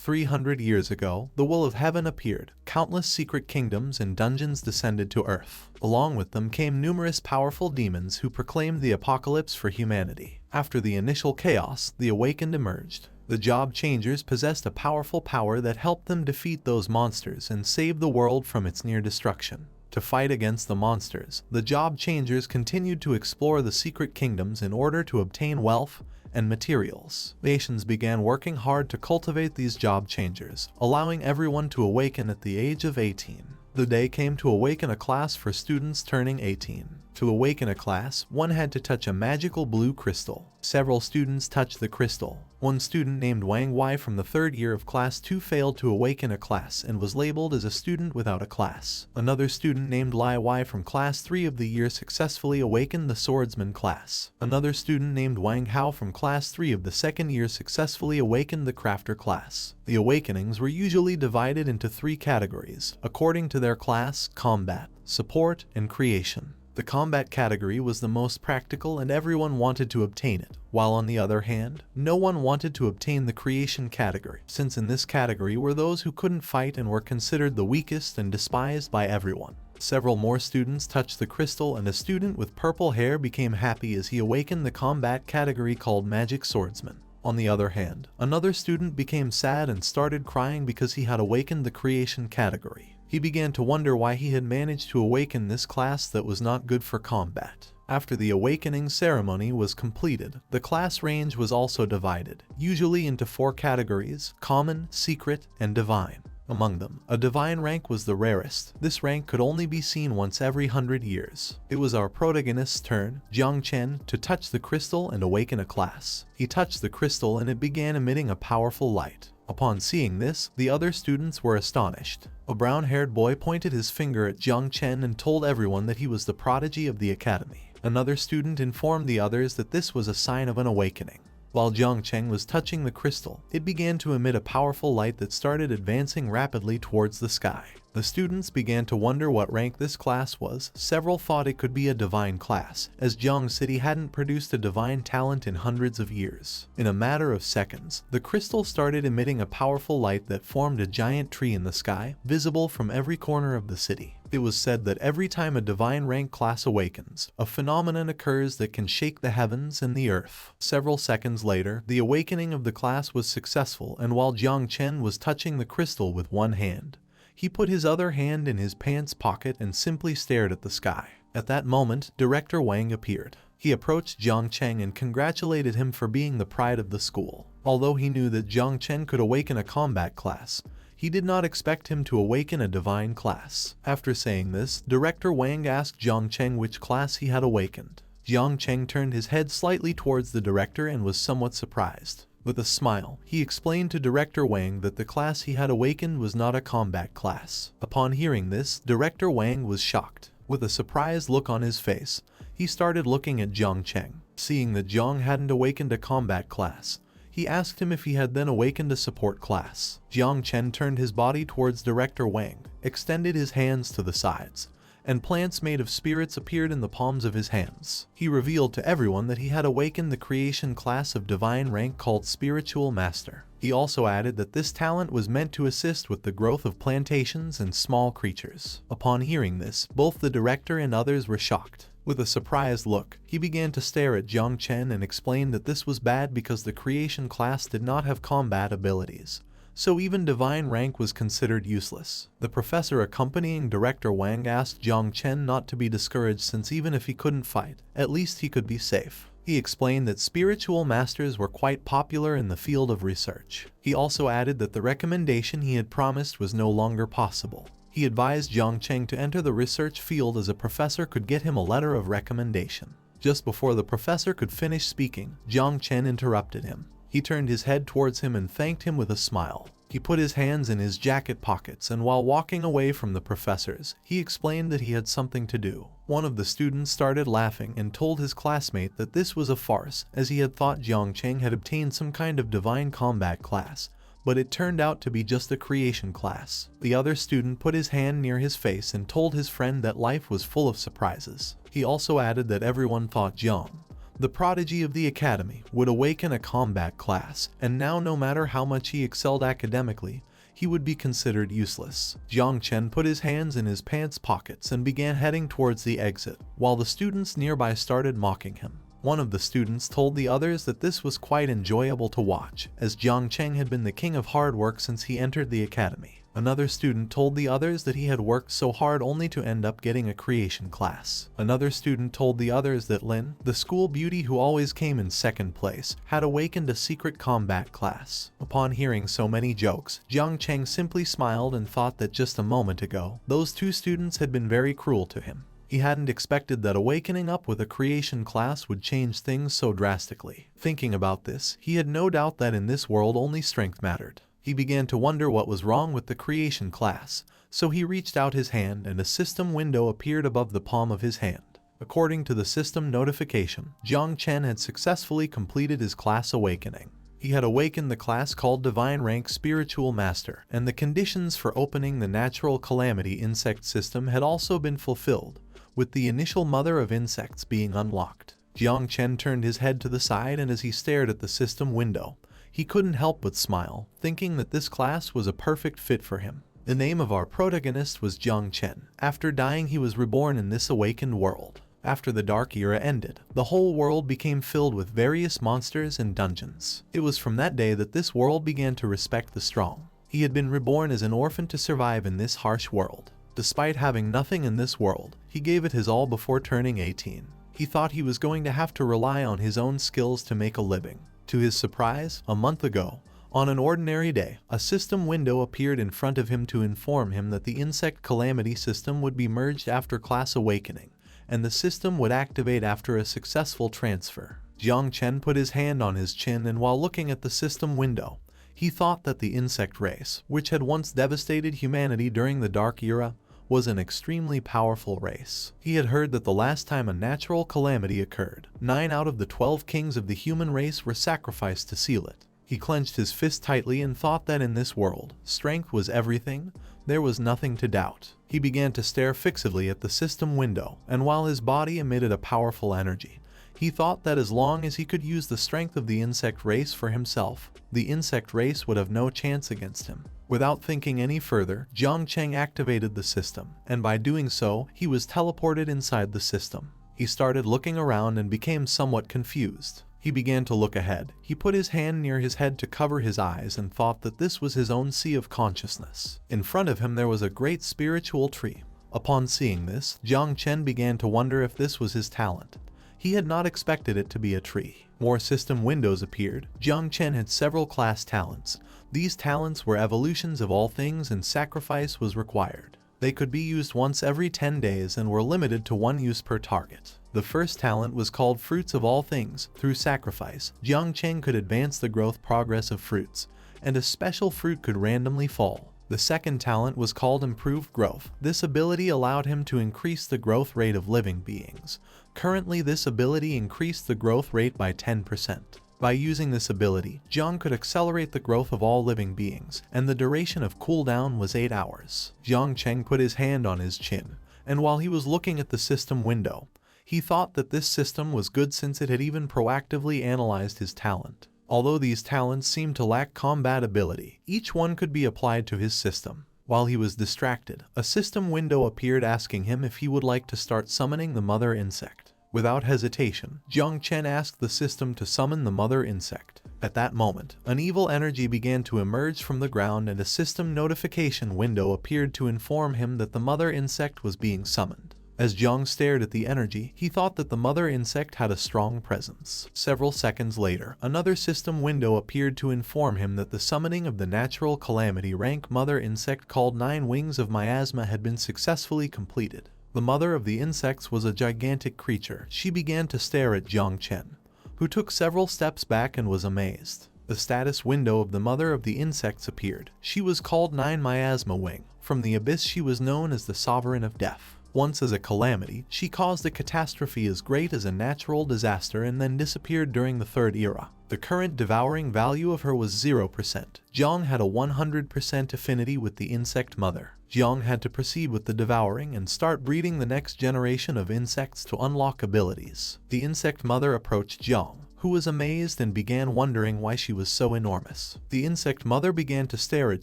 300 years ago, the will of heaven appeared. Countless secret kingdoms and dungeons descended to Earth. Along with them came numerous powerful demons who proclaimed the apocalypse for humanity. After the initial chaos, the awakened emerged. The Job Changers possessed a powerful power that helped them defeat those monsters and save the world from its near destruction. To fight against the monsters, the Job Changers continued to explore the secret kingdoms in order to obtain wealth and materials. Nations began working hard to cultivate these Job Changers, allowing everyone to awaken at the age of 18. The day came to awaken a class for students turning 18. To awaken a class, one had to touch a magical blue crystal. Several students touched the crystal. One student named Wang Wei from the 3rd year of Class 2 failed to awaken a class and was labeled as a student without a class. Another student named Lai Wei from Class 3 of the year successfully awakened the swordsman class. Another student named Wang Hao from Class 3 of the 2nd year successfully awakened the crafter class. The awakenings were usually divided into 3 categories, according to their class: combat, support, and creation. The combat category was the most practical and everyone wanted to obtain it, while on the other hand, no one wanted to obtain the creation category, since in this category were those who couldn't fight and were considered the weakest and despised by everyone. Several more students touched the crystal and a student with purple hair became happy as he awakened the combat category called Magic Swordsman. On the other hand, another student became sad and started crying because he had awakened the creation category. He began to wonder why he had managed to awaken this class that was not good for combat. After the awakening ceremony was completed, the class range was also divided, usually into 4 categories: common, secret, and divine. Among them, a divine rank was the rarest. This rank could only be seen once every 100 years. It was our protagonist's turn, Jiang Chen, to touch the crystal and awaken a class. He touched the crystal and it began emitting a powerful light. Upon seeing this, the other students were astonished. A brown-haired boy pointed his finger at Jiang Chen and told everyone that he was the prodigy of the academy. Another student informed the others that this was a sign of an awakening. While Jiang Chen was touching the crystal, it began to emit a powerful light that started advancing rapidly towards the sky. The students began to wonder what rank this class was. Several thought it could be a divine class, as Jiang City hadn't produced a divine talent in hundreds of years. In a matter of seconds, the crystal started emitting a powerful light that formed a giant tree in the sky, visible from every corner of the city. It was said that every time a divine rank class awakens, a phenomenon occurs that can shake the heavens and the earth. Several seconds later, the awakening of the class was successful, and while Jiang Chen was touching the crystal with one hand, he put his other hand in his pants pocket and simply stared at the sky. At that moment, Director Wang appeared. He approached Jiang Chen and congratulated him for being the pride of the school. Although he knew that Jiang Chen could awaken a combat class, he did not expect him to awaken a divine class. After saying this, Director Wang asked Jiang Chen which class he had awakened. Jiang Chen turned his head slightly towards the director and was somewhat surprised. With a smile, he explained to Director Wang that the class he had awakened was not a combat class. Upon hearing this, Director Wang was shocked. With a surprised look on his face, he started looking at Jiang Chen. Seeing that Jiang hadn't awakened a combat class, he asked him if he had then awakened a support class. Jiang Chen turned his body towards Director Wang, extended his hands to the sides, and plants made of spirits appeared in the palms of his hands. He revealed to everyone that he had awakened the creation class of divine rank called Spiritual Master. He also added that this talent was meant to assist with the growth of plantations and small creatures. Upon hearing this, both the director and others were shocked. With a surprised look, he began to stare at Jiang Chen and explained that this was bad because the creation class did not have combat abilities, so even divine rank was considered useless. The professor accompanying Director Wang asked Jiang Chen not to be discouraged since even if he couldn't fight, at least he could be safe. He explained that spiritual masters were quite popular in the field of research. He also added that the recommendation he had promised was no longer possible. He advised Jiang Chen to enter the research field as a professor could get him a letter of recommendation. Just before the professor could finish speaking, Jiang Chen interrupted him. He turned his head towards him and thanked him with a smile. He put his hands in his jacket pockets and while walking away from the professors, he explained that he had something to do. One of the students started laughing and told his classmate that this was a farce, as he had thought Jiang Chen had obtained some kind of divine combat class, but it turned out to be just a creation class. The other student put his hand near his face and told his friend that life was full of surprises. He also added that everyone thought Jiang The prodigy of the academy would awaken a combat class, and now no matter how much he excelled academically, he would be considered useless. Jiang Chen put his hands in his pants pockets and began heading towards the exit, while the students nearby started mocking him. One of the students told the others that this was quite enjoyable to watch, as Jiang Chen had been the king of hard work since he entered the academy. Another student told the others that he had worked so hard only to end up getting a creation class. Another student told the others that Lin, the school beauty who always came in second place, had awakened a secret combat class. Upon hearing so many jokes, Jiang Chen simply smiled and thought that just a moment ago, those two students had been very cruel to him. He hadn't expected that awakening up with a creation class would change things so drastically. Thinking about this, he had no doubt that in this world only strength mattered. He began to wonder what was wrong with the creation class, so he reached out his hand and a system window appeared above the palm of his hand. According to the system notification, Jiang Chen had successfully completed his class awakening. He had awakened the class called Divine Rank Spiritual Master, and the conditions for opening the Natural Calamity Insect System had also been fulfilled, with the initial Mother of Insects being unlocked. Jiang Chen turned his head to the side, and as he stared at the system window, he couldn't help but smile, thinking that this class was a perfect fit for him. The name of our protagonist was Jiang Chen. After dying, he was reborn in this awakened world. After the Dark Era ended, the whole world became filled with various monsters and dungeons. It was from that day that this world began to respect the strong. He had been reborn as an orphan to survive in this harsh world. Despite having nothing in this world, he gave it his all before turning 18. He thought he was going to have to rely on his own skills to make a living. To his surprise, a month ago, on an ordinary day, a system window appeared in front of him to inform him that the Insect Calamity system would be merged after class awakening, and the system would activate after a successful transfer. Jiang Chen put his hand on his chin, and while looking at the system window, he thought that the insect race, which had once devastated humanity during the Dark Era, was an extremely powerful race. He had heard that the last time a natural calamity occurred, 9 out of the 12 kings of the human race were sacrificed to seal it. He clenched his fist tightly and thought that in this world, strength was everything. There was nothing to doubt. He began to stare fixedly at the system window, and while his body emitted a powerful energy, he thought that as long as he could use the strength of the insect race for himself, the insect race would have no chance against him. Without thinking any further, Jiang Chen activated the system, and by doing so, he was teleported inside the system. He started looking around and became somewhat confused. He began to look ahead. He put his hand near his head to cover his eyes and thought that this was his own sea of consciousness. In front of him there was a great spiritual tree. Upon seeing this, Jiang Chen began to wonder if this was his talent. He had not expected it to be a tree. More system windows appeared. Jiang Chen had several class talents. These talents were evolutions of all things, and sacrifice was required. They could be used once every 10 days and were limited to 1 use per target. The first talent was called Fruits of All Things. Through sacrifice, Jiang Chen could advance the growth progress of fruits, and a special fruit could randomly fall. The second talent was called Improved Growth. This ability allowed him to increase the growth rate of living beings. Currently, this ability increased the growth rate by 10%. By using this ability, Jiang could accelerate the growth of all living beings, and the duration of cooldown was 8 hours. Jiang Chen put his hand on his chin, and while he was looking at the system window, he thought that this system was good since it had even proactively analyzed his talent. Although these talents seemed to lack combat ability, each one could be applied to his system. While he was distracted, a system window appeared asking him if he would like to start summoning the mother insect. Without hesitation, Jiang Chen asked the system to summon the mother insect. At that moment, an evil energy began to emerge from the ground, and a system notification window appeared to inform him that the mother insect was being summoned. As Jiang stared at the energy, he thought that the mother insect had a strong presence. Several seconds later, another system window appeared to inform him that the summoning of the natural calamity rank mother insect called 9 Wings of Miasma had been successfully completed. The mother of the insects was a gigantic creature. She began to stare at Jiang Chen, who took several steps back and was amazed. The status window of the mother of the insects appeared. She was called 9 Miasma Wing. From the abyss she was known as the Sovereign of Death. Once as a calamity, she caused a catastrophe as great as a natural disaster and then disappeared during the Third Era. The current devouring value of her was 0%. Jiang had a 100% affinity with the insect mother. Jiang had to proceed with the devouring and start breeding the next generation of insects to unlock abilities. The insect mother approached Jiang, who was amazed and began wondering why she was so enormous. The insect mother began to stare at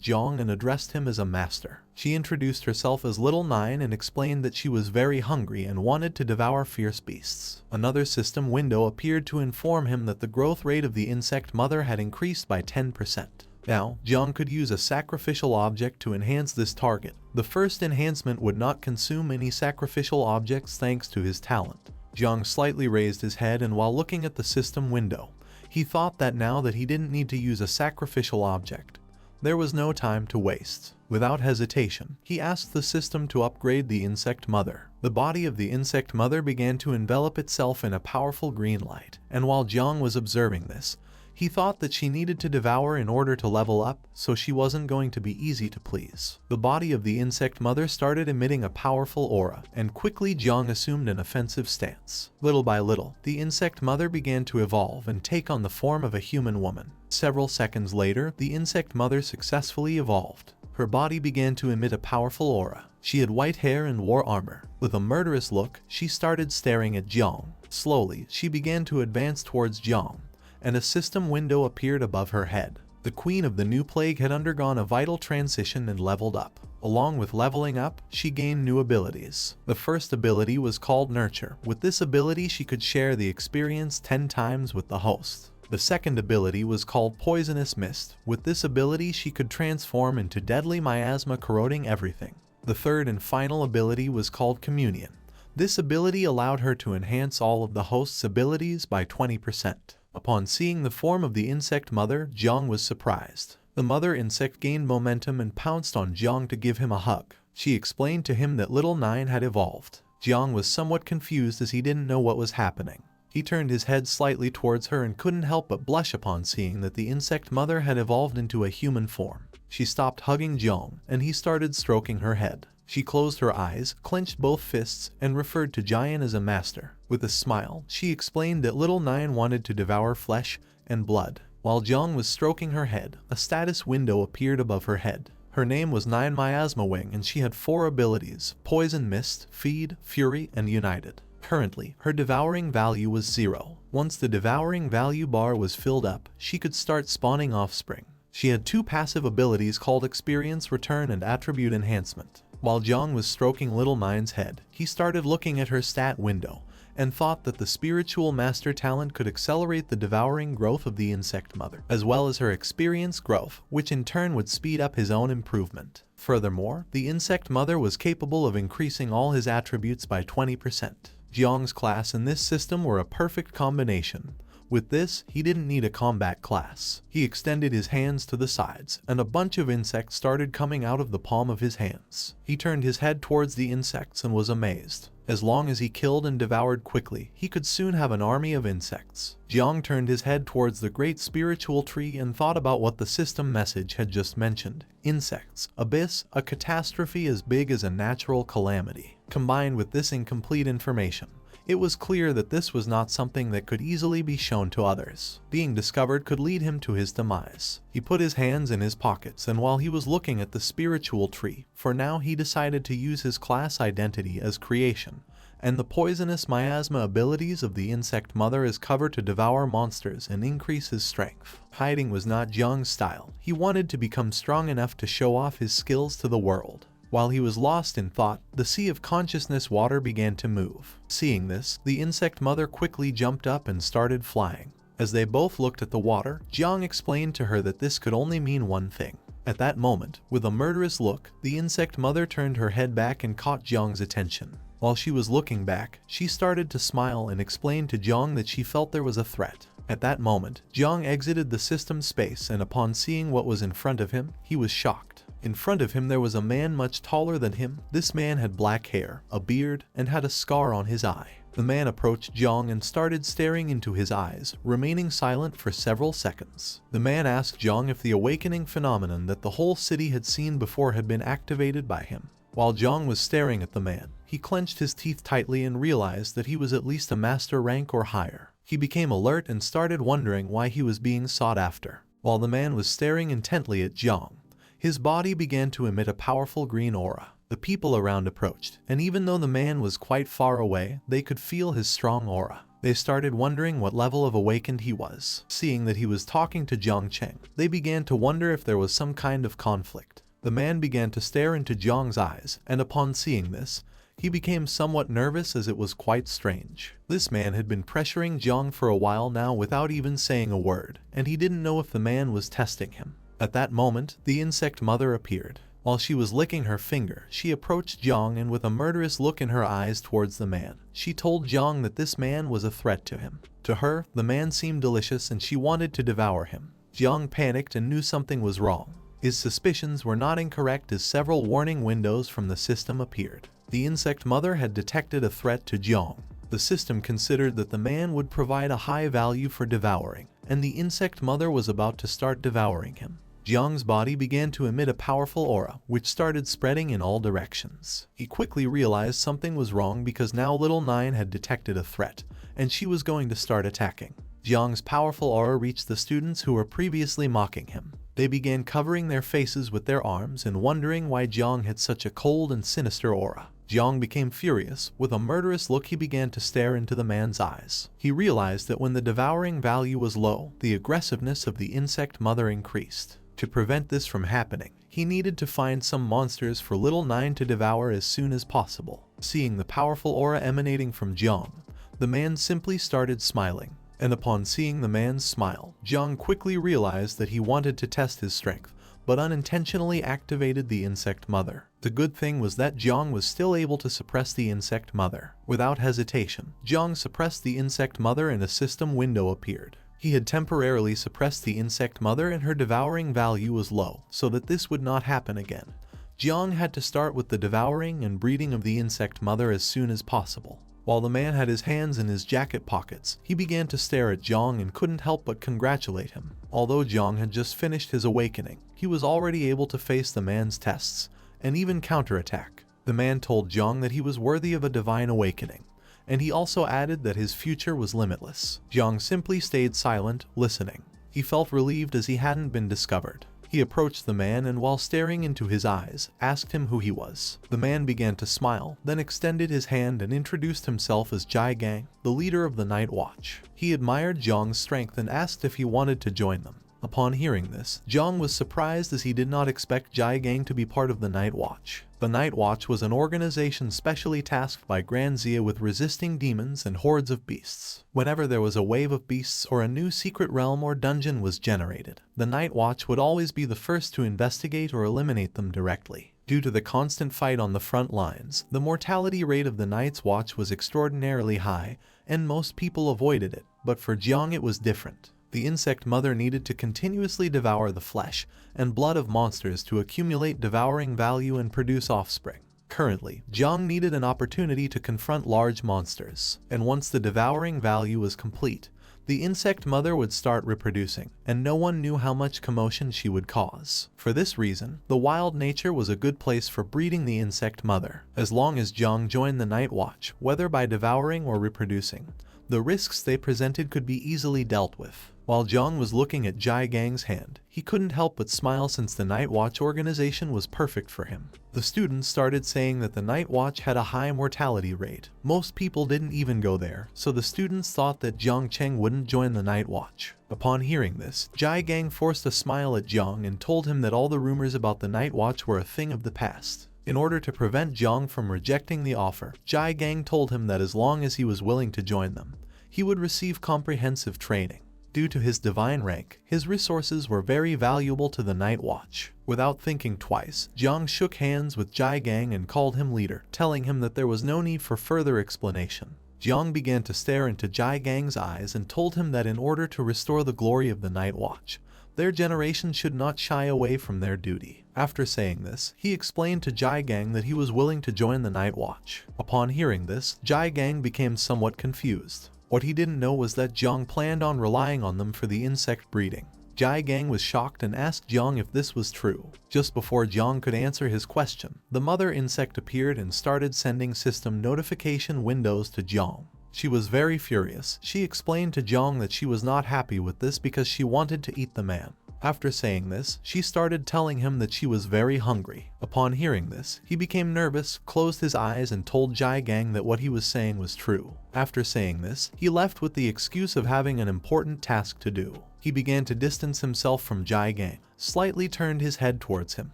Jiang and addressed him as a master. She introduced herself as Little Nine and explained that she was very hungry and wanted to devour fierce beasts. Another system window appeared to inform him that the growth rate of the insect mother had increased by 10%. Now, Jiang could use a sacrificial object to enhance this target. The first enhancement would not consume any sacrificial objects thanks to his talent. Jiang slightly raised his head, and while looking at the system window, he thought that now that he didn't need to use a sacrificial object, there was no time to waste. Without hesitation, he asked the system to upgrade the insect mother. The body of the insect mother began to envelop itself in a powerful green light, and while Jiang was observing this, he thought that she needed to devour in order to level up, so she wasn't going to be easy to please. The body of the insect mother started emitting a powerful aura, and quickly Jiang assumed an offensive stance. Little by little, the insect mother began to evolve and take on the form of a human woman. Several seconds later, the insect mother successfully evolved. Her body began to emit a powerful aura. She had white hair and wore armor. With a murderous look, she started staring at Jiang. Slowly, she began to advance towards Jiang, and a system window appeared above her head. The Queen of the New Plague had undergone a vital transition and leveled up. Along with leveling up, she gained new abilities. The first ability was called Nurture. With this ability, she could share the experience 10 times with the host. The second ability was called Poisonous Mist. With this ability, she could transform into deadly miasma, corroding everything. The third and final ability was called Communion. This ability allowed her to enhance all of the host's abilities by 20%. Upon seeing the form of the insect mother, Jiang was surprised. The mother insect gained momentum and pounced on Jiang to give him a hug. She explained to him that Little Nine had evolved. Jiang was somewhat confused as he didn't know what was happening. He turned his head slightly towards her and couldn't help but blush upon seeing that the insect mother had evolved into a human form. She stopped hugging Jiang, and he started stroking her head. She closed her eyes, clenched both fists, and referred to Jiang as a master. With a smile, she explained that Little Nine wanted to devour flesh and blood. While Jiang was stroking her head, a status window appeared above her head. Her name was Nine Miasma Wing, and she had 4 abilities: Poison Mist, Feed, Fury, and United. Currently, her devouring value was 0. Once the devouring value bar was filled up, she could start spawning offspring. She had 2 passive abilities called Experience Return and Attribute Enhancement. While Jiang was stroking Little Nine's head, he started looking at her stat window and thought that the spiritual master talent could accelerate the devouring growth of the insect mother, as well as her experience growth, which in turn would speed up his own improvement. Furthermore, the insect mother was capable of increasing all his attributes by 20%. Jiang's class and this system were a perfect combination. With this, he didn't need a combat class. He extended his hands to the sides, and a bunch of insects started coming out of the palm of his hands. He turned his head towards the insects and was amazed. As long as he killed and devoured quickly, he could soon have an army of insects. Jiang turned his head towards the great spiritual tree and thought about what the system message had just mentioned. Insects, abyss, a catastrophe as big as a natural calamity. Combined with this incomplete information, it was clear that this was not something that could easily be shown to others. Being discovered could lead him to his demise. He put his hands in his pockets, and while he was looking at the spiritual tree, for now he decided to use his class identity as creation, and the poisonous miasma abilities of the insect mother as cover to devour monsters and increase his strength. Hiding was not Jiang's style. He wanted to become strong enough to show off his skills to the world. While he was lost in thought, the sea of consciousness water began to move. Seeing this, the insect mother quickly jumped up and started flying. As they both looked at the water, Jiang explained to her that this could only mean one thing. At that moment, with a murderous look, the insect mother turned her head back and caught Jiang's attention. While she was looking back, she started to smile and explained to Jiang that she felt there was a threat. At that moment, Jiang exited the system space, and upon seeing what was in front of him, he was shocked. In front of him there was a man much taller than him. This man had black hair, a beard, and had a scar on his eye. The man approached Jiang and started staring into his eyes, remaining silent for several seconds. The man asked Jiang if the awakening phenomenon that the whole city had seen before had been activated by him. While Jiang was staring at the man, he clenched his teeth tightly and realized that he was at least a master rank or higher. He became alert and started wondering why he was being sought after. While the man was staring intently at Jiang, his body began to emit a powerful green aura. The people around approached, and even though the man was quite far away, they could feel his strong aura. They started wondering what level of awakened he was. Seeing that he was talking to Jiang Chen, they began to wonder if there was some kind of conflict. The man began to stare into Jiang's eyes, and upon seeing this, he became somewhat nervous as it was quite strange. This man had been pressuring Jiang for a while now without even saying a word, and he didn't know if the man was testing him. At that moment, the insect mother appeared. While she was licking her finger, she approached Jiang and with a murderous look in her eyes towards the man, she told Jiang that this man was a threat to him. To her, the man seemed delicious and she wanted to devour him. Jiang panicked and knew something was wrong. His suspicions were not incorrect as several warning windows from the system appeared. The insect mother had detected a threat to Jiang. The system considered that the man would provide a high value for devouring, and the insect mother was about to start devouring him. Jiang's body began to emit a powerful aura, which started spreading in all directions. He quickly realized something was wrong because now Little Nine had detected a threat, and she was going to start attacking. Jiang's powerful aura reached the students who were previously mocking him. They began covering their faces with their arms and wondering why Jiang had such a cold and sinister aura. Jiang became furious. With a murderous look, he began to stare into the man's eyes. He realized that when the devouring value was low, the aggressiveness of the insect mother increased. To prevent this from happening, he needed to find some monsters for Little Nine to devour as soon as possible. Seeing the powerful aura emanating from Jiang, the man simply started smiling. And upon seeing the man's smile, Jiang quickly realized that he wanted to test his strength, but unintentionally activated the insect mother. The good thing was that Jiang was still able to suppress the insect mother. Without hesitation, Jiang suppressed the insect mother and a system window appeared. He had temporarily suppressed the insect mother and her devouring value was low, so that this would not happen again. Jiang had to start with the devouring and breeding of the insect mother as soon as possible. While the man had his hands in his jacket pockets, he began to stare at Jiang and couldn't help but congratulate him. Although Jiang had just finished his awakening, he was already able to face the man's tests, and even counterattack. The man told Jiang that he was worthy of a divine awakening, and he also added that his future was limitless. Jiang simply stayed silent, listening. He felt relieved as he hadn't been discovered. He approached the man and while staring into his eyes, asked him who he was. The man began to smile, then extended his hand and introduced himself as Jai Gang, the leader of the Night Watch. He admired Jiang's strength and asked if he wanted to join them. Upon hearing this, Jiang was surprised as he did not expect Jai Gang to be part of the Night Watch. The Night Watch was an organization specially tasked by Grand Zio with resisting demons and hordes of beasts. Whenever there was a wave of beasts or a new secret realm or dungeon was generated, the Night Watch would always be the first to investigate or eliminate them directly. Due to the constant fight on the front lines, the mortality rate of the Night's Watch was extraordinarily high, and most people avoided it, but for Jiang it was different. The insect mother needed to continuously devour the flesh and blood of monsters to accumulate devouring value and produce offspring. Currently, Jiang needed an opportunity to confront large monsters, and once the devouring value was complete, the insect mother would start reproducing, and no one knew how much commotion she would cause. For this reason, the wild nature was a good place for breeding the insect mother. As long as Jiang joined the Night Watch, whether by devouring or reproducing, the risks they presented could be easily dealt with. While Jiang was looking at Jai Gang's hand, he couldn't help but smile since the Night Watch organization was perfect for him. The students started saying that the Night Watch had a high mortality rate. Most people didn't even go there, so the students thought that Jiang Chen wouldn't join the Night Watch. Upon hearing this, Jai Gang forced a smile at Jiang and told him that all the rumors about the Night Watch were a thing of the past. In order to prevent Jiang from rejecting the offer, Jai Gang told him that as long as he was willing to join them, he would receive comprehensive training. Due to his divine rank, his resources were very valuable to the Night Watch. Without thinking twice, Jiang shook hands with Jai Gang and called him leader, telling him that there was no need for further explanation. Jiang began to stare into Jai Gang's eyes and told him that in order to restore the glory of the Night Watch, their generation should not shy away from their duty. After saying this, he explained to Jai Gang that he was willing to join the Night Watch. Upon hearing this, Jai Gang became somewhat confused. What he didn't know was that Jiang planned on relying on them for the insect breeding. Jai Gang was shocked and asked Jiang if this was true. Just before Jiang could answer his question, the mother insect appeared and started sending system notification windows to Jiang. She was very furious. She explained to Jong that she was not happy with this because she wanted to eat the man. After saying this, she started telling him that she was very hungry. Upon hearing this, he became nervous, closed his eyes and told Jai Gang that what he was saying was true. After saying this, he left with the excuse of having an important task to do. He began to distance himself from Jai Gang, slightly turned his head towards him,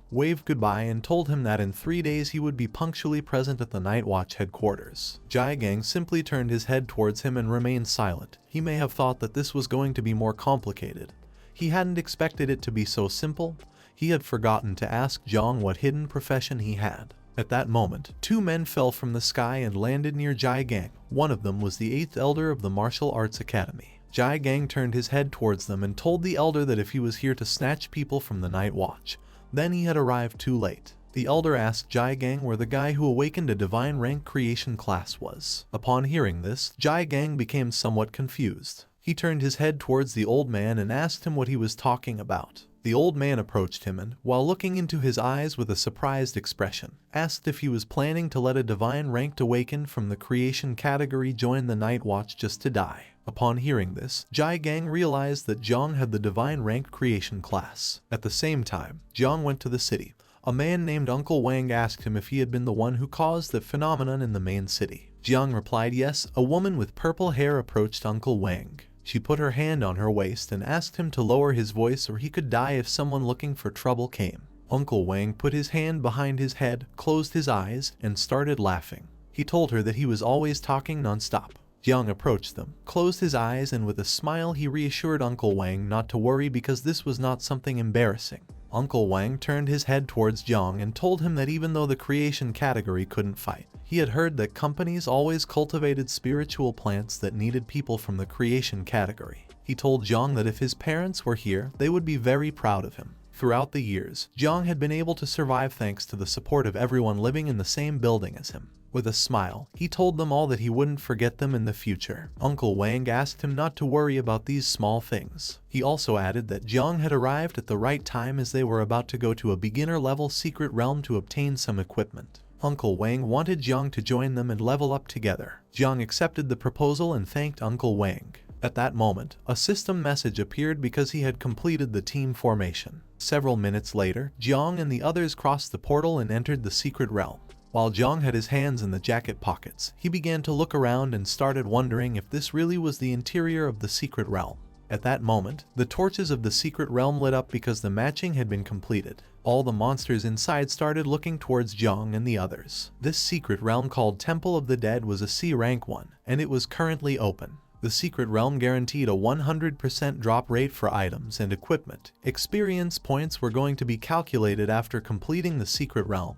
waved goodbye and told him that in 3 days he would be punctually present at the Night Watch headquarters. Jai Gang simply turned his head towards him and remained silent. He may have thought that this was going to be more complicated. He hadn't expected it to be so simple. He had forgotten to ask Jong what hidden profession he had. At that moment, 2 men fell from the sky and landed near Jai Gang. One of them was the 8th elder of the Martial Arts Academy. Jai Gang turned his head towards them and told the elder that if he was here to snatch people from the Night Watch, then he had arrived too late. The elder asked Jai Gang where the guy who awakened a divine rank creation class was. Upon hearing this, Jai Gang became somewhat confused. He turned his head towards the old man and asked him what he was talking about. The old man approached him and, while looking into his eyes with a surprised expression, asked if he was planning to let a divine ranked awakened from the creation category join the Night Watch just to die. Upon hearing this, Jai Gang realized that Jong had the divine ranked creation class. At the same time, Jong went to the city. A man named Uncle Wang asked him if he had been the one who caused the phenomenon in the main city. Jiang replied yes. A woman with purple hair approached Uncle Wang. She put her hand on her waist and asked him to lower his voice or he could die if someone looking for trouble came. Uncle Wang put his hand behind his head, closed his eyes, and started laughing. He told her that he was always talking non-stop. Jiang approached them, closed his eyes, and with a smile he reassured Uncle Wang not to worry because this was not something embarrassing. Uncle Wang turned his head towards Jiang and told him that even though the creation category couldn't fight, he had heard that companies always cultivated spiritual plants that needed people from the creation category. He told Jiang that if his parents were here, they would be very proud of him. Throughout the years, Jiang had been able to survive thanks to the support of everyone living in the same building as him. With a smile, he told them all that he wouldn't forget them in the future. Uncle Wang asked him not to worry about these small things. He also added that Jiang had arrived at the right time as they were about to go to a beginner-level secret realm to obtain some equipment. Uncle Wang wanted Jiang to join them and level up together. Jiang accepted the proposal and thanked Uncle Wang. At that moment, a system message appeared because he had completed the team formation. Several minutes later, Jiang and the others crossed the portal and entered the secret realm. While Jiang had his hands in the jacket pockets, he began to look around and started wondering if this really was the interior of the secret realm. At that moment, the torches of the secret realm lit up because the matching had been completed. All the monsters inside started looking towards Jiang and the others. This secret realm called Temple of the Dead was a C rank one, and it was currently open. The secret realm guaranteed a 100% drop rate for items and equipment. Experience points were going to be calculated after completing the secret realm.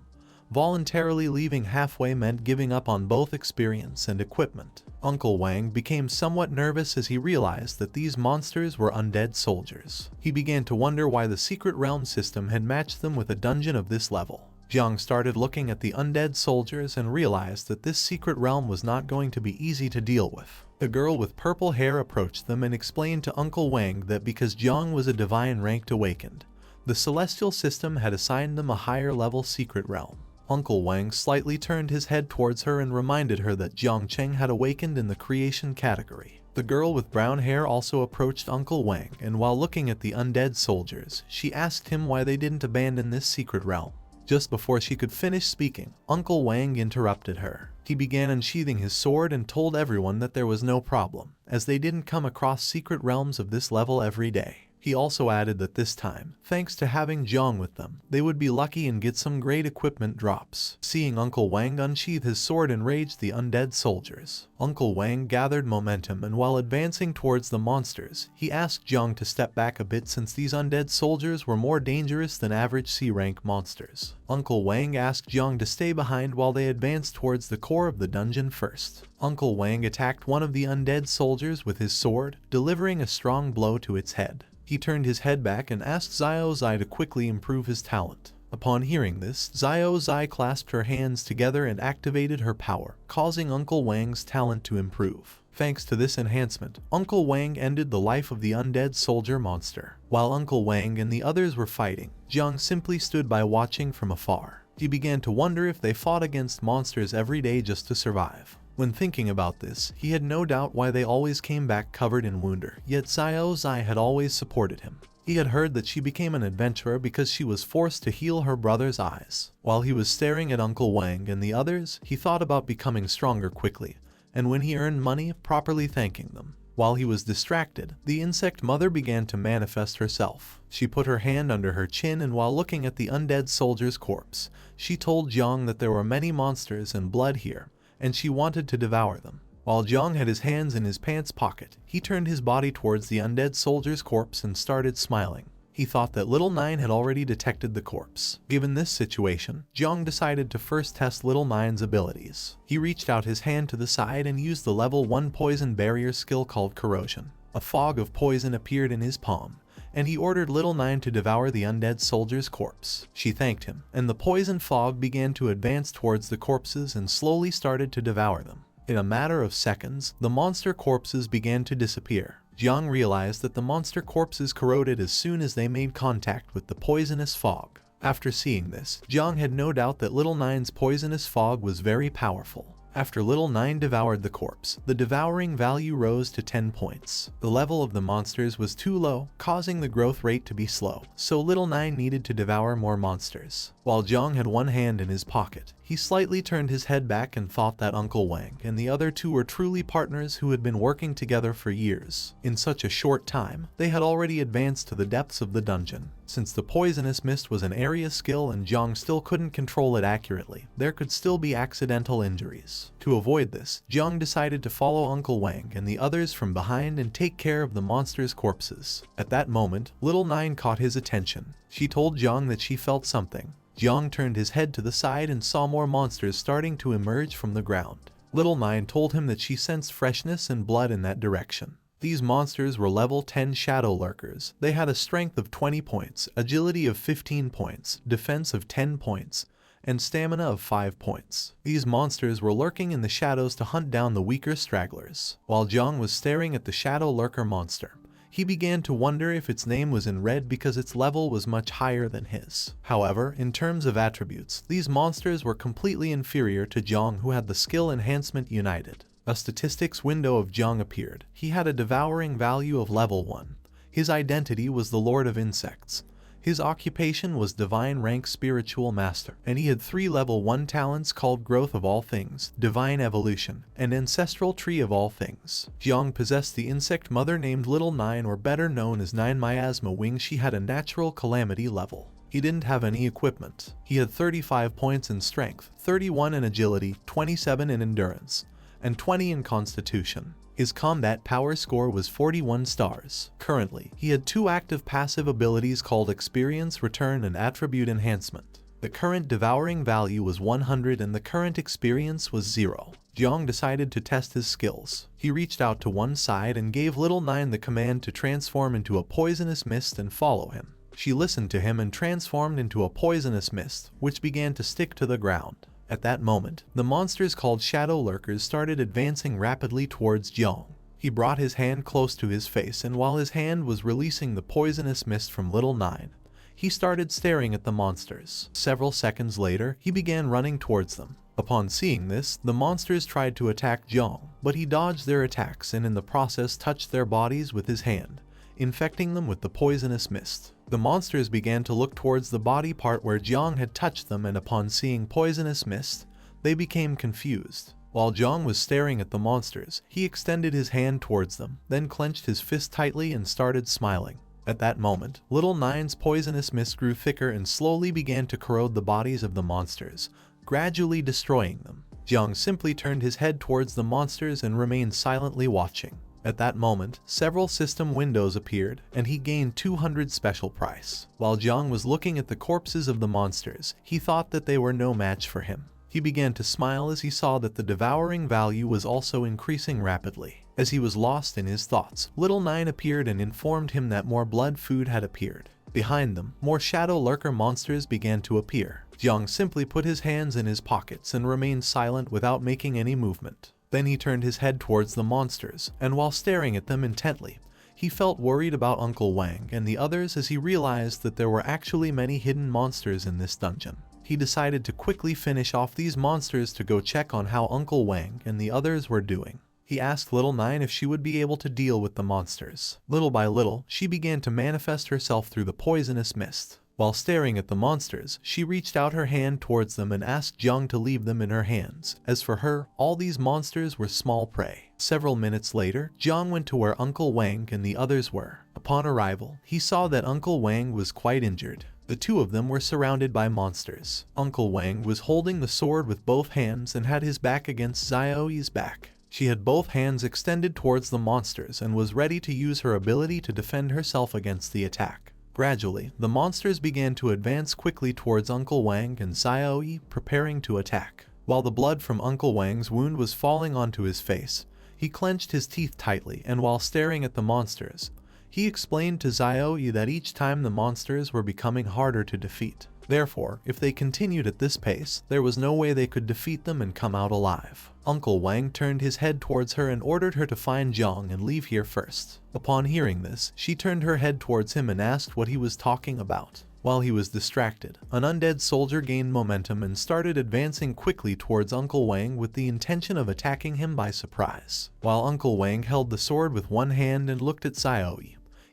Voluntarily leaving halfway meant giving up on both experience and equipment. Uncle Wang became somewhat nervous as he realized that these monsters were undead soldiers. He began to wonder why the secret realm system had matched them with a dungeon of this level. Jiang started looking at the undead soldiers and realized that this secret realm was not going to be easy to deal with. The girl with purple hair approached them and explained to Uncle Wang that because Jiang was a divine ranked awakened, the celestial system had assigned them a higher level secret realm. Uncle Wang slightly turned his head towards her and reminded her that Jiang Chen had awakened in the creation category. The girl with brown hair also approached Uncle Wang, and while looking at the undead soldiers, she asked him why they didn't abandon this secret realm. Just before she could finish speaking, Uncle Wang interrupted her. He began unsheathing his sword and told everyone that there was no problem, as they didn't come across secret realms of this level every day. He also added that this time, thanks to having Jiang with them, they would be lucky and get some great equipment drops. Seeing Uncle Wang unsheath his sword enraged the undead soldiers. Uncle Wang gathered momentum and while advancing towards the monsters, he asked Jiang to step back a bit since these undead soldiers were more dangerous than average C-rank monsters. Uncle Wang asked Jiang to stay behind while they advanced towards the core of the dungeon first. Uncle Wang attacked one of the undead soldiers with his sword, delivering a strong blow to its head. He turned his head back and asked Zio Zai to quickly improve his talent. Upon hearing this, Zio Zai clasped her hands together and activated her power, causing Uncle Wang's talent to improve. Thanks to this enhancement, Uncle Wang ended the life of the undead soldier monster. While Uncle Wang and the others were fighting, Jiang simply stood by watching from afar. He began to wonder if they fought against monsters every day just to survive. When thinking about this, he had no doubt why they always came back covered in wounder, yet Zio had always supported him. He had heard that she became an adventurer because she was forced to heal her brother's eyes. While he was staring at Uncle Wang and the others, he thought about becoming stronger quickly, and when he earned money, properly thanking them. While he was distracted, the insect mother began to manifest herself. She put her hand under her chin, and while looking at the undead soldier's corpse, she told Jiang that there were many monsters and blood here, and she wanted to devour them. While Jiang had his hands in his pants pocket, he turned his body towards the undead soldier's corpse and started smiling. He thought that Little Nine had already detected the corpse. Given this situation, Jiang decided to first test Little Nine's abilities. He reached out his hand to the side and used the level 1 poison barrier skill called Corrosion. A fog of poison appeared in his palm, and he ordered Little Nine to devour the undead soldier's corpse. She thanked him, and the poison fog began to advance towards the corpses and slowly started to devour them. In a matter of seconds, the monster corpses began to disappear. Jiang realized that the monster corpses corroded as soon as they made contact with the poisonous fog. After seeing this, Jiang had no doubt that Little Nine's poisonous fog was very powerful. After Little Nine devoured the corpse, the devouring value rose to 10 points. The level of the monsters was too low, causing the growth rate to be slow, so Little Nine needed to devour more monsters. While Jiang had one hand in his pocket, he slightly turned his head back and thought that Uncle Wang and the other two were truly partners who had been working together for years. In such a short time, they had already advanced to the depths of the dungeon. Since the poisonous mist was an area skill and Jiang still couldn't control it accurately, there could still be accidental injuries. To avoid this, Jiang decided to follow Uncle Wang and the others from behind and take care of the monsters' corpses. At that moment, Little Nine caught his attention. She told Jiang that she felt something. Jiang turned his head to the side and saw more monsters starting to emerge from the ground. Little Nine told him that she sensed freshness and blood in that direction. These monsters were level 10 shadow lurkers. They had a strength of 20 points, agility of 15 points, defense of 10 points, and stamina of 5 points. These monsters were lurking in the shadows to hunt down the weaker stragglers. While Jiang was staring at the shadow lurker monster, he began to wonder if its name was in red because its level was much higher than his. However, in terms of attributes, these monsters were completely inferior to Jiang, who had the skill enhancement united. A statistics window of Jiang appeared. He had a devouring value of level 1. His identity was the Lord of Insects. His occupation was Divine Rank Spiritual Master, and he had 3 level 1 talents called Growth of All Things, Divine Evolution, and Ancestral Tree of All Things. Jiang possessed the insect mother named Little Nine, or better known as Nine Miasma Wing. She had a natural Calamity level. He didn't have any equipment. He had 35 points in Strength, 31 in Agility, 27 in Endurance, and 20 in Constitution. His combat power score was 41 stars. Currently, he had 2 active passive abilities called Experience Return and Attribute Enhancement. The current devouring value was 100 and the current experience was 0. Jiang decided to test his skills. He reached out to one side and gave Little Nine the command to transform into a poisonous mist and follow him. She listened to him and transformed into a poisonous mist, which began to stick to the ground. At that moment, the monsters called Shadow Lurkers started advancing rapidly towards Jiang. He brought his hand close to his face, and while his hand was releasing the poisonous mist from Little Nine, he started staring at the monsters. Several seconds later, he began running towards them. Upon seeing this, the monsters tried to attack Jiang, but he dodged their attacks and in the process touched their bodies with his hand, infecting them with the poisonous mist. The monsters began to look towards the body part where Jiang had touched them, and upon seeing poisonous mist, they became confused. While Jiang was staring at the monsters, he extended his hand towards them, then clenched his fist tightly and started smiling. At that moment, Little Nine's poisonous mist grew thicker and slowly began to corrode the bodies of the monsters, gradually destroying them. Jiang simply turned his head towards the monsters and remained silently watching. At that moment, several system windows appeared, and he gained 200 special price. While Jiang was looking at the corpses of the monsters, he thought that they were no match for him. He began to smile as he saw that the devouring value was also increasing rapidly. As he was lost in his thoughts, Little Nine appeared and informed him that more blood food had appeared. Behind them, more shadow lurker monsters began to appear. Jiang simply put his hands in his pockets and remained silent without making any movement. Then he turned his head towards the monsters, and while staring at them intently, he felt worried about Uncle Wang and the others as he realized that there were actually many hidden monsters in this dungeon. he decided to quickly finish off these monsters to go check on how Uncle Wang and the others were doing. He asked Little Nine if she would be able to deal with the monsters. Little by little, she began to manifest herself through the poisonous mist. While staring at the monsters, she reached out her hand towards them and asked Jiang to leave them in her hands. As for her, all these monsters were small prey. Several minutes later, Jiang went to where Uncle Wang and the others were. Upon arrival, he saw that Uncle Wang was quite injured. The two of them were surrounded by monsters. Uncle Wang was holding the sword with both hands and had his back against Zio's back. She had both hands extended towards the monsters and was ready to use her ability to defend herself against the attack. Gradually, the monsters began to advance quickly towards Uncle Wang and Zio, preparing to attack. While the blood from Uncle Wang's wound was falling onto his face, he clenched his teeth tightly, and while staring at the monsters, he explained to Zio that each time the monsters were becoming harder to defeat. Therefore, if they continued at this pace, there was no way they could defeat them and come out alive. Uncle Wang turned his head towards her and ordered her to find Jiang and leave here first. Upon hearing this, she turned her head towards him and asked what he was talking about. While he was distracted, an undead soldier gained momentum and started advancing quickly towards Uncle Wang with the intention of attacking him by surprise. While Uncle Wang held the sword with one hand and looked at Zio,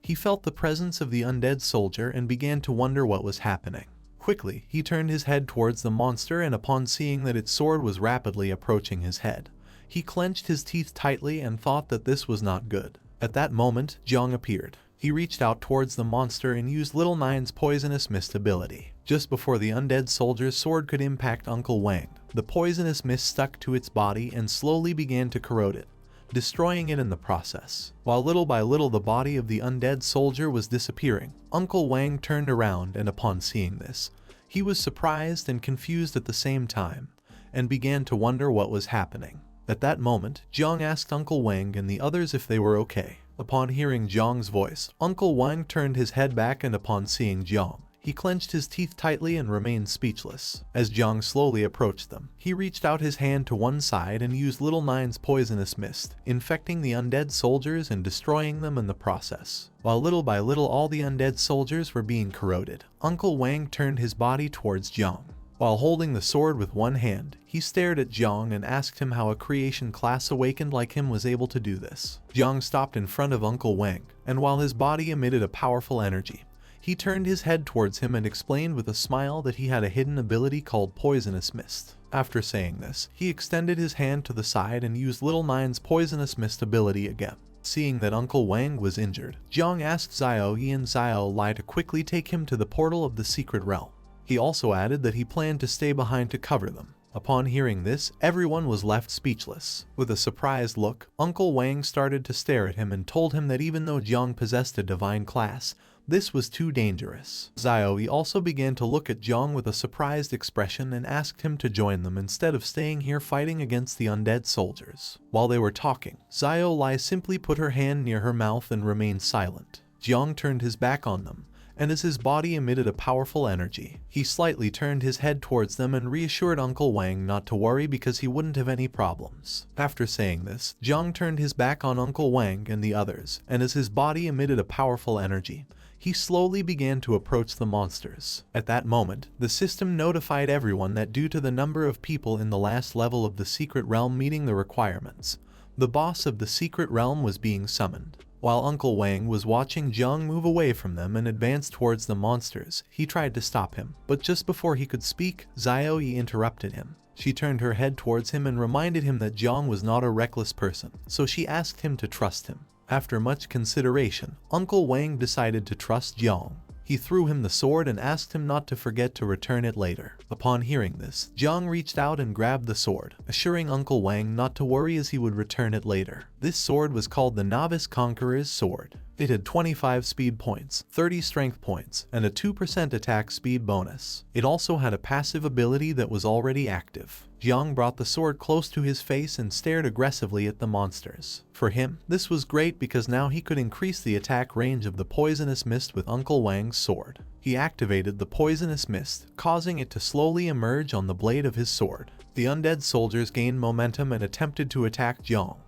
he felt the presence of the undead soldier and began to wonder what was happening. Quickly, he turned his head towards the monster, and upon seeing that its sword was rapidly approaching his head, he clenched his teeth tightly and thought that this was not good. At that moment, Jiang appeared. He reached out towards the monster and used Little Nine's poisonous mist ability. Just before the undead soldier's sword could impact Uncle Wang, the poisonous mist stuck to its body and slowly began to corrode it, destroying it in the process. While little by little the body of the undead soldier was disappearing, Uncle Wang turned around, and upon seeing this, he was surprised and confused at the same time, and began to wonder what was happening. At that moment, Jiang asked Uncle Wang and the others if they were okay. Upon hearing Jiang's voice, Uncle Wang turned his head back, and upon seeing Jiang, he clenched his teeth tightly and remained speechless. As Jiang slowly approached them, he reached out his hand to one side and used Little Nine's poisonous mist, infecting the undead soldiers and destroying them in the process. While little by little all the undead soldiers were being corroded, Uncle Wang turned his body towards Jiang. While holding the sword with one hand, he stared at Jiang and asked him how a creation class awakened like him was able to do this. Jiang stopped in front of Uncle Wang, and while his body emitted a powerful energy, he turned his head towards him and explained with a smile that he had a hidden ability called Poisonous Mist. After saying this, he extended his hand to the side and used Little Nine's Poisonous Mist ability again. Seeing that Uncle Wang was injured, Jiang asked Zio and Zio to quickly take him to the portal of the secret realm. He also added that he planned to stay behind to cover them. Upon hearing this, everyone was left speechless. With a surprised look, Uncle Wang started to stare at him and told him that even though Jiang possessed a divine class, this was too dangerous. Zio also began to look at Jiang with a surprised expression and asked him to join them instead of staying here fighting against the undead soldiers. While they were talking, Zio simply put her hand near her mouth and remained silent. Jiang turned his back on them, and as his body emitted a powerful energy, he slightly turned his head towards them and reassured Uncle Wang not to worry because he wouldn't have any problems. After saying this, Jiang turned his back on Uncle Wang and the others, and as his body emitted a powerful energy, he slowly began to approach the monsters. At that moment, the system notified everyone that due to the number of people in the last level of the secret realm meeting the requirements, the boss of the secret realm was being summoned. While Uncle Wang was watching Jiang move away from them and advance towards the monsters, he tried to stop him, but just before he could speak, Zio interrupted him. She turned her head towards him and reminded him that Jiang was not a reckless person, so she asked him to trust him. After much consideration, Uncle Wang decided to trust Jiang. He threw him the sword and asked him not to forget to return it later. Upon hearing this, Jiang reached out and grabbed the sword, assuring Uncle Wang not to worry as he would return it later. This sword was called the Novice Conqueror's Sword. It had 25 speed points, 30 strength points, and a 2% attack speed bonus. It also had a passive ability that was already active. Jiang brought the sword close to his face and stared aggressively at the monsters. For him, this was great because now he could increase the attack range of the poisonous mist with Uncle Wang's sword. He activated the poisonous mist, causing it to slowly emerge on the blade of his sword. The undead soldiers gained momentum and attempted to attack Jiang,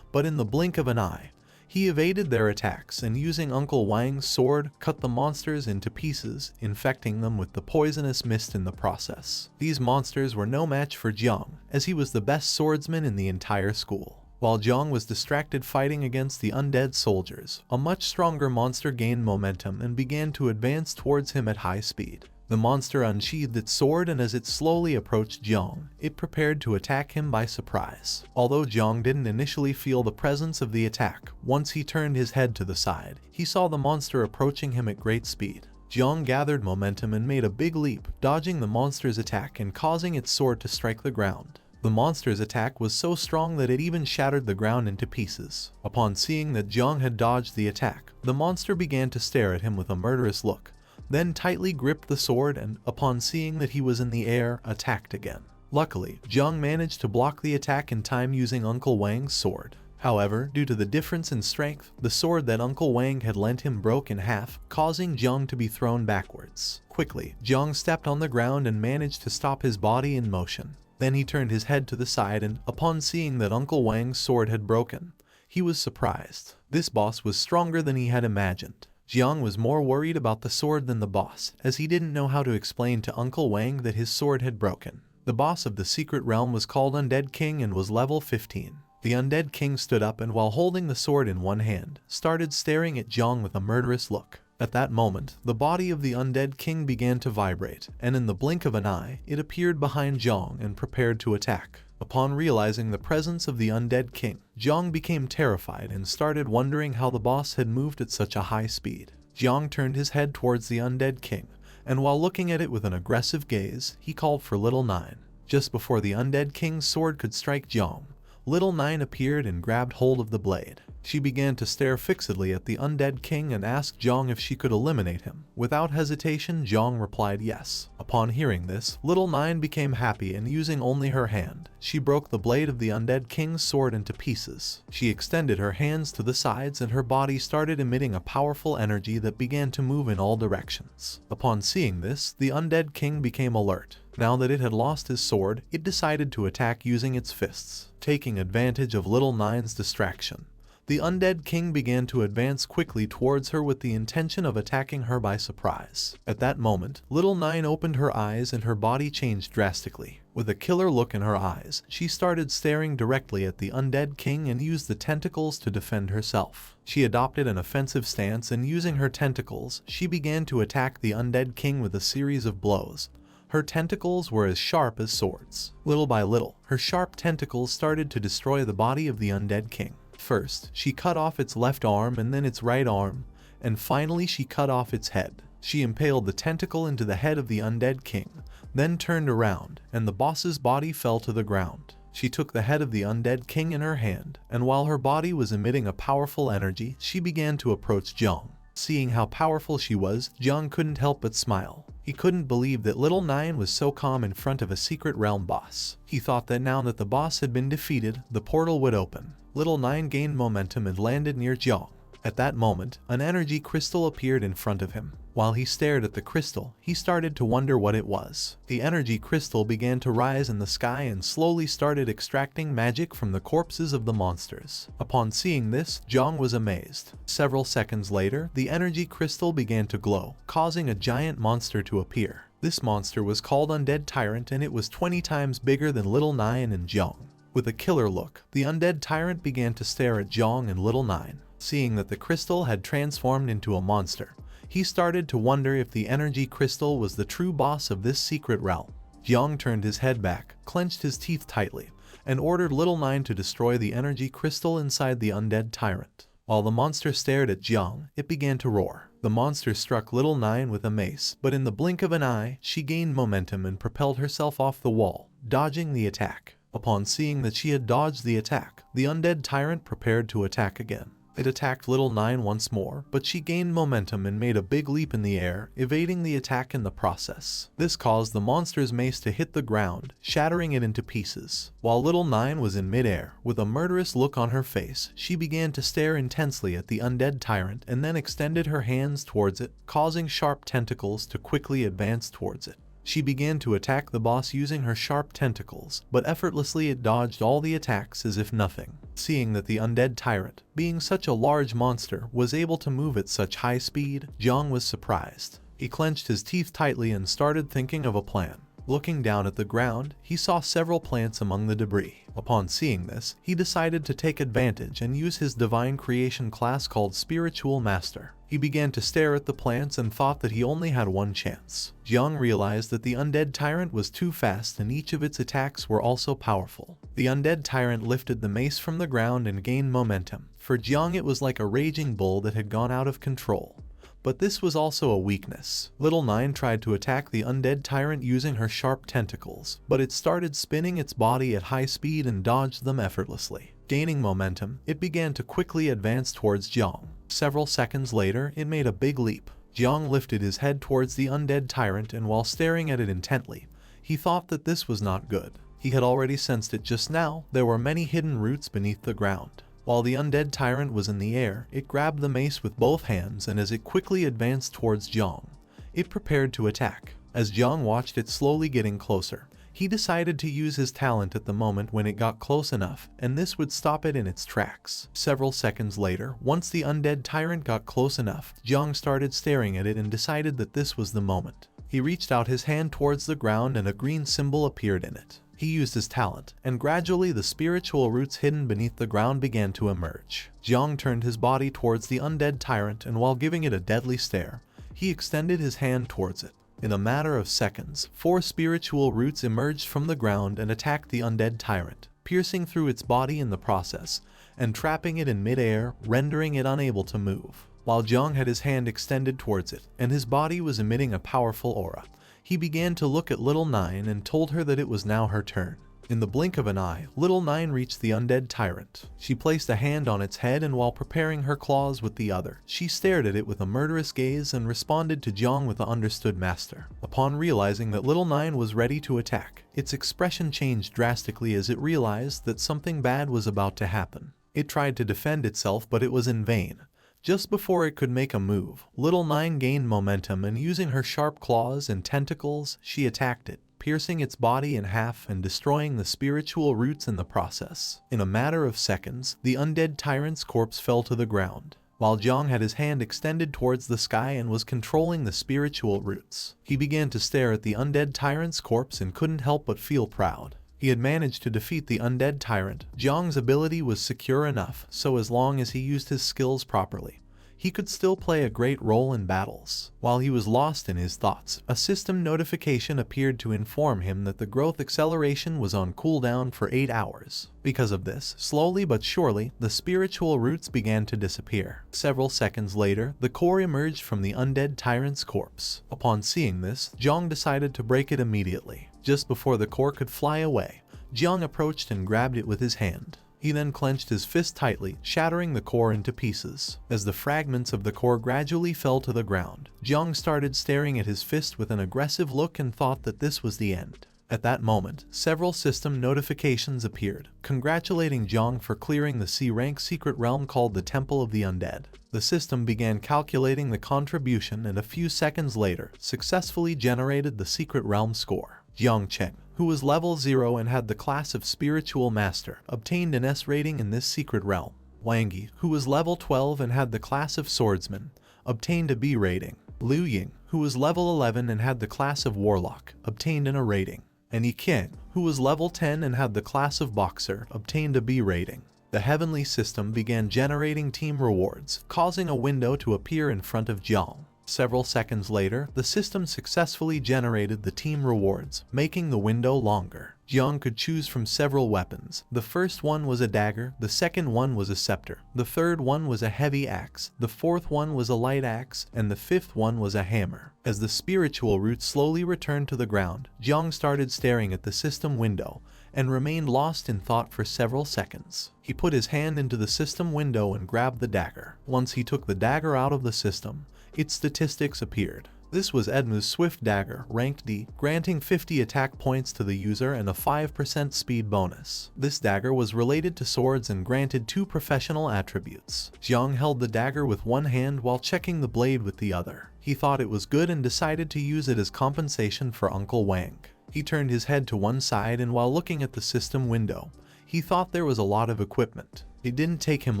but in the blink of an eye, He evaded their attacks and using Uncle Wang's sword, cut the monsters into pieces, infecting them with the poisonous mist in the process. These monsters were no match for Jiang, as he was the best swordsman in the entire school. While Jiang was distracted fighting against the undead soldiers, a much stronger monster gained momentum and began to advance towards him at high speed. The monster unsheathed its sword, and as it slowly approached Jiang, it prepared to attack him by surprise. Although Jiang didn't initially feel the presence of the attack, once he turned his head to the side, he saw the monster approaching him at great speed. Jiang gathered momentum and made a big leap, dodging the monster's attack and causing its sword to strike the ground. The monster's attack was so strong that it even shattered the ground into pieces. Upon seeing that Jiang had dodged the attack, the monster began to stare at him with a murderous look, then tightly gripped the sword and, upon seeing that he was in the air, attacked again. Luckily, Jiang managed to block the attack in time using Uncle Wang's sword. However, due to the difference in strength, the sword that Uncle Wang had lent him broke in half, causing Jiang to be thrown backwards. Quickly, Jiang stepped on the ground and managed to stop his body in motion. Then he turned his head to the side and, upon seeing that Uncle Wang's sword had broken, he was surprised. This boss was stronger than he had imagined. Jiang was more worried about the sword than the boss, as he didn't know how to explain to Uncle Wang that his sword had broken. The boss of the secret realm was called Undead King and was level 15. The Undead King stood up and, while holding the sword in one hand, started staring at Jiang with a murderous look. At that moment, the body of the Undead King began to vibrate, and in the blink of an eye, it appeared behind Jiang and prepared to attack. Upon realizing the presence of the Undead King, Jiang became terrified and started wondering how the boss had moved at such a high speed. Jiang turned his head towards the Undead King, and while looking at it with an aggressive gaze, he called for Little Nine. Just before the Undead King's sword could strike Jiang, Little Nine appeared and grabbed hold of the blade. She began to stare fixedly at the Undead King and asked Jiang if she could eliminate him. Without hesitation, Jiang replied yes. Upon hearing this, Little Nine became happy and, using only her hand, she broke the blade of the Undead King's sword into pieces. She extended her hands to the sides and her body started emitting a powerful energy that began to move in all directions. Upon seeing this, the Undead King became alert. Now that it had lost his sword, it decided to attack using its fists. Taking advantage of Little Nine's distraction, the Undead King began to advance quickly towards her with the intention of attacking her by surprise. At that moment, Little Nine opened her eyes and her body changed drastically. With a killer look in her eyes, she started staring directly at the Undead King and used the tentacles to defend herself. She adopted an offensive stance and, using her tentacles, she began to attack the Undead King with a series of blows. Her tentacles were as sharp as swords. Little by little, her sharp tentacles started to destroy the body of the Undead King. First, she cut off its left arm and then its right arm, and finally she cut off its head. She impaled the tentacle into the head of the Undead King, then turned around, and the boss's body fell to the ground. She took the head of the Undead King in her hand, and while her body was emitting a powerful energy, she began to approach Jiang. Seeing how powerful she was, Jiang couldn't help but smile. He couldn't believe that Little Nine was so calm in front of a secret realm boss. He thought that now that the boss had been defeated, the portal would open. Little Nine gained momentum and landed near Jiang. At that moment, an energy crystal appeared in front of him. While he stared at the crystal, he started to wonder what it was. The energy crystal began to rise in the sky and slowly started extracting magic from the corpses of the monsters. Upon seeing this, Jiang was amazed. Several seconds later, the energy crystal began to glow, causing a giant monster to appear. This monster was called Undead Tyrant, and it was 20 times bigger than Little Nine and Jiang. With a killer look, the Undead Tyrant began to stare at Jiang and Little Nine. Seeing that the crystal had transformed into a monster, he started to wonder if the energy crystal was the true boss of this secret realm. Jiang turned his head back, clenched his teeth tightly, and ordered Little Nine to destroy the energy crystal inside the Undead Tyrant. While the monster stared at Jiang, it began to roar. The monster struck Little Nine with a mace, but in the blink of an eye, she gained momentum and propelled herself off the wall, dodging the attack. Upon seeing that she had dodged the attack, the Undead Tyrant prepared to attack again. It attacked Little Nine once more, but she gained momentum and made a big leap in the air, evading the attack in the process. This caused the monster's mace to hit the ground, shattering it into pieces. While Little Nine was in midair, with a murderous look on her face, she began to stare intensely at the Undead Tyrant and then extended her hands towards it, causing sharp tentacles to quickly advance towards it. She began to attack the boss using her sharp tentacles, but effortlessly it dodged all the attacks as if nothing. Seeing that the undead tyrant, being such a large monster, was able to move at such high speed, Jiang was surprised. He clenched his teeth tightly and started thinking of a plan. Looking down at the ground, he saw several plants among the debris. Upon seeing this, he decided to take advantage and use his divine creation class called Spiritual Master. He began to stare at the plants and thought that he only had one chance. Jiang realized that the undead tyrant was too fast and each of its attacks were also powerful. The undead tyrant lifted the mace from the ground and gained momentum. For Jiang it was like a raging bull that had gone out of control. But this was also a weakness. Little Nine tried to attack the undead tyrant using her sharp tentacles, but it started spinning its body at high speed and dodged them effortlessly. Gaining momentum, it began to quickly advance towards Jiang. Several seconds later, it made a big leap. Jiang lifted his head towards the undead tyrant, and while staring at it intently, he thought that this was not good. He had already sensed it just now. There were many hidden roots beneath the ground. While the undead tyrant was in the air, it grabbed the mace with both hands, and as it quickly advanced towards Jiang, it prepared to attack. As Jiang watched it slowly getting closer, he decided to use his talent at the moment when it got close enough, and this would stop it in its tracks. Several seconds later, once the undead tyrant got close enough, Jiang started staring at it and decided that this was the moment. He reached out his hand towards the ground and a green symbol appeared in it. He used his talent, and gradually the spiritual roots hidden beneath the ground began to emerge. Jiang turned his body towards the undead tyrant, and while giving it a deadly stare, he extended his hand towards it. In a matter of seconds, 4 spiritual roots emerged from the ground and attacked the undead tyrant, piercing through its body in the process, and trapping it in mid-air, rendering it unable to move. While Jiang had his hand extended towards it, and his body was emitting a powerful aura, he began to look at Little Nine and told her that it was now her turn. In the blink of an eye, Little Nine reached the undead tyrant. She placed a hand on its head, and while preparing her claws with the other, she stared at it with a murderous gaze and responded to Jiang with the understood master. Upon realizing that Little Nine was ready to attack, its expression changed drastically as it realized that something bad was about to happen. It tried to defend itself, but it was in vain. Just before it could make a move, Little Nine gained momentum, and using her sharp claws and tentacles, she attacked it, piercing its body in half and destroying the spiritual roots in the process. In a matter of seconds, the undead tyrant's corpse fell to the ground, while Jiang had his hand extended towards the sky and was controlling the spiritual roots. He began to stare at the undead tyrant's corpse and couldn't help but feel proud. He had managed to defeat the undead tyrant. Jiang's ability was secure enough, so as long as he used his skills properly, he could still play a great role in battles. While he was lost in his thoughts, a system notification appeared to inform him that the growth acceleration was on cooldown for 8 hours. Because of this, slowly but surely, the spiritual roots began to disappear. Several seconds later, the core emerged from the undead tyrant's corpse. Upon seeing this, Jiang decided to break it immediately. Just before the core could fly away, Jiang approached and grabbed it with his hand. He then clenched his fist tightly, shattering the core into pieces. As the fragments of the core gradually fell to the ground, Jiang started staring at his fist with an aggressive look and thought that this was the end. At that moment, several system notifications appeared, congratulating Jiang for clearing the C-rank secret realm called the Temple of the Undead. The system began calculating the contribution and a few seconds later, successfully generated the secret realm score. Jiang Chen, who was level 0 and had the class of Spiritual Master, obtained an S rating in this secret realm. Wang Yi, who was level 12 and had the class of Swordsman, obtained a B rating. Liu Ying, who was level 11 and had the class of Warlock, obtained an A rating. And Yi Qiang, who was level 10 and had the class of Boxer, obtained a B rating. The heavenly system began generating team rewards, causing a window to appear in front of Jiang. Several seconds later, the system successfully generated the team rewards, making the window longer. Jiang could choose from several weapons. The first one was a dagger, the second one was a scepter, the third one was a heavy axe, the fourth one was a light axe, and the fifth one was a hammer. As the spiritual roots slowly returned to the ground, Jiang started staring at the system window and remained lost in thought for several seconds. He put his hand into the system window and grabbed the dagger. Once he took the dagger out of the system, its statistics appeared. This was Edmu's Swift Dagger, ranked D, granting 50 attack points to the user and a 5% speed bonus. This dagger was related to swords and granted 2 professional attributes. Jiang held the dagger with one hand while checking the blade with the other. He thought it was good and decided to use it as compensation for Uncle Wang. He turned his head to one side and while looking at the system window, he thought there was a lot of equipment. It didn't take him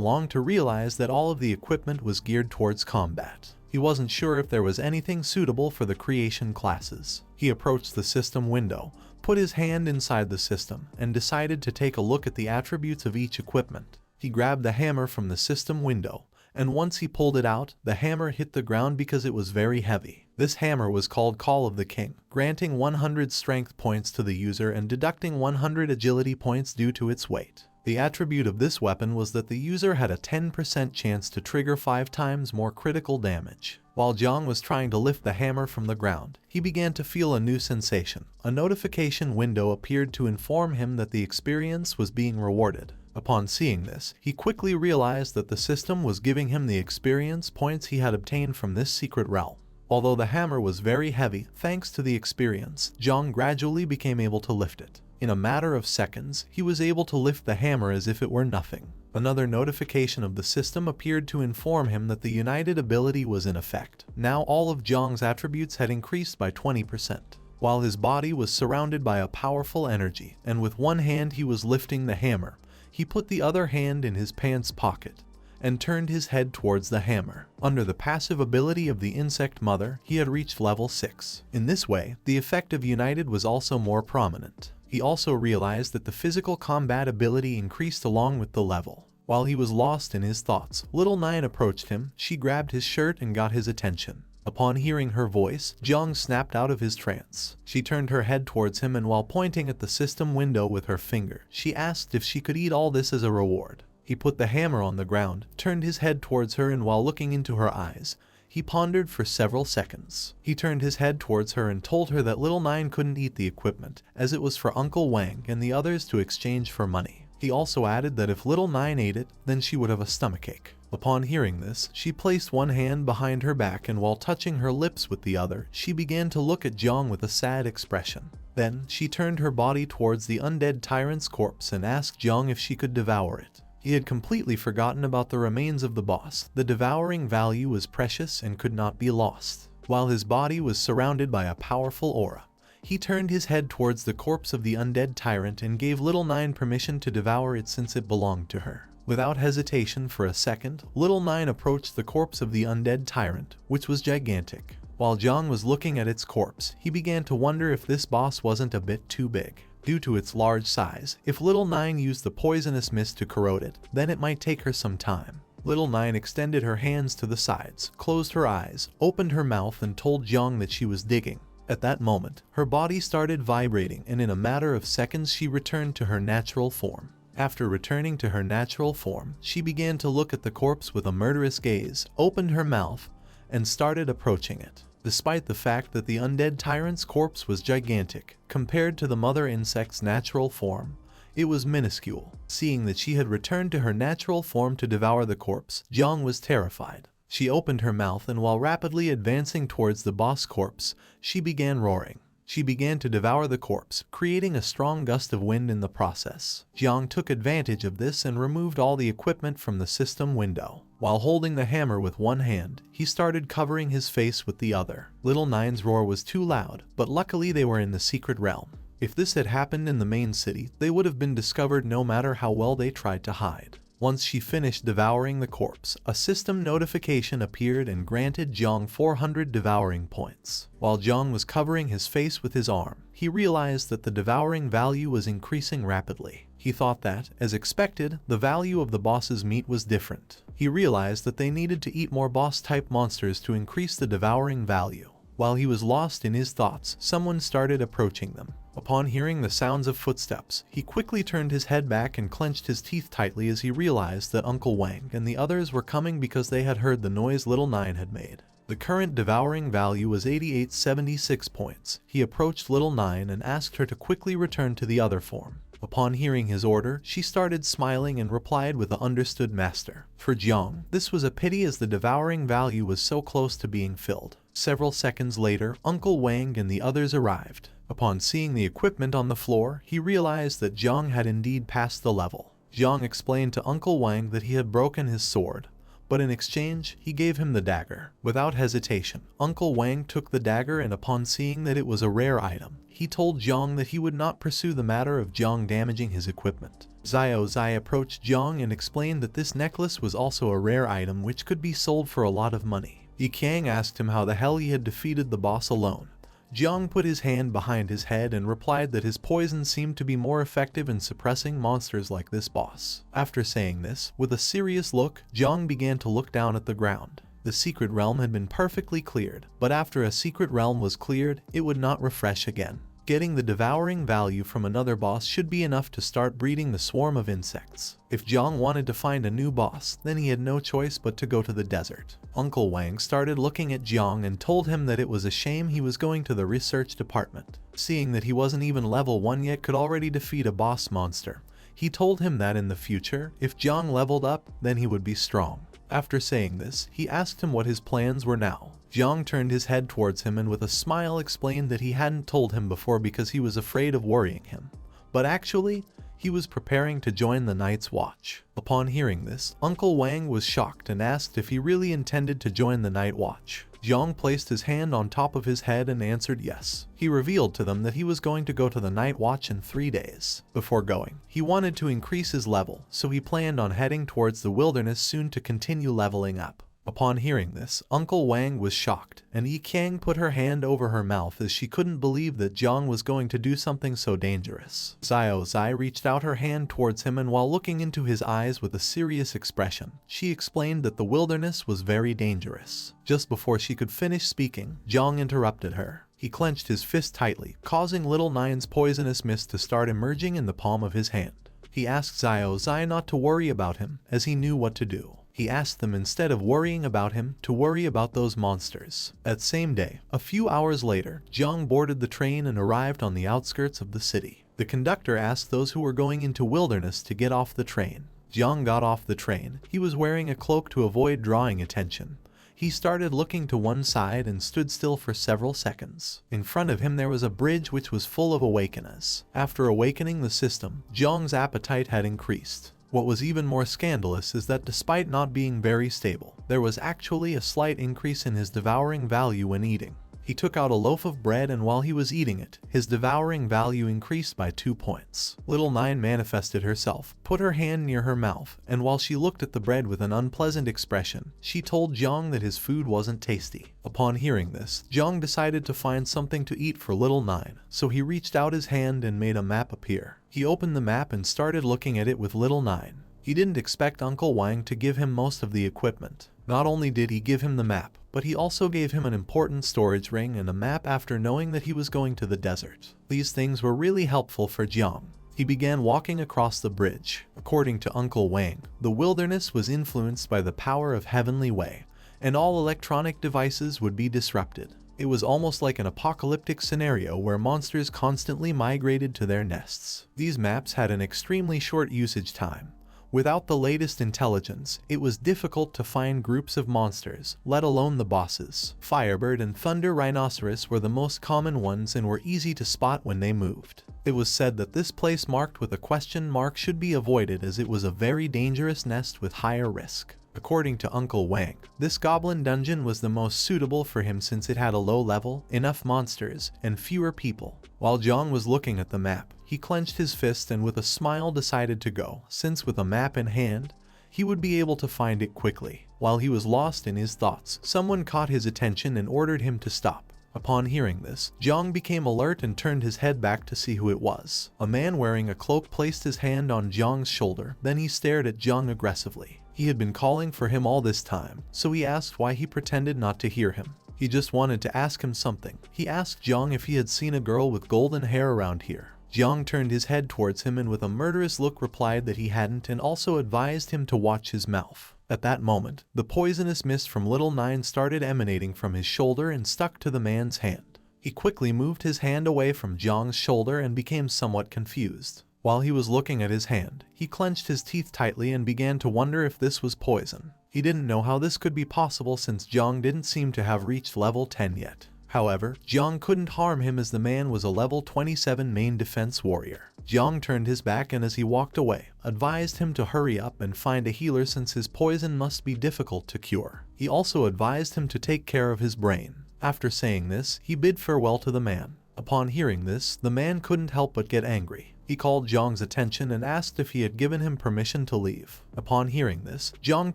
long to realize that all of the equipment was geared towards combat. He wasn't sure if there was anything suitable for the creation classes. He approached the system window, put his hand inside the system, and decided to take a look at the attributes of each equipment. He grabbed the hammer from the system window, and once he pulled it out, the hammer hit the ground because it was very heavy. This hammer was called Call of the King, granting 100 strength points to the user and deducting 100 agility points due to its weight. The attribute of this weapon was that the user had a 10% chance to trigger 5 times more critical damage. While Jiang was trying to lift the hammer from the ground, he began to feel a new sensation. A notification window appeared to inform him that the experience was being rewarded. Upon seeing this, he quickly realized that the system was giving him the experience points he had obtained from this secret realm. Although the hammer was very heavy, thanks to the experience, Jiang gradually became able to lift it. In a matter of seconds, he was able to lift the hammer as if it were nothing. Another notification of the system appeared to inform him that the United ability was in effect. Now all of Jiang's attributes had increased by 20%. While his body was surrounded by a powerful energy, and with one hand he was lifting the hammer, he put the other hand in his pants pocket and turned his head towards the hammer. Under the passive ability of the Insect Mother, he had reached level 6. In this way, the effect of United was also more prominent. He also realized that the physical combat ability increased along with the level. While he was lost in his thoughts, Little Nine approached him. She grabbed his shirt and got his attention. Upon hearing her voice, Jiang snapped out of his trance. She turned her head towards him and while pointing at the system window with her finger, she asked if she could eat all this as a reward. He put the hammer on the ground, turned his head towards her and while looking into her eyes, he pondered for several seconds. He turned his head towards her and told her that Little Nine couldn't eat the equipment, as it was for Uncle Wang and the others to exchange for money. He also added that if Little Nine ate it, then she would have a stomachache. Upon hearing this, she placed one hand behind her back and while touching her lips with the other, she began to look at Jiang with a sad expression. Then, she turned her body towards the undead Tyrant's corpse and asked Jiang if she could devour it. He had completely forgotten about the remains of the boss. The devouring value was precious and could not be lost. While his body was surrounded by a powerful aura, he turned his head towards the corpse of the undead tyrant and gave Little Nine permission to devour it since it belonged to her. Without hesitation for a second, Little Nine approached the corpse of the undead tyrant, which was gigantic. While Jiang was looking at its corpse, he began to wonder if this boss wasn't a bit too big. Due to its large size, if Little Nine used the poisonous mist to corrode it, then it might take her some time. Little Nine extended her hands to the sides, closed her eyes, opened her mouth and told Jiang that she was digging. At that moment, her body started vibrating and in a matter of seconds she returned to her natural form. After returning to her natural form, she began to look at the corpse with a murderous gaze, opened her mouth, and started approaching it. Despite the fact that the undead tyrant's corpse was gigantic, compared to the mother insect's natural form, it was minuscule. Seeing that she had returned to her natural form to devour the corpse, Jiang was terrified. She opened her mouth and while rapidly advancing towards the boss corpse, she began roaring. She began to devour the corpse, creating a strong gust of wind in the process. Jiang took advantage of this and removed all the equipment from the system window. While holding the hammer with one hand, he started covering his face with the other. Little Nine's roar was too loud, but luckily they were in the secret realm. If this had happened in the main city, they would have been discovered no matter how well they tried to hide. Once she finished devouring the corpse, a system notification appeared and granted Jiang 400 devouring points. While Jiang was covering his face with his arm, he realized that the devouring value was increasing rapidly. He thought that, as expected, the value of the boss's meat was different. He realized that they needed to eat more boss-type monsters to increase the devouring value. While he was lost in his thoughts, someone started approaching them. Upon hearing the sounds of footsteps, he quickly turned his head back and clenched his teeth tightly as he realized that Uncle Wang and the others were coming because they had heard the noise Little Nine had made. The current devouring value was 8876 points. He approached Little Nine and asked her to quickly return to the other form. Upon hearing his order, she started smiling and replied with a understood master. For Jiang, this was a pity as the devouring value was so close to being filled. Several seconds later, Uncle Wang and the others arrived. Upon seeing the equipment on the floor, he realized that Jiang had indeed passed the level. Jiang explained to Uncle Wang that he had broken his sword, but in exchange, he gave him the dagger. Without hesitation, Uncle Wang took the dagger, and upon seeing that it was a rare item, he told Jiang that he would not pursue the matter of Jiang damaging his equipment. Zio approached Jiang and explained that this necklace was also a rare item which could be sold for a lot of money. Yiqiang asked him how the hell he had defeated the boss alone. Jiang put his hand behind his head and replied that his poison seemed to be more effective in suppressing monsters like this boss. After saying this, with a serious look, Jiang began to look down at the ground. The secret realm had been perfectly cleared, but after a secret realm was cleared, it would not refresh again. Getting the devouring value from another boss should be enough to start breeding the swarm of insects. If Jiang wanted to find a new boss, then he had no choice but to go to the desert. Uncle Wang started looking at Jiang and told him that it was a shame he was going to the research department. Seeing that he wasn't even level 1 yet could already defeat a boss monster, he told him that in the future, if Jiang leveled up, then he would be strong. After saying this, he asked him what his plans were now. Jiang turned his head towards him and with a smile explained that he hadn't told him before because he was afraid of worrying him. But actually, he was preparing to join the Night's Watch. Upon hearing this, Uncle Wang was shocked and asked if he really intended to join the Night Watch. Jiang placed his hand on top of his head and answered yes. He revealed to them that he was going to go to the Night Watch in 3 days. Before going, he wanted to increase his level, so he planned on heading towards the wilderness soon to continue leveling up. Upon hearing this, Uncle Wang was shocked, and Yiqiang put her hand over her mouth as she couldn't believe that Jiang was going to do something so dangerous. Zio reached out her hand towards him, and while looking into his eyes with a serious expression, she explained that the wilderness was very dangerous. Just before she could finish speaking, Jiang interrupted her. He clenched his fist tightly, causing Little Nine's poisonous mist to start emerging in the palm of his hand. He asked Zio not to worry about him, as he knew what to do. He asked them, instead of worrying about him, to worry about those monsters. That same day, a few hours later, Jiang boarded the train and arrived on the outskirts of the city. The conductor asked those who were going into wilderness to get off the train. Jiang got off the train. He was wearing a cloak to avoid drawing attention. He started looking to one side and stood still for several seconds. In front of him there was a bridge which was full of awakeners. After awakening the system, Jiang's appetite had increased. What was even more scandalous is that despite not being very stable, there was actually a slight increase in his devouring value when eating. He took out a loaf of bread, and while he was eating it, his devouring value increased by 2 points. Little Nine manifested herself, put her hand near her mouth, and while she looked at the bread with an unpleasant expression, she told Jiang that his food wasn't tasty. Upon hearing this, Jiang decided to find something to eat for Little Nine, so he reached out his hand and made a map appear. He opened the map and started looking at it with Little Nine. He didn't expect Uncle Wang to give him most of the equipment. Not only did he give him the map, but he also gave him an important storage ring and a map after knowing that he was going to the desert. These things were really helpful for Jiang. He began walking across the bridge. According to Uncle Wang, the wilderness was influenced by the power of Heavenly Way, and all electronic devices would be disrupted. It was almost like an apocalyptic scenario where monsters constantly migrated to their nests. These maps had an extremely short usage time. Without the latest intelligence, it was difficult to find groups of monsters, let alone the bosses. Firebird and Thunder Rhinoceros were the most common ones and were easy to spot when they moved. It was said that this place marked with a question mark should be avoided as it was a very dangerous nest with higher risk. According to Uncle Wang, this goblin dungeon was the most suitable for him since it had a low level, enough monsters, and fewer people. While Jiang was looking at the map, he clenched his fist and with a smile decided to go, since with a map in hand, he would be able to find it quickly. While he was lost in his thoughts, someone caught his attention and ordered him to stop. Upon hearing this, Jiang became alert and turned his head back to see who it was. A man wearing a cloak placed his hand on Jiang's shoulder, then he stared at Jiang aggressively. He had been calling for him all this time, so he asked why he pretended not to hear him. He just wanted to ask him something. He asked Jiang if he had seen a girl with golden hair around here. Jiang turned his head towards him and with a murderous look replied that he hadn't, and also advised him to watch his mouth. At that moment, the poisonous mist from Little Nine started emanating from his shoulder and stuck to the man's hand. He quickly moved his hand away from Jiang's shoulder and became somewhat confused. While he was looking at his hand, he clenched his teeth tightly and began to wonder if this was poison. He didn't know how this could be possible since Jiang didn't seem to have reached level 10 yet. However, Jiang couldn't harm him as the man was a level 27 main defense warrior. Jiang turned his back and as he walked away, advised him to hurry up and find a healer since his poison must be difficult to cure. He also advised him to take care of his brain. After saying this, he bid farewell to the man. Upon hearing this, the man couldn't help but get angry. He called Jiang's attention and asked if he had given him permission to leave. Upon hearing this, Jiang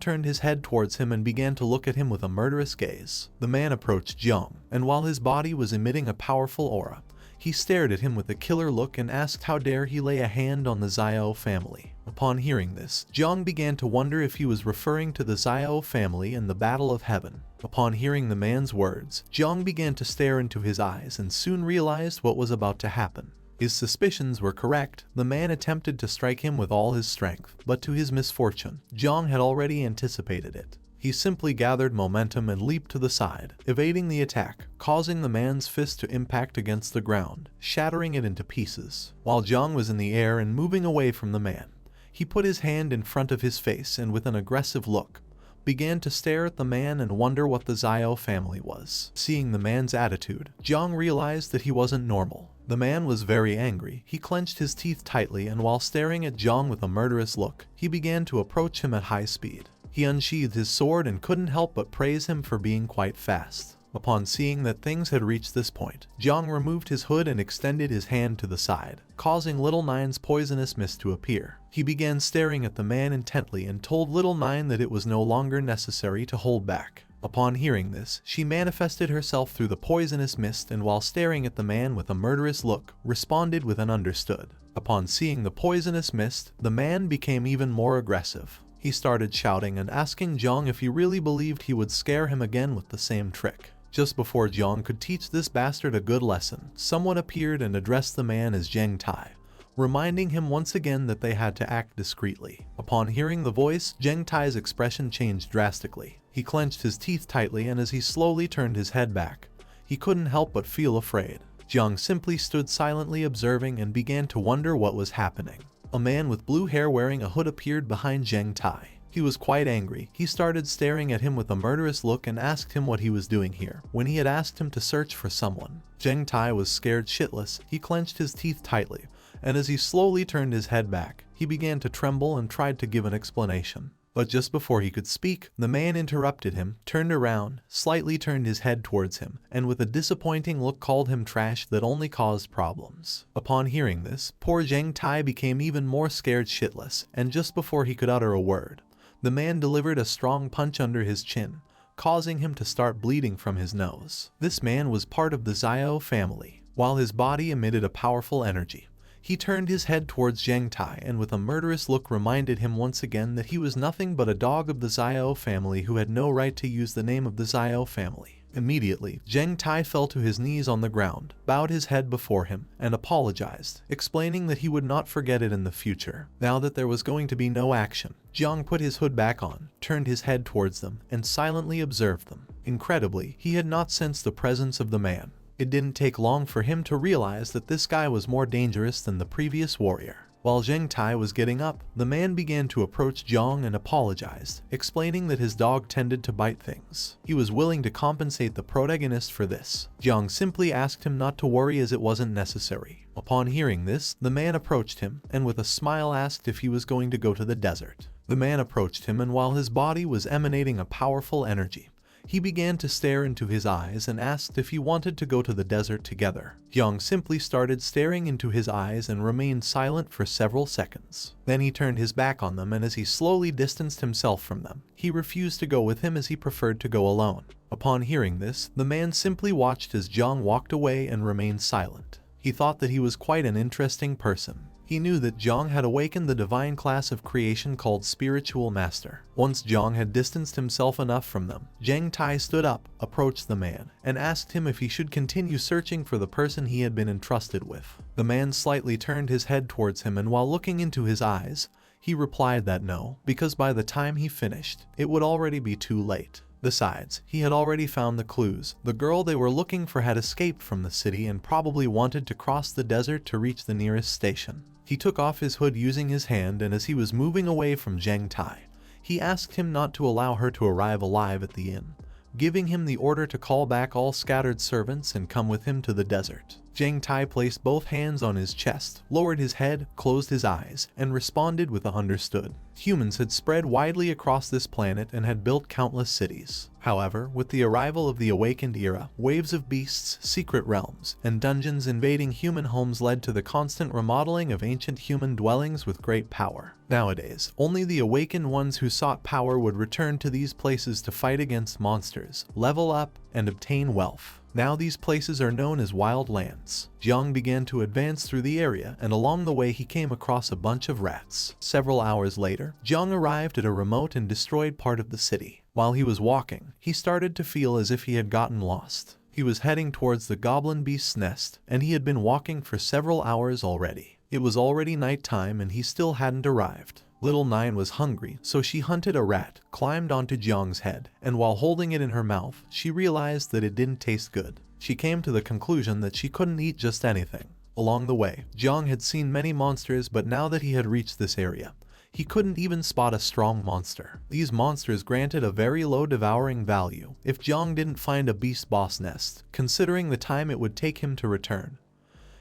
turned his head towards him and began to look at him with a murderous gaze. The man approached Jiang, and while his body was emitting a powerful aura, he stared at him with a killer look and asked how dare he lay a hand on the Zio family. Upon hearing this, Jiang began to wonder if he was referring to the Zio family and the Battle of Heaven. Upon hearing the man's words, Jiang began to stare into his eyes and soon realized what was about to happen. His suspicions were correct. The man attempted to strike him with all his strength, but to his misfortune, Jiang had already anticipated it. He simply gathered momentum and leaped to the side, evading the attack, causing the man's fist to impact against the ground, shattering it into pieces. While Jiang was in the air and moving away from the man, he put his hand in front of his face and with an aggressive look, began to stare at the man and wonder what the Zio family was. Seeing the man's attitude, Jiang realized that he wasn't normal. The man was very angry. He clenched his teeth tightly and while staring at Jiang with a murderous look, he began to approach him at high speed. He unsheathed his sword and couldn't help but praise him for being quite fast. Upon seeing that things had reached this point, Jiang removed his hood and extended his hand to the side, causing Little Nine's poisonous mist to appear. He began staring at the man intently and told Little Nine that it was no longer necessary to hold back. Upon hearing this, she manifested herself through the poisonous mist and while staring at the man with a murderous look, responded with an understood. Upon seeing the poisonous mist, the man became even more aggressive. He started shouting and asking Jiang if he really believed he would scare him again with the same trick. Just before Jiang could teach this bastard a good lesson, someone appeared and addressed the man as Zheng Tai, reminding him once again that they had to act discreetly. Upon hearing the voice, Zheng Tai's expression changed drastically. He clenched his teeth tightly and as he slowly turned his head back, he couldn't help but feel afraid. Jiang simply stood silently observing and began to wonder what was happening. A man with blue hair wearing a hood appeared behind Zheng Tai. He was quite angry. He started staring at him with a murderous look and asked him what he was doing here, when he had asked him to search for someone. Zheng Tai was scared shitless. He clenched his teeth tightly, and as he slowly turned his head back, he began to tremble and tried to give an explanation. But just before he could speak, the man interrupted him, turned around, slightly turned his head towards him, and with a disappointing look called him trash that only caused problems. Upon hearing this, poor Zheng Tai became even more scared shitless, and just before he could utter a word, the man delivered a strong punch under his chin, causing him to start bleeding from his nose. This man was part of the Zio family. While his body emitted a powerful energy, he turned his head towards Zheng Tai and with a murderous look reminded him once again that he was nothing but a dog of the Zio family who had no right to use the name of the Zio family. Immediately, Zheng Tai fell to his knees on the ground, bowed his head before him, and apologized, explaining that he would not forget it in the future. Now that there was going to be no action, Jiang put his hood back on, turned his head towards them, and silently observed them. Incredibly, he had not sensed the presence of the man. It didn't take long for him to realize that this guy was more dangerous than the previous warrior. While Zheng Tai was getting up, the man began to approach Jiang and apologized, explaining that his dog tended to bite things. He was willing to compensate the protagonist for this. Jiang simply asked him not to worry as it wasn't necessary. Upon hearing this, the man approached him and with a smile asked if he was going to go to the desert. The man approached him and while his body was emanating a powerful energy, he began to stare into his eyes and asked if he wanted to go to the desert together. Jiang simply started staring into his eyes and remained silent for several seconds. Then he turned his back on them and as he slowly distanced himself from them, he refused to go with him as he preferred to go alone. Upon hearing this, the man simply watched as Jiang walked away and remained silent. He thought that he was quite an interesting person. He knew that Jiang had awakened the divine class of creation called Spiritual Master. Once Jiang had distanced himself enough from them, Zheng Tai stood up, approached the man, and asked him if he should continue searching for the person he had been entrusted with. The man slightly turned his head towards him and while looking into his eyes, he replied that no, because by the time he finished, it would already be too late. Besides, he had already found the clues. The girl they were looking for had escaped from the city and probably wanted to cross the desert to reach the nearest station. He took off his hood using his hand and as he was moving away from Zheng Tai, He asked him not to allow her to arrive alive at the inn, giving him the order to call back all scattered servants and come with him to the desert. Jiang Tai placed both hands on his chest, lowered his head, closed his eyes, and responded with a understood. Humans had spread widely across this planet and had built countless cities. However, with the arrival of the awakened era, waves of beasts, secret realms, and dungeons invading human homes led to the constant remodeling of ancient human dwellings with great power. Nowadays, only the awakened ones who sought power would return to these places to fight against monsters, level up, and obtain wealth. Now these places are known as wildlands. Jiang began to advance through the area, and along the way he came across a bunch of rats. Several hours later, Jiang arrived at a remote and destroyed part of the city. While he was walking, he started to feel as if he had gotten lost. He was heading towards the goblin beast's nest, and he had been walking for several hours already. It was already nighttime and he still hadn't arrived. Little Nine was hungry, so she hunted a rat, climbed onto Jiang's head, and while holding it in her mouth, she realized that it didn't taste good. She came to the conclusion that she couldn't eat just anything. Along the way, Jiang had seen many monsters, but now that he had reached this area, he couldn't even spot a strong monster. These monsters granted a very low devouring value if Jiang didn't find a beast boss nest, considering the time it would take him to return.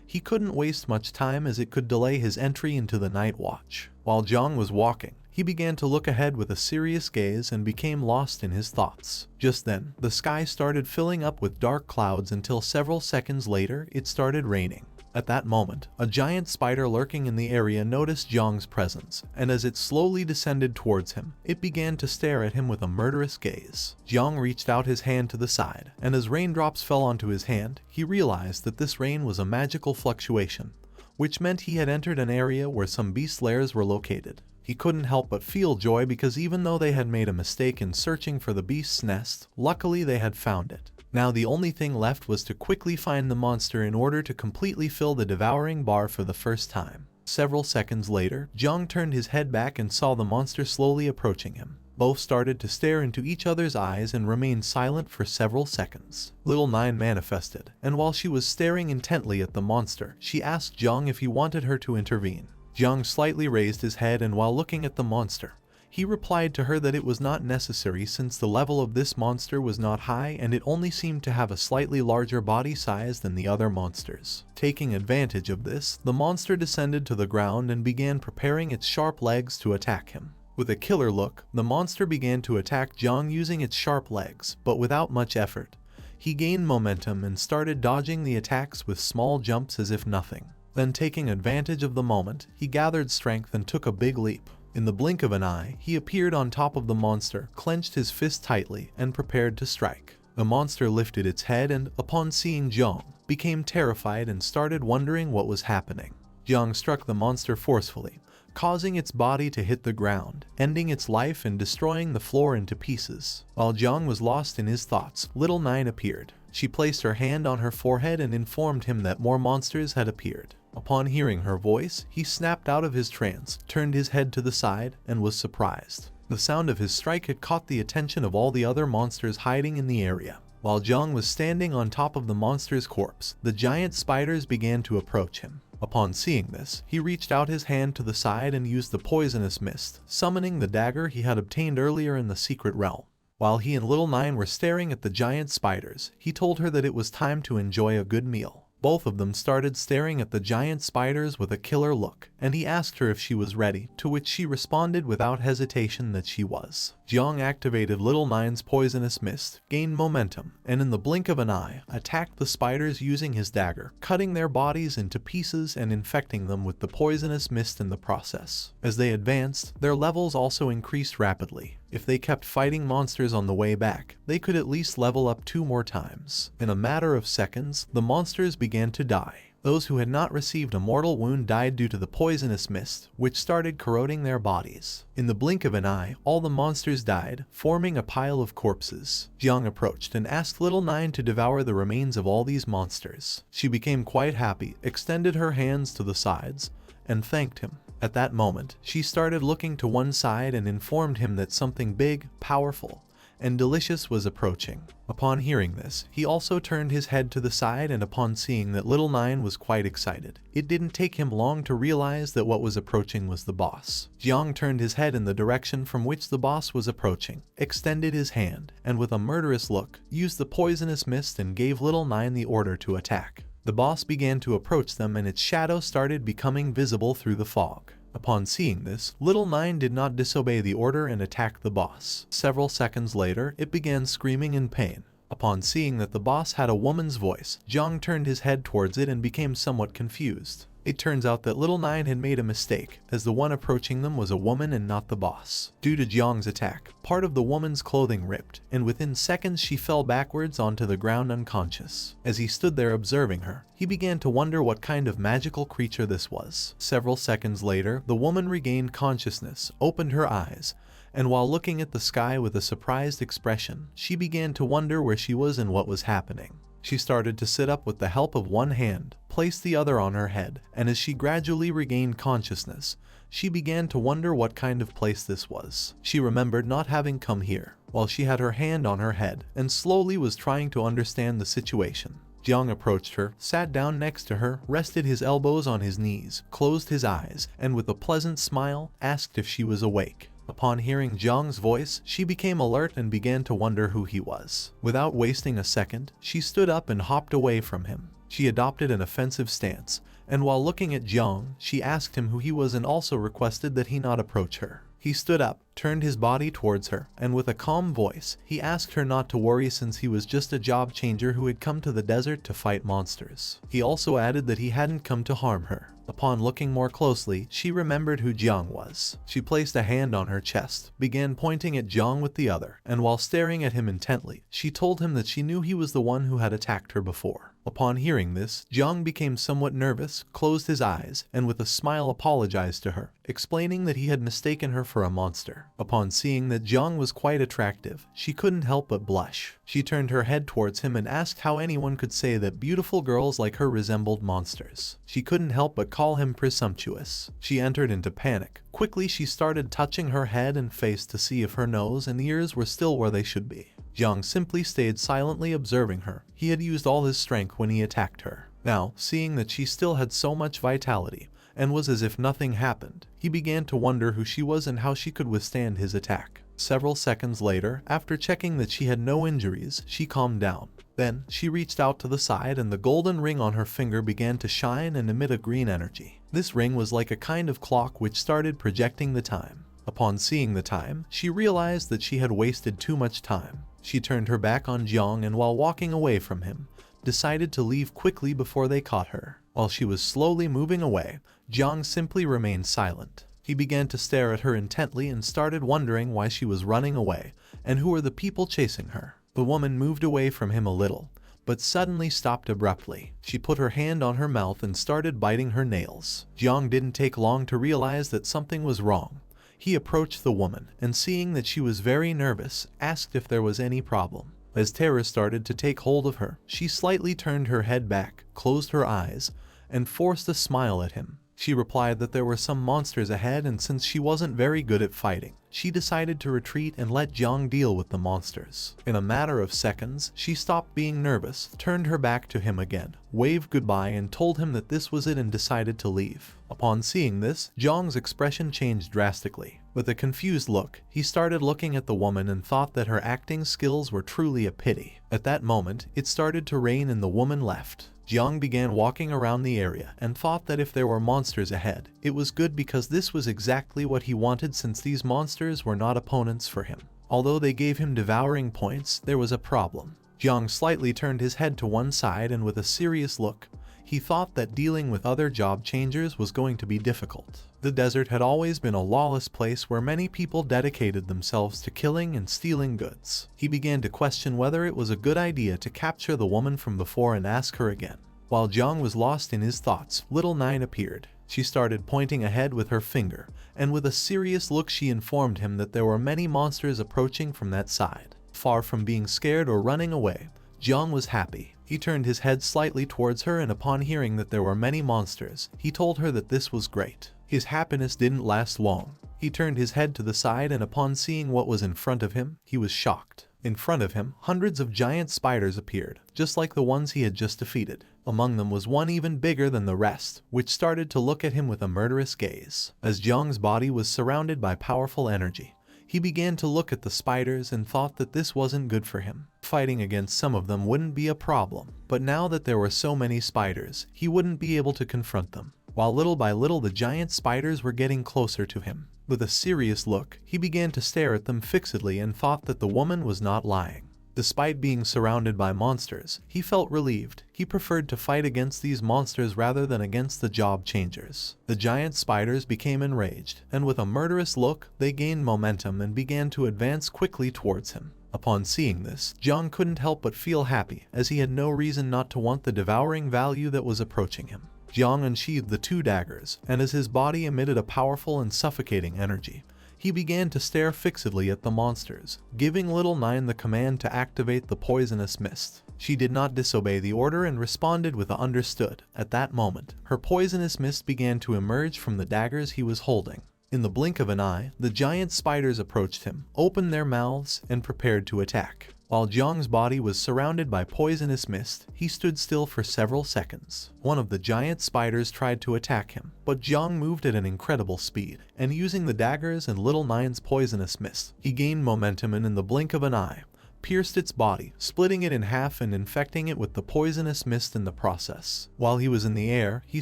He couldn't waste much time as it could delay his entry into the night watch. While Jiang was walking, he began to look ahead with a serious gaze and became lost in his thoughts. Just then, the sky started filling up with dark clouds until several seconds later, it started raining. At that moment, a giant spider lurking in the area noticed Jiang's presence, and as it slowly descended towards him, it began to stare at him with a murderous gaze. Jiang reached out his hand to the side, and as raindrops fell onto his hand, he realized that this rain was a magical fluctuation, which meant he had entered an area where some beast lairs were located. He couldn't help but feel joy because even though they had made a mistake in searching for the beast's nest, luckily they had found it. Now the only thing left was to quickly find the monster in order to completely fill the devouring bar for the first time. Several seconds later, Jiang turned his head back and saw the monster slowly approaching him. Both started to stare into each other's eyes and remained silent for several seconds. Little Nine manifested, and while she was staring intently at the monster, she asked Jiang if he wanted her to intervene. Jiang slightly raised his head, and while looking at the monster, he replied to her that it was not necessary since the level of this monster was not high and it only seemed to have a slightly larger body size than the other monsters. Taking advantage of this, the monster descended to the ground and began preparing its sharp legs to attack him. With a killer look, the monster began to attack Jiang using its sharp legs, but without much effort. He gained momentum and started dodging the attacks with small jumps as if nothing. Then, taking advantage of the moment, he gathered strength and took a big leap. In the blink of an eye, he appeared on top of the monster, clenched his fist tightly, and prepared to strike. The monster lifted its head and, upon seeing Jiang, became terrified and started wondering what was happening. Jiang struck the monster forcefully, causing its body to hit the ground, ending its life and destroying the floor into pieces. While Jiang was lost in his thoughts, Little Nine appeared. She placed her hand on her forehead and informed him that more monsters had appeared. Upon hearing her voice, he snapped out of his trance, turned his head to the side, and was surprised. The sound of his strike had caught the attention of all the other monsters hiding in the area. While Jiang was standing on top of the monster's corpse, the giant spiders began to approach him. Upon seeing this, he reached out his hand to the side and used the poisonous mist, summoning the dagger he had obtained earlier in the secret realm. While he and Little Nine were staring at the giant spiders, he told her that it was time to enjoy a good meal. Both of them started staring at the giant spiders with a killer look, and he asked her if she was ready, to which she responded without hesitation that she was. Jiang activated Little Nine's poisonous mist, gained momentum, and in the blink of an eye, attacked the spiders using his dagger, cutting their bodies into pieces and infecting them with the poisonous mist in the process. As they advanced, their levels also increased rapidly. If they kept fighting monsters on the way back, they could at least level up 2 more times. In a matter of seconds, the monsters began to die. Those who had not received a mortal wound died due to the poisonous mist, which started corroding their bodies. In the blink of an eye, all the monsters died, forming a pile of corpses. Jiang approached and asked Little Nine to devour the remains of all these monsters. She became quite happy, extended her hands to the sides, and thanked him. At that moment, she started looking to one side and informed him that something big, powerful, and delicious was approaching. Upon hearing this, he also turned his head to the side, and upon seeing that little Nine was quite excited, it didn't take him long to realize that what was approaching was the boss. Jiang turned his head in the direction from which the boss was approaching, extended his hand, and with a murderous look, used the poisonous mist and gave little Nine the order to attack. The boss began to approach them, and its shadow started becoming visible through the fog. Upon seeing this, little Nine did not disobey the order and attacked the boss. Several seconds later, it began screaming in pain. Upon seeing that the boss had a woman's voice, Jiang turned his head towards it and became somewhat confused. It turns out that little Nine had made a mistake, as the one approaching them was a woman and not the boss. Due to Jiang's attack, part of the woman's clothing ripped, and within seconds she fell backwards onto the ground unconscious. As he stood there observing her, he began to wonder what kind of magical creature this was. Several seconds later, the woman regained consciousness, opened her eyes, and while looking at the sky with a surprised expression, she began to wonder where she was and what was happening. She started to sit up with the help of one hand, placed the other on her head, and as she gradually regained consciousness, she began to wonder what kind of place this was. She remembered not having come here, while she had her hand on her head, and slowly was trying to understand the situation. Jiang approached her, sat down next to her, rested his elbows on his knees, closed his eyes, and with a pleasant smile, asked if she was awake. Upon hearing Jiang's voice, she became alert and began to wonder who he was. Without wasting a second, she stood up and hopped away from him. She adopted an offensive stance, and while looking at Jiang, she asked him who he was and also requested that he not approach her. He stood up, turned his body towards her, and with a calm voice, he asked her not to worry since he was just a job changer who had come to the desert to fight monsters. He also added that he hadn't come to harm her. Upon looking more closely, she remembered who Jiang was. She placed a hand on her chest, began pointing at Jiang with the other, and while staring at him intently, she told him that she knew he was the one who had attacked her before. Upon hearing this, Jiang became somewhat nervous, closed his eyes, and with a smile apologized to her, explaining that he had mistaken her for a monster. Upon seeing that Jiang was quite attractive, she couldn't help but blush. She turned her head towards him and asked how anyone could say that beautiful girls like her resembled monsters. She couldn't help but call him presumptuous. She entered into panic. Quickly she started touching her head and face to see if her nose and ears were still where they should be. Jiang simply stayed silently observing her. He had used all his strength when he attacked her. Now, seeing that she still had so much vitality, and was as if nothing happened, he began to wonder who she was and how she could withstand his attack. Several seconds later, after checking that she had no injuries, she calmed down. Then, she reached out to the side and the golden ring on her finger began to shine and emit a green energy. This ring was like a kind of clock which started projecting the time. Upon seeing the time, she realized that she had wasted too much time. She turned her back on Jiang and while walking away from him, decided to leave quickly before they caught her. While she was slowly moving away, Jiang simply remained silent. He began to stare at her intently and started wondering why she was running away and who were the people chasing her. The woman moved away from him a little, but suddenly stopped abruptly. She put her hand on her mouth and started biting her nails. Jiang didn't take long to realize that something was wrong. He approached the woman and seeing that she was very nervous, asked if there was any problem. As terror started to take hold of her, she slightly turned her head back, closed her eyes, and forced a smile at him. She replied that there were some monsters ahead and since she wasn't very good at fighting, she decided to retreat and let Jiang deal with the monsters. In a matter of seconds, she stopped being nervous, turned her back to him again, waved goodbye and told him that this was it and decided to leave. Upon seeing this, Jiang's expression changed drastically. With a confused look, he started looking at the woman and thought that her acting skills were truly a pity. At that moment, it started to rain and the woman left. Jiang began walking around the area and thought that if there were monsters ahead, it was good because this was exactly what he wanted since these monsters were not opponents for him. Although they gave him devouring points, there was a problem. Jiang slightly turned his head to one side and with a serious look, he thought that dealing with other job changers was going to be difficult. The desert had always been a lawless place where many people dedicated themselves to killing and stealing goods. He began to question whether it was a good idea to capture the woman from before and ask her again. While Jiang was lost in his thoughts, little Nine appeared. She started pointing ahead with her finger, and with a serious look she informed him that there were many monsters approaching from that side. Far from being scared or running away, Jiang was happy. He turned his head slightly towards her and upon hearing that there were many monsters, he told her that this was great. His happiness didn't last long. He turned his head to the side and upon seeing what was in front of him, he was shocked. In front of him, hundreds of giant spiders appeared, just like the ones he had just defeated. Among them was one even bigger than the rest, which started to look at him with a murderous gaze. As Jiang's body was surrounded by powerful energy, he began to look at the spiders and thought that this wasn't good for him. Fighting against some of them wouldn't be a problem, but now that there were so many spiders, he wouldn't be able to confront them. While little by little the giant spiders were getting closer to him. With a serious look, he began to stare at them fixedly and thought that the woman was not lying. Despite being surrounded by monsters, he felt relieved. He preferred to fight against these monsters rather than against the job changers. The giant spiders became enraged, and with a murderous look, they gained momentum and began to advance quickly towards him. Upon seeing this, Jiang couldn't help but feel happy, as he had no reason not to want the devouring value that was approaching him. Jiang unsheathed the 2 daggers, and as his body emitted a powerful and suffocating energy, he began to stare fixedly at the monsters, giving Little Nine the command to activate the poisonous mist. She did not disobey the order and responded with a understood. At that moment, her poisonous mist began to emerge from the daggers he was holding. In the blink of an eye, the giant spiders approached him, opened their mouths, and prepared to attack. While Jiang's body was surrounded by poisonous mist, he stood still for several seconds. One of the giant spiders tried to attack him, but Jiang moved at an incredible speed, and using the daggers and Little Nine's poisonous mist, he gained momentum and in the blink of an eye, pierced its body, splitting it in half and infecting it with the poisonous mist in the process. While he was in the air, he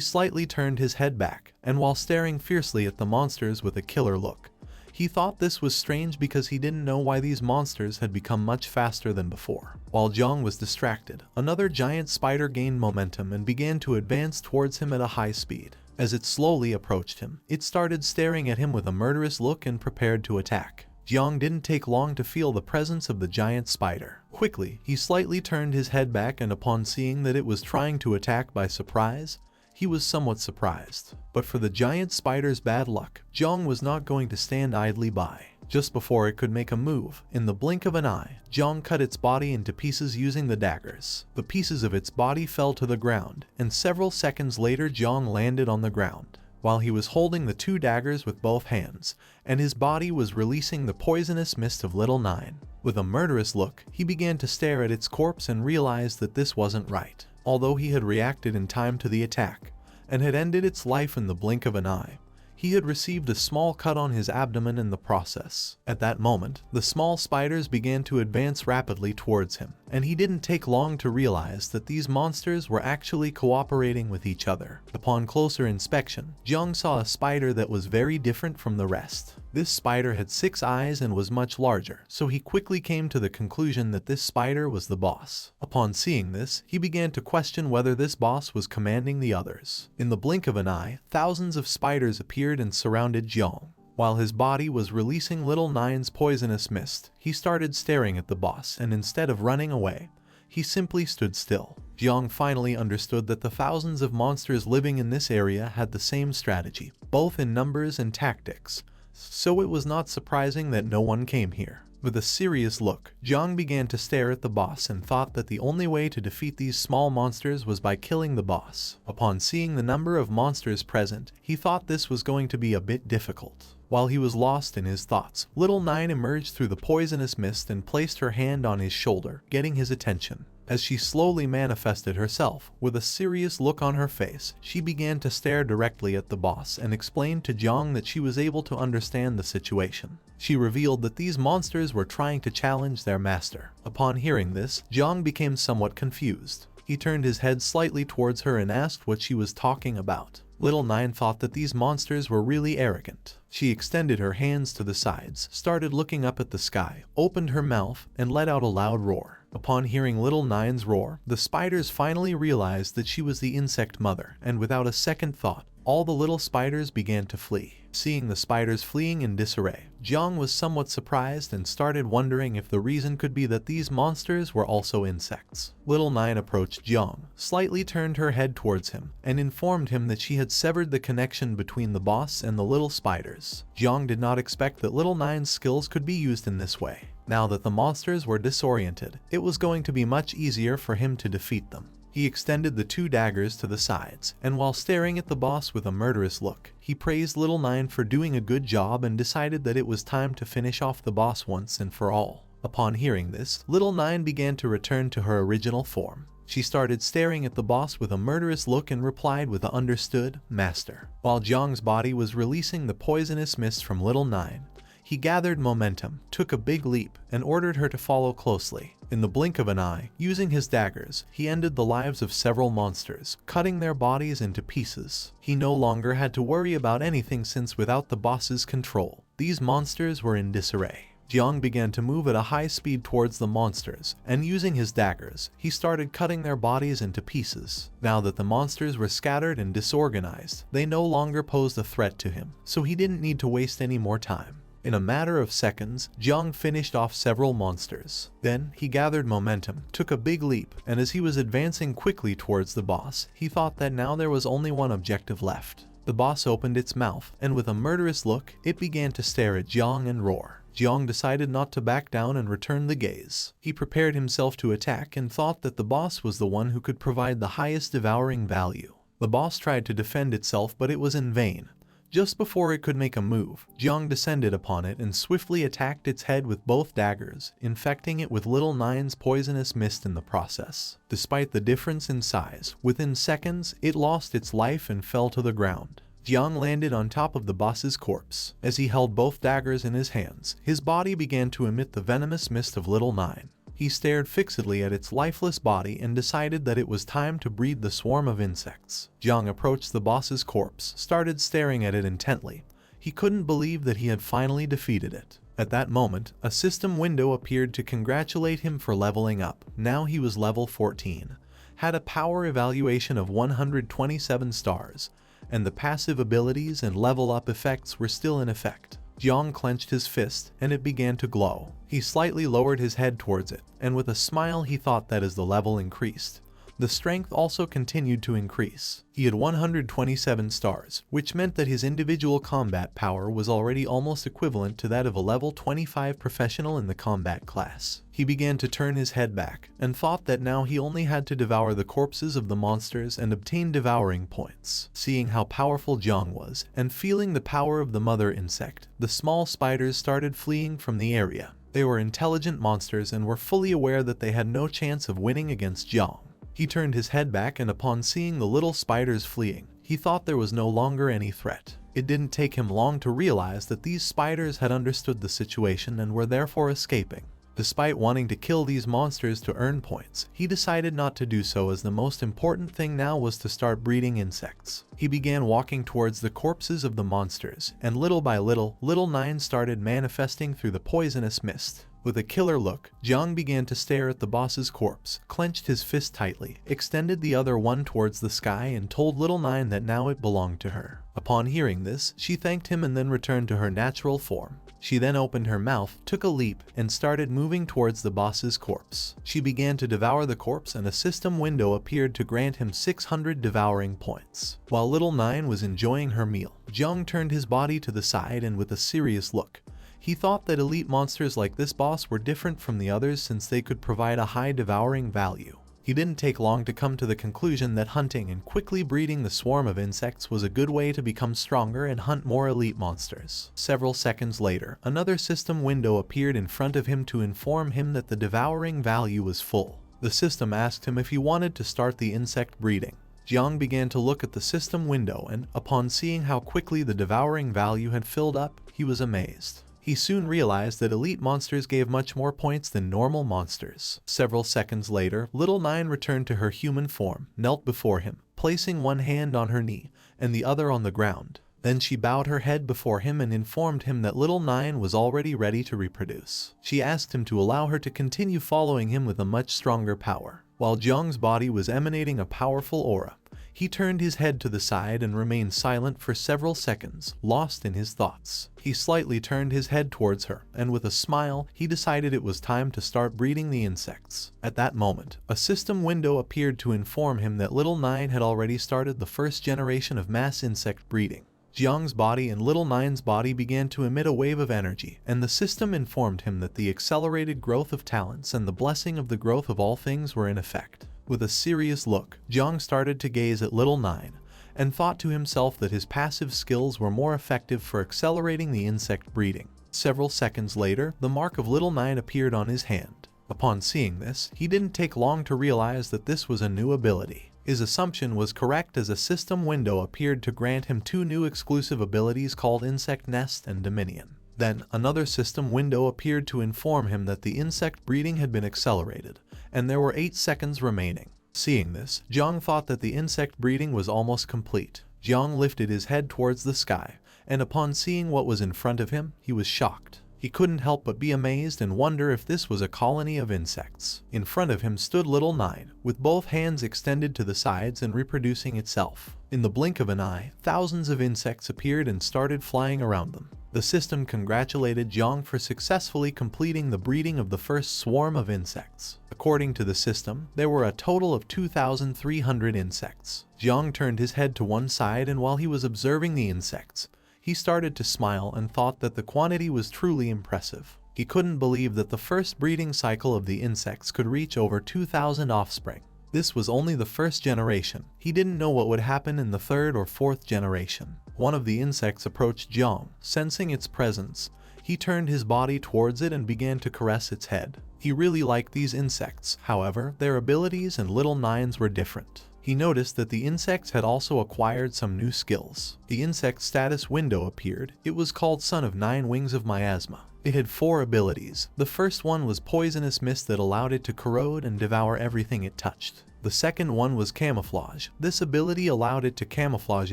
slightly turned his head back, and while staring fiercely at the monsters with a killer look, he thought this was strange because he didn't know why these monsters had become much faster than before. While Jiang was distracted, another giant spider gained momentum and began to advance towards him at a high speed. As it slowly approached him, it started staring at him with a murderous look and prepared to attack. Jiang didn't take long to feel the presence of the giant spider. Quickly, he slightly turned his head back, and upon seeing that it was trying to attack by surprise, he was somewhat surprised. But for the giant spider's bad luck, Jiang was not going to stand idly by. Just before it could make a move, in the blink of an eye, Jiang cut its body into pieces using the daggers. The pieces of its body fell to the ground, and several seconds later Jiang landed on the ground. While he was holding the 2 daggers with both hands, and his body was releasing the poisonous mist of Little Nine. With a murderous look, he began to stare at its corpse and realized that this wasn't right. Although he had reacted in time to the attack, and had ended its life in the blink of an eye, he had received a small cut on his abdomen in the process. At that moment, the small spiders began to advance rapidly towards him, and he didn't take long to realize that these monsters were actually cooperating with each other. Upon closer inspection, Jiang saw a spider that was very different from the rest. This spider had 6 eyes and was much larger, so he quickly came to the conclusion that this spider was the boss. Upon seeing this, he began to question whether this boss was commanding the others. In the blink of an eye, thousands of spiders appeared and surrounded Jiang. While his body was releasing Little Nine's poisonous mist, he started staring at the boss, and instead of running away, he simply stood still. Jiang finally understood that the thousands of monsters living in this area had the same strategy, both in numbers and tactics, so it was not surprising that no one came here. With a serious look, Jiang began to stare at the boss and thought that the only way to defeat these small monsters was by killing the boss. Upon seeing the number of monsters present, he thought this was going to be a bit difficult. While he was lost in his thoughts, Little Nine emerged through the poisonous mist and placed her hand on his shoulder, getting his attention. As she slowly manifested herself, with a serious look on her face, she began to stare directly at the boss and explained to Jiang that she was able to understand the situation. She revealed that these monsters were trying to challenge their master. Upon hearing this, Jiang became somewhat confused. He turned his head slightly towards her and asked what she was talking about. Little Nine thought that these monsters were really arrogant. She extended her hands to the sides, started looking up at the sky, opened her mouth, and let out a loud roar. Upon hearing Little Nine's roar, the spiders finally realized that she was the insect mother, and without a second thought, all the little spiders began to flee. Seeing the spiders fleeing in disarray, Jiang was somewhat surprised and started wondering if the reason could be that these monsters were also insects. Little Nine approached Jiang, slightly turned her head towards him, and informed him that she had severed the connection between the boss and the little spiders. Jiang did not expect that Little Nine's skills could be used in this way. Now that the monsters were disoriented, it was going to be much easier for him to defeat them. He extended the 2 daggers to the sides, and while staring at the boss with a murderous look, he praised Little Nine for doing a good job and decided that it was time to finish off the boss once and for all. Upon hearing this, Little Nine began to return to her original form. She started staring at the boss with a murderous look and replied with a "Understood, master." While Jiang's body was releasing the poisonous mist from Little Nine, he gathered momentum, took a big leap, and ordered her to follow closely. In the blink of an eye, using his daggers, he ended the lives of several monsters, cutting their bodies into pieces. He no longer had to worry about anything since without the boss's control, these monsters were in disarray. Jiang began to move at a high speed towards the monsters, and using his daggers, he started cutting their bodies into pieces. Now that the monsters were scattered and disorganized, they no longer posed a threat to him, so he didn't need to waste any more time. In a matter of seconds, Jiang finished off several monsters. Then, he gathered momentum, took a big leap, and as he was advancing quickly towards the boss, he thought that now there was only one objective left. The boss opened its mouth, and with a murderous look, it began to stare at Jiang and roar. Jiang decided not to back down and return the gaze. He prepared himself to attack and thought that the boss was the one who could provide the highest devouring value. The boss tried to defend itself, but it was in vain. Just before it could make a move, Jiang descended upon it and swiftly attacked its head with both daggers, infecting it with Little Nine's poisonous mist in the process. Despite the difference in size, within seconds, it lost its life and fell to the ground. Jiang landed on top of the boss's corpse. As he held both daggers in his hands, his body began to emit the venomous mist of Little Nine. He stared fixedly at its lifeless body and decided that it was time to breed the swarm of insects. Jiang approached the boss's corpse, started staring at it intently. He couldn't believe that he had finally defeated it. At that moment, a system window appeared to congratulate him for leveling up. Now he was level 14, had a power evaluation of 127 stars, and the passive abilities and level up effects were still in effect. Jiang clenched his fist, and it began to glow. He slightly lowered his head towards it, and with a smile he thought that as the level increased, the strength also continued to increase. He had 127 stars, which meant that his individual combat power was already almost equivalent to that of a level 25 professional in the combat class. He began to turn his head back, and thought that now he only had to devour the corpses of the monsters and obtain devouring points. Seeing how powerful Jiang was, and feeling the power of the mother insect, the small spiders started fleeing from the area. They were intelligent monsters and were fully aware that they had no chance of winning against Jiang. He turned his head back, and upon seeing the little spiders fleeing, he thought there was no longer any threat. It didn't take him long to realize that these spiders had understood the situation and were therefore escaping. Despite wanting to kill these monsters to earn points, he decided not to do so, as the most important thing now was to start breeding insects. He began walking towards the corpses of the monsters, and little by little, Little Nine started manifesting through the poisonous mist. With a killer look, Jiang began to stare at the boss's corpse, clenched his fist tightly, extended the other one towards the sky, and told Little Nine that now it belonged to her. Upon hearing this, she thanked him and then returned to her natural form. She then opened her mouth, took a leap, and started moving towards the boss's corpse. She began to devour the corpse, and a system window appeared to grant him 600 devouring points. While Little Nine was enjoying her meal, Jiang turned his body to the side, and with a serious look, he thought that elite monsters like this boss were different from the others since they could provide a high devouring value. He didn't take long to come to the conclusion that hunting and quickly breeding the swarm of insects was a good way to become stronger and hunt more elite monsters. Several seconds later, another system window appeared in front of him to inform him that the devouring value was full. The system asked him if he wanted to start the insect breeding. Jiang began to look at the system window, and upon seeing how quickly the devouring value had filled up, he was amazed. He soon realized that elite monsters gave much more points than normal monsters. Several seconds later, Little Nine returned to her human form, knelt before him, placing one hand on her knee and the other on the ground. Then she bowed her head before him and informed him that Little Nine was already ready to reproduce. She asked him to allow her to continue following him with a much stronger power. While Jiang's body was emanating a powerful aura, he turned his head to the side and remained silent for several seconds, lost in his thoughts. He slightly turned his head towards her, and with a smile, he decided it was time to start breeding the insects. At that moment, a system window appeared to inform him that Little Nine had already started the first generation of mass insect breeding. Jiang's body and Little Nine's body began to emit a wave of energy, and the system informed him that the accelerated growth of talents and the blessing of the growth of all things were in effect. With a serious look, Jiang started to gaze at Little Nine, and thought to himself that his passive skills were more effective for accelerating the insect breeding. Several seconds later, the mark of Little Nine appeared on his hand. Upon seeing this, he didn't take long to realize that this was a new ability. His assumption was correct as a system window appeared to grant him 2 new exclusive abilities called Insect Nest and Dominion. Then, another system window appeared to inform him that the insect breeding had been accelerated, and there were 8 seconds remaining. Seeing this, Jiang thought that the insect breeding was almost complete. Jiang lifted his head towards the sky, and upon seeing what was in front of him, he was shocked. He couldn't help but be amazed and wonder if this was a colony of insects. In front of him stood Little Nine, with both hands extended to the sides and reproducing itself. In the blink of an eye, thousands of insects appeared and started flying around them. The system congratulated Jiang for successfully completing the breeding of the first swarm of insects. According to the system, there were a total of 2,300 insects. Jiang turned his head to one side, and while he was observing the insects, he started to smile and thought that the quantity was truly impressive. He couldn't believe that the first breeding cycle of the insects could reach over 2,000 offspring. This was only the first generation. He didn't know what would happen in the 3rd or 4th generation. One of the insects approached Jiang. Sensing its presence, he turned his body towards it and began to caress its head. He really liked these insects. However, their abilities and Little Nine's were different. He noticed that the insects had also acquired some new skills. The insect status window appeared. It was called Son of 9 Wings of Miasma. It had 4 abilities. The first one was Poisonous Mist that allowed it to corrode and devour everything it touched. The second one was Camouflage. This ability allowed it to camouflage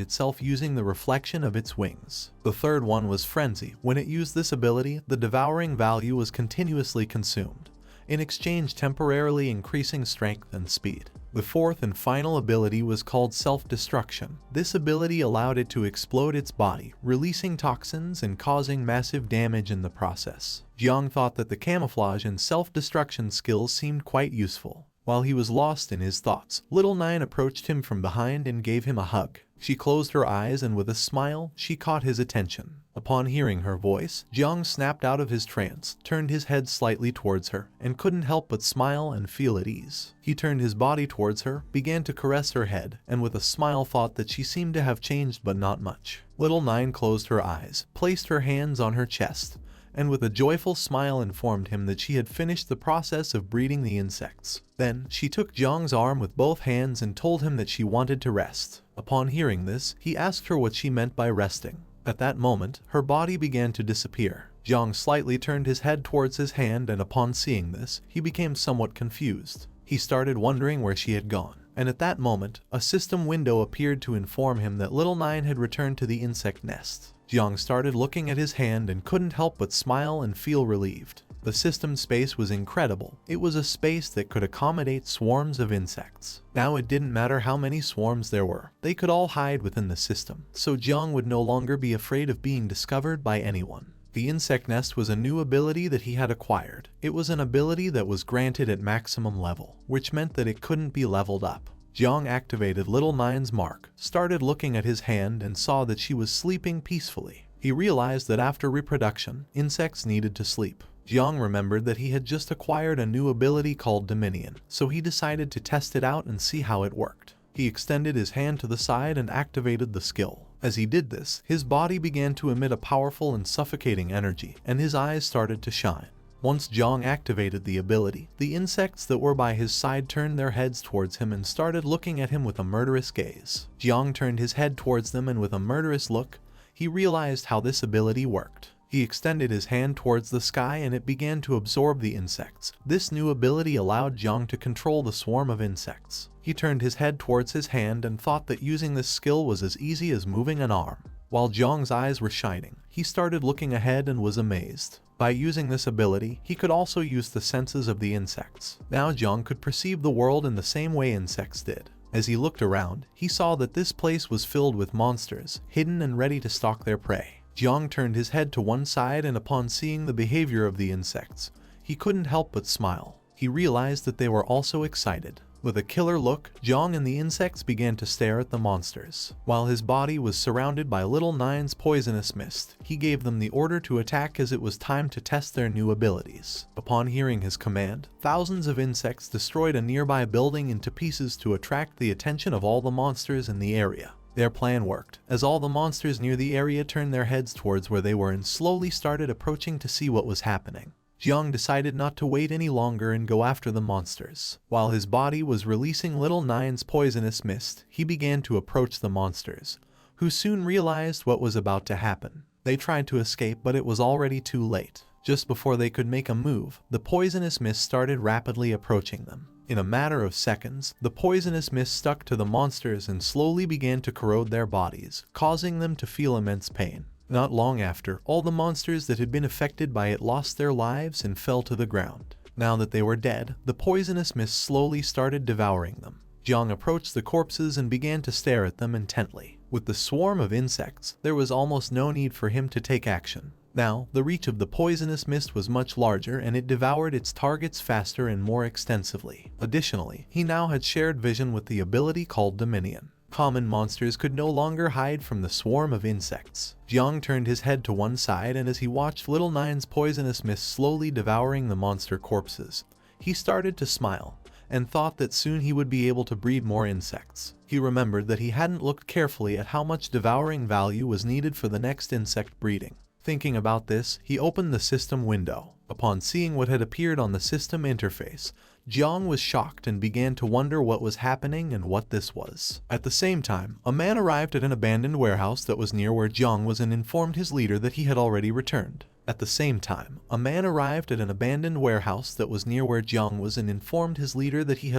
itself using the reflection of its wings. The third one was Frenzy. When it used this ability, the devouring value was continuously consumed, in exchange temporarily increasing strength and speed. The fourth and final ability was called Self-Destruction. This ability allowed it to explode its body, releasing toxins and causing massive damage in the process. Jiang thought that the camouflage and self-destruction skills seemed quite useful. While he was lost in his thoughts, Little Nine approached him from behind and gave him a hug. She closed her eyes and with a smile, she caught his attention. Upon hearing her voice, Jiang snapped out of his trance, turned his head slightly towards her, and couldn't help but smile and feel at ease. He turned his body towards her, began to caress her head, and with a smile thought that she seemed to have changed but not much. Little Nine closed her eyes, placed her hands on her chest, and with a joyful smile informed him that she had finished the process of breeding the insects. Then, she took Jiang's arm with both hands and told him that she wanted to rest. Upon hearing this, he asked her what she meant by resting. At that moment, her body began to disappear. Jiang slightly turned his head towards his hand, and upon seeing this, he became somewhat confused. He started wondering where she had gone. And at that moment, a system window appeared to inform him that Little Nine had returned to the insect nest. Jiang started looking at his hand and couldn't help but smile and feel relieved. The system space was incredible. It was a space that could accommodate swarms of insects. Now it didn't matter how many swarms there were. They could all hide within the system, so Jiang would no longer be afraid of being discovered by anyone. The insect nest was a new ability that he had acquired. It was an ability that was granted at maximum level, which meant that it couldn't be leveled up. Jiang activated Little Nine's mark, started looking at his hand and saw that she was sleeping peacefully. He realized that after reproduction, insects needed to sleep. Jiang remembered that he had just acquired a new ability called Dominion, so he decided to test it out and see how it worked. He extended his hand to the side and activated the skill. As he did this, his body began to emit a powerful and suffocating energy, and his eyes started to shine. Once Jiang activated the ability, the insects that were by his side turned their heads towards him and started looking at him with a murderous gaze. Jiang turned his head towards them, and with a murderous look, he realized how this ability worked. He extended his hand towards the sky and it began to absorb the insects. This new ability allowed Jiang to control the swarm of insects. He turned his head towards his hand and thought that using this skill was as easy as moving an arm. While Jiang's eyes were shining, he started looking ahead and was amazed. By using this ability, he could also use the senses of the insects. Now Jiang could perceive the world in the same way insects did. As he looked around, he saw that this place was filled with monsters, hidden and ready to stalk their prey. Jiang turned his head to one side, and upon seeing the behavior of the insects, he couldn't help but smile. He realized that they were also excited. With a killer look, Jiang and the insects began to stare at the monsters. While his body was surrounded by Little Nine's poisonous mist, he gave them the order to attack as it was time to test their new abilities. Upon hearing his command, thousands of insects destroyed a nearby building into pieces to attract the attention of all the monsters in the area. Their plan worked, as all the monsters near the area turned their heads towards where they were and slowly started approaching to see what was happening. Jiang decided not to wait any longer and go after the monsters. While his body was releasing Little Nine's poisonous mist, he began to approach the monsters, who soon realized what was about to happen. They tried to escape, but it was already too late. Just before they could make a move, the poisonous mist started rapidly approaching them. In a matter of seconds, the poisonous mist stuck to the monsters and slowly began to corrode their bodies, causing them to feel immense pain. Not long after, all the monsters that had been affected by it lost their lives and fell to the ground. Now that they were dead, the poisonous mist slowly started devouring them. Jiang approached the corpses and began to stare at them intently. With the swarm of insects, there was almost no need for him to take action. Now, the reach of the poisonous mist was much larger and it devoured its targets faster and more extensively. Additionally, he now had shared vision with the ability called Dominion. Common monsters could no longer hide from the swarm of insects. Jiang turned his head to one side, and as he watched Little Nine's poisonous mist slowly devouring the monster corpses, he started to smile and thought that soon he would be able to breed more insects. He remembered that he hadn't looked carefully at how much devouring value was needed for the next insect breeding. Thinking about this, he opened the system window. Upon seeing what had appeared on the system interface, Jiang was shocked and began to wonder what was happening and what this was. At the same time, a man arrived at an abandoned warehouse that was near where Jiang was and informed his leader that he had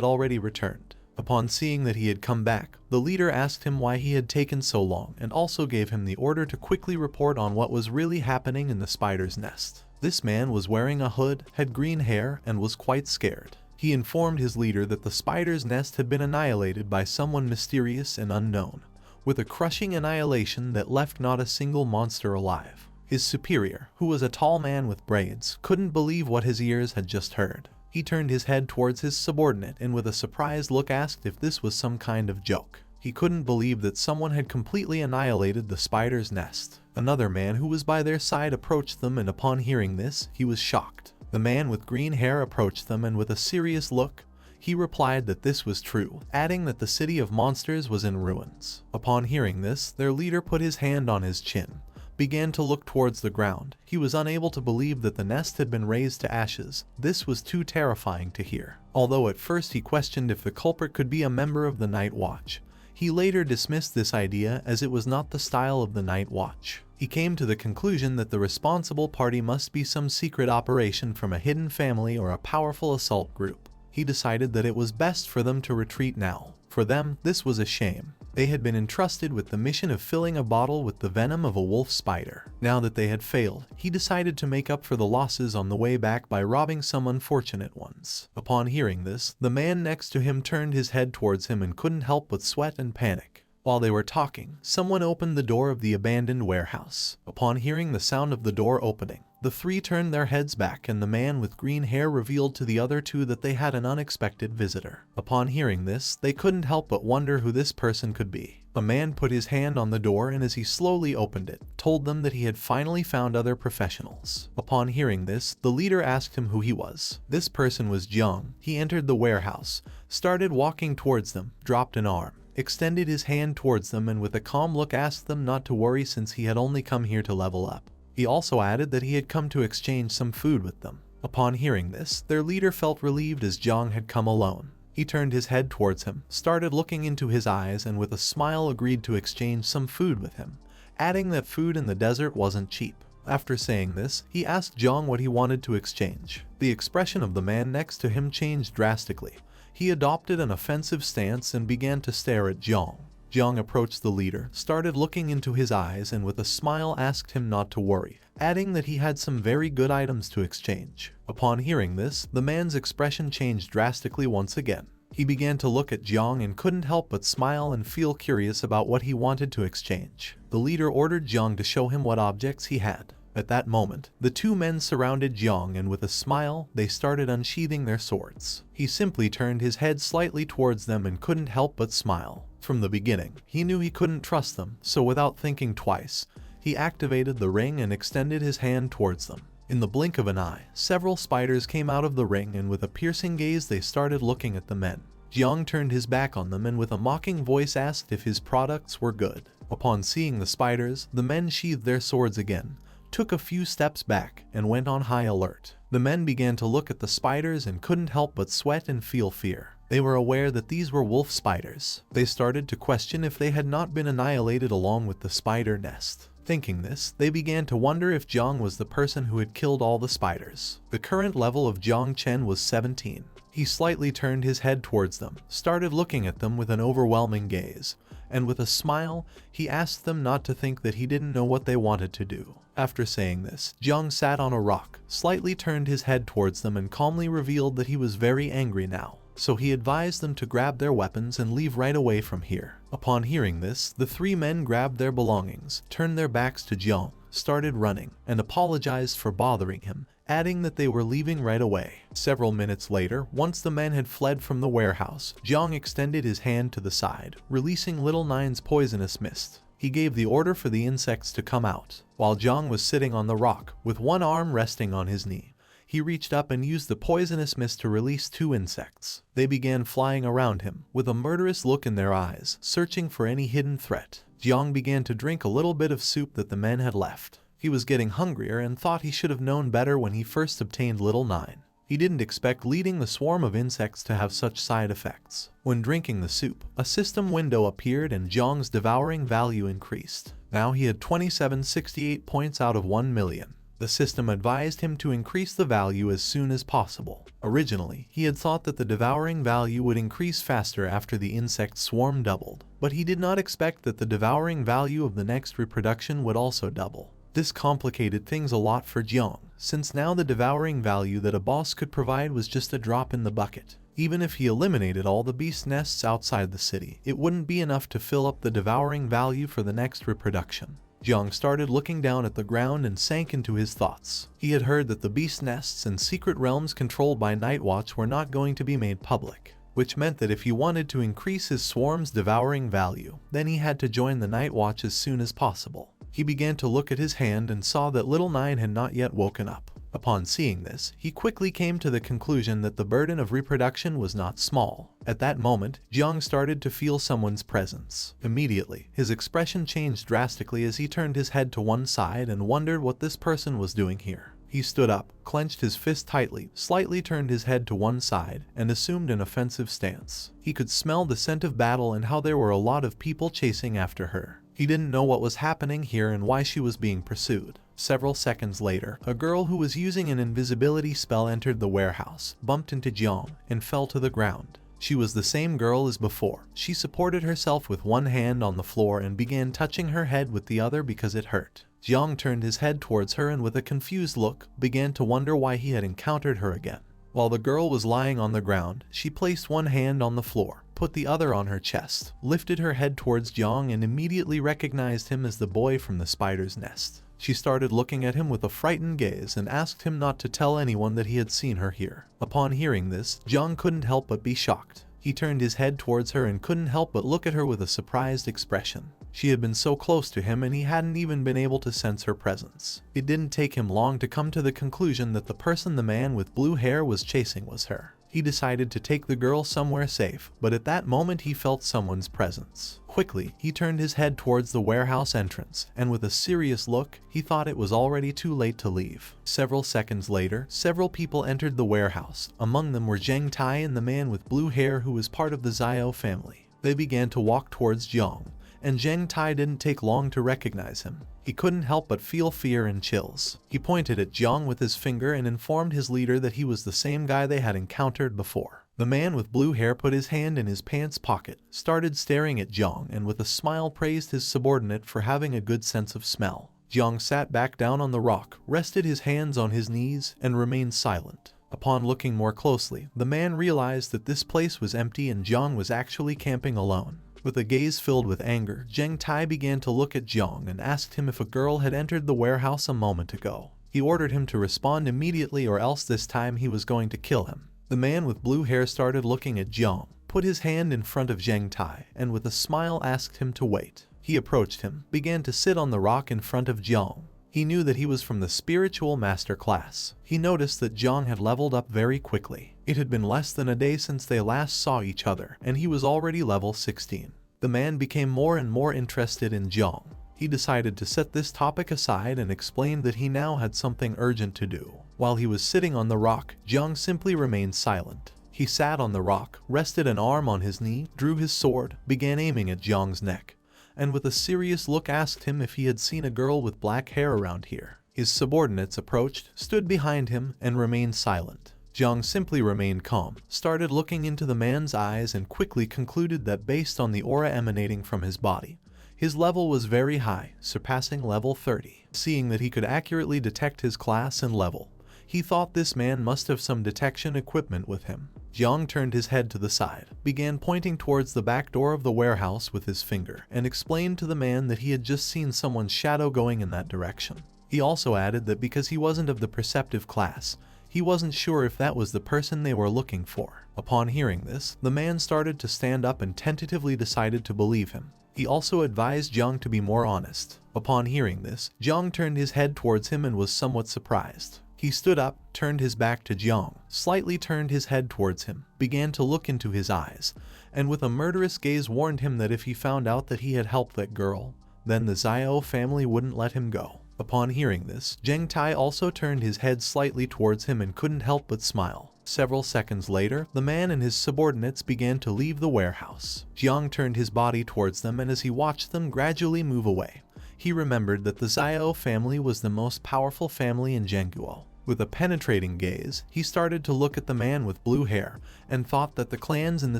already returned. Upon seeing that he had come back, the leader asked him why he had taken so long and also gave him the order to quickly report on what was really happening in the spider's nest. This man was wearing a hood, had green hair, and was quite scared. He informed his leader that the spider's nest had been annihilated by someone mysterious and unknown, with a crushing annihilation that left not a single monster alive. His superior, who was a tall man with braids, couldn't believe what his ears had just heard. He turned his head towards his subordinate and with a surprised look asked if this was some kind of joke. He couldn't believe that someone had completely annihilated the spider's nest. Another man who was by their side approached them, and upon hearing this, he was shocked. The man with green hair approached them, and with a serious look, he replied that this was true, adding that the city of monsters was in ruins. Upon hearing this, their leader put his hand on his chin, began to look towards the ground. He was unable to believe that the nest had been razed to ashes. This was too terrifying to hear. Although at first he questioned if the culprit could be a member of the Night Watch, he later dismissed this idea as it was not the style of the Night Watch. He came to the conclusion that the responsible party must be some secret operation from a hidden family or a powerful assault group. He decided that it was best for them to retreat now. For them, this was a shame. They had been entrusted with the mission of filling a bottle with the venom of a wolf spider. Now that they had failed, he decided to make up for the losses on the way back by robbing some unfortunate ones. Upon hearing this, the man next to him turned his head towards him and couldn't help but sweat and panic. While they were talking, someone opened the door of the abandoned warehouse. Upon hearing the sound of the door opening, the three turned their heads back, and the man with green hair revealed to the other two that they had an unexpected visitor. Upon hearing this, they couldn't help but wonder who this person could be. A man put his hand on the door and as he slowly opened it, told them that he had finally found other professionals. Upon hearing this, the leader asked him who he was. This person was Jiang. He entered the warehouse, started walking towards them, dropped an arm, extended his hand towards them, and with a calm look asked them not to worry since he had only come here to level up. He also added that he had come to exchange some food with them. Upon hearing this, their leader felt relieved as Jiang had come alone. He turned his head towards him, started looking into his eyes, and with a smile agreed to exchange some food with him, adding that food in the desert wasn't cheap. After saying this, he asked Jiang what he wanted to exchange. The expression of the man next to him changed drastically. He adopted an offensive stance and began to stare at Jiang. Jiang approached the leader, started looking into his eyes, and with a smile asked him not to worry, adding that he had some very good items to exchange. Upon hearing this, the man's expression changed drastically once again. He began to look at Jiang and couldn't help but smile and feel curious about what he wanted to exchange. The leader ordered Jiang to show him what objects he had. At that moment, the two men surrounded Jiang, and with a smile, they started unsheathing their swords. He simply turned his head slightly towards them and couldn't help but smile. From the beginning, he knew he couldn't trust them, so without thinking twice, he activated the ring and extended his hand towards them. In the blink of an eye, several spiders came out of the ring, and with a piercing gaze they started looking at the men. Jiang turned his back on them and with a mocking voice asked if his products were good. Upon seeing the spiders, the men sheathed their swords again, took a few steps back, and went on high alert. The men began to look at the spiders and couldn't help but sweat and feel fear. They were aware that these were wolf spiders. They started to question if they had not been annihilated along with the spider nest. Thinking this, they began to wonder if Jiang was the person who had killed all the spiders. The current level of Jiang Chen was 17. He slightly turned his head towards them, started looking at them with an overwhelming gaze, and with a smile, he asked them not to think that he didn't know what they wanted to do. After saying this, Jiang sat on a rock, slightly turned his head towards them and calmly revealed that he was very angry now. So he advised them to grab their weapons and leave right away from here. Upon hearing this, the three men grabbed their belongings, turned their backs to Jiang, started running, and apologized for bothering him, adding that they were leaving right away. Several minutes later, once the men had fled from the warehouse, Jiang extended his hand to the side, releasing Little Nine's poisonous mist. He gave the order for the insects to come out. While Jiang was sitting on the rock, with one arm resting on his knee, he reached up and used the poisonous mist to release 2 insects. They began flying around him, with a murderous look in their eyes, searching for any hidden threat. Jiang began to drink a little bit of soup that the men had left. He was getting hungrier and thought he should have known better when he first obtained Little Nine. He didn't expect leading the swarm of insects to have such side effects. When drinking the soup, a system window appeared and Jiang's devouring value increased. Now he had 2768 points out of 1 million. The system advised him to increase the value as soon as possible. Originally, he had thought that the devouring value would increase faster after the insect swarm doubled, but he did not expect that the devouring value of the next reproduction would also double. This complicated things a lot for Jiang, since now the devouring value that a boss could provide was just a drop in the bucket. Even if he eliminated all the beast nests outside the city, it wouldn't be enough to fill up the devouring value for the next reproduction. Jiang started looking down at the ground and sank into his thoughts. He had heard that the beast nests and secret realms controlled by Nightwatch were not going to be made public, which meant that if he wanted to increase his swarm's devouring value, then he had to join the Nightwatch as soon as possible. He began to look at his hand and saw that Little Nine had not yet woken up. Upon seeing this, he quickly came to the conclusion that the burden of reproduction was not small. At that moment, Jiang started to feel someone's presence. Immediately, his expression changed drastically as he turned his head to one side and wondered what this person was doing here. He stood up, clenched his fist tightly, slightly turned his head to one side, and assumed an offensive stance. He could smell the scent of battle and how there were a lot of people chasing after her. He didn't know what was happening here and why she was being pursued. Several seconds later, a girl who was using an invisibility spell entered the warehouse, bumped into Jiang, and fell to the ground. She was the same girl as before. She supported herself with one hand on the floor and began touching her head with the other because it hurt. Jiang turned his head towards her and with a confused look, began to wonder why he had encountered her again. While the girl was lying on the ground, she placed one hand on the floor, put the other on her chest, lifted her head towards Jiang and immediately recognized him as the boy from the spider's nest. She started looking at him with a frightened gaze and asked him not to tell anyone that he had seen her here. Upon hearing this, Jiang couldn't help but be shocked. He turned his head towards her and couldn't help but look at her with a surprised expression. She had been so close to him and he hadn't even been able to sense her presence. It didn't take him long to come to the conclusion that the person the man with blue hair was chasing was her. He decided to take the girl somewhere safe, but at that moment he felt someone's presence. Quickly, he turned his head towards the warehouse entrance, and with a serious look, he thought it was already too late to leave. Several seconds later, several people entered the warehouse. Among them were Zheng Tai and the man with blue hair who was part of the Zio family. They began to walk towards Jiang, and Zheng Tai didn't take long to recognize him. He couldn't help but feel fear and chills. He pointed at Jiang with his finger and informed his leader that he was the same guy they had encountered before. The man with blue hair put his hand in his pants pocket, started staring at Jiang, and with a smile praised his subordinate for having a good sense of smell. Jiang sat back down on the rock, rested his hands on his knees, and remained silent. Upon looking more closely, the man realized that this place was empty and Jiang was actually camping alone. With a gaze filled with anger, Zheng Tai began to look at Jiang and asked him if a girl had entered the warehouse a moment ago. He ordered him to respond immediately or else this time he was going to kill him. The man with blue hair started looking at Jiang, put his hand in front of Zheng Tai, and with a smile asked him to wait. He approached him, began to sit on the rock in front of Jiang. He knew that he was from the spiritual master class. He noticed that Jiang had leveled up very quickly. It had been less than a day since they last saw each other, and he was already level 16. The man became more and more interested in Jiang. He decided to set this topic aside and explained that he now had something urgent to do. While he was sitting on the rock, Jiang simply remained silent. He sat on the rock, rested an arm on his knee, drew his sword, began aiming at Jiang's neck, and with a serious look asked him if he had seen a girl with black hair around here. His subordinates approached, stood behind him, and remained silent. Jiang simply remained calm, started looking into the man's eyes, and quickly concluded that based on the aura emanating from his body, his level was very high, surpassing level 30. Seeing that he could accurately detect his class and level, he thought this man must have some detection equipment with him. Jiang turned his head to the side, began pointing towards the back door of the warehouse with his finger, and explained to the man that he had just seen someone's shadow going in that direction. He also added that because he wasn't of the perceptive class, he wasn't sure if that was the person they were looking for. Upon hearing this, the man started to stand up and tentatively decided to believe him. He also advised Jiang to be more honest. Upon hearing this, Jiang turned his head towards him and was somewhat surprised. He stood up, turned his back to Jiang, slightly turned his head towards him, began to look into his eyes, and with a murderous gaze warned him that if he found out that he had helped that girl, then the Zio family wouldn't let him go. Upon hearing this, Zheng Tai also turned his head slightly towards him and couldn't help but smile. Several seconds later, the man and his subordinates began to leave the warehouse. Jiang turned his body towards them, and as he watched them gradually move away, he remembered that the Zio family was the most powerful family in Zhenguo. With a penetrating gaze, he started to look at the man with blue hair and thought that the clans in the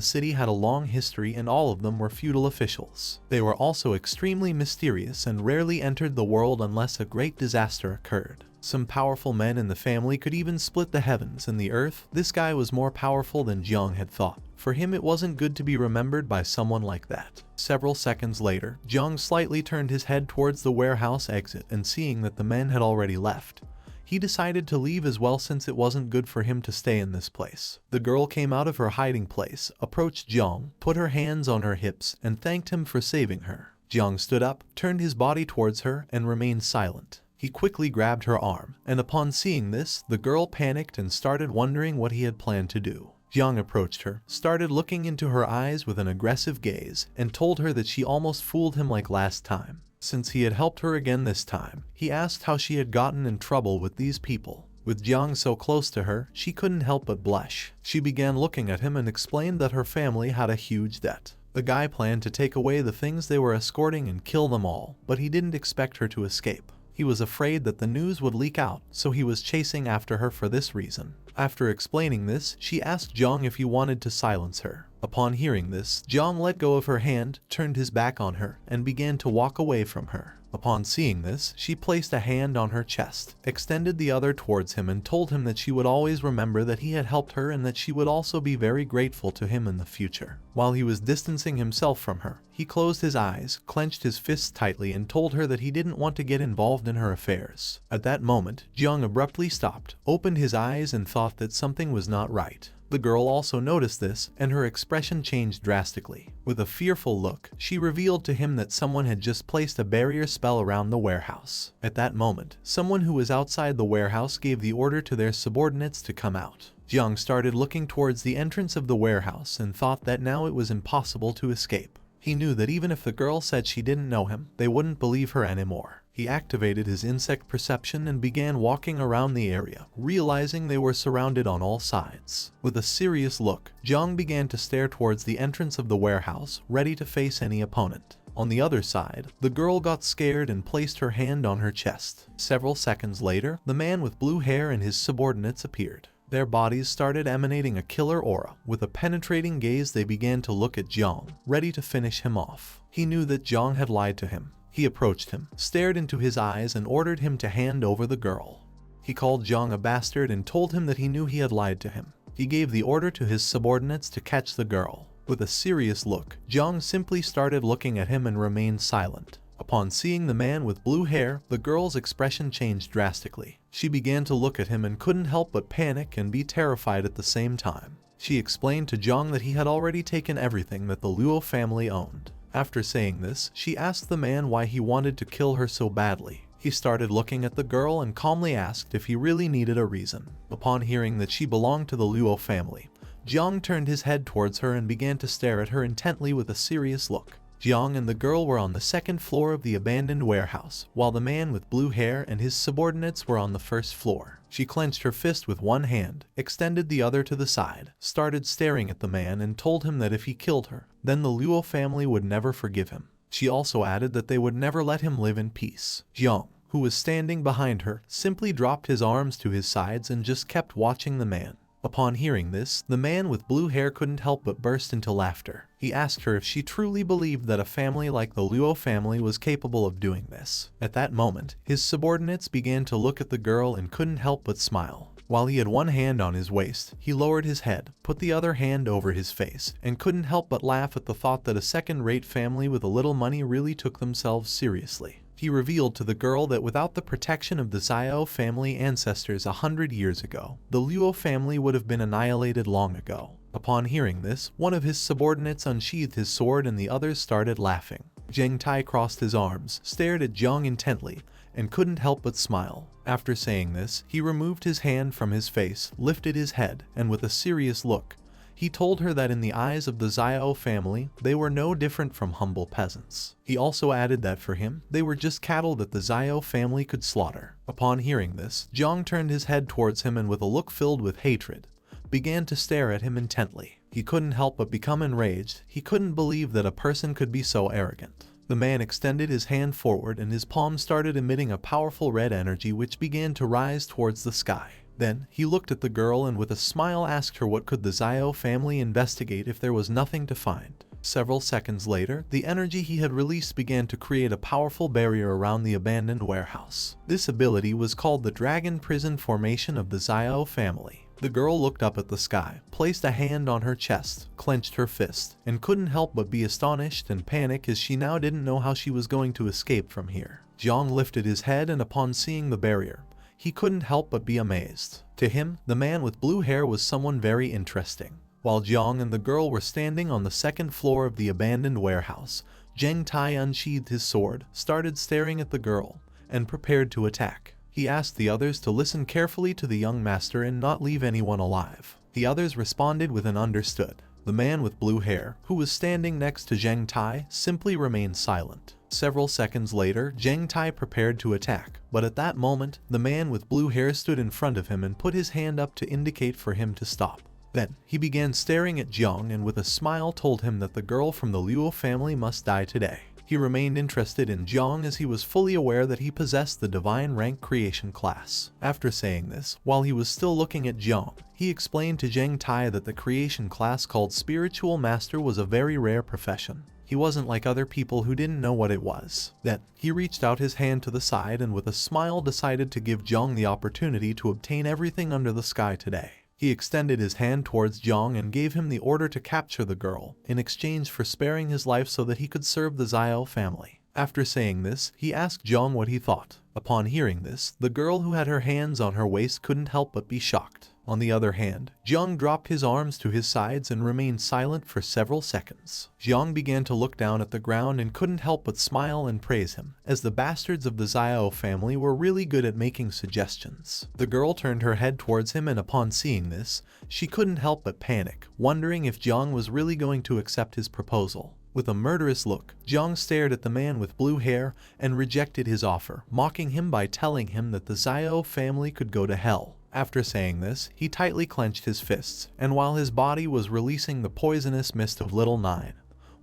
city had a long history and all of them were feudal officials. They were also extremely mysterious and rarely entered the world unless a great disaster occurred. Some powerful men in the family could even split the heavens and the earth. This guy was more powerful than Jiang had thought. For him, it wasn't good to be remembered by someone like that. Several seconds later, Jiang slightly turned his head towards the warehouse exit, and seeing that the men had already left, he decided to leave as well since it wasn't good for him to stay in this place. The girl came out of her hiding place, approached Jiang, put her hands on her hips, and thanked him for saving her. Jiang stood up, turned his body towards her, and remained silent. He quickly grabbed her arm, and upon seeing this, the girl panicked and started wondering what he had planned to do. Jiang approached her, started looking into her eyes with an aggressive gaze, and told her that she almost fooled him like last time. Since he had helped her again this time, he asked how she had gotten in trouble with these people. With Jiang so close to her, she couldn't help but blush. She began looking at him and explained that her family had a huge debt. The guy planned to take away the things they were escorting and kill them all, but he didn't expect her to escape. He was afraid that the news would leak out, so he was chasing after her for this reason. After explaining this, she asked Jiang if he wanted to silence her. Upon hearing this, Jiang let go of her hand, turned his back on her, and began to walk away from her. Upon seeing this, she placed a hand on her chest, extended the other towards him, and told him that she would always remember that he had helped her and that she would also be very grateful to him in the future. While he was distancing himself from her, he closed his eyes, clenched his fists tightly, and told her that he didn't want to get involved in her affairs. At that moment, Jiang abruptly stopped, opened his eyes, and thought that something was not right. The girl also noticed this, and her expression changed drastically. With a fearful look, she revealed to him that someone had just placed a barrier spell around the warehouse. At that moment, someone who was outside the warehouse gave the order to their subordinates to come out. Jiang started looking towards the entrance of the warehouse and thought that now it was impossible to escape. He knew that even if the girl said she didn't know him, they wouldn't believe her anymore. He activated his insect perception and began walking around the area, realizing they were surrounded on all sides. With a serious look, Jiang began to stare towards the entrance of the warehouse, ready to face any opponent. On the other side, the girl got scared and placed her hand on her chest. Several seconds later, the man with blue hair and his subordinates appeared. Their bodies started emanating a killer aura. With a penetrating gaze, they began to look at Jiang, ready to finish him off. He knew that Jiang had lied to him. He approached him, stared into his eyes, and ordered him to hand over the girl. He called Jiang a bastard and told him that he knew he had lied to him. He gave the order to his subordinates to catch the girl. With a serious look, Jiang simply started looking at him and remained silent. Upon seeing the man with blue hair, the girl's expression changed drastically. She began to look at him and couldn't help but panic and be terrified at the same time. She explained to Jiang that he had already taken everything that the Luo family owned. After saying this, she asked the man why he wanted to kill her so badly. He started looking at the girl and calmly asked if he really needed a reason. Upon hearing that she belonged to the Luo family, Jiang turned his head towards her and began to stare at her intently with a serious look. Jiang and the girl were on the second floor of the abandoned warehouse, while the man with blue hair and his subordinates were on the first floor. She clenched her fist with one hand, extended the other to the side, started staring at the man and told him that if he killed her, then the Luo family would never forgive him. She also added that they would never let him live in peace. Jiang, who was standing behind her, simply dropped his arms to his sides and just kept watching the man. Upon hearing this, the man with blue hair couldn't help but burst into laughter. He asked her if she truly believed that a family like the Luo family was capable of doing this. At that moment, his subordinates began to look at the girl and couldn't help but smile. While he had one hand on his waist, he lowered his head, put the other hand over his face, and couldn't help but laugh at the thought that a second-rate family with a little money really took themselves seriously. He revealed to the girl that without the protection of the Zio family ancestors 100 years ago, the Luo family would have been annihilated long ago. Upon hearing this, one of his subordinates unsheathed his sword and the others started laughing. Zheng Tai crossed his arms, stared at Jiang intently, and couldn't help but smile. After saying this, he removed his hand from his face, lifted his head, and with a serious look, he told her that in the eyes of the Zio family, they were no different from humble peasants. He also added that for him, they were just cattle that the Zio family could slaughter. Upon hearing this, Jiang turned his head towards him and with a look filled with hatred, began to stare at him intently. He couldn't help but become enraged. He couldn't believe that a person could be so arrogant. The man extended his hand forward and his palm started emitting a powerful red energy which began to rise towards the sky. Then, he looked at the girl and with a smile asked her what could the Zio family investigate if there was nothing to find. Several seconds later, the energy he had released began to create a powerful barrier around the abandoned warehouse. This ability was called the Dragon Prison Formation of the Zio family. The girl looked up at the sky, placed a hand on her chest, clenched her fist, and couldn't help but be astonished and panic as she now didn't know how she was going to escape from here. Jiang lifted his head and upon seeing the barrier, he couldn't help but be amazed. To him, the man with blue hair was someone very interesting. While Jiang and the girl were standing on the second floor of the abandoned warehouse, Zheng Tai unsheathed his sword, started staring at the girl, and prepared to attack. He asked the others to listen carefully to the young master and not leave anyone alive. The others responded with an understood. The man with blue hair, who was standing next to Zheng Tai, simply remained silent. Several seconds later, Zheng Tai prepared to attack, but at that moment, the man with blue hair stood in front of him and put his hand up to indicate for him to stop. Then, he began staring at Jiang and with a smile told him that the girl from the Luo family must die today. He remained interested in Jiang as he was fully aware that he possessed the divine rank creation class. After saying this, while he was still looking at Jiang, he explained to Zheng Tai that the creation class called Spiritual Master was a very rare profession. He wasn't like other people who didn't know what it was. Then, he reached out his hand to the side and with a smile decided to give Jiang the opportunity to obtain everything under the sky today. He extended his hand towards Jiang and gave him the order to capture the girl, in exchange for sparing his life so that he could serve the Zio family. After saying this, he asked Jiang what he thought. Upon hearing this, the girl who had her hands on her waist couldn't help but be shocked. On the other hand, Jiang dropped his arms to his sides and remained silent for several seconds. Jiang began to look down at the ground and couldn't help but smile and praise him, as the bastards of the Zio family were really good at making suggestions. The girl turned her head towards him and upon seeing this, she couldn't help but panic, wondering if Jiang was really going to accept his proposal. With a murderous look, Jiang stared at the man with blue hair and rejected his offer, mocking him by telling him that the Zio family could go to hell. After saying this, he tightly clenched his fists, and while his body was releasing the poisonous mist of Little Nine,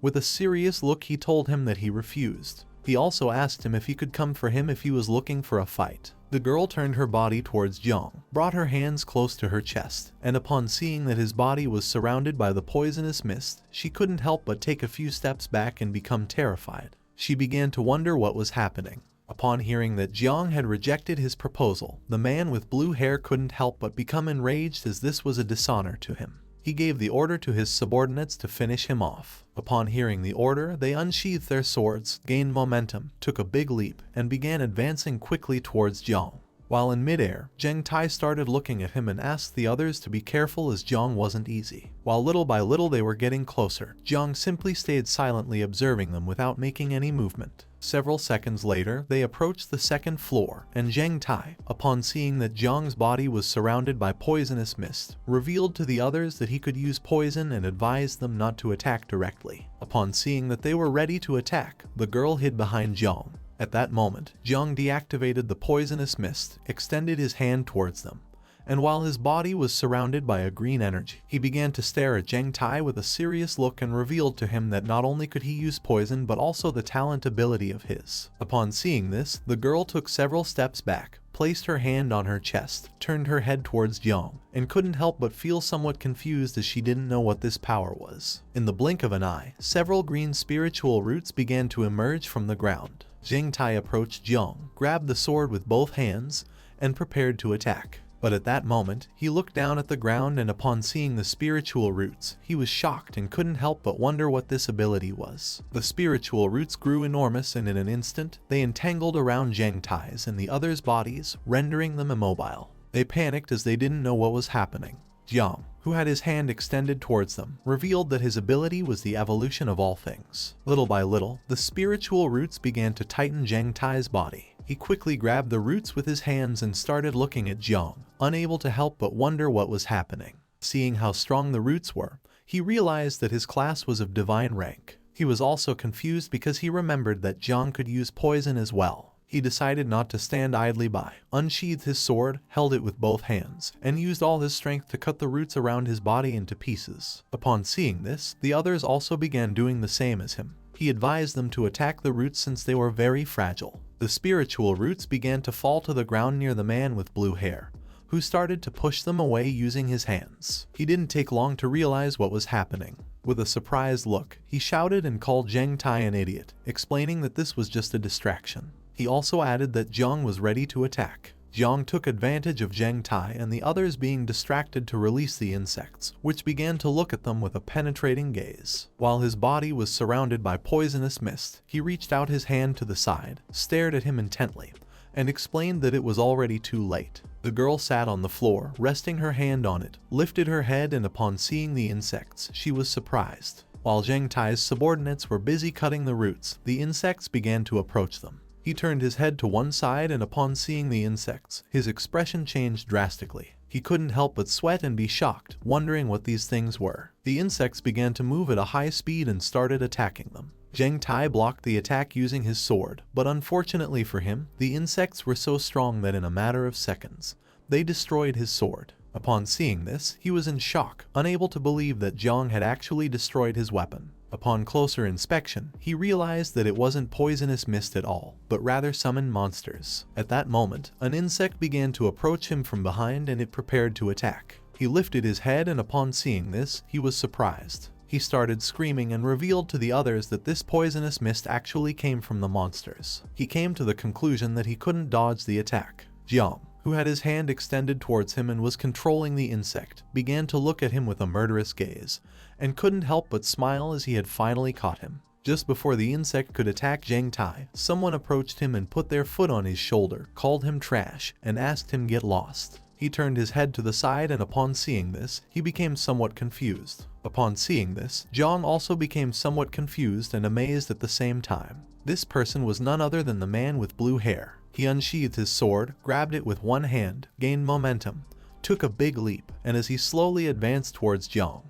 with a serious look he told him that he refused. He also asked him if he could come for him if he was looking for a fight. The girl turned her body towards Jiang, brought her hands close to her chest, and upon seeing that his body was surrounded by the poisonous mist, she couldn't help but take a few steps back and become terrified. She began to wonder what was happening. Upon hearing that Jiang had rejected his proposal, the man with blue hair couldn't help but become enraged as this was a dishonor to him. He gave the order to his subordinates to finish him off. Upon hearing the order, they unsheathed their swords, gained momentum, took a big leap, and began advancing quickly towards Jiang. While in midair, Zheng Tai started looking at him and asked the others to be careful as Jiang wasn't easy. While little by little they were getting closer, Jiang simply stayed silently observing them without making any movement. Several seconds later, they approached the second floor, and Zhang Tai, upon seeing that Jiang's body was surrounded by poisonous mist, revealed to the others that he could use poison and advised them not to attack directly. Upon seeing that they were ready to attack, the girl hid behind Jiang. At that moment, Jiang deactivated the poisonous mist, extended his hand towards them, and while his body was surrounded by a green energy, he began to stare at Zhang Tai with a serious look and revealed to him that not only could he use poison but also the talent ability of his. Upon seeing this, the girl took several steps back, placed her hand on her chest, turned her head towards Jiang, and couldn't help but feel somewhat confused as she didn't know what this power was. In the blink of an eye, several green spiritual roots began to emerge from the ground. Zhang Tai approached Jiang, grabbed the sword with both hands, and prepared to attack. But at that moment, he looked down at the ground and upon seeing the spiritual roots, he was shocked and couldn't help but wonder what this ability was. The spiritual roots grew enormous and in an instant, they entangled around Zhang Tai's and the others' bodies, rendering them immobile. They panicked as they didn't know what was happening. Jiang, who had his hand extended towards them, revealed that his ability was the evolution of all things. Little by little, the spiritual roots began to tighten Zhang Tai's body. He quickly grabbed the roots with his hands and started looking at Jiang, unable to help but wonder what was happening. Seeing how strong the roots were, he realized that his class was of divine rank. He was also confused because he remembered that Jiang could use poison as well. He decided not to stand idly by, unsheathed his sword, held it with both hands, and used all his strength to cut the roots around his body into pieces. Upon seeing this, the others also began doing the same as him. He advised them to attack the roots since they were very fragile. The spiritual roots began to fall to the ground near the man with blue hair, who started to push them away using his hands. He didn't take long to realize what was happening. With a surprised look, he shouted and called Zhang Tai an idiot, explaining that this was just a distraction. He also added that Jiang was ready to attack. Jiang took advantage of Zhang Tai and the others being distracted to release the insects, which began to look at them with a penetrating gaze. While his body was surrounded by poisonous mist, he reached out his hand to the side, stared at him intently, and explained that it was already too late. The girl sat on the floor, resting her hand on it, lifted her head, and upon seeing the insects, she was surprised. While Zhang Tai's subordinates were busy cutting the roots, the insects began to approach them. He turned his head to one side and upon seeing the insects, his expression changed drastically. He couldn't help but sweat and be shocked, wondering what these things were. The insects began to move at a high speed and started attacking them. Zhang Tai blocked the attack using his sword, but unfortunately for him, the insects were so strong that in a matter of seconds, they destroyed his sword. Upon seeing this, he was in shock, unable to believe that Jiang had actually destroyed his weapon. Upon closer inspection, he realized that it wasn't poisonous mist at all, but rather summoned monsters. At that moment, an insect began to approach him from behind and it prepared to attack. He lifted his head and upon seeing this, he was surprised. He started screaming and revealed to the others that this poisonous mist actually came from the monsters. He came to the conclusion that he couldn't dodge the attack. Jiang, who had his hand extended towards him and was controlling the insect, began to look at him with a murderous gaze, and couldn't help but smile as he had finally caught him. Just before the insect could attack Zhang Tai, someone approached him and put their foot on his shoulder, called him trash, and asked him get lost. He turned his head to the side and upon seeing this, he became somewhat confused. Upon seeing this, Jiang also became somewhat confused and amazed at the same time. This person was none other than the man with blue hair. He unsheathed his sword, grabbed it with one hand, gained momentum, took a big leap, and as he slowly advanced towards Jiang,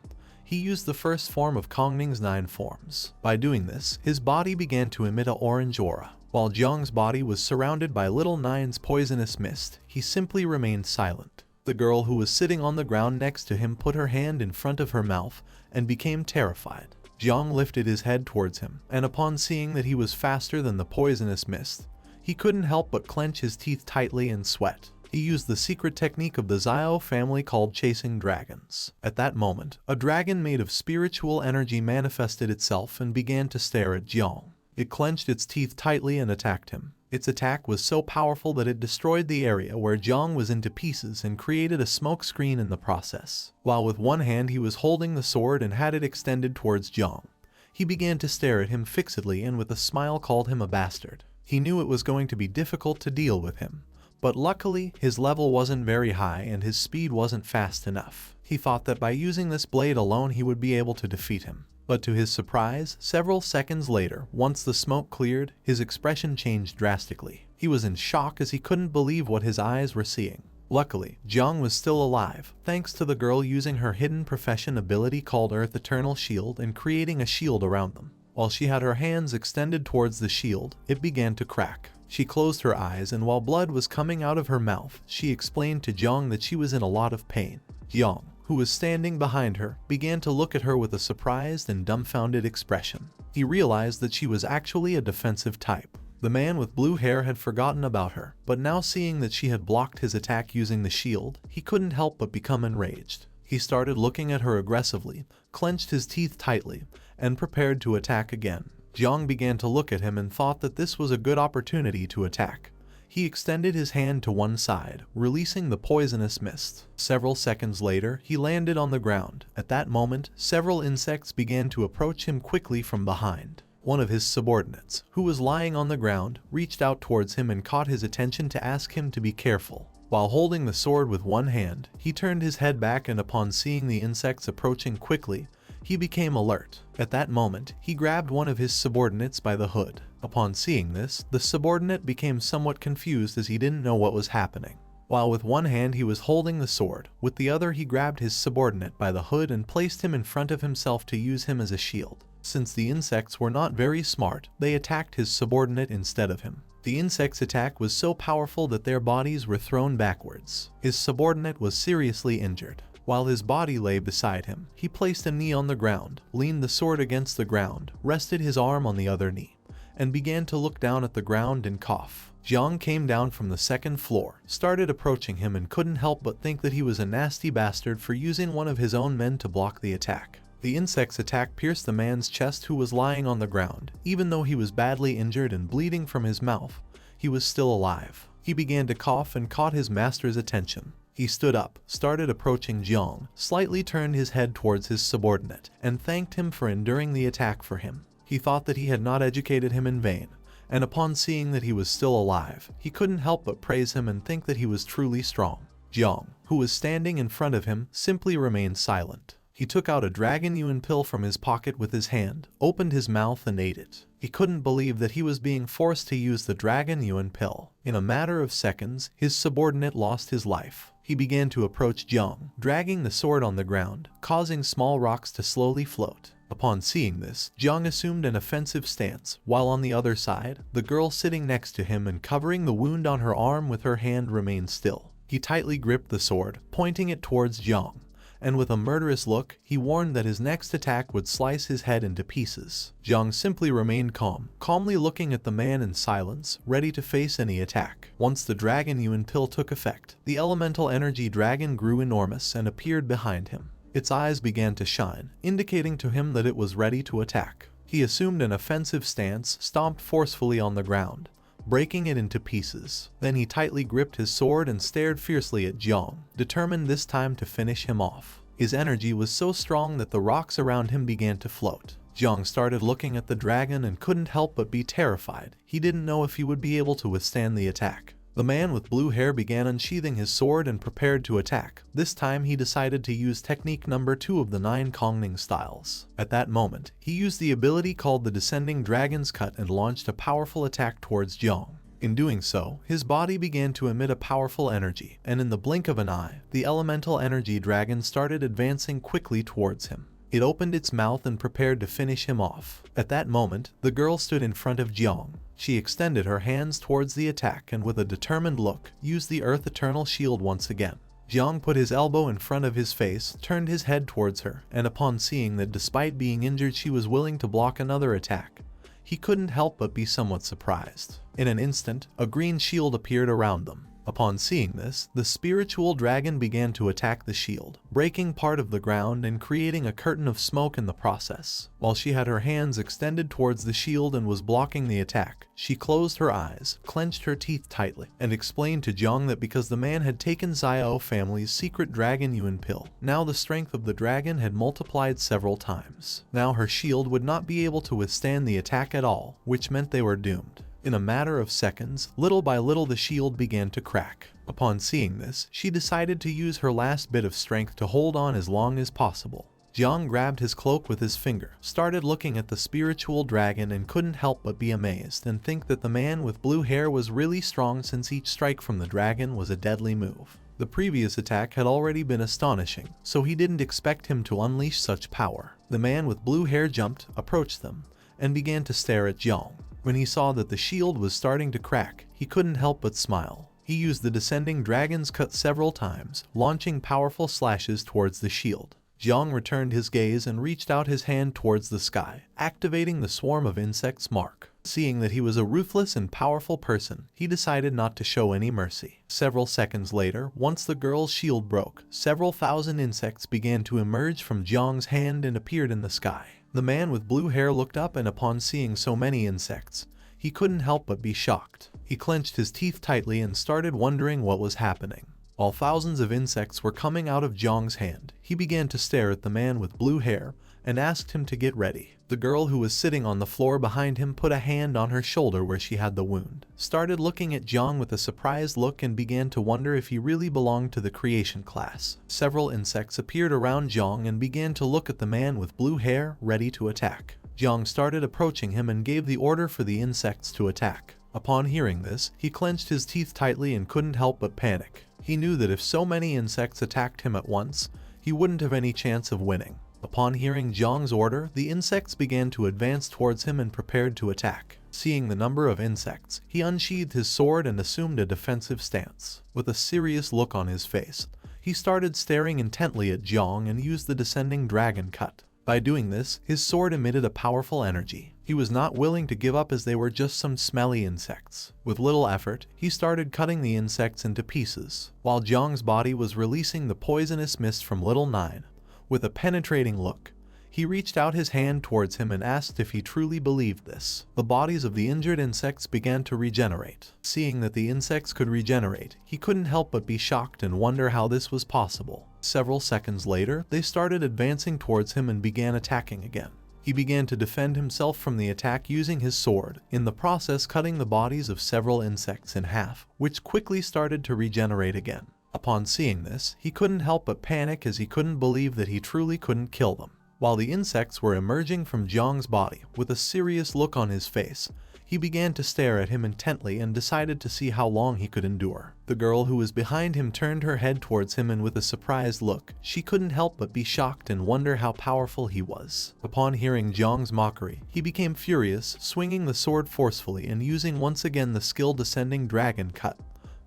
he used the first form of Kongning's 9 forms. By doing this, his body began to emit an orange aura. While Jiang's body was surrounded by Little Nine's poisonous mist, he simply remained silent. The girl who was sitting on the ground next to him put her hand in front of her mouth and became terrified. Jiang lifted his head towards him, and upon seeing that he was faster than the poisonous mist, he couldn't help but clench his teeth tightly and sweat. He used the secret technique of the Zio family called chasing dragons. At that moment, a dragon made of spiritual energy manifested itself and began to stare at Jiang. It clenched its teeth tightly and attacked him. Its attack was so powerful that it destroyed the area where Jiang was into pieces and created a smoke screen in the process. While with one hand he was holding the sword and had it extended towards Jiang, he began to stare at him fixedly and with a smile called him a bastard. He knew it was going to be difficult to deal with him, but luckily his level wasn't very high and his speed wasn't fast enough. He thought that by using this blade alone he would be able to defeat him. But to his surprise, several seconds later, once the smoke cleared, his expression changed drastically. He was in shock as he couldn't believe what his eyes were seeing. Luckily, Jiang was still alive, thanks to the girl using her hidden profession ability called Earth Eternal Shield and creating a shield around them. While she had her hands extended towards the shield, it began to crack. She closed her eyes, and while blood was coming out of her mouth, she explained to Jiang that she was in a lot of pain. Jiang, who was standing behind her, began to look at her with a surprised and dumbfounded expression. He realized that she was actually a defensive type. The man with blue hair had forgotten about her, but now seeing that she had blocked his attack using the shield, he couldn't help but become enraged. He started looking at her aggressively, clenched his teeth tightly, and prepared to attack again. Jiang began to look at him and thought that this was a good opportunity to attack. He extended his hand to one side, releasing the poisonous mist. Several seconds later, he landed on the ground. At that moment, several insects began to approach him quickly from behind. One of his subordinates, who was lying on the ground, reached out towards him and caught his attention to ask him to be careful. While holding the sword with one hand, he turned his head back, and upon seeing the insects approaching quickly, he became alert. At that moment, he grabbed one of his subordinates by the hood. Upon seeing this, the subordinate became somewhat confused as he didn't know what was happening. While with one hand he was holding the sword, with the other he grabbed his subordinate by the hood and placed him in front of himself to use him as a shield. Since the insects were not very smart, they attacked his subordinate instead of him. The insects' attack was so powerful that their bodies were thrown backwards. His subordinate was seriously injured. While his body lay beside him, he placed a knee on the ground, leaned the sword against the ground, rested his arm on the other knee, and began to look down at the ground and cough. Jiang came down from the second floor, started approaching him, and couldn't help but think that he was a nasty bastard for using one of his own men to block the attack. The insect's attack pierced the man's chest, who was lying on the ground. Even though he was badly injured and bleeding from his mouth, he was still alive. He began to cough and caught his master's attention. He stood up, started approaching Jiang, slightly turned his head towards his subordinate, and thanked him for enduring the attack for him. He thought that he had not educated him in vain, and upon seeing that he was still alive, he couldn't help but praise him and think that he was truly strong. Jiang, who was standing in front of him, simply remained silent. He took out a dragon yuan pill from his pocket with his hand, opened his mouth and ate it. He couldn't believe that he was being forced to use the dragon yuan pill. In a matter of seconds, his subordinate lost his life. He began to approach Jiang, dragging the sword on the ground, causing small rocks to slowly float. Upon seeing this, Jiang assumed an offensive stance, while on the other side, the girl sitting next to him and covering the wound on her arm with her hand remained still. He tightly gripped the sword, pointing it towards Jiang, and with a murderous look, he warned that his next attack would slice his head into pieces. Jiang simply remained calm, calmly looking at the man in silence, ready to face any attack. Once the dragon yuan pill took effect, the elemental energy dragon grew enormous and appeared behind him. Its eyes began to shine, indicating to him that it was ready to attack. He assumed an offensive stance, stomped forcefully on the ground, breaking it into pieces. Then he tightly gripped his sword and stared fiercely at Jiang, determined this time to finish him off. His energy was so strong that the rocks around him began to float. Jiang started looking at the dragon and couldn't help but be terrified. He didn't know if he would be able to withstand the attack. The man with blue hair began unsheathing his sword and prepared to attack. This time he decided to use technique number 2 of the 9 Kongning styles. At that moment, he used the ability called the Descending Dragon's Cut and launched a powerful attack towards Jiang. In doing so, his body began to emit a powerful energy, and in the blink of an eye, the elemental energy dragon started advancing quickly towards him. It opened its mouth and prepared to finish him off. At that moment, the girl stood in front of Jiang. She extended her hands towards the attack and with a determined look, used the Earth Eternal Shield once again. Jiang put his elbow in front of his face, turned his head towards her, and upon seeing that despite being injured she was willing to block another attack, he couldn't help but be somewhat surprised. In an instant, a green shield appeared around them. Upon seeing this, the spiritual dragon began to attack the shield, breaking part of the ground and creating a curtain of smoke in the process. While she had her hands extended towards the shield and was blocking the attack, she closed her eyes, clenched her teeth tightly, and explained to Jiang that because the man had taken Zio family's secret dragon yuan pill, now the strength of the dragon had multiplied several times. Now her shield would not be able to withstand the attack at all, which meant they were doomed. In a matter of seconds, little by little the shield began to crack. Upon seeing this, she decided to use her last bit of strength to hold on as long as possible. Jiang grabbed his cloak with his finger, started looking at the spiritual dragon and couldn't help but be amazed and think that the man with blue hair was really strong since each strike from the dragon was a deadly move. The previous attack had already been astonishing, so he didn't expect him to unleash such power. The man with blue hair jumped, approached them, and began to stare at Jiang. When he saw that the shield was starting to crack, he couldn't help but smile. He used the descending dragon's cut several times, launching powerful slashes towards the shield. Jiang returned his gaze and reached out his hand towards the sky, activating the swarm of insects mark. Seeing that he was a ruthless and powerful person, he decided not to show any mercy. Several seconds later, once the girl's shield broke, several thousand insects began to emerge from Jiang's hand and appeared in the sky. The man with blue hair looked up, and upon seeing so many insects, he couldn't help but be shocked. He clenched his teeth tightly and started wondering what was happening. While thousands of insects were coming out of Jiang's hand, he began to stare at the man with blue hair and asked him to get ready. The girl who was sitting on the floor behind him put a hand on her shoulder where she had the wound, started looking at Jiang with a surprised look and began to wonder if he really belonged to the creation class. Several insects appeared around Jiang and began to look at the man with blue hair, ready to attack. Jiang started approaching him and gave the order for the insects to attack. Upon hearing this, he clenched his teeth tightly and couldn't help but panic. He knew that if so many insects attacked him at once, he wouldn't have any chance of winning. Upon hearing Jiang's order, the insects began to advance towards him and prepared to attack. Seeing the number of insects, he unsheathed his sword and assumed a defensive stance. With a serious look on his face, he started staring intently at Jiang and used the descending dragon cut. By doing this, his sword emitted a powerful energy. He was not willing to give up as they were just some smelly insects. With little effort, he started cutting the insects into pieces, while Jiang's body was releasing the poisonous mist from Little Nine. With a penetrating look, he reached out his hand towards him and asked if he truly believed this. The bodies of the injured insects began to regenerate. Seeing that the insects could regenerate, he couldn't help but be shocked and wonder how this was possible. Several seconds later, they started advancing towards him and began attacking again. He began to defend himself from the attack using his sword, in the process cutting the bodies of several insects in half, which quickly started to regenerate again. Upon seeing this, he couldn't help but panic as he couldn't believe that he truly couldn't kill them. While the insects were emerging from Jiang's body, with a serious look on his face, he began to stare at him intently and decided to see how long he could endure. The girl who was behind him turned her head towards him and with a surprised look, she couldn't help but be shocked and wonder how powerful he was. Upon hearing Jiang's mockery, he became furious, swinging the sword forcefully and using once again the skill descending dragon cut,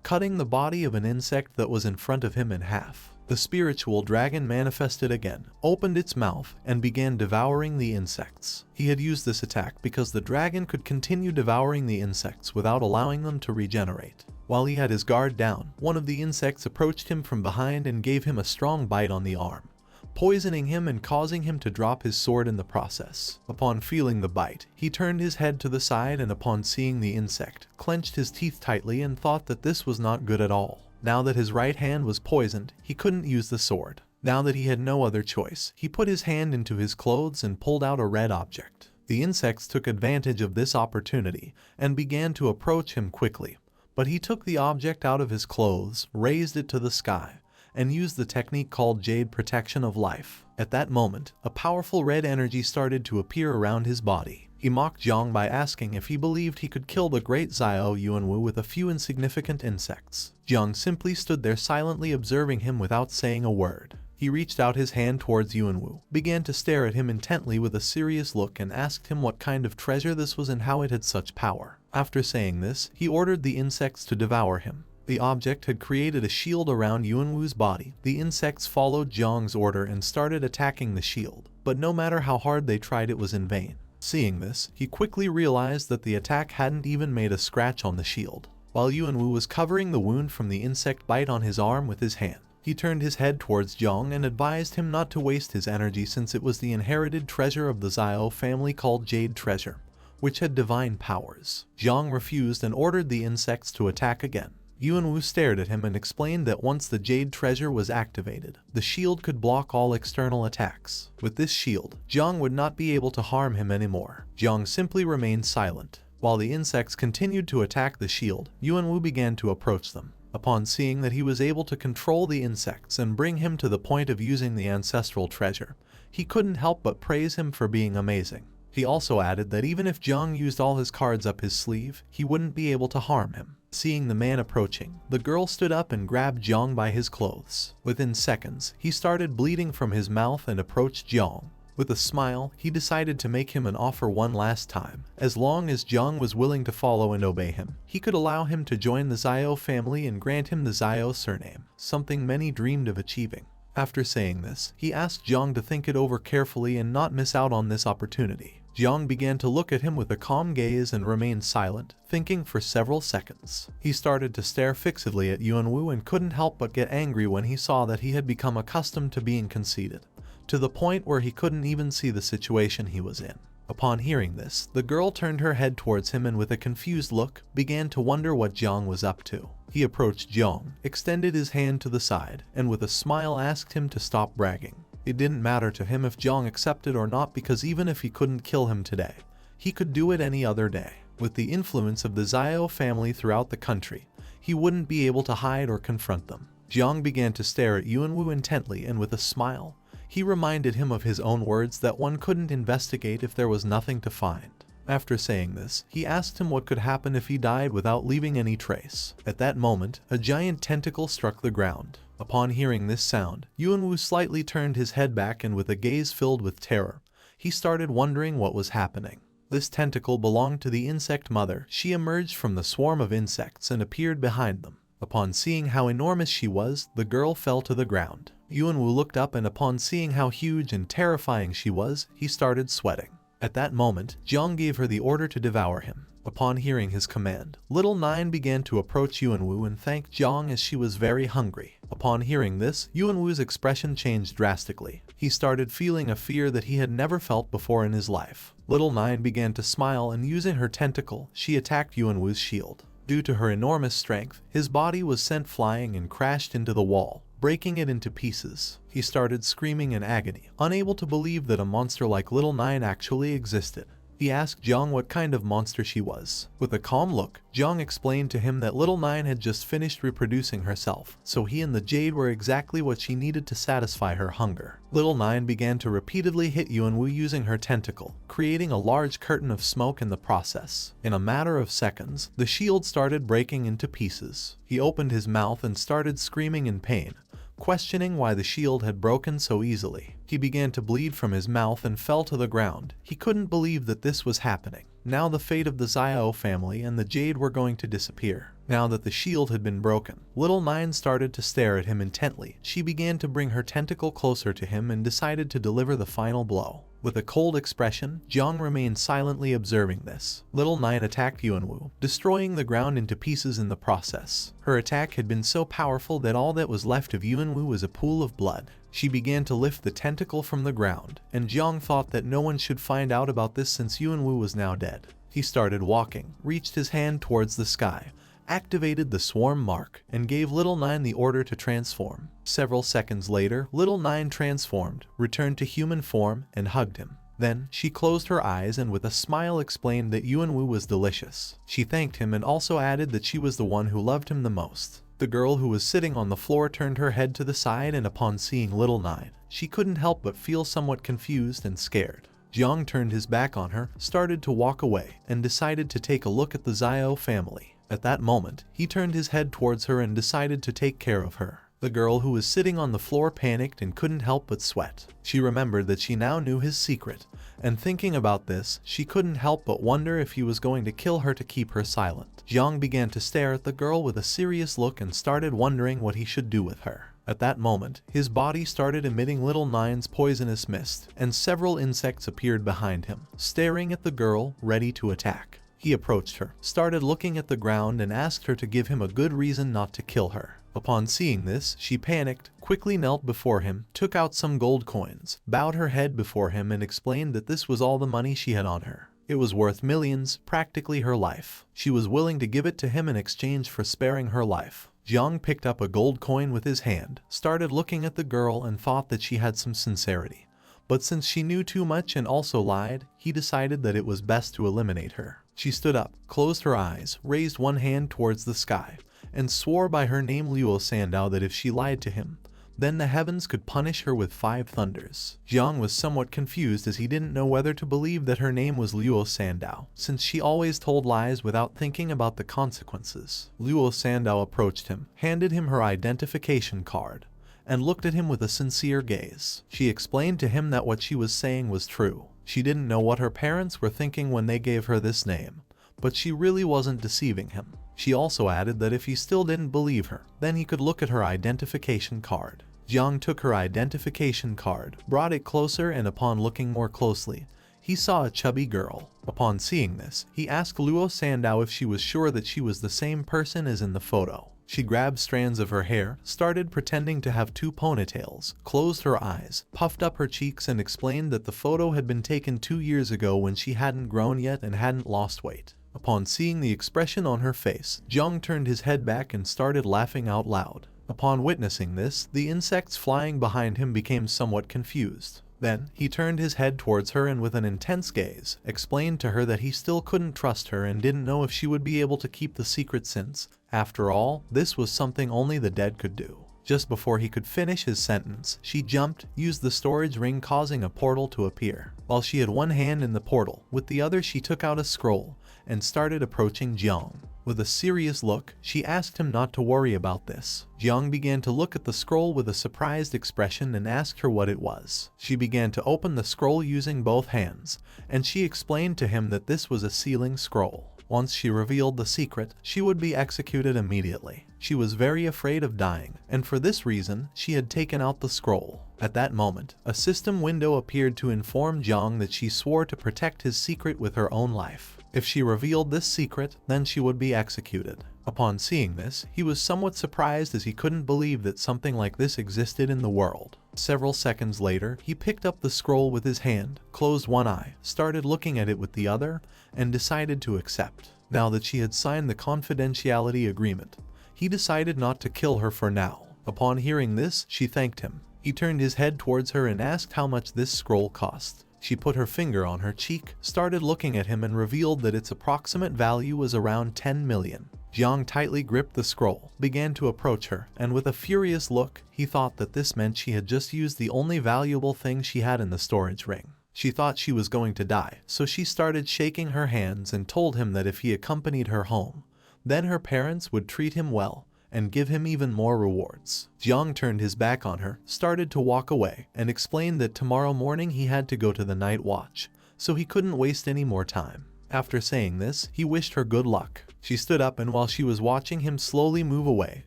cutting the body of an insect that was in front of him in half. The spiritual dragon manifested again, opened its mouth, and began devouring the insects. He had used this attack because the dragon could continue devouring the insects without allowing them to regenerate. While he had his guard down, one of the insects approached him from behind and gave him a strong bite on the arm, poisoning him and causing him to drop his sword in the process. Upon feeling the bite, he turned his head to the side and upon seeing the insect, clenched his teeth tightly and thought that this was not good at all. Now that his right hand was poisoned, he couldn't use the sword. Now that he had no other choice, he put his hand into his clothes and pulled out a red object. The insects took advantage of this opportunity and began to approach him quickly, but he took the object out of his clothes, raised it to the sky, and used the technique called Jade Protection of Life. At that moment, a powerful red energy started to appear around his body. He mocked Jiang by asking if he believed he could kill the great Zio Yuanwu with a few insignificant insects. Jiang simply stood there silently observing him without saying a word. He reached out his hand towards Yuanwu, began to stare at him intently with a serious look and asked him what kind of treasure this was and how it had such power. After saying this, he ordered the insects to devour him. The object had created a shield around Yuanwu's body. The insects followed Jiang's order and started attacking the shield, but no matter how hard they tried, it was in vain. Seeing this, he quickly realized that the attack hadn't even made a scratch on the shield. While Yuanwu was covering the wound from the insect bite on his arm with his hand, he turned his head towards Jiang and advised him not to waste his energy since it was the inherited treasure of the Zio family called Jade Treasure, which had divine powers. Jiang refused and ordered the insects to attack again. Yuanwu stared at him and explained that once the Jade Treasure was activated, the shield could block all external attacks. With this shield, Jiang would not be able to harm him anymore. Jiang simply remained silent. While the insects continued to attack the shield, Yuanwu began to approach them. Upon seeing that he was able to control the insects and bring him to the point of using the ancestral treasure, he couldn't help but praise him for being amazing. He also added that even if Jiang used all his cards up his sleeve, he wouldn't be able to harm him. Seeing the man approaching, the girl stood up and grabbed Jiang by his clothes. Within seconds, he started bleeding from his mouth and approached Jiang. With a smile, he decided to make him an offer one last time. As long as Jiang was willing to follow and obey him, he could allow him to join the Zio family and grant him the Zio surname, something many dreamed of achieving. After saying this, he asked Jiang to think it over carefully and not miss out on this opportunity. Jiang began to look at him with a calm gaze and remained silent, thinking for several seconds. He started to stare fixedly at Yuanwu and couldn't help but get angry when he saw that he had become accustomed to being conceited, to the point where he couldn't even see the situation he was in. Upon hearing this, the girl turned her head towards him and with a confused look, began to wonder what Jiang was up to. He approached Jiang, extended his hand to the side, and with a smile asked him to stop bragging. It didn't matter to him if Jiang accepted or not, because even if he couldn't kill him today, he could do it any other day. With the influence of the Zio family throughout the country, he wouldn't be able to hide or confront them. Jiang began to stare at Yuanwu intently, and with a smile, he reminded him of his own words that one couldn't investigate if there was nothing to find. After saying this, he asked him what could happen if he died without leaving any trace. At that moment, a giant tentacle struck the ground. Upon hearing this sound, Yuanwu slightly turned his head back, and with a gaze filled with terror, he started wondering what was happening. This tentacle belonged to the insect mother. She emerged from the swarm of insects and appeared behind them. Upon seeing how enormous she was, the girl fell to the ground. Yuanwu looked up, and upon seeing how huge and terrifying she was, he started sweating. At that moment, Jiang gave her the order to devour him. Upon hearing his command, Little Nine began to approach Yuanwu and thank Jiang as she was very hungry. Upon hearing this, Yuanwu's expression changed drastically. He started feeling a fear that he had never felt before in his life. Little Nine began to smile, and using her tentacle, she attacked Yuanwu's shield. Due to her enormous strength, his body was sent flying and crashed into the wall, breaking it into pieces. He started screaming in agony, unable to believe that a monster like Little Nine actually existed. He asked Jiang what kind of monster she was. With a calm look, Jiang explained to him that Little Nine had just finished reproducing herself, so he and the jade were exactly what she needed to satisfy her hunger. Little Nine began to repeatedly hit Yuanwu using her tentacle, creating a large curtain of smoke in the process. In a matter of seconds, the shield started breaking into pieces. He opened his mouth and started screaming in pain, questioning why the shield had broken so easily. He began to bleed from his mouth and fell to the ground. He couldn't believe that this was happening. Now the fate of the Zio family and the jade were going to disappear. Now that the shield had been broken, Little Nine started to stare at him intently. She began to bring her tentacle closer to him and decided to deliver the final blow. With a cold expression, Jiang remained silently observing this. Little Nine attacked Yuanwu, destroying the ground into pieces in the process. Her attack had been so powerful that all that was left of Yuanwu was a pool of blood. She began to lift the tentacle from the ground, and Jiang thought that no one should find out about this since Yuanwu was now dead. He started walking, reached his hand towards the sky, activated the swarm mark, and gave Little Nine the order to transform. Several seconds later, Little Nine transformed, returned to human form, and hugged him. Then, she closed her eyes and with a smile explained that Yuanwu was delicious. She thanked him and also added that she was the one who loved him the most. The girl who was sitting on the floor turned her head to the side, and upon seeing Little Nine, she couldn't help but feel somewhat confused and scared. Jiang turned his back on her, started to walk away, and decided to take a look at the Zio family. At that moment, he turned his head towards her and decided to take care of her. The girl who was sitting on the floor panicked and couldn't help but sweat. She remembered that she now knew his secret, and thinking about this, she couldn't help but wonder if he was going to kill her to keep her silent. Jiang began to stare at the girl with a serious look and started wondering what he should do with her. At that moment, his body started emitting Little Nine's poisonous mist, and several insects appeared behind him, staring at the girl, ready to attack. He approached her, started looking at the ground, and asked her to give him a good reason not to kill her. Upon seeing this, she panicked, quickly knelt before him, took out some gold coins, bowed her head before him, and explained that this was all the money she had on her. It was worth millions, practically her life. She was willing to give it to him in exchange for sparing her life. Jiang picked up a gold coin with his hand, started looking at the girl, and thought that she had some sincerity. But since she knew too much and also lied, he decided that it was best to eliminate her. She stood up, closed her eyes, raised one hand towards the sky, and swore by her name Luo Sandow that if she lied to him, then the heavens could punish her with 5 thunders. Jiang was somewhat confused as he didn't know whether to believe that her name was Luo Sandao, since she always told lies without thinking about the consequences. Luo Sandao approached him, handed him her identification card, and looked at him with a sincere gaze. She explained to him that what she was saying was true. She didn't know what her parents were thinking when they gave her this name, but she really wasn't deceiving him. She also added that if he still didn't believe her, then he could look at her identification card. Jiang took her identification card, brought it closer, and upon looking more closely, he saw a chubby girl. Upon seeing this, he asked Luo Sandao if she was sure that she was the same person as in the photo. She grabbed strands of her hair, started pretending to have 2 ponytails, closed her eyes, puffed up her cheeks, and explained that the photo had been taken 2 years ago when she hadn't grown yet and hadn't lost weight. Upon seeing the expression on her face, Jiang turned his head back and started laughing out loud. Upon witnessing this, the insects flying behind him became somewhat confused. Then, he turned his head towards her and with an intense gaze, explained to her that he still couldn't trust her and didn't know if she would be able to keep the secret since, after all, this was something only the dead could do. Just before he could finish his sentence, she jumped, used the storage ring causing a portal to appear. While she had one hand in the portal, with the other she took out a scroll, and started approaching Jiang. With a serious look, she asked him not to worry about this. Jiang began to look at the scroll with a surprised expression and asked her what it was. She began to open the scroll using both hands, and she explained to him that this was a sealing scroll. Once she revealed the secret, she would be executed immediately. She was very afraid of dying, and for this reason, she had taken out the scroll. At that moment, a system window appeared to inform Jiang that she swore to protect his secret with her own life. If she revealed this secret, then she would be executed. Upon seeing this, he was somewhat surprised as he couldn't believe that something like this existed in the world. Several seconds later, he picked up the scroll with his hand, closed one eye, started looking at it with the other, and decided to accept. Now that she had signed the confidentiality agreement, he decided not to kill her for now. Upon hearing this, she thanked him. He turned his head towards her and asked how much this scroll cost. She put her finger on her cheek, started looking at him, and revealed that its approximate value was around 10 million. Jiang tightly gripped the scroll, began to approach her, and with a furious look, he thought that this meant she had just used the only valuable thing she had in the storage ring. She thought she was going to die, so she started shaking her hands and told him that if he accompanied her home, then her parents would treat him well and give him even more rewards. Jiang turned his back on her, started to walk away, and explained that tomorrow morning he had to go to the night watch, so he couldn't waste any more time. After saying this, he wished her good luck. She stood up, and while she was watching him slowly move away,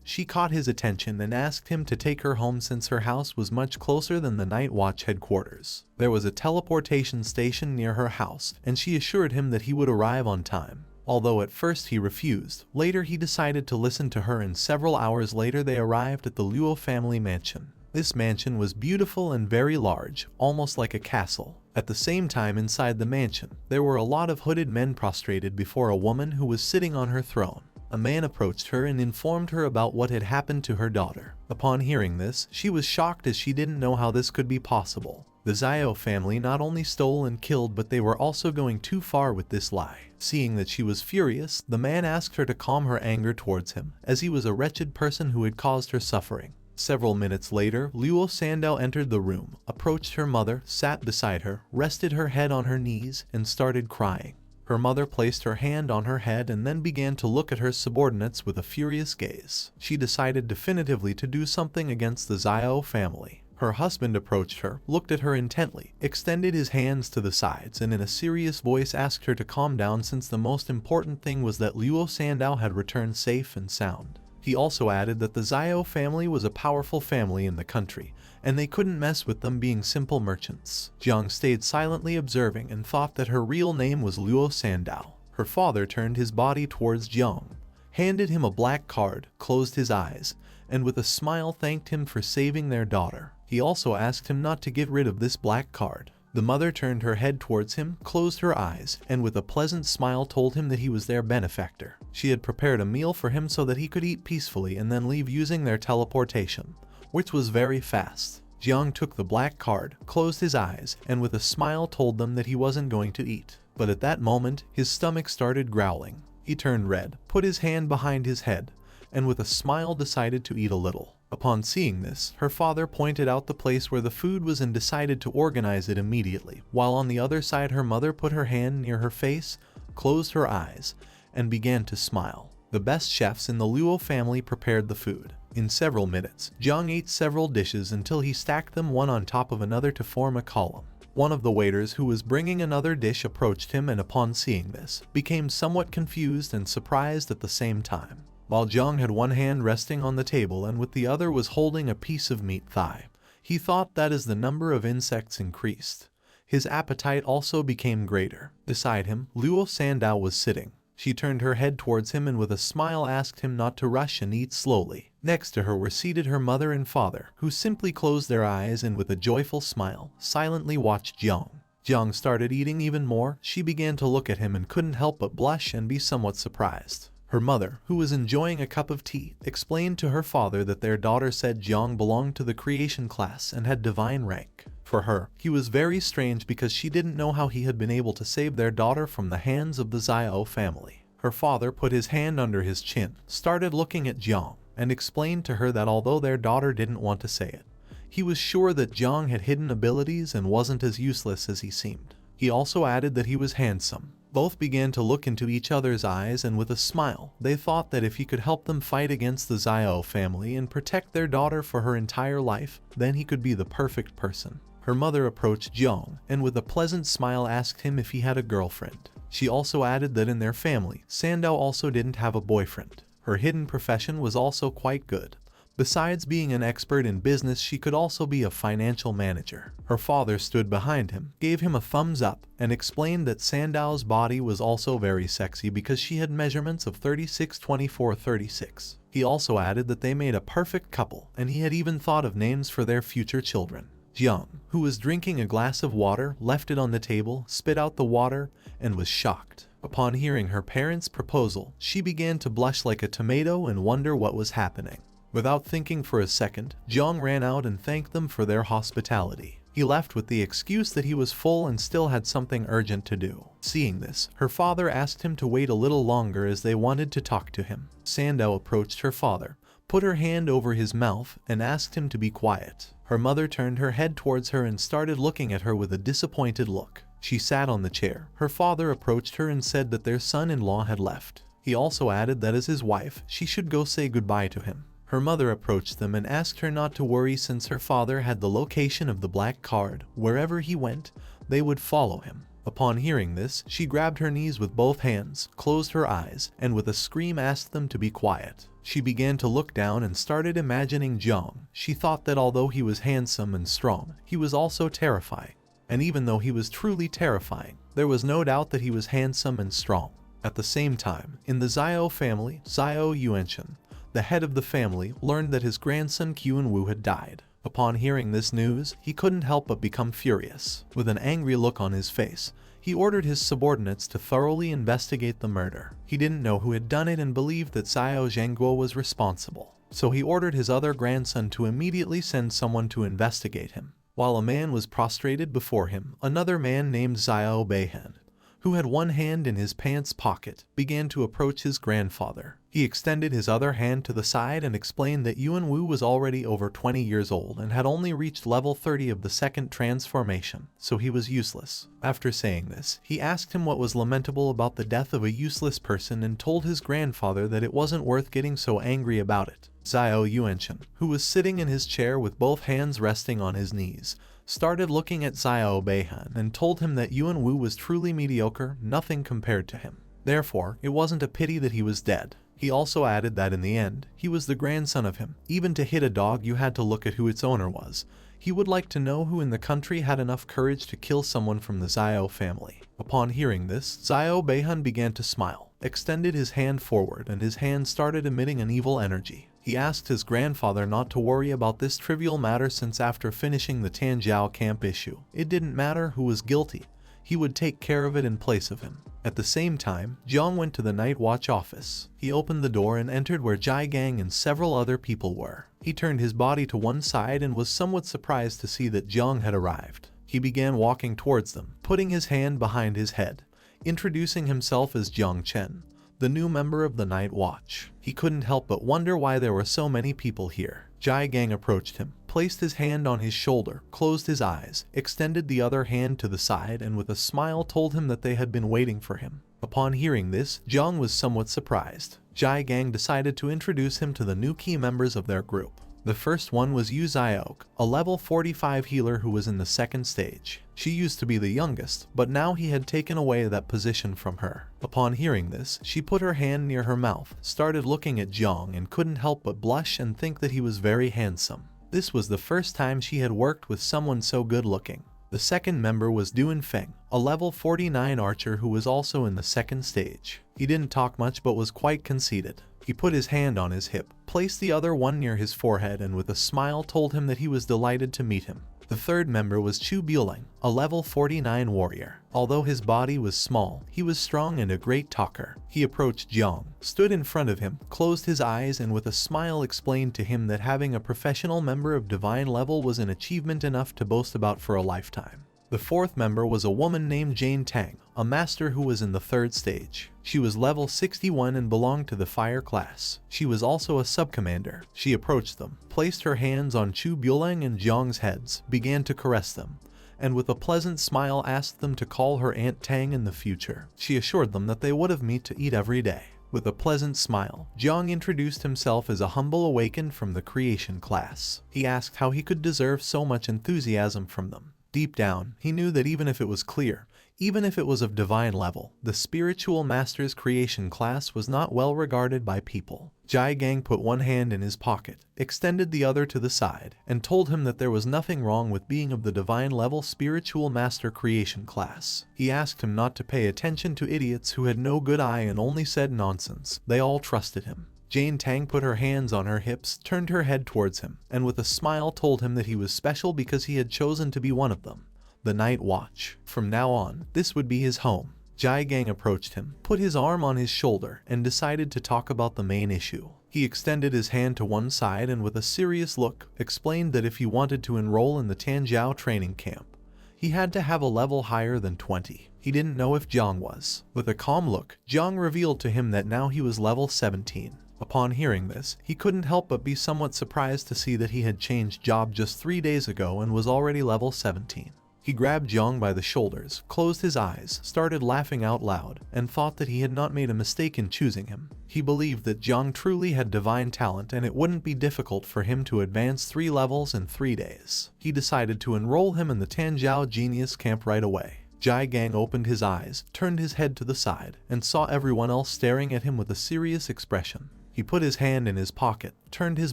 she caught his attention and asked him to take her home since her house was much closer than the night watch headquarters. There was a teleportation station near her house, and she assured him that he would arrive on time. Although at first he refused, later he decided to listen to her, and several hours later they arrived at the Luo family mansion. This mansion was beautiful and very large, almost like a castle. At the same time, inside the mansion, there were a lot of hooded men prostrated before a woman who was sitting on her throne. A man approached her and informed her about what had happened to her daughter. Upon hearing this, she was shocked as she didn't know how this could be possible. The Zio family not only stole and killed, but they were also going too far with this lie. Seeing that she was furious, the man asked her to calm her anger towards him, as he was a wretched person who had caused her suffering. Several minutes later, Luo Sandao entered the room, approached her mother, sat beside her, rested her head on her knees, and started crying. Her mother placed her hand on her head and then began to look at her subordinates with a furious gaze. She decided definitively to do something against the Zio family. Her husband approached her, looked at her intently, extended his hands to the sides, and in a serious voice asked her to calm down, since the most important thing was that Luo Sandao had returned safe and sound. He also added that the Zio family was a powerful family in the country, and they couldn't mess with them being simple merchants. Jiang stayed silently observing and thought that her real name was Luo Sandao. Her father turned his body towards Jiang, handed him a black card, closed his eyes, and with a smile thanked him for saving their daughter. He also asked him not to get rid of this black card. The mother turned her head towards him, closed her eyes, and with a pleasant smile told him that he was their benefactor. She had prepared a meal for him so that he could eat peacefully and then leave using their teleportation, which was very fast. Jiang took the black card, closed his eyes, and with a smile told them that he wasn't going to eat. But at that moment, his stomach started growling. He turned red, put his hand behind his head, and with a smile decided to eat a little. Upon seeing this, her father pointed out the place where the food was and decided to organize it immediately, while on the other side her mother put her hand near her face, closed her eyes, and began to smile. The best chefs in the Luo family prepared the food. In several minutes, Jiang ate several dishes until he stacked them one on top of another to form a column. One of the waiters who was bringing another dish approached him and upon seeing this, became somewhat confused and surprised at the same time. While Jiang had one hand resting on the table and with the other was holding a piece of meat thigh, he thought that as the number of insects increased, his appetite also became greater. Beside him, Luo Sandao was sitting. She turned her head towards him and with a smile asked him not to rush and eat slowly. Next to her were seated her mother and father, who simply closed their eyes and with a joyful smile, silently watched Jiang. Jiang started eating even more. She began to look at him and couldn't help but blush and be somewhat surprised. Her mother, who was enjoying a cup of tea, explained to her father that their daughter said Jiang belonged to the creation class and had divine rank. For her, he was very strange because she didn't know how he had been able to save their daughter from the hands of the Zio family. Her father put his hand under his chin, started looking at Jiang, and explained to her that although their daughter didn't want to say it, he was sure that Jiang had hidden abilities and wasn't as useless as he seemed. He also added that he was handsome. Both began to look into each other's eyes and with a smile, they thought that if he could help them fight against the Zio family and protect their daughter for her entire life, then he could be the perfect person. Her mother approached Jiang and with a pleasant smile asked him if he had a girlfriend. She also added that in their family, Sandao also didn't have a boyfriend. Her hidden profession was also quite good. Besides being an expert in business, she could also be a financial manager. Her father stood behind him, gave him a thumbs up, and explained that Sandao's body was also very sexy because she had measurements of 36, 24, 36. He also added that they made a perfect couple, and he had even thought of names for their future children. Jiang, who was drinking a glass of water, left it on the table, spit out the water, and was shocked. Upon hearing her parents' proposal, she began to blush like a tomato and wonder what was happening. Without thinking for a second, Jiang ran out and thanked them for their hospitality. He left with the excuse that he was full and still had something urgent to do. Seeing this, her father asked him to wait a little longer as they wanted to talk to him. Sandao approached her father, put her hand over his mouth, and asked him to be quiet. Her mother turned her head towards her and started looking at her with a disappointed look. She sat on the chair. Her father approached her and said that their son-in-law had left. He also added that as his wife, she should go say goodbye to him. Her mother approached them and asked her not to worry since her father had the location of the black card. Wherever he went, they would follow him. Upon hearing this, she grabbed her knees with both hands, closed her eyes, and with a scream asked them to be quiet. She began to look down and started imagining Jiang. She thought that although he was handsome and strong, he was also terrifying. And even though he was truly terrifying, there was no doubt that he was handsome and strong. At the same time, in the Zio family, Zio Chen, the head of the family, learned that his grandson Qianwu had died. Upon hearing this news, he couldn't help but become furious. With an angry look on his face, he ordered his subordinates to thoroughly investigate the murder. He didn't know who had done it and believed that Zio Zhangguo was responsible. So he ordered his other grandson to immediately send someone to investigate him. While a man was prostrated before him, another man named Zio Bahan, who had one hand in his pants pocket, began to approach his grandfather. He extended his other hand to the side and explained that Yuanwu was already over 20 years old and had only reached level 30 of the second transformation, so he was useless. After saying this, he asked him what was lamentable about the death of a useless person and told his grandfather that it wasn't worth getting so angry about it. Zio Chen, who was sitting in his chair with both hands resting on his knees, started looking at Zio Bahan and told him that Yuanwu was truly mediocre, nothing compared to him. Therefore, it wasn't a pity that he was dead. He also added that in the end, he was the grandson of him. Even to hit a dog, you had to look at who its owner was. He would like to know who in the country had enough courage to kill someone from the Zio family. Upon hearing this, Zio Bahan began to smile, extended his hand forward, and his hand started emitting an evil energy. He asked his grandfather not to worry about this trivial matter since after finishing the Tango Camp issue, it didn't matter who was guilty. He would take care of it in place of him. At the same time, Jiang went to the night watch office. He opened the door and entered where Jai Gang and several other people were. He turned his body to one side and was somewhat surprised to see that Jiang had arrived. He began walking towards them, putting his hand behind his head, introducing himself as Jiang Chen, the new member of the night watch. He couldn't help but wonder why there were so many people here. Jiang approached him, placed his hand on his shoulder, closed his eyes, extended the other hand to the side, and with a smile told him that they had been waiting for him. Upon hearing this, Jiang was somewhat surprised. Jiang decided to introduce him to the new key members of their group. The first one was Zio, a level 45 healer who was in the second stage. She used to be the youngest, but now he had taken away that position from her. Upon hearing this, she put her hand near her mouth, started looking at Jiang, and couldn't help but blush and think that he was very handsome. This was the first time she had worked with someone so good looking. The second member was Duan Fang, a level 49 archer who was also in the second stage. He didn't talk much but was quite conceited. He put his hand on his hip, placed the other one near his forehead, and with a smile told him that he was delighted to meet him. The third member was Chu Jong, a level 49 warrior. Although his body was small, he was strong and a great talker. He approached Jiang, stood in front of him, closed his eyes, and with a smile explained to him that having a professional member of divine level was an achievement enough to boast about for a lifetime. The fourth member was a woman named Jang Chen, a master who was in the third stage. She was level 61 and belonged to the fire class. She was also a sub-commander. She approached them, placed her hands on Chu Jong and Jiang's heads, began to caress them, and with a pleasant smile asked them to call her Aunt Tang in the future. She assured them that they would have meat to eat every day. With a pleasant smile, Jiang introduced himself as a humble awakened from the creation class. He asked how he could deserve so much enthusiasm from them. Deep down, he knew that even if it was clear, even if it was of divine level, the spiritual master's creation class was not well regarded by people. Jiang put one hand in his pocket, extended the other to the side, and told him that there was nothing wrong with being of the divine level spiritual master creation class. He asked him not to pay attention to idiots who had no good eye and only said nonsense. They all trusted him. Jang Chen put her hands on her hips, turned her head towards him, and with a smile told him that he was special because he had chosen to be one of them. The Night Watch. From now on, this would be his home. Jiang approached him, put his arm on his shoulder, and decided to talk about the main issue. He extended his hand to one side and with a serious look, explained that if he wanted to enroll in the Tango training camp, he had to have a level higher than 20. He didn't know if Jiang was. With a calm look, Jiang revealed to him that now he was level 17. Upon hearing this, he couldn't help but be somewhat surprised to see that he had changed job just 3 days ago and was already level 17. He grabbed Jiang by the shoulders, closed his eyes, started laughing out loud, and thought that he had not made a mistake in choosing him. He believed that Jiang truly had divine talent and it wouldn't be difficult for him to advance 3 levels in 3 days. He decided to enroll him in the Tango Genius Camp right away. Jiang opened his eyes, turned his head to the side, and saw everyone else staring at him with a serious expression. He put his hand in his pocket, turned his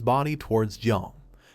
body towards Jiang,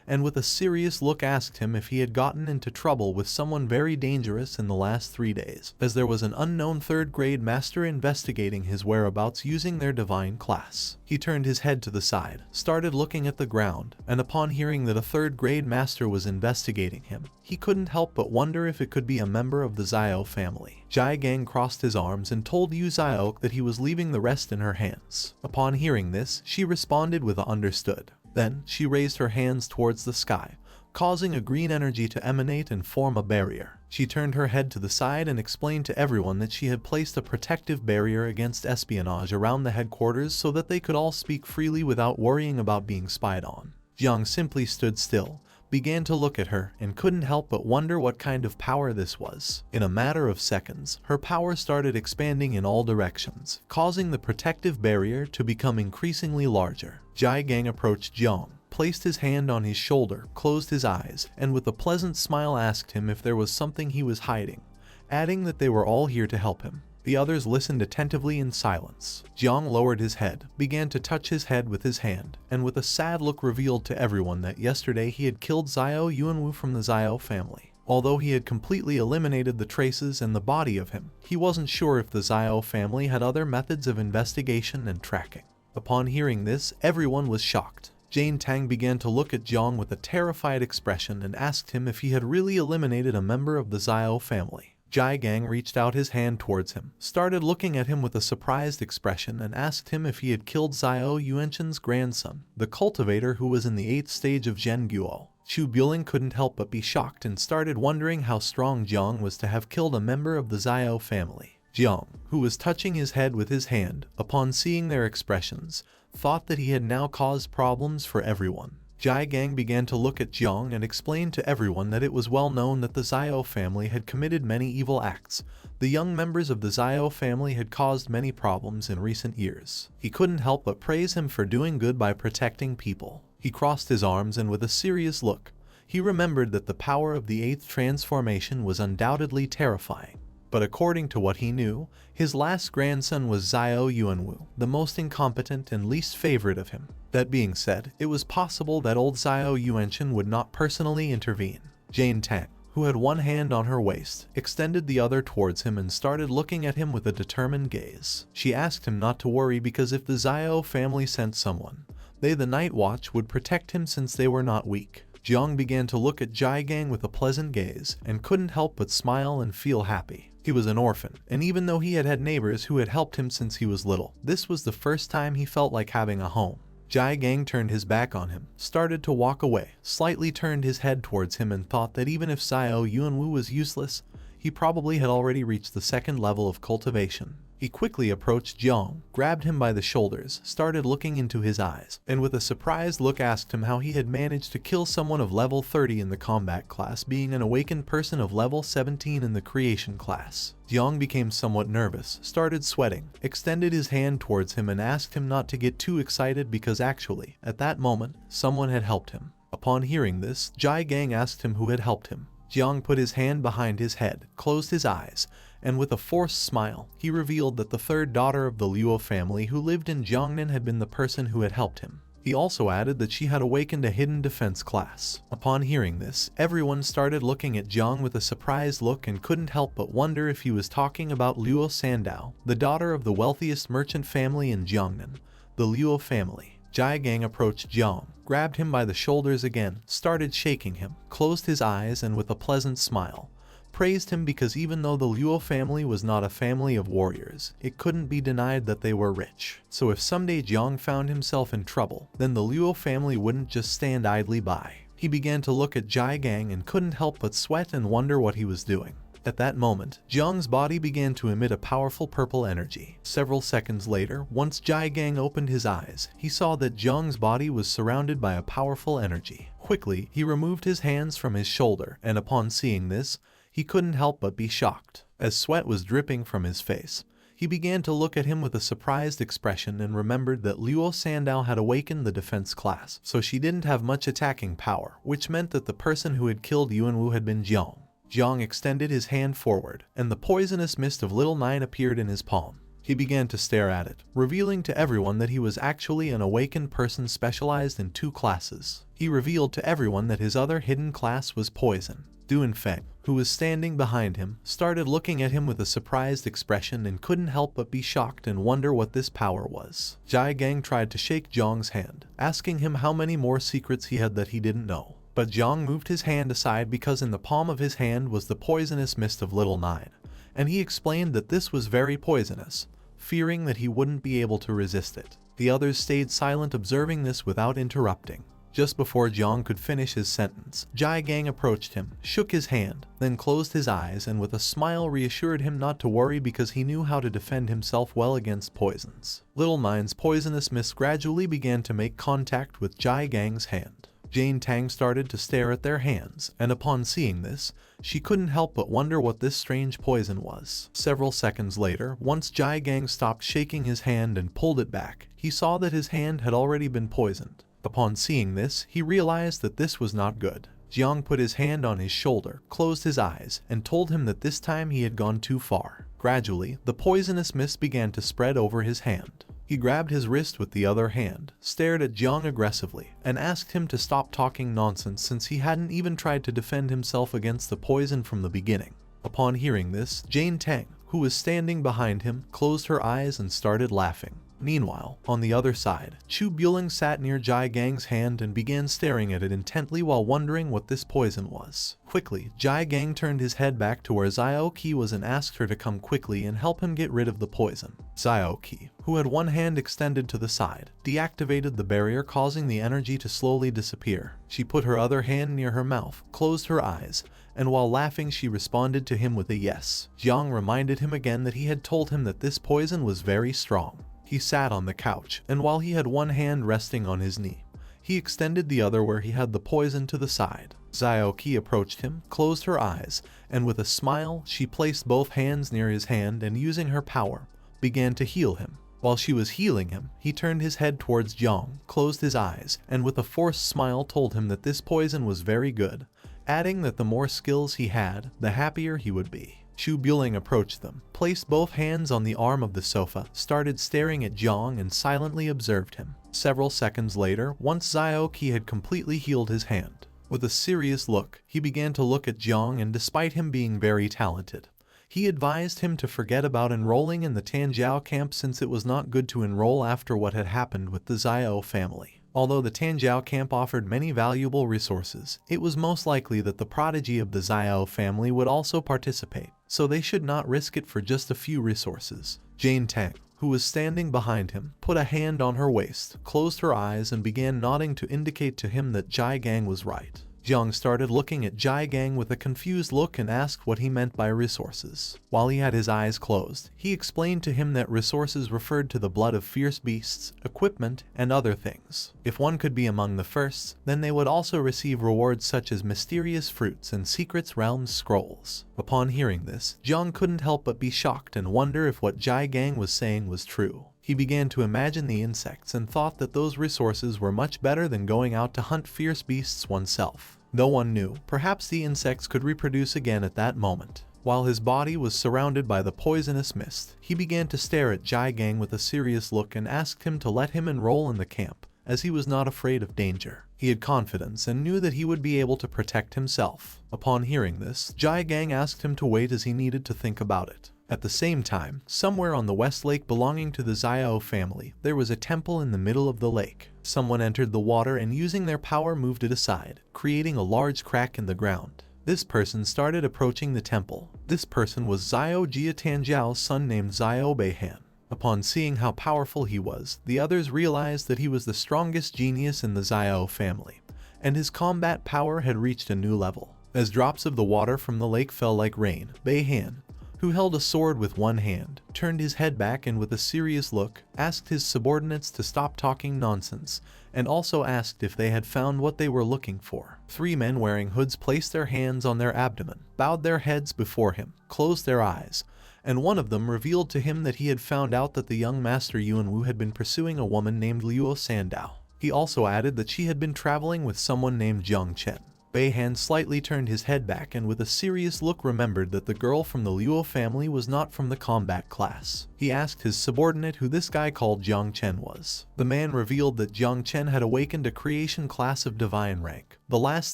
and with a serious look asked him if he had gotten into trouble with someone very dangerous in the last 3 days, as there was an unknown 3rd grade master investigating his whereabouts using their divine class. He turned his head to the side, started looking at the ground, and upon hearing that a 3rd grade master was investigating him, he couldn't help but wonder if it could be a member of the Zio family. Jiang crossed his arms and told Zio that he was leaving the rest in her hands. Upon hearing this, she responded with a understood. Then, she raised her hands towards the sky, causing a green energy to emanate and form a barrier. She turned her head to the side and explained to everyone that she had placed a protective barrier against espionage around the headquarters so that they could all speak freely without worrying about being spied on. Jiang simply stood still, began to look at her, and couldn't help but wonder what kind of power this was. In a matter of seconds, her power started expanding in all directions, causing the protective barrier to become increasingly larger. Jiang approached Jiang, placed his hand on his shoulder, closed his eyes, and with a pleasant smile asked him if there was something he was hiding, adding that they were all here to help him. The others listened attentively in silence. Jiang lowered his head, began to touch his head with his hand, and with a sad look revealed to everyone that yesterday he had killed Zio Yuanwu from the Zio family. Although he had completely eliminated the traces and the body of him, he wasn't sure if the Zio family had other methods of investigation and tracking. Upon hearing this, everyone was shocked. Jang Chen began to look at Jiang with a terrified expression and asked him if he had really eliminated a member of the Zio family. Jiang reached out his hand towards him, started looking at him with a surprised expression, and asked him if he had killed Zio Yuanchen's grandson, the cultivator who was in the 8th stage of Zhenguo. Chu Jong couldn't help but be shocked and started wondering how strong Jiang was to have killed a member of the Zio family. Jiang, who was touching his head with his hand, upon seeing their expressions, thought that he had now caused problems for everyone. Jiang began to look at Jiang and explain to everyone that it was well known that the Zio family had committed many evil acts. The young members of the Zio family had caused many problems in recent years. He couldn't help but praise him for doing good by protecting people. He crossed his arms and with a serious look, he remembered that the power of the 8th transformation was undoubtedly terrifying. But according to what he knew, his last grandson was Zio Yuanwu, the most incompetent and least favorite of him. That being said, it was possible that old Zio Yuanchen would not personally intervene. Jane Tang, who had one hand on her waist, extended the other towards him and started looking at him with a determined gaze. She asked him not to worry because if the Zio family sent someone, they, the Night Watch, would protect him since they were not weak. Jiang began to look at Jiang with a pleasant gaze and couldn't help but smile and feel happy. He was an orphan, and even though he had had neighbors who had helped him since he was little, this was the first time he felt like having a home. Jiang turned his back on him, started to walk away, slightly turned his head towards him and thought that even if Zio Yuanwu was useless, he probably had already reached the 2nd level of cultivation. He quickly approached Jiang, grabbed him by the shoulders, started looking into his eyes, and with a surprised look asked him how he had managed to kill someone of level 30 in the combat class, being an awakened person of level 17 in the creation class. Jiang became somewhat nervous, started sweating, extended his hand towards him and asked him not to get too excited because actually, at that moment, someone had helped him. Upon hearing this, Jiang asked him who had helped him. Jiang put his hand behind his head, closed his eyes, and with a forced smile, he revealed that the 3rd daughter of the Liu family who lived in Jiangnan had been the person who had helped him. He also added that she had awakened a hidden defense class. Upon hearing this, everyone started looking at Jiang with a surprised look and couldn't help but wonder if he was talking about Liu Sandao, the daughter of the wealthiest merchant family in Jiangnan, the Liu family. Jiang approached Jiang, grabbed him by the shoulders again, started shaking him, closed his eyes and with a pleasant smile, praised him because even though the Liu family was not a family of warriors, it couldn't be denied that they were rich. So if someday Jiang found himself in trouble, then the Liu family wouldn't just stand idly by. He began to look at Jiang and couldn't help but sweat and wonder what he was doing. At that moment, Jiang's body began to emit a powerful purple energy. Several seconds later, once Jiang opened his eyes, he saw that Jiang's body was surrounded by a powerful energy. Quickly, he removed his hands from his shoulder, and upon seeing this, he couldn't help but be shocked. As sweat was dripping from his face, he began to look at him with a surprised expression and remembered that Liu Sandao had awakened the defense class, so she didn't have much attacking power, which meant that the person who had killed Yuanwu had been Jiang. Jiang extended his hand forward, and the poisonous mist of Little Nine appeared in his palm. He began to stare at it, revealing to everyone that he was actually an awakened person specialized in 2 classes. He revealed to everyone that his other hidden class was poison. Duan Fang, who was standing behind him, started looking at him with a surprised expression and couldn't help but be shocked and wonder what this power was. Jiang tried to shake Jiang's hand, asking him how many more secrets he had that he didn't know. But Jiang moved his hand aside because in the palm of his hand was the poisonous mist of Little Nine, and he explained that this was very poisonous, fearing that he wouldn't be able to resist it. The others stayed silent observing this without interrupting. Just before Jiang could finish his sentence, Jiang approached him, shook his hand, then closed his eyes and with a smile reassured him not to worry because he knew how to defend himself well against poisons. Little Nine's poisonous mist gradually began to make contact with Jiang's hand. Jane Tang started to stare at their hands, and upon seeing this, she couldn't help but wonder what this strange poison was. Several seconds later, once Jiang stopped shaking his hand and pulled it back, he saw that his hand had already been poisoned. Upon seeing this, he realized that this was not good. Jiang put his hand on his shoulder, closed his eyes, and told him that this time he had gone too far. Gradually, the poisonous mist began to spread over his hand. He grabbed his wrist with the other hand, stared at Jiang aggressively, and asked him to stop talking nonsense since he hadn't even tried to defend himself against the poison from the beginning. Upon hearing this, Jane Tang, who was standing behind him, closed her eyes and started laughing. Meanwhile, on the other side, Chu Jong sat near Jiang's hand and began staring at it intently while wondering what this poison was. Quickly, Jiang turned his head back to where Zio Qi was and asked her to come quickly and help him get rid of the poison. Zio Qi, who had one hand extended to the side, deactivated the barrier causing the energy to slowly disappear. She put her other hand near her mouth, closed her eyes, and while laughing she responded to him with a yes. Jiang reminded him again that he had told him that this poison was very strong. He sat on the couch, and while he had one hand resting on his knee, He extended the other where he had the poison to the side. Zio Qi approached him, closed her eyes, and with a smile, she placed both hands near his hand and using her power, began to heal him. While she was healing him, he turned his head towards Jiang, closed his eyes, and with a forced smile told him that this poison was very good, adding that the more skills he had, the happier he would be. Chu Jong approached them, placed both hands on the arm of the sofa, started staring at Jiang and silently observed him. Several seconds later, once Zio Qi had completely healed his hand, with a serious look, he began to look at Jiang, and despite him being very talented, he advised him to forget about enrolling in the Tango Camp since it was not good to enroll after what had happened with the Zio family. Although the Tango Camp offered many valuable resources, it was most likely that the prodigy of the Zio family would also participate, so they should not risk it for just a few resources. Jang Chen, who was standing behind him, put a hand on her waist, closed her eyes and began nodding to indicate to him that Jai Gang was right. Jiang started looking at Jai Gang with a confused look and asked what he meant by resources. While he had his eyes closed, he explained to him that resources referred to the blood of fierce beasts, equipment, and other things. If one could be among the first, then they would also receive rewards such as mysterious fruits and secrets realms scrolls. Upon hearing this, Jiang couldn't help but be shocked and wonder if what Jai Gang was saying was true. He began to imagine the insects and thought that those resources were much better than going out to hunt fierce beasts oneself. No one knew, perhaps the insects could reproduce again at that moment. While his body was surrounded by the poisonous mist, he began to stare at Jai Gang with a serious look and asked him to let him enroll in the camp, as he was not afraid of danger. He had confidence and knew that he would be able to protect himself. Upon hearing this, Jai Gang asked him to wait as he needed to think about it. At the same time, somewhere on the west lake belonging to the Zio family, there was a temple in the middle of the lake. Someone entered the water and using their power moved it aside, creating a large crack in the ground. This person started approaching the temple. This person was Zio Jiatanjiao's son named Zio Bahan. Upon seeing how powerful he was, the others realized that he was the strongest genius in the Zio family, and his combat power had reached a new level. As drops of the water from the lake fell like rain, Bahan, who held a sword with one hand, turned his head back and with a serious look, asked his subordinates to stop talking nonsense, and also asked if they had found what they were looking for. 3 men wearing hoods placed their hands on their abdomen, bowed their heads before him, closed their eyes, and one of them revealed to him that he had found out that the young master Yuanwu had been pursuing a woman named Luo Sandao. He also added that she had been traveling with someone named Jiang Chen. Bahan slightly turned his head back and with a serious look remembered that the girl from the Luo family was not from the combat class. He asked his subordinate who this guy called Jiang Chen was. The man revealed that Jiang Chen had awakened a creation class of divine rank. The last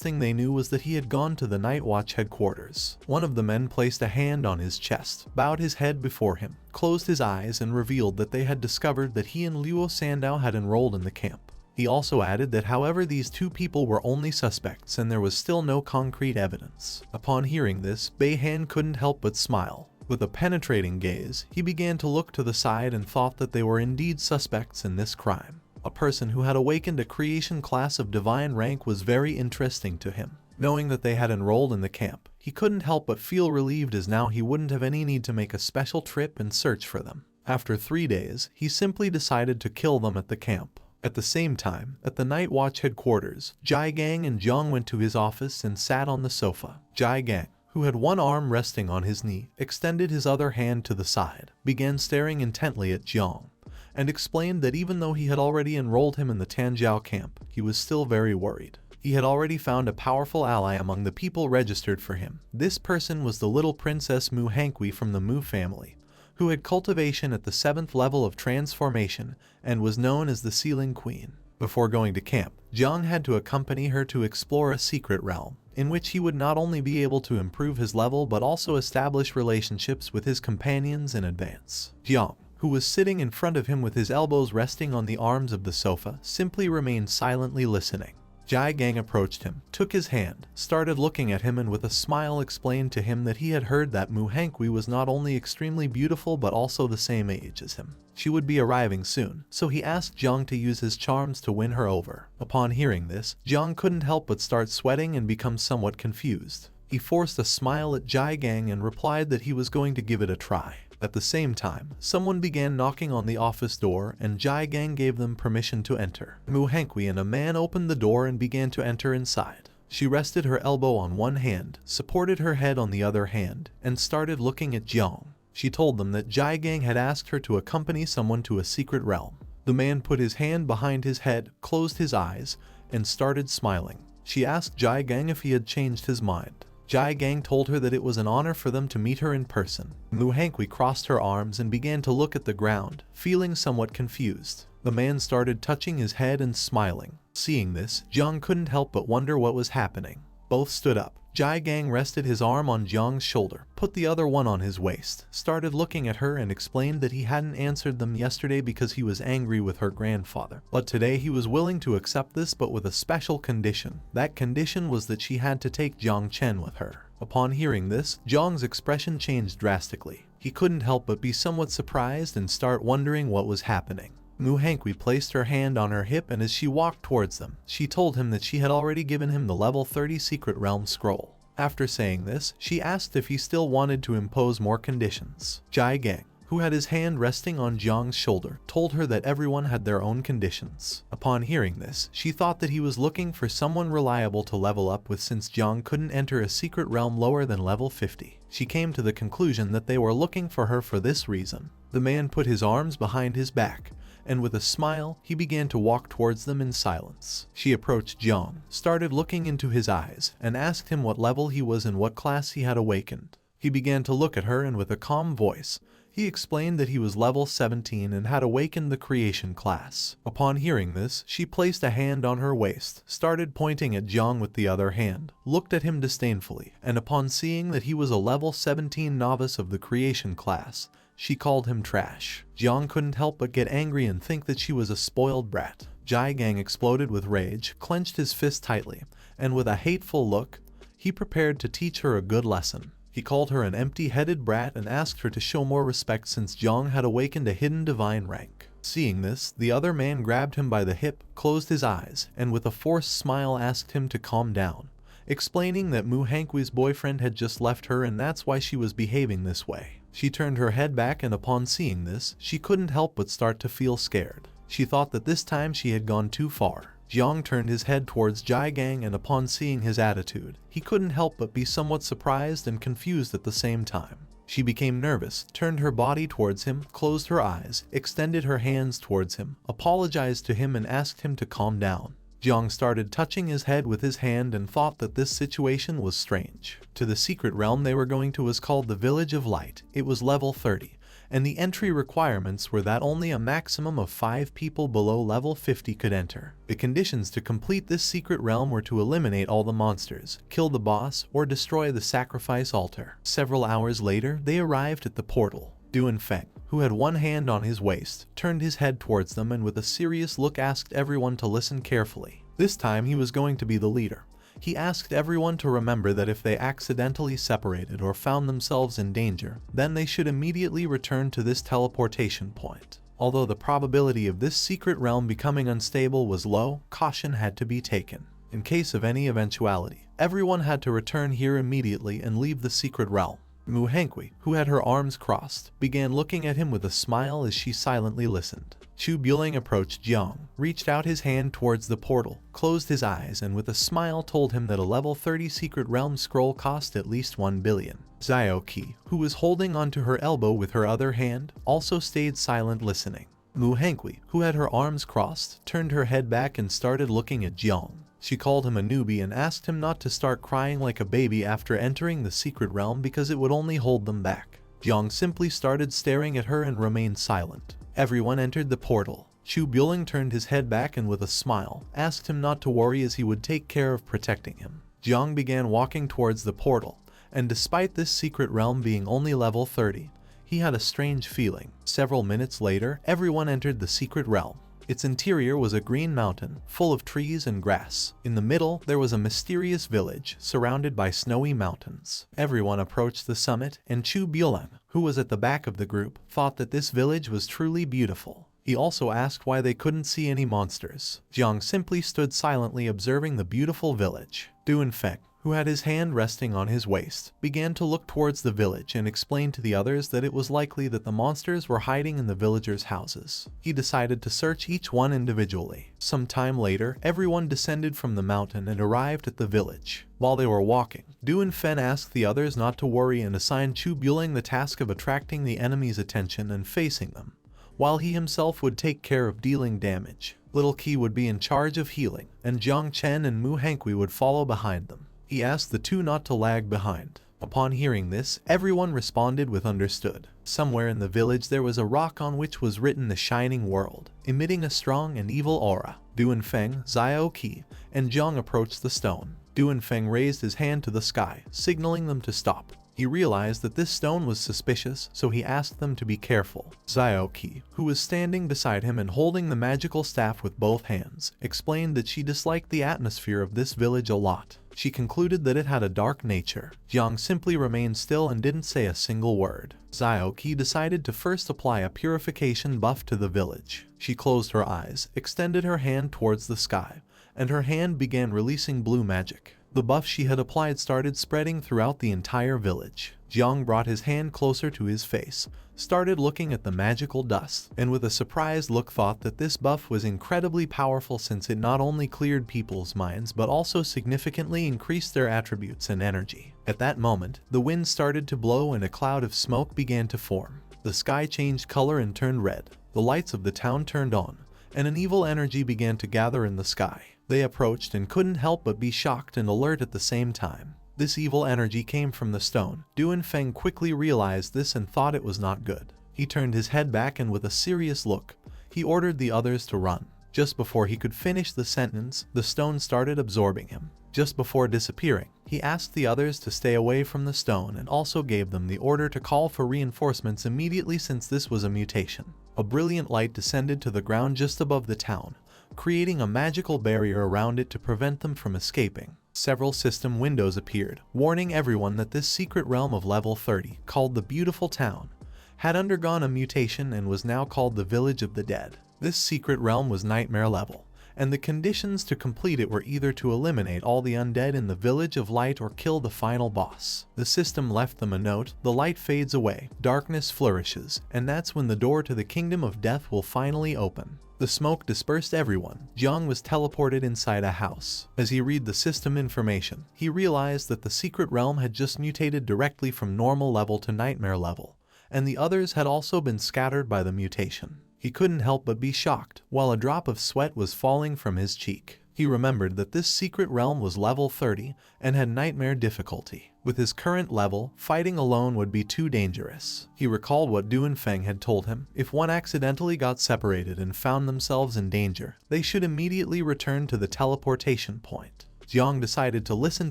thing they knew was that he had gone to the Night Watch headquarters. One of the men placed a hand on his chest, bowed his head before him, closed his eyes and revealed that they had discovered that he and Luo Sandao had enrolled in the camp. He also added that however these 2 people were only suspects and there was still no concrete evidence. Upon hearing this, Bahan couldn't help but smile. With a penetrating gaze, he began to look to the side and thought that they were indeed suspects in this crime. A person who had awakened a creation class of divine rank was very interesting to him. Knowing that they had enrolled in the camp, he couldn't help but feel relieved as now he wouldn't have any need to make a special trip and search for them. After 3 days, he simply decided to kill them at the camp. At the same time, at the Night Watch headquarters, Jai Gang and Jiang went to his office and sat on the sofa. Jai Gang, who had one arm resting on his knee, extended his other hand to the side, began staring intently at Jiang, and explained that even though he had already enrolled him in the Tango Camp, he was still very worried. He had already found a powerful ally among the people registered for him. This person was the little princess muuh from the Muuh family, who had cultivation at the 7th level of transformation and was known as the Sealing Queen. Before going to camp, Jiang had to accompany her to explore a secret realm, in which he would not only be able to improve his level but also establish relationships with his companions in advance. Jiang, who was sitting in front of him with his elbows resting on the arms of the sofa, simply remained silently listening. Jai Gang approached him, took his hand, started looking at him and with a smile explained to him that he had heard that muuh was not only extremely beautiful but also the same age as him. She would be arriving soon, so he asked Jiang to use his charms to win her over. Upon hearing this, Jiang couldn't help but start sweating and become somewhat confused. He forced a smile at Jai Gang and replied that he was going to give it a try. At the same time, someone began knocking on the office door and Jai Gang gave them permission to enter. Muuh and a man opened the door and began to enter inside. She rested her elbow on one hand, supported her head on the other hand, and started looking at Jiang. She told them that Jai Gang had asked her to accompany someone to a secret realm. The man put his hand behind his head, closed his eyes, and started smiling. She asked Jai Gang if he had changed his mind. Jai Gang told her that it was an honor for them to meet her in person. Muuh crossed her arms and began to look at the ground, feeling somewhat confused. The man started touching his head and smiling. Seeing this, Jiang couldn't help but wonder what was happening. Both stood up. Jai Gang rested his arm on Jiang's shoulder, put the other one on his waist, started looking at her and explained that he hadn't answered them yesterday because he was angry with her grandfather. But today he was willing to accept this, but with a special condition. That condition was that she had to take Jang Chen with her. Upon hearing this, Jiang's expression changed drastically. He couldn't help but be somewhat surprised and start wondering what was happening. Muuh placed her hand on her hip, and as she walked towards them, she told him that she had already given him the level 30 secret realm scroll. After saying this, she asked if he still wanted to impose more conditions. Jai Gang, who had his hand resting on Jiang's shoulder, told her that everyone had their own conditions. Upon hearing this, she thought that he was looking for someone reliable to level up with since Jiang couldn't enter a secret realm lower than level 50. She came to the conclusion that they were looking for her for this reason. The man put his arms behind his back, and with a smile, he began to walk towards them in silence. She approached Jiang, started looking into his eyes, and asked him what level he was and what class he had awakened. He began to look at her, and with a calm voice, he explained that he was level 17 and had awakened the creation class. Upon hearing this, she placed a hand on her waist, started pointing at Jiang with the other hand, looked at him disdainfully, and upon seeing that he was a level 17 novice of the creation class, she called him trash. Jiang couldn't help but get angry and think that she was a spoiled brat. Jai Gang exploded with rage, clenched his fist tightly, and with a hateful look, he prepared to teach her a good lesson. He called her an empty-headed brat and asked her to show more respect since Jiang had awakened a hidden divine rank. Seeing this, the other man grabbed him by the hip, closed his eyes, and with a forced smile asked him to calm down, explaining that Muuh's boyfriend had just left her and that's why she was behaving this way. She turned her head back, and upon seeing this, she couldn't help but start to feel scared. She thought that this time she had gone too far. Jiang turned his head towards Jai Gang, and upon seeing his attitude, he couldn't help but be somewhat surprised and confused at the same time. She became nervous, turned her body towards him, closed her eyes, extended her hands towards him, apologized to him and asked him to calm down. Jiang started touching his head with his hand and thought that this situation was strange. To the secret realm they were going to was called the Village of Light. It was level 30, and the entry requirements were that only a maximum of 5 people below level 50 could enter. The conditions to complete this secret realm were to eliminate all the monsters, kill the boss, or destroy the sacrifice altar. Several hours later, they arrived at the portal. Duan Fang, who had one hand on his waist, turned his head towards them and with a serious look asked everyone to listen carefully. This time he was going to be the leader. He asked everyone to remember that if they accidentally separated or found themselves in danger, then they should immediately return to this teleportation point. Although the probability of this secret realm becoming unstable was low, caution had to be taken. In case of any eventuality, everyone had to return here immediately and leave the secret realm. Muuh, who had her arms crossed, began looking at him with a smile as she silently listened. Chu Jong approached Jiang, reached out his hand towards the portal, closed his eyes, and with a smile told him that a level 30 secret realm scroll cost at least 1 billion. Zio, who was holding onto her elbow with her other hand, also stayed silent listening. Muuh, who had her arms crossed, turned her head back and started looking at Jiang. She called him a newbie and asked him not to start crying like a baby after entering the secret realm because it would only hold them back. Jiang simply started staring at her and remained silent. Everyone entered the portal. Chu Jong turned his head back and with a smile, asked him not to worry as he would take care of protecting him. Jiang began walking towards the portal, and despite this secret realm being only level 30, he had a strange feeling. Several minutes later, everyone entered the secret realm. Its interior was a green mountain, full of trees and grass. In the middle, there was a mysterious village, surrounded by snowy mountains. Everyone approached the summit, and Chu Jong, who was at the back of the group, thought that this village was truly beautiful. He also asked why they couldn't see any monsters. Jiang simply stood silently observing the beautiful village. Duan Fang, who had his hand resting on his waist, began to look towards the village and explained to the others that it was likely that the monsters were hiding in the villagers' houses. He decided to search each one individually. Some time later, everyone descended from the mountain and arrived at the village. While they were walking, Duan Fang asked the others not to worry and assigned Chu Jong the task of attracting the enemy's attention and facing them, while he himself would take care of dealing damage. Little Qi would be in charge of healing, and Jiang Chen and muuh would follow behind them. He asked the two not to lag behind. Upon hearing this, everyone responded with understood. Somewhere in the village there was a rock on which was written the Shining World, emitting a strong and evil aura. Duan Fang, Zio Qi, and Jiang approached the stone. Duan Fang raised his hand to the sky, signaling them to stop. He realized that this stone was suspicious, so he asked them to be careful. Zio Qi, who was standing beside him and holding the magical staff with both hands, explained that she disliked the atmosphere of this village a lot. She concluded that it had a dark nature. Jiang simply remained still and didn't say a single word. Zio Qi decided to first apply a purification buff to the village. She closed her eyes, extended her hand towards the sky, and her hand began releasing blue magic. The buff she had applied started spreading throughout the entire village. Jiang brought his hand closer to his face, started looking at the magical dust, and with a surprised look thought that this buff was incredibly powerful since it not only cleared people's minds but also significantly increased their attributes and energy. At that moment, the wind started to blow and a cloud of smoke began to form. The sky changed color and turned red. The lights of the town turned on, and an evil energy began to gather in the sky. They approached and couldn't help but be shocked and alert at the same time. This evil energy came from the stone. Duan Fang quickly realized this and thought it was not good. He turned his head back and with a serious look, he ordered the others to run. Just before he could finish the sentence, the stone started absorbing him. Just before disappearing, he asked the others to stay away from the stone and also gave them the order to call for reinforcements immediately since this was a mutation. A brilliant light descended to the ground just above the town, creating a magical barrier around it to prevent them from escaping. Several system windows appeared, warning everyone that this secret realm of level 30, called the Beautiful Town, had undergone a mutation and was now called the Village of the Dead. This secret realm was nightmare level, and the conditions to complete it were either to eliminate all the undead in the Village of Light or kill the final boss. The system left them a note: the light fades away, darkness flourishes, and that's when the door to the Kingdom of Death will finally open. The smoke dispersed everyone. Jiang was teleported inside a house. As he read the system information, he realized that the secret realm had just mutated directly from normal level to nightmare level, and the others had also been scattered by the mutation. He couldn't help but be shocked, while a drop of sweat was falling from his cheek. He remembered that this secret realm was level 30 and had nightmare difficulty. With his current level, fighting alone would be too dangerous. He recalled what Duan Fang had told him: if one accidentally got separated and found themselves in danger, they should immediately return to the teleportation point. Jiang decided to listen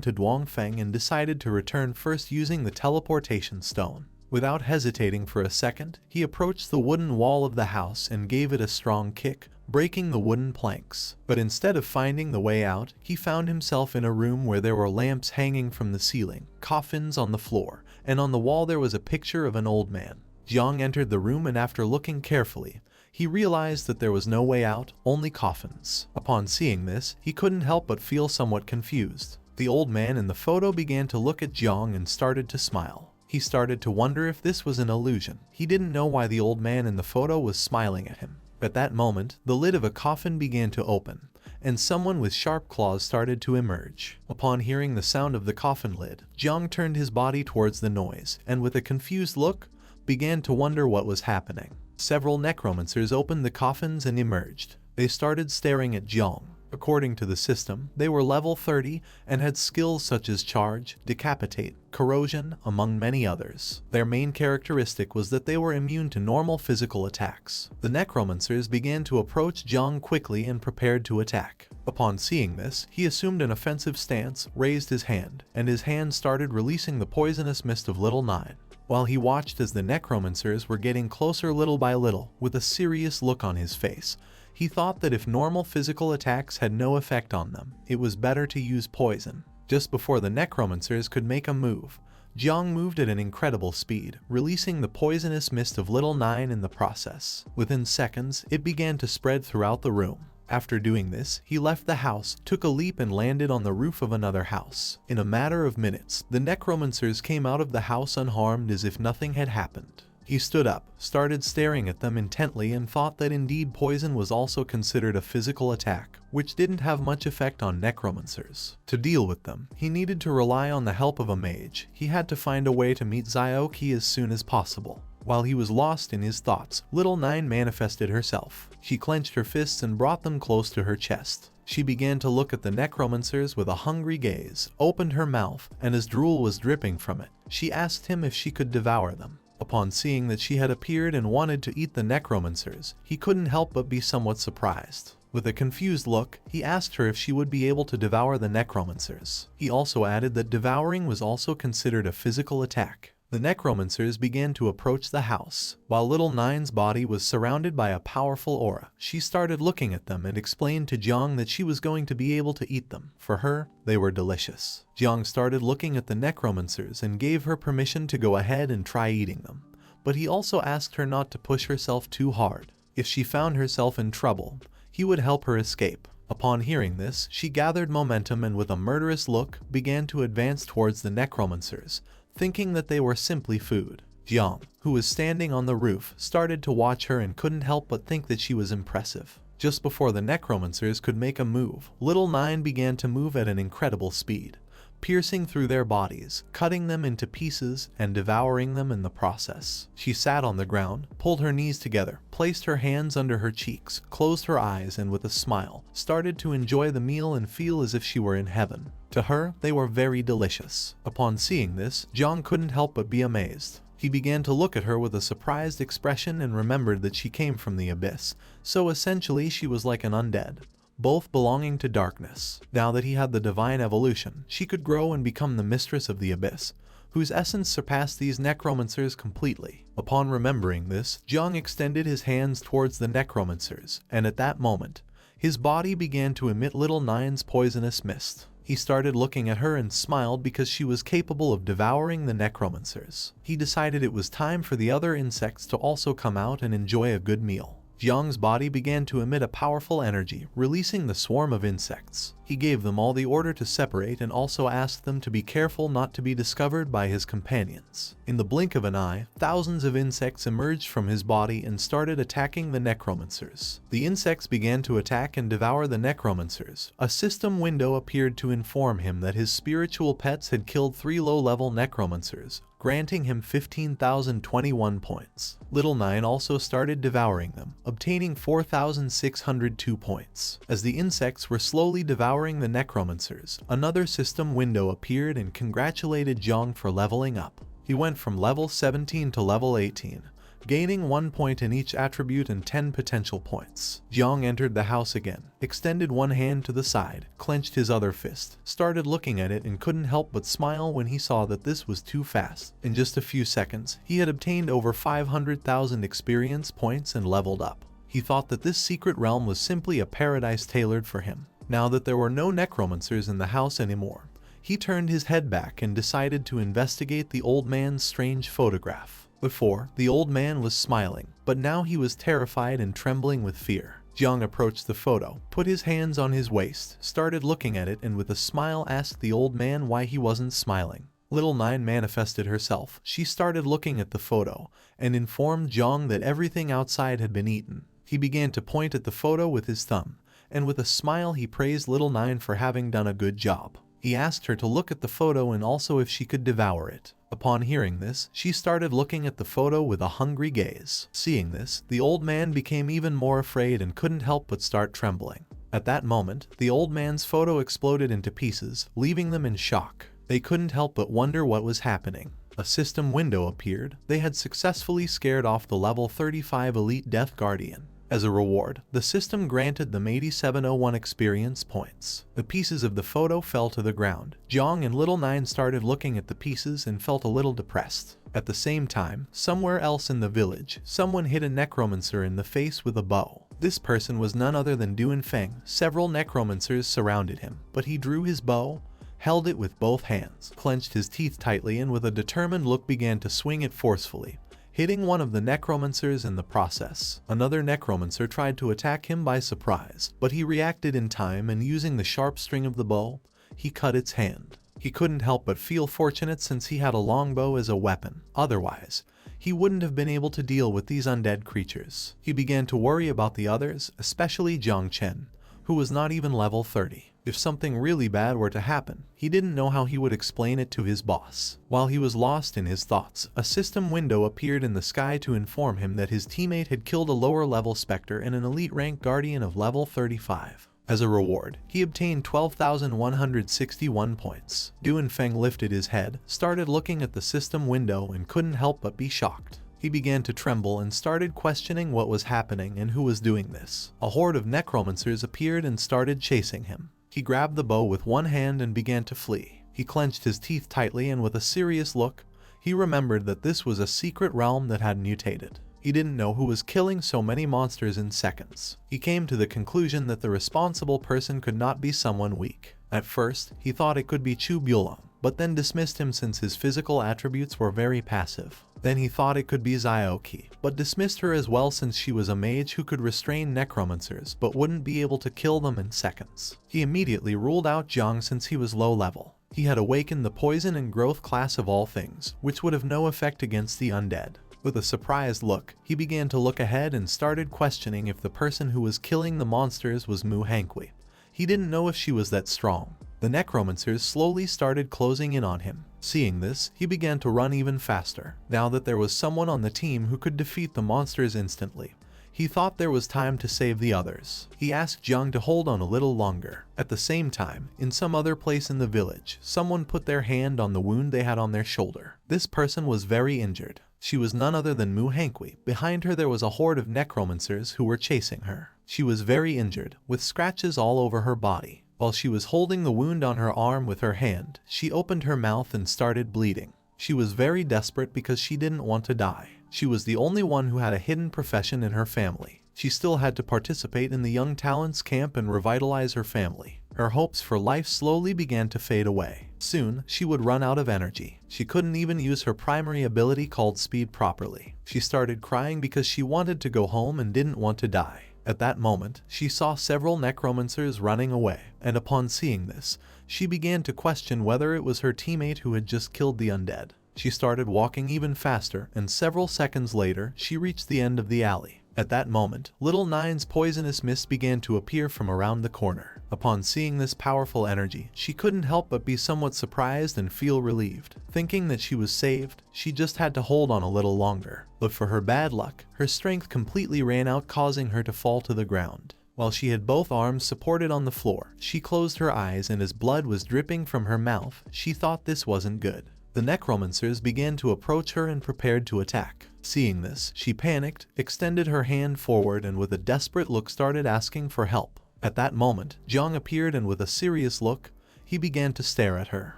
to Duan Fang and decided to return first using the teleportation stone. Without hesitating for a second, he approached the wooden wall of the house and gave it a strong kick, breaking the wooden planks. But instead of finding the way out, he found himself in a room where there were lamps hanging from the ceiling, coffins on the floor, and on the wall there was a picture of an old man. Jiang entered the room and after looking carefully, he realized that there was no way out, only coffins. Upon seeing this, he couldn't help but feel somewhat confused. The old man in the photo began to look at Jiang and started to smile. He started to wonder if this was an illusion. He didn't know why the old man in the photo was smiling at him. At that moment, the lid of a coffin began to open, and someone with sharp claws started to emerge. Upon hearing the sound of the coffin lid, Jiang turned his body towards the noise, and with a confused look, began to wonder what was happening. Several necromancers opened the coffins and emerged. They started staring at Jiang. According to the system, they were level 30 and had skills such as charge, decapitate, corrosion, among many others. Their main characteristic was that they were immune to normal physical attacks. The necromancers began to approach Jiang quickly and prepared to attack. Upon seeing this, he assumed an offensive stance, raised his hand, and his hand started releasing the poisonous mist of Little Nine. While he watched as the necromancers were getting closer little by little, with a serious look on his face, he thought that if normal physical attacks had no effect on them, it was better to use poison. Just before the necromancers could make a move, Jiang moved at an incredible speed, releasing the poisonous mist of Little Nine in the process. Within seconds, it began to spread throughout the room. After doing this, he left the house, took a leap and landed on the roof of another house. In a matter of minutes, the necromancers came out of the house unharmed as if nothing had happened. He stood up, started staring at them intently and thought that indeed poison was also considered a physical attack, which didn't have much effect on necromancers. To deal with them, he needed to rely on the help of a mage. He had to find a way to meet Zio as soon as possible. While he was lost in his thoughts, Little Nine manifested herself. She clenched her fists and brought them close to her chest. She began to look at the necromancers with a hungry gaze, opened her mouth, and as drool was dripping from it, she asked him if she could devour them. Upon seeing that she had appeared and wanted to eat the necromancers, he couldn't help but be somewhat surprised. With a confused look, he asked her if she would be able to devour the necromancers. He also added that devouring was also considered a physical attack. The necromancers began to approach the house. While Little Nine's body was surrounded by a powerful aura, she started looking at them and explained to Jiang that she was going to be able to eat them. For her, they were delicious. Jiang started looking at the necromancers and gave her permission to go ahead and try eating them. But he also asked her not to push herself too hard. If she found herself in trouble, he would help her escape. Upon hearing this, she gathered momentum and with a murderous look began to advance towards the necromancers, thinking that they were simply food. Jiang, who was standing on the roof, started to watch her and couldn't help but think that she was impressive. Just before the necromancers could make a move, Little Nine began to move at an incredible speed, piercing through their bodies, cutting them into pieces, and devouring them in the process. She sat on the ground, pulled her knees together, placed her hands under her cheeks, closed her eyes, and with a smile, started to enjoy the meal and feel as if she were in heaven. To her, they were very delicious. Upon seeing this, Jiang couldn't help but be amazed. He began to look at her with a surprised expression and remembered that she came from the abyss, so essentially she was like an undead, both belonging to darkness. Now that he had the divine evolution, she could grow and become the mistress of the abyss, whose essence surpassed these necromancers completely. Upon remembering this, Jiang extended his hands towards the necromancers, and at that moment, his body began to emit Little Nine's poisonous mist. He started looking at her and smiled because she was capable of devouring the necromancers. He decided it was time for the other insects to also come out and enjoy a good meal. Jiang's body began to emit a powerful energy, releasing the swarm of insects. He gave them all the order to separate and also asked them to be careful not to be discovered by his companions. In the blink of an eye, thousands of insects emerged from his body and started attacking the necromancers. The insects began to attack and devour the necromancers. A system window appeared to inform him that his spiritual pets had killed 3 low-level necromancers, granting him 15,021 points. Little Nine also started devouring them, obtaining 4,602 points. As the insects were slowly devouring the necromancers, another system window appeared and congratulated Jiang for leveling up. He went from level 17 to level 18, gaining 1 point in each attribute and 10 potential points. Jiang entered the house again, extended one hand to the side, clenched his other fist, started looking at it and couldn't help but smile when he saw that this was too fast. In just a few seconds, he had obtained over 500,000 experience points and leveled up. He thought that this secret realm was simply a paradise tailored for him. Now that there were no necromancers in the house anymore, he turned his head back and decided to investigate the old man's strange photograph. Before, the old man was smiling, but now he was terrified and trembling with fear. Jiang approached the photo, put his hands on his waist, started looking at it, and with a smile asked the old man why he wasn't smiling. Little Nine manifested herself. She started looking at the photo and informed Jiang that everything outside had been eaten. He began to point at the photo with his thumb, and with a smile he praised Little Nine for having done a good job. He asked her to look at the photo and also if she could devour it. Upon hearing this, she started looking at the photo with a hungry gaze. Seeing this, the old man became even more afraid and couldn't help but start trembling. At that moment, the old man's photo exploded into pieces, leaving them in shock. They couldn't help but wonder what was happening. A system window appeared. They had successfully scared off the level 35 elite Death Guardian. As a reward, the system granted them 8701 experience points. The pieces of the photo fell to the ground. Jiang and Little Nine started looking at the pieces and felt a little depressed. At the same time, somewhere else in the village, someone hit a necromancer in the face with a bow. This person was none other than Duan Fang. Several necromancers surrounded him, but he drew his bow, held it with both hands, clenched his teeth tightly, and with a determined look began to swing it forcefully, hitting one of the necromancers in the process. Another necromancer tried to attack him by surprise, but he reacted in time and using the sharp string of the bow, he cut its hand. He couldn't help but feel fortunate since he had a longbow as a weapon. Otherwise, he wouldn't have been able to deal with these undead creatures. He began to worry about the others, especially Jiang Chen, who was not even level 30. If something really bad were to happen, he didn't know how he would explain it to his boss. While he was lost in his thoughts, a system window appeared in the sky to inform him that his teammate had killed a lower level Spectre and an elite rank Guardian of level 35. As a reward, he obtained 12,161 points. Duan Fang lifted his head, started looking at the system window and couldn't help but be shocked. He began to tremble and started questioning what was happening and who was doing this. A horde of necromancers appeared and started chasing him. He grabbed the bow with one hand and began to flee. He clenched his teeth tightly and with a serious look, he remembered that this was a secret realm that had mutated. He didn't know who was killing so many monsters in seconds. He came to the conclusion that the responsible person could not be someone weak. At first, he thought it could be Chu Jong, but then dismissed him since his physical attributes were very passive. Then he thought it could be Zio, but dismissed her as well since she was a mage who could restrain necromancers but wouldn't be able to kill them in seconds. He immediately ruled out Jang since he was low level. He had awakened the poison and growth class of all things, which would have no effect against the undead. With a surprised look, he began to look ahead and started questioning if the person who was killing the monsters was muuh. He didn't know if she was that strong. The necromancers slowly started closing in on him. Seeing this, he began to run even faster. Now that there was someone on the team who could defeat the monsters instantly, he thought there was time to save the others. He asked Jiang to hold on a little longer. At the same time, in some other place in the village, someone put their hand on the wound they had on their shoulder. This person was very injured. She was none other than muuh. Behind her there was a horde of necromancers who were chasing her. She was very injured, with scratches all over her body. While she was holding the wound on her arm with her hand, she opened her mouth and started bleeding. She was very desperate because she didn't want to die. She was the only one who had a hidden profession in her family. She still had to participate in the Young Talents camp and revitalize her family. Her hopes for life slowly began to fade away. Soon, she would run out of energy. She couldn't even use her primary ability called speed properly. She started crying because she wanted to go home and didn't want to die. At that moment, she saw several necromancers running away, and upon seeing this, she began to question whether it was her teammate who had just killed the undead. She started walking even faster, and several seconds later, she reached the end of the alley. At that moment, Little Nine's poisonous mist began to appear from around the corner. Upon seeing this powerful energy, she couldn't help but be somewhat surprised and feel relieved. Thinking that she was saved, she just had to hold on a little longer. But for her bad luck, her strength completely ran out, causing her to fall to the ground. While she had both arms supported on the floor, she closed her eyes and as blood was dripping from her mouth, she thought this wasn't good. The necromancers began to approach her and prepared to attack. Seeing this, she panicked, extended her hand forward and with a desperate look started asking for help. At that moment, Jiang appeared and with a serious look, he began to stare at her.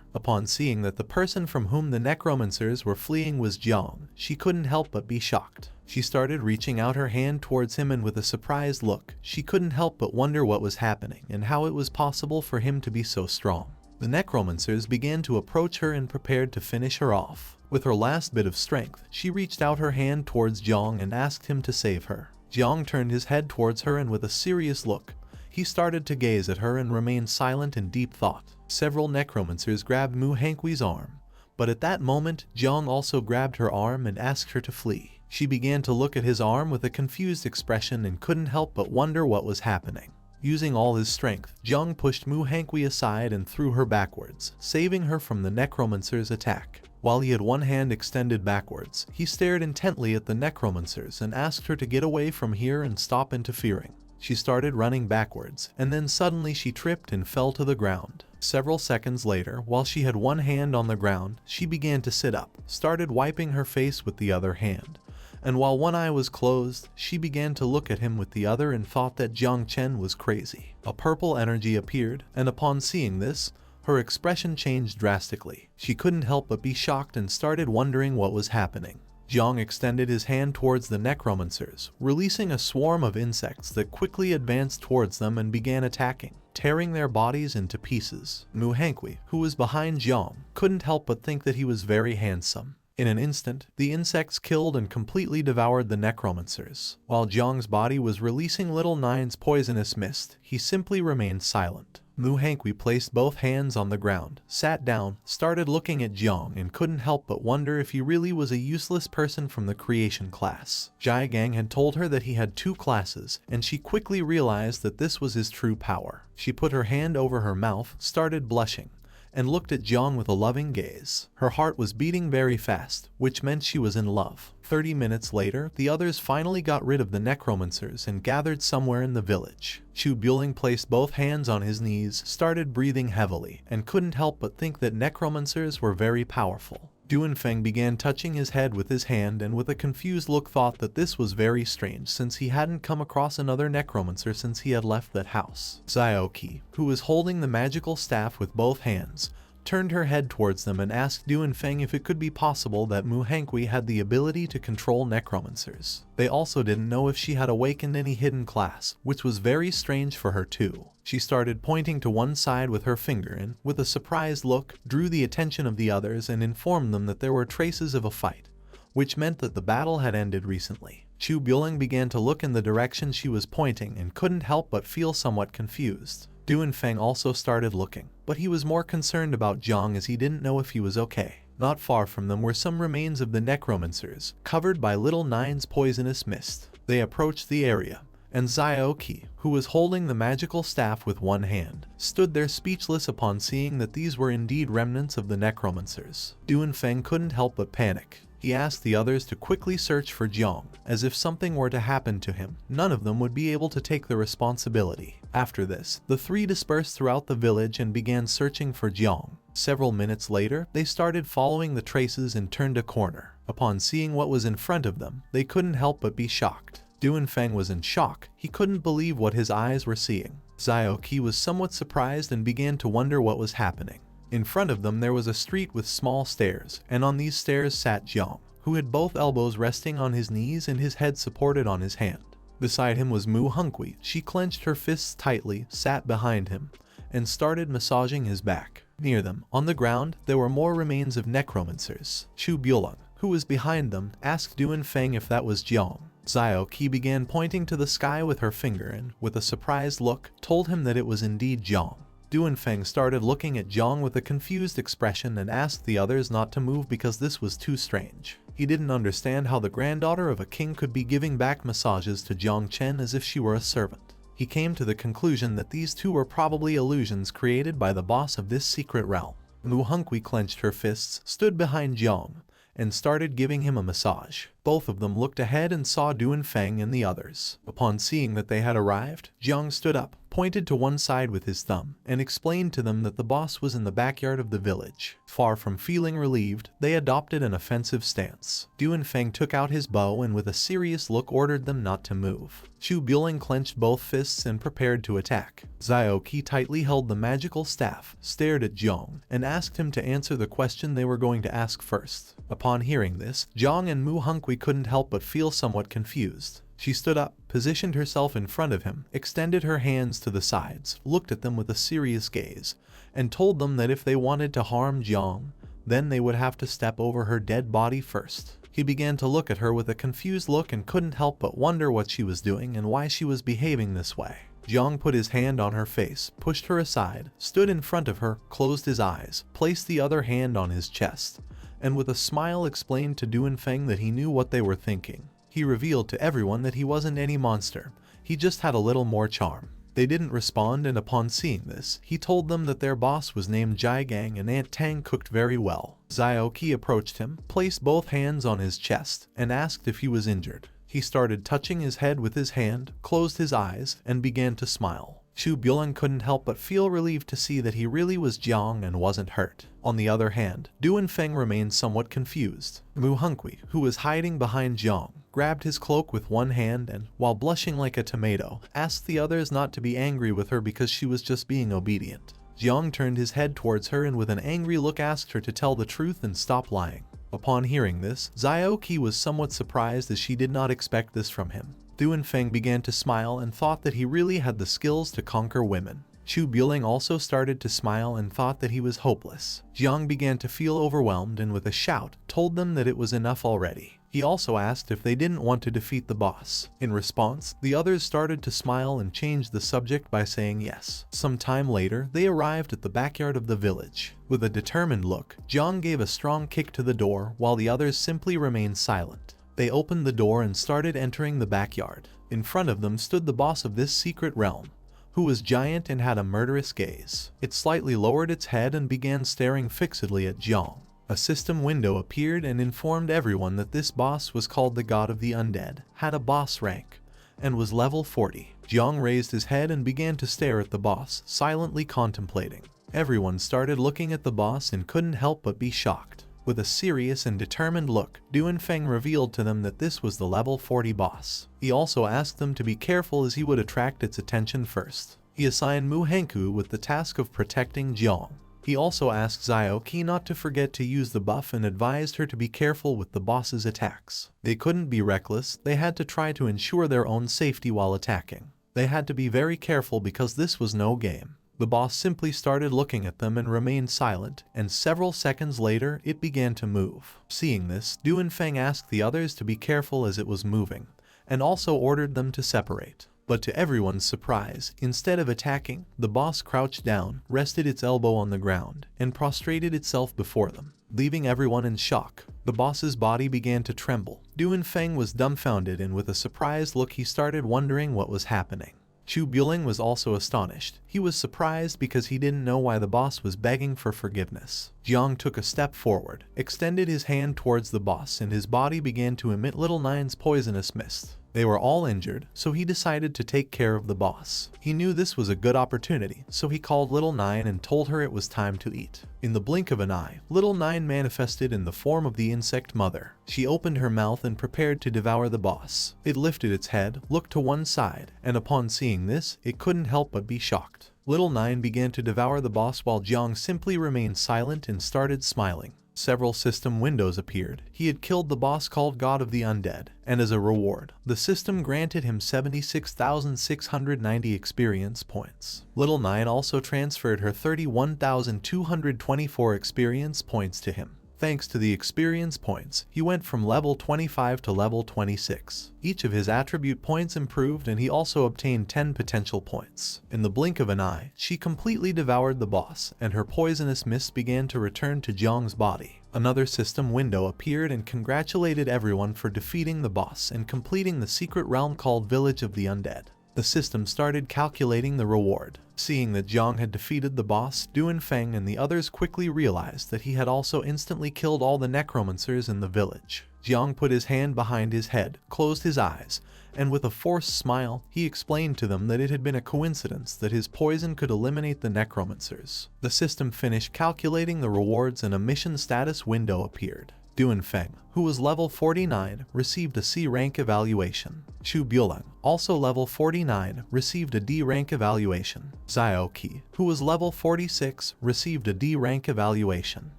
Upon seeing that the person from whom the necromancers were fleeing was Jiang, she couldn't help but be shocked. She started reaching out her hand towards him and with a surprised look, she couldn't help but wonder what was happening and how it was possible for him to be so strong. The necromancers began to approach her and prepared to finish her off. With her last bit of strength, she reached out her hand towards Jiang and asked him to save her. Jiang turned his head towards her and with a serious look, he started to gaze at her and remained silent in deep thought. Several necromancers grabbed muuh's arm, but at that moment, Jiang also grabbed her arm and asked her to flee. She began to look at his arm with a confused expression and couldn't help but wonder what was happening. Using all his strength, Jiang pushed muuh aside and threw her backwards, saving her from the necromancer's attack. While he had one hand extended backwards, he stared intently at the necromancers and asked her to get away from here and stop interfering. She started running backwards, and then suddenly she tripped and fell to the ground. Several seconds later, while she had one hand on the ground, she began to sit up, started wiping her face with the other hand. And while one eye was closed, she began to look at him with the other and thought that Jiang Chen was crazy. A purple energy appeared, and upon seeing this, her expression changed drastically. She couldn't help but be shocked and started wondering what was happening. Jiang extended his hand towards the necromancers, releasing a swarm of insects that quickly advanced towards them and began attacking, tearing their bodies into pieces. Muuh, who was behind Jiang, couldn't help but think that he was very handsome. In an instant, the insects killed and completely devoured the necromancers. While Jiang's body was releasing little Nine's poisonous mist, he simply remained silent. Muuh placed both hands on the ground, sat down, started looking at Jiang and couldn't help but wonder if he really was a useless person from the creation class. Jai Gang had told her that he had 2 classes, and she quickly realized that this was his true power. She put her hand over her mouth, started blushing, and looked at Jiang with a loving gaze. Her heart was beating very fast, which meant she was in love. 30 minutes later, the others finally got rid of the necromancers and gathered somewhere in the village. Chu Jong placed both hands on his knees, started breathing heavily, and couldn't help but think that necromancers were very powerful. Duan Fang began touching his head with his hand and with a confused look thought that this was very strange since he hadn't come across another necromancer since he had left that house. Zio, who was holding the magical staff with both hands, turned her head towards them and asked Duan Fang if it could be possible that Muuh had the ability to control necromancers. They also didn't know if she had awakened any hidden class, which was very strange for her too. She started pointing to one side with her finger and, with a surprised look, drew the attention of the others and informed them that there were traces of a fight, which meant that the battle had ended recently. Chu Jong began to look in the direction she was pointing and couldn't help but feel somewhat confused. Duan Fang also started looking, but he was more concerned about Jiang as he didn't know if he was okay. Not far from them were some remains of the necromancers, covered by little Nine's poisonous mist. They approached the area, and Zio, who was holding the magical staff with one hand, stood there speechless upon seeing that these were indeed remnants of the necromancers. Duan Fang couldn't help but panic. He asked the others to quickly search for Jiang, as if something were to happen to him, none of them would be able to take the responsibility. After this, the 3 dispersed throughout the village and began searching for Jiang. Several minutes later, they started following the traces and turned a corner. Upon seeing what was in front of them, they couldn't help but be shocked. Duan Fang was in shock. He couldn't believe what his eyes were seeing. Zio was somewhat surprised and began to wonder what was happening. In front of them there was a street with small stairs, and on these stairs sat Jiang, who had both elbows resting on his knees and his head supported on his hand. Beside him was Muuh. She clenched her fists tightly, sat behind him, and started massaging his back. Near them, on the ground, there were more remains of necromancers. Chu Jong, who was behind them, asked Duan Fang if that was Jiang. Zio began pointing to the sky with her finger and, with a surprised look, told him that it was indeed Jiang. Duan Fang started looking at Jiang with a confused expression and asked the others not to move because this was too strange. He didn't understand how the granddaughter of a king could be giving back massages to Jang Chen as if she were a servant. He came to the conclusion that these 2 were probably illusions created by the boss of this secret realm. Muuh clenched her fists, stood behind Jiang, and started giving him a massage. Both of them looked ahead and saw Duan Fang and the others. Upon seeing that they had arrived, Jiang stood up, pointed to one side with his thumb, and explained to them that the boss was in the backyard of the village. Far from feeling relieved, they adopted an offensive stance. Duan Fang took out his bow and with a serious look ordered them not to move. Chu Jong clenched both fists and prepared to attack. Zio tightly held the magical staff, stared at Jiang, and asked him to answer the question they were going to ask first. Upon hearing this, Jiang and Muuh couldn't help but feel somewhat confused. She stood up, positioned herself in front of him, extended her hands to the sides, looked at them with a serious gaze, and told them that if they wanted to harm Jiang, then they would have to step over her dead body first. He began to look at her with a confused look and couldn't help but wonder what she was doing and why she was behaving this way. Jiang put his hand on her face, pushed her aside, stood in front of her, closed his eyes, placed the other hand on his chest, and with a smile explained to Duan Fang that he knew what they were thinking. He revealed to everyone that he wasn't any monster, he just had a little more charm. They didn't respond, and upon seeing this, he told them that their boss was named Jai Gang and Aunt Tang cooked very well. Zio approached him, placed both hands on his chest, and asked if he was injured. He started touching his head with his hand, closed his eyes, and began to smile. Chu Jong couldn't help but feel relieved to see that he really was Jiang and wasn't hurt. On the other hand, Duan Fang remained somewhat confused. Muuh, who was hiding behind Jiang, grabbed his cloak with one hand and, while blushing like a tomato, asked the others not to be angry with her because she was just being obedient. Jiang turned his head towards her and with an angry look asked her to tell the truth and stop lying. Upon hearing this, Zio was somewhat surprised as she did not expect this from him. Duan Fang began to smile and thought that he really had the skills to conquer women. Chu Jong also started to smile and thought that he was hopeless. Jiang began to feel overwhelmed and with a shout told them that it was enough already. He also asked if they didn't want to defeat the boss. In response, the others started to smile and changed the subject by saying yes. Some time later, they arrived at the backyard of the village. With a determined look, Jiang gave a strong kick to the door while the others simply remained silent. They opened the door and started entering the backyard. In front of them stood the boss of this secret realm, who was giant and had a murderous gaze. It slightly lowered its head and began staring fixedly at Jiang. A system window appeared and informed everyone that this boss was called the God of the Undead, had a boss rank, and was level 40. Jiang raised his head and began to stare at the boss, silently contemplating. Everyone started looking at the boss and couldn't help but be shocked. With a serious and determined look, Duan Fang revealed to them that this was the level 40 boss. He also asked them to be careful as he would attract its attention first. He assigned muuh with the task of protecting Jiang. He also asked Zio not to forget to use the buff and advised her to be careful with the boss's attacks. They couldn't be reckless, they had to try to ensure their own safety while attacking. They had to be very careful because this was no game. The boss simply started looking at them and remained silent, and several seconds later it began to move. Seeing this, Duan Fang asked the others to be careful as it was moving, and also ordered them to separate. But to everyone's surprise, instead of attacking, the boss crouched down, rested its elbow on the ground, and prostrated itself before them, leaving everyone in shock. The boss's body began to tremble. Duan Fang was dumbfounded and with a surprised look he started wondering what was happening. Chu Jong was also astonished. He was surprised because he didn't know why the boss was begging for forgiveness. Jiang took a step forward, extended his hand towards the boss, and his body began to emit little Nine's poisonous mist. They were all injured, so he decided to take care of the boss. He knew this was a good opportunity, so he called Little Nine and told her it was time to eat. In the blink of an eye, Little Nine manifested in the form of the insect mother. She opened her mouth and prepared to devour the boss. It lifted its head, looked to one side, and upon seeing this, it couldn't help but be shocked. Little Nine began to devour the boss while Jiang simply remained silent and started smiling. Several system windows appeared. He had killed the boss called God of the Undead, and as a reward, the system granted him 76,690 experience points. Little Nine also transferred her 31,224 experience points to him. Thanks to the experience points, he went from level 25 to level 26. Each of his attribute points improved and he also obtained 10 potential points. In the blink of an eye, she completely devoured the boss, and her poisonous mist began to return to Jiang's body. Another system window appeared and congratulated everyone for defeating the boss and completing the secret realm called Village of the Undead. The system started calculating the reward. Seeing that Jiang had defeated the boss, Duan Fang and the others quickly realized that he had also instantly killed all the necromancers in the village. Jiang put his hand behind his head, closed his eyes, and with a forced smile, he explained to them that it had been a coincidence that his poison could eliminate the necromancers. The system finished calculating the rewards and a mission status window appeared. Duan Fang, who was level 49, received a C rank evaluation. Chu Jong, also level 49, received a D rank evaluation. Zio, who was level 46, received a D rank evaluation.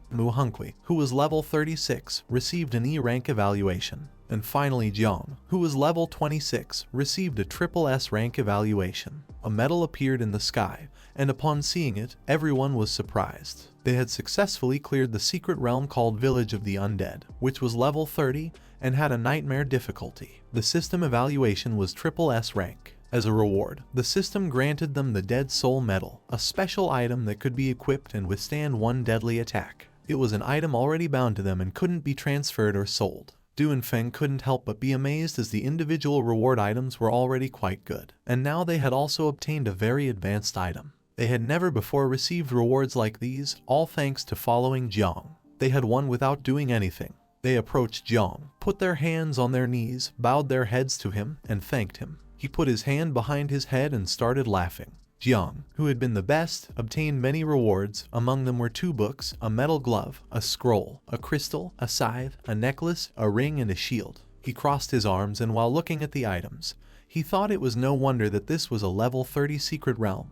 Muuh, who was level 36, received an E rank evaluation. And finally Jiang, who was level 26, received a triple S rank evaluation. A medal appeared in the sky, and upon seeing it, everyone was surprised. They had successfully cleared the secret realm called Village of the Undead, which was level 30 and had a nightmare difficulty. The system evaluation was triple S rank. As a reward, the system granted them the Dead Soul Medal, a special item that could be equipped and withstand one deadly attack. It was an item already bound to them and couldn't be transferred or sold. Duan Fang couldn't help but be amazed as the individual reward items were already quite good, and now they had also obtained a very advanced item. They had never before received rewards like these, all thanks to following Jiang. They had won without doing anything. They approached Jiang, put their hands on their knees, bowed their heads to him, and thanked him. He put his hand behind his head and started laughing. Jiang, who had been the best, obtained many rewards. Among them were 2 books, a metal glove, a scroll, a crystal, a scythe, a necklace, a ring, and a shield. He crossed his arms, and while looking at the items, he thought it was no wonder that this was a level 30 secret realm.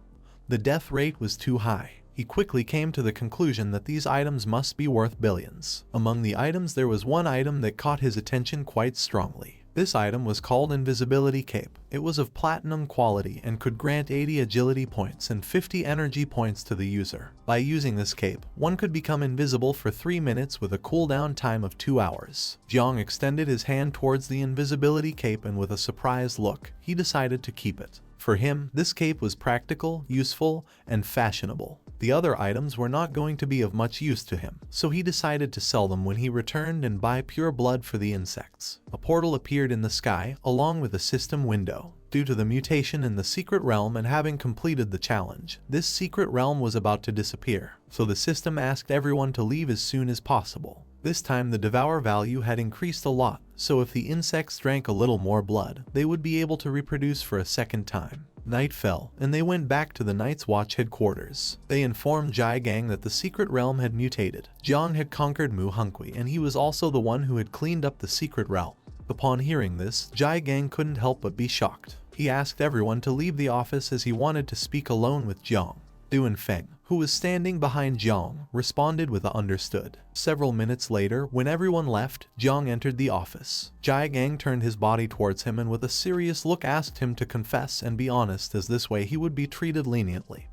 The death rate was too high. He quickly came to the conclusion that these items must be worth billions. Among the items there was one item that caught his attention quite strongly. This item was called Invisibility Cape. It was of platinum quality and could grant 80 agility points and 50 energy points to the user. By using this cape, one could become invisible for 3 minutes with a cooldown time of 2 hours. Jiang extended his hand towards the invisibility cape and with a surprised look, he decided to keep it. For him, this cape was practical, useful, and fashionable. The other items were not going to be of much use to him, so he decided to sell them when he returned and buy pure blood for the insects. A portal appeared in the sky, along with a system window. Due to the mutation in the secret realm and having completed the challenge, this secret realm was about to disappear, so the system asked everyone to leave as soon as possible. This time the devour value had increased a lot, so if the insects drank a little more blood, they would be able to reproduce for a second time. Night fell, and they went back to the Night's Watch headquarters. They informed Jiang that the secret realm had mutated. Jiang had conquered muuh, and he was also the one who had cleaned up the secret realm. Upon hearing this, Jiang couldn't help but be shocked. He asked everyone to leave the office as he wanted to speak alone with Jiang. Duan Fang, who was standing behind Jiang, responded with a understood. Several minutes later, when everyone left, Jiang entered the office. Jiang turned his body towards him and with a serious look asked him to confess and be honest, as this way he would be treated leniently.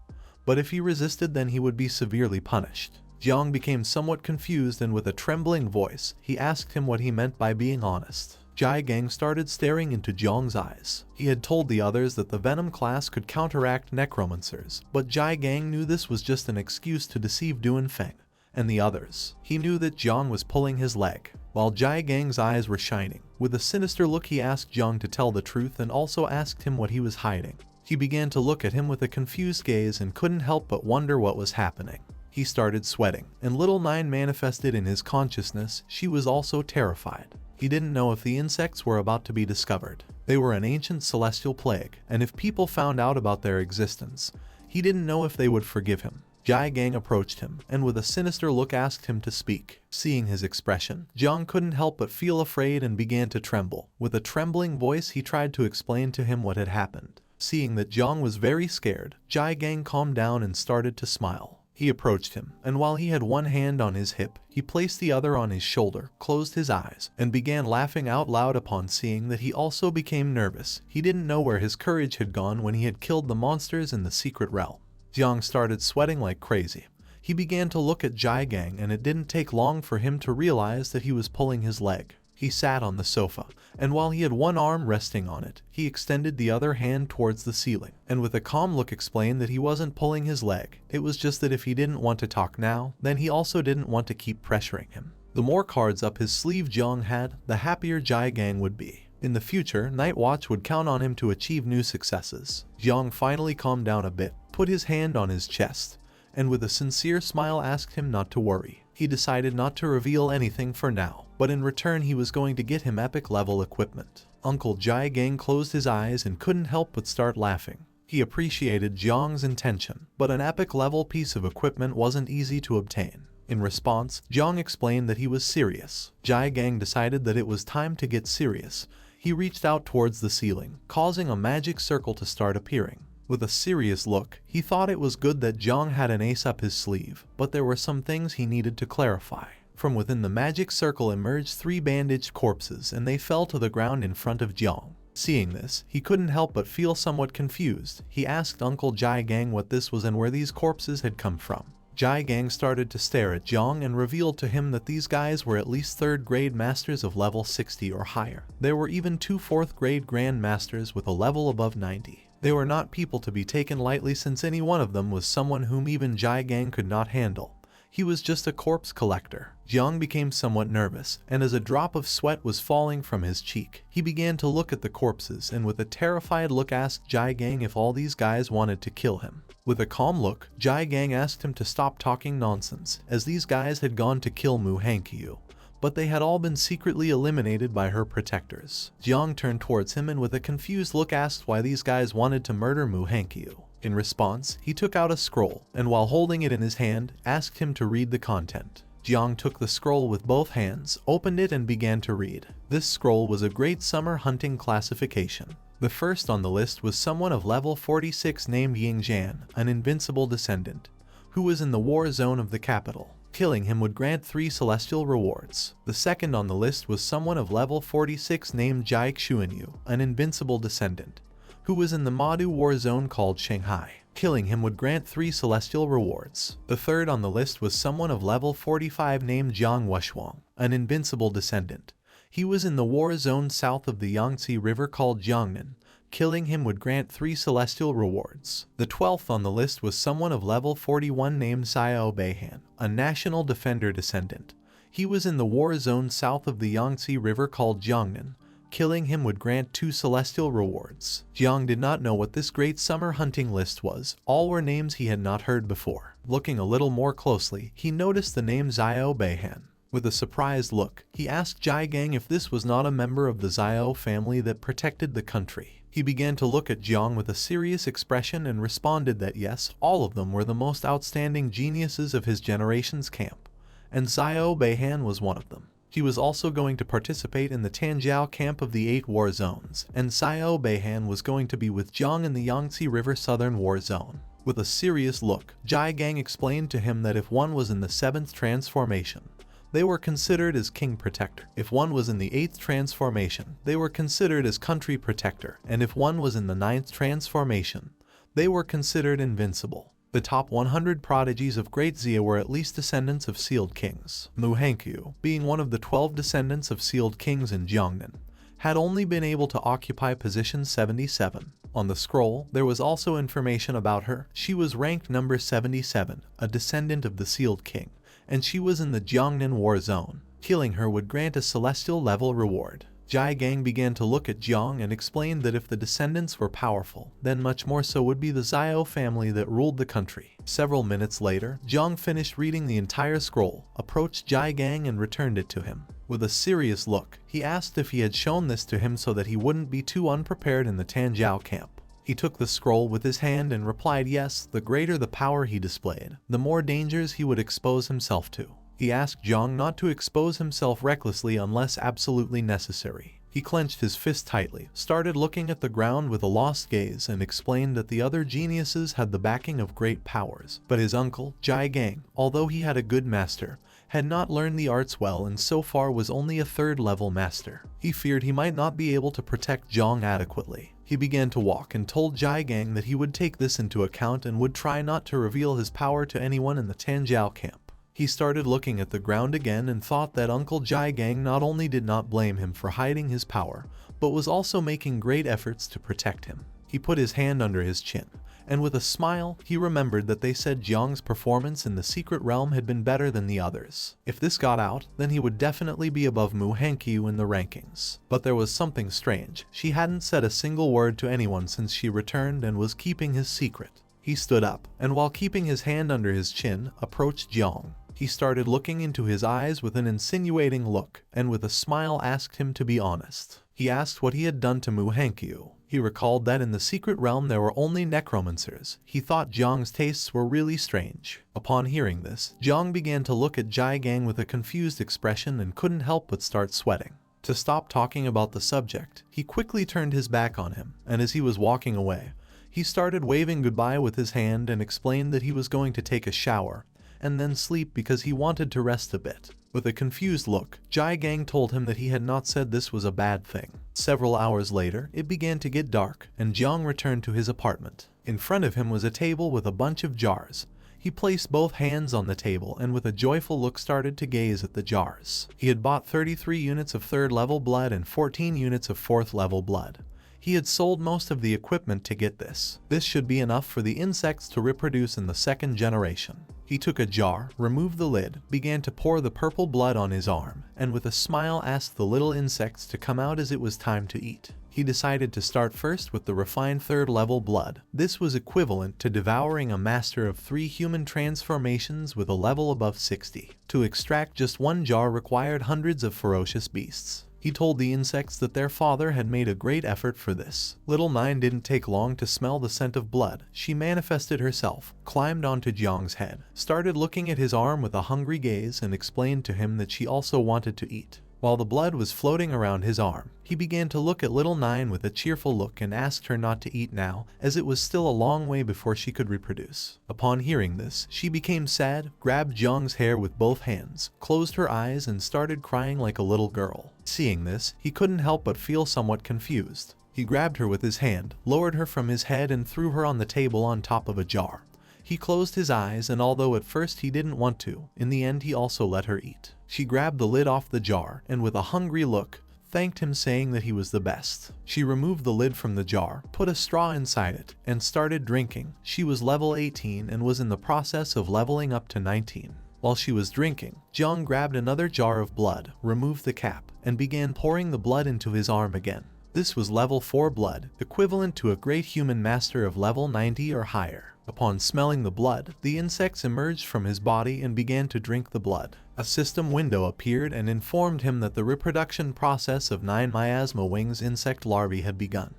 But if he resisted, then he would be severely punished. Jiang became somewhat confused and with a trembling voice, he asked him what he meant by being honest. Jiang started staring into Jiang's eyes. He had told the others that the Venom class could counteract necromancers, but Jiang knew this was just an excuse to deceive Duan Fang and the others. He knew that Jiang was pulling his leg. While Jiang's eyes were shining, with a sinister look he asked Jiang to tell the truth and also asked him what he was hiding. He began to look at him with a confused gaze and couldn't help but wonder what was happening. He started sweating, and Little Nine manifested in his consciousness. She was also terrified. He didn't know if the insects were about to be discovered. They were an ancient celestial plague, and if people found out about their existence, he didn't know if they would forgive him. Jiang approached him, and with a sinister look asked him to speak. Seeing his expression, Jiang couldn't help but feel afraid and began to tremble. With a trembling voice he tried to explain to him what had happened. Seeing that Jiang was very scared, Jiang calmed down and started to smile. He approached him, and while he had one hand on his hip, he placed the other on his shoulder, closed his eyes, and began laughing out loud. Upon seeing that, he also became nervous. He didn't know where his courage had gone when he had killed the monsters in the secret realm. Jiang started sweating like crazy. He began to look at Jiang, and it didn't take long for him to realize that he was pulling his leg. He sat on the sofa, and while he had one arm resting on it, he extended the other hand towards the ceiling, and with a calm look explained that he wasn't pulling his leg. It was just that if he didn't want to talk now, then he also didn't want to keep pressuring him. The more cards up his sleeve Jiang had, the happier Jiang would be. In the future, Night Watch would count on him to achieve new successes. Jiang finally calmed down a bit, put his hand on his chest, and with a sincere smile asked him not to worry. He decided not to reveal anything for now, but in return he was going to get him epic level equipment. Uncle Jiang closed his eyes and couldn't help but start laughing. He appreciated Jiang's intention, but an epic level piece of equipment wasn't easy to obtain. In response, Jiang explained that he was serious. Jiang decided that it was time to get serious. He reached out towards the ceiling, causing a magic circle to start appearing. With a serious look, he thought it was good that Jiang had an ace up his sleeve, but there were some things he needed to clarify. From within the magic circle emerged 3 bandaged corpses, and they fell to the ground in front of Jiang. Seeing this, he couldn't help but feel somewhat confused. He asked Uncle Jiang what this was and where these corpses had come from. Jiang started to stare at Jiang and revealed to him that these guys were at least 3rd grade masters of level 60 or higher. There were even 2 4th grade grand masters with a level above 90. They were not people to be taken lightly, since any one of them was someone whom even Jiang could not handle. He was just a corpse collector. Jiang became somewhat nervous, and as a drop of sweat was falling from his cheek, he began to look at the corpses and with a terrified look asked Jiang if all these guys wanted to kill him. With a calm look, Jiang asked him to stop talking nonsense, as these guys had gone to kill muuh, but they had all been secretly eliminated by her protectors. Jiang turned towards him and with a confused look asked why these guys wanted to murder muuh. In response, he took out a scroll, and while holding it in his hand, asked him to read the content. Jiang took the scroll with both hands, opened it and began to read. This scroll was a great summer hunting classification. The first on the list was someone of level 46 named Jiang Chen, an invincible descendant, who was in the war zone of the capital. Killing him would grant 3 celestial rewards. The second on the list was someone of level 46 named Jiang Chen, an invincible descendant, who was in the Madu war zone called Shanghai. Killing him would grant 3 celestial rewards. The third on the list was someone of level 45 named Jiang Chen, an invincible descendant. He was in the war zone south of the Yangtze River called Jiangnan. Killing him would grant 3 celestial rewards. The 12th on the list was someone of level 41 named Zio Bahan, a national defender descendant. He was in the war zone south of the Yangtze River called Jiangnan. Killing him would grant 2 celestial rewards. Jiang did not know what this great summer hunting list was. All were names he had not heard before. Looking a little more closely, he noticed the name Zio Bahan. With a surprised look, he asked Jiang if this was not a member of the Zio family that protected the country. He began to look at Jiang with a serious expression and responded that yes, all of them were the most outstanding geniuses of his generation's camp, and Zio Bahan was one of them. He was also going to participate in the Tango Camp of the 8 war zones, and Zio Bahan was going to be with Jiang in the Yangtze River Southern War Zone. With a serious look, Jiang explained to him that if one was in the 7th transformation, they were considered as king protector. If one was in the 8th transformation, they were considered as country protector, and if one was in the 9th transformation, they were considered invincible. The top 100 prodigies of Great Zio were at least descendants of sealed kings. Muuh, being one of the 12 descendants of sealed kings in Jiangnan, had only been able to occupy position 77. On the scroll, there was also information about her. She was ranked number 77, a descendant of the sealed king, and she was in the Jiangnan war zone. Killing her would grant a celestial level reward. Jiang began to look at Jiang and explained that if the descendants were powerful, then much more so would be the Zio family that ruled the country. Several minutes later, Jiang finished reading the entire scroll, approached Jiang and returned it to him. With a serious look, he asked if he had shown this to him so that he wouldn't be too unprepared in the Tango Camp. He took the scroll with his hand and replied yes, the greater the power he displayed, the more dangers he would expose himself to. He asked Jiang not to expose himself recklessly unless absolutely necessary. He clenched his fist tightly, started looking at the ground with a lost gaze, and explained that the other geniuses had the backing of great powers. But his uncle, Jiang, although he had a good master, had not learned the arts well and so far was only a 3rd level master. He feared he might not be able to protect Jiang adequately. He began to walk and told Jiang that he would take this into account and would try not to reveal his power to anyone in the Tango Camp. He started looking at the ground again and thought that Uncle Jiang not only did not blame him for hiding his power, but was also making great efforts to protect him. He put his hand under his chin, and with a smile, he remembered that they said Jiang's performance in the secret realm had been better than the others. If this got out, then he would definitely be above Muuh in the rankings. But there was something strange. She hadn't said a single word to anyone since she returned and was keeping his secret. He stood up, and while keeping his hand under his chin, approached Jiang. He started looking into his eyes with an insinuating look, and with a smile asked him to be honest. He asked what he had done to Muuh. He recalled that in the secret realm there were only necromancers. He thought Jiang's tastes were really strange. Upon hearing this, Jiang began to look at Jiang with a confused expression and couldn't help but start sweating. To stop talking about the subject, he quickly turned his back on him, and as he was walking away, he started waving goodbye with his hand and explained that he was going to take a shower and then sleep because he wanted to rest a bit. With a confused look, Jiang told him that he had not said this was a bad thing. Several hours later, it began to get dark, and Jiang returned to his apartment. In front of him was a table with a bunch of jars. He placed both hands on the table and with a joyful look started to gaze at the jars. He had bought 33 units of 3rd level blood and 14 units of 4th level blood. He had sold most of the equipment to get this. This should be enough for the insects to reproduce in the 2nd generation. He took a jar, removed the lid, began to pour the purple blood on his arm, and with a smile asked the little insects to come out as it was time to eat. He decided to start first with the refined 3rd level blood. This was equivalent to devouring a master of 3 human transformations with a level above 60. To extract just 1 jar required hundreds of ferocious beasts. He told the insects that their father had made a great effort for this. Little Nine didn't take long to smell the scent of blood. She manifested herself, climbed onto Jiang's head, started looking at his arm with a hungry gaze and explained to him that she also wanted to eat. While the blood was floating around his arm, he began to look at little Nine with a cheerful look and asked her not to eat now, as it was still a long way before she could reproduce. Upon hearing this, she became sad, grabbed Jiang's hair with both hands, closed her eyes and started crying like a little girl. Seeing this, he couldn't help but feel somewhat confused. He grabbed her with his hand, lowered her from his head and threw her on the table on top of a jar. He closed his eyes, and although at first he didn't want to, in the end he also let her eat. She grabbed the lid off the jar and with a hungry look, thanked him, saying that he was the best. She removed the lid from the jar, put a straw inside it, and started drinking. She was level 18 and was in the process of leveling up to 19. While she was drinking, Jiang grabbed another jar of blood, removed the cap, and began pouring the blood into his arm again. This was level 4 blood, equivalent to a great human master of level 90 or higher. Upon smelling the blood, the insects emerged from his body and began to drink the blood. A system window appeared and informed him that the reproduction process of 9 miasma wings insect larvae had begun.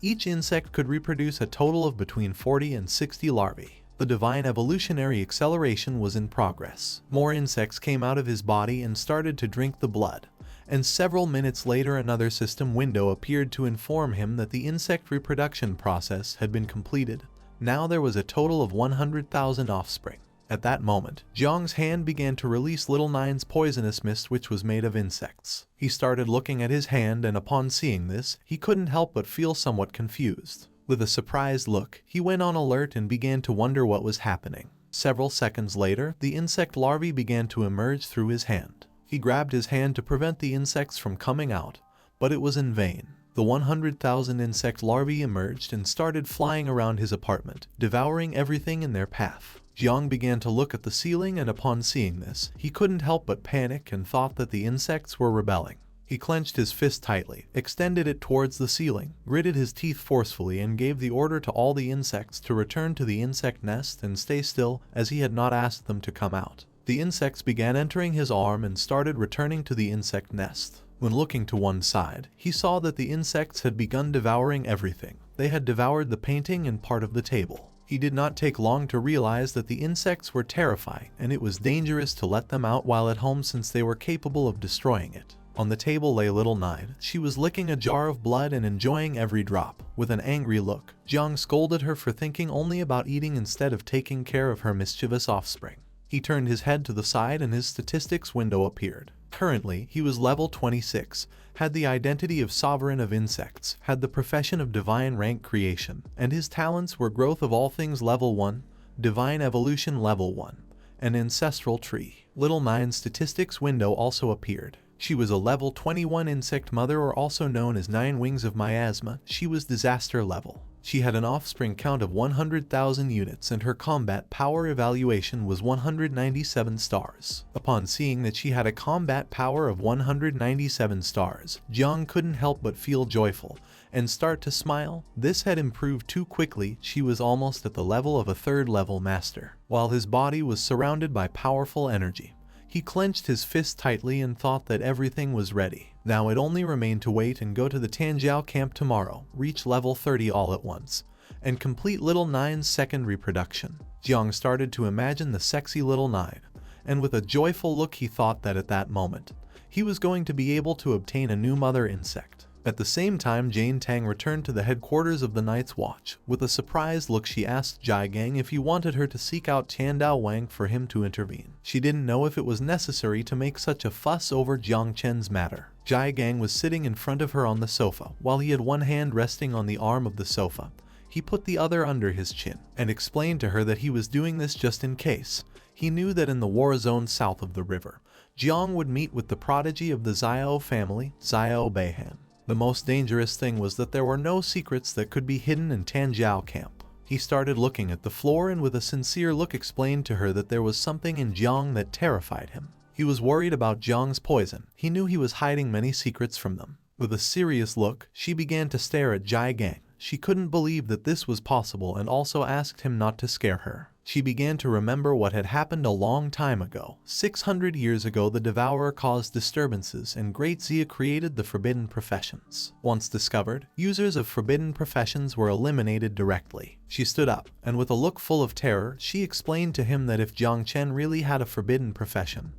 Each insect could reproduce a total of between 40 and 60 larvae. The divine evolutionary acceleration was in progress. More insects came out of his body and started to drink the blood. And several minutes later another system window appeared to inform him that the insect reproduction process had been completed. Now there was a total of 100,000 offspring. At that moment, Jiang's hand began to release little Nine's poisonous mist, which was made of insects. He started looking at his hand, and upon seeing this, he couldn't help but feel somewhat confused. With a surprised look, he went on alert and began to wonder what was happening. Several seconds later, the insect larvae began to emerge through his hand. He grabbed his hand to prevent the insects from coming out, but it was in vain. The 100,000 insect larvae emerged and started flying around his apartment, devouring everything in their path. Jiang began to look at the ceiling, and upon seeing this, he couldn't help but panic and thought that the insects were rebelling. He clenched his fist tightly, extended it towards the ceiling, gritted his teeth forcefully and gave the order to all the insects to return to the insect nest and stay still, as he had not asked them to come out. The insects began entering his arm and started returning to the insect nest. When looking to one side, he saw that the insects had begun devouring everything. They had devoured the painting and part of the table. He did not take long to realize that the insects were terrifying, and it was dangerous to let them out while at home since they were capable of destroying it. On the table lay little Nine. She was licking a jar of blood and enjoying every drop. With an angry look, Jiang scolded her for thinking only about eating instead of taking care of her mischievous offspring. He turned his head to the side and his statistics window appeared. Currently, he was level 26, had the identity of Sovereign of Insects, had the profession of Divine Rank Creation, and his talents were Growth of All Things level 1, Divine Evolution level 1, and Ancestral Tree. Little Nine's statistics window also appeared. She was a level 21 insect mother, or also known as 9 Wings of Miasma. She was disaster level. She had an offspring count of 100,000 units and her combat power evaluation was 197 stars. Upon seeing that she had a combat power of 197 stars, Jiang couldn't help but feel joyful and start to smile. This had improved too quickly. She was almost at the level of a 3rd level master. While his body was surrounded by powerful energy, he clenched his fist tightly and thought that everything was ready. Now it only remained to wait and go to the Tango Camp tomorrow, reach level 30 all at once, and complete little Nine's second reproduction. Jiang started to imagine the sexy little Nine, and with a joyful look he thought that at that moment, he was going to be able to obtain a new mother insect. At the same time, Jane Tang returned to the headquarters of the Night's Watch. With a surprised look, she asked Jai Gang if he wanted her to seek out Tian Dao Wang for him to intervene. She didn't know if it was necessary to make such a fuss over Jiang Chen's matter. Jai Gang was sitting in front of her on the sofa. While he had one hand resting on the arm of the sofa, he put the other under his chin and explained to her that he was doing this just in case. He knew that in the war zone south of the river, Jiang would meet with the prodigy of the Zio family, Zio Bahan. The most dangerous thing was that there were no secrets that could be hidden in Tango Camp. He started looking at the floor and with a sincere look explained to her that there was something in Jiang that terrified him. He was worried about Jiang's poison. He knew he was hiding many secrets from them. With a serious look, she began to stare at Jai Gang. She couldn't believe that this was possible and also asked him not to scare her. She began to remember what had happened a long time ago. 600 years ago, the Devourer caused disturbances and Great Zia created the Forbidden Professions. Once discovered, users of Forbidden Professions were eliminated directly. She stood up, and with a look full of terror, she explained to him that if Jiang Chen really had a Forbidden Profession,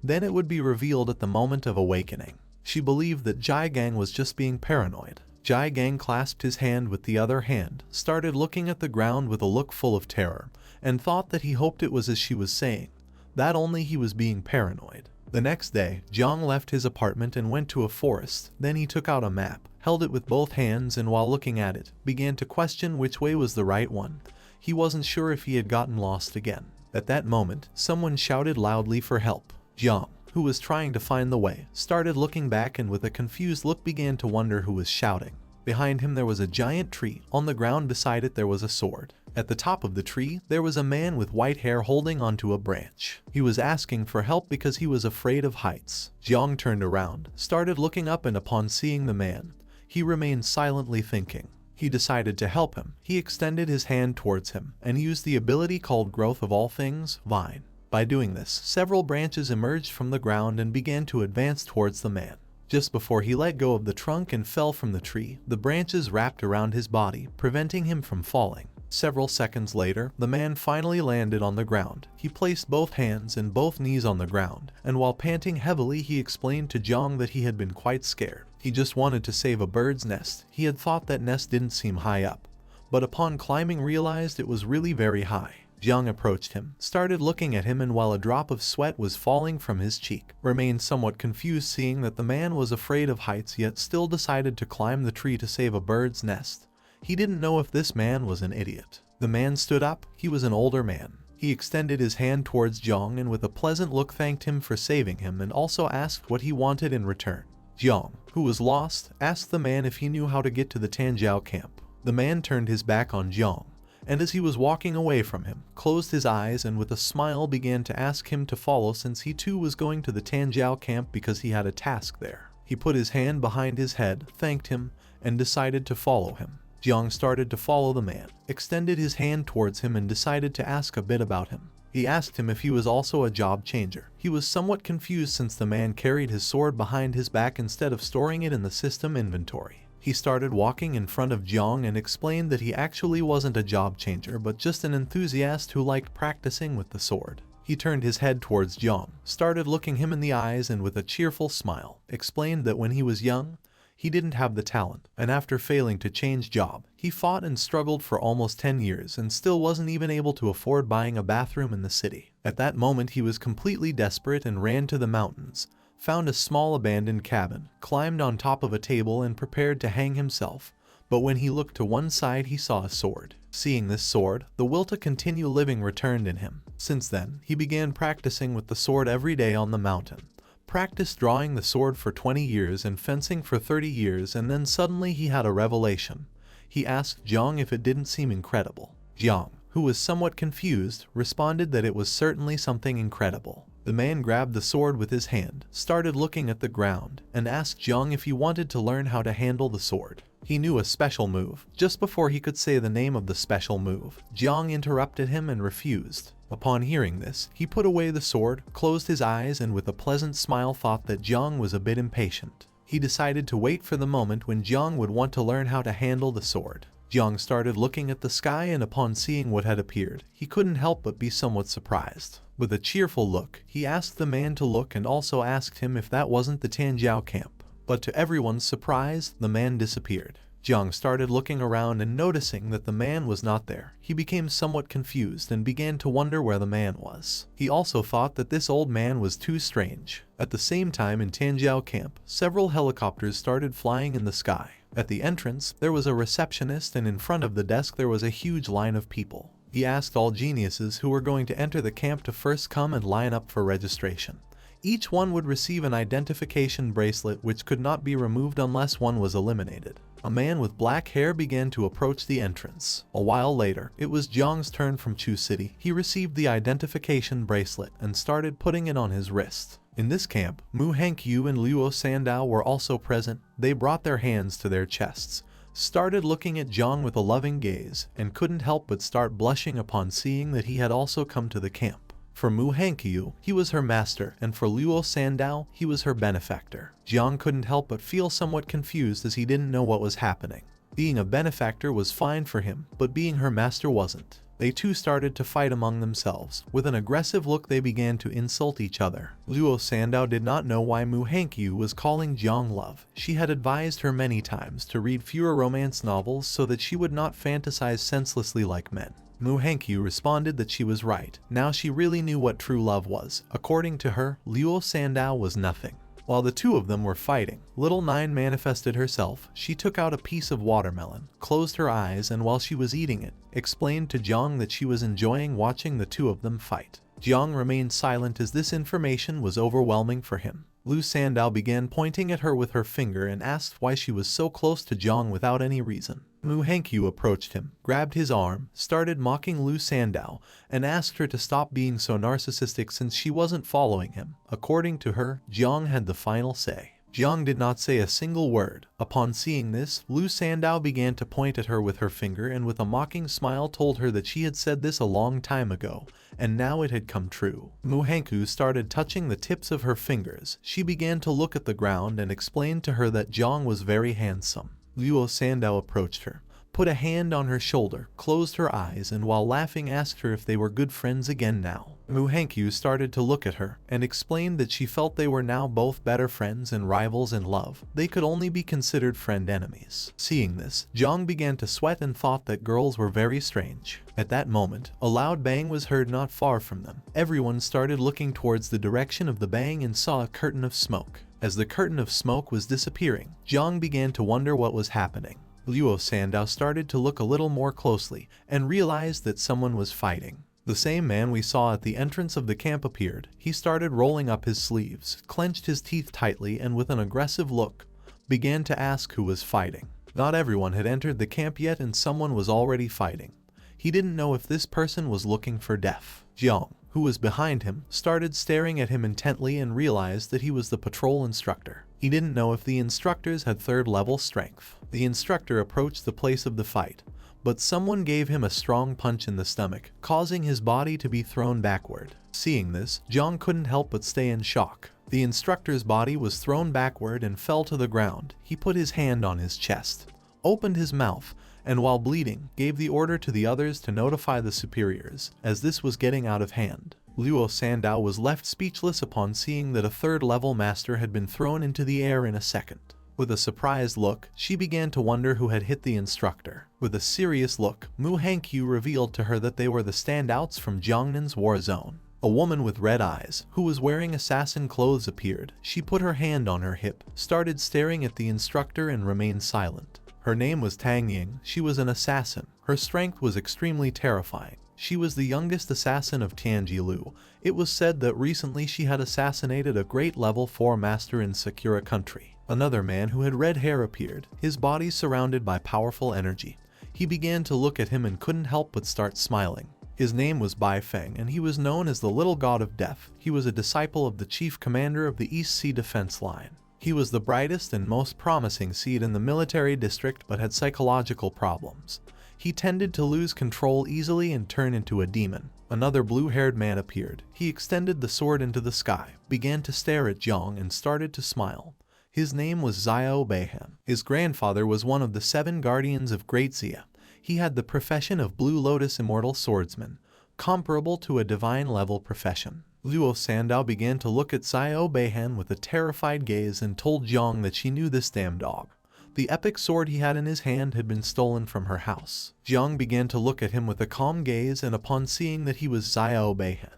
Then it would be revealed at the moment of awakening. She believed that Jiang was just being paranoid. Jiang clasped his hand with the other hand, started looking at the ground with a look full of terror, and thought that he hoped it was as she was saying, that only he was being paranoid. The next day, Jiang left his apartment and went to a forest. Then he took out a map, held it with both hands, and while looking at it, began to question which way was the right one. He wasn't sure if he had gotten lost again. At that moment, someone shouted loudly for help. Jiang, who was trying to find the way, started looking back and with a confused look began to wonder who was shouting. Behind him there was a giant tree. On the ground beside it there was a sword. At the top of the tree, there was a man with white hair holding onto a branch. He was asking for help because he was afraid of heights. Jiang turned around, started looking up, and upon seeing the man, he remained silently thinking. He decided to help him. He extended his hand towards him and used the ability called Growth of All Things, Vine. By doing this, several branches emerged from the ground and began to advance towards the man. Just before he let go of the trunk and fell from the tree, the branches wrapped around his body, preventing him from falling. Several seconds later, the man finally landed on the ground. He placed both hands and both knees on the ground, and while panting heavily he explained to Jiang that he had been quite scared. He just wanted to save a bird's nest. He had thought that nest didn't seem high up, but upon climbing realized it was really very high. Jiang approached him, started looking at him, and while a drop of sweat was falling from his cheek, remained somewhat confused seeing that the man was afraid of heights yet still decided to climb the tree to save a bird's nest. He didn't know if this man was an idiot. The man stood up. He was an older man. He extended his hand towards Jiang and with a pleasant look thanked him for saving him and also asked what he wanted in return. Jiang, who was lost, asked the man if he knew how to get to the Tango Camp. The man turned his back on Jiang, and as he was walking away from him, closed his eyes and with a smile began to ask him to follow since he too was going to the Tango Camp because he had a task there. He put his hand behind his head, thanked him, and decided to follow him. Jiang started to follow the man, extended his hand towards him and decided to ask a bit about him. He asked him if he was also a job changer. He was somewhat confused since the man carried his sword behind his back instead of storing it in the system inventory. He started walking in front of Jiang and explained that he actually wasn't a job changer but just an enthusiast who liked practicing with the sword. He turned his head towards Jiang, started looking him in the eyes and with a cheerful smile, explained that when he was young, he didn't have the talent, and after failing to change job, he fought and struggled for almost 10 years and still wasn't even able to afford buying a bathroom in the city. At that moment he was completely desperate and ran to the mountains, found a small abandoned cabin, climbed on top of a table and prepared to hang himself. But when he looked to one side he saw a sword. Seeing this sword, the will to continue living returned in him. Since then, he began practicing with the sword every day on the mountain. Practiced drawing the sword for 20 years and fencing for 30 years, and then suddenly he had a revelation. He asked Jiang if it didn't seem incredible. Jiang, who was somewhat confused, responded that it was certainly something incredible. The man grabbed the sword with his hand, started looking at the ground, and asked Jiang if he wanted to learn how to handle the sword. He knew a special move. Just before he could say the name of the special move, Jiang interrupted him and refused. Upon hearing this, he put away the sword, closed his eyes, and with a pleasant smile thought that Jiang was a bit impatient. He decided to wait for the moment when Jiang would want to learn how to handle the sword. Jiang started looking at the sky, and upon seeing what had appeared, he couldn't help but be somewhat surprised. With a cheerful look, he asked the man to look and also asked him if that wasn't the Tango Camp. But to everyone's surprise, the man disappeared. Jiang started looking around and noticing that the man was not there. He became somewhat confused and began to wonder where the man was. He also thought that this old man was too strange. At the same time in Tango Camp, several helicopters started flying in the sky. At the entrance, there was a receptionist, and in front of the desk there was a huge line of people. He asked all geniuses who were going to enter the camp to first come and line up for registration. Each one would receive an identification bracelet which could not be removed unless one was eliminated. A man with black hair began to approach the entrance. A while later, it was Jiang's turn from Chu City. He received the identification bracelet and started putting it on his wrist. In this camp, Hanyu and Luo Sandao were also present. They brought their hands to their chests, started looking at Jiang with a loving gaze, and couldn't help but start blushing upon seeing that he had also come to the camp. For Hanyu, he was her master, and for Luo Sandao, he was her benefactor. Jiang couldn't help but feel somewhat confused as he didn't know what was happening. Being a benefactor was fine for him, but being her master wasn't. They too started to fight among themselves. With an aggressive look they began to insult each other. Luo Sandow did not know why Muuh was calling Jiang love. She had advised her many times to read fewer romance novels so that she would not fantasize senselessly like men. Muuh responded that she was right. Now she really knew what true love was. According to her, Luo Sandow was nothing. While the two of them were fighting, Little Nine manifested herself. She took out a piece of watermelon, closed her eyes, and while she was eating it, explained to Jiang that she was enjoying watching the two of them fight. Jiang remained silent as this information was overwhelming for him. Lu Sandow began pointing at her with her finger and asked why she was so close to Jiang without any reason. Muuh approached him, grabbed his arm, started mocking Lu Sandow, and asked her to stop being so narcissistic since she wasn't following him. According to her, Jiang had the final say. Jiang did not say a single word. Upon seeing this, Lu Sandow began to point at her with her finger and with a mocking smile told her that she had said this a long time ago, and now it had come true. Muuh started touching the tips of her fingers. She began to look at the ground and explained to her that Jiang was very handsome. Luo Sandow approached her, put a hand on her shoulder, closed her eyes, and while laughing asked her if they were good friends again now. Muuh started to look at her and explained that she felt they were now both better friends and rivals in love. They could only be considered friend-enemies. Seeing this, Jiang began to sweat and thought that girls were very strange. At that moment, a loud bang was heard not far from them. Everyone started looking towards the direction of the bang and saw a curtain of smoke. As the curtain of smoke was disappearing, Jiang began to wonder what was happening. Luo Sandow started to look a little more closely and realized that someone was fighting. The same man we saw at the entrance of the camp appeared. He started rolling up his sleeves, clenched his teeth tightly, and with an aggressive look, began to ask who was fighting. Not everyone had entered the camp yet and someone was already fighting. He didn't know if this person was looking for death. Jiang, who was behind him, started staring at him intently and realized that he was the patrol instructor. He didn't know if the instructors had third-level strength. The instructor approached the place of the fight, but someone gave him a strong punch in the stomach, causing his body to be thrown backward. Seeing this, Jiang couldn't help but stay in shock. The instructor's body was thrown backward and fell to the ground. He put his hand on his chest, opened his mouth, and while bleeding, gave the order to the others to notify the superiors, as this was getting out of hand. Luo Sandow was left speechless upon seeing that a third-level master had been thrown into the air in a second. With a surprised look, she began to wonder who had hit the instructor. With a serious look, Muuh revealed to her that they were the standouts from Jiangnan's war zone. A woman with red eyes, who was wearing assassin clothes, appeared. She put her hand on her hip, started staring at the instructor and remained silent. Her name was Tang Ying. She was an assassin. Her strength was extremely terrifying. She was the youngest assassin of Tianjilu. It was said that recently she had assassinated a great level 4 master in Sakura country. Another man who had red hair appeared, his body surrounded by powerful energy. He began to look at him and couldn't help but start smiling. His name was Bai Feng and he was known as the Little God of Death. He was a disciple of the chief commander of the East Sea Defense Line. He was the brightest and most promising seed in the military district but had psychological problems. He tended to lose control easily and turn into a demon. Another blue-haired man appeared. He extended the sword into the sky, began to stare at Jiang and started to smile. His name was Zio Bahan. His grandfather was one of the 7 guardians of Great Zia. He had the profession of Blue Lotus Immortal Swordsman, comparable to a divine-level profession. Luo Sandow began to look at Zio Bahan with a terrified gaze and told Jiang that she knew this damn dog. The epic sword he had in his hand had been stolen from her house. Jiang began to look at him with a calm gaze, and upon seeing that he was Zio Bahan,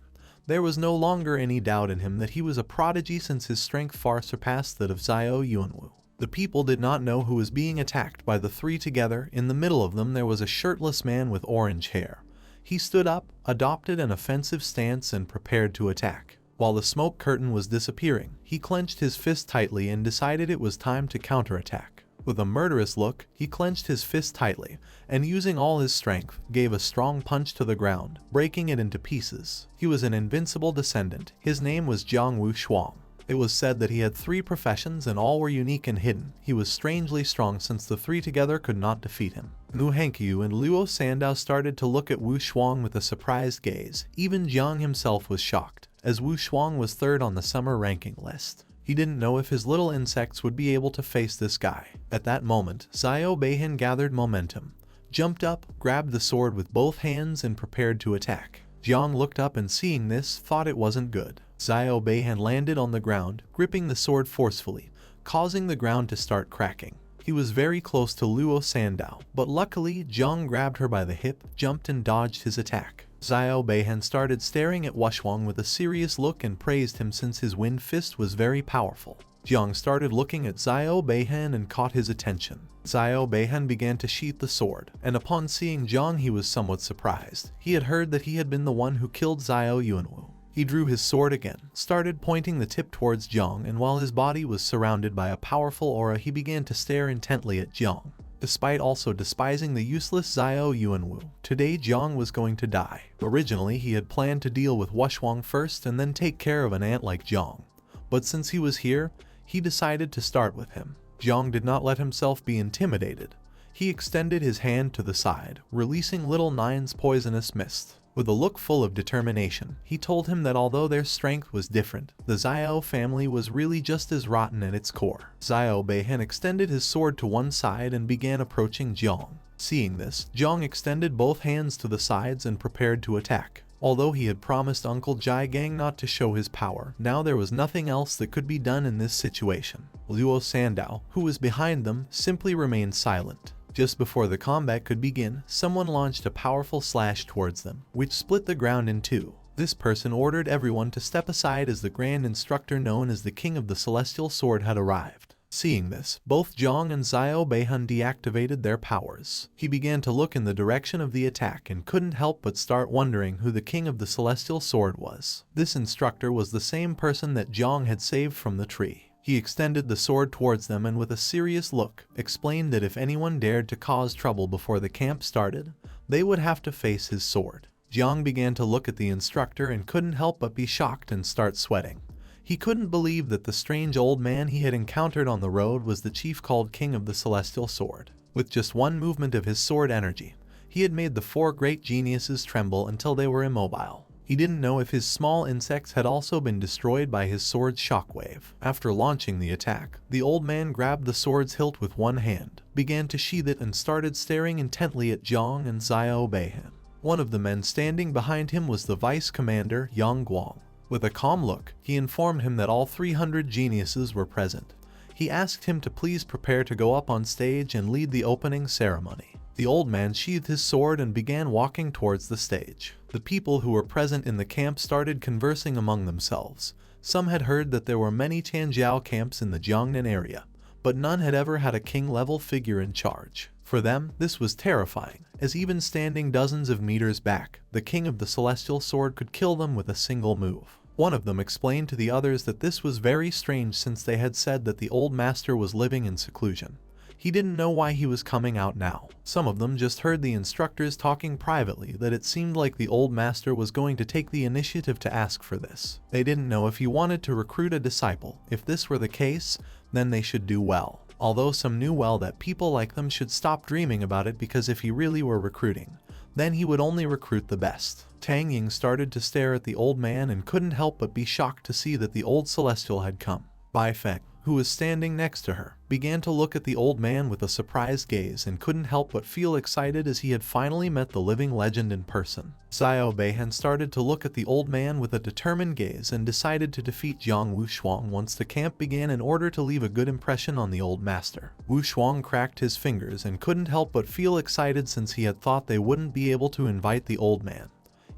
there was no longer any doubt in him that he was a prodigy since his strength far surpassed that of Zio Yuanwu. The people did not know who was being attacked by the 3 together. In the middle of them there was a shirtless man with orange hair. He stood up, adopted an offensive stance and prepared to attack. While the smoke curtain was disappearing, he clenched his fist tightly and decided it was time to counterattack. With a murderous look, he clenched his fist tightly, and using all his strength, gave a strong punch to the ground, breaking it into pieces. He was an invincible descendant. His name was Jiang Shuang. It was said that he had 3 professions and all were unique and hidden. He was strangely strong since the 3 together could not defeat him. Muuh and Luo Sandow started to look at Wu Shuang with a surprised gaze. Even Jiang himself was shocked, as Wu Shuang was 3rd on the summer ranking list. He didn't know if his little insects would be able to face this guy. At that moment, Zio Bahan gathered momentum, jumped up, grabbed the sword with both hands and prepared to attack. Jiang looked up and seeing this, thought it wasn't good. Zio Bahan landed on the ground, gripping the sword forcefully, causing the ground to start cracking. He was very close to Luo Sandao, but luckily Jiang grabbed her by the hip, jumped and dodged his attack. Zio Bahan started staring at Wushwang with a serious look and praised him since his wind fist was very powerful. Jiang started looking at Zio Bahan and caught his attention. Zio Bahan began to sheath the sword, and upon seeing Jiang he was somewhat surprised. He had heard that he had been the one who killed Zio Yuanwu. He drew his sword again, started pointing the tip towards Jiang, and while his body was surrounded by a powerful aura he began to stare intently at Jiang. Despite also despising the useless Zio Yuanwu, today Jiang was going to die. Originally he had planned to deal with Wushwang first and then take care of an ant like Jiang. But since he was here, he decided to start with him. Jiang did not let himself be intimidated. He extended his hand to the side, releasing Little Nine's poisonous mist. With a look full of determination, he told him that although their strength was different, the Zio family was really just as rotten at its core. Zio Bahan extended his sword to one side and began approaching Jiang. Seeing this, Jiang extended both hands to the sides and prepared to attack. Although he had promised Uncle Jai Gang not to show his power, now there was nothing else that could be done in this situation. Luo Sandao, who was behind them, simply remained silent. Just before the combat could begin, someone launched a powerful slash towards them, which split the ground in two. This person ordered everyone to step aside as the Grand Instructor known as the King of the Celestial Sword had arrived. Seeing this, both Jiang and Zio Bahan deactivated their powers. He began to look in the direction of the attack and couldn't help but start wondering who the King of the Celestial Sword was. This instructor was the same person that Jiang had saved from the tree. He extended the sword towards them and with a serious look, explained that if anyone dared to cause trouble before the camp started, they would have to face his sword. Jiang began to look at the instructor and couldn't help but be shocked and start sweating. He couldn't believe that the strange old man he had encountered on the road was the chief called King of the Celestial Sword. With just one movement of his sword energy, he had made the four great geniuses tremble until they were immobile. He didn't know if his small insects had also been destroyed by his sword's shockwave. After launching the attack, the old man grabbed the sword's hilt with one hand, began to sheath it and started staring intently at Jiang and Zio Bahan. One of the men standing behind him was the Vice Commander, Yang Guang. With a calm look, he informed him that all 300 geniuses were present. He asked him to please prepare to go up on stage and lead the opening ceremony. The old man sheathed his sword and began walking towards the stage. The people who were present in the camp started conversing among themselves. Some had heard that there were many Tianjiao camps in the Jiangnan area, but none had ever had a king-level figure in charge. For them, this was terrifying, as even standing dozens of meters back, the King of the Celestial Sword could kill them with a single move. One of them explained to the others that this was very strange since they had said that the old master was living in seclusion. He didn't know why he was coming out now. Some of them just heard the instructors talking privately that it seemed like the old master was going to take the initiative to ask for this. They didn't know if he wanted to recruit a disciple. If this were the case, then they should do well. Although some knew well that people like them should stop dreaming about it because if he really were recruiting, then he would only recruit the best. Tang Ying started to stare at the old man and couldn't help but be shocked to see that the old celestial had come. Bai Feng, who was standing next to her, began to look at the old man with a surprised gaze and couldn't help but feel excited as he had finally met the living legend in person. Zio Bahan started to look at the old man with a determined gaze and decided to defeat Jiang Wushwang once the camp began in order to leave a good impression on the old master. Wushwang cracked his fingers and couldn't help but feel excited since he had thought they wouldn't be able to invite the old man.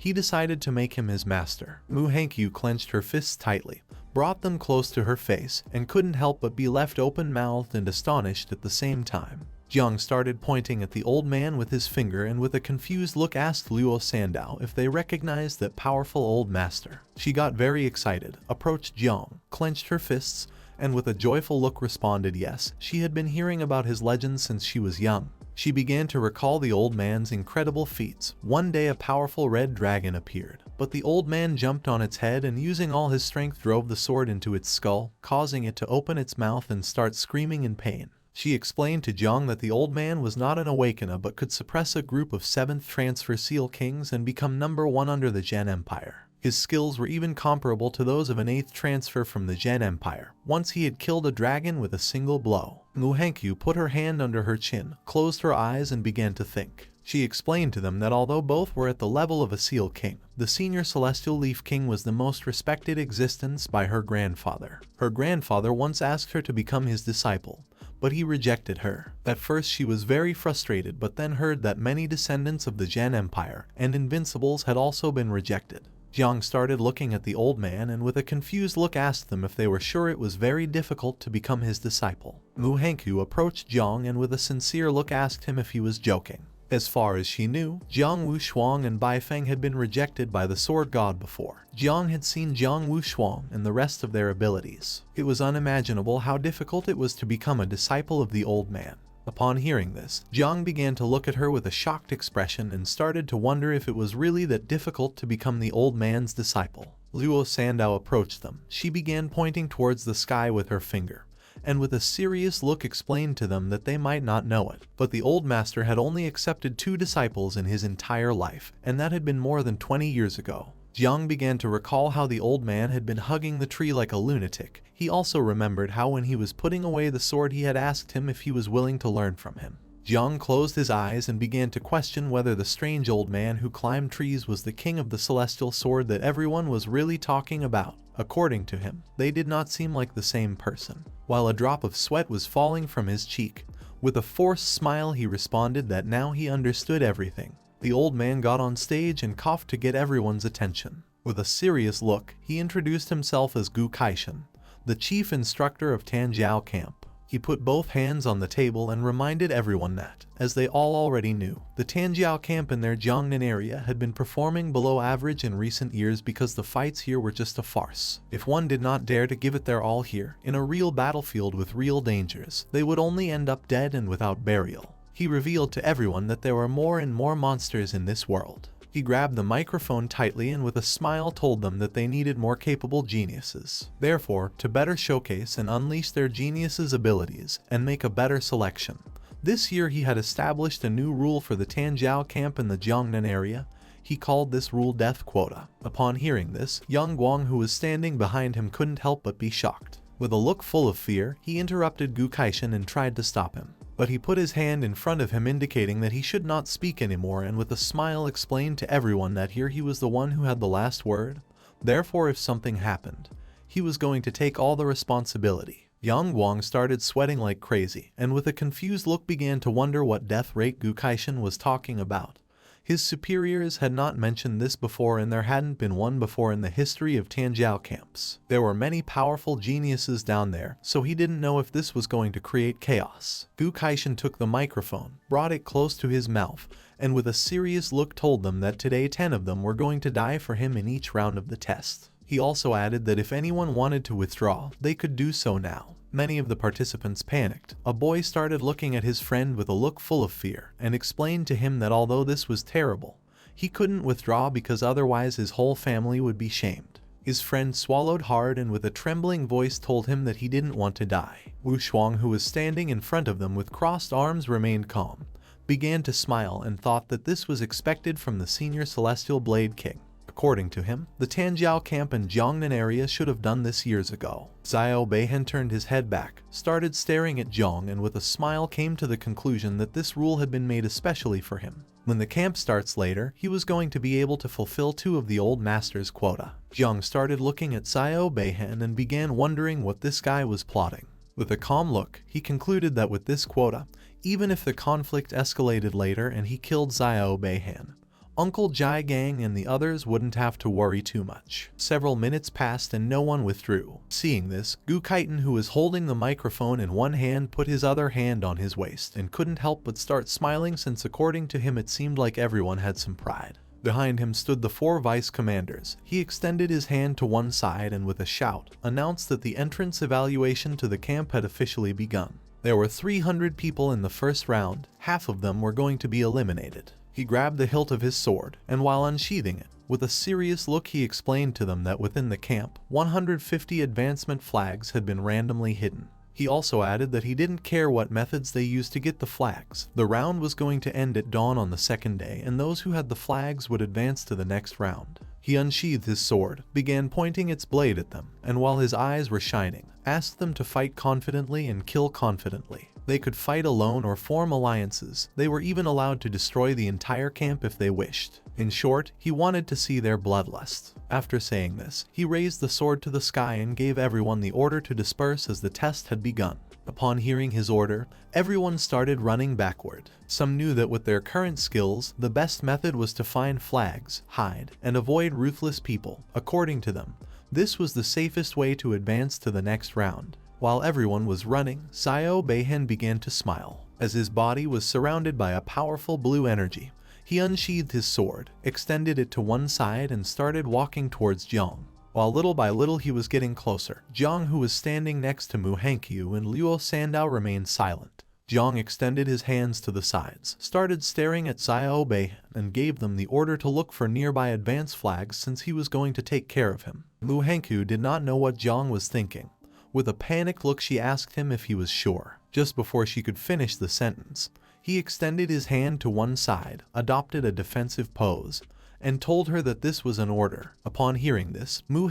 He decided to make him his master. Hanyu clenched her fists tightly, brought them close to her face, and couldn't help but be left open-mouthed and astonished at the same time. Jiang started pointing at the old man with his finger and with a confused look asked Luo Sandao if they recognized that powerful old master. She got very excited, approached Jiang, clenched her fists, and with a joyful look responded yes, she had been hearing about his legends since she was young. She began to recall the old man's incredible feats. One day a powerful red dragon appeared, but the old man jumped on its head and using all his strength drove the sword into its skull, causing it to open its mouth and start screaming in pain. She explained to Jiang that the old man was not an awakener but could suppress a group of 7th transfer seal kings and become number 1 under the Zhen Empire. His skills were even comparable to those of an 8th transfer from the Zhen Empire. Once he had killed a dragon with a single blow. Hanyu put her hand under her chin, closed her eyes and began to think. She explained to them that although both were at the level of a Seal King, the senior Celestial Leaf King was the most respected existence by her grandfather. Her grandfather once asked her to become his disciple, but he rejected her. At first she was very frustrated, but then heard that many descendants of the Zhen Empire and Invincibles had also been rejected. Jiang started looking at the old man and with a confused look asked them if they were sure it was very difficult to become his disciple. Hanyu approached Jiang and with a sincere look asked him if he was joking. As far as she knew, Jiang Wushuang and Bai Feng had been rejected by the sword god before. Jiang had seen Jiang Wushuang and the rest of their abilities. It was unimaginable how difficult it was to become a disciple of the old man. Upon hearing this, Jiang began to look at her with a shocked expression and started to wonder if it was really that difficult to become the old man's disciple. Luo Sandao approached them. She began pointing towards the sky with her finger, and with a serious look explained to them that they might not know it, but the old master had only accepted 2 disciples in his entire life, and that had been more than 20 years ago. Jiang began to recall how the old man had been hugging the tree like a lunatic. He also remembered how when he was putting away the sword he had asked him if he was willing to learn from him. Jiang closed his eyes and began to question whether the strange old man who climbed trees was the king of the celestial sword that everyone was really talking about. According to him, they did not seem like the same person. While a drop of sweat was falling from his cheek, with a forced smile he responded that now he understood everything. The old man got on stage and coughed to get everyone's attention. With a serious look, he introduced himself as Gu Kaishan, the chief instructor of Tango Camp. He put both hands on the table and reminded everyone that, as they all already knew, the Tango Camp in their Jiangnan area had been performing below average in recent years because the fights here were just a farce. If one did not dare to give it their all here, in a real battlefield with real dangers, they would only end up dead and without burial. He revealed to everyone that there were more and more monsters in this world. He grabbed the microphone tightly and with a smile told them that they needed more capable geniuses. Therefore, to better showcase and unleash their geniuses' abilities and make a better selection. This year he had established a new rule for the Tango Camp in the Jiangnan area. He called this rule Death Quota. Upon hearing this, Yang Guang, who was standing behind him, couldn't help but be shocked. With a look full of fear, he interrupted Gu Kaishan and tried to stop him. But he put his hand in front of him indicating that he should not speak anymore and with a smile explained to everyone that here he was the one who had the last word. Therefore if something happened, he was going to take all the responsibility. Yang Guang started sweating like crazy and with a confused look began to wonder what death rate Gu Kaishan was talking about. His superiors had not mentioned this before and there hadn't been one before in the history of Tango camps. There were many powerful geniuses down there, so he didn't know if this was going to create chaos. Gu Kaishan took the microphone, brought it close to his mouth, and with a serious look told them that today 10 of them were going to die for him in each round of the test. He also added that if anyone wanted to withdraw, they could do so now. Many of the participants panicked. A boy started looking at his friend with a look full of fear and explained to him that although this was terrible, he couldn't withdraw because otherwise his whole family would be shamed. His friend swallowed hard and with a trembling voice told him that he didn't want to die. Wu Shuang, who was standing in front of them with crossed arms, remained calm, began to smile and thought that this was expected from the senior Celestial Blade King. According to him, the Tango Camp and Jiangnan area should have done this years ago. Zio Bahan turned his head back, started staring at Jiang and with a smile came to the conclusion that this rule had been made especially for him. When the camp starts later, he was going to be able to fulfill 2 of the old master's quota. Jiang started looking at Zio Bahan and began wondering what this guy was plotting. With a calm look, he concluded that with this quota, even if the conflict escalated later and he killed Zio Bahan, Uncle Jai Gang and the others wouldn't have to worry too much. Several minutes passed and no one withdrew. Seeing this, Gu Kaishan, who was holding the microphone in one hand, put his other hand on his waist and couldn't help but start smiling since according to him it seemed like everyone had some pride. Behind him stood the 4 vice commanders. He extended his hand to one side and with a shout, announced that the entrance evaluation to the camp had officially begun. There were 300 people in the first round, half of them were going to be eliminated. He grabbed the hilt of his sword, and while unsheathing it, with a serious look he explained to them that within the camp, 150 advancement flags had been randomly hidden. He also added that he didn't care what methods they used to get the flags. The round was going to end at dawn on the second day, and those who had the flags would advance to the next round. He unsheathed his sword, began pointing its blade at them, and while his eyes were shining, asked them to fight confidently and kill confidently. They could fight alone or form alliances. They were even allowed to destroy the entire camp if they wished. In short, he wanted to see their bloodlust. After saying this, he raised the sword to the sky and gave everyone the order to disperse as the test had begun. Upon hearing his order, everyone started running backward. Some knew that with their current skills, the best method was to find flags, hide, and avoid ruthless people. According to them, this was the safest way to advance to the next round. While everyone was running, Zio Bahan began to smile. As his body was surrounded by a powerful blue energy, he unsheathed his sword, extended it to one side, and started walking towards Jiang. While little by little he was getting closer, Jiang, who was standing next to muuh and Luo Sandao, remained silent. Jiang extended his hands to the sides, started staring at Zio Bahan, and gave them the order to look for nearby advance flags since he was going to take care of him. Muuh did not know what Jiang was thinking. With a panicked look, she asked him if he was sure. Just before she could finish the sentence, he extended his hand to one side, adopted a defensive pose, and told her that this was an order. Upon hearing this, muuh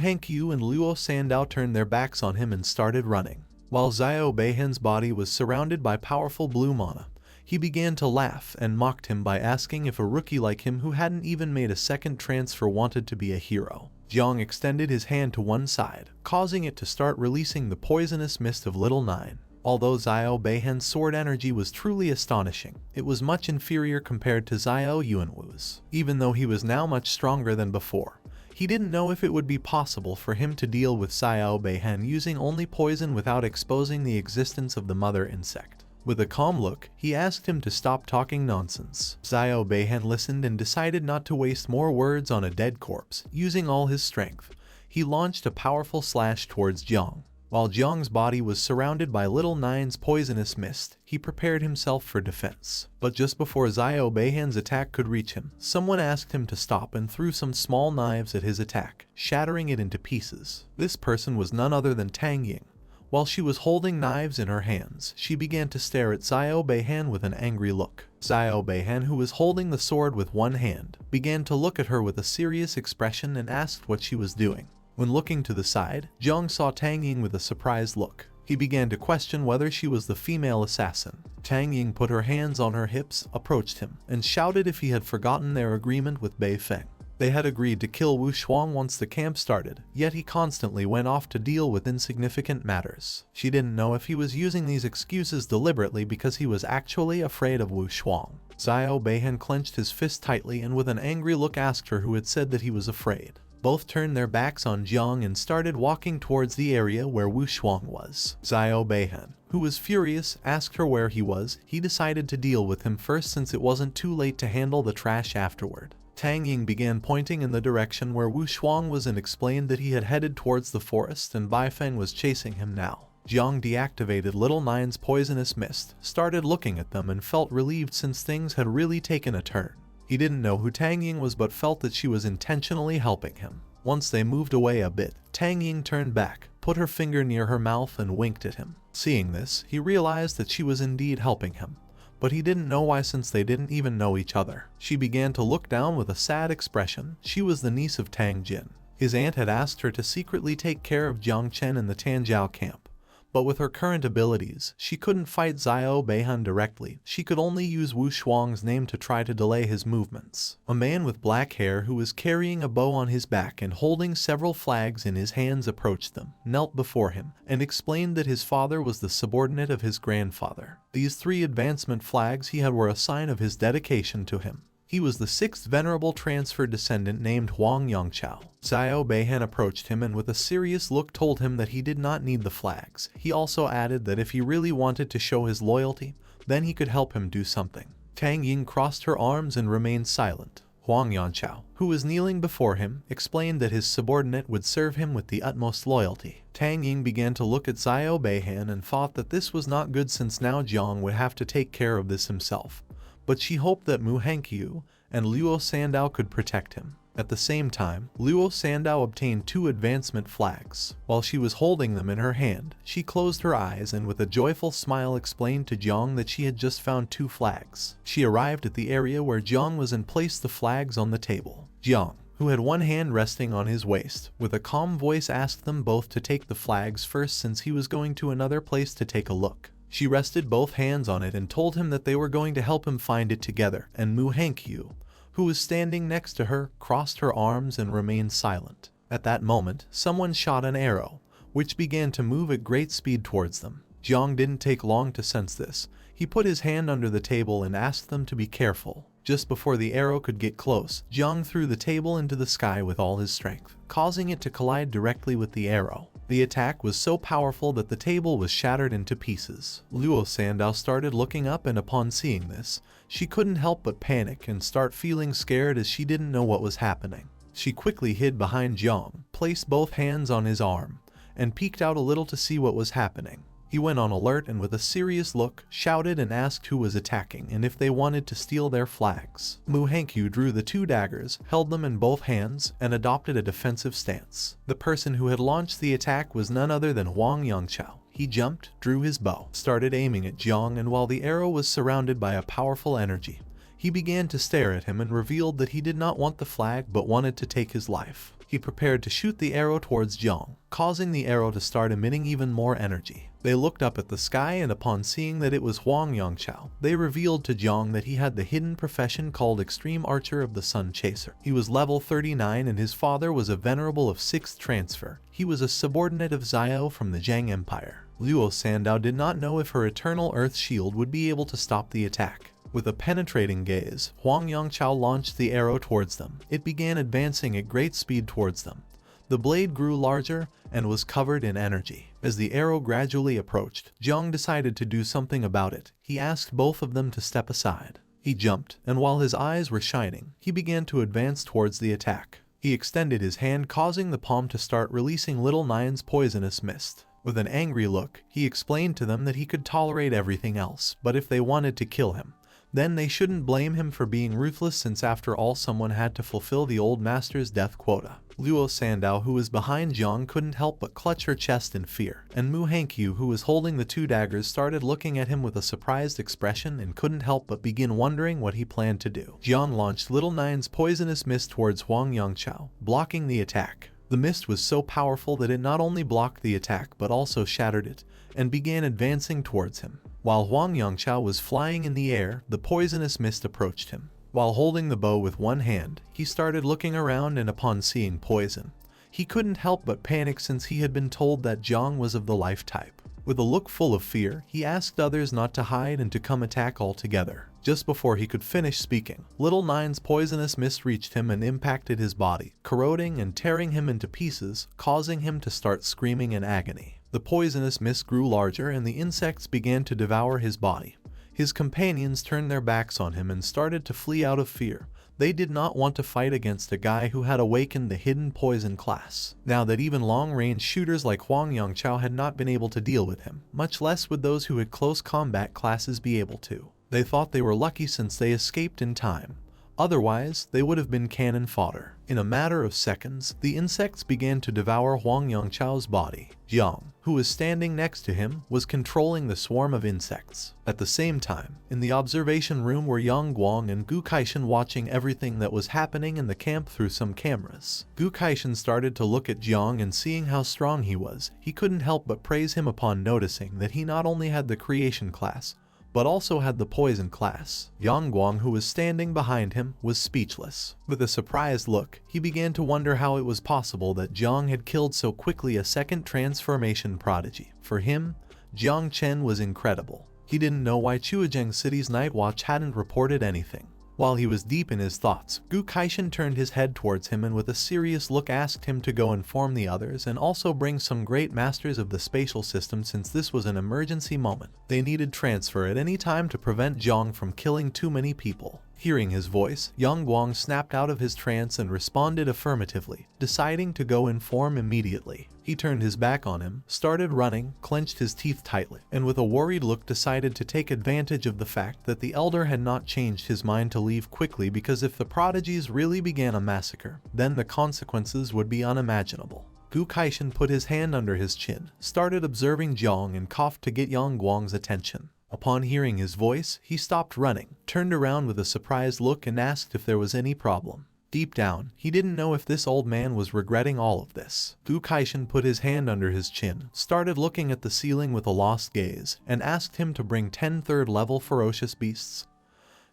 and Luo Sandao turned their backs on him and started running. While Zio Bahan's body was surrounded by powerful blue mana, he began to laugh and mocked him by asking if a rookie like him who hadn't even made a second transfer wanted to be a hero. Jiang extended his hand to one side, causing it to start releasing the poisonous mist of Little Nine. Although Zio Bahan's sword energy was truly astonishing, it was much inferior compared to Zio Yuanwu's. Even though he was now much stronger than before, he didn't know if it would be possible for him to deal with Zio Bahan using only poison without exposing the existence of the mother insect. With a calm look, he asked him to stop talking nonsense. Zio Bahan listened and decided not to waste more words on a dead corpse. Using all his strength, he launched a powerful slash towards Jiang. While Jiang's body was surrounded by Little Nine's poisonous mist, he prepared himself for defense. But just before Zio Bahan's attack could reach him, someone asked him to stop and threw some small knives at his attack, shattering it into pieces. This person was none other than Tang Ying. While she was holding knives in her hands, she began to stare at Zio Bahan with an angry look. Zio Bahan, who was holding the sword with one hand, began to look at her with a serious expression and asked what she was doing. When looking to the side, Jiang saw Tang Ying with a surprised look. He began to question whether she was the female assassin. Tang Ying put her hands on her hips, approached him, and shouted if he had forgotten their agreement with Bei Feng. They had agreed to kill Wu Shuang once the camp started, yet he constantly went off to deal with insignificant matters. She didn't know if he was using these excuses deliberately because he was actually afraid of Wu Shuang. Zio Bahan clenched his fist tightly and with an angry look asked her who had said that he was afraid. Both turned their backs on Jiang and started walking towards the area where Wu Shuang was. Zio Bahan, who was furious, asked her where he was. He decided to deal with him first since it wasn't too late to handle the trash afterward. Tang Ying began pointing in the direction where Wu Shuang was and explained that he had headed towards the forest and Bei Feng was chasing him now. Jiang deactivated Little Nine's poisonous mist, started looking at them and felt relieved since things had really taken a turn. He didn't know who Tang Ying was but felt that she was intentionally helping him. Once they moved away a bit, Tang Ying turned back, put her finger near her mouth and winked at him. Seeing this, he realized that she was indeed helping him. But he didn't know why since they didn't even know each other. She began to look down with a sad expression. She was the niece of Tang Jin. His aunt had asked her to secretly take care of Jiang Chen in the Tango Camp. But with her current abilities, she couldn't fight Zio Bahan directly. She could only use Wu Shuang's name to try to delay his movements. A man with black hair who was carrying a bow on his back and holding several flags in his hands approached them, knelt before him, and explained that his father was the subordinate of his grandfather. These 3 advancement flags he had were a sign of his dedication to him. He was the 6th venerable transfer descendant named Huang Yongchao. Zio Bahan approached him and with a serious look told him that he did not need the flags. He also added that if he really wanted to show his loyalty, then he could help him do something. Tang Ying crossed her arms and remained silent. Huang Yongchao, who was kneeling before him, explained that his subordinate would serve him with the utmost loyalty. Tang Ying began to look at Zio Bahan and thought that this was not good since now Jiang would have to take care of this himself. But she hoped that muuh and Luo Sandao could protect him. At the same time, Luo Sandao obtained 2 advancement flags. While she was holding them in her hand, she closed her eyes and with a joyful smile explained to Jiang that she had just found 2 flags. She arrived at the area where Jiang was and placed the flags on the table. Jiang, who had one hand resting on his waist, with a calm voice asked them both to take the flags first since he was going to another place to take a look. She rested both hands on it and told him that they were going to help him find it together, and Hanyu, who was standing next to her, crossed her arms and remained silent. At that moment, someone shot an arrow, which began to move at great speed towards them. Jiang didn't take long to sense this. He put his hand under the table and asked them to be careful. Just before the arrow could get close, Jiang threw the table into the sky with all his strength, causing it to collide directly with the arrow. The attack was so powerful that the table was shattered into pieces. Luo Sandao started looking up, and upon seeing this, she couldn't help but panic and start feeling scared as she didn't know what was happening. She quickly hid behind Jiang, placed both hands on his arm, and peeked out a little to see what was happening. He went on alert and with a serious look, shouted and asked who was attacking and if they wanted to steal their flags. Hanyu drew the two daggers, held them in both hands, and adopted a defensive stance. The person who had launched the attack was none other than Huang Yangchao. He jumped, drew his bow, started aiming at Jiang, and while the arrow was surrounded by a powerful energy, he began to stare at him and revealed that he did not want the flag but wanted to take his life. He prepared to shoot the arrow towards Jiang, causing the arrow to start emitting even more energy. They looked up at the sky, and upon seeing that it was Huang Yangchao, they revealed to Jiang that he had the hidden profession called Extreme Archer of the Sun Chaser. He was level 39 and his father was a venerable of 6th transfer. He was a subordinate of Zio from the Zhang Empire. Luo Sandao did not know if her Eternal Earth Shield would be able to stop the attack. With a penetrating gaze, Huang Yangchao launched the arrow towards them. It began advancing at great speed towards them. The blade grew larger and was covered in energy. As the arrow gradually approached, Jiang decided to do something about it. He asked both of them to step aside. He jumped, and while his eyes were shining, he began to advance towards the attack. He extended his hand, causing the palm to start releasing Little Nine's poisonous mist. With an angry look, he explained to them that he could tolerate everything else, but if they wanted to kill him, then they shouldn't blame him for being ruthless, since after all someone had to fulfill the old master's death quota. Luo Sandao, who was behind Jiang, couldn't help but clutch her chest in fear, and Hanyu, who was holding the two daggers, started looking at him with a surprised expression and couldn't help but begin wondering what he planned to do. Jiang launched Little Nine's poisonous mist towards Huang Yangchao, blocking the attack. The mist was so powerful that it not only blocked the attack but also shattered it, and began advancing towards him. While Huang Yangchao was flying in the air, the poisonous mist approached him. While holding the bow with one hand, he started looking around, and upon seeing poison, he couldn't help but panic since he had been told that Jiang was of the life type. With a look full of fear, he asked others not to hide and to come attack all together. Just before he could finish speaking, Little Nine's poisonous mist reached him and impacted his body, corroding and tearing him into pieces, causing him to start screaming in agony. The poisonous mist grew larger and the insects began to devour his body. His companions turned their backs on him and started to flee out of fear. They did not want to fight against a guy who had awakened the hidden poison class. Now that even long-range shooters like Huang Yangchao had not been able to deal with him, much less would those who had close combat classes be able to. They thought they were lucky since they escaped in time. Otherwise, they would have been cannon fodder. In a matter of seconds, the insects began to devour Huang Yangchao's body. Jiang, who was standing next to him, was controlling the swarm of insects. At the same time, in the observation room were Yang Guang and Gu Kaishan watching everything that was happening in the camp through some cameras. Gu Kaishan started to look at Jiang, and seeing how strong he was, he couldn't help but praise him upon noticing that he not only had the creation class, but also had the poison class. Yang Guang, who was standing behind him, was speechless. With a surprised look, he began to wonder how it was possible that Jiang had killed so quickly a second transformation prodigy. For him, Jiang Chen was incredible. He didn't know why Chujiang City's Night Watch hadn't reported anything. While he was deep in his thoughts, Gu Kaishan turned his head towards him and with a serious look asked him to go inform the others and also bring some great masters of the spatial system, since this was an emergency moment. They needed transfer at any time to prevent Jiang from killing too many people. Hearing his voice, Yang Guang snapped out of his trance and responded affirmatively, deciding to go inform immediately. He turned his back on him, started running, clenched his teeth tightly, and with a worried look decided to take advantage of the fact that the elder had not changed his mind to leave quickly, because if the prodigies really began a massacre, then the consequences would be unimaginable. Gu Kaishan put his hand under his chin, started observing Jiang, and coughed to get Yang Guang's attention. Upon hearing his voice, he stopped running, turned around with a surprised look and asked if there was any problem. Deep down, he didn't know if this old man was regretting all of this. Fu Kaishan put his hand under his chin, started looking at the ceiling with a lost gaze, and asked him to bring 10 third-level ferocious beasts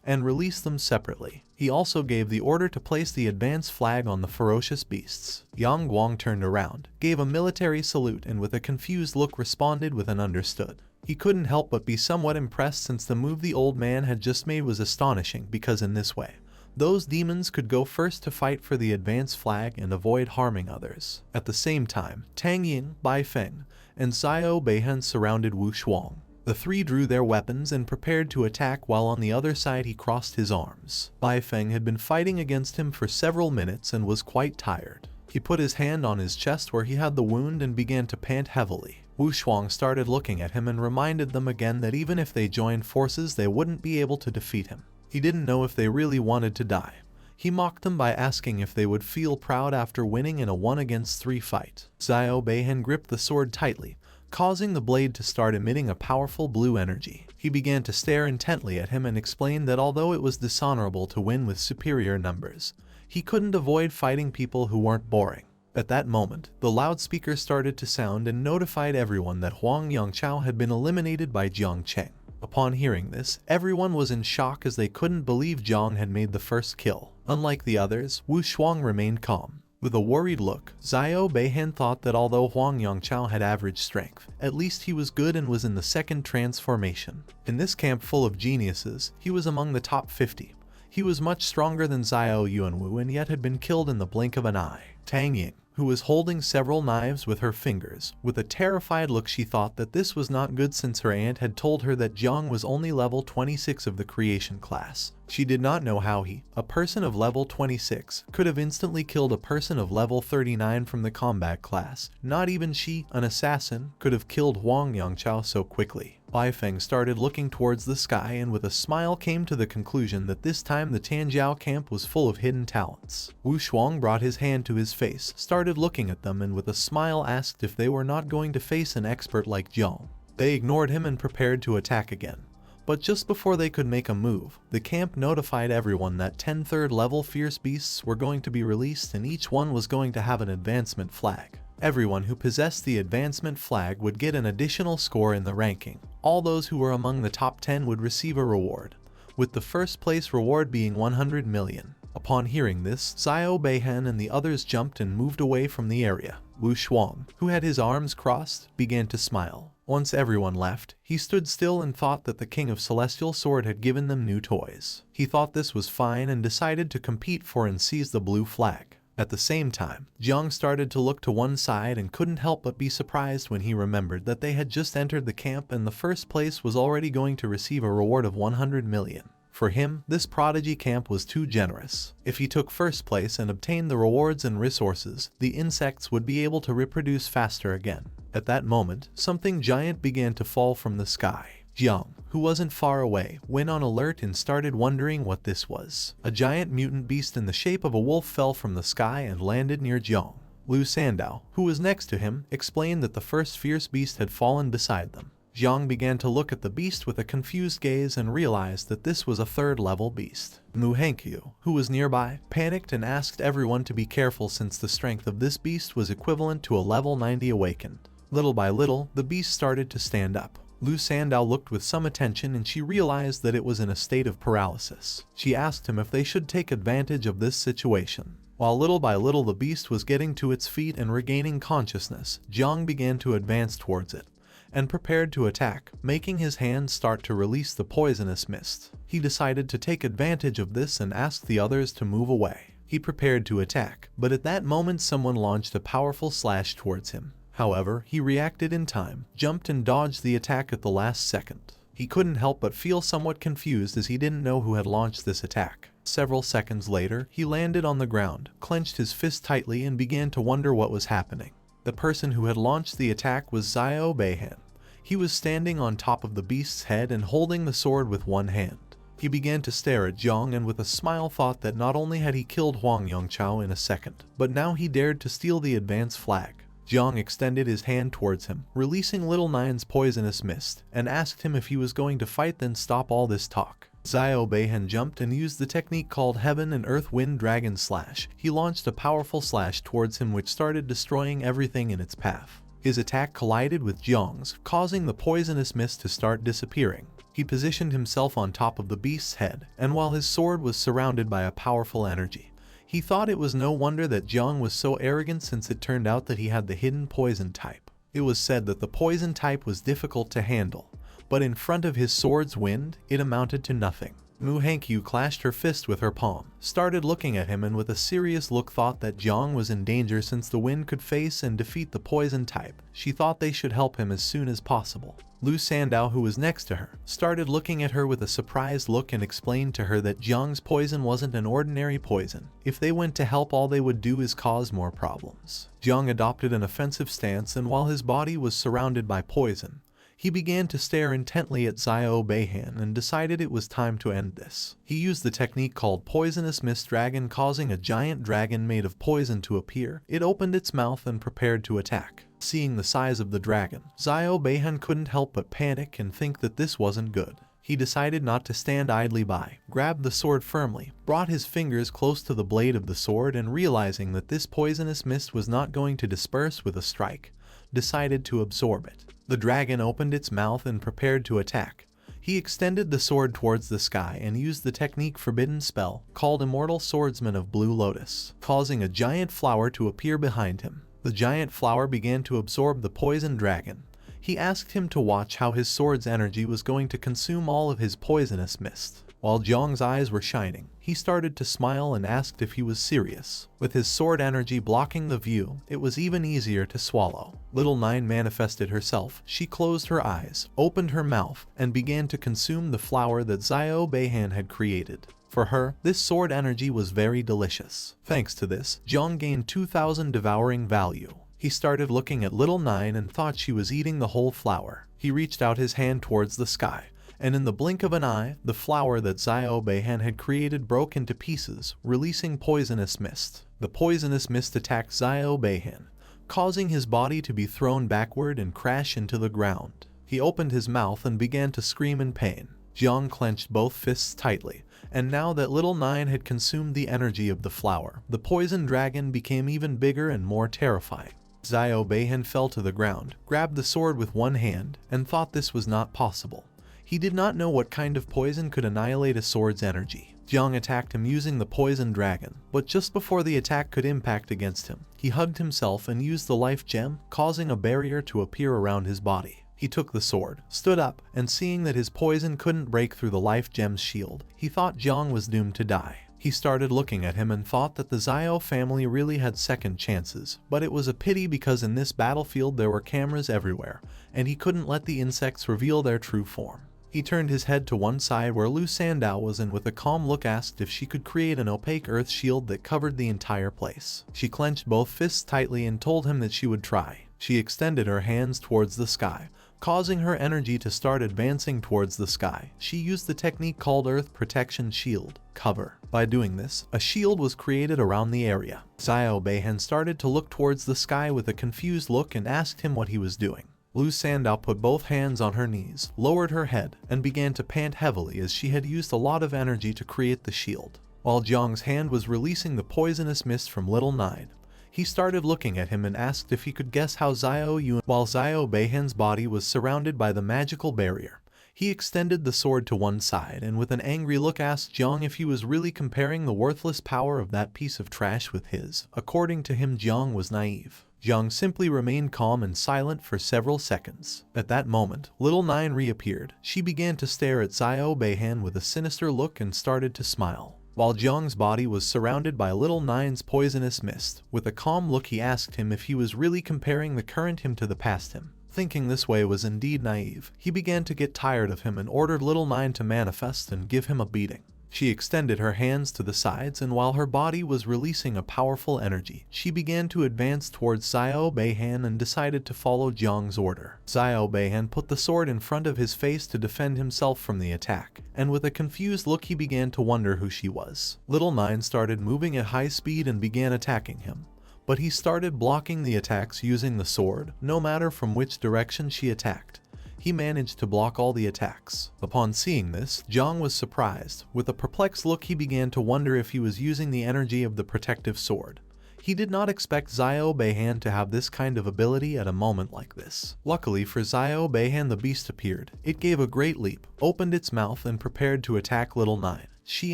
and release them separately. He also gave the order to place the advance flag on the ferocious beasts. Yang Guang turned around, gave a military salute, and with a confused look responded with an understood. He couldn't help but be somewhat impressed, since the move the old man had just made was astonishing, because in this way, those demons could go first to fight for the advance flag and avoid harming others. At the same time, Tang Ying, Bai Feng, and Zio Bahan surrounded Wu Shuang. The three drew their weapons and prepared to attack, while on the other side he crossed his arms. Bai Feng had been fighting against him for several minutes and was quite tired. He put his hand on his chest where he had the wound and began to pant heavily. Wu Shuang started looking at him and reminded them again that even if they joined forces, they wouldn't be able to defeat him. He didn't know if they really wanted to die. He mocked them by asking if they would feel proud after winning in a 1-against-3 fight. Zio Bahan gripped the sword tightly, causing the blade to start emitting a powerful blue energy. He began to stare intently at him and explained that although it was dishonorable to win with superior numbers, he couldn't avoid fighting people who weren't boring. At that moment, the loudspeaker started to sound and notified everyone that Huang Yangchao had been eliminated by Jiang Chen. Upon hearing this, everyone was in shock, as they couldn't believe Jiang had made the first kill. Unlike the others, Wu Shuang remained calm. With a worried look, Zio Bahan thought that although Huang Yangchao had average strength, at least he was good and was in the second transformation. In this camp full of geniuses, he was among the top 50. He was much stronger than Zio Yuanwu and yet had been killed in the blink of an eye. Tang Ying, who was holding several knives with her fingers, with a terrified look, she thought that this was not good, since her aunt had told her that Jiang was only level 26 of the creation class. She did not know how he, a person of level 26, could have instantly killed a person of level 39 from the combat class. Not even she, an assassin, could have killed Huang Yangchao so quickly. Bai Feng started looking towards the sky and with a smile came to the conclusion that this time the Tanjiao camp was full of hidden talents. Wu Shuang brought his hand to his face, started looking at them, and with a smile asked if they were not going to face an expert like Jiang. They ignored him and prepared to attack again. But just before they could make a move, the camp notified everyone that 10 third-level fierce beasts were going to be released, and each one was going to have an advancement flag. Everyone who possessed the advancement flag would get an additional score in the ranking. All those who were among the top 10 would receive a reward, with the first place reward being 100 million. Upon hearing this, Zio Bahan and the others jumped and moved away from the area. Wu Shuang, who had his arms crossed, began to smile. Once everyone left, he stood still and thought that the King of Celestial Sword had given them new toys. He thought this was fine and decided to compete for and seize the blue flag. At the same time, Jiang started to look to one side and couldn't help but be surprised when he remembered that they had just entered the camp and the first place was already going to receive a reward of 100 million. For him, this prodigy camp was too generous. If he took first place and obtained the rewards and resources, the insects would be able to reproduce faster again. At that moment, something giant began to fall from the sky. Jiang, who wasn't far away, went on alert and started wondering what this was. A giant mutant beast in the shape of a wolf fell from the sky and landed near Jiang. Liu Sandao, who was next to him, explained that the first fierce beast had fallen beside them. Jiang began to look at the beast with a confused gaze and realized that this was a third-level beast. Muuh, who was nearby, panicked and asked everyone to be careful, since the strength of this beast was equivalent to a level 90 awakened. Little by little, the beast started to stand up. Liu Sandao looked with some attention and she realized that it was in a state of paralysis. She asked him if they should take advantage of this situation. While little by little the beast was getting to its feet and regaining consciousness, Jiang began to advance towards it and prepared to attack, making his hands start to release the poisonous mist. He decided to take advantage of this and asked the others to move away. He prepared to attack, but at that moment someone launched a powerful slash towards him. However, he reacted in time, jumped and dodged the attack at the last second. He couldn't help but feel somewhat confused as he didn't know who had launched this attack. Several seconds later, he landed on the ground, clenched his fist tightly and began to wonder what was happening. The person who had launched the attack was Zio Bahan. He was standing on top of the beast's head and holding the sword with one hand. He began to stare at Jiang and with a smile thought that not only had he killed Huang Yangchao in a second, but now he dared to steal the advance flag. Jiang extended his hand towards him, releasing Little Nine's poisonous mist, and asked him if he was going to fight, then stop all this talk. Zio Bahan jumped and used the technique called Heaven and Earth Wind Dragon Slash. He launched a powerful slash towards him which started destroying everything in its path. His attack collided with Jiang's, causing the poisonous mist to start disappearing. He positioned himself on top of the beast's head, and while his sword was surrounded by a powerful energy, he thought it was no wonder that Jiang was so arrogant, since it turned out that he had the hidden poison type. It was said that the poison type was difficult to handle, but in front of his sword's wind, it amounted to nothing. Hanyu clashed her fist with her palm, started looking at him, and with a serious look thought that Jiang was in danger since the wind could face and defeat the poison type. She thought they should help him as soon as possible. Lu Sandao, who was next to her, started looking at her with a surprised look and explained to her that Jiang's poison wasn't an ordinary poison. If they went to help, all they would do is cause more problems. Jiang adopted an offensive stance, and while his body was surrounded by poison, he began to stare intently at Zio Bahan and decided it was time to end this. He used the technique called Poisonous Mist Dragon, causing a giant dragon made of poison to appear. It opened its mouth and prepared to attack. Seeing the size of the dragon, Zio Bahan couldn't help but panic and think that this wasn't good. He decided not to stand idly by, grabbed the sword firmly, brought his fingers close to the blade of the sword, and realizing that this poisonous mist was not going to disperse with a strike, decided to absorb it. The dragon opened its mouth and prepared to attack. He extended the sword towards the sky and used the technique Forbidden Spell, called Immortal Swordsman of Blue Lotus, causing a giant flower to appear behind him. The giant flower began to absorb the poison dragon. He asked him to watch how his sword's energy was going to consume all of his poisonous mist. While Jiang's eyes were shining, he started to smile and asked if he was serious. With his sword energy blocking the view, it was even easier to swallow. Little Nine manifested herself. She closed her eyes, opened her mouth, and began to consume the flower that Zio Bahan had created. For her, this sword energy was very delicious. Thanks to this, Jiang gained 2,000 devouring value. He started looking at Little Nine and thought she was eating the whole flower. He reached out his hand towards the sky, and in the blink of an eye, the flower that Zio Bahan had created broke into pieces, releasing poisonous mist. The poisonous mist attacked Zio Bahan, causing his body to be thrown backward and crash into the ground. He opened his mouth and began to scream in pain. Jiang clenched both fists tightly, and now that Little Nine had consumed the energy of the flower, the poison dragon became even bigger and more terrifying. Zio Bahan fell to the ground, grabbed the sword with one hand, and thought this was not possible. He did not know what kind of poison could annihilate a sword's energy. Jiang attacked him using the poison dragon, but just before the attack could impact against him, he hugged himself and used the life gem, causing a barrier to appear around his body. He took the sword, stood up, and seeing that his poison couldn't break through the life gem's shield, he thought Jiang was doomed to die. He started looking at him and thought that the Zio family really had second chances, but it was a pity because in this battlefield there were cameras everywhere, and he couldn't let the insects reveal their true form. He turned his head to one side where Lu Sandao was and with a calm look asked if she could create an opaque earth shield that covered the entire place. She clenched both fists tightly and told him that she would try. She extended her hands towards the sky, causing her energy to start advancing towards the sky. She used the technique called Earth Protection Shield, cover. By doing this, a shield was created around the area. Zio Bahan started to look towards the sky with a confused look and asked him what he was doing. Lu Sandao put both hands on her knees, lowered her head, and began to pant heavily as she had used a lot of energy to create the shield. While Jiang's hand was releasing the poisonous mist from Little Nine, he started looking at him and asked if he could guess how while Zio Bahan's body was surrounded by the magical barrier. He extended the sword to one side and with an angry look asked Jiang if he was really comparing the worthless power of that piece of trash with his. According to him, Jiang was naive. Jiang simply remained calm and silent for several seconds. At that moment, Little Nine reappeared. She began to stare at Zio Bahan with a sinister look and started to smile. While Jiang's body was surrounded by Little Nine's poisonous mist, with a calm look he asked him if he was really comparing the current him to the past him. Thinking this way was indeed naive, he began to get tired of him and ordered Little Nine to manifest and give him a beating. She extended her hands to the sides and while her body was releasing a powerful energy, she began to advance towards Zio Bahan and decided to follow Jiang's order. Zio Bahan put the sword in front of his face to defend himself from the attack, and with a confused look he began to wonder who she was. Little Nine started moving at high speed and began attacking him, but he started blocking the attacks using the sword, no matter from which direction she attacked. He managed to block all the attacks. Upon seeing this, Jiang was surprised. With a perplexed look, he began to wonder if he was using the energy of the protective sword. He did not expect Zio Bahan to have this kind of ability at a moment like this. Luckily for Zio Bahan, the beast appeared. It gave a great leap, opened its mouth, and prepared to attack Little Nine. She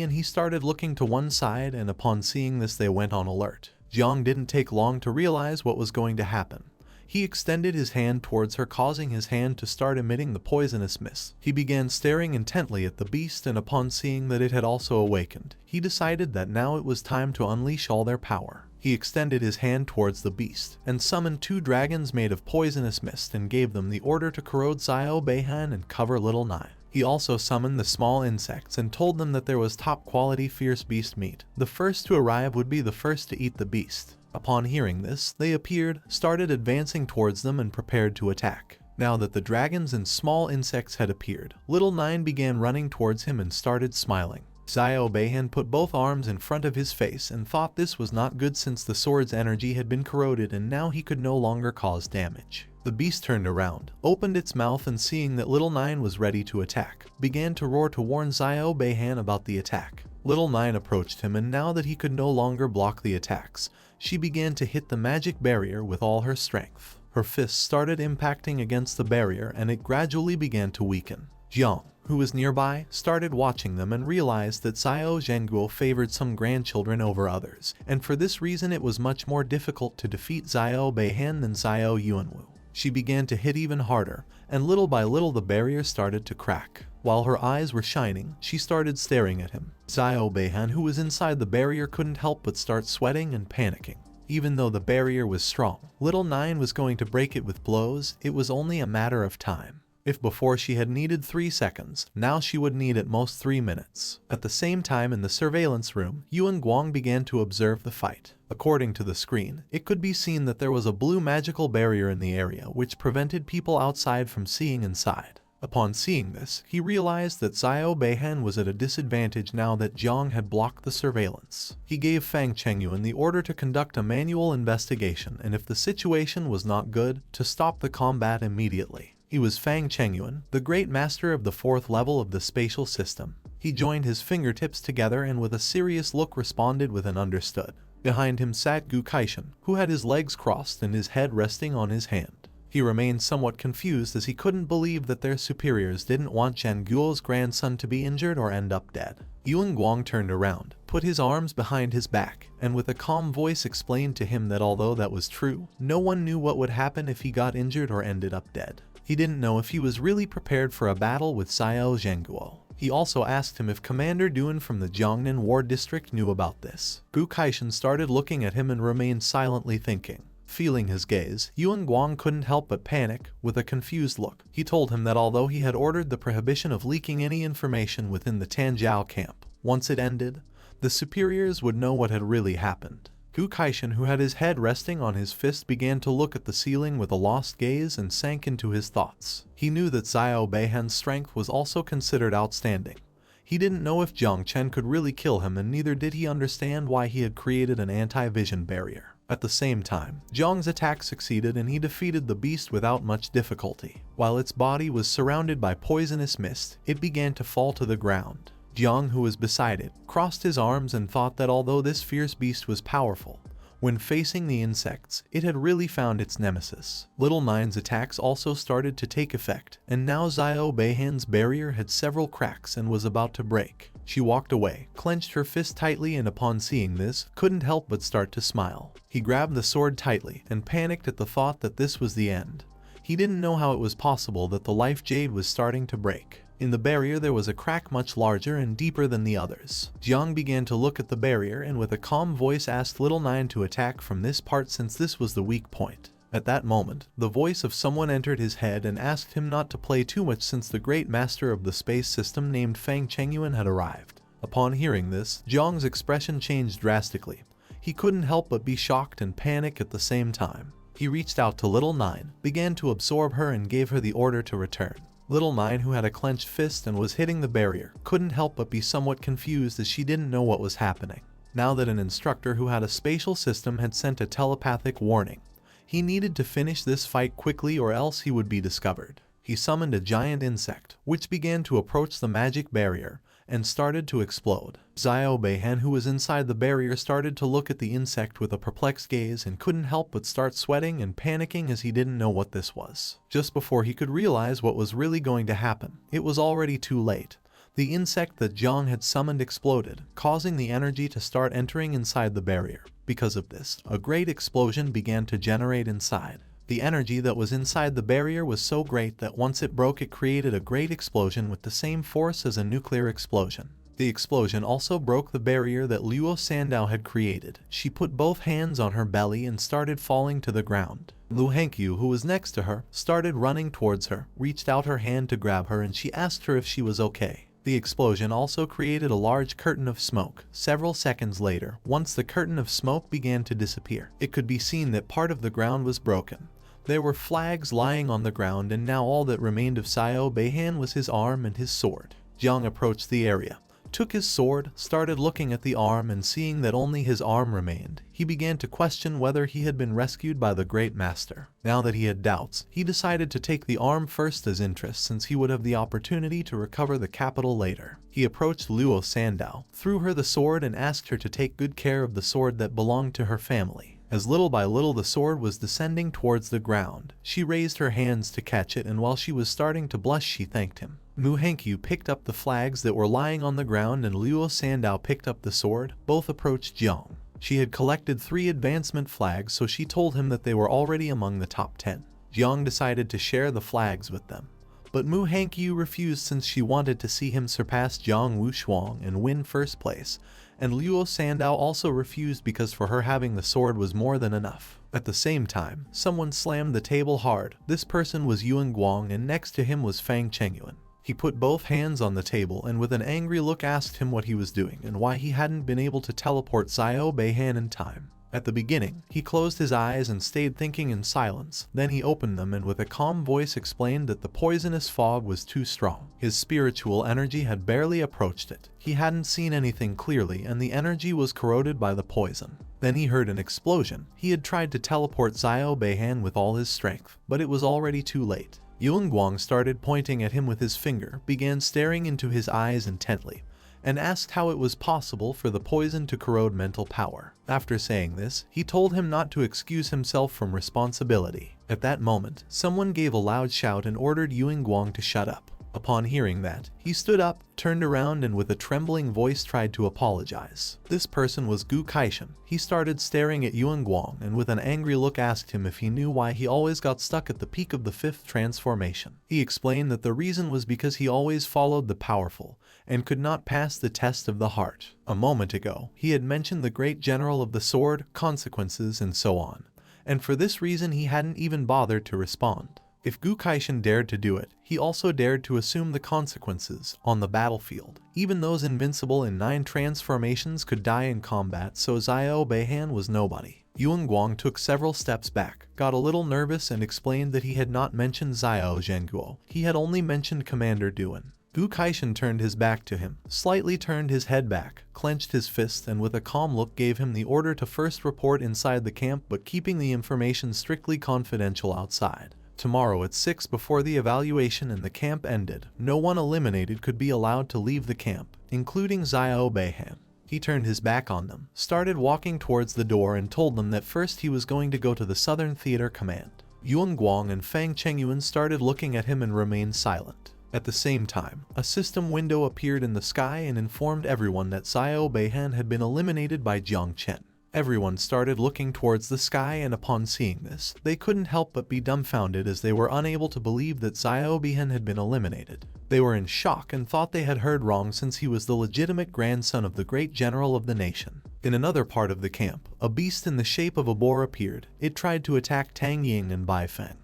and he started looking to one side, and upon seeing this they went on alert. Jiang didn't take long to realize what was going to happen. He extended his hand towards her, causing his hand to start emitting the poisonous mist. He began staring intently at the beast, and upon seeing that it had also awakened, he decided that now it was time to unleash all their power. He extended his hand towards the beast and summoned 2 dragons made of poisonous mist and gave them the order to corrode Zio Bahan and cover Little Nine. He also summoned the small insects and told them that there was top quality fierce beast meat. The first to arrive would be the first to eat the beast. Upon hearing this, they appeared, started advancing towards them, and prepared to attack. Now that the dragons and small insects had appeared, Little Nine began running towards him and started smiling. Zio Bahan put both arms in front of his face and thought this was not good since the sword's energy had been corroded and now he could no longer cause damage. The beast turned around, opened its mouth, and seeing that Little Nine was ready to attack, began to roar to warn Zio Bahan about the attack. Little Nine approached him, and now that he could no longer block the attacks, she began to hit the magic barrier with all her strength. Her fists started impacting against the barrier and it gradually began to weaken. Jiang, who was nearby, started watching them and realized that Zio Zhenguo favored some grandchildren over others, and for this reason it was much more difficult to defeat Zio Bahan than Zio Yuanwu. She began to hit even harder, and little by little the barrier started to crack. While her eyes were shining, she started staring at him. Zio Bahan, who was inside the barrier, couldn't help but start sweating and panicking. Even though the barrier was strong, Little Nine was going to break it with blows. It was only a matter of time. If before she had needed 3 seconds, now she would need at most 3 minutes. At the same time, in the surveillance room, Yuan Guang began to observe the fight. According to the screen, it could be seen that there was a blue magical barrier in the area which prevented people outside from seeing inside. Upon seeing this, he realized that Zio Bahan was at a disadvantage now that Jiang had blocked the surveillance. He gave Fang Chengyuan the order to conduct a manual investigation, and if the situation was not good, to stop the combat immediately. He was Fang Chengyuan, the great master of the 4th level of the spatial system. He joined his fingertips together and with a serious look responded with an understood. Behind him sat Gu Kaishan, who had his legs crossed and his head resting on his hand. He remained somewhat confused as he couldn't believe that their superiors didn't want Zhang Guo's grandson to be injured or end up dead. Yuan Guang turned around, put his arms behind his back, and with a calm voice explained to him that although that was true, no one knew what would happen if he got injured or ended up dead. He didn't know if he was really prepared for a battle with Zio Zhenguo. He also asked him if Commander Duan from the Jiangnan War District knew about this. Gu Kaishan started looking at him and remained silently thinking. Feeling his gaze, Yuan Guang couldn't help but panic. With a confused look, he told him that although he had ordered the prohibition of leaking any information within the Tango Camp, once it ended, the superiors would know what had really happened. Gu Kaishan, who had his head resting on his fist, began to look at the ceiling with a lost gaze and sank into his thoughts. He knew that Zio Bahan's strength was also considered outstanding. He didn't know if Jiang Chen could really kill him, and neither did he understand why he had created an anti-vision barrier. At the same time, Jiang's attack succeeded and he defeated the beast without much difficulty. While its body was surrounded by poisonous mist, it began to fall to the ground. Jiang, who was beside it, crossed his arms and thought that although this fierce beast was powerful, when facing the insects, it had really found its nemesis. Little Nine's attacks also started to take effect, and now Zio Bahan's barrier had several cracks and was about to break. She walked away, clenched her fist tightly, and upon seeing this, couldn't help but start to smile. He grabbed the sword tightly and panicked at the thought that this was the end. He didn't know how it was possible that the life jade was starting to break. In the barrier there was a crack much larger and deeper than the others. Jiang began to look at the barrier and with a calm voice asked Little Nine to attack from this part since this was the weak point. At that moment, the voice of someone entered his head and asked him not to play too much since the great master of the space system named Fang Chengyuan had arrived. Upon hearing this, Jiang's expression changed drastically. He couldn't help but be shocked and panic at the same time. He reached out to Little Nine, began to absorb her and gave her the order to return. Little Nine, who had a clenched fist and was hitting the barrier, couldn't help but be somewhat confused as she didn't know what was happening. Now that an instructor who had a spatial system had sent a telepathic warning, he needed to finish this fight quickly or else he would be discovered. He summoned a giant insect, which began to approach the magic barrier and started to explode. Zio Bahan, who was inside the barrier, started to look at the insect with a perplexed gaze and couldn't help but start sweating and panicking as he didn't know what this was. Just before he could realize what was really going to happen, it was already too late. The insect that Jiang had summoned exploded, causing the energy to start entering inside the barrier. Because of this, a great explosion began to generate inside. The energy that was inside the barrier was so great that once it broke, it created a great explosion with the same force as a nuclear explosion. The explosion also broke the barrier that Luo Sandao had created. She put both hands on her belly and started falling to the ground. Lu Hankyu, who was next to her, started running towards her, reached out her hand to grab her, and she asked her if she was okay. The explosion also created a large curtain of smoke. Several seconds later, once the curtain of smoke began to disappear, it could be seen that part of the ground was broken. There were flags lying on the ground, and now all that remained of Zio Bahan was his arm and his sword. Jiang approached the area, took his sword, started looking at the arm, and seeing that only his arm remained, he began to question whether he had been rescued by the Great Master. Now that he had doubts, he decided to take the arm first as interest, since he would have the opportunity to recover the capital later. He approached Luo Sandao, threw her the sword, and asked her to take good care of the sword that belonged to her family. As little by little the sword was descending towards the ground, she raised her hands to catch it, and while she was starting to blush, she thanked him. Mu Hankyu picked up the flags that were lying on the ground, and Luo Sandao picked up the sword. Both approached Jiang. She had collected 3 advancement flags, so she told him that they were already among the top 10. Jiang decided to share the flags with them, but Mu Hankyu refused since she wanted to see him surpass Jiang Wushuang and win first place, and Luo Sandao also refused because for her having the sword was more than enough. At the same time, someone slammed the table hard. This person was Yuan Guang, and next to him was Fang Chengyuan. He put both hands on the table and with an angry look asked him what he was doing and why he hadn't been able to teleport Zio Bahan in time. At the beginning, he closed his eyes and stayed thinking in silence. Then he opened them and with a calm voice explained that the poisonous fog was too strong. His spiritual energy had barely approached it. He hadn't seen anything clearly, and the energy was corroded by the poison. Then he heard an explosion. He had tried to teleport Zio Bahan with all his strength, but it was already too late. Yuan Guang started pointing at him with his finger, began staring into his eyes intently, and asked how it was possible for the poison to corrode mental power. After saying this, he told him not to excuse himself from responsibility. At that moment, someone gave a loud shout and ordered Yuan Guang to shut up. Upon hearing that, he stood up, turned around, and with a trembling voice tried to apologize. This person was Gu Kaishan. He started staring at Yuan Guang and with an angry look asked him if he knew why he always got stuck at the peak of the 5th transformation. He explained that the reason was because he always followed the powerful and could not pass the test of the heart. A moment ago, he had mentioned the great general of the sword, consequences, and so on, and for this reason he hadn't even bothered to respond. If Gu Kaishan dared to do it, he also dared to assume the consequences on the battlefield. Even those invincible in 9 transformations could die in combat, so Zio Bahan was nobody. Yuan Guang took several steps back, got a little nervous, and explained that he had not mentioned Zio Zhenguo. He had only mentioned Commander Duan. Gu Kaishan turned his back to him, slightly turned his head back, clenched his fist, and with a calm look gave him the order to first report inside the camp, but keeping the information strictly confidential outside. Tomorrow at 6 before the evaluation and the camp ended, no one eliminated could be allowed to leave the camp, including Zio Bahan. He turned his back on them, started walking towards the door, and told them that first he was going to go to the Southern Theater Command. Yuan Guang and Fang Chengyuan started looking at him and remained silent. At the same time, a system window appeared in the sky and informed everyone that Zio Bahan had been eliminated by Jiang Chen. Everyone started looking towards the sky, and upon seeing this, they couldn't help but be dumbfounded as they were unable to believe that Zio Bahan had been eliminated. They were in shock and thought they had heard wrong, since he was the legitimate grandson of the great general of the nation. In another part of the camp, a beast in the shape of a boar appeared. It tried to attack Tang Ying and Bai Feng,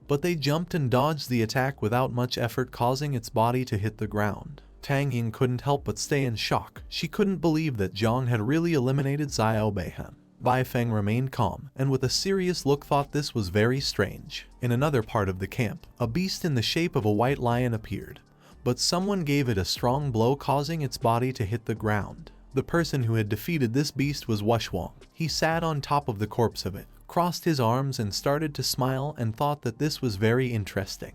but they jumped and dodged the attack without much effort, causing its body to hit the ground. Tang Ying couldn't help but stay in shock. She couldn't believe that Jiang had really eliminated Zio Bahan. Bai Feng remained calm, and with a serious look thought this was very strange. In another part of the camp, a beast in the shape of a white lion appeared, but someone gave it a strong blow, causing its body to hit the ground. The person who had defeated this beast was Wushuang. He sat on top of the corpse of it, crossed his arms, and started to smile, and thought that this was very interesting.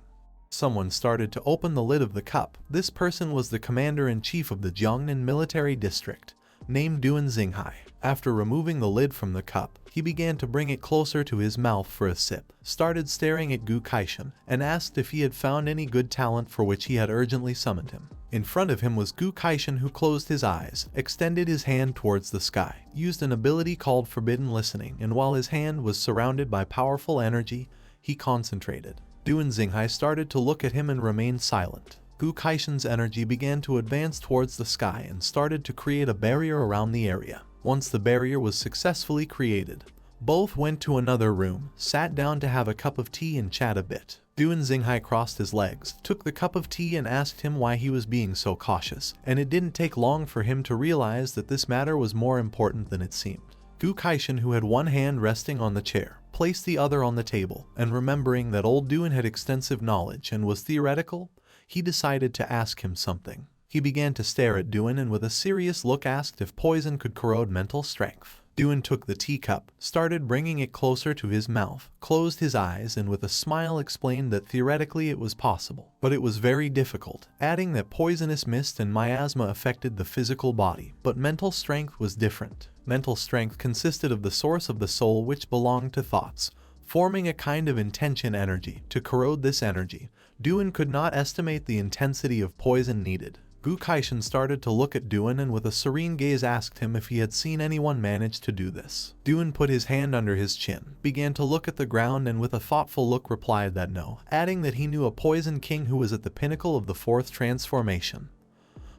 Someone started to open the lid of the cup. This person was the commander-in-chief of the Jiangnan military district, named Duan Fang. After removing the lid from the cup, he began to bring it closer to his mouth for a sip, started staring at Gu Kaishan, and asked if he had found any good talent for which he had urgently summoned him. In front of him was Gu Kaishan, who closed his eyes, extended his hand towards the sky, used an ability called Forbidden Listening, and while his hand was surrounded by powerful energy, he concentrated. Duan Fang started to look at him and remained silent. Gu Kaishan's energy began to advance towards the sky and started to create a barrier around the area. Once the barrier was successfully created, both went to another room, sat down to have a cup of tea and chat a bit. Duan Fang crossed his legs, took the cup of tea and asked him why he was being so cautious, and it didn't take long for him to realize that this matter was more important than it seemed. Gu Kaishan, who had one hand resting on the chair, placed the other on the table, and remembering that old Duan had extensive knowledge and was theoretical, he decided to ask him something. He began to stare at Duan and with a serious look asked if poison could corrode mental strength. Duan took the teacup, started bringing it closer to his mouth, closed his eyes and with a smile explained that theoretically it was possible, but it was very difficult, adding that poisonous mist and miasma affected the physical body, but mental strength was different. Mental strength consisted of the source of the soul which belonged to thoughts, forming a kind of intention energy. To corrode this energy, Duan could not estimate the intensity of poison needed. Gu Kaishan started to look at Duan and with a serene gaze asked him if he had seen anyone manage to do this. Duan put his hand under his chin, began to look at the ground and with a thoughtful look replied that no, adding that he knew a poison king who was at the pinnacle of the fourth transformation.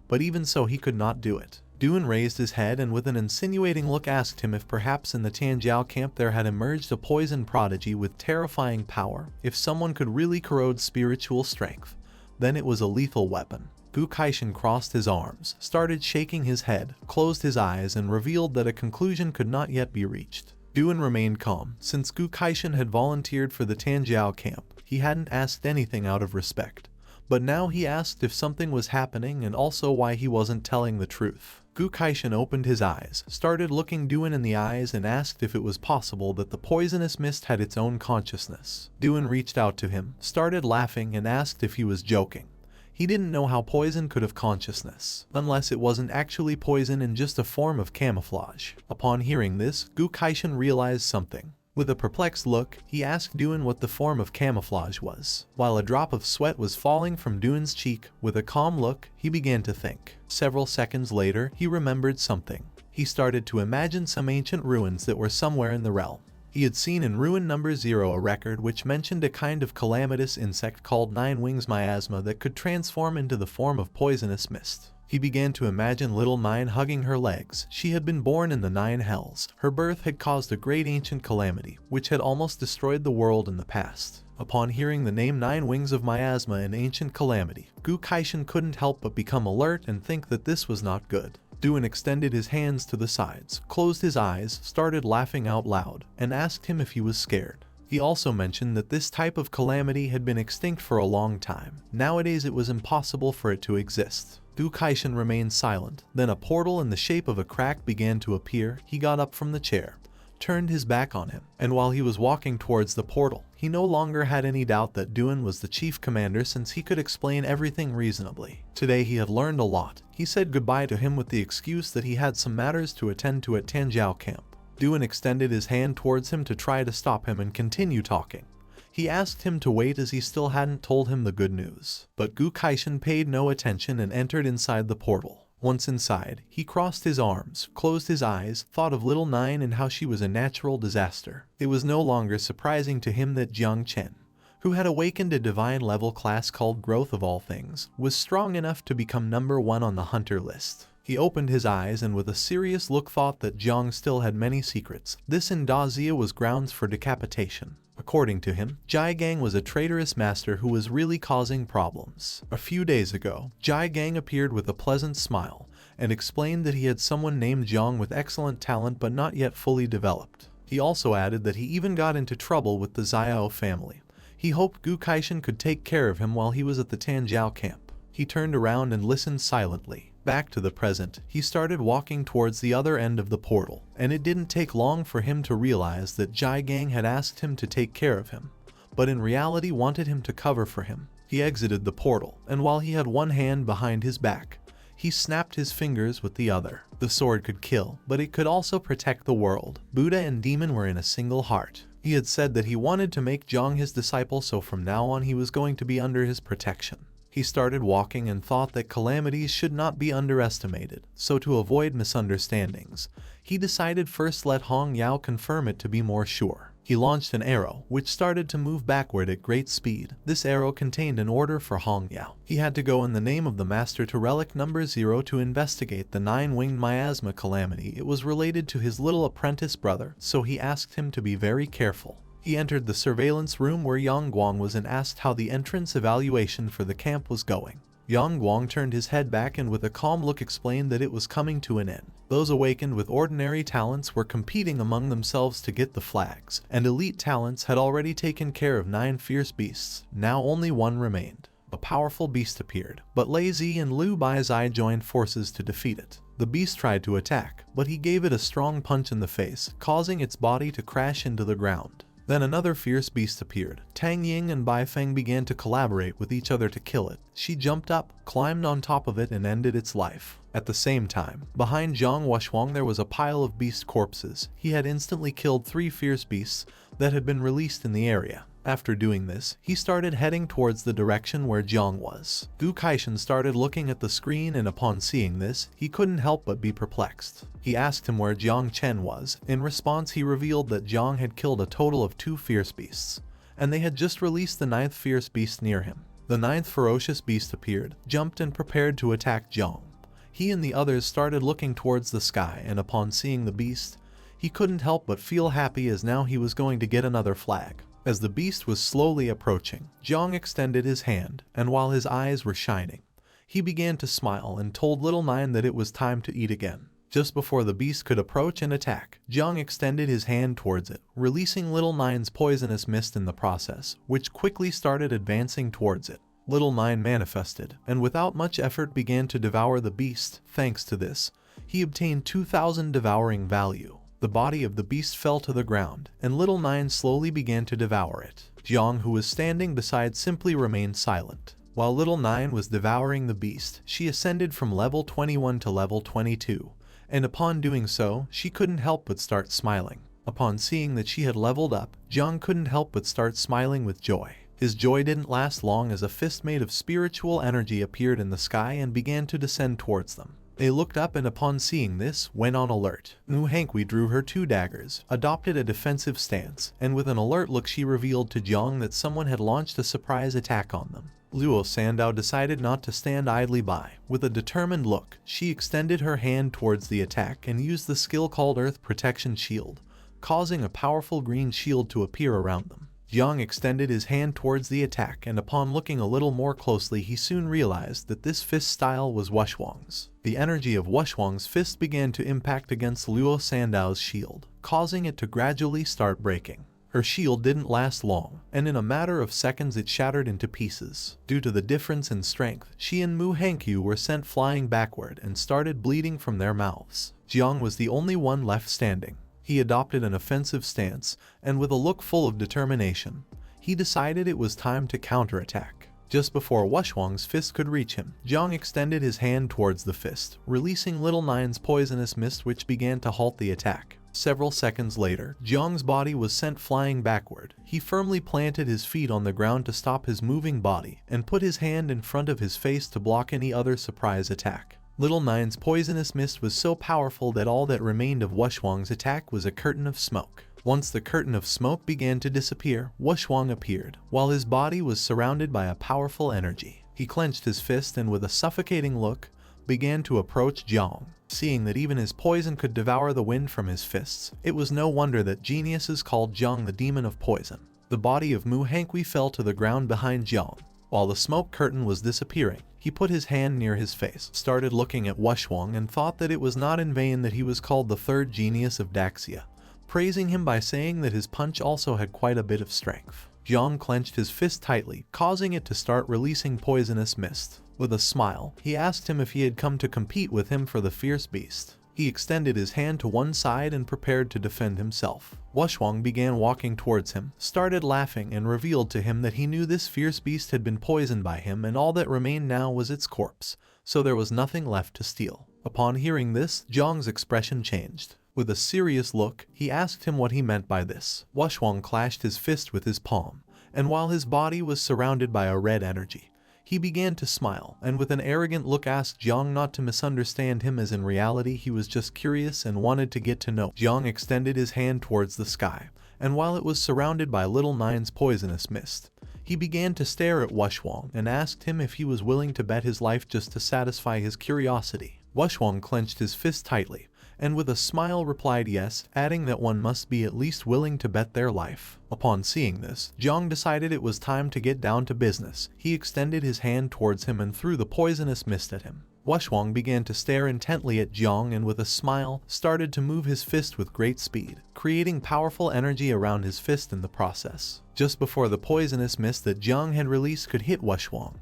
But even so he could not do it. Duan raised his head and with an insinuating look asked him if perhaps in the Tango Camp there had emerged a poison prodigy with terrifying power. If someone could really corrode spiritual strength, then it was a lethal weapon. Gu Kaishan crossed his arms, started shaking his head, closed his eyes and revealed that a conclusion could not yet be reached. Duan remained calm. Since Gu Kaishan had volunteered for the Tango Camp, he hadn't asked anything out of respect. But now he asked if something was happening and also why he wasn't telling the truth. Gu Kaishan opened his eyes, started looking Duan in the eyes and asked if it was possible that the poisonous mist had its own consciousness. Duan reached out to him, started laughing and asked if he was joking. He didn't know how poison could have consciousness, unless it wasn't actually poison and just a form of camouflage. Upon hearing this, Gu Kaishan realized something. With a perplexed look, he asked Duan what the form of camouflage was. While a drop of sweat was falling from Duan's cheek, with a calm look, he began to think. Several seconds later, he remembered something. He started to imagine some ancient ruins that were somewhere in the realm. He had seen in ruin number 0 a record which mentioned a kind of calamitous insect called 9 wings miasma that could transform into the form of poisonous mist. He began to imagine little 9 hugging her legs. She had been born in the 9 hells. Her birth had caused a great ancient calamity, which had almost destroyed the world in the past. Upon hearing the name 9 wings of miasma and ancient calamity, Gu Kaishan couldn't help but become alert and think that this was not good. Duan extended his hands to the sides, closed his eyes, started laughing out loud, and asked him if he was scared. He also mentioned that this type of calamity had been extinct for a long time. Nowadays it was impossible for it to exist. Gu Kaishan remained silent. Then a portal in the shape of a crack began to appear. He got up from the chair, turned his back on him, and while he was walking towards the portal, he no longer had any doubt that Duan was the chief commander since he could explain everything reasonably. Today he had learned a lot. He said goodbye to him with the excuse that he had some matters to attend to at Tango Camp. Duan extended his hand towards him to try to stop him and continue talking. He asked him to wait as he still hadn't told him the good news. But Gu Kaishan paid no attention and entered inside the portal. Once inside, he crossed his arms, closed his eyes, thought of little 9 and how she was a natural disaster. It was no longer surprising to him that Jiang Chen, who had awakened a divine level class called Growth of All Things, was strong enough to become number 1 on the hunter list. He opened his eyes and with a serious look thought that Jiang still had many secrets. This in Zio was grounds for decapitation. According to him, Jiang was a traitorous master who was really causing problems. A few days ago, Jiang appeared with a pleasant smile and explained that he had someone named Jiang with excellent talent but not yet fully developed. He also added that he even got into trouble with the Zio family. He hoped Gu Kaishan could take care of him while he was at the Tango Camp. He turned around and listened silently. Back to the present, he started walking towards the other end of the portal, and it didn't take long for him to realize that Jiang had asked him to take care of him, but in reality wanted him to cover for him. He exited the portal, and while he had one hand behind his back, he snapped his fingers with the other. The sword could kill, but it could also protect the world. Buddha and demon were in a single heart. He had said that he wanted to make Jiang his disciple, so from now on he was going to be under his protection. He started walking and thought that calamities should not be underestimated, so to avoid misunderstandings, he decided first let Hong Yao confirm it to be more sure. He launched an arrow, which started to move backward at great speed. This arrow contained an order for Hong Yao. He had to go in the name of the master to relic number 0 to investigate the 9-winged miasma calamity. It was related to his little apprentice brother, so he asked him to be very careful. He entered the surveillance room where Yang Guang was and asked how the entrance evaluation for the camp was going. Yang Guang turned his head back and with a calm look explained that it was coming to an end. Those awakened with ordinary talents were competing among themselves to get the flags, and elite talents had already taken care of 9 fierce beasts. Now only one remained. A powerful beast appeared, but Lei Zi and Liu Baizai joined forces to defeat it. The beast tried to attack, but he gave it a strong punch in the face, causing its body to crash into the ground. Then another fierce beast appeared. Tang Ying and Bai Feng began to collaborate with each other to kill it. She jumped up, climbed on top of it and ended its life. At the same time, behind Zhang Wushuang there was a pile of beast corpses. He had instantly killed 3 fierce beasts that had been released in the area. After doing this, he started heading towards the direction where Jiang was. Gu Kaishan started looking at the screen and upon seeing this, he couldn't help but be perplexed. He asked him where Jiang Chen was. In response, he revealed that Jiang had killed a total of 2 fierce beasts, and they had just released the 9th fierce beast near him. The 9th ferocious beast appeared, jumped and prepared to attack Jiang. He and the others started looking towards the sky, and upon seeing the beast, he couldn't help but feel happy as now he was going to get another flag. As the beast was slowly approaching, Jiang extended his hand, and while his eyes were shining, he began to smile and told Little Nine that it was time to eat again. Just before the beast could approach and attack, Jiang extended his hand towards it, releasing Little Nine's poisonous mist in the process, which quickly started advancing towards it. Little Nine manifested, and without much effort began to devour the beast. Thanks to this, he obtained 2,000 devouring value. The body of the beast fell to the ground, and Little Nine slowly began to devour it. Jiang, who was standing beside, simply remained silent. While Little Nine was devouring the beast, she ascended from level 21 to level 22, and upon doing so, she couldn't help but start smiling. Upon seeing that she had leveled up, Jiang couldn't help but start smiling with joy. His joy didn't last long as a fist made of spiritual energy appeared in the sky and began to descend towards them. They looked up and upon seeing this, went on alert. Mu Hankwi drew her 2 daggers, adopted a defensive stance, and with an alert look she revealed to Jiang that someone had launched a surprise attack on them. Luo Sandao decided not to stand idly by. With a determined look, she extended her hand towards the attack and used the skill called Earth Protection Shield, causing a powerful green shield to appear around them. Jiang extended his hand towards the attack, and upon looking a little more closely he soon realized that this fist style was Wushwang's. The energy of Wushwang's fist began to impact against Luo Sandao's shield, causing it to gradually start breaking. Her shield didn't last long, and in a matter of seconds it shattered into pieces. Due to the difference in strength, she and Mu Hankyu were sent flying backward and started bleeding from their mouths. Jiang was the only one left standing. He adopted an offensive stance, and with a look full of determination, he decided it was time to counterattack. Just before Wushwang's fist could reach him, Jiang extended his hand towards the fist, releasing Little Nine's poisonous mist which began to halt the attack. Several seconds later, Jiang's body was sent flying backward. He firmly planted his feet on the ground to stop his moving body, and put his hand in front of his face to block any other surprise attack. Little Nine's poisonous mist was so powerful that all that remained of Wushwang's attack was a curtain of smoke. Once the curtain of smoke began to disappear, Wushwang appeared, while his body was surrounded by a powerful energy. He clenched his fist and with a suffocating look, began to approach Jiang. Seeing that even his poison could devour the wind from his fists, it was no wonder that geniuses called Jiang the demon of poison. The body of Mu Hankwi fell to the ground behind Jiang. While the smoke curtain was disappearing, he put his hand near his face, started looking at Wushwang and thought that it was not in vain that he was called the 3rd genius of Daxia, praising him by saying that his punch also had quite a bit of strength. Jiang clenched his fist tightly, causing it to start releasing poisonous mist. With a smile, he asked him if he had come to compete with him for the fierce beast. He extended his hand to one side and prepared to defend himself. Wushwang began walking towards him, started laughing, and revealed to him that he knew this fierce beast had been poisoned by him and all that remained now was its corpse, so there was nothing left to steal. Upon hearing this, Zhang's expression changed. With a serious look, he asked him what he meant by this. Wushwang clashed his fist with his palm, and while his body was surrounded by a red energy, he began to smile, and with an arrogant look asked Jiang not to misunderstand him, as in reality he was just curious and wanted to get to know. Jiang extended his hand towards the sky, and while it was surrounded by little Nine's poisonous mist, he began to stare at Wushwang and asked him if he was willing to bet his life just to satisfy his curiosity. Wushwang clenched his fist tightly, and with a smile replied yes, adding that one must be at least willing to bet their life. Upon seeing this, Jiang decided it was time to get down to business. He extended his hand towards him and threw the poisonous mist at him. Wushwang began to stare intently at Jiang and with a smile, started to move his fist with great speed, creating powerful energy around his fist in the process. Just before the poisonous mist that Jiang had released could hit Wushwang,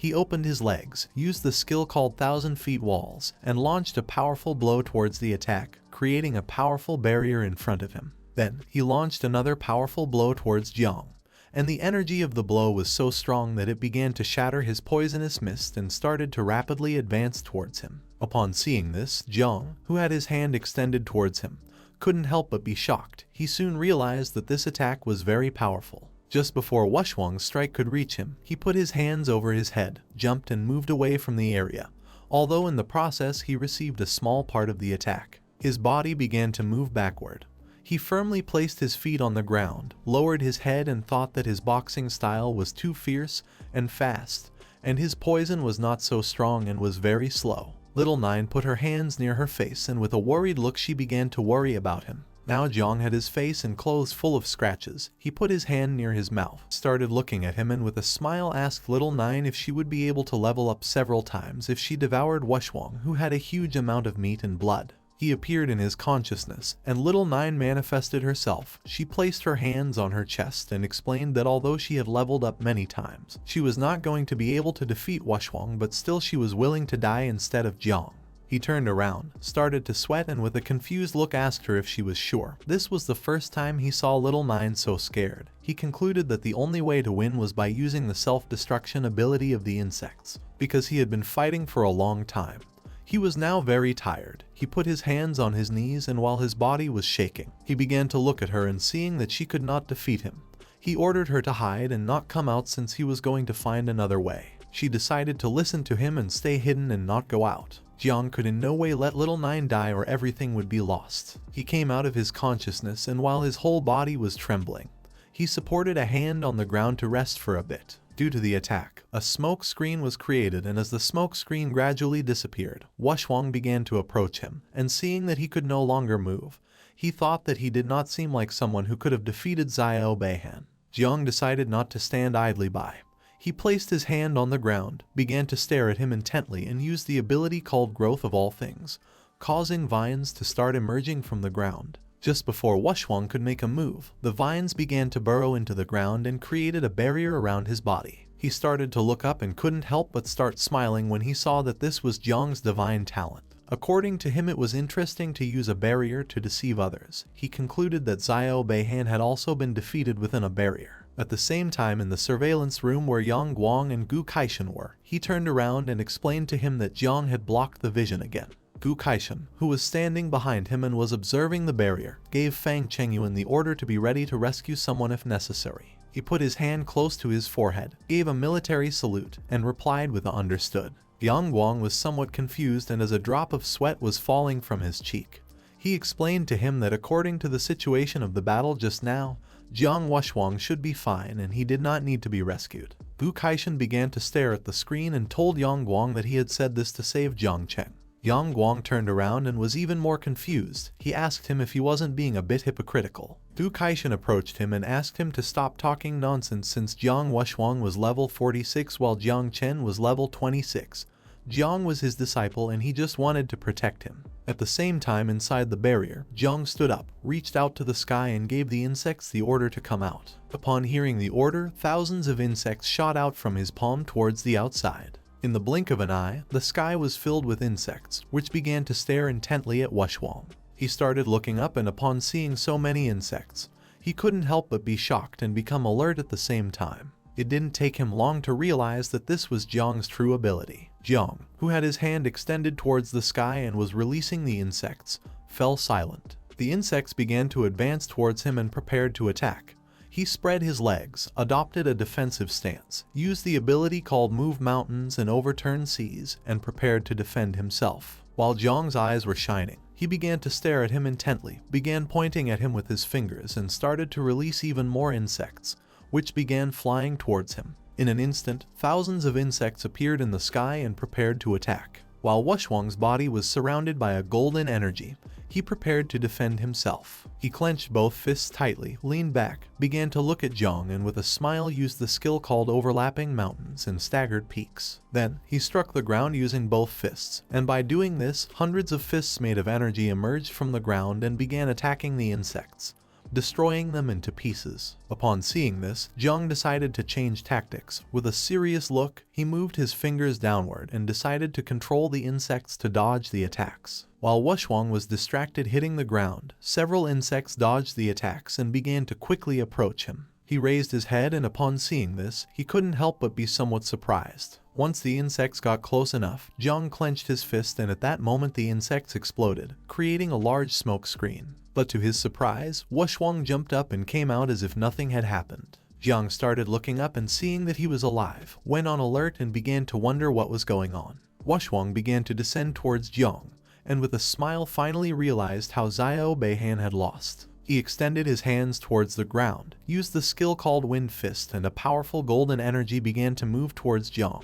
he opened his legs, used the skill called 1,000 Feet Walls, and launched a powerful blow towards the attack, creating a powerful barrier in front of him. Then, he launched another powerful blow towards Jiang, and the energy of the blow was so strong that it began to shatter his poisonous mist and started to rapidly advance towards him. Upon seeing this, Jiang, who had his hand extended towards him, couldn't help but be shocked. He soon realized that this attack was very powerful. Just before Wushwang's strike could reach him, he put his hands over his head, jumped and moved away from the area, although in the process he received a small part of the attack. His body began to move backward. He firmly placed his feet on the ground, lowered his head and thought that his boxing style was too fierce and fast, and his poison was not so strong and was very slow. Little Nine put her hands near her face and with a worried look she began to worry about him. Now Jiang had his face and clothes full of scratches. He put his hand near his mouth, started looking at him and with a smile asked Little Nine if she would be able to level up several times if she devoured Wushwang, who had a huge amount of meat and blood. He appeared in his consciousness, and Little Nine manifested herself. She placed her hands on her chest and explained that although she had leveled up many times, she was not going to be able to defeat Wushwang, but still she was willing to die instead of Jiang. He turned around, started to sweat, and with a confused look asked her if she was sure. This was the first time he saw Little Nine so scared. He concluded that the only way to win was by using the self-destruction ability of the insects, because he had been fighting for a long time. He was now very tired. He put his hands on his knees and while his body was shaking, he began to look at her and seeing that she could not defeat him, he ordered her to hide and not come out since he was going to find another way. She decided to listen to him and stay hidden and not go out. Jiang could in no way let Little Nine die or everything would be lost. He came out of his consciousness and while his whole body was trembling, he supported a hand on the ground to rest for a bit. Due to the attack, a smoke screen was created and as the smoke screen gradually disappeared, Wushwang began to approach him, and seeing that he could no longer move, he thought that he did not seem like someone who could have defeated Zio Bahan. Jiang decided not to stand idly by. He placed his hand on the ground, began to stare at him intently and used the ability called Growth of All Things, causing vines to start emerging from the ground. Just before Wushwang could make a move, the vines began to burrow into the ground and created a barrier around his body. He started to look up and couldn't help but start smiling when he saw that this was Jiang's divine talent. According to him, it was interesting to use a barrier to deceive others. He concluded that Zio Bahan had also been defeated within a barrier. At the same time, in the surveillance room where Yang Guang and Gu Kaishan were, he turned around and explained to him that Jiang had blocked the vision again. Gu Kaishan, who was standing behind him and was observing the barrier, gave Fang Chengyuan the order to be ready to rescue someone if necessary. He put his hand close to his forehead, gave a military salute, and replied with a "understood." Yang Guang was somewhat confused and as a drop of sweat was falling from his cheek. He explained to him that according to the situation of the battle just now, Jiang Wushwang should be fine and he did not need to be rescued. Gu Kaishan began to stare at the screen and told Yang Guang that he had said this to save Jiang Chen. Yang Guang turned around and was even more confused. He asked him if he wasn't being a bit hypocritical. Gu Kaishan approached him and asked him to stop talking nonsense since Jiang Wushwang was level 46 while Jiang Chen was level 26. Jiang was his disciple and he just wanted to protect him. At the same time, inside the barrier, Jiang stood up, reached out to the sky and gave the insects the order to come out. Upon hearing the order, thousands of insects shot out from his palm towards the outside. In the blink of an eye, the sky was filled with insects, which began to stare intently at Wushwang. He started looking up, and upon seeing so many insects, he couldn't help but be shocked and become alert at the same time. It didn't take him long to realize that this was Jiang's true ability. Jiang, who had his hand extended towards the sky and was releasing the insects, fell silent. The insects began to advance towards him and prepared to attack. He spread his legs, adopted a defensive stance, used the ability called Move Mountains and Overturn Seas, and prepared to defend himself. While Jiang's eyes were shining, he began to stare at him intently, began pointing at him with his fingers, and started to release even more insects, which began flying towards him. In an instant, thousands of insects appeared in the sky and prepared to attack. While Wushwang's body was surrounded by a golden energy, he prepared to defend himself. He clenched both fists tightly, leaned back, began to look at Jiang, and with a smile used the skill called Overlapping Mountains and Staggered Peaks. Then, he struck the ground using both fists, and by doing this, hundreds of fists made of energy emerged from the ground and began attacking the insects, destroying them into pieces. Upon seeing this, Jiang decided to change tactics. With a serious look, he moved his fingers downward and decided to control the insects to dodge the attacks. While Wushwang was distracted hitting the ground, several insects dodged the attacks and began to quickly approach him. He raised his head, and upon seeing this, he couldn't help but be somewhat surprised. Once the insects got close enough, Jiang clenched his fist, and at that moment the insects exploded, creating a large smoke screen. But to his surprise, Wushwang jumped up and came out as if nothing had happened. Jiang started looking up, and seeing that he was alive, went on alert and began to wonder what was going on. Wushwang began to descend towards Jiang, and with a smile finally realized how Zio Bahan had lost. He extended his hands towards the ground, used the skill called Wind Fist, and a powerful golden energy began to move towards Jiang.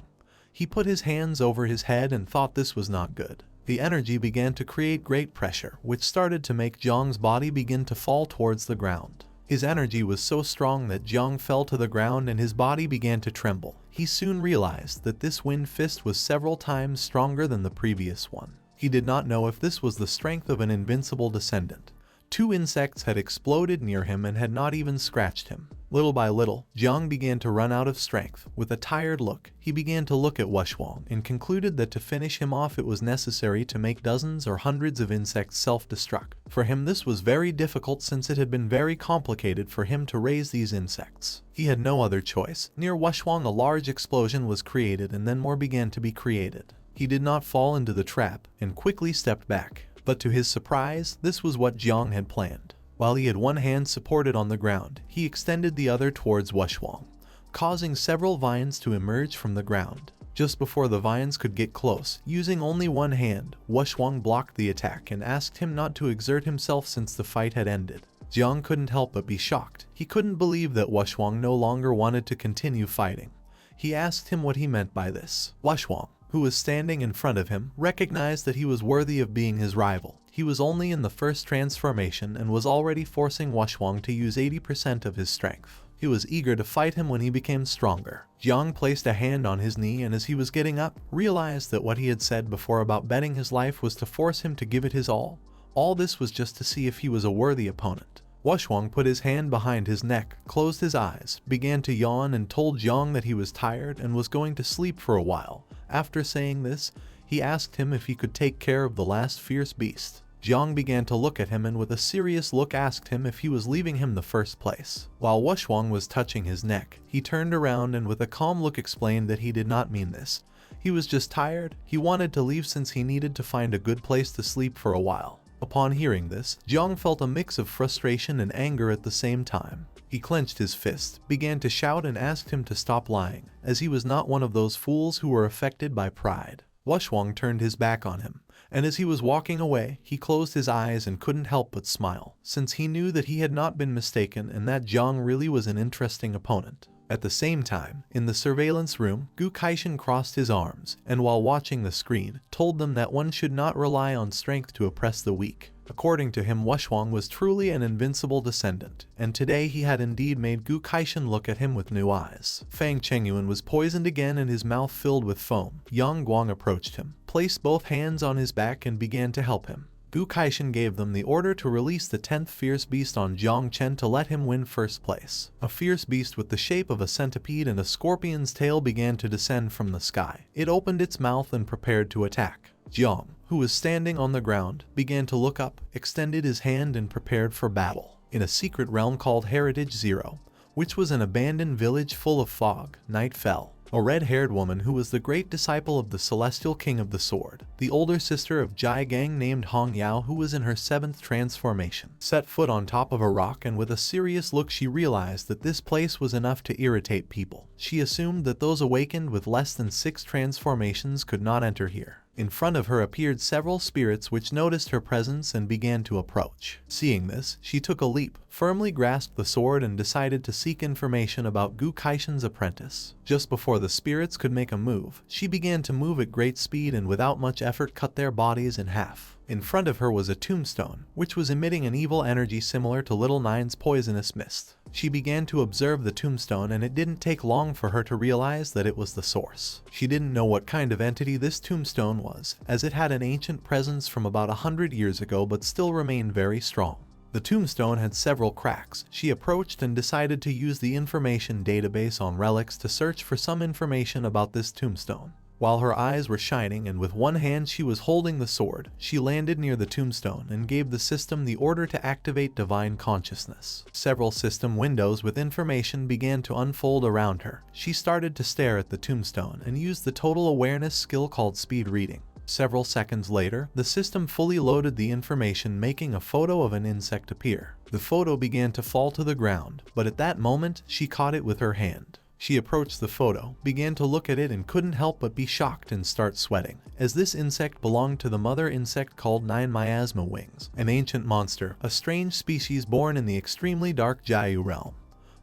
He put his hands over his head and thought this was not good. The energy began to create great pressure, which started to make Jiang's body begin to fall towards the ground. His energy was so strong that Jiang fell to the ground and his body began to tremble. He soon realized that this Wind Fist was several times stronger than the previous one. He did not know if this was the strength of an invincible descendant. 2 insects had exploded near him and had not even scratched him. Little by little, Jiang began to run out of strength. With a tired look, he began to look at Wushwang and concluded that to finish him off it was necessary to make dozens or hundreds of insects self-destruct. For him this was very difficult since it had been very complicated for him to raise these insects. He had no other choice. Near Wushwang a large explosion was created and then more began to be created. He did not fall into the trap and quickly stepped back. But to his surprise, this was what Jiang had planned. While he had one hand supported on the ground, he extended the other towards Wushwang, causing several vines to emerge from the ground. Just before the vines could get close, using only one hand, Wushwang blocked the attack and asked him not to exert himself since the fight had ended. Jiang couldn't help but be shocked. He couldn't believe that Wushwang no longer wanted to continue fighting. He asked him what he meant by this. Wushwang, who was standing in front of him, recognized that he was worthy of being his rival. He was only in the first transformation and was already forcing Wushwang to use 80% of his strength. He was eager to fight him when he became stronger. Jiang placed a hand on his knee and as he was getting up, realized that what he had said before about betting his life was to force him to give it his all. All this was just to see if he was a worthy opponent. Wushwang put his hand behind his neck, closed his eyes, began to yawn and told Jiang that he was tired and was going to sleep for a while. After saying this, he asked him if he could take care of the last fierce beast. Jiang began to look at him and with a serious look asked him if he was leaving him the first place. While Wushwang was touching his neck, he turned around and with a calm look explained that he did not mean this. He was just tired. He wanted to leave since he needed to find a good place to sleep for a while. Upon hearing this, Jiang felt a mix of frustration and anger at the same time. He clenched his fist, began to shout and asked him to stop lying, as he was not one of those fools who were affected by pride. Wushwang turned his back on him, and as he was walking away, he closed his eyes and couldn't help but smile, since he knew that he had not been mistaken and that Jiang really was an interesting opponent. At the same time, in the surveillance room, Gu Kaishan crossed his arms, and while watching the screen, told them that one should not rely on strength to oppress the weak. According to him, Wushwang was truly an invincible descendant, and today he had indeed made Gu Kaishan look at him with new eyes. Fang Chengyuan was poisoned again and his mouth filled with foam. Yang Guang approached him, placed both hands on his back and began to help him. Gu Kaishan gave them the order to release the 10th fierce beast on Jiang Chen to let him win first place. A fierce beast with the shape of a centipede and a scorpion's tail began to descend from the sky. It opened its mouth and prepared to attack. Jiang, who was standing on the ground, began to look up, extended his hand and prepared for battle. In a secret realm called Heritage Zero, which was an abandoned village full of fog, night fell. A red-haired woman who was the great disciple of the celestial king of the sword, the older sister of Jai Gang named Hanyu, who was in her 7th transformation, set foot on top of a rock, and with a serious look she realized that this place was enough to irritate people. She assumed that those awakened with less than 6 transformations could not enter here. In front of her appeared several spirits which noticed her presence and began to approach. Seeing this, she took a leap, firmly grasped the sword and decided to seek information about Gu Kaishan's apprentice. Just before the spirits could make a move, she began to move at great speed and without much effort cut their bodies in half. In front of her was a tombstone, which was emitting an evil energy similar to Little Nine's poisonous mist. She began to observe the tombstone, and it didn't take long for her to realize that it was the source. She didn't know what kind of entity this tombstone was, as it had an ancient presence from about 100 years ago but still remained very strong. The tombstone had several cracks. She approached and decided to use the information database on relics to search for some information about this tombstone. While her eyes were shining and with one hand she was holding the sword, she landed near the tombstone and gave the system the order to activate divine consciousness. Several system windows with information began to unfold around her. She started to stare at the tombstone and used the total awareness skill called speed reading. Several seconds later, the system fully loaded the information, making a photo of an insect appear. The photo began to fall to the ground, but at that moment, she caught it with her hand. She approached the photo, began to look at it and couldn't help but be shocked and start sweating, as this insect belonged to the mother insect called Nine Miasma Wings, an ancient monster, a strange species born in the extremely dark Jiu realm,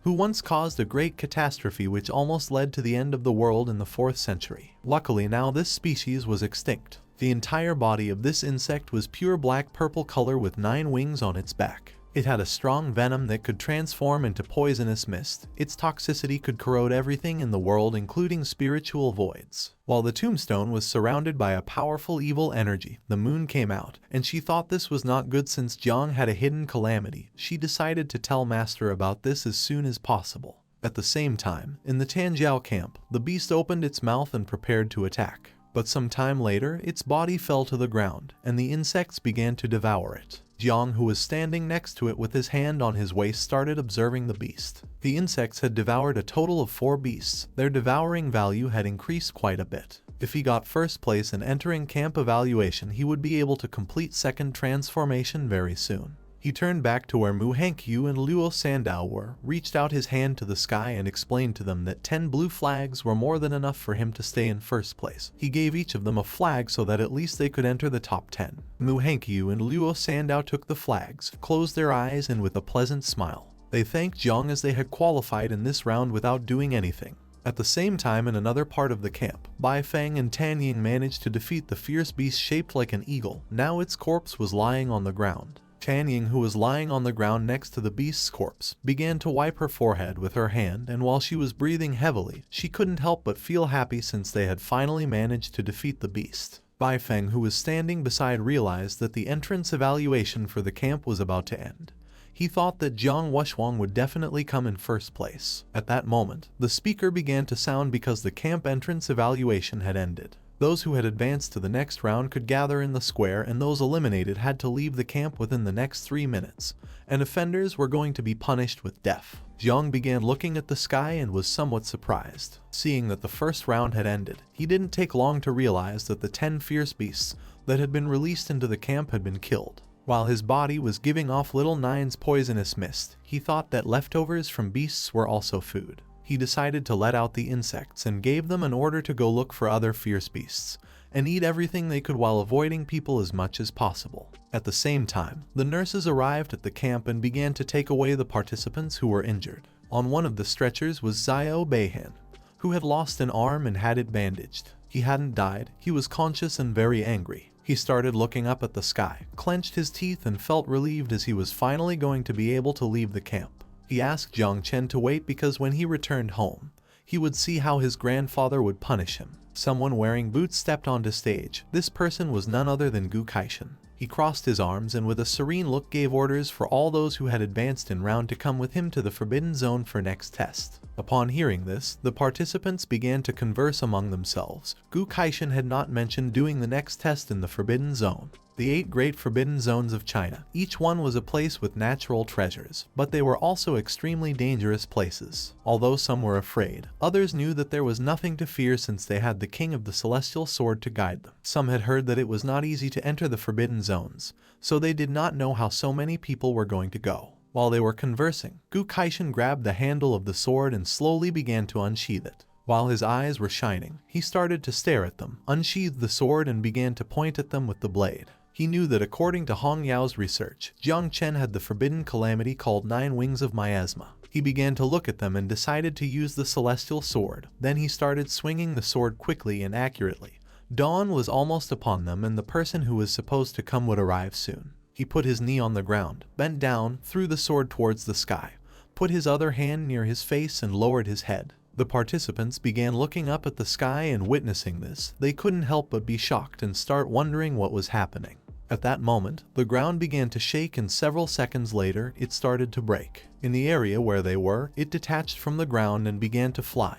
who once caused a great catastrophe which almost led to the end of the world in the 4th century. Luckily now this species was extinct. The entire body of this insect was pure black-purple color with 9 wings on its back. It had a strong venom that could transform into poisonous mist. Its toxicity could corrode everything in the world, including spiritual voids. While the tombstone was surrounded by a powerful evil energy, the moon came out, and she thought this was not good since Jiang had a hidden calamity. She decided to tell Master about this as soon as possible. At the same time, in the Tango Camp, the beast opened its mouth and prepared to attack. But some time later, its body fell to the ground, and the insects began to devour it. Jiang, who was standing next to it with his hand on his waist, started observing the beast. The insects had devoured a total of 4 beasts. Their devouring value had increased quite a bit. If he got first place in entering camp evaluation, he would be able to complete 2nd transformation very soon. He turned back to where Mu Hankyu and Luo Sandao were, reached out his hand to the sky and explained to them that 10 blue flags were more than enough for him to stay in first place. He gave each of them a flag so that at least they could enter the top 10. Mu Hankyu and Luo Sandao took the flags, closed their eyes, and with a pleasant smile, they thanked Jiang as they had qualified in this round without doing anything. At the same time, in another part of the camp, Bai Fang and Tan Ying managed to defeat the fierce beast shaped like an eagle. Now its corpse was lying on the ground. Tan Ying, who was lying on the ground next to the beast's corpse, began to wipe her forehead with her hand, and while she was breathing heavily, she couldn't help but feel happy since they had finally managed to defeat the beast. Bai Feng, who was standing beside, realized that the entrance evaluation for the camp was about to end. He thought that Jiang Wuxuang would definitely come in first place. At that moment, the speaker began to sound because the camp entrance evaluation had ended. Those who had advanced to the next round could gather in the square, and those eliminated had to leave the camp within the next 3 minutes, and offenders were going to be punished with death. Jiang began looking at the sky and was somewhat surprised. Seeing that the first round had ended, he didn't take long to realize that the 10 fierce beasts that had been released into the camp had been killed. While his body was giving off Little Nine's poisonous mist, he thought that leftovers from beasts were also food. He decided to let out the insects and gave them an order to go look for other fierce beasts and eat everything they could while avoiding people as much as possible. At the same time, the nurses arrived at the camp and began to take away the participants who were injured. On one of the stretchers was Zio Bahan, who had lost an arm and had it bandaged. He hadn't died. He was conscious and very angry. He started looking up at the sky, clenched his teeth, and felt relieved as he was finally going to be able to leave the camp. He asked Jang Chen to wait because when he returned home, he would see how his grandfather would punish him. Someone wearing boots stepped onto stage. This person was none other than Gu Kaishan. He He crossed his arms and with a serene look gave orders for all those who had advanced in round to come with him to the Forbidden Zone for next test. Upon hearing this, the participants began to converse among themselves. Gu Kaishan had not mentioned doing the next test in the Forbidden Zone. The 8 great Forbidden Zones of China. Each one was a place with natural treasures, but they were also extremely dangerous places. Although some were afraid, others knew that there was nothing to fear since they had the King of the Celestial Sword to guide them. Some had heard that it was not easy to enter the Forbidden Zones, so they did not know how so many people were going to go. While they were conversing, Gu Kaishan grabbed the handle of the sword and slowly began to unsheath it. While his eyes were shining, he started to stare at them, unsheathed the sword and began to point at them with the blade. He knew that according to Hong Yao's research, Jiang Chen had the forbidden calamity called 9 Wings of Miasma. He began to look at them and decided to use the celestial sword. Then he started swinging the sword quickly and accurately. Dawn was almost upon them and the person who was supposed to come would arrive soon. He put his knee on the ground, bent down, threw the sword towards the sky, put his other hand near his face and lowered his head. The participants began looking up at the sky and witnessing this, they couldn't help but be shocked and start wondering what was happening. At that moment, the ground began to shake and several seconds later, it started to break. In the area where they were, it detached from the ground and began to fly.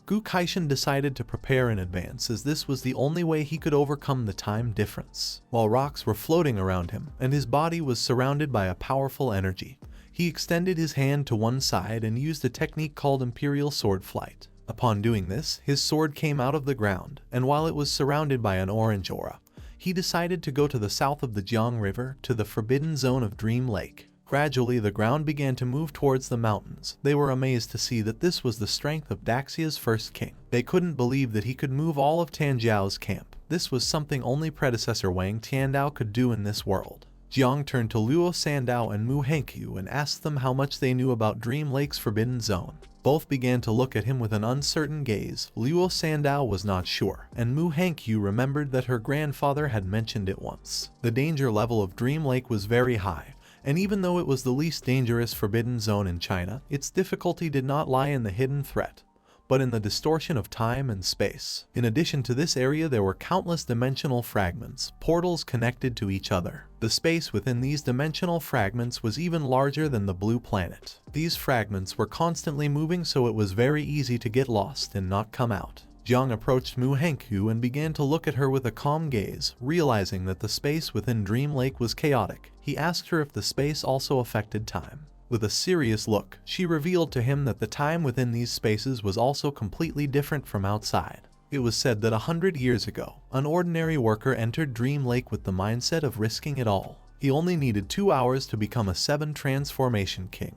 Gu Kaishan decided to prepare in advance as this was the only way he could overcome the time difference. While rocks were floating around him and his body was surrounded by a powerful energy, he extended his hand to one side and used a technique called Imperial Sword Flight. Upon doing this, his sword came out of the ground, and while it was surrounded by an orange aura, he decided to go to the south of the Jiang River to the Forbidden Zone of Dream Lake. Gradually the ground began to move towards the mountains. They were amazed to see that this was the strength of Daxia's first king. They couldn't believe that he could move all of Tanjiao's camp. This was something only predecessor Wang Tiandao could do in this world. Jiang turned to Luo Sandao and Mu Henkyu and asked them how much they knew about Dream Lake's Forbidden Zone. Both began to look at him with an uncertain gaze. Luo Sandao was not sure, and Mu Henkyu remembered that her grandfather had mentioned it once. The danger level of Dream Lake was very high, and even though it was the least dangerous forbidden zone in China, its difficulty did not lie in the hidden threat, but in the distortion of time and space. In addition to this area there were countless dimensional fragments, portals connected to each other. The space within these dimensional fragments was even larger than the blue planet. These fragments were constantly moving, so it was very easy to get lost and not come out. Jiang approached Mu Henkyu and began to look at her with a calm gaze. Realizing that the space within Dream Lake was chaotic, he asked her if the space also affected time. With a serious look, she revealed to him that the time within these spaces was also completely different from outside. It was said that 100 years ago, an ordinary worker entered Dream Lake with the mindset of risking it all. He only needed 2 hours to become a 7 transformation king.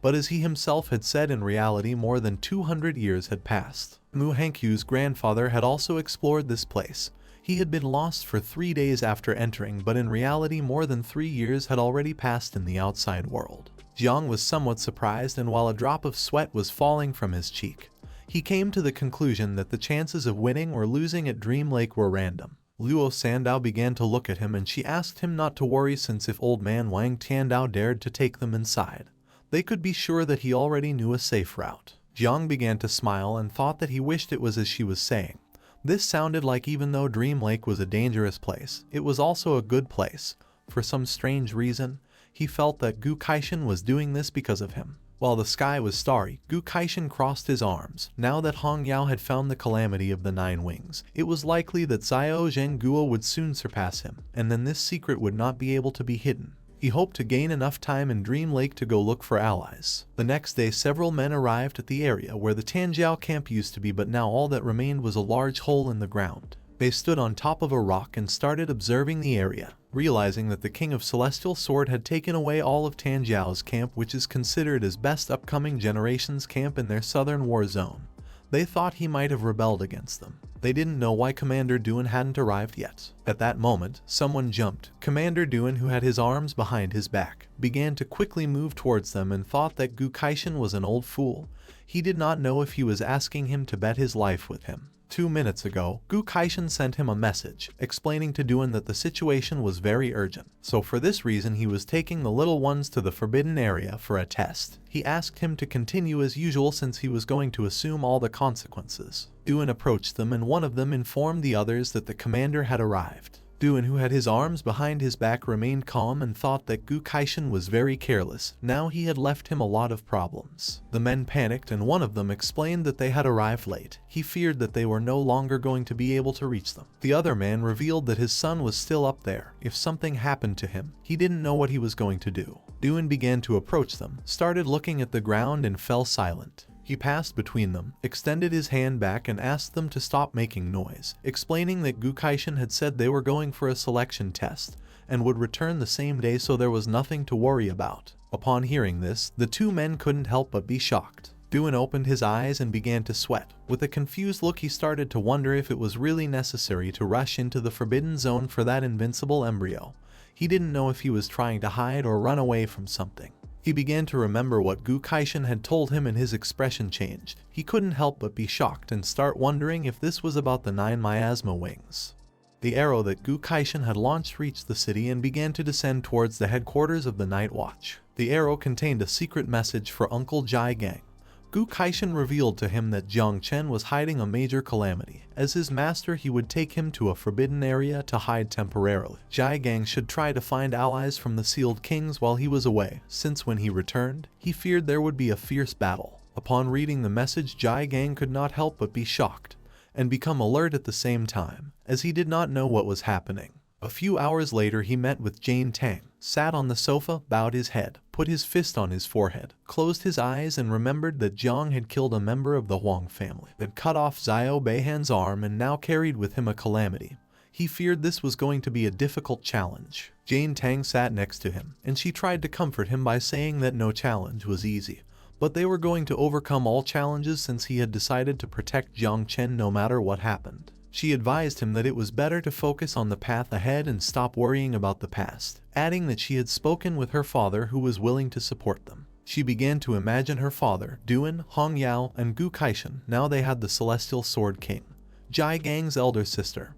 But as he himself had said, in reality more than 200 years had passed. Mu Henkyu's grandfather had also explored this place. He had been lost for 3 days after entering, but in reality more than 3 years had already passed in the outside world. Jiang was somewhat surprised, and while a drop of sweat was falling from his cheek, he came to the conclusion that the chances of winning or losing at Dream Lake were random. Luo Sandao began to look at him and she asked him not to worry, since if old man Wang Tiandao dared to take them inside, they could be sure that he already knew a safe route. Jiang began to smile and thought that he wished it was as she was saying. This sounded like even though Dream Lake was a dangerous place, it was also a good place. For some strange reason, he felt that Gu Kaishan was doing this because of him. While the sky was starry, Gu Kaishan crossed his arms. Now that Hong Yao had found the calamity of the 9 wings, it was likely that Zio Zhenguo would soon surpass him, and then this secret would not be able to be hidden. He hoped to gain enough time in Dream Lake to go look for allies. The next day several men arrived at the area where the Tanjiao camp used to be, but now all that remained was a large hole in the ground. They stood on top of a rock and started observing the area. Realizing that the King of Celestial Sword had taken away all of Tanjiao's camp, which is considered as best upcoming generation's camp in their southern war zone, they thought he might have rebelled against them. They didn't know why Commander Duan hadn't arrived yet. At that moment, someone jumped. Commander Duan, who had his arms behind his back, began to quickly move towards them and thought that Gu Kaishan was an old fool. He did not know if he was asking him to bet his life with him. 2 minutes ago, Gu Kaishan sent him a message, explaining to Duan that the situation was very urgent. So for this reason he was taking the little ones to the forbidden area for a test. He asked him to continue as usual since he was going to assume all the consequences. Duan approached them and one of them informed the others that the commander had arrived. Duan, who had his arms behind his back, remained calm and thought that Gu Kaishan was very careless. Now he had left him a lot of problems. The men panicked and one of them explained that they had arrived late. He feared that they were no longer going to be able to reach them. The other man revealed that his son was still up there. If something happened to him, he didn't know what he was going to do. Duan began to approach them, started looking at the ground and fell silent. He passed between them, extended his hand back and asked them to stop making noise, explaining that Gu Kaishan had said they were going for a selection test and would return the same day, so there was nothing to worry about. Upon hearing this, the two men couldn't help but be shocked. Duan opened his eyes and began to sweat. With a confused look, he started to wonder if it was really necessary to rush into the forbidden zone for that invincible embryo. He didn't know if he was trying to hide or run away from something. He began to remember what Gu Kaishan had told him and his expression changed. He couldn't help but be shocked and start wondering if this was about the 9 miasma wings. The arrow that Gu Kaishan had launched reached the city and began to descend towards the headquarters of the Night Watch. The arrow contained a secret message for Uncle Jai Gang. Gu Kaishan revealed to him that Jiang Chen was hiding a major calamity. As his master, he would take him to a forbidden area to hide temporarily. Jai Gang should try to find allies from the Sealed Kings while he was away, since when he returned, he feared there would be a fierce battle. Upon reading the message, Jai Gang could not help but be shocked and become alert at the same time, as he did not know what was happening. A few hours later, he met with Jane Tang, sat on the sofa, bowed his head, put his fist on his forehead, closed his eyes and remembered that Jiang had killed a member of the Huang family, had cut off Zio Bahan's arm and now carried with him a calamity. He feared this was going to be a difficult challenge. Jane Tang sat next to him, and she tried to comfort him by saying that no challenge was easy, but they were going to overcome all challenges since he had decided to protect Jiang Chen no matter what happened. She advised him that it was better to focus on the path ahead and stop worrying about the past, adding that she had spoken with her father who was willing to support them. She began to imagine her father, Duan, Hong Yao, and Gu Kaishan. Now they had the Celestial Sword King, Jai Gang's elder sister,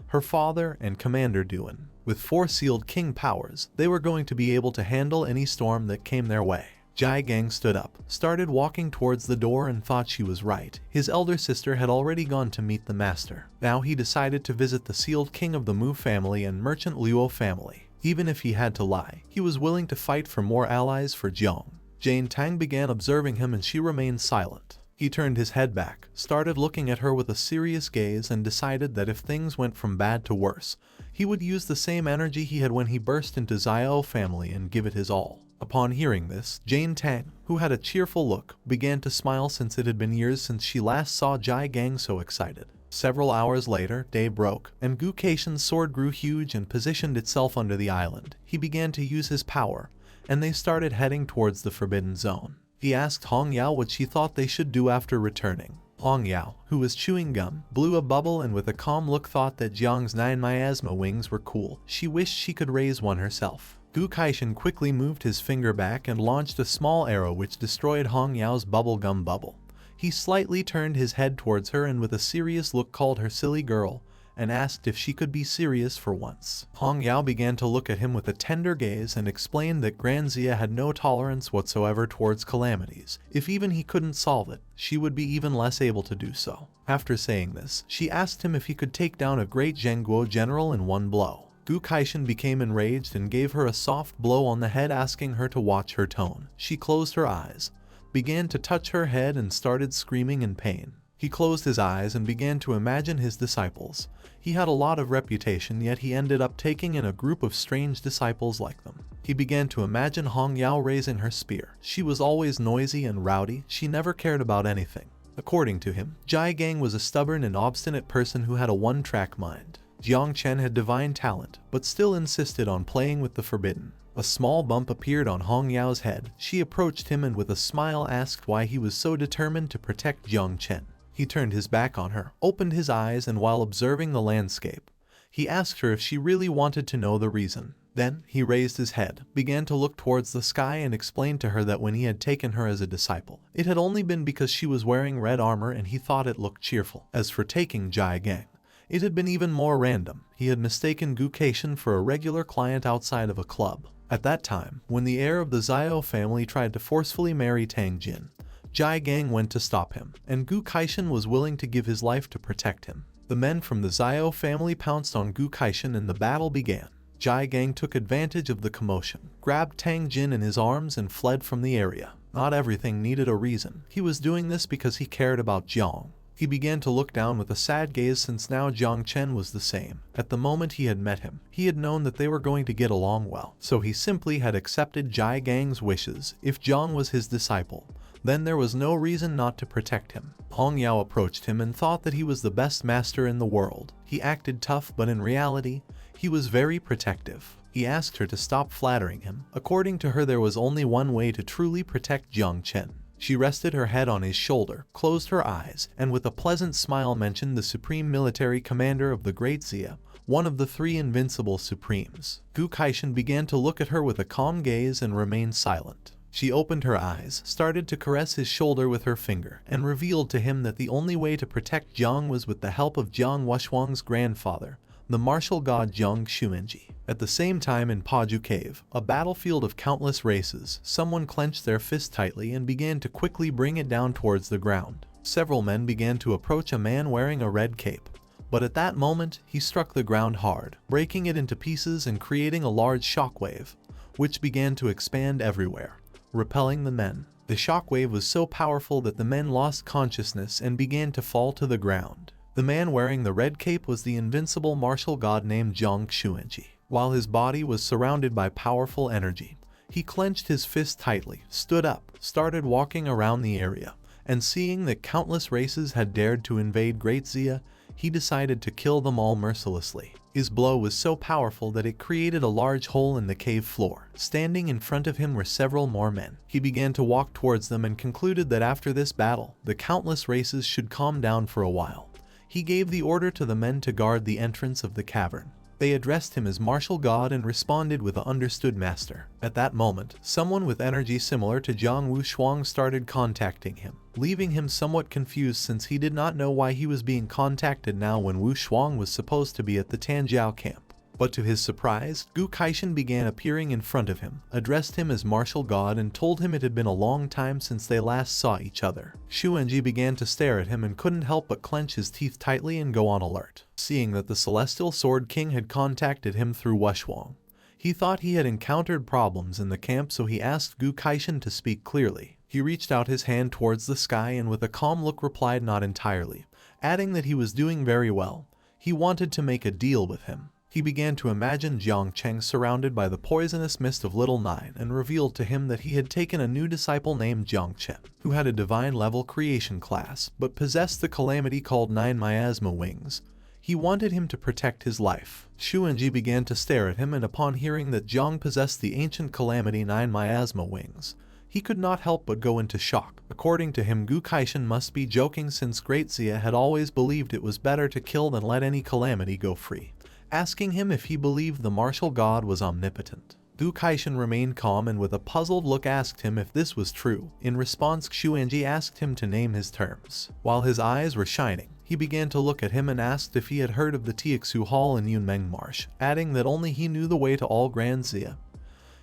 her father, and Commander Duan. With 4 Sealed King powers, they were going to be able to handle any storm that came their way. Jai Gang stood up, started walking towards the door and thought she was right. His elder sister had already gone to meet the master. Now he decided to visit the Sealed King of the Muuh family and Merchant Luo family. Even if he had to lie, he was willing to fight for more allies for Jiang. Jane Tang began observing him and she remained silent. He turned his head back, started looking at her with a serious gaze and decided that if things went from bad to worse, he would use the same energy he had when he burst into Zio family and give it his all. Upon hearing this, Jane Tang, who had a cheerful look, began to smile since it had been years since she last saw Jai Gang so excited. Several hours later, day broke, and Gu Kaishan's sword grew huge and positioned itself under the island. He began to use his power, and they started heading towards the Forbidden Zone. He asked Hong Yao what she thought they should do after returning. Hong Yao, who was chewing gum, blew a bubble and with a calm look thought that Jiang's 9 miasma wings were cool. She wished she could raise one herself. Gu Kaishan quickly moved his finger back and launched a small arrow which destroyed Hong Yao's bubblegum bubble. He slightly turned his head towards her and with a serious look called her silly girl and asked if she could be serious for once. Hong Yao began to look at him with a tender gaze and explained that Grand Zia had no tolerance whatsoever towards calamities. If even he couldn't solve it, she would be even less able to do so. After saying this, she asked him if he could take down a great Zhengguo general in one blow. Gu Kaishan became enraged and gave her a soft blow on the head, asking her to watch her tone. She closed her eyes, began to touch her head and started screaming in pain. He closed his eyes and began to imagine his disciples. He had a lot of reputation, yet he ended up taking in a group of strange disciples like them. He began to imagine Hong Yao raising her spear. She was always noisy and rowdy. She never cared about anything. According to him, Jai Gang was a stubborn and obstinate person who had a one-track mind. Jiang Chen had divine talent, but still insisted on playing with the forbidden. A small bump appeared on Hong Yao's head. She approached him and with a smile asked why he was so determined to protect Jiang Chen. He turned his back on her, opened his eyes, and while observing the landscape, he asked her if she really wanted to know the reason. Then, he raised his head, began to look towards the sky and explained to her that when he had taken her as a disciple, it had only been because she was wearing red armor and he thought it looked cheerful. As for taking Jai Gang, it had been even more random. He had mistaken Gu Kaishan for a regular client outside of a club. At that time, when the heir of the Zio family tried to forcefully marry Tang Jin, Jai Gang went to stop him, and Gu Kaishan was willing to give his life to protect him. The men from the Zio family pounced on Gu Kaishan and the battle began. Jai Gang took advantage of the commotion, grabbed Tang Jin in his arms and fled from the area. Not everything needed a reason. He was doing this because he cared about Jiang. He began to look down with a sad gaze since now Jiang Chen was the same. At the moment he had met him, he had known that they were going to get along well, so he simply had accepted Jai Gang's wishes. If Jiang was his disciple, then there was no reason not to protect him. Hong Yao approached him and thought that he was the best master in the world. He acted tough, but in reality, he was very protective. He asked her to stop flattering him. According to her, there was only one way to truly protect Jiang Chen. She rested her head on his shoulder, closed her eyes, and with a pleasant smile mentioned the supreme military commander of the Great Zia, one of the 3 invincible supremes. Gu Kaishan began to look at her with a calm gaze and remained silent. She opened her eyes, started to caress his shoulder with her finger, and revealed to him that the only way to protect Jiang was with the help of Jiang Wuxuang's grandfather, the martial god Jiang Xuanji. At the same time in Paju Cave, a battlefield of countless races, someone clenched their fist tightly and began to quickly bring it down towards the ground. Several men began to approach a man wearing a red cape, but at that moment, he struck the ground hard, breaking it into pieces and creating a large shockwave, which began to expand everywhere, repelling the men. The shockwave was so powerful that the men lost consciousness and began to fall to the ground. The man wearing the red cape was the invincible martial god named Jiang Xuanji. While his body was surrounded by powerful energy, he clenched his fist tightly, stood up, started walking around the area, and seeing that countless races had dared to invade Great Zia, he decided to kill them all mercilessly. His blow was so powerful that it created a large hole in the cave floor. Standing in front of him were several more men. He began to walk towards them and concluded that after this battle, the countless races should calm down for a while. He gave the order to the men to guard the entrance of the cavern. They addressed him as martial god and responded with a understood master. At that moment, someone with energy similar to Jiang Wuxuang started contacting him, leaving him somewhat confused since he did not know why he was being contacted now when Wuxuang was supposed to be at the Tango Camp. But to his surprise, Gu Kaishan began appearing in front of him, addressed him as martial god and told him it had been a long time since they last saw each other. Xuanji began to stare at him and couldn't help but clench his teeth tightly and go on alert. Seeing that the Celestial Sword King had contacted him through Wuxuang, he thought he had encountered problems in the camp, so he asked Gu Kaishan to speak clearly. He reached out his hand towards the sky and with a calm look replied not entirely, adding that he was doing very well. He wanted to make a deal with him. He began to imagine Jiang Chen surrounded by the poisonous mist of Little Nine and revealed to him that he had taken a new disciple named Jiang Chen, who had a divine level creation class, but possessed the calamity called 9 miasma wings. He wanted him to protect his life. Xuanji began to stare at him, and upon hearing that Jiang possessed the ancient calamity 9 miasma wings, he could not help but go into shock. According to him, Gu Kaishan must be joking since Great Zia had always believed it was better to kill than let any calamity go free, asking him if he believed the martial god was omnipotent. Gu Kaishan remained calm and with a puzzled look asked him if this was true. In response, Xuanji asked him to name his terms. While his eyes were shining, he began to look at him and asked if he had heard of the Tiexu Hall in Yunmeng Marsh, adding that only he knew the way to all Grand Zia.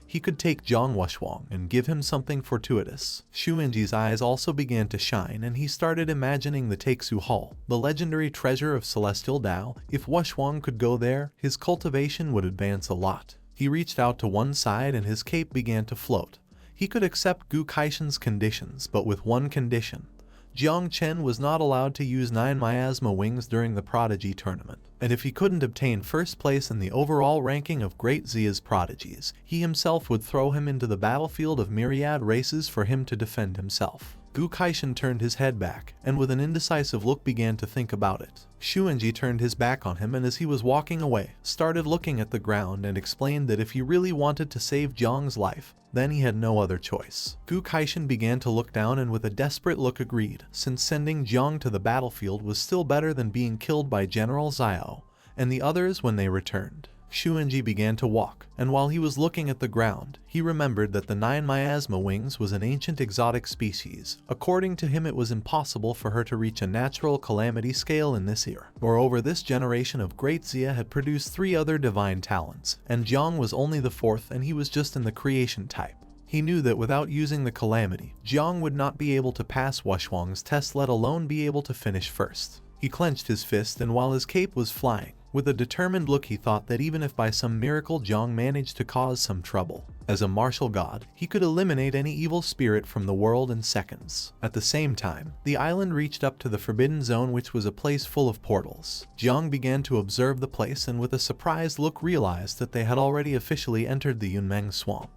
He could take Jiang Wuxuang and give him something fortuitous. Xuanji's eyes also began to shine and he started imagining the Tiexu Hall, the legendary treasure of Celestial Dao. If Wuxuang could go there, his cultivation would advance a lot. He reached out to one side and his cape began to float. He could accept Gu Kaishan's conditions, but with one condition. Jiang Chen was not allowed to use 9 miasma wings during the Prodigy tournament, and if he couldn't obtain first place in the overall ranking of Great Zia's prodigies, he himself would throw him into the battlefield of myriad races for him to defend himself. Gu Kaishan turned his head back, and with an indecisive look began to think about it. Xuanji turned his back on him and as he was walking away, started looking at the ground and explained that if he really wanted to save Jiang's life, then he had no other choice. Gu Kaishan began to look down and with a desperate look agreed, since sending Jiang to the battlefield was still better than being killed by General Zio and the others when they returned. Xuanji began to walk, and while he was looking at the ground, he remembered that the 9 miasma wings was an ancient exotic species. According to him, it was impossible for her to reach a natural calamity scale in this era. Moreover, this generation of Great Zia had produced 3 other divine talents, and Jiang was only the 4th and he was just in the creation type. He knew that without using the calamity, Jiang would not be able to pass Wuxuang's test, let alone be able to finish first. He clenched his fist, and while his cape was flying, with a determined look, he thought that even if by some miracle Jong managed to cause some trouble, as a martial god, he could eliminate any evil spirit from the world in seconds. At the same time, the island reached up to the Forbidden Zone, which was a place full of portals. Jiang began to observe the place and with a surprised look realized that they had already officially entered the Yunmeng swamp.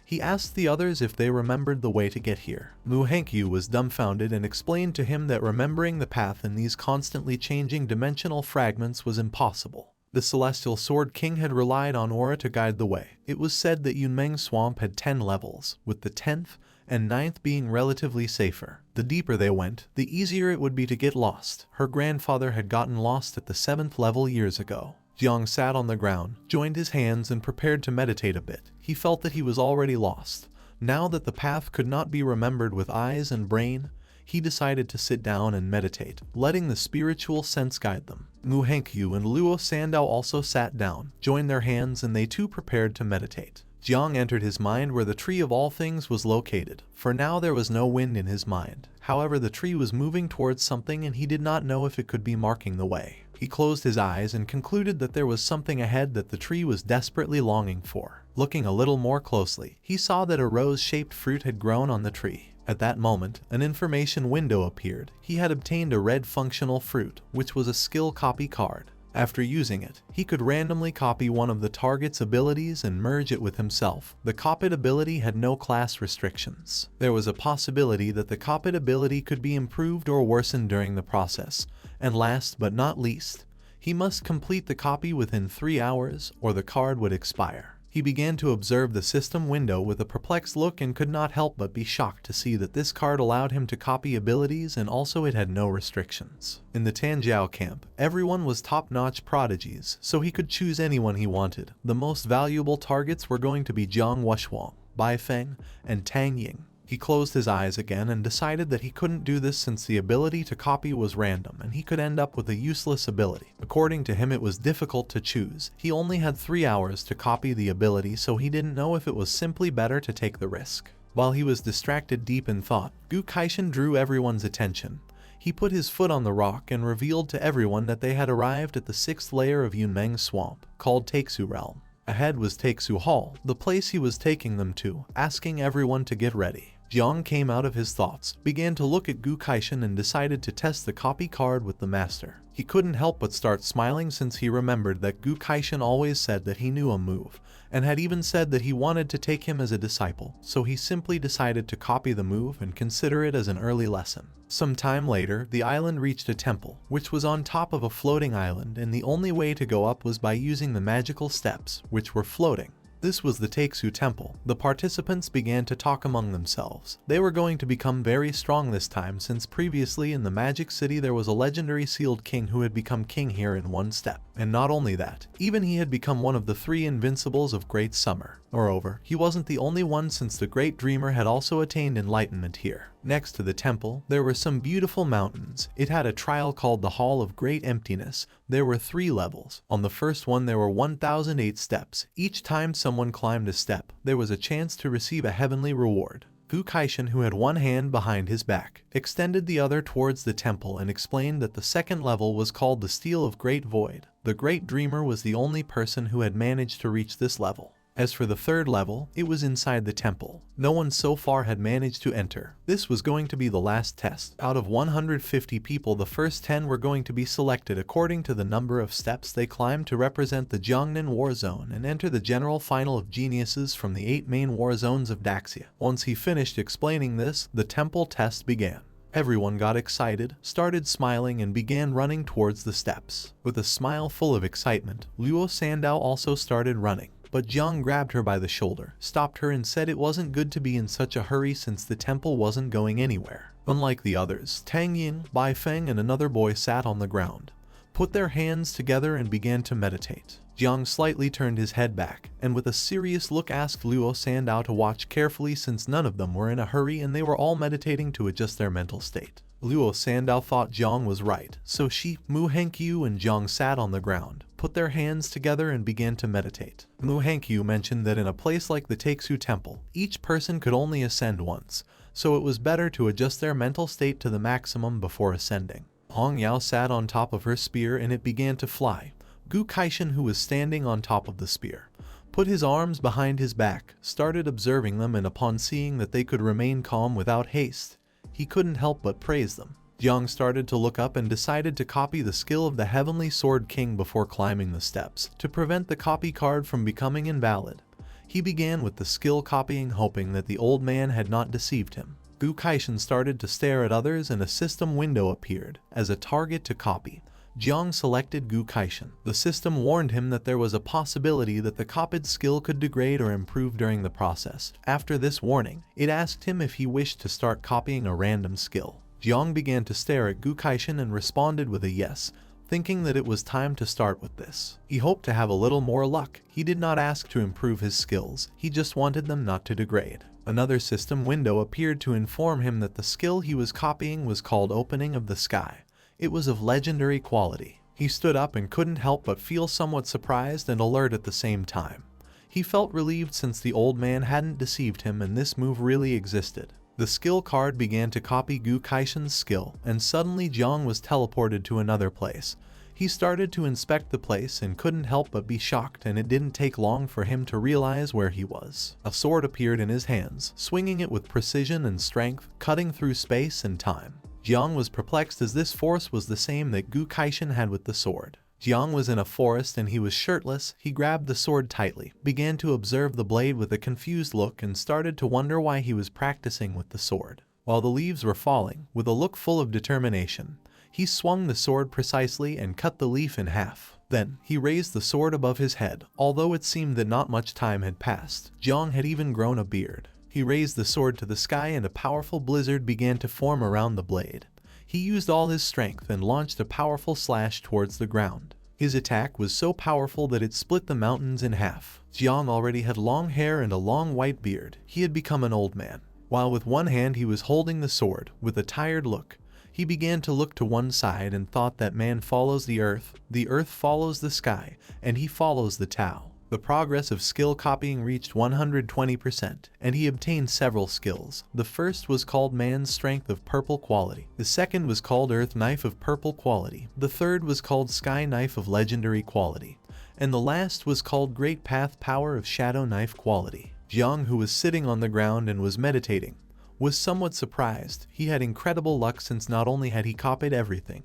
He asked the others if they remembered the way to get here. Hanyu was dumbfounded and explained to him that remembering the path in these constantly changing dimensional fragments was impossible. The Celestial Sword King had relied on aura to guide the way. It was said that Yunmeng Swamp had 10 levels, with the 10th and 9th being relatively safer. The deeper they went, the easier it would be to get lost. Her grandfather had gotten lost at the 7th level years ago. Jiang sat on the ground, joined his hands and prepared to meditate a bit. He felt that he was already lost. Now that the path could not be remembered with eyes and brain, he decided to sit down and meditate, letting the spiritual sense guide them. Hanyu and Luo Sandao also sat down, joined their hands, and they too prepared to meditate. Jiang entered his mind where the tree of all things was located. For now there was no wind in his mind. However, the tree was moving towards something and he did not know if it could be marking the way. He closed his eyes and concluded that there was something ahead that the tree was desperately longing for. Looking a little more closely, he saw that a rose-shaped fruit had grown on the tree. At that moment, an information window appeared. He had obtained a red functional fruit, which was a skill copy card. After using it, he could randomly copy one of the target's abilities and merge it with himself. The copied ability had no class restrictions. There was a possibility that the copied ability could be improved or worsened during the process. And last but not least, he must complete the copy within 3 hours or the card would expire. He began to observe the system window with a perplexed look and could not help but be shocked to see that this card allowed him to copy abilities and also it had no restrictions. In the Tango Camp, everyone was top-notch prodigies, so he could choose anyone he wanted. The most valuable targets were going to be Jiang Wuxuang, Bai Feng, and Tang Ying. He closed his eyes again and decided that he couldn't do this since the ability to copy was random and he could end up with a useless ability. According to him, it was difficult to choose. He only had 3 hours to copy the ability, so he didn't know if it was simply better to take the risk. While he was distracted deep in thought, Gu Kaishan drew everyone's attention. He put his foot on the rock and revealed to everyone that they had arrived at the 6th layer of Yunmeng Swamp, called Takesu Realm. Ahead was Takesu Hall, the place he was taking them to, asking everyone to get ready. Jiang came out of his thoughts, began to look at Gu Kaishan and decided to test the copy card with the master. He couldn't help but start smiling since he remembered that Gu Kaishan always said that he knew a move, and had even said that he wanted to take him as a disciple, so he simply decided to copy the move and consider it as an early lesson. Some time later, the island reached a temple, which was on top of a floating island, and the only way to go up was by using the magical steps, which were floating. This was the Takesu Temple. The participants began to talk among themselves. They were going to become very strong this time since previously in the Magic City there was a legendary sealed king who had become king here in one step. And not only that, even he had become one of the 3 invincibles of Great Summer. Moreover, he wasn't the only one since the Great Dreamer had also attained enlightenment here. Next to the temple, there were some beautiful mountains. It had a trial called the Hall of Great Emptiness. There were 3 levels. On the first one there were 1008 steps. Each time someone climbed a step, there was a chance to receive a heavenly reward. Gu Kaishan, who had one hand behind his back, extended the other towards the temple and explained that the second level was called the Steel of Great Void. The Great Dreamer was the only person who had managed to reach this level. As for the third level, it was inside the temple. No one so far had managed to enter. This was going to be the last test. Out of 150 people, the first 10 were going to be selected according to the number of steps they climbed to represent the Jiangnan War Zone and enter the general final of geniuses from the 8 main war zones of Daxia. Once he finished explaining this, the temple test began. Everyone got excited, started smiling, and began running towards the steps. With a smile full of excitement, Luo Sandao also started running. But Jiang grabbed her by the shoulder, stopped her and said it wasn't good to be in such a hurry since the temple wasn't going anywhere. Unlike the others, Tang Ying, Bai Feng and another boy sat on the ground, put their hands together and began to meditate. Jiang slightly turned his head back, and with a serious look asked Luo Sandao to watch carefully since none of them were in a hurry and they were all meditating to adjust their mental state. Luo Sandao thought Jiang was right, so she, Hanyu and Jiang sat on the ground, put their hands together and began to meditate. Hanyu mentioned that in a place like the Takesu Temple, each person could only ascend once, so it was better to adjust their mental state to the maximum before ascending. Hong Yao sat on top of her spear and it began to fly. Gu Kaishan, who was standing on top of the spear, put his arms behind his back, started observing them, and upon seeing that they could remain calm without haste, he couldn't help but praise them. Jiang started to look up and decided to copy the skill of the Heavenly Sword King before climbing the steps, to prevent the copy card from becoming invalid. He began with the skill copying, hoping that the old man had not deceived him. Gu Kaishan started to stare at others and a system window appeared as a target to copy. Jiang selected Gu Kaishan. The system warned him that there was a possibility that the copied skill could degrade or improve during the process. After this warning, it asked him if he wished to start copying a random skill. Jiang began to stare at Gu Kaishan and responded with a yes, thinking that it was time to start with this. He hoped to have a little more luck. He did not ask to improve his skills, he just wanted them not to degrade. Another system window appeared to inform him that the skill he was copying was called Opening of the Sky. It was of legendary quality. He stood up and couldn't help but feel somewhat surprised and alert at the same time. He felt relieved since the old man hadn't deceived him and this move really existed. The skill card began to copy Gu Kaishan's skill, and suddenly Jiang was teleported to another place. He started to inspect the place and couldn't help but be shocked, and it didn't take long for him to realize where he was. A sword appeared in his hands, swinging it with precision and strength, cutting through space and time. Jiang was perplexed as this force was the same that Gu Kaishan had with the sword. Jiang was in a forest and he was shirtless. He grabbed the sword tightly, began to observe the blade with a confused look, and started to wonder why he was practicing with the sword. While the leaves were falling, with a look full of determination, he swung the sword precisely and cut the leaf in half. Then, he raised the sword above his head. Although it seemed that not much time had passed, Jiang had even grown a beard. He raised the sword to the sky and a powerful blizzard began to form around the blade. He used all his strength and launched a powerful slash towards the ground. His attack was so powerful that it split the mountains in half. Jiang already had long hair and a long white beard. He had become an old man. While with one hand he was holding the sword, with a tired look, he began to look to one side and thought that man follows the earth follows the sky, and he follows the Tao. The progress of skill copying reached 120%, and he obtained several skills. The first was called Man's Strength of Purple Quality. The second was called Earth Knife of Purple Quality. The third was called Sky Knife of Legendary Quality. And the last was called Great Path Power of Shadow Knife Quality. Jiang, who was sitting on the ground and was meditating, was somewhat surprised. He had incredible luck since not only had he copied everything,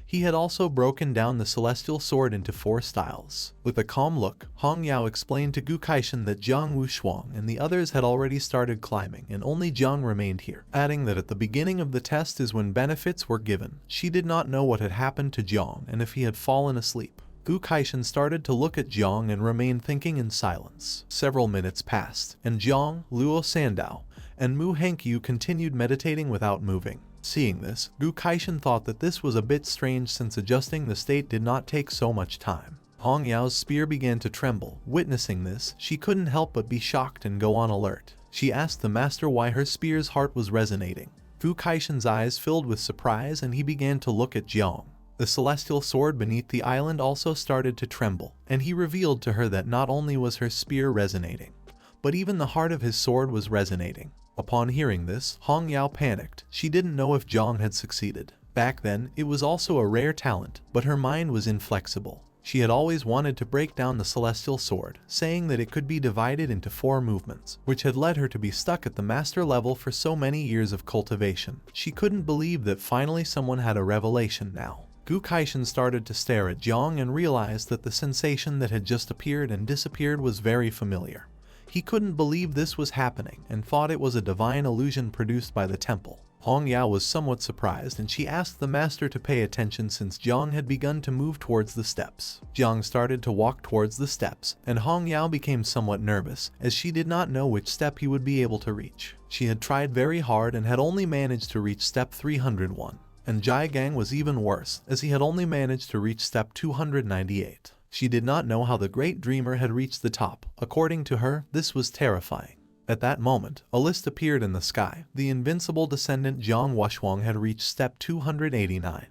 he had also broken down the celestial sword into 4 styles. With a calm look, Hong Yao explained to Gu Kaishan that Jiang Wushuang and the others had already started climbing and only Jiang remained here, adding that at the beginning of the test is when benefits were given. She did not know what had happened to Jiang and if he had fallen asleep. Gu Kaishan started to look at Jiang and remained thinking in silence. Several minutes passed, and Jiang, Luo Sandao, and Mu Hankyu continued meditating without moving. Seeing this, Gu Kaishan thought that this was a bit strange since adjusting the state did not take so much time. Hong Yao's spear began to tremble. Witnessing this, she couldn't help but be shocked and go on alert. She asked the master why her spear's heart was resonating. Gu Kaishan's eyes filled with surprise and he began to look at Jiang. The celestial sword beneath the island also started to tremble, and he revealed to her that not only was her spear resonating, but even the heart of his sword was resonating. Upon hearing this, Hong Yao panicked. She didn't know if Jiang had succeeded. Back then, it was also a rare talent, but her mind was inflexible. She had always wanted to break down the celestial sword, saying that it could be divided into 4 movements, which had led her to be stuck at the master level for so many years of cultivation. She couldn't believe that finally someone had a revelation now. Gu Kaishan started to stare at Jiang and realized that the sensation that had just appeared and disappeared was very familiar. He couldn't believe this was happening and thought it was a divine illusion produced by the temple. Hong Yao was somewhat surprised and she asked the master to pay attention since Jiang had begun to move towards the steps. Jiang started to walk towards the steps and Hong Yao became somewhat nervous as she did not know which step he would be able to reach. She had tried very hard and had only managed to reach step 301. And Jai Gang was even worse as he had only managed to reach step 298. She did not know how the great dreamer had reached the top. According to her, this was terrifying. At that moment, a list appeared in the sky. The invincible descendant Jiang Wushuang had reached step 289.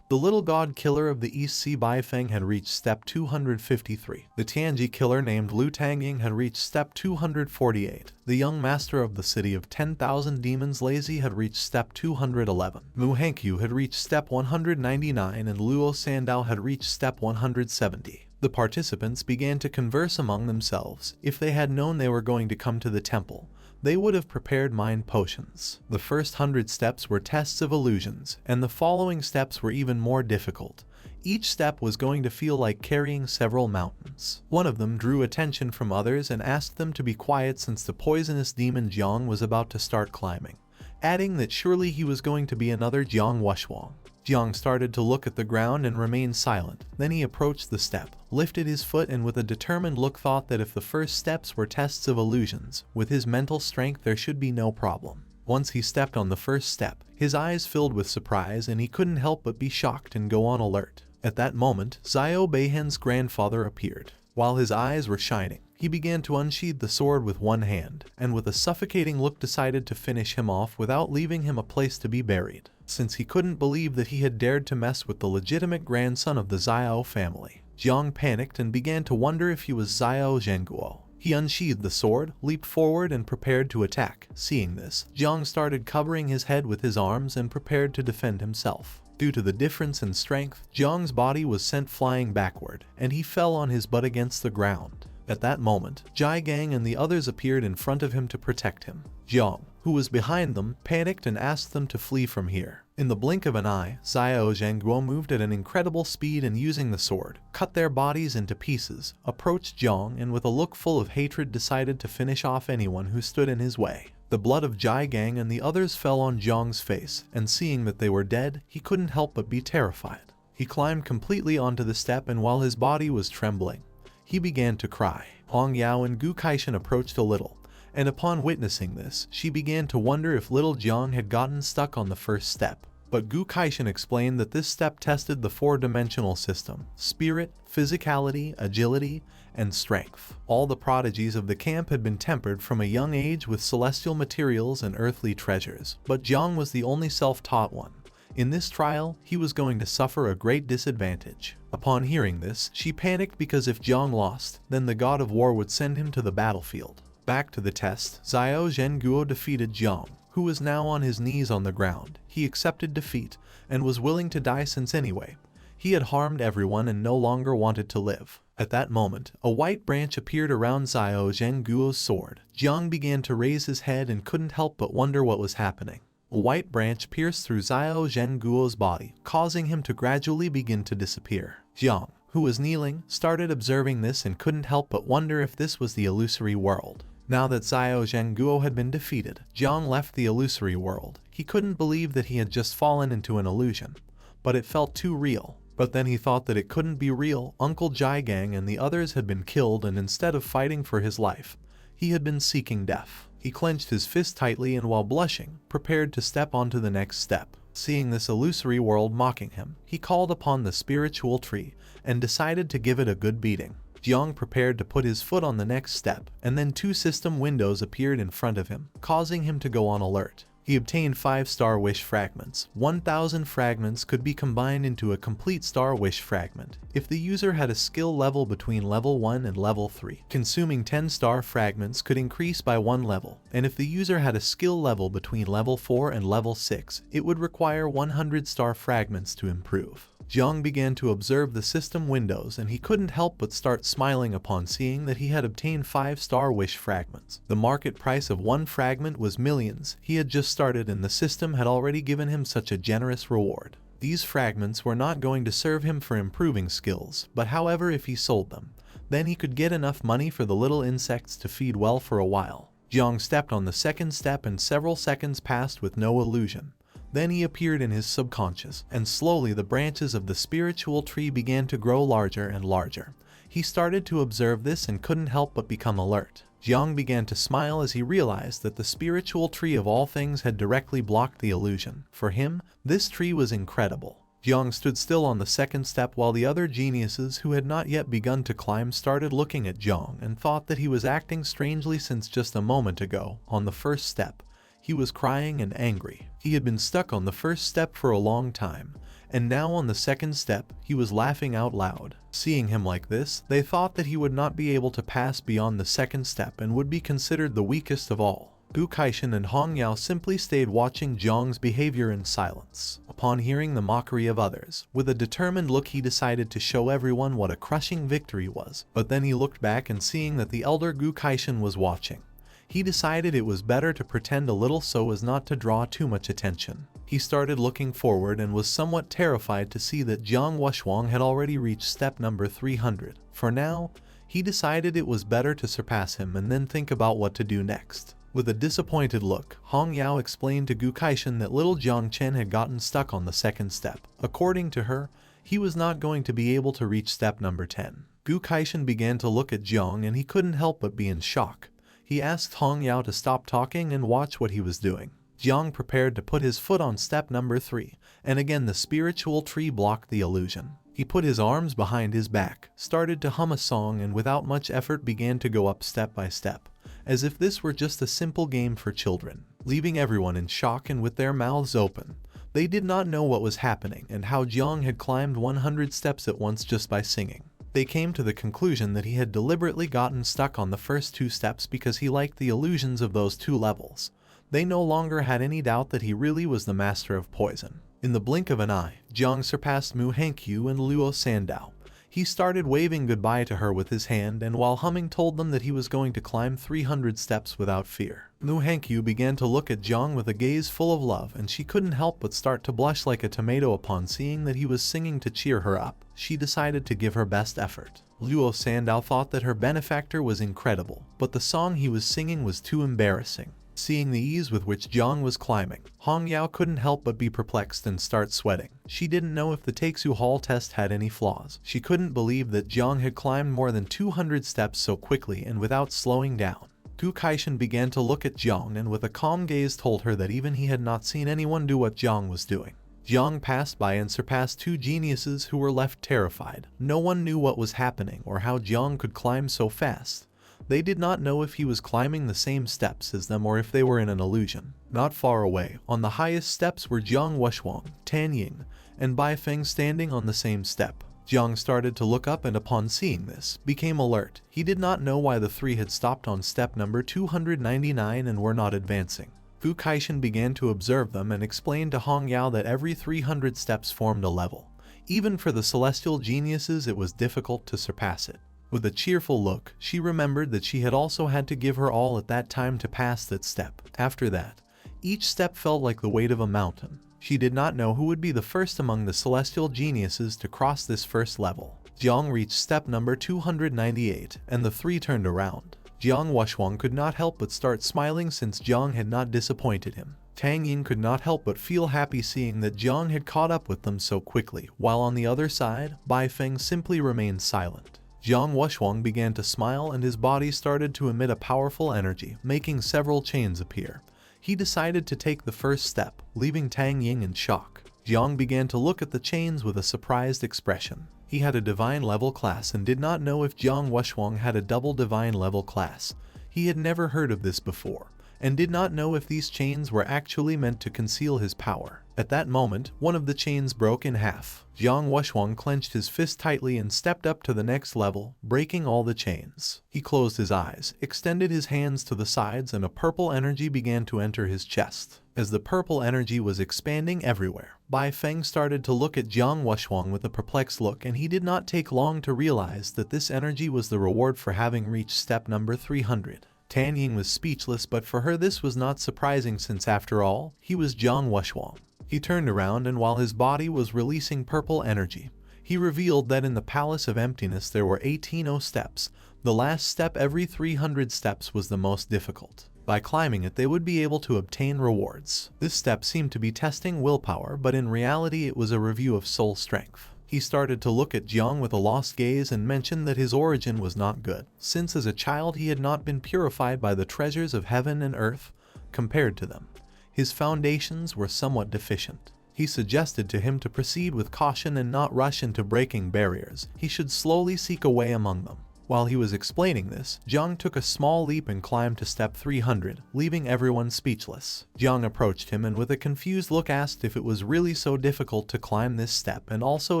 The little god killer of the East Sea Baifeng had reached step 253. The Tianji killer named Lu Tangying had reached step 248. The young master of the city of 10,000 demons Lazy had reached step 211. Mu Hankyu had reached step 199 and Luo Sandao had reached step 170. The participants began to converse among themselves. If they had known they were going to come to the temple, they would have prepared mind potions. The first 100 steps were tests of illusions, and the following steps were even more difficult. Each step was going to feel like carrying several mountains. One of them drew attention from others and asked them to be quiet since the poisonous demon Jiang was about to start climbing, adding that surely he was going to be another Jiang Wushwang. Jiang started to look at the ground and remained silent. Then he approached the step, lifted his foot and with a determined look thought that if the first steps were tests of illusions, with his mental strength there should be no problem. Once he stepped on the first step, his eyes filled with surprise and he couldn't help but be shocked and go on alert. At that moment, Zio Bahan's grandfather appeared. While his eyes were shining, he began to unsheathe the sword with one hand, and with a suffocating look decided to finish him off without leaving him a place to be buried, since he couldn't believe that he had dared to mess with the legitimate grandson of the Zio family. Jiang panicked and began to wonder if he was Zio Zhenguo. He unsheathed the sword, leaped forward and prepared to attack. Seeing this, Jiang started covering his head with his arms and prepared to defend himself. Due to the difference in strength, Jiang's body was sent flying backward, and he fell on his butt against the ground. At that moment, Jai Gang and the others appeared in front of him to protect him. Jiang, who was behind them, panicked and asked them to flee from here. In the blink of an eye, Zio Zhenguo moved at an incredible speed and using the sword, cut their bodies into pieces, approached Jiang and with a look full of hatred decided to finish off anyone who stood in his way. The blood of Jai Gang and the others fell on Jiang's face, and seeing that they were dead, he couldn't help but be terrified. He climbed completely onto the step and while his body was trembling, he began to cry. Hong Yao and Gu Kaishan approached a little, and upon witnessing this, she began to wonder if little Jiang had gotten stuck on the first step. But Gu Kaishan explained that this step tested the four-dimensional system: spirit, physicality, agility, and strength. All the prodigies of the camp had been tempered from a young age with celestial materials and earthly treasures, but Jiang was the only self-taught one. In this trial, he was going to suffer a great disadvantage. Upon hearing this, she panicked because if Jiang lost, then the god of war would send him to the battlefield. Back to the test, Zio Zhenguo defeated Jiang, who was now on his knees on the ground. He accepted defeat and was willing to die since anyway, he had harmed everyone and no longer wanted to live. At that moment, a white branch appeared around Zio Zhenguo's sword. Jiang began to raise his head and couldn't help but wonder what was happening. A white branch pierced through Zio Zhenguo's body, causing him to gradually begin to disappear. Jiang, who was kneeling, started observing this and couldn't help but wonder if this was the illusory world. Now that Zio Zhenguo had been defeated, Jiang left the illusory world. He couldn't believe that he had just fallen into an illusion, but it felt too real. But then he thought that it couldn't be real. Uncle Jai Gang and the others had been killed, and instead of fighting for his life, he had been seeking death. He clenched his fist tightly and while blushing, prepared to step onto the next step. Seeing this illusory world mocking him, he called upon the spiritual tree and decided to give it a good beating. Jiang prepared to put his foot on the next step, and then 2 system windows appeared in front of him, causing him to go on alert. He obtained 5 Star Wish fragments. 1,000 fragments could be combined into a complete Star Wish fragment if the user had a skill level between level 1 and level 3. Consuming 10 star fragments could increase by 1 level, and if the user had a skill level between level 4 and level 6, it would require 100 star fragments to improve. Jiang began to observe the system windows and he couldn't help but start smiling upon seeing that he had obtained 5 Star Wish fragments. The market price of 1 fragment was millions. He had just started and the system had already given him such a generous reward. These fragments were not going to serve him for improving skills, but however if he sold them, then he could get enough money for the little insects to feed well for a while. Jiang stepped on the second step and several seconds passed with no illusion. Then he appeared in his subconscious, and slowly the branches of the spiritual tree began to grow larger and larger. He started to observe this and couldn't help but become alert. Jiang began to smile as he realized that the spiritual tree of all things had directly blocked the illusion. For him, this tree was incredible. Jiang stood still on the second step while the other geniuses who had not yet begun to climb started looking at Jiang and thought that he was acting strangely since just a moment ago, on the first step, he was crying and angry. He had been stuck on the first step for a long time, and now on the second step, he was laughing out loud. Seeing him like this, they thought that he would not be able to pass beyond the second step and would be considered the weakest of all. Gu Kaishan and Hong Yao simply stayed watching Zhang's behavior in silence. Upon hearing the mockery of others, with a determined look he decided to show everyone what a crushing victory was, but then he looked back and seeing that the elder Gu Kaishan was watching, he decided it was better to pretend a little so as not to draw too much attention. He started looking forward and was somewhat terrified to see that Jiang Wuxuang had already reached step number 300. For now, he decided it was better to surpass him and then think about what to do next. With a disappointed look, Hong Yao explained to Gu Kaishan that little Jang Chen had gotten stuck on the second step. According to her, he was not going to be able to reach step number 10. Gu Kaishan began to look at Jiang and he couldn't help but be in shock. He asked Hong Yao to stop talking and watch what he was doing. Jiang prepared to put his foot on step number 3, and again the spiritual tree blocked the illusion. He put his arms behind his back, started to hum a song, and without much effort began to go up step by step, as if this were just a simple game for children, leaving everyone in shock and with their mouths open. They did not know what was happening and how Jiang had climbed 100 steps at once just by singing. They came to the conclusion that he had deliberately gotten stuck on the first 2 steps because he liked the illusions of those 2 levels. They no longer had any doubt that he really was the master of poison. In the blink of an eye, Jiang surpassed Mu Hankyu and Luo Sandao. He started waving goodbye to her with his hand and while humming told them that he was going to climb 300 steps without fear. Mu Hankyu began to look at Jiang with a gaze full of love and she couldn't help but start to blush like a tomato upon seeing that he was singing to cheer her up. She decided to give her best effort. Luo Sandao thought that her benefactor was incredible, but the song he was singing was too embarrassing. Seeing the ease with which Jiang was climbing, Hong Yao couldn't help but be perplexed and start sweating. She didn't know if the Taku Hall test had any flaws. She couldn't believe that Jiang had climbed more than 200 steps so quickly and without slowing down. Gu Kaishan began to look at Jiang and with a calm gaze told her that even he had not seen anyone do what Jiang was doing. Jiang passed by and surpassed 2 geniuses who were left terrified. No one knew what was happening or how Jiang could climb so fast. They did not know if he was climbing the same steps as them or if they were in an illusion. Not far away, on the highest steps were Jiang Wuxuang, Tan Ying, and Bai Feng standing on the same step. Jiang started to look up and upon seeing this, became alert. He did not know why the 3 had stopped on step number 299 and were not advancing. Gu Kaishan began to observe them and explained to Hong Yao that every 300 steps formed a level. Even for the celestial geniuses it was difficult to surpass it. With a cheerful look, she remembered that she had also had to give her all at that time to pass that step. After that, each step felt like the weight of a mountain. She did not know who would be the first among the celestial geniuses to cross this first level. Jiang reached step number 298, and the 3 turned around. Jiang Wuxuang could not help but start smiling since Jiang had not disappointed him. Tang Yin could not help but feel happy seeing that Jiang had caught up with them so quickly, while on the other side, Bai Feng simply remained silent. Jiang Wuxuang began to smile and his body started to emit a powerful energy, making several chains appear. He decided to take the first step, leaving Tang Ying in shock. Jiang began to look at the chains with a surprised expression. He had a divine level class and did not know if Jiang Wuxuang had a double divine level class. He had never heard of this before, and did not know if these chains were actually meant to conceal his power. At that moment, one of the chains broke in half. Jiang Wuxuang clenched his fist tightly and stepped up to the next level, breaking all the chains. He closed his eyes, extended his hands to the sides, and a purple energy began to enter his chest. As the purple energy was expanding everywhere, Bai Feng started to look at Jiang Wuxuang with a perplexed look, and he did not take long to realize that this energy was the reward for having reached step number 300. Tan Ying was speechless, but for her this was not surprising since after all, he was Jiang Wuxuang. He turned around and while his body was releasing purple energy, he revealed that in the Palace of Emptiness there were 18 steps. The last step every 300 steps was the most difficult. By climbing it they would be able to obtain rewards. This step seemed to be testing willpower, but in reality it was a review of soul strength. He started to look at Jiang with a lost gaze and mentioned that his origin was not good, since as a child he had not been purified by the treasures of heaven and earth. Compared to them, his foundations were somewhat deficient. He suggested to him to proceed with caution and not rush into breaking barriers. He should slowly seek a way among them. While he was explaining this, Jiang took a small leap and climbed to step 300, leaving everyone speechless. Jiang approached him and with a confused look asked if it was really so difficult to climb this step and also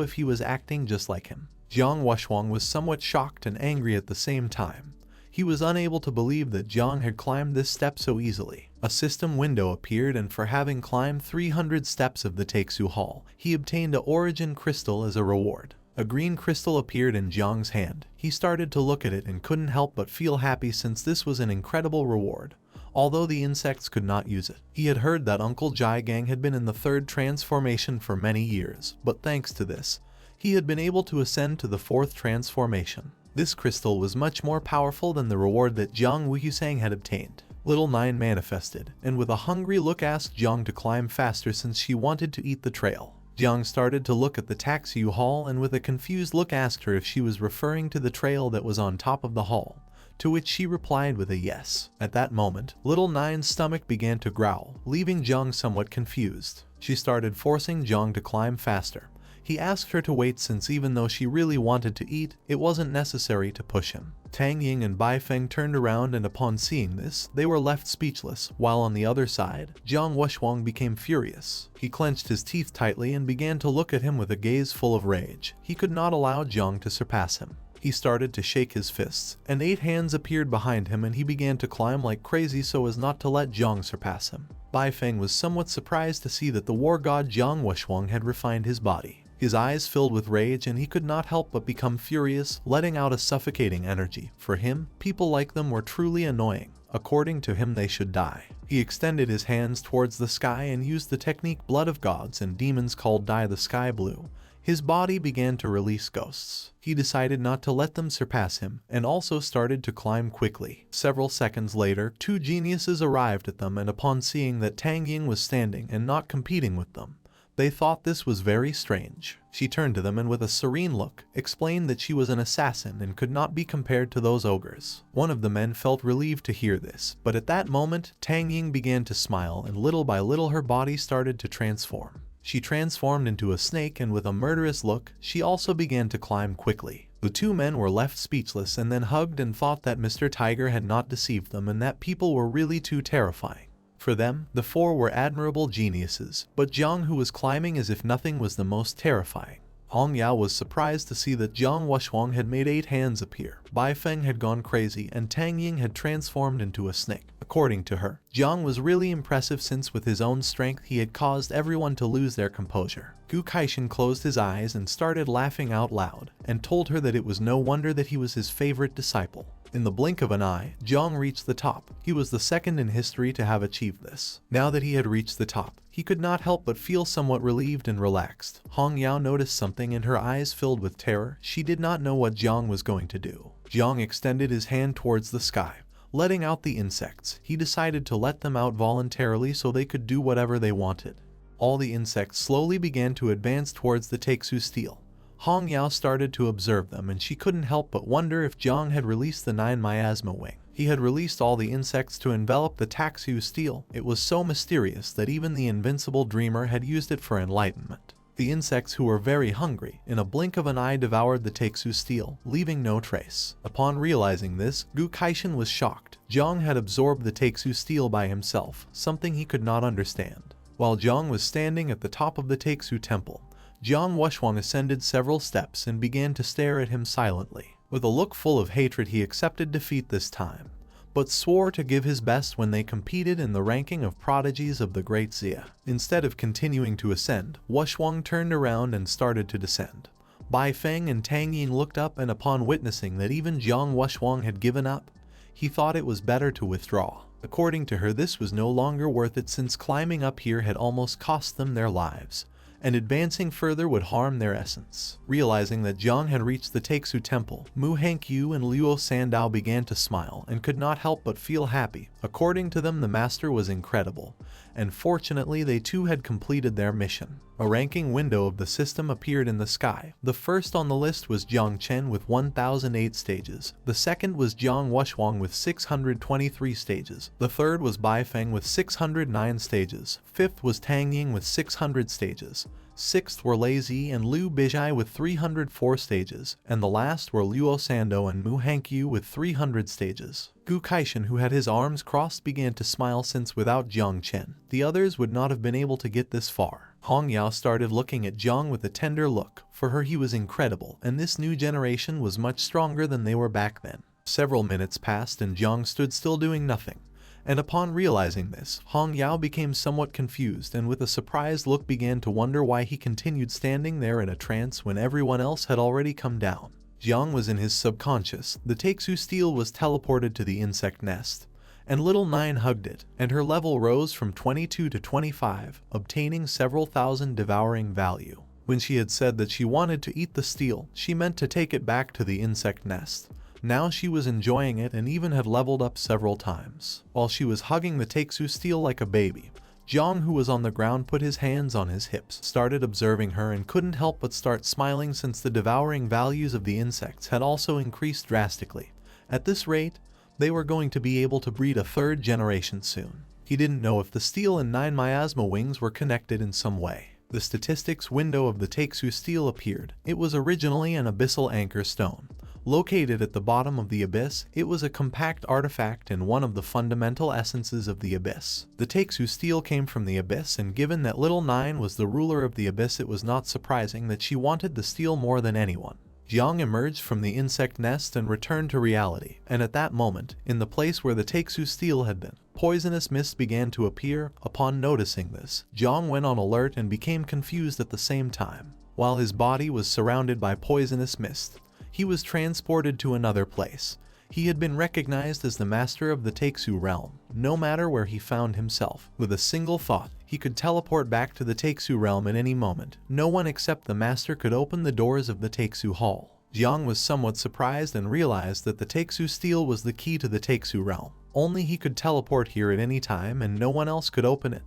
if he was acting just like him. Jiang Wushwang was somewhat shocked and angry at the same time. He was unable to believe that Jiang had climbed this step so easily. A system window appeared, and for having climbed 300 steps of the Taeksu Hall, he obtained a origin crystal as a reward. A green crystal appeared in Jiang's hand. He started to look at it and couldn't help but feel happy since this was an incredible reward. Although the insects could not use it. He had heard that Uncle Jai Gang had been in the third transformation for many years, but thanks to this, he had been able to ascend to the fourth transformation. This crystal was much more powerful than the reward that Jiang Wuhusang had obtained. Little Nine manifested, and with a hungry look asked Jiang to climb faster since she wanted to eat the trail. Jiang started to look at the Taeksu Hall and with a confused look asked her if she was referring to the trail that was on top of the hall, to which she replied with a yes. At that moment, Little Nine's stomach began to growl, leaving Jiang somewhat confused. She started forcing Jiang to climb faster. He asked her to wait since even though she really wanted to eat, it wasn't necessary to push him. Tang Ying and Bai Feng turned around and upon seeing this, they were left speechless, while on the other side, Jiang Wushwang became furious. He clenched his teeth tightly and began to look at him with a gaze full of rage. He could not allow Jiang to surpass him. He started to shake his fists, and 8 hands appeared behind him and he began to climb like crazy so as not to let Jiang surpass him. Bai Feng was somewhat surprised to see that the war god Jiang Wushwang had refined his body. His eyes filled with rage and he could not help but become furious, letting out a suffocating energy. For him, people like them were truly annoying. According to him, they should die. He extended his hands towards the sky and used the technique Blood of Gods and Demons called Dye the Sky Blue. His body began to release ghosts. He decided not to let them surpass him, and also started to climb quickly. Several seconds later, 2 geniuses arrived at them, and upon seeing that Tang Ying was standing and not competing with them, they thought this was very strange. She turned to them and with a serene look, explained that she was an assassin and could not be compared to those ogres. One of the men felt relieved to hear this, but at that moment, Tang Ying began to smile and little by little her body started to transform. She transformed into a snake and with a murderous look, she also began to climb quickly. The 2 men were left speechless and then hugged and thought that Mr. Tiger had not deceived them and that people were really too terrifying. For them, the 4 were admirable geniuses, but Jiang, who was climbing as if nothing, was the most terrifying. Hong Yao was surprised to see that Jiang Wushwang had made 8 hands appear. Bai Feng had gone crazy and Tang Ying had transformed into a snake. According to her, Jiang was really impressive since with his own strength he had caused everyone to lose their composure. Gu Kaishin closed his eyes and started laughing out loud, and told her that it was no wonder that he was his favorite disciple. In the blink of an eye, Jiang reached the top. He was the second in history to have achieved this. Now that he had reached the top, he could not help but feel somewhat relieved and relaxed. Hong Yao noticed something and her eyes filled with terror. She did not know what Jiang was going to do. Jiang extended his hand towards the sky, letting out the insects. He decided to let them out voluntarily so they could do whatever they wanted. All the insects slowly began to advance towards the Taeksu steel. Hong Yao started to observe them and she couldn't help but wonder if Jiang had released the 9 miasma wing. He had released all the insects to envelop the Taeksu steel. It was so mysterious that even the invincible dreamer had used it for enlightenment. The insects, who were very hungry, in a blink of an eye devoured the Taeksu steel, leaving no trace. Upon realizing this, Gu Kaishin was shocked. Jiang had absorbed the Taeksu steel by himself, something he could not understand. While Jiang was standing at the top of the Taeksu temple, Jiang Wushwang ascended several steps and began to stare at him silently. With a look full of hatred, he accepted defeat this time, but swore to give his best when they competed in the ranking of prodigies of the Great Zia. Instead of continuing to ascend, Wushwang turned around and started to descend. Bai Feng and Tang Ying looked up, and upon witnessing that even Jiang Wushwang had given up, he thought it was better to withdraw. According to her, this was no longer worth it since climbing up here had almost cost them their lives, and advancing further would harm their essence. Realizing that Jiang had reached the Taeksu temple, Mu Hankyu and Luo Sandao began to smile and could not help but feel happy. According to them, the master was incredible, and fortunately they too had completed their mission. A ranking window of the system appeared in the sky. The first on the list was Jiang Chen with 1008 stages. The second was Jiang Wushwang with 623 stages. The third was Bai Feng with 609 stages. Fifth was Tang Ying with 600 stages. Sixth were Lei Zi and Liu Bijai with 304 stages, and the last were Luo Sando and Mu Hankyu with 300 stages. Gu Kaishan, who had his arms crossed, began to smile, since without Jiang Chen, the others would not have been able to get this far. Hong Yao started looking at Jiang with a tender look. For her, he was incredible, and this new generation was much stronger than they were back then. Several minutes passed and Jiang stood still doing nothing. And upon realizing this, Hong Yao became somewhat confused and with a surprised look began to wonder why he continued standing there in a trance when everyone else had already come down. Jiang was in his subconscious. The Taku steel was teleported to the insect nest, and Little Nine hugged it, and her level rose from 22 to 25, obtaining several thousand devouring value. When she had said that she wanted to eat the steel, she meant to take it back to the insect nest. Now she was enjoying it and even had leveled up several times. While she was hugging the Taku steel like a baby, Jiang, who was on the ground, put his hands on his hips, started observing her, and couldn't help but start smiling since the devouring values of the insects had also increased drastically. At this rate, they were going to be able to breed a third generation soon. He didn't know if the steel and 9 miasma wings were connected in some way. The statistics window of the Taku steel appeared. It was originally an abyssal anchor stone. Located at the bottom of the abyss, it was a compact artifact and one of the fundamental essences of the abyss. The Taku steel came from the abyss, and given that Little Nine was the ruler of the abyss, it was not surprising that she wanted the steel more than anyone. Jiang emerged from the insect nest and returned to reality, and at that moment, in the place where the Taku steel had been, poisonous mist began to appear. Upon noticing this, Jiang went on alert and became confused at the same time. While his body was surrounded by poisonous mist, he was transported to another place. He had been recognized as the master of the Taku realm. No matter where he found himself, with a single thought, he could teleport back to the Taku realm at any moment. No one except the master could open the doors of the Taku hall. Jiang was somewhat surprised and realized that the Taku steel was the key to the Taku realm. Only he could teleport here at any time and no one else could open it.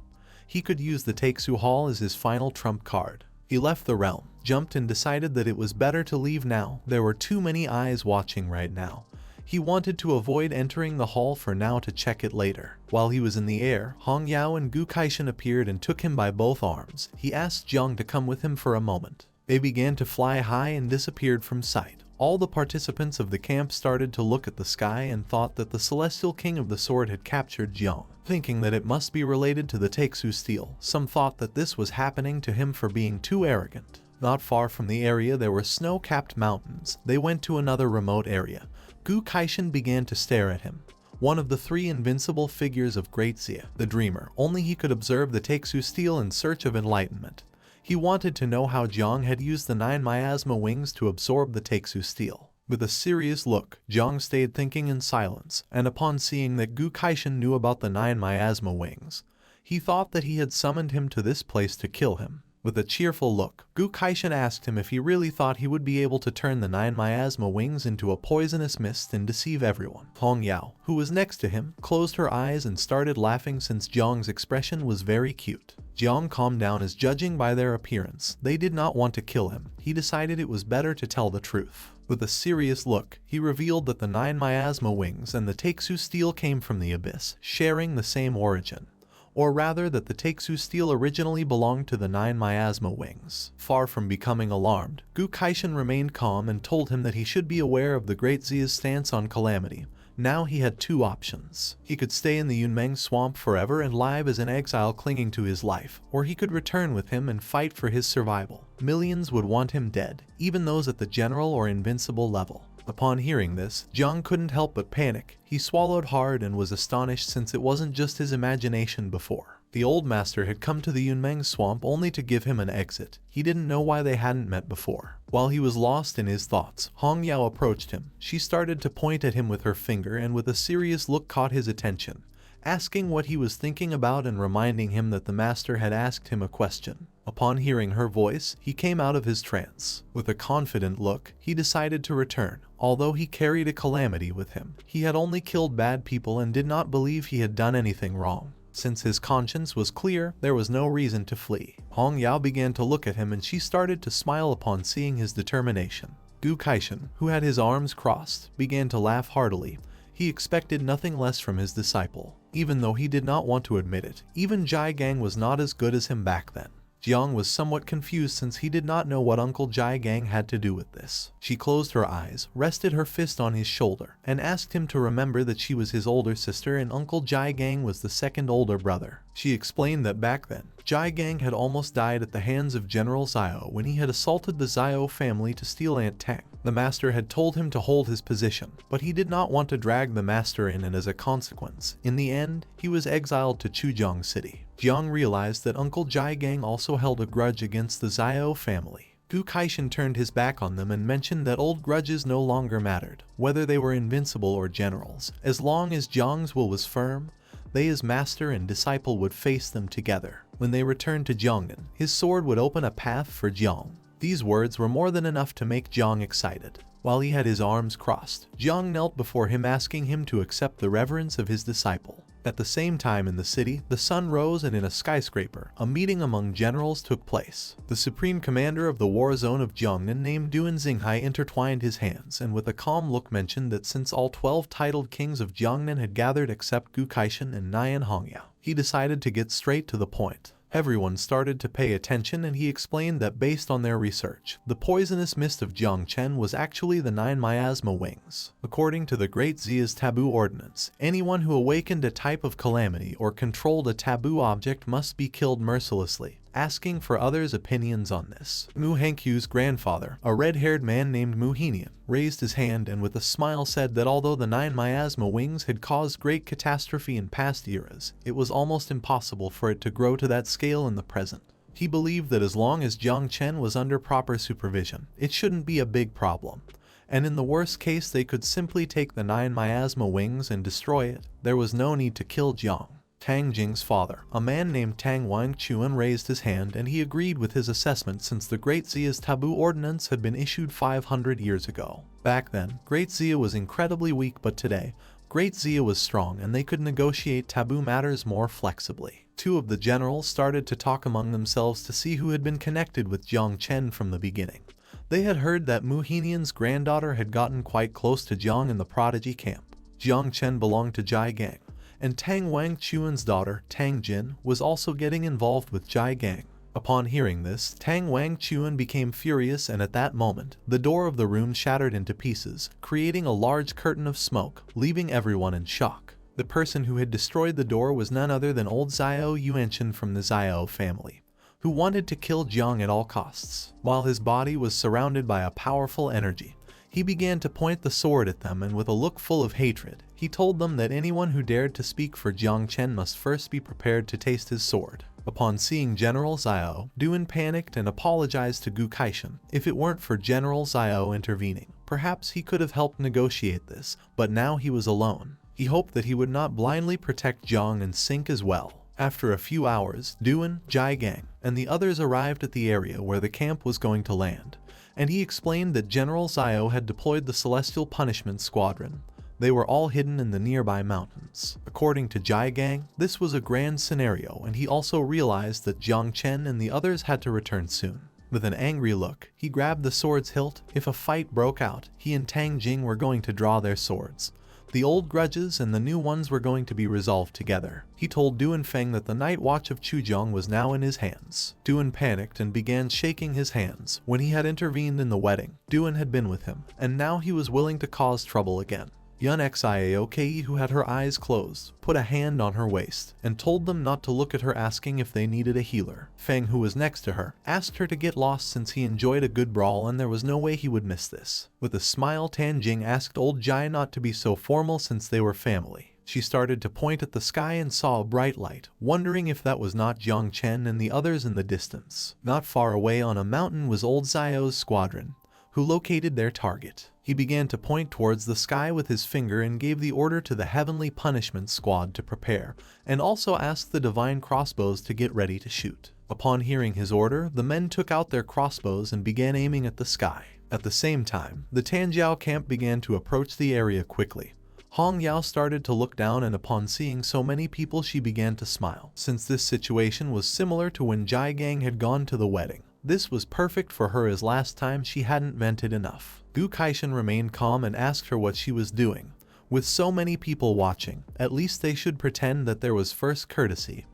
He could use the Taku hall as his final trump card. He left the realm, jumped, and decided that it was better to leave now. There were too many eyes watching right now. He wanted to avoid entering the hall for now to check it later. While he was in the air, Hong Yao and Gu Kaishan appeared and took him by both arms. He asked Jiang to come with him for a moment. They began to fly high and disappeared from sight. All the participants of the camp started to look at the sky and thought that the Celestial King of the Sword had captured Jiang, thinking that it must be related to the Taku steel. Some thought that this was happening to him for being too arrogant. Not far from the area there were snow-capped mountains. They went to another remote area. Gu Kaishan began to stare at him. One of the 3 invincible figures of Great Zia, the Dreamer. Only he could observe the Taku steel in search of enlightenment. He wanted to know how Jiang had used the 9 miasma wings to absorb the Taku steel. With a serious look, Jiang stayed thinking in silence, and upon seeing that Gu Kaishan knew about the 9 miasma wings, he thought that he had summoned him to this place to kill him. With a cheerful look, Gu Kaishan asked him if he really thought he would be able to turn the 9 miasma wings into a poisonous mist and deceive everyone. Hong Yao, who was next to him, closed her eyes and started laughing since Jiang's expression was very cute. Jiang calmed down as, judging by their appearance, they did not want to kill him. He decided it was better to tell the truth. With a serious look, he revealed that the 9 miasma wings and the Taku steel came from the abyss, sharing the same origin. Or rather, that the Taku steel originally belonged to the 9 miasma wings. Far from becoming alarmed, Gu Kaishan remained calm and told him that he should be aware of the Great Zia's stance on Calamity. Now he had 2 options. He could stay in the Yunmeng swamp forever and live as an exile clinging to his life, or he could return with him and fight for his survival. Millions would want him dead, even those at the general or invincible level. Upon hearing this, Jiang couldn't help but panic. He swallowed hard and was astonished since it wasn't just his imagination before. The old master had come to the Yunmeng swamp only to give him an exit. He didn't know why they hadn't met before. While he was lost in his thoughts, Hong Yao approached him. She started to point at him with her finger and with a serious look caught his attention, asking what he was thinking about and reminding him that the master had asked him a question. Upon hearing her voice, he came out of his trance. With a confident look, he decided to return. Although he carried a calamity with him, he had only killed bad people and did not believe he had done anything wrong. Since his conscience was clear, there was no reason to flee. Hong Yao began to look at him and she started to smile upon seeing his determination. Gu Kaishan, who had his arms crossed, began to laugh heartily. He expected nothing less from his disciple. Even though he did not want to admit it, even Jai Gang was not as good as him back then. Jiang was somewhat confused since he did not know what Uncle Jai Gang had to do with this. She closed her eyes, rested her fist on his shoulder, and asked him to remember that she was his older sister and Uncle Jai Gang was the second older brother. She explained that back then, Jai Gang had almost died at the hands of General Zio when he had assaulted the Zio family to steal Aunt Tang. The master had told him to hold his position, but he did not want to drag the master in, and as a consequence, in the end, he was exiled to Chu Jong city. Jiang realized that Uncle Jai Gang also held a grudge against the Zio family. Gu Kaishan turned his back on them and mentioned that old grudges no longer mattered, whether they were invincible or generals. As long as Jiang's will was firm, they as master and disciple would face them together. When they returned to Jiangnan, his sword would open a path for Jiang. These words were more than enough to make Jiang excited. While he had his arms crossed, Jiang knelt before him asking him to accept the reverence of his disciple. At the same time in the city, the sun rose and in a skyscraper, a meeting among generals took place. The supreme commander of the war zone of Jiangnan named Duan Xinghai intertwined his hands and with a calm look mentioned that since all 12 titled kings of Jiangnan had gathered except Gu Kaishan and Nian Hongya, he decided to get straight to the point. Everyone started to pay attention and he explained that based on their research, the poisonous mist of Jiang Chen was actually the 9 miasma wings. According to the Great Zia's taboo ordinance, anyone who awakened a type of calamity or controlled a taboo object must be killed mercilessly. Asking for others' opinions on this, Mu Hankyu's grandfather, a red-haired man named Muhinian, raised his hand and with a smile said that although the 9 miasma wings had caused great catastrophe in past eras, it was almost impossible for it to grow to that scale in the present. He believed that as long as Jang Chen was under proper supervision, it shouldn't be a big problem. And in the worst case they could simply take the 9 miasma wings and destroy it. There was no need to kill Jiang. Tang Jing's father, a man named Tang Wangchuan, raised his hand and he agreed with his assessment since the Great Zia's taboo ordinance had been issued 500 years ago. Back then, Great Zia was incredibly weak, but today, Great Zia was strong and they could negotiate taboo matters more flexibly. Two of the generals started to talk among themselves to see who had been connected with Jiang Chen from the beginning. They had heard that Muhinian's granddaughter had gotten quite close to Jiang in the prodigy camp. Jiang Chen belonged to Jai Gang, and Tang Wangchuan's daughter, Tang Jin, was also getting involved with Jai Gang. Upon hearing this, Tang Wangchuan became furious and at that moment, the door of the room shattered into pieces, creating a large curtain of smoke, leaving everyone in shock. The person who had destroyed the door was none other than old Zio Yuanshan from the Zio family, who wanted to kill Jiang at all costs. While his body was surrounded by a powerful energy, he began to point the sword at them and with a look full of hatred, he told them that anyone who dared to speak for Jiang Chen must first be prepared to taste his sword. Upon seeing General Zio, Duan panicked and apologized to Gu Kaishan. If it weren't for General Zio intervening, perhaps he could have helped negotiate this, but now he was alone. He hoped that he would not blindly protect Jiang and sink as well. After a few hours, Duan, Jai Gang, and the others arrived at the area where the camp was going to land, and he explained that General Zio had deployed the Celestial Punishment Squadron. They were all hidden in the nearby mountains. According to Jai Gang, this was a grand scenario and he also realized that Jiang Chen and the others had to return soon. With an angry look, he grabbed the sword's hilt. If a fight broke out, he and Tang Jing were going to draw their swords. The old grudges and the new ones were going to be resolved together. He told Duan Fang that the night watch of Chu Jong was now in his hands. Duan panicked and began shaking his hands. When he had intervened in the wedding, Duan had been with him, and now he was willing to cause trouble again. Yun Xiaoke, who had her eyes closed, put a hand on her waist and told them not to look at her, asking if they needed a healer. Fang, who was next to her, asked her to get lost since he enjoyed a good brawl and there was no way he would miss this. With a smile, Tan Jing asked old Jai not to be so formal since they were family. She started to point at the sky and saw a bright light, wondering if that was not Jiang Chen and the others in the distance. Not far away on a mountain was old Zio's squadron, who located their target. He began to point towards the sky with his finger and gave the order to the Heavenly Punishment Squad to prepare, and also asked the Divine Crossbows to get ready to shoot. Upon hearing his order, the men took out their crossbows and began aiming at the sky. At the same time, the Tanjiao camp began to approach the area quickly. Hong Yao started to look down and upon seeing so many people she began to smile. Since this situation was similar to when Jai Gang had gone to the wedding, this was perfect for her as last time she hadn't vented enough. Gu Kaishan remained calm and asked her what she was doing. With so many people watching, at least they should pretend that there was first courtesy.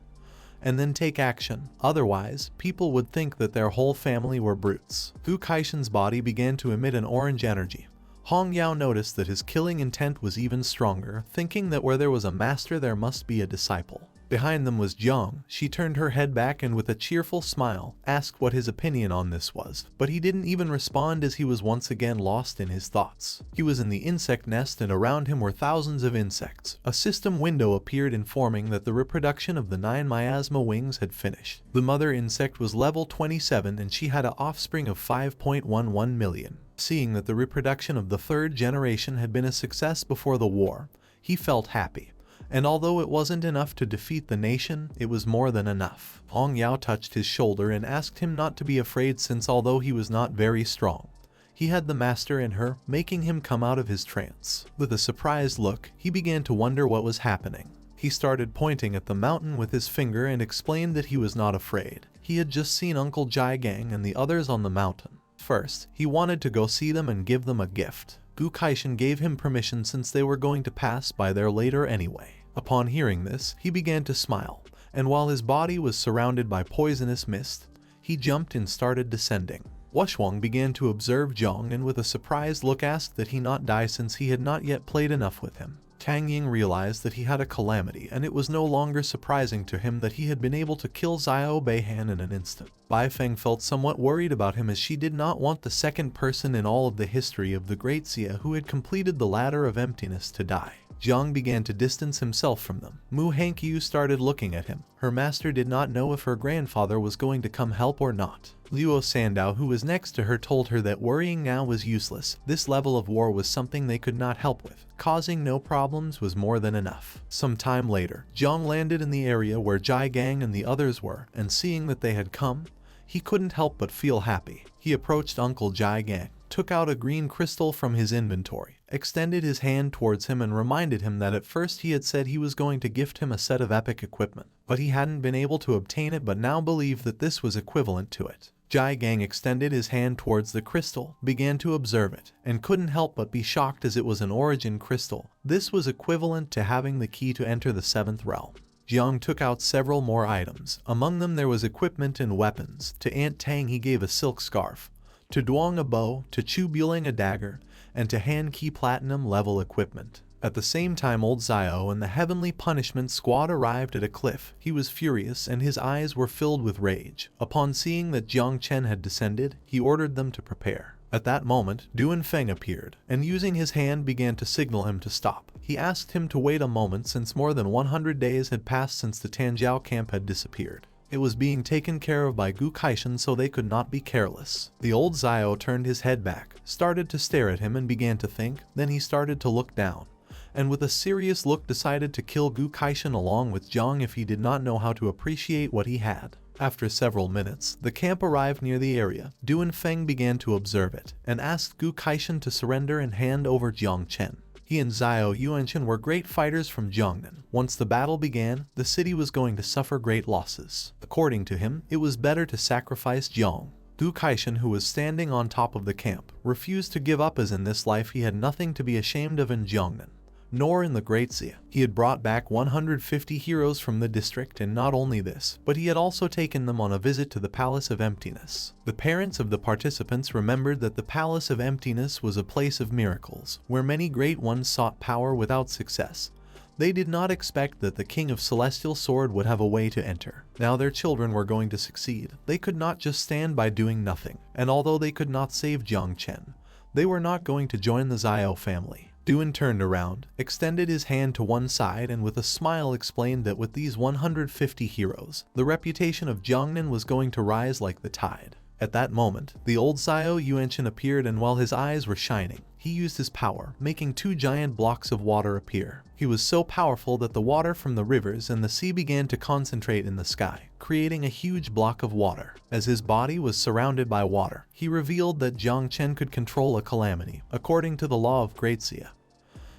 and then take action. Otherwise, people would think that their whole family were brutes. Gu Kaishan's body began to emit an orange energy. Hong Yao noticed that his killing intent was even stronger, thinking that where there was a master there must be a disciple. Behind them was Jiang. She turned her head back and with a cheerful smile, asked what his opinion on this was, but he didn't even respond as he was once again lost in his thoughts. He was in the insect nest and around him were thousands of insects. A system window appeared informing that the reproduction of the 9 miasma wings had finished. The mother insect was level 27 and she had an offspring of 5.11 million. Seeing that the reproduction of the 3rd generation had been a success before the war, he felt happy. And although it wasn't enough to defeat the nation, it was more than enough. Hong Yao touched his shoulder and asked him not to be afraid since although he was not very strong, he had the master in her, making him come out of his trance. With a surprised look, he began to wonder what was happening. He started pointing at the mountain with his finger and explained that he was not afraid. He had just seen Uncle Jai Gang and the others on the mountain. First, he wanted to go see them and give them a gift. Gu Kaishan gave him permission since they were going to pass by there later anyway. Upon hearing this, he began to smile, and while his body was surrounded by poisonous mist, he jumped and started descending. Wushwang began to observe Zhong and with a surprised look asked that he not die since he had not yet played enough with him. Tang Ying realized that he had a calamity and it was no longer surprising to him that he had been able to kill Zio Bahan in an instant. Bai Feng felt somewhat worried about him as she did not want the second person in all of the history of the Great Xia who had completed the Ladder of Emptiness to die. Jiang began to distance himself from them. Mu Hankyu started looking at him. Her master did not know if her grandfather was going to come help or not. Luo Sandao, who was next to her, told her that worrying now was useless. This level of war was something they could not help with. Causing no problems was more than enough. Some time later, Jiang landed in the area where Jai Gang and the others were, and seeing that they had come, he couldn't help but feel happy. He approached Uncle Jai Gang, took out a green crystal from his inventory, extended his hand towards him and reminded him that at first he had said he was going to gift him a set of epic equipment, but he hadn't been able to obtain it but now believed that this was equivalent to it. Jai Gang extended his hand towards the crystal, began to observe it, and couldn't help but be shocked as it was an origin crystal. This was equivalent to having the key to enter the 7th realm. Jiang took out several more items. Among them there was equipment and weapons. To Aunt Tang he gave a silk scarf, to Duong a bow, to Chu Bueling a dagger, and to Han Ki platinum level equipment. At the same time old Zio and the Heavenly Punishment Squad arrived at a cliff. He was furious and his eyes were filled with rage. Upon seeing that Jiang Chen had descended, he ordered them to prepare. At that moment, Duan Fang appeared, and using his hand began to signal him to stop. He asked him to wait a moment since more than 100 days had passed since the Tango Camp had disappeared. It was being taken care of by Gu Kaishan so they could not be careless. The old Zio turned his head back, started to stare at him and began to think, then he started to look down, and with a serious look decided to kill Gu Kaishan along with Jiang if he did not know how to appreciate what he had. After several minutes, the camp arrived near the area. Duan Fang began to observe it, and asked Gu Kaishan to surrender and hand over Jiang Chen. He and Zio Yuanchen were great fighters from Jiangnan. Once the battle began, the city was going to suffer great losses. According to him, it was better to sacrifice Jiang. Gu Kaishan, who was standing on top of the camp, refused to give up as in this life he had nothing to be ashamed of in Jiangnan, nor in the Great Xia. He had brought back 150 heroes from the district, and not only this, but he had also taken them on a visit to the Palace of Emptiness. The parents of the participants remembered that the Palace of Emptiness was a place of miracles, where many great ones sought power without success. They did not expect that the King of Celestial Sword would have a way to enter. Now their children were going to succeed. They could not just stand by doing nothing, and although they could not save Jiang Chen, they were not going to join the Zio family. Duan turned around, extended his hand to one side and with a smile explained that with these 150 heroes, the reputation of Jiangnan was going to rise like the tide. At that moment, the old Zio Yuanchen appeared, and while his eyes were shining, he used his power, making 2 giant blocks of water appear. He was so powerful that the water from the rivers and the sea began to concentrate in the sky, creating a huge block of water. As his body was surrounded by water, he revealed that Jang Chen could control a calamity. According to the law of Great Xia,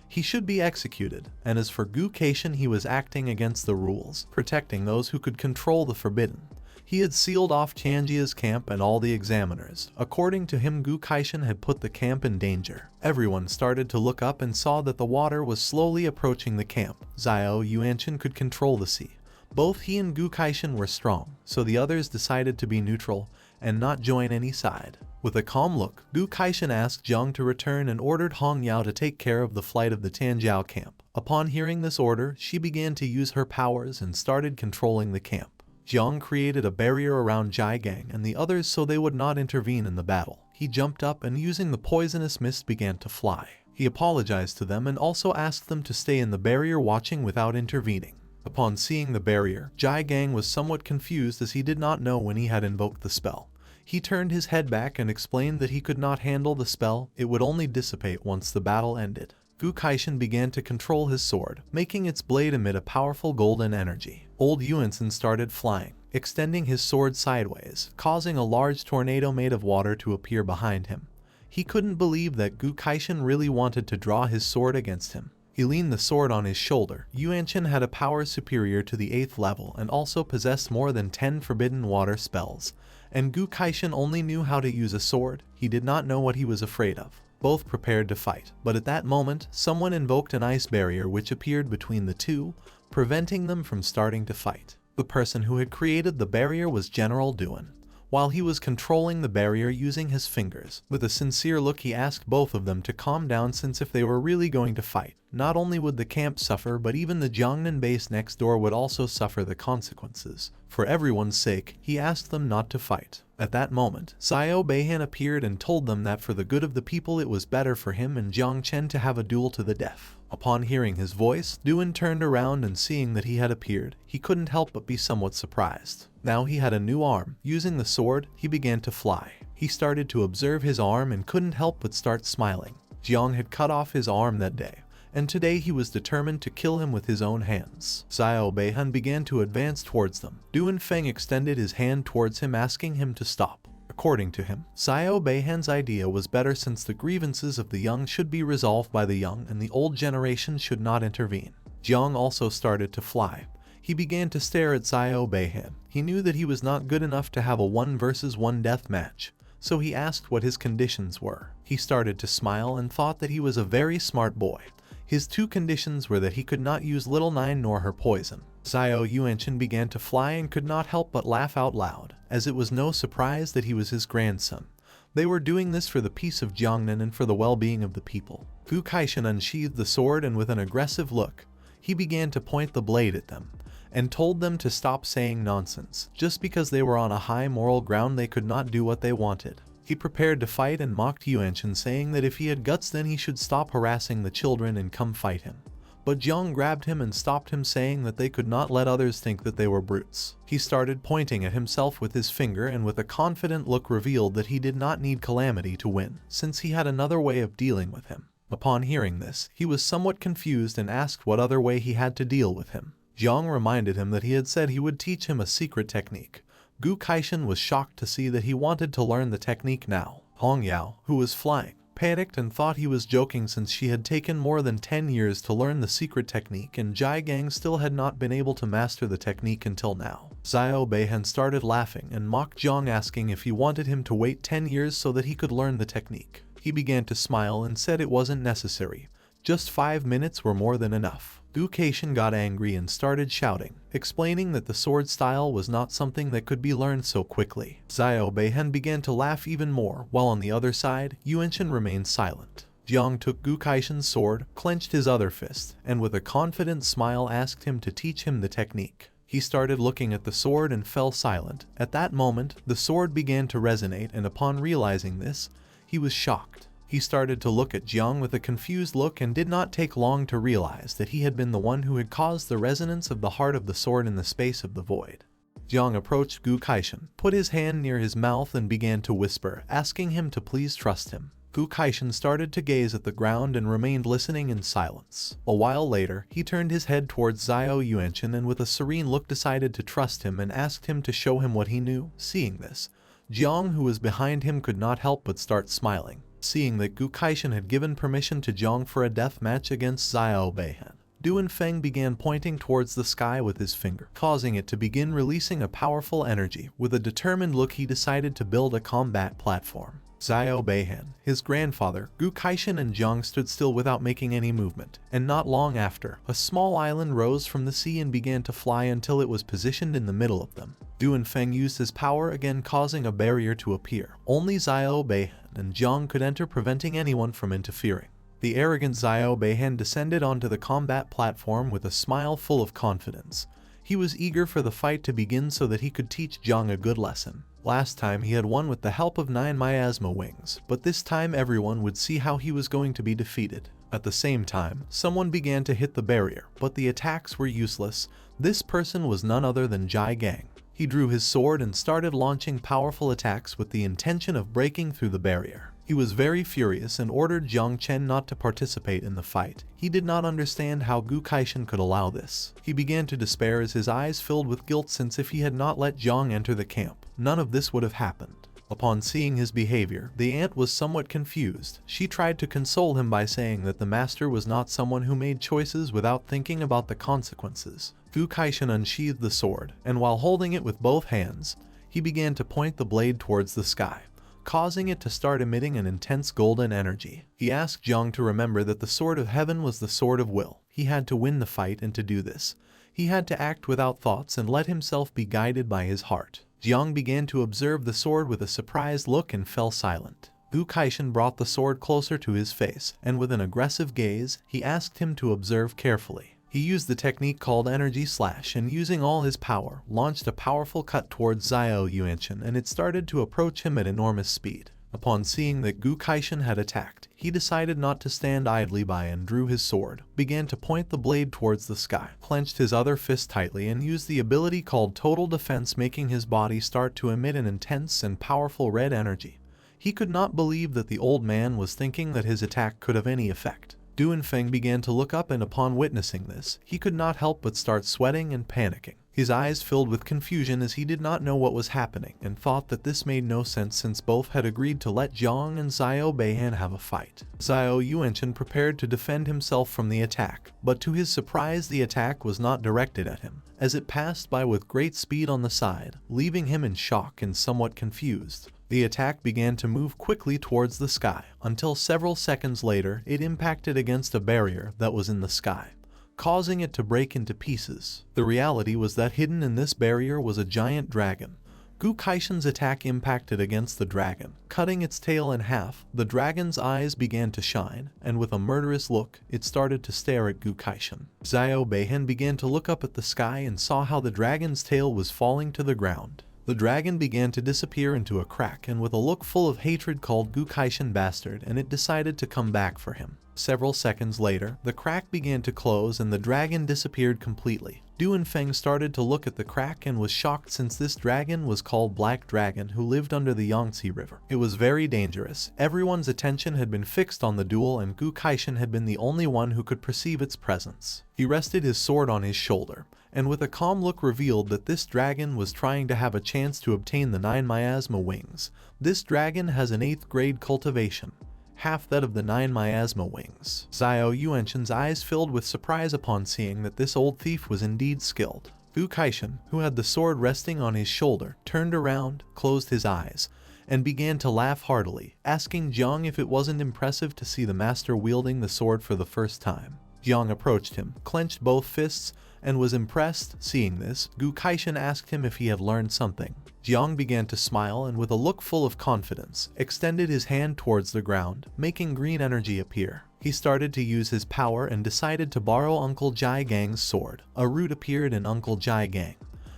he should be executed, and as for Gu Kaishan, he was acting against the rules, protecting those who could control the forbidden. He had sealed off Tianjia's camp and all the examiners. According to him, Gu Kaishan had put the camp in danger. Everyone started to look up and saw that the water was slowly approaching the camp. Zio Yuanchen could control the sea, Both he and Gu Kaishan were strong, so the others decided to be neutral and not join any side. With a calm look, Gu Kaishan asked Jiang to return and ordered Hong Yao to take care of the flight of the Tango Camp. Upon hearing this order, she began to use her powers and started controlling the camp. Jiang created a barrier around Jai Gang and the others so they would not intervene in the battle. He jumped up and using the poisonous mist began to fly. He apologized to them and also asked them to stay in the barrier watching without intervening. Upon seeing the barrier, Jai Gang was somewhat confused as he did not know when he had invoked the spell. He turned his head back and explained that he could not handle the spell, it would only dissipate once the battle ended. Gu Kaishan began to control his sword, making its blade emit a powerful golden energy. Old Yuansen started flying, extending his sword sideways, causing a large tornado made of water to appear behind him. He couldn't believe that Gu Kaishan really wanted to draw his sword against him. He leaned the sword on his shoulder. Yuan Chen had a power superior to the 8th level and also possessed more than 10 forbidden water spells. And Gu Kaishan only knew how to use a sword, he did not know what he was afraid of. Both prepared to fight, but at that moment, someone invoked an ice barrier which appeared between the two, preventing them from starting to fight. The person who had created the barrier was General Duan. While he was controlling the barrier using his fingers, with a sincere look he asked both of them to calm down since if they were really going to fight, not only would the camp suffer but even the Jiangnan base next door would also suffer the consequences. For everyone's sake, he asked them not to fight. At that moment, Zio Bahan appeared and told them that for the good of the people it was better for him and Jiang Chen to have a duel to the death. Upon hearing his voice, Duan turned around and seeing that he had appeared, he couldn't help but be somewhat surprised. Now he had a new arm. Using the sword, he began to fly. He started to observe his arm and couldn't help but start smiling. Jiang had cut off his arm that day, and today he was determined to kill him with his own hands. Zio Bahan began to advance towards them. Duan Fang extended his hand towards him asking him to stop. According to him, Zio Bahan's idea was better since the grievances of the young should be resolved by the young and the old generation should not intervene. Jiang also started to fly. He began to stare at Zio Bahan. He knew that he was not good enough to have a 1 versus 1 death match, so he asked what his conditions were. He started to smile and thought that he was a very smart boy. His 2 conditions were that he could not use Little Nine nor her poison. Zio Yuanchen began to fly and could not help but laugh out loud, as it was no surprise that he was his grandson. They were doing this for the peace of Jiangnan and for the well-being of the people. Gu Kaishan unsheathed the sword and with an aggressive look, he began to point the blade at them, and told them to stop saying nonsense. Just because they were on a high moral ground they could not do what they wanted. He prepared to fight and mocked Yuanchen saying that if he had guts then he should stop harassing the children and come fight him. But Jiang grabbed him and stopped him saying that they could not let others think that they were brutes. He started pointing at himself with his finger and with a confident look revealed that he did not need Calamity to win, since he had another way of dealing with him. Upon hearing this, he was somewhat confused and asked what other way he had to deal with him. Jiang reminded him that he had said he would teach him a secret technique. Gu Kaishan was shocked to see that he wanted to learn the technique now. Hong Yao, who was flying, panicked and thought he was joking since she had taken more than 10 years to learn the secret technique and Jai Gang still had not been able to master the technique until now. Zio Bahan started laughing and mocked Jiang asking if he wanted him to wait 10 years so that he could learn the technique. He began to smile and said it wasn't necessary. Just 5 minutes were more than enough. Gu Kaishan got angry and started shouting, explaining that the sword style was not something that could be learned so quickly. Zio Bahan began to laugh even more, while on the other side, Yuanchen remained silent. Jiang took Gu Kaishan's sword, clenched his other fist, and with a confident smile asked him to teach him the technique. He started looking at the sword and fell silent. At that moment, the sword began to resonate and upon realizing this, he was shocked. He started to look at Jiang with a confused look and did not take long to realize that he had been the one who had caused the resonance of the heart of the sword in the space of the void. Jiang approached Gu Kaishan, put his hand near his mouth and began to whisper, asking him to please trust him. Gu Kaishan started to gaze at the ground and remained listening in silence. A while later, he turned his head towards Zio Yuanchen and with a serene look decided to trust him and asked him to show him what he knew. Seeing this, Jiang, who was behind him, could not help but start smiling. Seeing that Gu Kaishan had given permission to Jiang for a death match against Zio Bahan, Duan Fang began pointing towards the sky with his finger, causing it to begin releasing a powerful energy. With a determined look he decided to build a combat platform. Zio Bahan, his grandfather, Gu Kaishan and Jiang stood still without making any movement, and not long after, a small island rose from the sea and began to fly until it was positioned in the middle of them. Duan Fang used his power again, causing a barrier to appear. Only Zio Bahan and Jiang could enter, preventing anyone from interfering. The arrogant Zio Bahan descended onto the combat platform with a smile full of confidence. He was eager for the fight to begin so that he could teach Jiang a good lesson. Last time he had won with the help of 9 miasma wings, but this time everyone would see how he was going to be defeated. At the same time, someone began to hit the barrier, but the attacks were useless. This person was none other than Jiang Chen. He drew his sword and started launching powerful attacks with the intention of breaking through the barrier. He was very furious and ordered Jiang Chen not to participate in the fight. He did not understand how Gu Kaishan could allow this. He began to despair as his eyes filled with guilt, since if he had not let Jiang enter the camp, none of this would have happened. Upon seeing his behavior, the aunt was somewhat confused. She tried to console him by saying that the master was not someone who made choices without thinking about the consequences. Gu Kaishan unsheathed the sword, and while holding it with both hands, he began to point the blade towards the sky, causing it to start emitting an intense golden energy. He asked Jiang to remember that the sword of heaven was the sword of will. He had to win the fight, and to do this, he had to act without thoughts and let himself be guided by his heart. Jiang began to observe the sword with a surprised look and fell silent. Gu Kaishan brought the sword closer to his face, and with an aggressive gaze, he asked him to observe carefully. He used the technique called Energy Slash, and using all his power, launched a powerful cut towards Zio Bahan, and it started to approach him at enormous speed. Upon seeing that Gu Kaishan had attacked, he decided not to stand idly by and drew his sword, began to point the blade towards the sky, clenched his other fist tightly, and used the ability called Total Defense, making his body start to emit an intense and powerful red energy. He could not believe that the old man was thinking that his attack could have any effect. Duan Fang began to look up, and upon witnessing this, he could not help but start sweating and panicking. His eyes filled with confusion as he did not know what was happening, and thought that this made no sense since both had agreed to let Jiang and Zio Bahan have a fight. Zio Bahan prepared to defend himself from the attack, but to his surprise the attack was not directed at him, as it passed by with great speed on the side, leaving him in shock and somewhat confused. The attack began to move quickly towards the sky, until several seconds later it impacted against a barrier that was in the sky, causing it to break into pieces. The reality was that hidden in this barrier was a giant dragon. Gu Kaishan's attack impacted against the dragon, cutting its tail in half. The dragon's eyes began to shine, and with a murderous look, it started to stare at Gu Kaishan. Zio Bahan began to look up at the sky and saw how the dragon's tail was falling to the ground. The dragon began to disappear into a crack, and with a look full of hatred called Gu Kaishan bastard, and it decided to come back for him. Several seconds later, the crack began to close and the dragon disappeared completely. Duan Fang started to look at the crack and was shocked, since this dragon was called Black Dragon, who lived under the Yangtze River. It was very dangerous. Everyone's attention had been fixed on the duel, and Gu Kaishan had been the only one who could perceive its presence. He rested his sword on his shoulder, and with a calm look revealed that this dragon was trying to have a chance to obtain the 9 miasma wings. This dragon has an 8th grade cultivation, half that of the 9 miasma wings. Zio Bahan's eyes filled with surprise upon seeing that this old thief was indeed skilled. Gu Kaishan, who had the sword resting on his shoulder, turned around, closed his eyes, and began to laugh heartily, asking Jiang if it wasn't impressive to see the master wielding the sword for the first time. Jiang approached him, clenched both fists, and was impressed. Seeing this, Gu Kaishan asked him if he had learned something. Jiang began to smile and with a look full of confidence, extended his hand towards the ground, making green energy appear. He started to use his power and decided to borrow Uncle Jiang's sword. A root appeared and Uncle Jiang,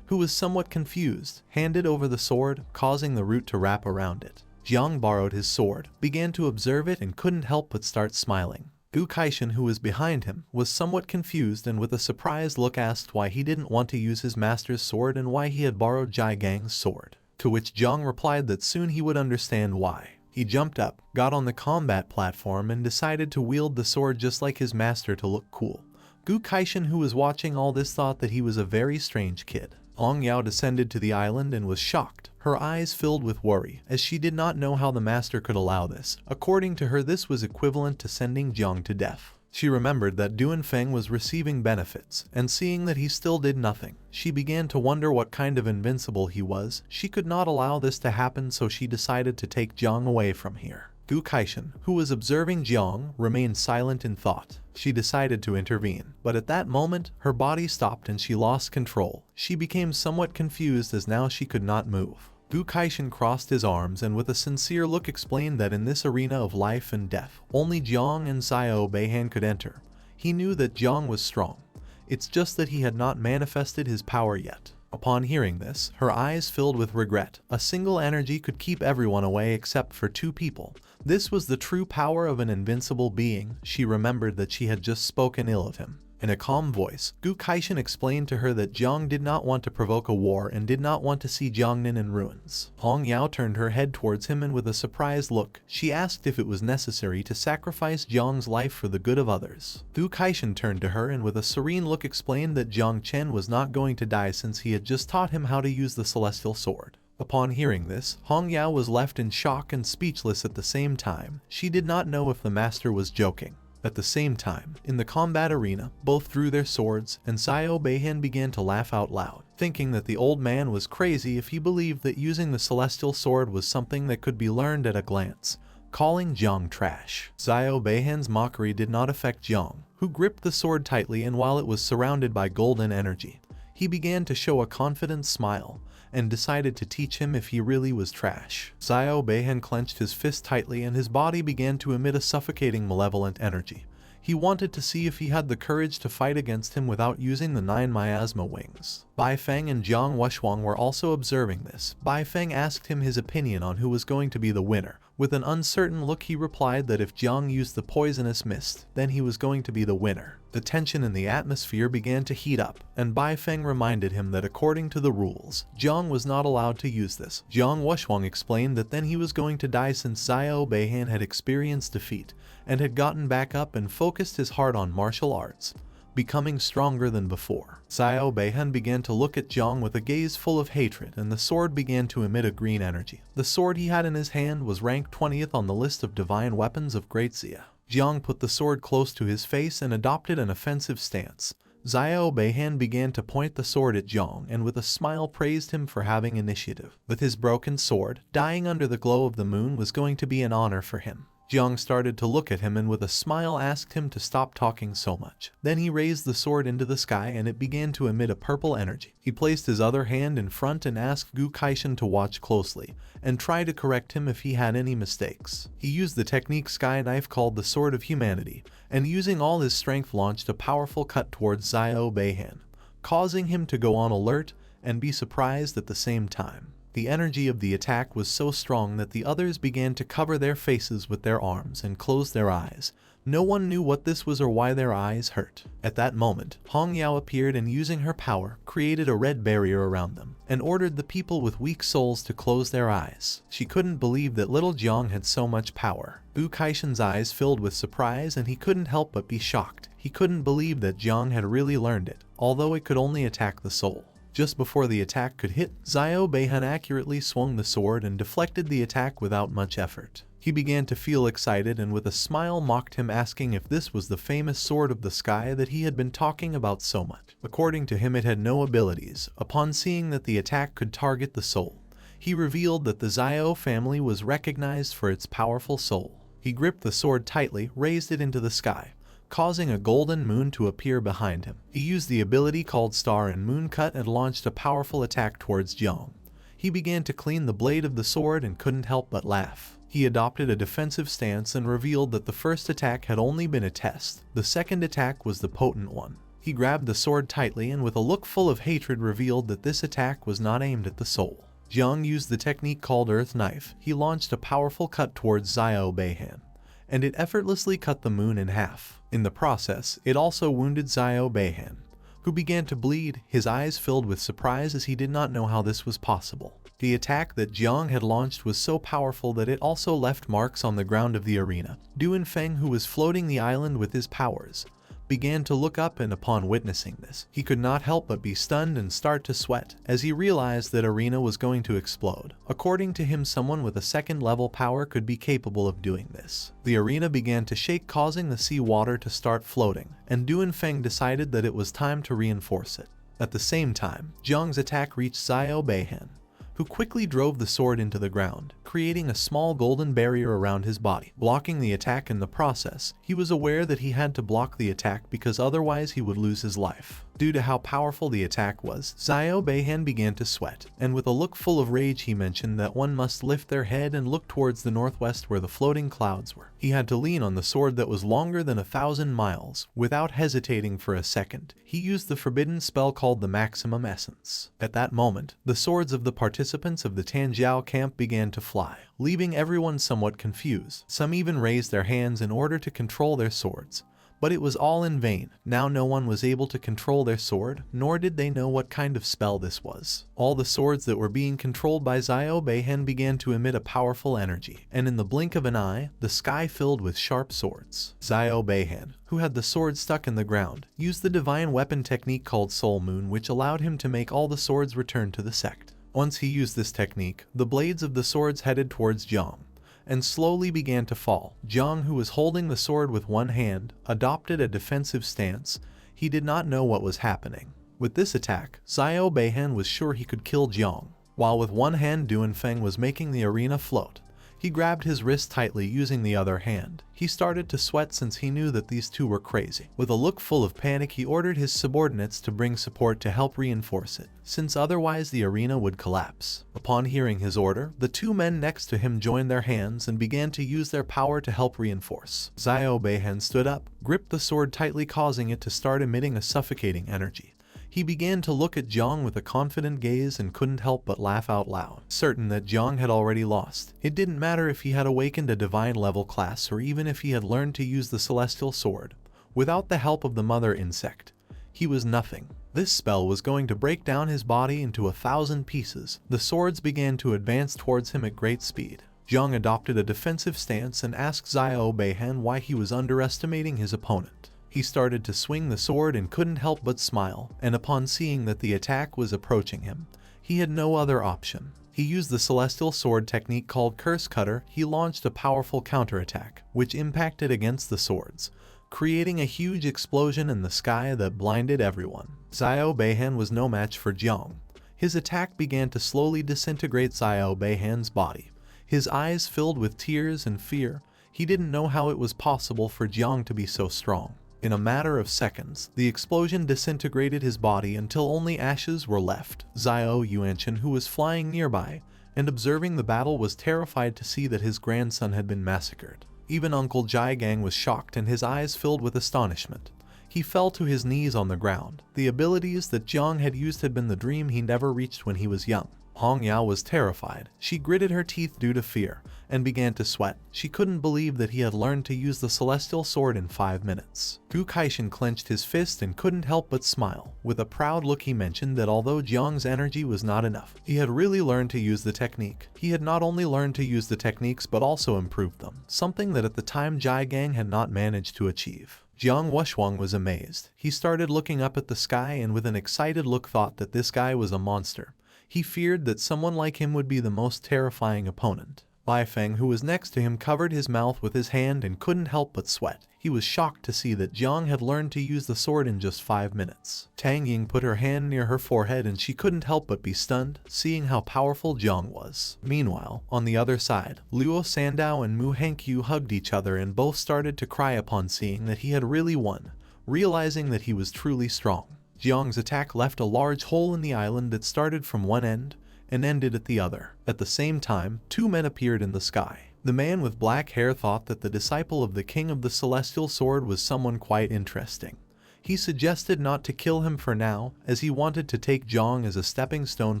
who was somewhat confused, handed over the sword, causing the root to wrap around it. Jiang borrowed his sword, began to observe it, and couldn't help but start smiling. Gu Kaishan, who was behind him, was somewhat confused and with a surprised look asked why he didn't want to use his master's sword and why he had borrowed Jiang's sword, to which Jiang replied that soon he would understand why. He jumped up, got on the combat platform, and decided to wield the sword just like his master to look cool. Gu Kaishan, who was watching all this, thought that he was a very strange kid. Ong Yao descended to the island and was shocked, her eyes filled with worry, as she did not know how the master could allow this. According to her, this was equivalent to sending Jiang to death. She remembered that Duan Fang was receiving benefits, and seeing that he still did nothing, she began to wonder what kind of invincible he was. She could not allow this to happen, so she decided to take Jiang away from here. Gu Kaishan, who was observing Jiang, remained silent in thought. She decided to intervene, but at that moment, her body stopped and she lost control. She became somewhat confused as now she could not move. Gu Kaishan crossed his arms and with a sincere look explained that in this arena of life and death, only Jiang and Zio Bahan could enter. He knew that Jiang was strong. It's just that he had not manifested his power yet. Upon hearing this, her eyes filled with regret. A single energy could keep everyone away except for two people. This was the true power of an invincible being. She remembered that she had just spoken ill of him. In a calm voice, Gu Kaishan explained to her that Jiang did not want to provoke a war and did not want to see Jiangnan in ruins. Hong Yao turned her head towards him and with a surprised look, she asked if it was necessary to sacrifice Jiang's life for the good of others. Gu Kaishan turned to her and with a serene look explained that Jiang Chen was not going to die since he had just taught him how to use the celestial sword. Upon hearing this, Hong Yao was left in shock and speechless at the same time. She did not know if the master was joking. At the same time, in the combat arena, both drew their swords, and Zio Bahan began to laugh out loud, thinking that the old man was crazy if he believed that using the celestial sword was something that could be learned at a glance, calling Jiang trash. Zio Bahan's mockery did not affect Jiang, who gripped the sword tightly, and while it was surrounded by golden energy, he began to show a confident smile, and decided to teach him if he really was trash. Zio Bahan clenched his fist tightly and his body began to emit a suffocating malevolent energy. He wanted to see if he had the courage to fight against him without using the 9 miasma wings. Bai Feng and Jiang Wushuang were also observing this. Bai Feng asked him his opinion on who was going to be the winner. With an uncertain look he replied that if Jiang used the poisonous mist, then he was going to be the winner. The tension in the atmosphere began to heat up, and Bai Feng reminded him that according to the rules, Jiang was not allowed to use this. Jiang Wushuang explained that then he was going to die since Zio Bahan had experienced defeat, and had gotten back up and focused his heart on martial arts, becoming stronger than before. Zio Bahan began to look at Jiang with a gaze full of hatred, and the sword began to emit a green energy. The sword he had in his hand was ranked 20th on the list of divine weapons of Great Zia. Jiang put the sword close to his face and adopted an offensive stance. Zio Bahan began to point the sword at Jiang and with a smile praised him for having initiative. With his broken sword, dying under the glow of the moon was going to be an honor for him. Jiang started to look at him and with a smile asked him to stop talking so much. Then he raised the sword into the sky and it began to emit a purple energy. He placed his other hand in front and asked Gu Kaishan to watch closely and try to correct him if he had any mistakes. He used the technique sky knife called the Sword of Humanity and using all his strength launched a powerful cut towards Zio Bahan, causing him to go on alert and be surprised at the same time. The energy of the attack was so strong that the others began to cover their faces with their arms and close their eyes. No one knew what this was or why their eyes hurt. At that moment, Hong Yao appeared and using her power, created a red barrier around them, and ordered the people with weak souls to close their eyes. She couldn't believe that little Jiang had so much power. Gu Kaishan's eyes filled with surprise and he couldn't help but be shocked. He couldn't believe that Jiang had really learned it, although it could only attack the soul. Just before the attack could hit, Zio Bahan accurately swung the sword and deflected the attack without much effort. He began to feel excited and with a smile mocked him asking if this was the famous sword of the sky that he had been talking about so much. According to him it had no abilities. Upon seeing that the attack could target the soul, he revealed that the Zio family was recognized for its powerful soul. He gripped the sword tightly, raised it into the sky, causing a golden moon to appear behind him. He used the ability called Star and Moon Cut and launched a powerful attack towards Jiang. He began to clean the blade of the sword and couldn't help but laugh. He adopted a defensive stance and revealed that the first attack had only been a test. The second attack was the potent one. He grabbed the sword tightly and with a look full of hatred revealed that this attack was not aimed at the soul. Jiang used the technique called Earth Knife. He launched a powerful cut towards Zio Bahan, and it effortlessly cut the moon in half. In the process, it also wounded Zio Bahan, who began to bleed, his eyes filled with surprise as he did not know how this was possible. The attack that Jiang had launched was so powerful that it also left marks on the ground of the arena. Duan Fang, who was floating the island with his powers, began to look up, and upon witnessing this, he could not help but be stunned and start to sweat as he realized that arena was going to explode. According to him, someone with a second level power could be capable of doing this. The arena began to shake, causing the sea water to start floating, and Duan Fang decided that it was time to reinforce it. At the same time, Jiang's attack reached Zio Bahan, who quickly drove the sword into the ground, creating a small golden barrier around his body, blocking the attack in the process. He was aware that he had to block the attack because otherwise he would lose his life. Due to how powerful the attack was, Zio Bahan began to sweat, and with a look full of rage he mentioned that one must lift their head and look towards the northwest where the floating clouds were. He had to lean on the sword that was longer than 1,000 miles. Without hesitating for a second, he used the forbidden spell called the Maximum Essence. At that moment, the swords of the participants of the Tango Camp began to fly, leaving everyone somewhat confused. Some even raised their hands in order to control their swords. But it was all in vain. Now no one was able to control their sword, nor did they know what kind of spell this was. All the swords that were being controlled by Zio Bahan began to emit a powerful energy, and in the blink of an eye, the sky filled with sharp swords. Zio Bahan, who had the sword stuck in the ground, used the divine weapon technique called Soul Moon, which allowed him to make all the swords return to the sect. Once he used this technique, the blades of the swords headed towards Jang and slowly began to fall. Jang, who was holding the sword with one hand, adopted a defensive stance. He did not know what was happening. With this attack, Zio Bahan was sure he could kill Jang. While with one hand Duan Fang was making the arena float, he grabbed his wrist tightly using the other hand. He started to sweat since he knew that these two were crazy. With a look full of panic, he ordered his subordinates to bring support to help reinforce it, since otherwise the arena would collapse. Upon hearing his order, the two men next to him joined their hands and began to use their power to help reinforce. Zio Bahan stood up, gripped the sword tightly, causing it to start emitting a suffocating energy. He began to look at Jang with a confident gaze and couldn't help but laugh out loud. Certain that Jang had already lost. It didn't matter if he had awakened a divine level class or even if he had learned to use the celestial sword. Without the help of the mother insect, he was nothing. This spell was going to break down his body into 1,000 pieces. The swords began to advance towards him at great speed. Jang adopted a defensive stance and asked Zio Bahan why he was underestimating his opponent. He started to swing the sword and couldn't help but smile, and upon seeing that the attack was approaching him, he had no other option. He used the celestial sword technique called Curse Cutter. He launched a powerful counterattack, which impacted against the swords, creating a huge explosion in the sky that blinded everyone. Zio Bahan was no match for Jang. His attack began to slowly disintegrate Zio Bahan's body. His eyes filled with tears and fear. He didn't know how it was possible for Jang to be so strong. In a matter of seconds, the explosion disintegrated his body until only ashes were left. Zio Chen, who was flying nearby and observing the battle, was terrified to see that his grandson had been massacred. Even Uncle Jiang was shocked and his eyes filled with astonishment. He fell to his knees on the ground. The abilities that Jang had used had been the dream he never reached when he was young. Hanyu was terrified. She gritted her teeth due to fear and began to sweat. She couldn't believe that he had learned to use the celestial sword in 5 minutes. Gu Kaishan clenched his fist and couldn't help but smile. With a proud look, he mentioned that although Jiang's energy was not enough, he had really learned to use the technique. He had not only learned to use the techniques but also improved them, something that at the time Jiang had not managed to achieve. Jiang Wushwang was amazed. He started looking up at the sky and with an excited look thought that this guy was a monster. He feared that someone like him would be the most terrifying opponent. Bai Feng, who was next to him, covered his mouth with his hand and couldn't help but sweat. He was shocked to see that Jiang had learned to use the sword in just 5 minutes. Tang Ying put her hand near her forehead and she couldn't help but be stunned, seeing how powerful Jiang was. Meanwhile, on the other side, Luo Sandao and Mu Hankyu hugged each other and both started to cry upon seeing that he had really won, realizing that he was truly strong. Jiang's attack left a large hole in the island that started from one end and ended at the other. At the same time, 2 men appeared in the sky. The man with black hair thought that the disciple of the King of the Celestial Sword was someone quite interesting. He suggested not to kill him for now, as he wanted to take Jiang as a stepping stone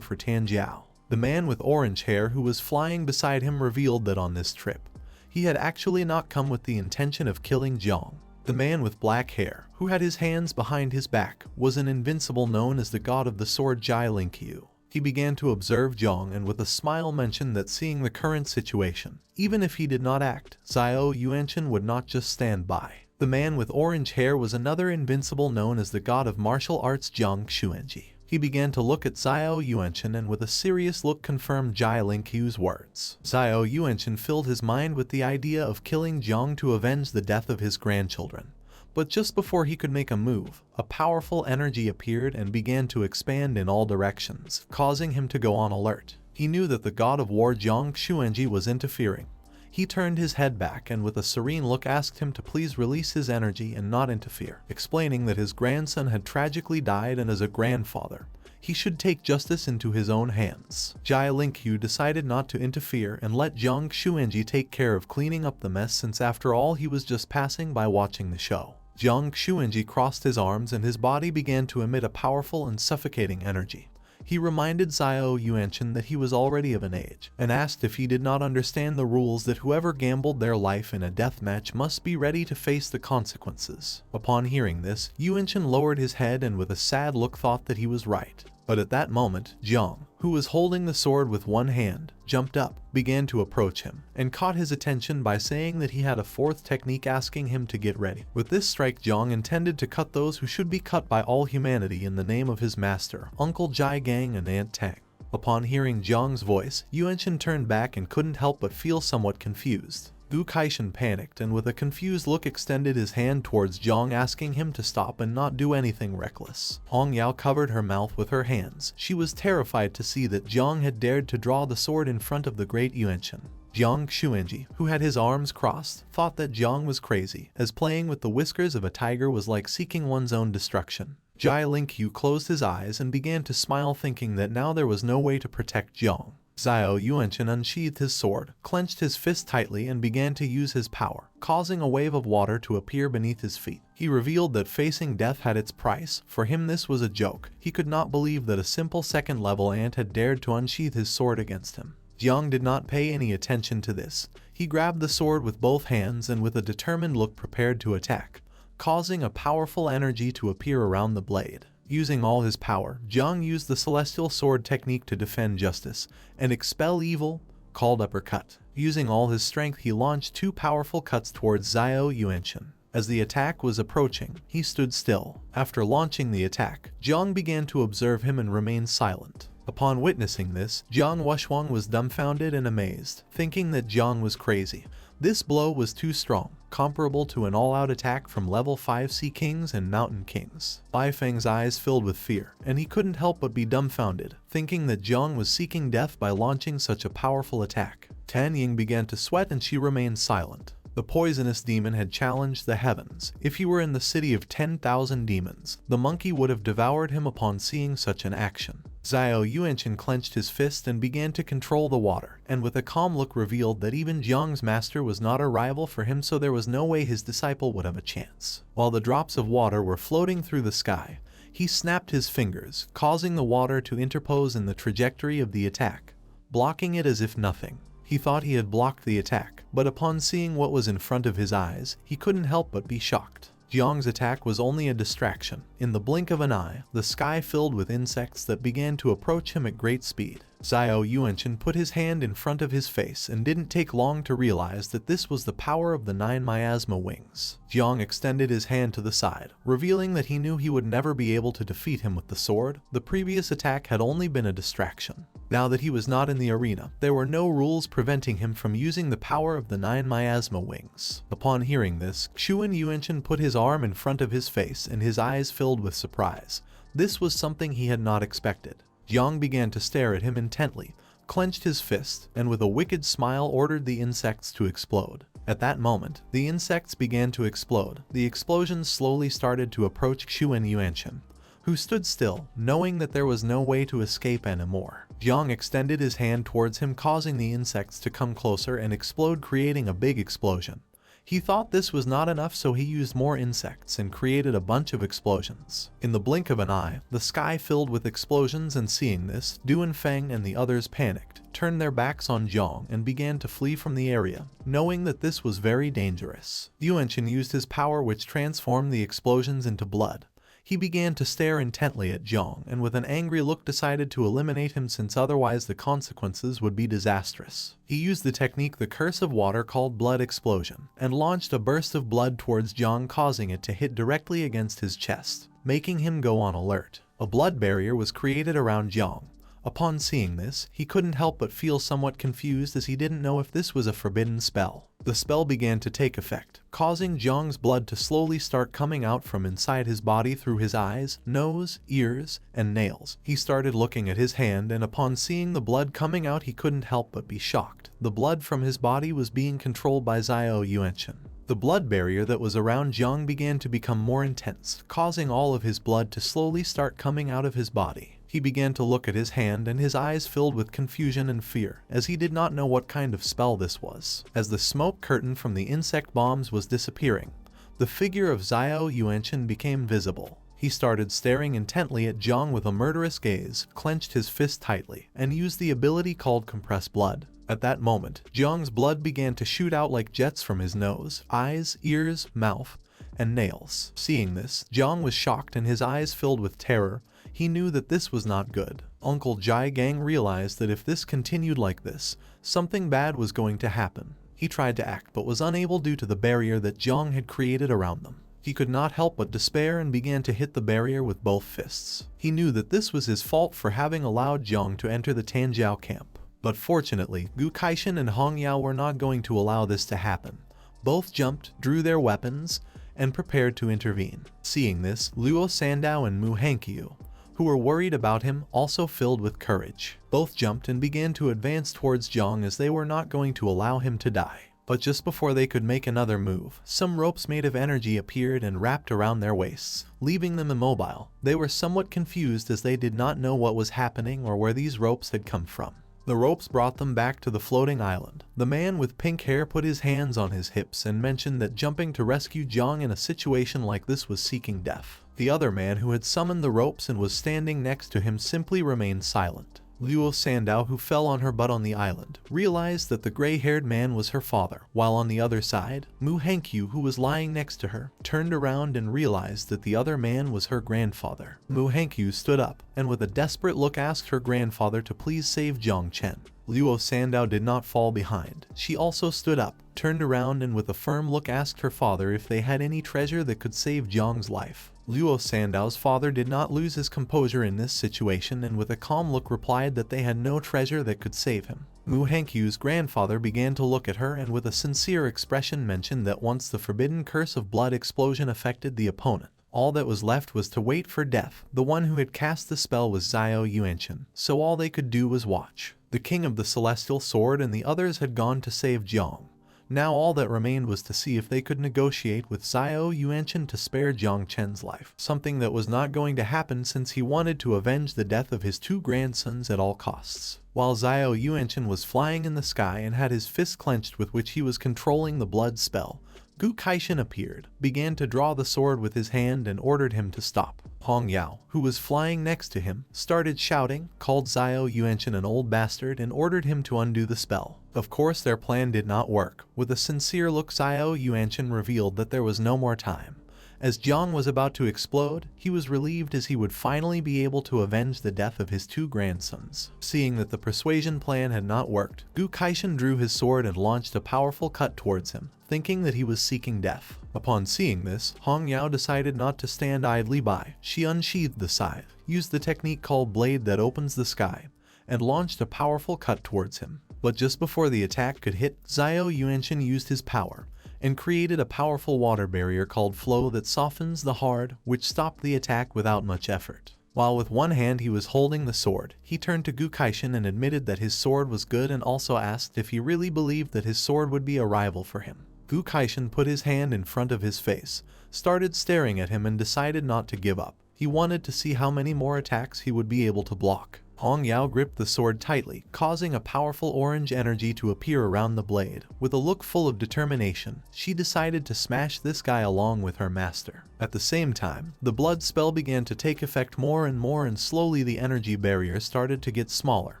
for Tanjiao. The man with orange hair who was flying beside him revealed that on this trip, he had actually not come with the intention of killing Jiang. The man with black hair, who had his hands behind his back, was an invincible known as the god of the sword Jai Linkyu. He began to observe Jiang and with a smile mentioned that seeing the current situation, even if he did not act, Zio Chen would not just stand by. The man with orange hair was another invincible known as the god of martial arts Jiang Chen. He began to look at Zio Chen and with a serious look confirmed Jiang Q's words. Zio Chen filled his mind with the idea of killing Jiang to avenge the death of his grandchildren. But just before he could make a move, a powerful energy appeared and began to expand in all directions, causing him to go on alert. He knew that the god of war Jiang Chen was interfering. He turned his head back and with a serene look asked him to please release his energy and not interfere, explaining that his grandson had tragically died and as a grandfather, he should take justice into his own hands. Jiang Q decided not to interfere and let Jiang Chen take care of cleaning up the mess since after all he was just passing by watching the show. Jiang Chen crossed his arms and his body began to emit a powerful and suffocating energy. He reminded Zio Chen that he was already of an age, and asked if he did not understand the rules that whoever gambled their life in a death match must be ready to face the consequences. Upon hearing this, Chen lowered his head and with a sad look thought that he was right. But at that moment, Jiang, who was holding the sword with one hand, jumped up, began to approach him, and caught his attention by saying that he had a fourth technique asking him to get ready. With this strike, Jiang intended to cut those who should be cut by all humanity in the name of his master, Uncle Jai Gang and Aunt Tang. Upon hearing Jiang's voice, Chen turned back and couldn't help but feel somewhat confused. Du Kaishan panicked and with a confused look extended his hand towards Jiang asking him to stop and not do anything reckless. Hong Yao covered her mouth with her hands. She was terrified to see that Jiang had dared to draw the sword in front of the great Chen. Jiang Chen, who had his arms crossed, thought that Jiang was crazy, as playing with the whiskers of a tiger was like seeking one's own destruction. Jiang Q closed his eyes and began to smile thinking that now there was no way to protect Jiang. Zio Chen unsheathed his sword, clenched his fist tightly and began to use his power, causing a wave of water to appear beneath his feet. He revealed that facing death had its price. For him this was a joke. He could not believe that a simple second-level ant had dared to unsheath his sword against him. Jiang did not pay any attention to this. He grabbed the sword with both hands and with a determined look prepared to attack, causing a powerful energy to appear around the blade. Using all his power, Jiang used the celestial sword technique to defend justice and expel evil, called uppercut. Using all his strength, he launched two powerful cuts towards Zio Chen. As the attack was approaching, he stood still. After launching the attack, Jiang began to observe him and remained silent. Upon witnessing this, Jiang Wushuang was dumbfounded and amazed, thinking that Jiang was crazy. This blow was too strong, comparable to an all-out attack from level 5 Sea Kings and Mountain Kings. Bai Feng's eyes filled with fear, and he couldn't help but be dumbfounded, thinking that Jiang was seeking death by launching such a powerful attack. Tan Ying began to sweat and she remained silent. The poisonous demon had challenged the heavens. If he were in the city of 10,000 demons, the monkey would have devoured him upon seeing such an action. Zio Chen clenched his fist and began to control the water, and with a calm look revealed that even Jiang's master was not a rival for him, so there was no way his disciple would have a chance. While the drops of water were floating through the sky, he snapped his fingers, causing the water to interpose in the trajectory of the attack, blocking it as if nothing. He thought he had blocked the attack, but upon seeing what was in front of his eyes, he couldn't help but be shocked. Jiang's attack was only a distraction. In the blink of an eye, the sky filled with insects that began to approach him at great speed. Zio Chen put his hand in front of his face and didn't take long to realize that this was the power of the 9 miasma wings. Jiang extended his hand to the side, revealing that he knew he would never be able to defeat him with the sword. The previous attack had only been a distraction. Now that he was not in the arena, there were no rules preventing him from using the power of the 9 miasma wings. Upon hearing this, Chen put his arm in front of his face and his eyes filled with surprise. This was something he had not expected. Jiang began to stare at him intently, clenched his fist, and with a wicked smile ordered the insects to explode. At that moment, the insects began to explode. The explosions slowly started to approach Chen, who stood still, knowing that there was no way to escape anymore. Jiang extended his hand towards him, causing the insects to come closer and explode, creating a big explosion. He thought this was not enough, so he used more insects and created a bunch of explosions. In the blink of an eye, the sky filled with explosions, and seeing this, Duan Fang and the others panicked, turned their backs on Jiang and began to flee from the area, knowing that this was very dangerous. Chen used his power, which transformed the explosions into blood. He began to stare intently at Jiang and with an angry look decided to eliminate him since otherwise the consequences would be disastrous. He used the technique the curse of water called blood explosion and launched a burst of blood towards Jiang, causing it to hit directly against his chest, making him go on alert. A blood barrier was created around Jiang. Upon seeing this, he couldn't help but feel somewhat confused as he didn't know if this was a forbidden spell. The spell began to take effect, causing Jiang's blood to slowly start coming out from inside his body through his eyes, nose, ears, and nails. He started looking at his hand and upon seeing the blood coming out he couldn't help but be shocked. The blood from his body was being controlled by Zio Bahan. The blood barrier that was around Jiang began to become more intense, causing all of his blood to slowly start coming out of his body. He began to look at his hand and his eyes filled with confusion and fear, as he did not know what kind of spell this was. As the smoke curtain from the insect bombs was disappearing, the figure of Zio Bahan became visible. He started staring intently at Jiang with a murderous gaze, clenched his fist tightly, and used the ability called Compress Blood. At that moment, Jiang's blood began to shoot out like jets from his nose, eyes, ears, mouth, and nails. Seeing this, Jiang was shocked and his eyes filled with terror. He knew that this was not good. Uncle Jai Gang realized that if this continued like this, something bad was going to happen. He tried to act but was unable due to the barrier that Jiang had created around them. He could not help but despair and began to hit the barrier with both fists. He knew that this was his fault for having allowed Jiang to enter the Tango Camp. But fortunately, Gu Kaishan and Hanyu were not going to allow this to happen. Both jumped, drew their weapons, and prepared to intervene. Seeing this, Luo Sandao and muuh, who were worried about him, also filled with courage. Both jumped and began to advance towards Jiang as they were not going to allow him to die. But just before they could make another move, some ropes made of energy appeared and wrapped around their waists, leaving them immobile. They were somewhat confused as they did not know what was happening or where these ropes had come from. The ropes brought them back to the floating island. The man with pink hair put his hands on his hips and mentioned that jumping to rescue Jiang in a situation like this was seeking death. The other man who had summoned the ropes and was standing next to him simply remained silent. Luo Sandao, who fell on her butt on the island, realized that the gray-haired man was her father, while on the other side, muuh, who was lying next to her, turned around and realized that the other man was her grandfather. Muuh stood up, and with a desperate look asked her grandfather to please save Jiang Chen. Luo Sandao did not fall behind. She also stood up, turned around and with a firm look asked her father if they had any treasure that could save Jiang's life. Luo Sandao's father did not lose his composure in this situation and with a calm look replied that they had no treasure that could save him. Muuh's grandfather began to look at her and with a sincere expression mentioned that once the forbidden curse of blood explosion affected the opponent, all that was left was to wait for death. The one who had cast the spell was Zio Bahan, so all they could do was watch. The king of the celestial sword and the others had gone to save Jiang. Now all that remained was to see if they could negotiate with Zio Bahan to spare Jang Chen's life, something that was not going to happen since he wanted to avenge the death of his two grandsons at all costs. While Zio Bahan was flying in the sky and had his fist clenched with which he was controlling the blood spell, Gu Kaishan appeared, began to draw the sword with his hand and ordered him to stop. Hanyu, who was flying next to him, started shouting, called Zio Bahan an old bastard and ordered him to undo the spell. Of course their plan did not work. With a sincere look Zio Bahan revealed that there was no more time. As Jiang was about to explode, he was relieved as he would finally be able to avenge the death of his two grandsons. Seeing that the persuasion plan had not worked, Gu Kaishan drew his sword and launched a powerful cut towards him, thinking that he was seeking death. Upon seeing this, Hanyu decided not to stand idly by. She unsheathed the scythe, used the technique called Blade that opens the sky, and launched a powerful cut towards him. But just before the attack could hit, Zio Bahan used his power and created a powerful water barrier called Flow that softens the horde, which stopped the attack without much effort. While with one hand he was holding the sword, he turned to Gu Kaishan and admitted that his sword was good and also asked if he really believed that his sword would be a rival for him. Gu Kaishan put his hand in front of his face, started staring at him and decided not to give up. He wanted to see how many more attacks he would be able to block. Hanyu gripped the sword tightly, causing a powerful orange energy to appear around the blade. With a look full of determination, she decided to smash this guy along with her master. At the same time, the blood spell began to take effect more and slowly the energy barrier started to get smaller,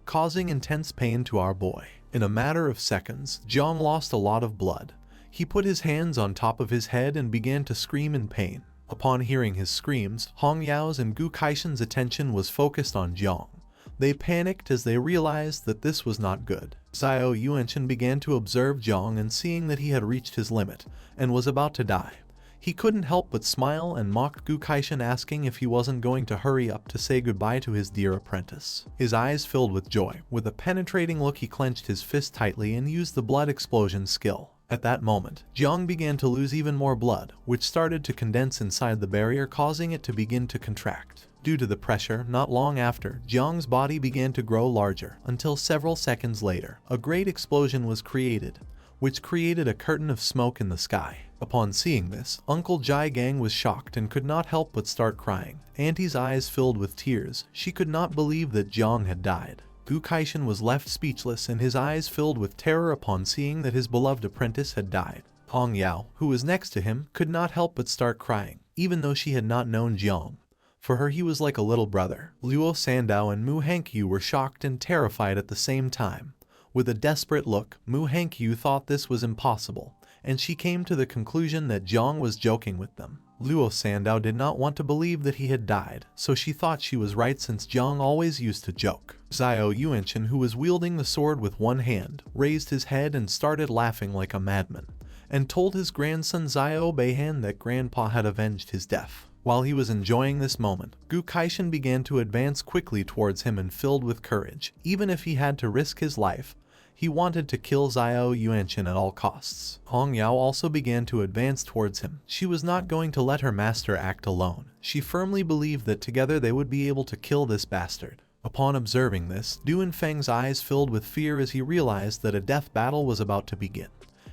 causing intense pain to our boy. In a matter of seconds, Jiang lost a lot of blood. He put his hands on top of his head and began to scream in pain. Upon hearing his screams, Hong Yao's and Gu Kaishen's attention was focused on Jiang. They panicked as they realized that this was not good. Zio Yuanchen began to observe Jiang, and seeing that he had reached his limit and was about to die, he couldn't help but smile and mocked Gu Kaishen, asking if he wasn't going to hurry up to say goodbye to his dear apprentice. His eyes filled with joy. With a penetrating look, he clenched his fist tightly and used the blood explosion skill. At that moment, Jiang began to lose even more blood, which started to condense inside the barrier, causing it to begin to contract. Due to the pressure, not long after, Jiang's body began to grow larger, until several seconds later, a great explosion was created, which created a curtain of smoke in the sky. Upon seeing this, Uncle Jai Gang was shocked and could not help but start crying. Auntie's eyes filled with tears. She could not believe that Jiang had died. Gu Kaishen was left speechless and his eyes filled with terror upon seeing that his beloved apprentice had died. Hong Yao, who was next to him, could not help but start crying, even though she had not known Jiang. For her, he was like a little brother. Luo Sandao and Mu Hankyu were shocked and terrified at the same time. With a desperate look, Mu Hankyu thought this was impossible, and she came to the conclusion that Jiang was joking with them. Luo Sandao did not want to believe that he had died, so she thought she was right since Jiang always used to joke. Zio Yuanchen, who was wielding the sword with one hand, raised his head and started laughing like a madman, and told his grandson Zio Bahan that Grandpa had avenged his death. While he was enjoying this moment, Gu Kaishen began to advance quickly towards him and filled with courage. Even if he had to risk his life, he wanted to kill Zio Yuanchen at all costs. Hong Yao also began to advance towards him. She was not going to let her master act alone. She firmly believed that together they would be able to kill this bastard. Upon observing this, Duan Fang's eyes filled with fear as he realized that a death battle was about to begin.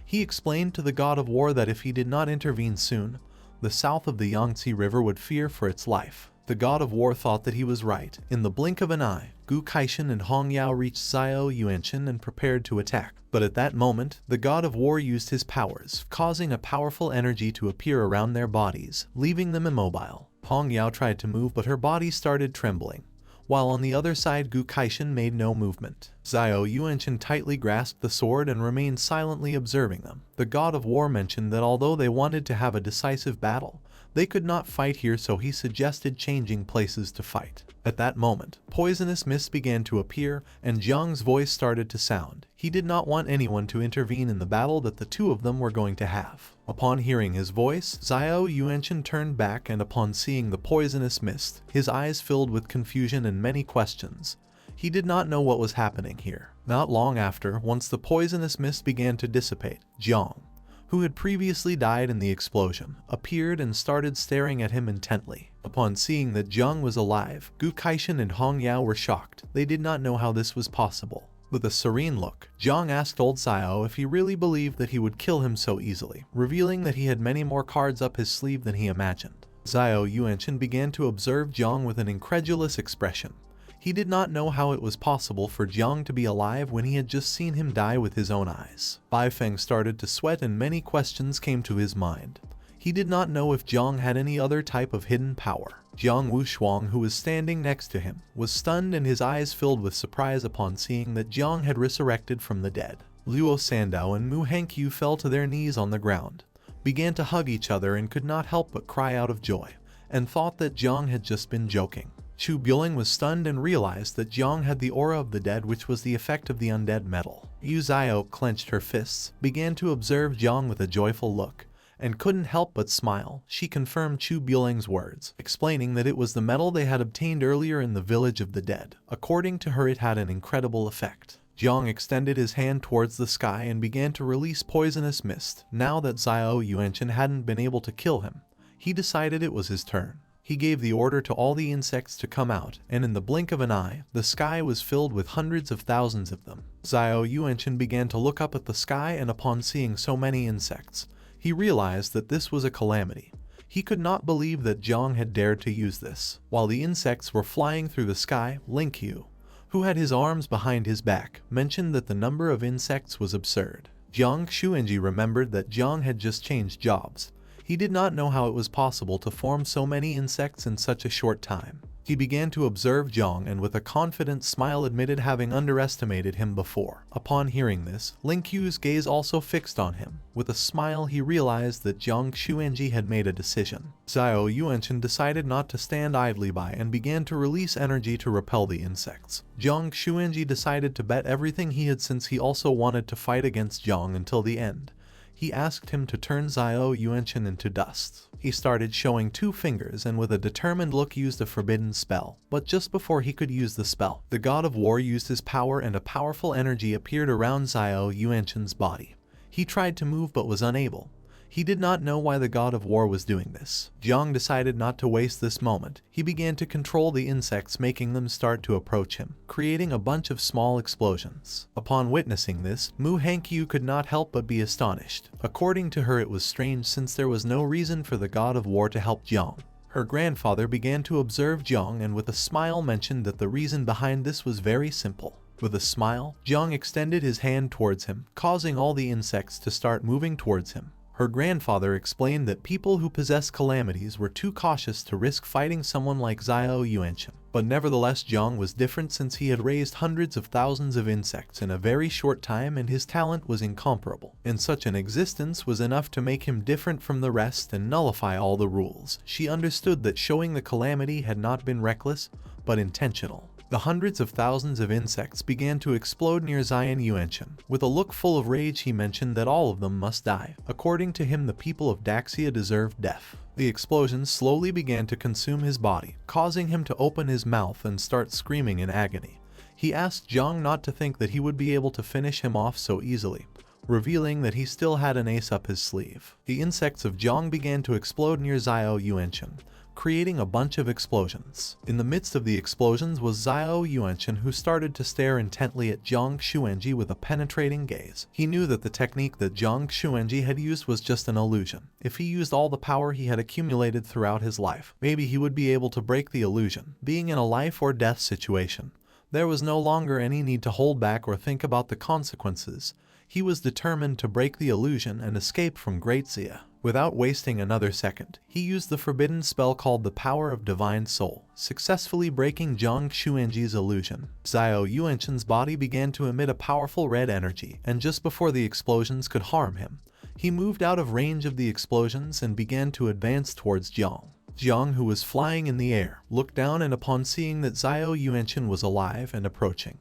He explained to the god of war that if he did not intervene soon, the south of the Yangtze River would fear for its life. The god of war thought that he was right. In the blink of an eye, Gu Kaishen and Hong Yao reached Zio Yuanchen and prepared to attack. But at that moment, the god of war used his powers, causing a powerful energy to appear around their bodies, leaving them immobile. Hong Yao tried to move, but her body started trembling, while on the other side Gu Kaishen made no movement. Zio Yuanchen tightly grasped the sword and remained silently observing them. The god of war mentioned that although they wanted to have a decisive battle, they could not fight here, so he suggested changing places to fight. At that moment, poisonous mist began to appear, and Jiang's voice started to sound. He did not want anyone to intervene in the battle that the two of them were going to have. Upon hearing his voice, Zio Yuanchen turned back, and upon seeing the poisonous mist, his eyes filled with confusion and many questions. He did not know what was happening here. Not long after, once the poisonous mist began to dissipate, Jiang, who had previously died in the explosion, appeared and started staring at him intently. Upon seeing that Jiang was alive, Gu Kaishen and Hong Yao were shocked. They did not know how this was possible. With a serene look, Jiang asked old Zio if he really believed that he would kill him so easily, revealing that he had many more cards up his sleeve than he imagined. Zio Yuanchen began to observe Jiang with an incredulous expression. He did not know how it was possible for Jiang to be alive when he had just seen him die with his own eyes. Bai Feng started to sweat and many questions came to his mind. He did not know if Jiang had any other type of hidden power. Jiang Wushuang, who was standing next to him, was stunned and his eyes filled with surprise upon seeing that Jiang had resurrected from the dead. Luo Sandao and Mu Hankyu fell to their knees on the ground, began to hug each other and could not help but cry out of joy, and thought that Jiang had just been joking. Chu Jong was stunned and realized that Jiang had the aura of the dead, which was the effect of the undead metal. Yu Zio clenched her fists, began to observe Jiang with a joyful look, and couldn't help but smile. She confirmed Chu Jong's words, explaining that it was the metal they had obtained earlier in the village of the dead. According to her, it had an incredible effect. Jiang extended his hand towards the sky and began to release poisonous mist. Now that Zio Yuanchen hadn't been able to kill him, he decided it was his turn. He gave the order to all the insects to come out, and in the blink of an eye, the sky was filled with hundreds of thousands of them. Zio Yuanchen began to look up at the sky, and upon seeing so many insects, he realized that this was a calamity. He could not believe that Jiang had dared to use this. While the insects were flying through the sky, Linkyu, who had his arms behind his back, mentioned that the number of insects was absurd. Jiang Xuanji remembered that Jiang had just changed jobs. He did not know how it was possible to form so many insects in such a short time. He began to observe Jong and with a confident smile admitted having underestimated him before. Upon hearing this, Lin Ku's gaze also fixed on him. With a smile he realized that Jiang Xuanji had made a decision. Zio Yuanchen decided not to stand idly by and began to release energy to repel the insects. Jiang Xuanji decided to bet everything he had since he also wanted to fight against Jiang until the end. He asked him to turn Zio Yuanchen into dust. He started showing 2 fingers and with a determined look used a forbidden spell. But just before he could use the spell, the god of war used his power and a powerful energy appeared around Zio Yuanchen's body. He tried to move but was unable. He did not know why the god of war was doing this. Jiang decided not to waste this moment. He began to control the insects, making them start to approach him, creating a bunch of small explosions. Upon witnessing this, Hanyu could not help but be astonished. According to her, it was strange since there was no reason for the god of war to help Jiang. Her grandfather began to observe Jiang and with a smile mentioned that the reason behind this was very simple. With a smile, Jiang extended his hand towards him, causing all the insects to start moving towards him. Her grandfather explained that people who possess calamities were too cautious to risk fighting someone like Zio Yuanchen. But nevertheless, Jiang was different since he had raised hundreds of thousands of insects in a very short time and his talent was incomparable. And such an existence was enough to make him different from the rest and nullify all the rules. She understood that showing the calamity had not been reckless, but intentional. The hundreds of thousands of insects began to explode near Zio Yuanchen. With a look full of rage he mentioned that all of them must die. According to him, the people of Daxia deserved death. The explosions slowly began to consume his body, causing him to open his mouth and start screaming in agony. He asked Jiang not to think that he would be able to finish him off so easily, revealing that he still had an ace up his sleeve. The insects of Jiang began to explode near Zio Yuanchen, creating a bunch of explosions. In the midst of the explosions was Zio Yuanchen, who started to stare intently at Jiang Xuanji with a penetrating gaze. He knew that the technique that Jiang Xuanji had used was just an illusion. If he used all the power he had accumulated throughout his life, maybe he would be able to break the illusion. Being in a life or death situation, there was no longer any need to hold back or think about the consequences. He was determined to break the illusion and escape from Great Zia. Without wasting another second, he used the forbidden spell called the Power of Divine Soul, successfully breaking Jiang Xuanji's illusion. Zio Yuanchen's body began to emit a powerful red energy, and just before the explosions could harm him, he moved out of range of the explosions and began to advance towards Jiang. Jiang, who was flying in the air, looked down and upon seeing that Zio Yuanchen was alive and approaching,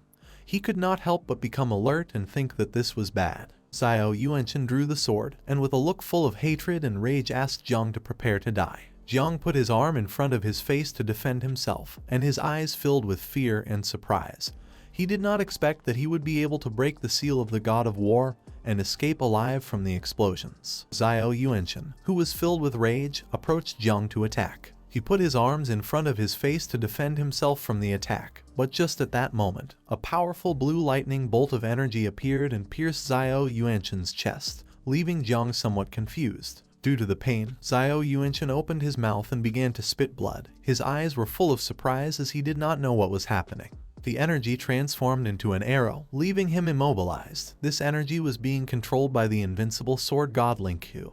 he could not help but become alert and think that this was bad. Zio Yuanchen drew the sword, and with a look full of hatred and rage asked Jiang to prepare to die. Jiang put his arm in front of his face to defend himself, and his eyes filled with fear and surprise. He did not expect that he would be able to break the seal of the god of war and escape alive from the explosions. Zio Yuanchen, who was filled with rage, approached Jiang to attack. He put his arms in front of his face to defend himself from the attack, but just at that moment, a powerful blue lightning bolt of energy appeared and pierced Zio Yuanchen's chest, leaving Jiang somewhat confused. Due to the pain, Zio Yuanchen opened his mouth and began to spit blood. His eyes were full of surprise as he did not know what was happening. The energy transformed into an arrow, leaving him immobilized. This energy was being controlled by the invincible sword god Lin Ku,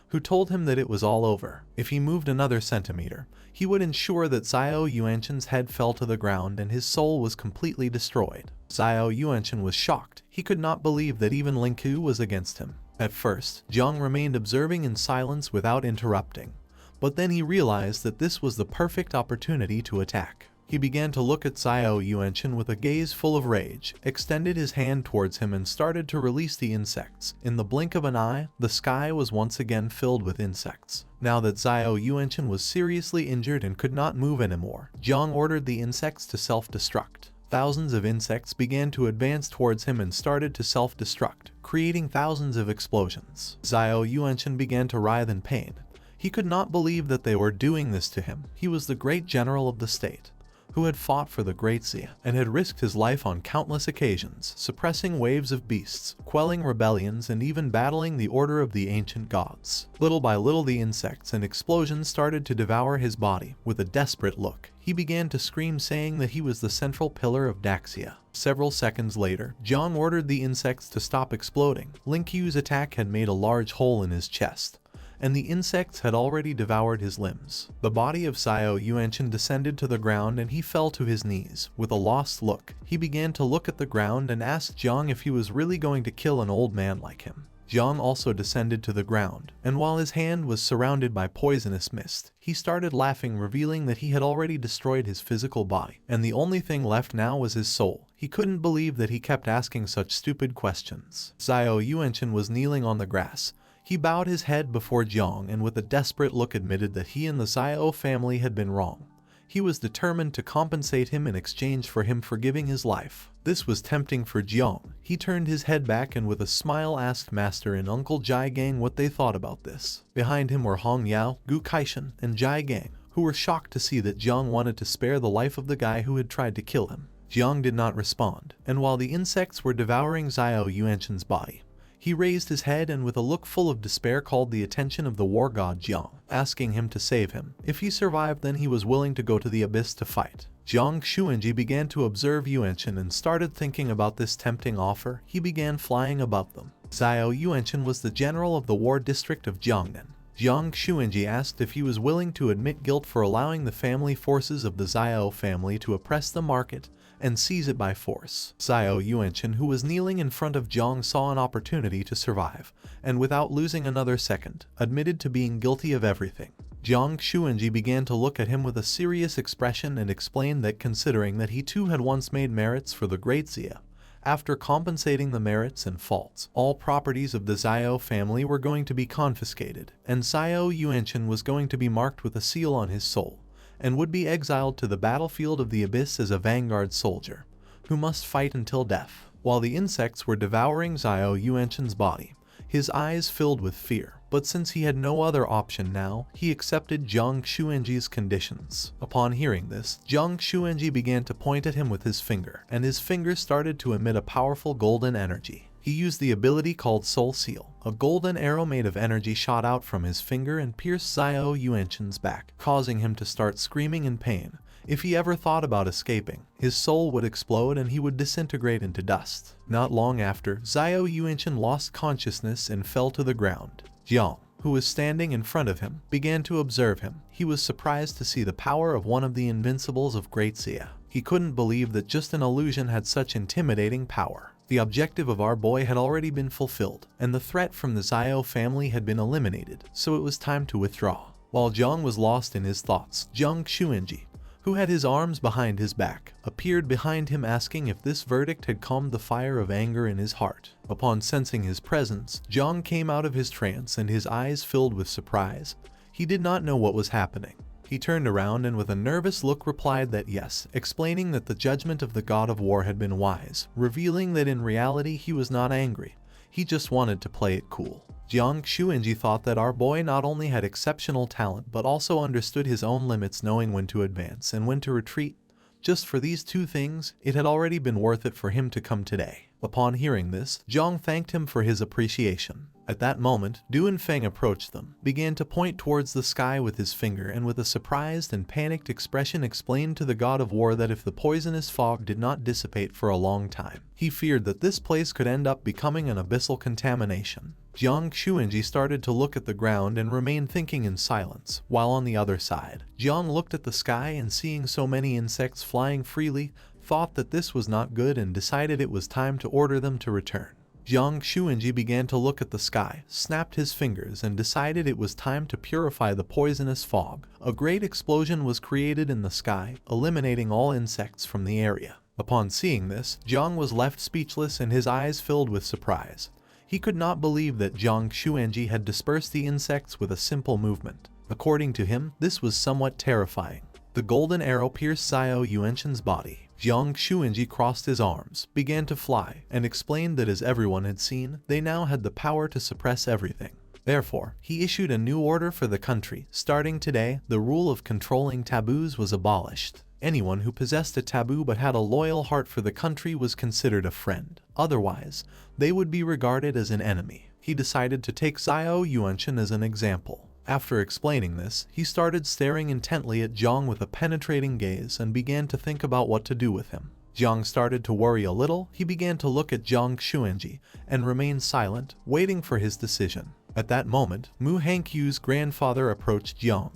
who told him that it was all over. If he moved another centimeter, he would ensure that Zio Yuanchen's head fell to the ground and his soul was completely destroyed. Zio Yuanchen was shocked. He could not believe that even Lin Ku was against him. At first, Jiang remained observing in silence without interrupting, but then he realized that this was the perfect opportunity to attack. He began to look at Zio Yuanchen with a gaze full of rage, extended his hand towards him and started to release the insects. In the blink of an eye, the sky was once again filled with insects. Now that Zio Yuanchen was seriously injured and could not move anymore, Jiang ordered the insects to self-destruct. Thousands of insects began to advance towards him and started to self-destruct, creating thousands of explosions. Zio Yuanchen began to writhe in pain. He could not believe that they were doing this to him. He was the great general of the state, who had fought for the Great Zia and had risked his life on countless occasions, suppressing waves of beasts, quelling rebellions, and even battling the order of the ancient gods. Little by little the insects and explosions started to devour his body. With a desperate look, he began to scream, saying that he was the central pillar of Daxia. Several seconds later, Jiang ordered the insects to stop exploding. Lin Ku's attack had made a large hole in his chest, and the insects had already devoured his limbs. The body of Zio Yuanchen descended to the ground and he fell to his knees. With a lost look, he began to look at the ground and asked Jiang if he was really going to kill an old man like him. Jiang also descended to the ground, and while his hand was surrounded by poisonous mist, he started laughing, revealing that he had already destroyed his physical body, and the only thing left now was his soul. He couldn't believe that he kept asking such stupid questions. Zio Yuanchen was kneeling on the grass. He bowed his head before Jiang and with a desperate look admitted that he and the Zio family had been wrong. He was determined to compensate him in exchange for him forgiving his life. This was tempting for Jiang. He turned his head back and with a smile asked Master and Uncle Jai Gang what they thought about this. Behind him were Hong Yao, Gu Kaishan, and Jai Gang, who were shocked to see that Jiang wanted to spare the life of the guy who had tried to kill him. Jiang did not respond, and while the insects were devouring Zio Yuanchen's body, he raised his head and with a look full of despair called the attention of the war god Jiang, asking him to save him. If he survived, then he was willing to go to the abyss to fight. Jiang Xuanji began to observe Yuanchen and started thinking about this tempting offer. He began flying above them. Zio Yuanchen was the general of the war district of Jiangnan. Jiang Xuanji asked if he was willing to admit guilt for allowing the family forces of the Zio family to oppress the market and seize it by force. Zio Yuanchen, who was kneeling in front of Jiang, saw an opportunity to survive, and without losing another second, admitted to being guilty of everything. Jiang Xuanji began to look at him with a serious expression and explained that considering that he too had once made merits for the great Zio, after compensating the merits and faults, all properties of the Zio family were going to be confiscated, and Zio Yuanchen was going to be marked with a seal on his soul, and would be exiled to the battlefield of the abyss as a vanguard soldier, who must fight until death. While the insects were devouring Zio Yuanchen's body, his eyes filled with fear, but since he had no other option now, he accepted Jiang Xuanji's conditions. Upon hearing this, Jiang Xuanji began to point at him with his finger, and his finger started to emit a powerful golden energy. He used the ability called Soul Seal. A golden arrow made of energy shot out from his finger and pierced Zio Yuanchen's back, causing him to start screaming in pain. If he ever thought about escaping, his soul would explode and he would disintegrate into dust. Not long after, Zio Yuanchen lost consciousness and fell to the ground. Jiang, who was standing in front of him, began to observe him. He was surprised to see the power of one of the invincibles of Great Zio. He couldn't believe that just an illusion had such intimidating power. The objective of our boy had already been fulfilled, and the threat from the Zio family had been eliminated, so it was time to withdraw. While Jiang was lost in his thoughts, Jiang Xuanji, who had his arms behind his back, appeared behind him asking if this verdict had calmed the fire of anger in his heart. Upon sensing his presence, Jiang came out of his trance and his eyes filled with surprise. He did not know what was happening. He turned around and with a nervous look replied that yes, explaining that the judgment of the god of war had been wise, revealing that in reality he was not angry. He just wanted to play it cool. Jiang Xuanji thought that our boy not only had exceptional talent but also understood his own limits, knowing when to advance and when to retreat. Just for these two things, it had already been worth it for him to come today. Upon hearing this, Jiang thanked him for his appreciation. At that moment, Duan Fang approached them, began to point towards the sky with his finger and with a surprised and panicked expression explained to the god of war that if the poisonous fog did not dissipate for a long time, he feared that this place could end up becoming an abyssal contamination. Jiang Xuanji started to look at the ground and remained thinking in silence, while on the other side, Jiang looked at the sky and seeing so many insects flying freely, thought that this was not good and decided it was time to order them to return. Jiang Xuanji began to look at the sky, snapped his fingers, and decided it was time to purify the poisonous fog. A great explosion was created in the sky, eliminating all insects from the area. Upon seeing this, Jiang was left speechless and his eyes filled with surprise. He could not believe that Jiang Xuanji had dispersed the insects with a simple movement. According to him, this was somewhat terrifying. The golden arrow pierced Zio Yuanchen's body. Jiang Xuanji crossed his arms, began to fly, and explained that as everyone had seen, they now had the power to suppress everything. Therefore, he issued a new order for the country. Starting today, the rule of controlling taboos was abolished. Anyone who possessed a taboo but had a loyal heart for the country was considered a friend. Otherwise, they would be regarded as an enemy. He decided to take Zio Yuanchen as an example. After explaining this, he started staring intently at Jiang with a penetrating gaze and began to think about what to do with him. Jiang started to worry a little. He began to look at Jiang Xuanji and remained silent, waiting for his decision. At that moment, Mu Hankyu's grandfather approached Jiang,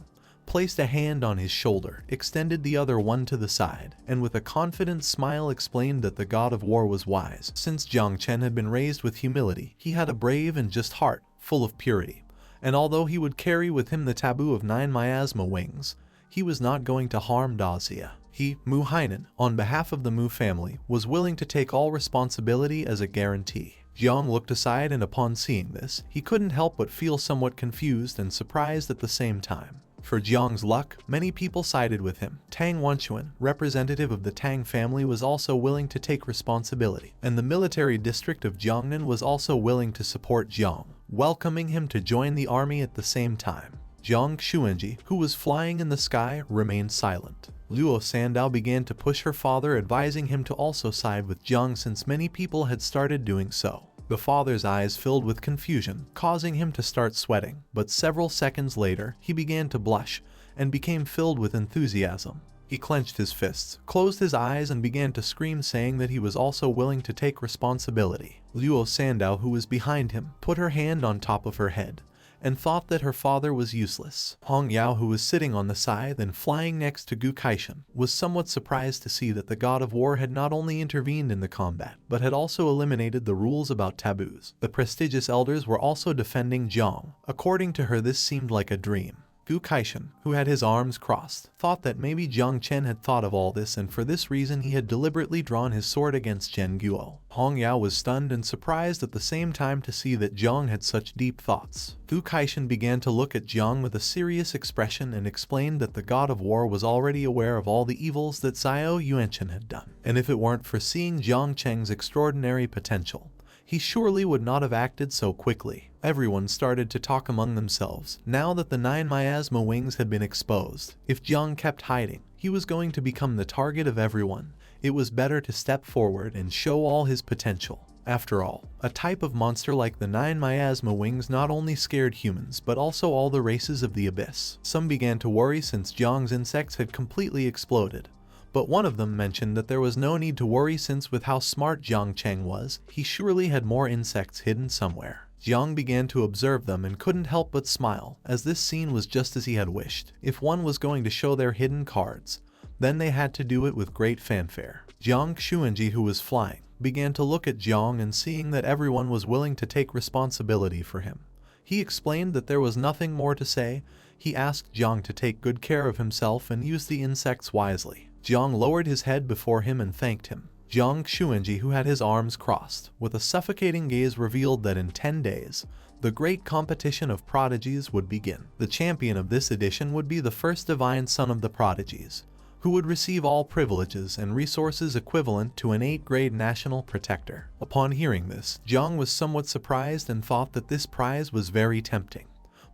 placed a hand on his shoulder, extended the other one to the side, and with a confident smile explained that the god of war was wise. Since Jang Chen had been raised with humility, he had a brave and just heart, full of purity, and although he would carry with him the taboo of 9 miasma wings, he was not going to harm Dazia. He, Mu Hainan, on behalf of the Mu family, was willing to take all responsibility as a guarantee. Jiang looked aside, and upon seeing this, he couldn't help but feel somewhat confused and surprised at the same time. For Jiang's luck, many people sided with him. Tang Wenchuan, representative of the Tang family, was also willing to take responsibility, and the military district of Jiangnan was also willing to support Jiang, welcoming him to join the army at the same time. Jiang Xuanji, who was flying in the sky, remained silent. Luo Sandao began to push her father, advising him to also side with Jiang since many people had started doing so. The father's eyes filled with confusion, causing him to start sweating, but several seconds later, he began to blush and became filled with enthusiasm. He clenched his fists, closed his eyes, and began to scream, saying that he was also willing to take responsibility. Luo Sandao, who was behind him, put her hand on top of her head and thought that her father was useless. Hong Yao, who was sitting on the scythe and flying next to Gu Kaishan, was somewhat surprised to see that the god of war had not only intervened in the combat, but had also eliminated the rules about taboos. The prestigious elders were also defending Jiang. According to her, this seemed like a dream. Gu Kaishan, who had his arms crossed, thought that maybe Jiang Chen had thought of all this, and for this reason he had deliberately drawn his sword against Chen Guo. Hong Yao was stunned and surprised at the same time to see that Jiang had such deep thoughts. Gu Kaishan began to look at Jiang with a serious expression and explained that the god of war was already aware of all the evils that Zio Yuanchen had done, and if it weren't for seeing Jiang Cheng's extraordinary potential, he surely would not have acted so quickly. Everyone started to talk among themselves, now that the 9 miasma wings had been exposed. If Jiang kept hiding, he was going to become the target of everyone. It was better to step forward and show all his potential. After all, a type of monster like the 9 miasma wings not only scared humans but also all the races of the abyss. Some began to worry since Jiang's insects had completely exploded, but one of them mentioned that there was no need to worry since with how smart Jiang Cheng was, he surely had more insects hidden somewhere. Jiang began to observe them and couldn't help but smile, as this scene was just as he had wished. If one was going to show their hidden cards, then they had to do it with great fanfare. Jiang Xuanji, who was flying, began to look at Jiang, and seeing that everyone was willing to take responsibility for him, he explained that there was nothing more to say. He asked Jiang to take good care of himself and use the insects wisely. Jiang lowered his head before him and thanked him. Jiang Xuanji, who had his arms crossed, with a suffocating gaze revealed that in 10 days, the great competition of prodigies would begin. The champion of this edition would be the first divine son of the prodigies, who would receive all privileges and resources equivalent to an 8th-grade national protector. Upon hearing this, Jiang was somewhat surprised and thought that this prize was very tempting.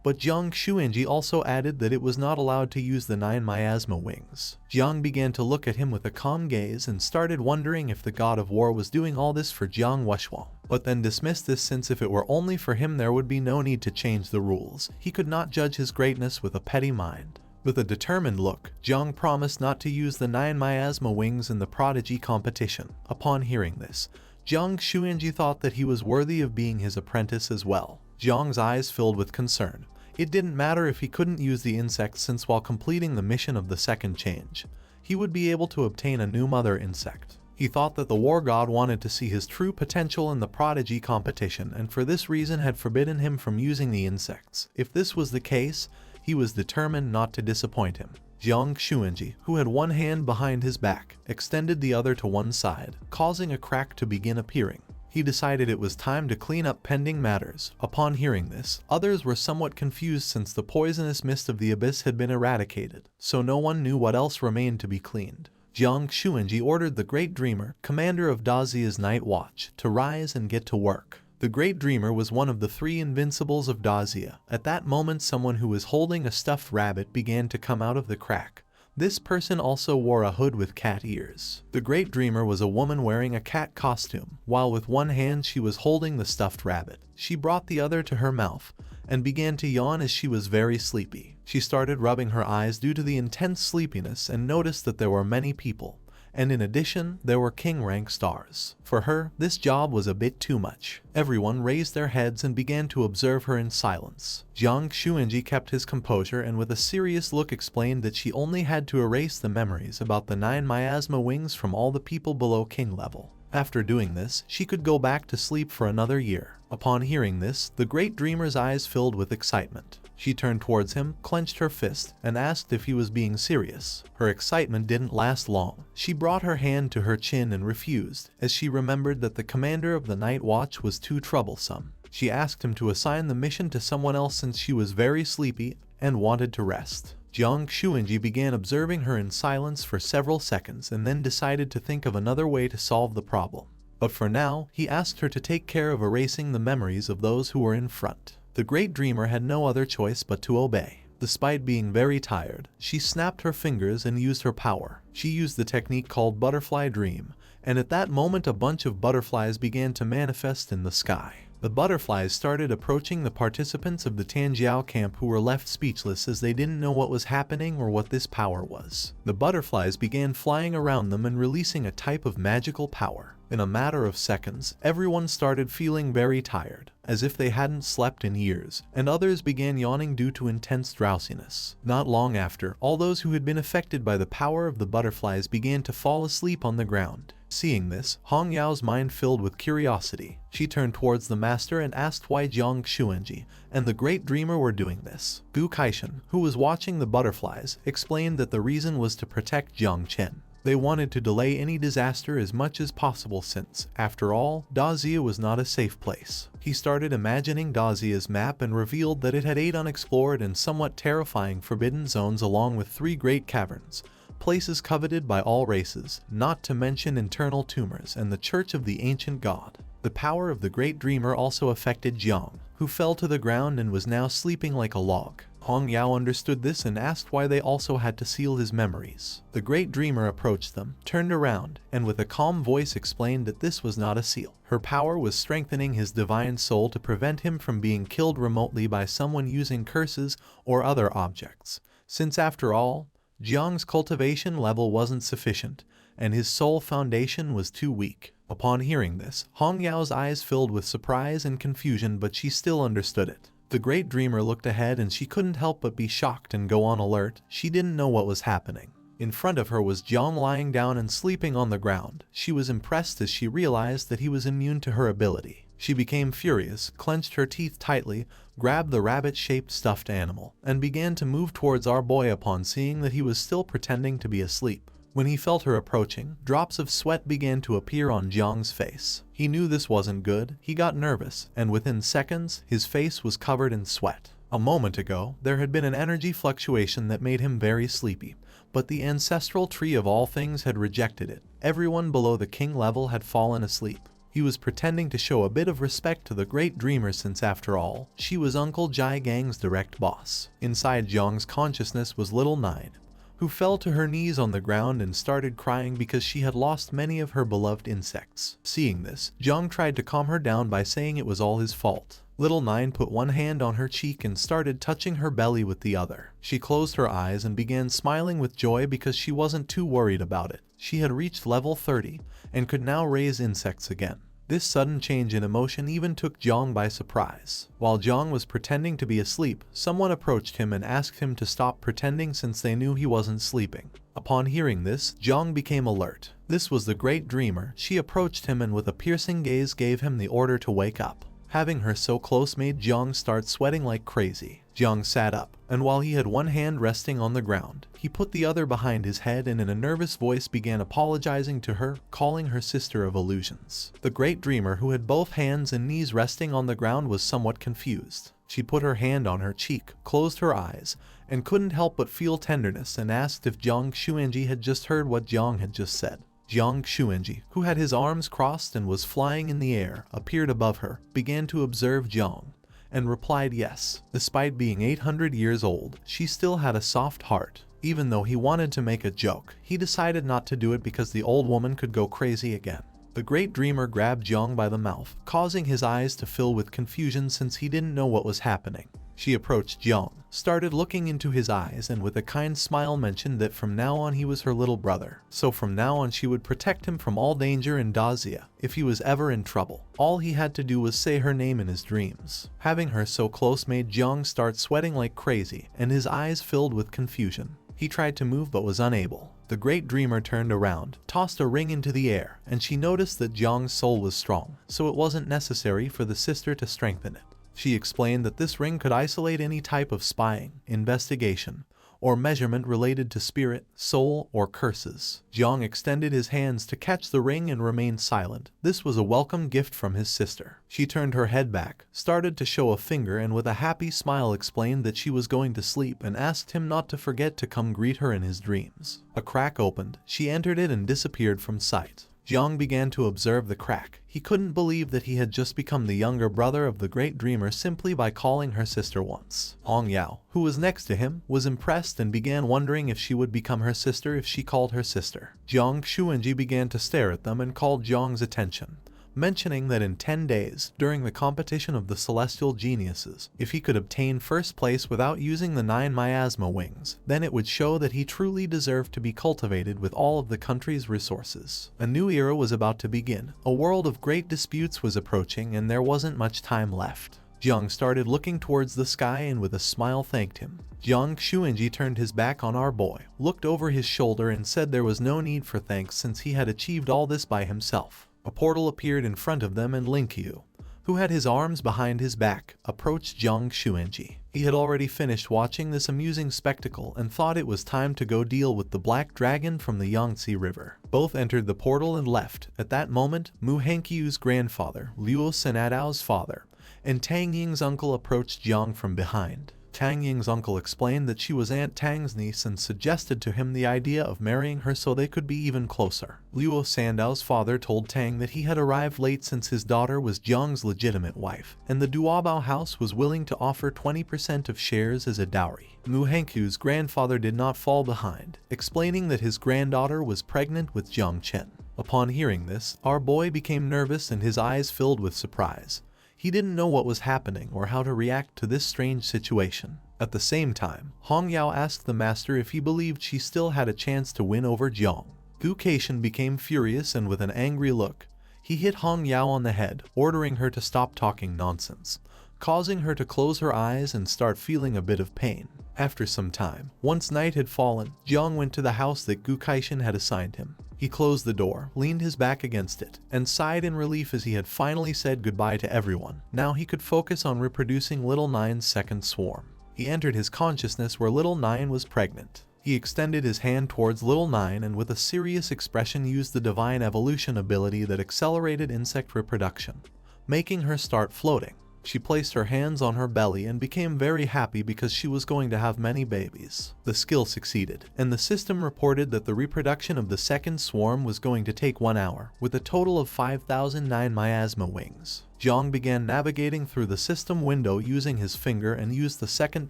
But Jiang Xuanji also added that it was not allowed to use the 9 miasma wings. Jiang began to look at him with a calm gaze and started wondering if the god of war was doing all this for Jiang Wuxuo, but then dismissed this since if it were only for him there would be no need to change the rules. He could not judge his greatness with a petty mind. With a determined look, Jiang promised not to use the 9 miasma wings in the prodigy competition. Upon hearing this, Jiang Xuanji thought that he was worthy of being his apprentice as well. Jiang's eyes filled with concern. It didn't matter if he couldn't use the insects, since while completing the mission of the second change, he would be able to obtain a new mother insect. He thought that the war god wanted to see his true potential in the prodigy competition, and for this reason had forbidden him from using the insects. If this was the case, he was determined not to disappoint him. Jiang Xuanji, who had one hand behind his back, extended the other to one side, causing a crack to begin appearing. He decided it was time to clean up pending matters. Upon hearing this, others were somewhat confused since the poisonous mist of the abyss had been eradicated, so no one knew what else remained to be cleaned. Jiang Xuanji ordered the Great Dreamer, commander of Dazia's night watch, to rise and get to work. The Great Dreamer was one of the 3 invincibles of Dazia. At that moment, someone who was holding a stuffed rabbit began to come out of the crack. This person also wore a hood with cat ears. The Great Dreamer was a woman wearing a cat costume, while with one hand she was holding the stuffed rabbit. She brought the other to her mouth and began to yawn as she was very sleepy. She started rubbing her eyes due to the intense sleepiness and noticed that there were many people, and in addition, there were king rank stars. For her, this job was a bit too much. Everyone raised their heads and began to observe her in silence. Jiang Chen kept his composure and with a serious look explained that she only had to erase the memories about the 9 miasma wings from all the people below king level. After doing this, she could go back to sleep for another year. Upon hearing this, the great dreamer's eyes filled with excitement. She turned towards him, clenched her fist, and asked if he was being serious. Her excitement didn't last long. She brought her hand to her chin and refused, as she remembered that the commander of the night watch was too troublesome. She asked him to assign the mission to someone else since she was very sleepy and wanted to rest. Jiang Chen began observing her in silence for several seconds and then decided to think of another way to solve the problem. But for now, he asked her to take care of erasing the memories of those who were in front. The great dreamer had no other choice but to obey. Despite being very tired, she snapped her fingers and used her power. She used the technique called butterfly dream, and at that moment a bunch of butterflies began to manifest in the sky. The butterflies started approaching the participants of the Tango Camp who were left speechless as they didn't know what was happening or what this power was. The butterflies began flying around them and releasing a type of magical power. In a matter of seconds, everyone started feeling very tired, as if they hadn't slept in years, and others began yawning due to intense drowsiness. Not long after, all those who had been affected by the power of the butterflies began to fall asleep on the ground. Seeing this, Hong Yao's mind filled with curiosity. She turned towards the master and asked why Jiang Chen and the great dreamer were doing this. Gu Kaishan, who was watching the butterflies, explained that the reason was to protect Jiang Chen. They wanted to delay any disaster as much as possible since, after all, Zio was not a safe place. He started imagining Zio's map and revealed that it had 8 unexplored and somewhat terrifying forbidden zones along with 3 great caverns, places coveted by all races, not to mention internal tumors and the Church of the Ancient God. The power of the great dreamer also affected Jiang, who fell to the ground and was now sleeping like a log. Hong Yao understood this and asked why they also had to seal his memories. The great dreamer approached them, turned around, and with a calm voice explained that this was not a seal. Her power was strengthening his divine soul to prevent him from being killed remotely by someone using curses or other objects. Since after all, Jiang's cultivation level wasn't sufficient, and his soul foundation was too weak. Upon hearing this, Hong Yao's eyes filled with surprise and confusion, but she still understood it. The great dreamer looked ahead and she couldn't help but be shocked and go on alert. She didn't know what was happening. In front of her was Jiang lying down and sleeping on the ground. She was impressed as she realized that he was immune to her ability. She became furious, clenched her teeth tightly, grabbed the rabbit-shaped stuffed animal, and began to move towards our boy upon seeing that he was still pretending to be asleep. When he felt her approaching, drops of sweat began to appear on Jiang's face. He knew this wasn't good. He got nervous, and within seconds, his face was covered in sweat. A moment ago, there had been an energy fluctuation that made him very sleepy, but the ancestral tree of all things had rejected it. Everyone below the king level had fallen asleep. He was pretending to show a bit of respect to the great dreamer since after all, she was Uncle Jai Gang's direct boss. Inside Jiang's consciousness was little Nine, who fell to her knees on the ground and started crying because she had lost many of her beloved insects. Seeing this, Jiang tried to calm her down by saying it was all his fault. Little Nine put one hand on her cheek and started touching her belly with the other. She closed her eyes and began smiling with joy because she wasn't too worried about it. She had reached level 30 and could now raise insects again. This sudden change in emotion even took Jiang by surprise. While Jiang was pretending to be asleep, someone approached him and asked him to stop pretending since they knew he wasn't sleeping. Upon hearing this, Jiang became alert. This was the great dreamer. She approached him and with a piercing gaze gave him the order to wake up. Having her so close made Jiang start sweating like crazy. Jiang sat up, and while he had one hand resting on the ground, he put the other behind his head and in a nervous voice began apologizing to her, calling her sister of illusions. The great dreamer, who had both hands and knees resting on the ground, was somewhat confused. She put her hand on her cheek, closed her eyes, and couldn't help but feel tenderness and asked if Jiang Chen had just heard what Jiang had just said. Jiang Chen, who had his arms crossed and was flying in the air, appeared above her, began to observe Jiang, and replied yes. Despite being 800 years old, she still had a soft heart. Even though he wanted to make a joke, he decided not to do it because the old woman could go crazy again. The great dreamer grabbed Jiang by the mouth, causing his eyes to fill with confusion since he didn't know what was happening. She approached Jiang, started looking into his eyes, and with a kind smile mentioned that from now on he was her little brother. So from now on she would protect him from all danger in Dazia. If he was ever in trouble, all he had to do was say her name in his dreams. Having her so close made Jiang start sweating like crazy, and his eyes filled with confusion. He tried to move but was unable. The great dreamer turned around, tossed a ring into the air, and she noticed that Jiang's soul was strong, so it wasn't necessary for the sister to strengthen it. She explained that this ring could isolate any type of spying, investigation, or measurement related to spirit, soul, or curses. Jiang extended his hands to catch the ring and remained silent. This was a welcome gift from his sister. She turned her head back, started to show a finger, and with a happy smile explained that she was going to sleep and asked him not to forget to come greet her in his dreams. A crack opened, she entered it and disappeared from sight. Jiang began to observe the crack. He couldn't believe that he had just become the younger brother of the great dreamer simply by calling her sister once. Hong Yao, who was next to him, was impressed and began wondering if she would become her sister if she called her sister. Jiang Xuanji began to stare at them and called Jiang's attention, mentioning that in 10 days, during the competition of the celestial geniuses, if he could obtain first place without using the 9 miasma wings, then it would show that he truly deserved to be cultivated with all of the country's resources. A new era was about to begin. A world of great disputes was approaching, and there wasn't much time left. Jiang started looking towards the sky and with a smile thanked him. Jiang Xuanji turned his back on our boy, looked over his shoulder and said there was no need for thanks since he had achieved all this by himself. A portal appeared in front of them and Linkyu, who had his arms behind his back, approached Jiang Xuanji. He had already finished watching this amusing spectacle and thought it was time to go deal with the black dragon from the Yangtze River. Both entered the portal and left. At that moment, Mu Hankyu's grandfather, Liu Senadao's father, and Tang Ying's uncle approached Jiang from behind. Tang Ying's uncle explained that she was Aunt Tang's niece and suggested to him the idea of marrying her so they could be even closer. Liu Sandao's father told Tang that he had arrived late since his daughter was Jiang's legitimate wife, and the Duabao house was willing to offer 20% of shares as a dowry. Mu Hankyu's grandfather did not fall behind, explaining that his granddaughter was pregnant with Jiang Chen. Upon hearing this, our boy became nervous and his eyes filled with surprise. He didn't know what was happening or how to react to this strange situation. At the same time, Hong Yao asked the master if he believed she still had a chance to win over Jiang. Gu Keishan became furious and with an angry look, he hit Hong Yao on the head, ordering her to stop talking nonsense, causing her to close her eyes and start feeling a bit of pain. After some time, once night had fallen, Jiang went to the house that Gu Keishan had assigned him. He closed the door, leaned his back against it, and sighed in relief as he had finally said goodbye to everyone. Now he could focus on reproducing Little Nine's second swarm. He entered his consciousness where Little Nine was pregnant. He extended his hand towards Little Nine and with a serious expression used the divine evolution ability that accelerated insect reproduction, making her start floating. She placed her hands on her belly and became very happy because she was going to have many babies. The skill succeeded, and the system reported that the reproduction of the second swarm was going to take 1 hour, with a total of 5,009 miasma wings. Jiang began navigating through the system window using his finger and used the second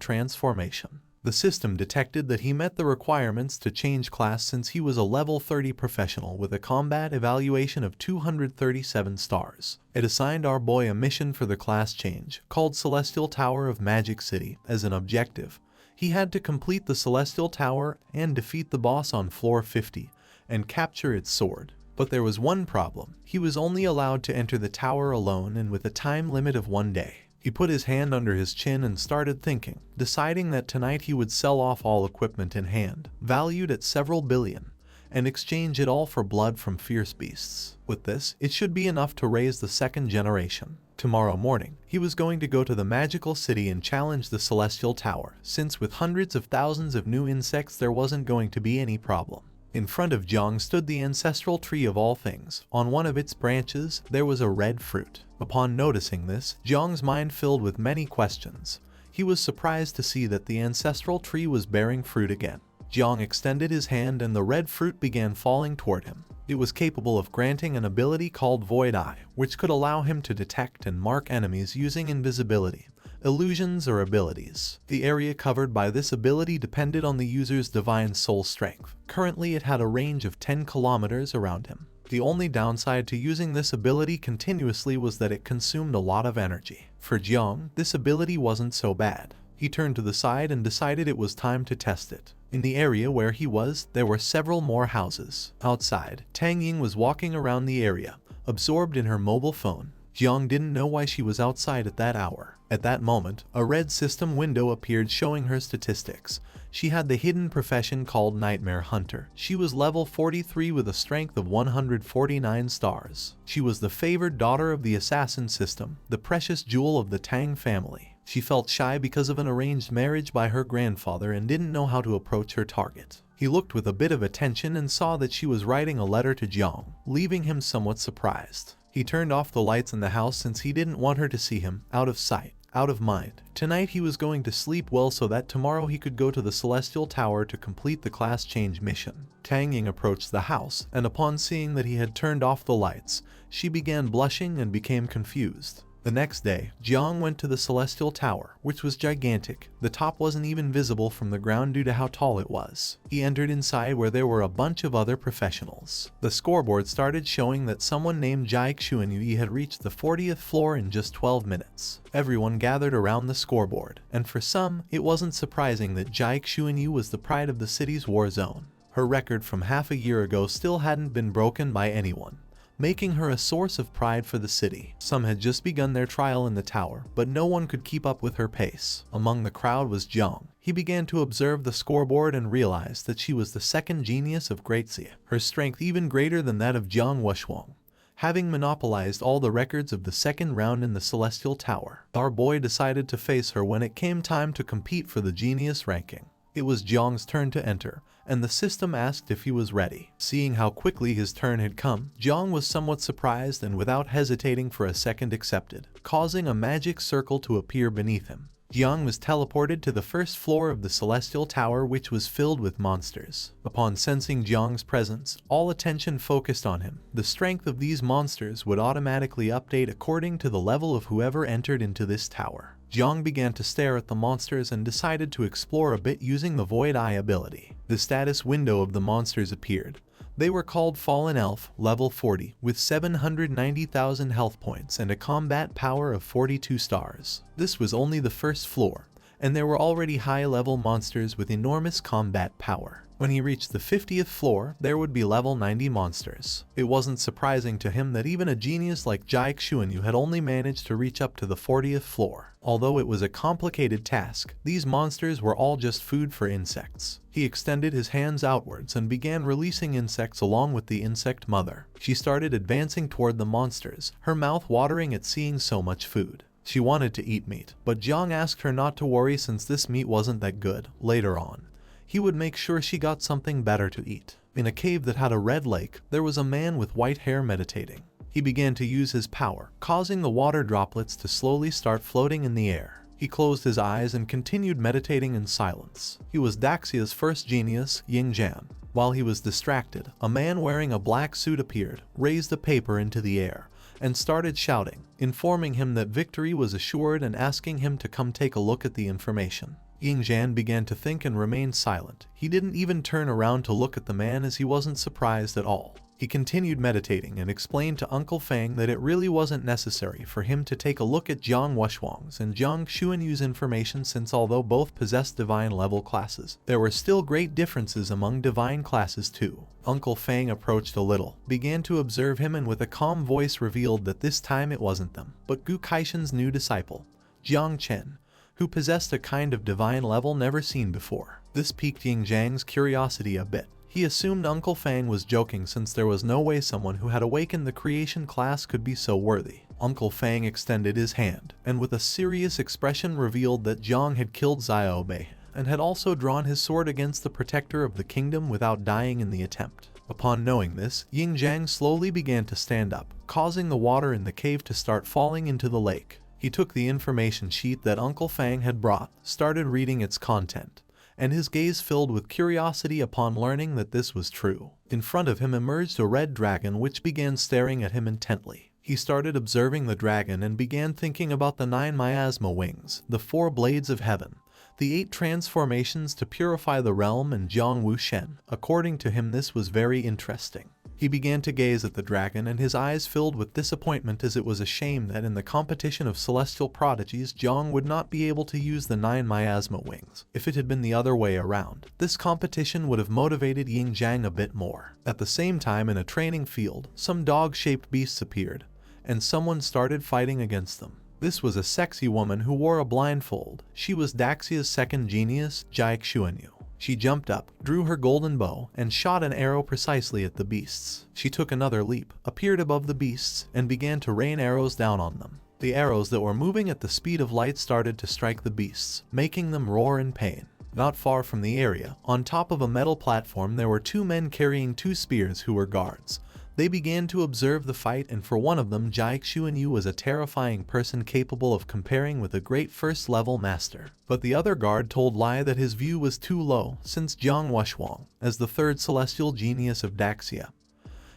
transformation. The system detected that he met the requirements to change class since he was a level 30 professional with a combat evaluation of 237 stars. It assigned our boy a mission for the class change, called Celestial Tower of Magic City, as an objective. He had to complete the Celestial Tower and defeat the boss on floor 50 and capture its sword. But there was one problem. He was only allowed to enter the tower alone and with a time limit of 1 day. He put his hand under his chin and started thinking, deciding that tonight he would sell off all equipment in hand, valued at several billion, and exchange it all for blood from fierce beasts. With this, it should be enough to raise the second generation. Tomorrow morning, he was going to go to the magical city and challenge the Celestial Tower, since with hundreds of thousands of new insects there wasn't going to be any problem. In front of Jiang stood the ancestral tree of all things. On one of its branches, there was a red fruit. Upon noticing this, Jiang's mind filled with many questions. He was surprised to see that the ancestral tree was bearing fruit again. Jiang extended his hand and the red fruit began falling toward him. It was capable of granting an ability called Void Eye, which could allow him to detect and mark enemies using invisibility, illusions, or abilities. The area covered by this ability depended on the user's divine soul strength. Currently, it had a range of 10 kilometers around him. The only downside to using this ability continuously was that it consumed a lot of energy. For Jiang, this ability wasn't so bad. He turned to the side and decided it was time to test it. In the area where he was, there were several more houses. Outside, Tang Ying was walking around the area, absorbed in her mobile phone. Jiang didn't know why she was outside at that hour. At that moment, a red system window appeared showing her statistics. She had the hidden profession called Nightmare Hunter. She was level 43 with a strength of 149 stars. She was the favored daughter of the assassin system, the precious jewel of the Tang family. She felt shy because of an arranged marriage by her grandfather and didn't know how to approach her target. He looked with a bit of attention and saw that she was writing a letter to Jiang, leaving him somewhat surprised. He turned off the lights in the house since he didn't want her to see him, out of sight, out of mind. Tonight he was going to sleep well so that tomorrow he could go to the Celestial Tower to complete the class change mission. Tang Ying approached the house, and upon seeing that he had turned off the lights, she began blushing and became confused. The next day, Jiang went to the Celestial Tower, which was gigantic. The top wasn't even visible from the ground due to how tall it was. He entered inside where there were a bunch of other professionals. The scoreboard started showing that someone named Jiang Chen had reached the 40th floor in just 12 minutes. Everyone gathered around the scoreboard, and for some, it wasn't surprising that Jiang Chen was the pride of the city's war zone. Her record from half a year ago still hadn't been broken by anyone, making her a source of pride for the city. Some had just begun their trial in the tower, but no one could keep up with her pace. Among the crowd was Jiang. He began to observe the scoreboard and realized that she was the second genius of Great Zio, her strength even greater than that of Jiang Wuxuang. Having monopolized all the records of the second round in the Celestial Tower, our boy decided to face her when it came time to compete for the genius ranking. It was Jiang's turn to enter, and the system asked if he was ready. Seeing how quickly his turn had come, Jiang was somewhat surprised and without hesitating for a second accepted, causing a magic circle to appear beneath him. Jiang was teleported to the first floor of the Celestial Tower, which was filled with monsters. Upon sensing Jiang's presence, all attention focused on him. The strength of these monsters would automatically update according to the level of whoever entered into this tower. Jiang began to stare at the monsters and decided to explore a bit using the Void Eye ability. The status window of the monsters appeared. They were called Fallen Elf, level 40, with 790,000 health points and a combat power of 42 stars. This was only the first floor, and there were already high-level monsters with enormous combat power. When he reached the 50th floor, there would be level 90 monsters. It wasn't surprising to him that even a genius like Jiang Chen had only managed to reach up to the 40th floor. Although it was a complicated task, these monsters were all just food for insects. He extended his hands outwards and began releasing insects along with the insect mother. She started advancing toward the monsters, her mouth watering at seeing so much food. She wanted to eat meat, but Jiang asked her not to worry since this meat wasn't that good. Later on, he would make sure she got something better to eat. In a cave that had a red lake, there was a man with white hair meditating. He began to use his power, causing the water droplets to slowly start floating in the air. He closed his eyes and continued meditating in silence. He was Daxia's first genius, Ying Jan. While he was distracted, a man wearing a black suit appeared, raised a paper into the air, and started shouting, informing him that victory was assured and asking him to come take a look at the information. Ying Jan began to think and remained silent. He didn't even turn around to look at the man as he wasn't surprised at all. He continued meditating and explained to Uncle Fang that it really wasn't necessary for him to take a look at Jiang Wuxuang's and Jiang Xuanyu's information since although both possessed divine level classes, there were still great differences among divine classes too. Uncle Fang approached a little, began to observe him and with a calm voice revealed that this time it wasn't them, but Gu Kaishen's new disciple, Jiang Chen, who possessed a kind of divine level never seen before. This piqued Ying Zhang's curiosity a bit. He assumed Uncle Fang was joking since there was no way someone who had awakened the creation class could be so worthy. Uncle Fang extended his hand, and with a serious expression revealed that Jiang had killed Zio Bahan, and had also drawn his sword against the protector of the kingdom without dying in the attempt. Upon knowing this, Ying Zhang slowly began to stand up, causing the water in the cave to start falling into the lake. He took the information sheet that Uncle Fang had brought, started reading its content, and his gaze filled with curiosity upon learning that this was true. In front of him emerged a red dragon which began staring at him intently. He started observing the dragon and began thinking about the 9 miasma wings, the 4 blades of heaven, the 8 transformations to purify the realm and Jiang Wuxian. According to him, this was very interesting. He began to gaze at the dragon, and his eyes filled with disappointment, as it was a shame that in the competition of celestial prodigies Jiang would not be able to use the 9 miasma wings. If it had been the other way around, this competition would have motivated Yin Jiang a bit more. At the same time, in a training field, some dog-shaped beasts appeared, and someone started fighting against them. This was a sexy woman who wore a blindfold. She was Daxia's second genius, Jiang Chen. She jumped up, drew her golden bow, and shot an arrow precisely at the beasts. She took another leap, appeared above the beasts, and began to rain arrows down on them. The arrows that were moving at the speed of light started to strike the beasts, making them roar in pain. Not far from the area, on top of a metal platform, there were 2 men carrying 2 spears who were guards. They began to observe the fight, and for one of them, Jiang Chen was a terrifying person capable of comparing with a great first-level master. But the other guard told Lai that his view was too low, since Jiang Wushwang, as the third celestial genius of Daxia,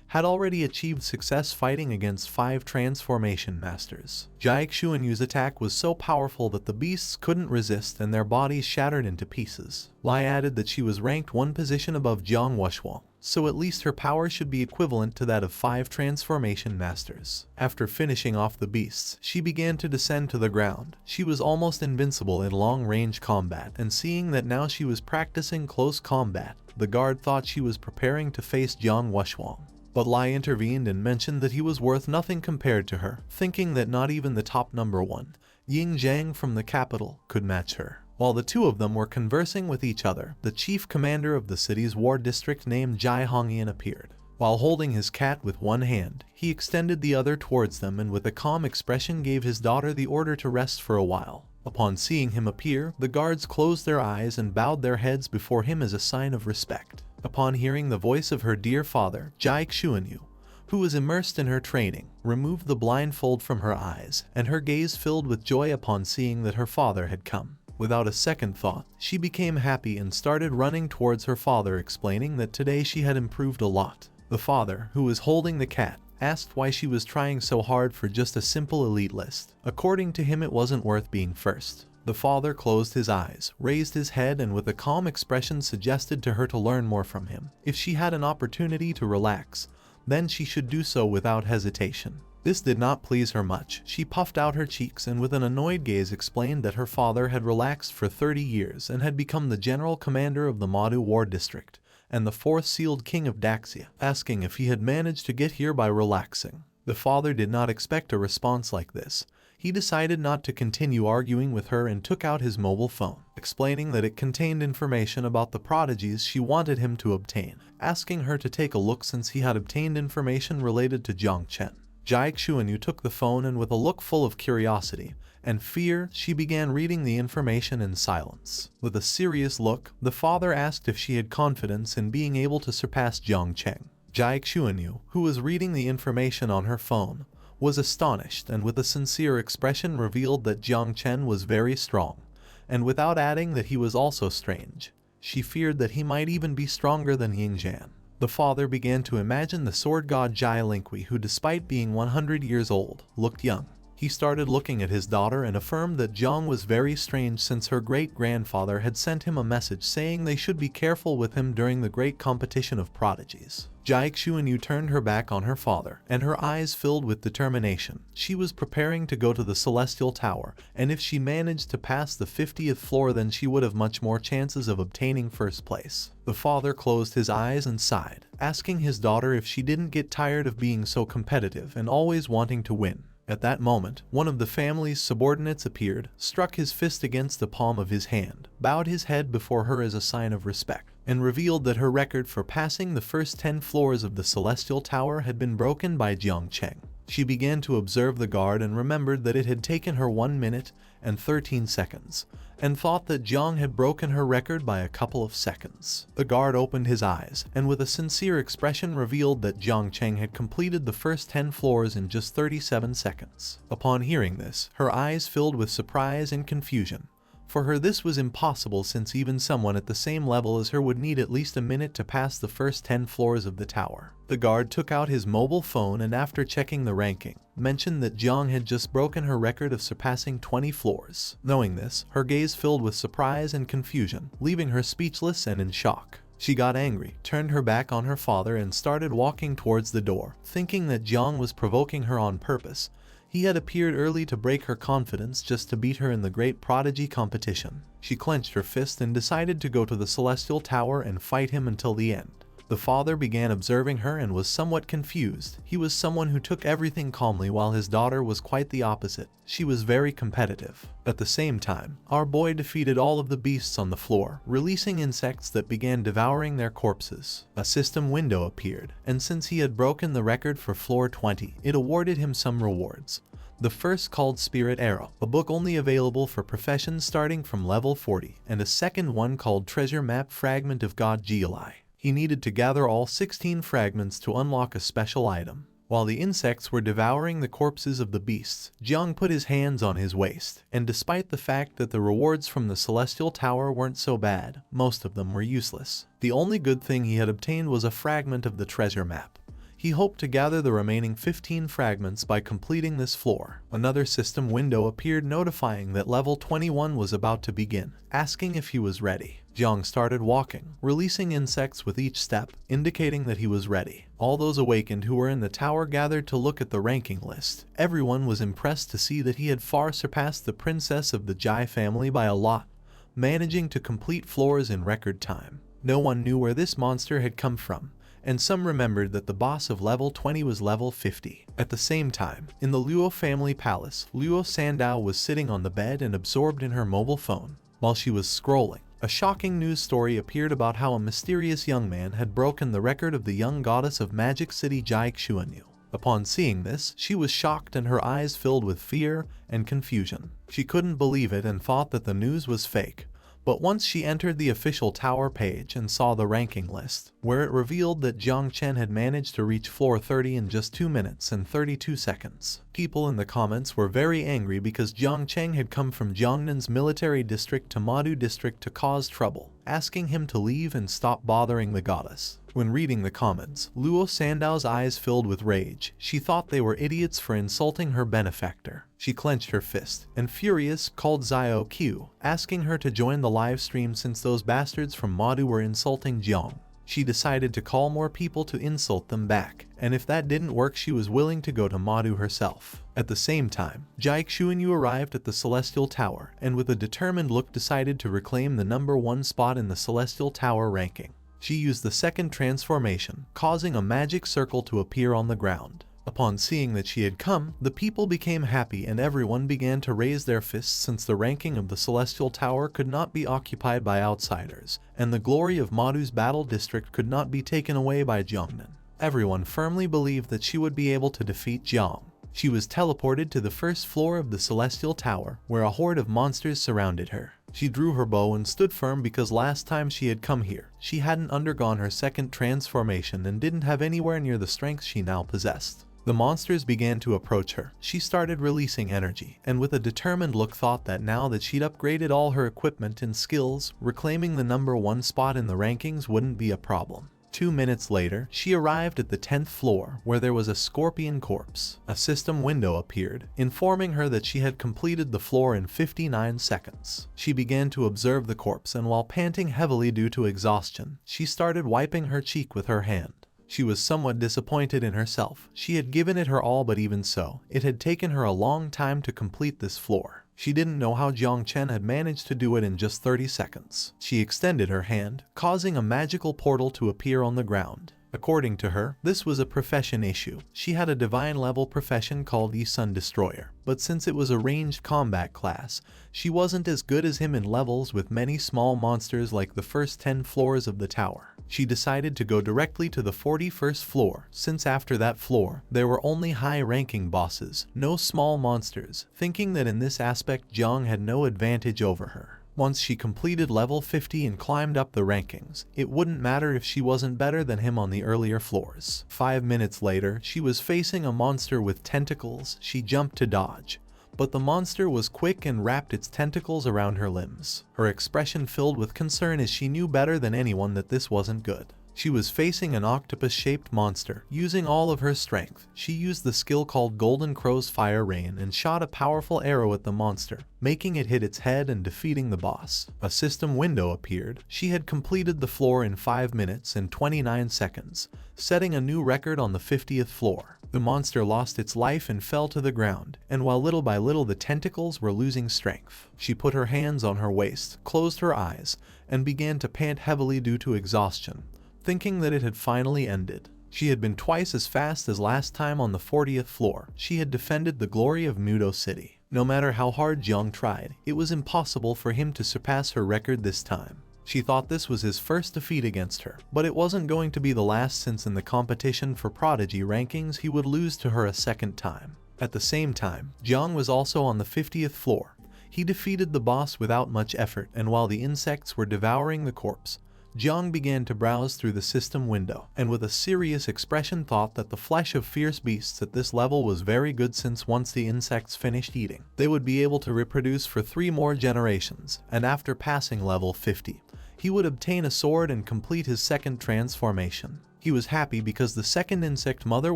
had already achieved success fighting against 5 transformation masters. Jiang Chen's attack was so powerful that the beasts couldn't resist and their bodies shattered into pieces. Lai added that she was ranked 1 position above Jiang Wushwang, so at least her power should be equivalent to that of 5 transformation masters. After finishing off the beasts, she began to descend to the ground. She was almost invincible in long-range combat, and seeing that now she was practicing close combat, the guard thought she was preparing to face Jiang Wushwang. But Lai intervened and mentioned that he was worth nothing compared to her, thinking that not even the top number 1, Yin Jiang from the capital, could match her. While the 2 of them were conversing with each other, the chief commander of the city's war district named Jai Hongyan appeared. While holding his cat with one hand, he extended the other towards them and with a calm expression gave his daughter the order to rest for a while. Upon seeing him appear, the guards closed their eyes and bowed their heads before him as a sign of respect. Upon hearing the voice of her dear father, Jiang Chen, who was immersed in her training, removed the blindfold from her eyes, and her gaze filled with joy upon seeing that her father had come. Without a second thought, she became happy and started running towards her father, explaining that today she had improved a lot. The father, who was holding the cat, asked why she was trying so hard for just a simple elite list. According to him, it wasn't worth being first. The father closed his eyes, raised his head, and with a calm expression suggested to her to learn more from him. If she had an opportunity to relax, then she should do so without hesitation. This did not please her much. She puffed out her cheeks and with an annoyed gaze explained that her father had relaxed for 30 years and had become the general commander of the Madu War District and the 4th sealed king of Daxia, asking if he had managed to get here by relaxing. The father did not expect a response like this. He decided not to continue arguing with her and took out his mobile phone, explaining that it contained information about the prodigies she wanted him to obtain, asking her to take a look since he had obtained information related to Jang Chen. Jiang Chen took the phone and with a look full of curiosity and fear, she began reading the information in silence. With a serious look, the father asked if she had confidence in being able to surpass Jang Chen. Jiang Chen, who was reading the information on her phone, was astonished and with a sincere expression revealed that Jang Chen was very strong, and without adding that he was also strange. She feared that he might even be stronger than Yin Jiang. The father began to imagine the sword god Jai Linqui, who despite being 100 years old, looked young. He started looking at his daughter and affirmed that Jiang was very strange since her great-grandfather had sent him a message saying they should be careful with him during the great competition of prodigies. Jiang Chen turned her back on her father, and her eyes filled with determination. She was preparing to go to the Celestial Tower, and if she managed to pass the 50th floor then she would have much more chances of obtaining first place. The father closed his eyes and sighed, asking his daughter if she didn't get tired of being so competitive and always wanting to win. At that moment, one of the family's subordinates appeared, struck his fist against the palm of his hand, bowed his head before her as a sign of respect, and revealed that her record for passing the first 10 floors of the Celestial Tower had been broken by Jiang Chen. She began to observe the guard and remembered that it had taken her 1 minute and 13 seconds, and thought that Jiang had broken her record by a couple of seconds. The guard opened his eyes, and with a sincere expression revealed that Jiang Chen had completed the first 10 floors in just 37 seconds. Upon hearing this, her eyes filled with surprise and confusion. For her this was impossible since even someone at the same level as her would need at least a minute to pass the first 10 floors of the tower. The guard took out his mobile phone and after checking the ranking, mentioned that Jiang had just broken her record of surpassing 20 floors. Knowing this, her gaze filled with surprise and confusion, leaving her speechless and in shock. She got angry, turned her back on her father and started walking towards the door, thinking that Jiang was provoking her on purpose. He had appeared early to break her confidence just to beat her in the great prodigy competition. She clenched her fist and decided to go to the Celestial Tower and fight him until the end. The father began observing her and was somewhat confused. He was someone who took everything calmly while his daughter was quite the opposite. She was very competitive. At the same time, our boy defeated all of the beasts on the floor, releasing insects that began devouring their corpses. A system window appeared, and since he had broken the record for floor 20, it awarded him some rewards. The first called Spirit Arrow, a book only available for professions starting from level 40, and a second one called Treasure Map Fragment of God Geoli. He needed to gather all 16 fragments to unlock a special item. While the insects were devouring the corpses of the beasts, Jiang put his hands on his waist, and despite the fact that the rewards from the Celestial Tower weren't so bad, most of them were useless. The only good thing he had obtained was a fragment of the treasure map. He hoped to gather the remaining 15 fragments by completing this floor. Another system window appeared notifying that level 21 was about to begin, asking if he was ready. Jiang started walking, releasing insects with each step, indicating that he was ready. All those awakened who were in the tower gathered to look at the ranking list. Everyone was impressed to see that he had far surpassed the princess of the Jai family by a lot, managing to complete floors in record time. No one knew where this monster had come from, and some remembered that the boss of level 20 was level 50. At the same time, in the Luo family palace, Luo Sandao was sitting on the bed and absorbed in her mobile phone. While she was scrolling, a shocking news story appeared about how a mysterious young man had broken the record of the young goddess of Magic City Jai Xuanyu. Upon seeing this, she was shocked and her eyes filled with fear and confusion. She couldn't believe it and thought that the news was fake. But once she entered the official tower page and saw the ranking list, where it revealed that Jiang Chen had managed to reach floor 30 in just 2 minutes and 32 seconds. People in the comments were very angry because Jiang Chen had come from Jiangnan's military district to Madu district to cause trouble, asking him to leave and stop bothering the goddess. When reading the comments, Luo Sandao's eyes filled with rage. She thought they were idiots for insulting her benefactor. She clenched her fist, and furious, called Zio Q, asking her to join the live stream since those bastards from Madu were insulting Jiang. She decided to call more people to insult them back, and if that didn't work she was willing to go to Madu herself. At the same time, Jai Xuanyu arrived at the Celestial Tower, and with a determined look decided to reclaim the #1 spot in the Celestial Tower ranking. She used the second transformation, causing a magic circle to appear on the ground. Upon seeing that she had come, the people became happy and everyone began to raise their fists since the ranking of the Celestial Tower could not be occupied by outsiders, and the glory of Madu's battle district could not be taken away by Jiangnan. Everyone firmly believed that she would be able to defeat Jiang. She was teleported to the first floor of the Celestial Tower, where a horde of monsters surrounded her. She drew her bow and stood firm because last time she had come here, she hadn't undergone her second transformation and didn't have anywhere near the strength she now possessed. The monsters began to approach her. She started releasing energy, and with a determined look thought that now that she'd upgraded all her equipment and skills, reclaiming the #1 spot in the rankings wouldn't be a problem. 2 minutes later, she arrived at the 10th floor, where there was a scorpion corpse. A system window appeared, informing her that she had completed the floor in 59 seconds. She began to observe the corpse, and while panting heavily due to exhaustion, she started wiping her cheek with her hand. She was somewhat disappointed in herself. She had given it her all, but even so, it had taken her a long time to complete this floor. She didn't know how Jiang Chen had managed to do it in just 30 seconds. She extended her hand, causing a magical portal to appear on the ground. According to her, this was a profession issue. She had a divine level profession called Sun Destroyer, but since it was a ranged combat class, she wasn't as good as him in levels with many small monsters like the first 10 floors of the tower. She decided to go directly to the 41st floor, since after that floor, there were only high-ranking bosses, no small monsters, thinking that in this aspect Jiang had no advantage over her. Once she completed level 50 and climbed up the rankings, it wouldn't matter if she wasn't better than him on the earlier floors. 5 minutes later, she was facing a monster with tentacles. She jumped to dodge, but the monster was quick and wrapped its tentacles around her limbs. Her expression filled with concern as she knew better than anyone that this wasn't good. She was facing an octopus-shaped monster. Using all of her strength, she used the skill called Golden Crow's Fire Rain and shot a powerful arrow at the monster, making it hit its head and defeating the boss. A system window appeared. She had completed the floor in 5 minutes and 29 seconds, setting a new record on the 50th floor. The monster lost its life and fell to the ground, and while little by little the tentacles were losing strength, she put her hands on her waist, closed her eyes, and began to pant heavily due to exhaustion, thinking that it had finally ended. She had been twice as fast as last time on the 40th floor. She had defended the glory of Muuh City. No matter how hard Jiang tried, it was impossible for him to surpass her record this time. She thought this was his first defeat against her, but it wasn't going to be the last, since in the competition for prodigy rankings he would lose to her a second time. At the same time, Jiang was also on the 50th floor. He defeated the boss without much effort, and while the insects were devouring the corpse, Jiang began to browse through the system window, and with a serious expression thought that the flesh of fierce beasts at this level was very good, since once the insects finished eating, they would be able to reproduce for 3 more generations, and after passing level 50, he would obtain a sword and complete his second transformation. He was happy because the second insect mother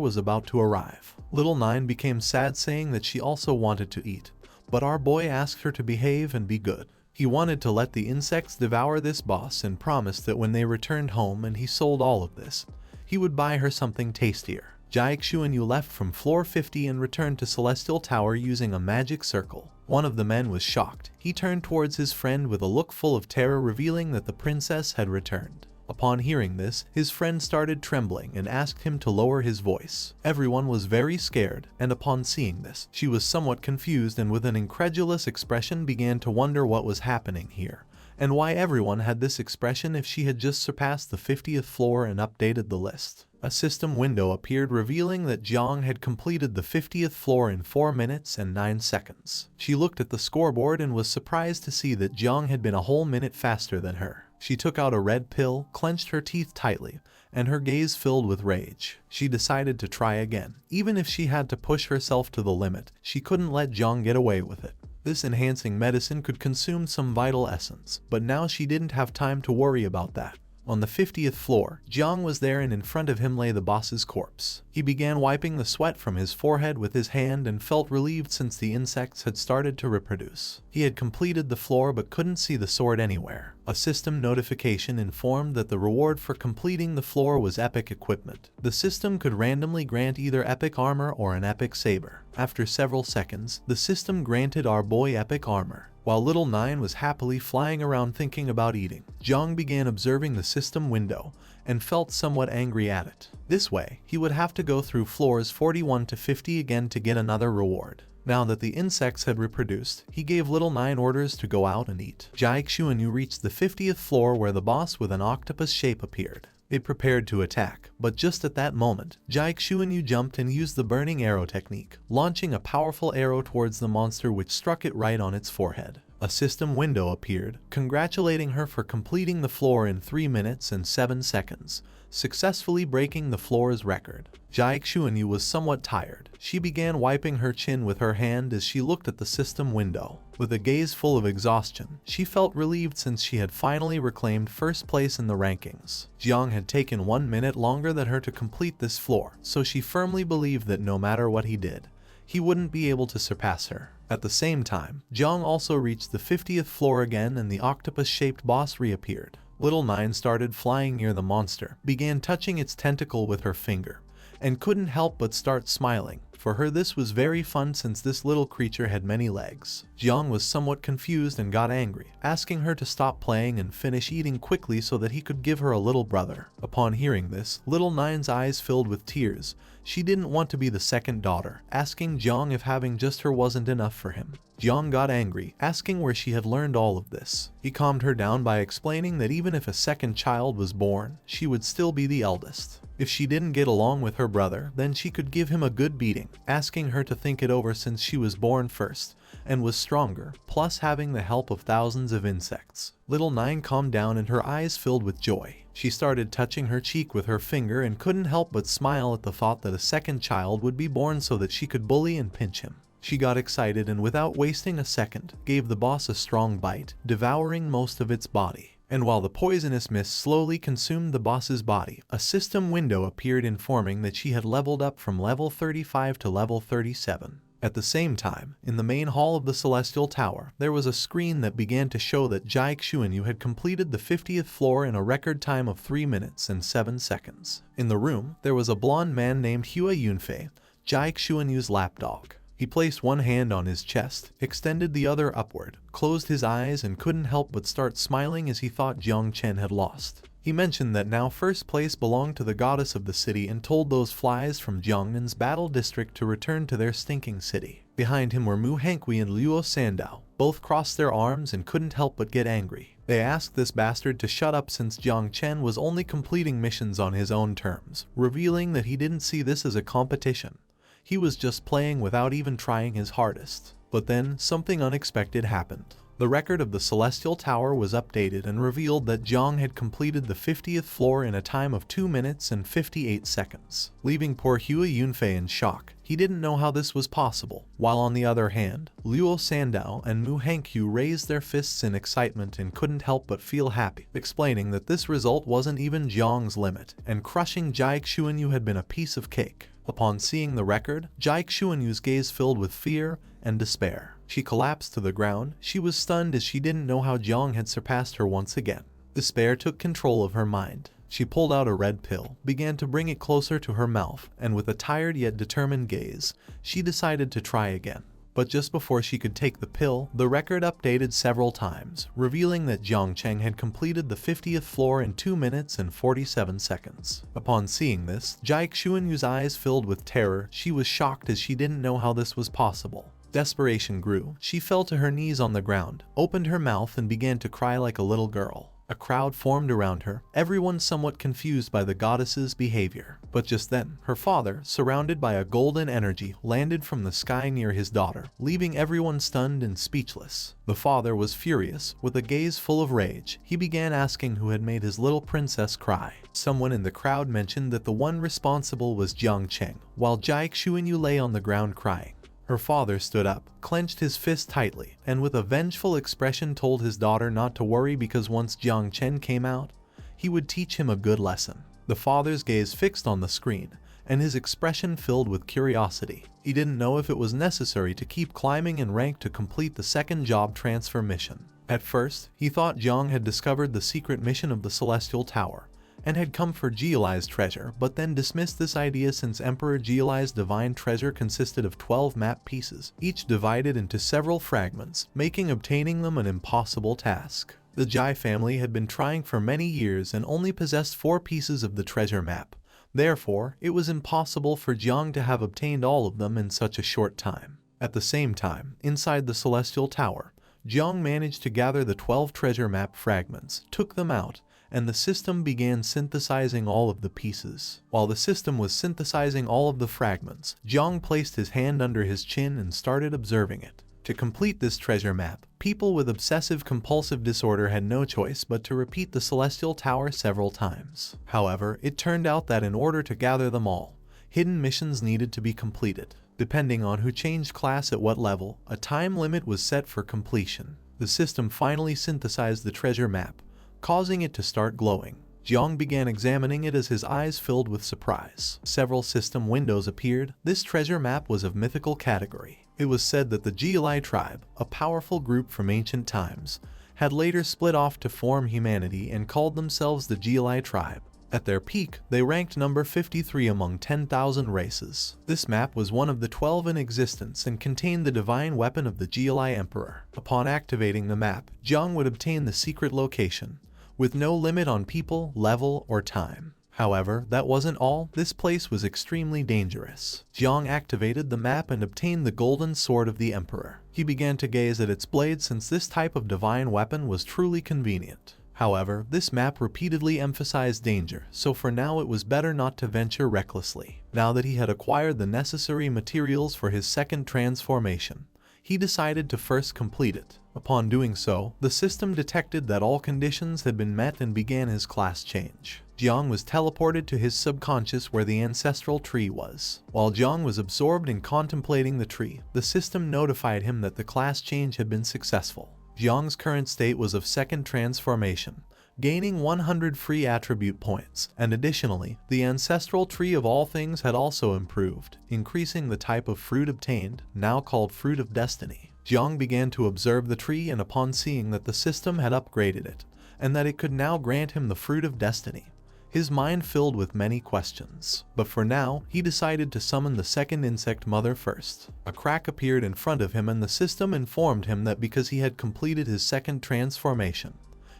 was about to arrive. Little Nine became sad, saying that she also wanted to eat, but our boy asked her to behave and be good. He wanted to let the insects devour this boss and promised that when they returned home and he sold all of this, he would buy her something tastier. Jiang Chen left from floor 50 and returned to Celestial Tower using a magic circle. One of the men was shocked. He turned towards his friend with a look full of terror, revealing that the princess had returned. Upon hearing this, his friend started trembling and asked him to lower his voice. Everyone was very scared, and upon seeing this, she was somewhat confused and with an incredulous expression began to wonder what was happening here, and why everyone had this expression if she had just surpassed the 50th floor and updated the list. A system window appeared, revealing that Jiang had completed the 50th floor in 4 minutes and 9 seconds. She looked at the scoreboard and was surprised to see that Jiang had been a whole minute faster than her. She took out a red pill, clenched her teeth tightly, and her gaze filled with rage. She decided to try again. Even if she had to push herself to the limit, she couldn't let Jiang get away with it. This enhancing medicine could consume some vital essence, but now she didn't have time to worry about that. On the 50th floor, Jiang was there, and in front of him lay the boss's corpse. He began wiping the sweat from his forehead with his hand and felt relieved since the insects had started to reproduce. He had completed the floor but couldn't see the sword anywhere. A system notification informed that the reward for completing the floor was epic equipment. The system could randomly grant either epic armor or an epic saber. After several seconds, the system granted our boy epic armor. While Little Nine was happily flying around thinking about eating, Jiang began observing the system window and felt somewhat angry at it. This way, he would have to go through floors 41 to 50 again to get another reward. Now that the insects had reproduced, he gave Little Nine orders to go out and eat. Jiang Chen reached the 50th floor where the boss with an octopus shape appeared. It prepared to attack, but just at that moment, Jiang Chen jumped and used the burning arrow technique, launching a powerful arrow towards the monster, which struck it right on its forehead. A system window appeared, congratulating her for completing the floor in 3 minutes and 7 seconds, successfully breaking the floor's record. Jiang Chen was somewhat tired. She began wiping her chin with her hand as she looked at the system window. With a gaze full of exhaustion, she felt relieved since she had finally reclaimed first place in the rankings. Jiang had taken 1 minute longer than her to complete this floor, so she firmly believed that no matter what he did, he wouldn't be able to surpass her. At the same time, Jiang also reached the 50th floor again, and the octopus-shaped boss reappeared. Little Nine started flying near the monster, began touching its tentacle with her finger, and couldn't help but start smiling. For her this was very fun since this little creature had many legs. Jiang was somewhat confused and got angry, asking her to stop playing and finish eating quickly so that he could give her a little brother. Upon hearing this, Little Nine's eyes filled with tears. She didn't want to be the second daughter, asking Jiang if having just her wasn't enough for him. Jiang got angry, asking where she had learned all of this. He calmed her down by explaining that even if a second child was born, she would still be the eldest. If she didn't get along with her brother, then she could give him a good beating, asking her to think it over since she was born first and was stronger, plus having the help of thousands of insects. Little Nine calmed down and her eyes filled with joy. She started touching her cheek with her finger and couldn't help but smile at the thought that a second child would be born so that she could bully and pinch him. She got excited and without wasting a second, gave the boss a strong bite, devouring most of its body. And while the poisonous mist slowly consumed the boss's body, a system window appeared informing that she had leveled up from level 35 to level 37. At the same time, in the main hall of the Celestial Tower, there was a screen that began to show that Jiang Chen had completed the 50th floor in a record time of 3 minutes and 7 seconds. In the room, there was a blonde man named Hua Yunfei, Jiang Chen's lapdog. He placed one hand on his chest, extended the other upward, closed his eyes and couldn't help but start smiling as he thought Jiang Chen had lost. He mentioned that now first place belonged to the goddess of the city and told those flies from Jiangnan's battle district to return to their stinking city. Behind him were Mu Hankui and Luo Sandao. Both crossed their arms and couldn't help but get angry. They asked this bastard to shut up since Jiang Chen was only completing missions on his own terms, revealing that he didn't see this as a competition. He was just playing without even trying his hardest. But then, something unexpected happened. The record of the Celestial Tower was updated and revealed that Jiang had completed the 50th floor in a time of 2 minutes and 58 seconds, leaving poor Hua Yunfei in shock. He didn't know how this was possible, while on the other hand, Luo Sandao and Mu Hankyu raised their fists in excitement and couldn't help but feel happy, explaining that this result wasn't even Jiang's limit, and crushing Jiang Chen had been a piece of cake. Upon seeing the record, Jiang Chen's gaze filled with fear and despair. She collapsed to the ground. She was stunned as she didn't know how Jiang had surpassed her once again. Despair took control of her mind. She pulled out a red pill, began to bring it closer to her mouth, and with a tired yet determined gaze, she decided to try again. But just before she could take the pill, the record updated several times, revealing that Jiang Chen had completed the 50th floor in 2 minutes and 47 seconds. Upon seeing this, Jiang Chen's eyes filled with terror. She was shocked as she didn't know how this was possible. Desperation grew. She fell to her knees on the ground, opened her mouth and began to cry like a little girl. A crowd formed around her, everyone somewhat confused by the goddess's behavior. But just then, her father, surrounded by a golden energy, landed from the sky near his daughter, leaving everyone stunned and speechless. The father was furious. With a gaze full of rage, he began asking who had made his little princess cry. Someone in the crowd mentioned that the one responsible was Jiang Chen, while Jiang Chen lay on the ground crying. Her father stood up, clenched his fist tightly, and with a vengeful expression told his daughter not to worry because once Jiang Chen came out, he would teach him a good lesson. The father's gaze fixed on the screen, and his expression filled with curiosity. He didn't know if it was necessary to keep climbing in rank to complete the second job transfer mission. At first, he thought Jiang had discovered the secret mission of the Celestial Tower, and had come for Jiulai's treasure, but then dismissed this idea since Emperor Jiulai's divine treasure consisted of 12 map pieces, each divided into several fragments, making obtaining them an impossible task. The Jai family had been trying for many years and only possessed 4 pieces of the treasure map. Therefore, it was impossible for Jiang to have obtained all of them in such a short time. At the same time, inside the Celestial Tower, Jiang managed to gather the 12 treasure map fragments, took them out, and the system began synthesizing all of the pieces. While the system was synthesizing all of the fragments, Jiang placed his hand under his chin and started observing it. To complete this treasure map, people with obsessive-compulsive disorder had no choice but to repeat the Celestial Tower several times. However, it turned out that in order to gather them all, hidden missions needed to be completed. Depending on who changed class at what level, a time limit was set for completion. The system finally synthesized the treasure map, causing it to start glowing. Jiang began examining it as his eyes filled with surprise. Several system windows appeared. This treasure map was of mythical category. It was said that the Jiulai tribe, a powerful group from ancient times, had later split off to form humanity and called themselves the Jiulai tribe. At their peak, they ranked number 53 among 10,000 races. This map was one of the 12 in existence and contained the divine weapon of the Jiulai Emperor. Upon activating the map, Jiang would obtain the secret location, with no limit on people, level, or time. However, that wasn't all. This place was extremely dangerous. Jiang activated the map and obtained the golden sword of the Emperor. He began to gaze at its blade since this type of divine weapon was truly convenient. However, this map repeatedly emphasized danger, so for now it was better not to venture recklessly. Now that he had acquired the necessary materials for his second transformation, he decided to first complete it. Upon doing so, the system detected that all conditions had been met and began his class change. Jiang was teleported to his subconscious where the ancestral tree was. While Jiang was absorbed in contemplating the tree, the system notified him that the class change had been successful. Jiang's current state was of second transformation, gaining 100 free attribute points, and additionally, the ancestral tree of all things had also improved, increasing the type of fruit obtained, now called Fruit of Destiny. Jiang began to observe the tree, and upon seeing that the system had upgraded it, and that it could now grant him the Fruit of Destiny, his mind filled with many questions. But for now, he decided to summon the second insect mother first. A crack appeared in front of him, and the system informed him that because he had completed his second transformation,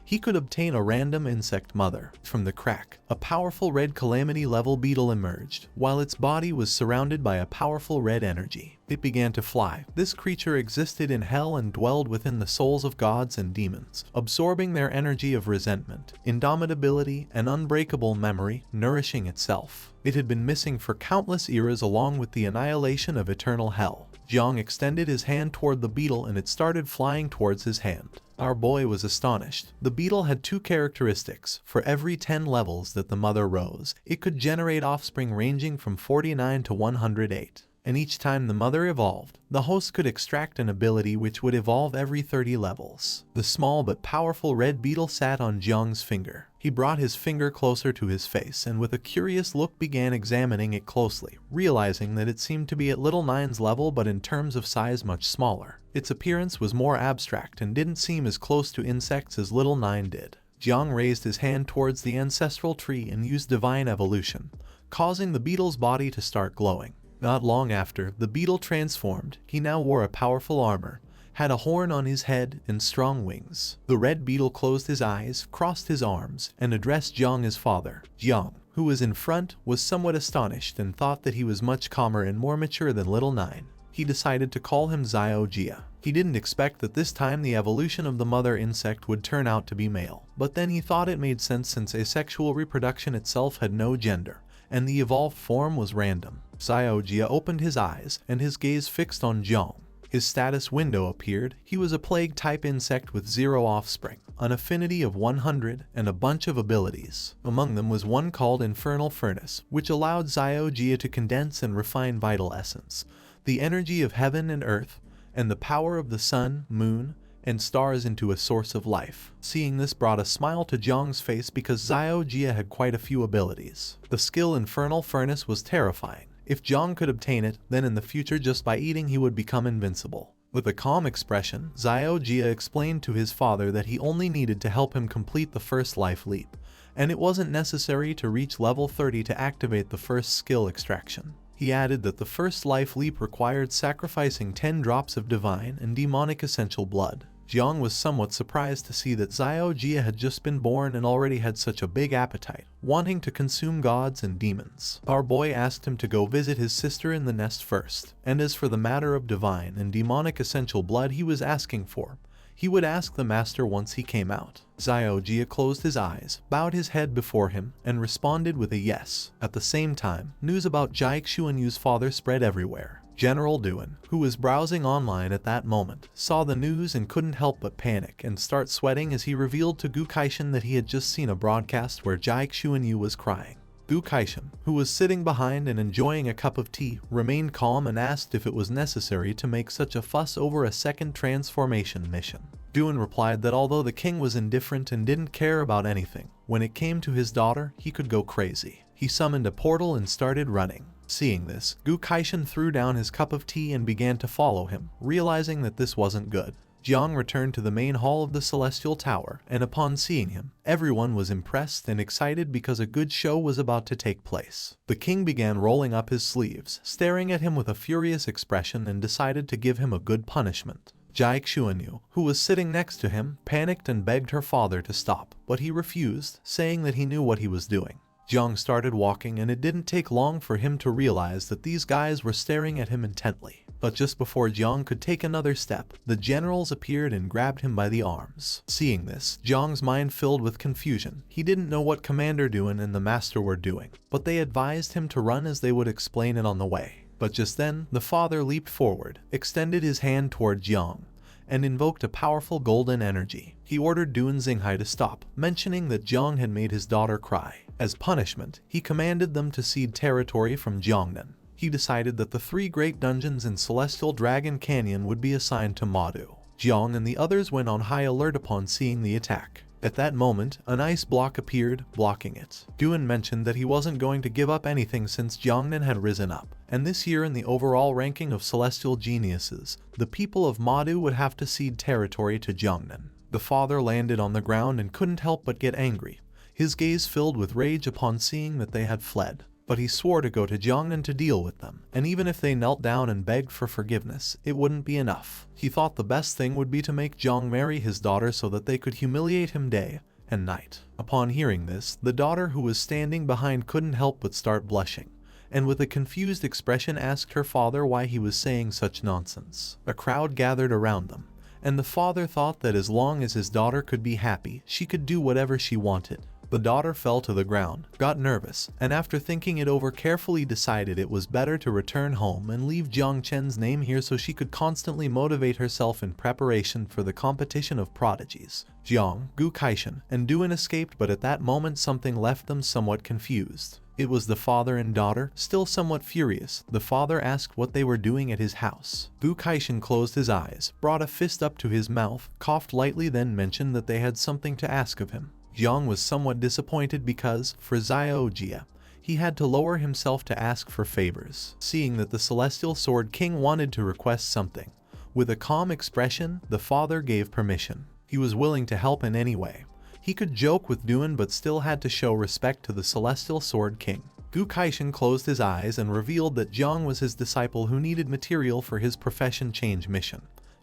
he could obtain a random insect mother. From the crack, a powerful red Calamity level beetle emerged, while its body was surrounded by a powerful red energy. It began to fly. This creature existed in hell and dwelled within the souls of gods and demons, absorbing their energy of resentment, indomitability, and unbreakable memory, nourishing itself. It had been missing for countless eras along with the annihilation of eternal hell. Jiang extended his hand toward the beetle, and it started flying towards his hand. Our boy was astonished. The beetle had two characteristics. For every 10 levels that the mother rose, it could generate offspring ranging from 49 to 108. And each time the mother evolved, the host could extract an ability which would evolve every 30 levels. The small but powerful red beetle sat on Jiang's finger. He brought his finger closer to his face and with a curious look began examining it closely, realizing that it seemed to be at little Nine's level but in terms of size much smaller. Its appearance was more abstract and didn't seem as close to insects as little Nine did. Jiang raised his hand towards the ancestral tree and used divine evolution, causing the beetle's body to start glowing. Not long after, the beetle transformed. He now wore a powerful armor, had a horn on his head, and strong wings. The red beetle closed his eyes, crossed his arms, and addressed Jiang as father. Jiang, who was in front, was somewhat astonished and thought that he was much calmer and more mature than little Nine. He decided to call him Zio Jia. He didn't expect that this time the evolution of the mother insect would turn out to be male, but then he thought it made sense since asexual reproduction itself had no gender, and the evolved form was random. Zio Jia opened his eyes, and his gaze fixed on Jiang. His status window appeared. He was a plague-type insect with 0 offspring, an affinity of 100, and a bunch of abilities. Among them was one called Infernal Furnace, which allowed Zio Jia to condense and refine vital essence, the energy of heaven and earth, and the power of the sun, moon, and stars into a source of life. Seeing this brought a smile to Jiang's face because Zio Jia had quite a few abilities. The skill Infernal Furnace was terrifying. If Jiang could obtain it, then in the future just by eating he would become invincible. With a calm expression, Zio Jia explained to his father that he only needed to help him complete the first life leap, and it wasn't necessary to reach level 30 to activate the first skill extraction. He added that the first life leap required sacrificing 10 drops of divine and demonic essential blood. Jiang was somewhat surprised to see that Zio Jia had just been born and already had such a big appetite, wanting to consume gods and demons. Our boy asked him to go visit his sister in the nest first, and as for the matter of divine and demonic essential blood he was asking for, he would ask the master once he came out. Zio Jia closed his eyes, bowed his head before him, and responded with a yes. At the same time, news about Jiang Chuanyu's father spread everywhere. General Duan, who was browsing online at that moment, saw the news and couldn't help but panic and start sweating as he revealed to Gu Kaishan that he had just seen a broadcast where Jiang Chuanyu was crying. Gu Kaishan, who was sitting behind and enjoying a cup of tea, remained calm and asked if it was necessary to make such a fuss over a second transformation mission. Duan replied that although the king was indifferent and didn't care about anything, when it came to his daughter, he could go crazy. He summoned a portal and started running. Seeing this, Gu Kaishan threw down his cup of tea and began to follow him, realizing that this wasn't good. Jiang returned to the main hall of the Celestial Tower, and upon seeing him, everyone was impressed and excited because a good show was about to take place. The king began rolling up his sleeves, staring at him with a furious expression, and decided to give him a good punishment. Jiang Chuanyu, who was sitting next to him, panicked and begged her father to stop, but he refused, saying that he knew what he was doing. Jiang started walking, and it didn't take long for him to realize that these guys were staring at him intently. But just before Jiang could take another step, the generals appeared and grabbed him by the arms. Seeing this, Jiang's mind filled with confusion. He didn't know what Commander Duan and the Master were doing, but they advised him to run as they would explain it on the way. But just then, the father leaped forward, extended his hand toward Jiang, and invoked a powerful golden energy. He ordered Duan Xinghai to stop, mentioning that Jiang had made his daughter cry. As punishment, he commanded them to cede territory from Jiangnan. He decided that the 3 great dungeons in Celestial Dragon Canyon would be assigned to Madu. Jiang and the others went on high alert upon seeing the attack. At that moment, an ice block appeared, blocking it. Duan mentioned that he wasn't going to give up anything since Jiang Chen had risen up, and this year in the overall ranking of celestial geniuses, the people of Madu would have to cede territory to Jiang Chen. The father landed on the ground and couldn't help but get angry, his gaze filled with rage upon seeing that they had fled. But he swore to go to Jiang Chen to deal with them, and even if they knelt down and begged for forgiveness, it wouldn't be enough. He thought the best thing would be to make Jiang marry his daughter so that they could humiliate him day and night. Upon hearing this, the daughter who was standing behind couldn't help but start blushing, and with a confused expression asked her father why he was saying such nonsense. A crowd gathered around them, and the father thought that as long as his daughter could be happy, she could do whatever she wanted. The daughter fell to the ground, got nervous, and after thinking it over carefully decided it was better to return home and leave Jiang Chen's name here so she could constantly motivate herself in preparation for the competition of prodigies. Jiang, Gu Kaishan, and Duan escaped, but at that moment something left them somewhat confused. It was the father and daughter, still somewhat furious. The father asked what they were doing at his house. Gu Kaishan closed his eyes, brought a fist up to his mouth, coughed lightly, then mentioned that they had something to ask of him. Jiang was somewhat disappointed because, for Zio Jia, he had to lower himself to ask for favors. Seeing that the Celestial Sword King wanted to request something, with a calm expression, the father gave permission. He was willing to help in any way. He could joke with Duan but still had to show respect to the Celestial Sword King. Gu Kaishan closed his eyes and revealed that Jiang was his disciple who needed material for his profession change mission.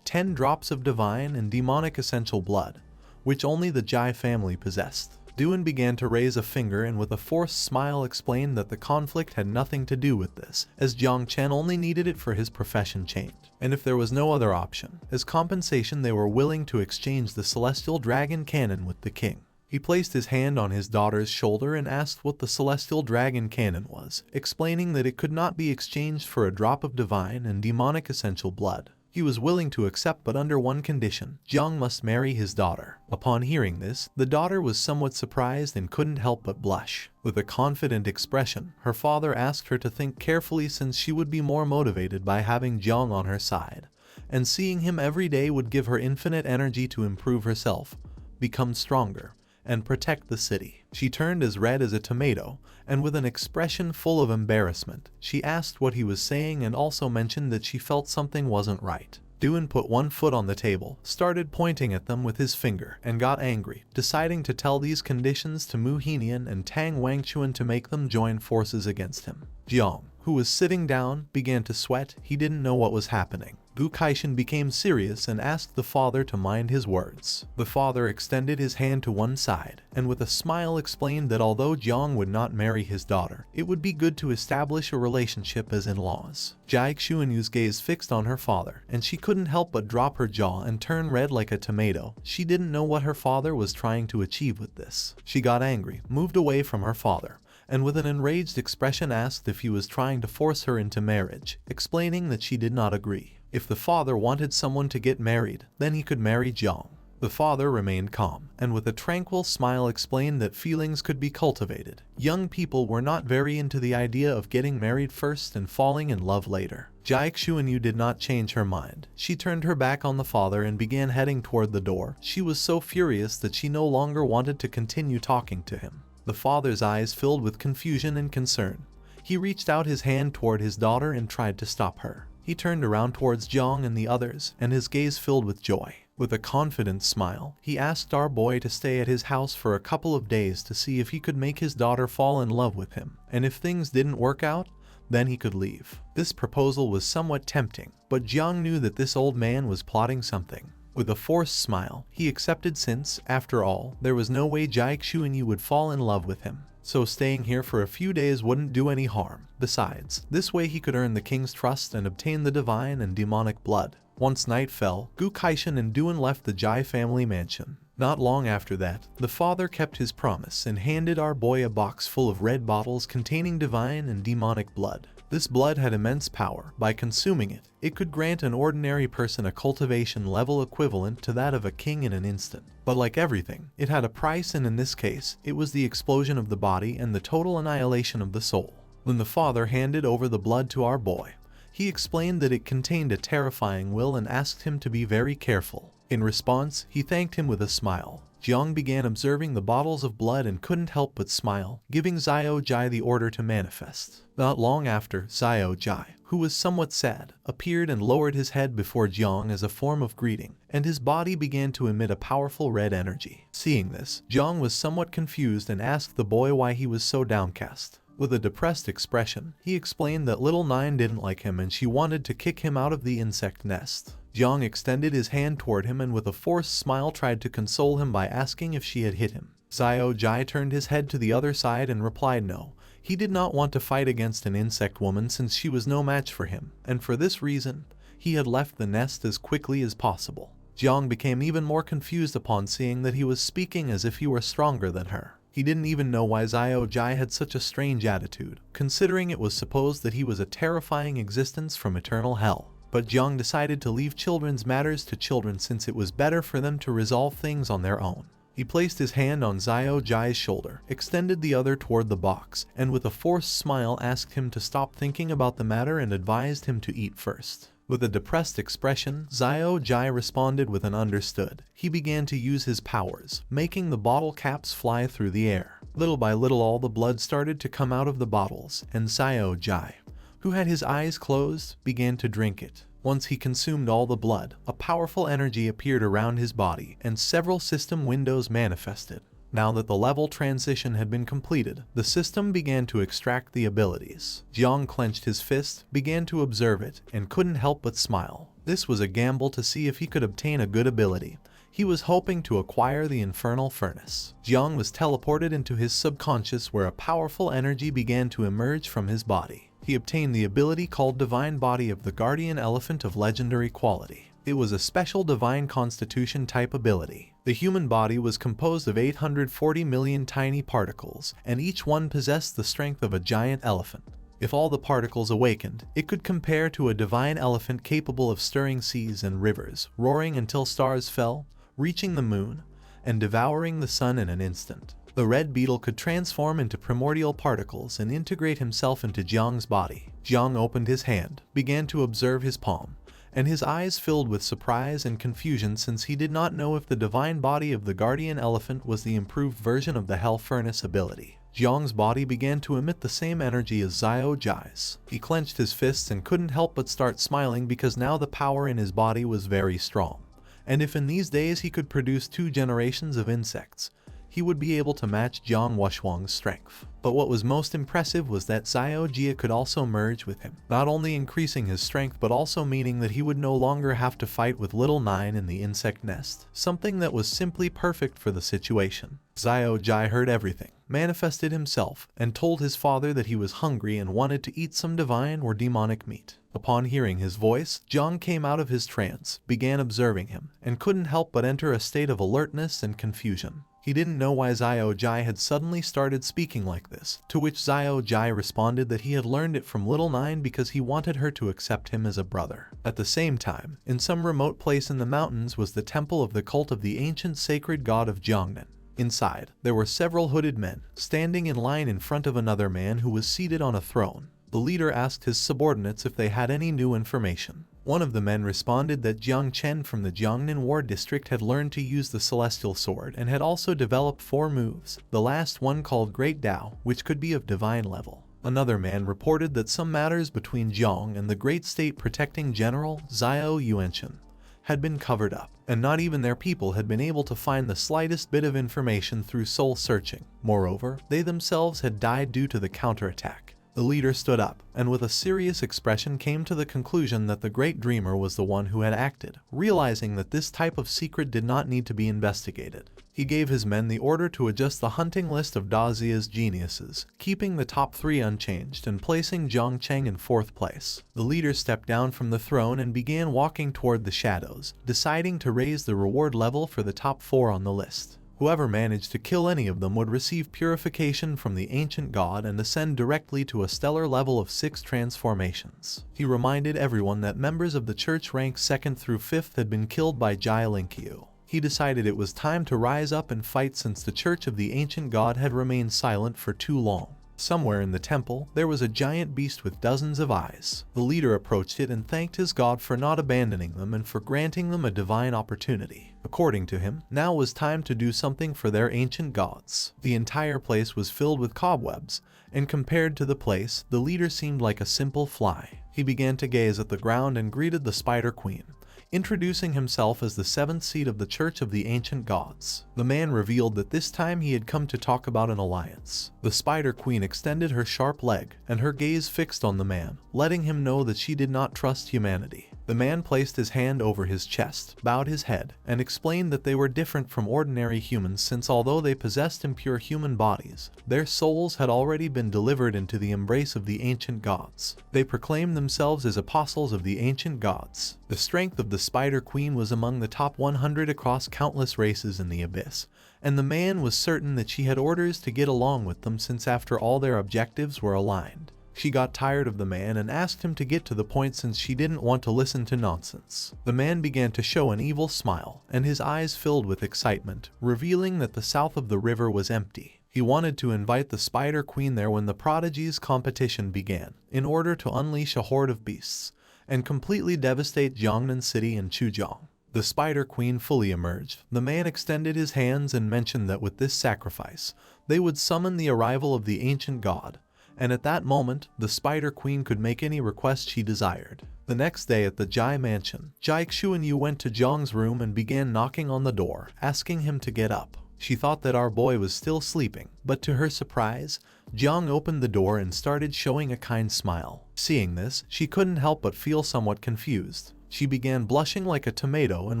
10 drops of divine and demonic essential blood, which only the Jai family possessed. Duan began to raise a finger and with a forced smile explained that the conflict had nothing to do with this, as Jang Chen only needed it for his profession change. And if there was no other option, as compensation they were willing to exchange the Celestial Dragon Cannon with the king. He placed his hand on his daughter's shoulder and asked what the Celestial Dragon Cannon was, explaining that it could not be exchanged for a drop of divine and demonic essential blood. He was willing to accept, but under one condition: Jiang must marry his daughter. Upon hearing this, the daughter was somewhat surprised and couldn't help but blush. With a confident expression, her father asked her to think carefully since she would be more motivated by having Jiang on her side, and seeing him every day would give her infinite energy to improve herself, become stronger, and protect the city. She turned as red as a tomato, and with an expression full of embarrassment, she asked what he was saying and also mentioned that she felt something wasn't right. Duan put one foot on the table, started pointing at them with his finger, and got angry, deciding to tell these conditions to Mu Henian and Tang Wangchuan to make them join forces against him. Jiang, who was sitting down, began to sweat. He didn't know what was happening. Gu Kaishan became serious and asked the father to mind his words. The father extended his hand to one side, and with a smile explained that although Jiang would not marry his daughter, it would be good to establish a relationship as in-laws. Jai Xuanyu's gaze fixed on her father, and she couldn't help but drop her jaw and turn red like a tomato. She didn't know what her father was trying to achieve with this. She got angry, moved away from her father, and with an enraged expression asked if he was trying to force her into marriage, explaining that she did not agree. If the father wanted someone to get married, then he could marry Jiang. The father remained calm, and with a tranquil smile explained that feelings could be cultivated. Young people were not very into the idea of getting married first and falling in love later. Jai Xuanyu did not change her mind. She turned her back on the father and began heading toward the door. She was so furious that she no longer wanted to continue talking to him. The father's eyes filled with confusion and concern. He reached out his hand toward his daughter and tried to stop her. He turned around towards Jiang and the others, and his gaze filled with joy. With a confident smile, he asked our boy to stay at his house for a couple of days to see if he could make his daughter fall in love with him, and if things didn't work out, then he could leave. This proposal was somewhat tempting, but Jiang knew that this old man was plotting something. With a forced smile, he accepted since, after all, there was no way Jai Xuanyu would fall in love with him. So staying here for a few days wouldn't do any harm. Besides, this way he could earn the king's trust and obtain the divine and demonic blood. Once night fell, Gu Kaishan and Duan left the Jai family mansion. Not long after that, the father kept his promise and handed our boy a box full of red bottles containing divine and demonic blood. This blood had immense power. By consuming it, it could grant an ordinary person a cultivation level equivalent to that of a king in an instant. But like everything, it had a price, and in this case, it was the explosion of the body and the total annihilation of the soul. When the father handed over the blood to our boy, he explained that it contained a terrifying will and asked him to be very careful. In response, he thanked him with a smile. Jiang began observing the bottles of blood and couldn't help but smile, giving Zio Jai the order to manifest. Not long after, Zio Jai, who was somewhat sad, appeared and lowered his head before Jiang as a form of greeting, and his body began to emit a powerful red energy. Seeing this, Jiang was somewhat confused and asked the boy why he was so downcast. With a depressed expression, he explained that little Nine didn't like him and she wanted to kick him out of the insect nest. Jiang extended his hand toward him and with a forced smile tried to console him by asking if she had hit him. Zio Jai turned his head to the other side and replied no. He did not want to fight against an insect woman since she was no match for him, and for this reason, he had left the nest as quickly as possible. Jiang became even more confused upon seeing that he was speaking as if he were stronger than her. He didn't even know why Zio Jai had such a strange attitude, considering it was supposed that he was a terrifying existence from eternal hell. But Jiang decided to leave children's matters to children since it was better for them to resolve things on their own. He placed his hand on Zio Jai's shoulder, extended the other toward the box, and with a forced smile asked him to stop thinking about the matter and advised him to eat first. With a depressed expression, Zio Jai responded with an understood. He began to use his powers, making the bottle caps fly through the air. Little by little all the blood started to come out of the bottles, and Zio Jai, who had his eyes closed, began to drink it. Once he consumed all the blood, a powerful energy appeared around his body, and several system windows manifested. Now that the level transition had been completed, the system began to extract the abilities. Jiang clenched his fist, began to observe it, and couldn't help but smile. This was a gamble to see if he could obtain a good ability. He was hoping to acquire the Infernal Furnace. Jiang was teleported into his subconscious where a powerful energy began to emerge from his body. He obtained the ability called Divine Body of the Guardian Elephant of legendary quality. It was a special Divine Constitution type ability. The human body was composed of 840 million tiny particles, and each one possessed the strength of a giant elephant. If all the particles awakened, it could compare to a divine elephant capable of stirring seas and rivers, roaring until stars fell, reaching the moon, and devouring the sun in an instant. The red beetle could transform into primordial particles and integrate himself into Jiang's body. Jiang opened his hand, began to observe his palm, and his eyes filled with surprise and confusion since he did not know if the divine body of the guardian elephant was the improved version of the Hell Furnace ability. Jiang's body began to emit the same energy as Zio Jai's. He clenched his fists and couldn't help but start smiling because now the power in his body was very strong. And if in these days he could produce 2 generations of insects, he would be able to match Jiang Wuxuang's strength. But what was most impressive was that Zio Jia could also merge with him, not only increasing his strength but also meaning that he would no longer have to fight with Little Nine in the insect nest, something that was simply perfect for the situation. Zio Jai heard everything, manifested himself, and told his father that he was hungry and wanted to eat some divine or demonic meat. Upon hearing his voice, Jiang came out of his trance, began observing him, and couldn't help but enter a state of alertness and confusion. He didn't know why Zio Jai had suddenly started speaking like this, to which Zio Jai responded that he had learned it from Little Nine because he wanted her to accept him as a brother. At the same time, in some remote place in the mountains was the temple of the cult of the ancient sacred god of Jiangnan. Inside, there were several hooded men, standing in line in front of another man who was seated on a throne. The leader asked his subordinates if they had any new information. One of the men responded that Jiang Chen from the Jiangnan War District had learned to use the Celestial Sword and had also developed 4 moves, the last one called Great Dao, which could be of divine level. Another man reported that some matters between Jiang and the Great State Protecting General, Zio Yuanchen, had been covered up, and not even their people had been able to find the slightest bit of information through soul searching. Moreover, they themselves had died due to the counterattack. The leader stood up, and with a serious expression came to the conclusion that the Great Dreamer was the one who had acted, realizing that this type of secret did not need to be investigated. He gave his men the order to adjust the hunting list of Dazia's geniuses, keeping the top 3 unchanged and placing Jang Chen in 4th place. The leader stepped down from the throne and began walking toward the shadows, deciding to raise the reward level for the top 4 on the list. Whoever managed to kill any of them would receive purification from the ancient god and ascend directly to a stellar level of 6 transformations. He reminded everyone that members of the church ranks 2nd through 5th had been killed by Jai Linkyu. He decided it was time to rise up and fight since the church of the ancient god had remained silent for too long. Somewhere in the temple, there was a giant beast with dozens of eyes. The leader approached it and thanked his god for not abandoning them and for granting them a divine opportunity. According to him, now was time to do something for their ancient gods. The entire place was filled with cobwebs, and compared to the place, the leader seemed like a simple fly. He began to gaze at the ground and greeted the Spider Queen, introducing himself as the seventh seat of the Church of the Ancient Gods. The man revealed that this time he had come to talk about an alliance. The Spider Queen extended her sharp leg, and her gaze fixed on the man, letting him know that she did not trust humanity. The man placed his hand over his chest, bowed his head, and explained that they were different from ordinary humans since although they possessed impure human bodies, their souls had already been delivered into the embrace of the ancient gods. They proclaimed themselves as apostles of the ancient gods. The strength of the Spider Queen was among the top 100 across countless races in the Abyss, and the man was certain that she had orders to get along with them since after all their objectives were aligned. She got tired of the man and asked him to get to the point since she didn't want to listen to nonsense. The man began to show an evil smile, and his eyes filled with excitement, revealing that the south of the river was empty. He wanted to invite the Spider Queen there when the Prodigy's competition began, in order to unleash a horde of beasts, and completely devastate Jiangnan City and Chu Jong. The Spider Queen fully emerged. The man extended his hands and mentioned that with this sacrifice, they would summon the arrival of the ancient god, and at that moment, the Spider Queen could make any request she desired. The next day at the Jai mansion, Jai Xuanyu went to Zhang's room and began knocking on the door, asking him to get up. She thought that our boy was still sleeping, but to her surprise, Jiang opened the door and started showing a kind smile. Seeing this, she couldn't help but feel somewhat confused. She began blushing like a tomato and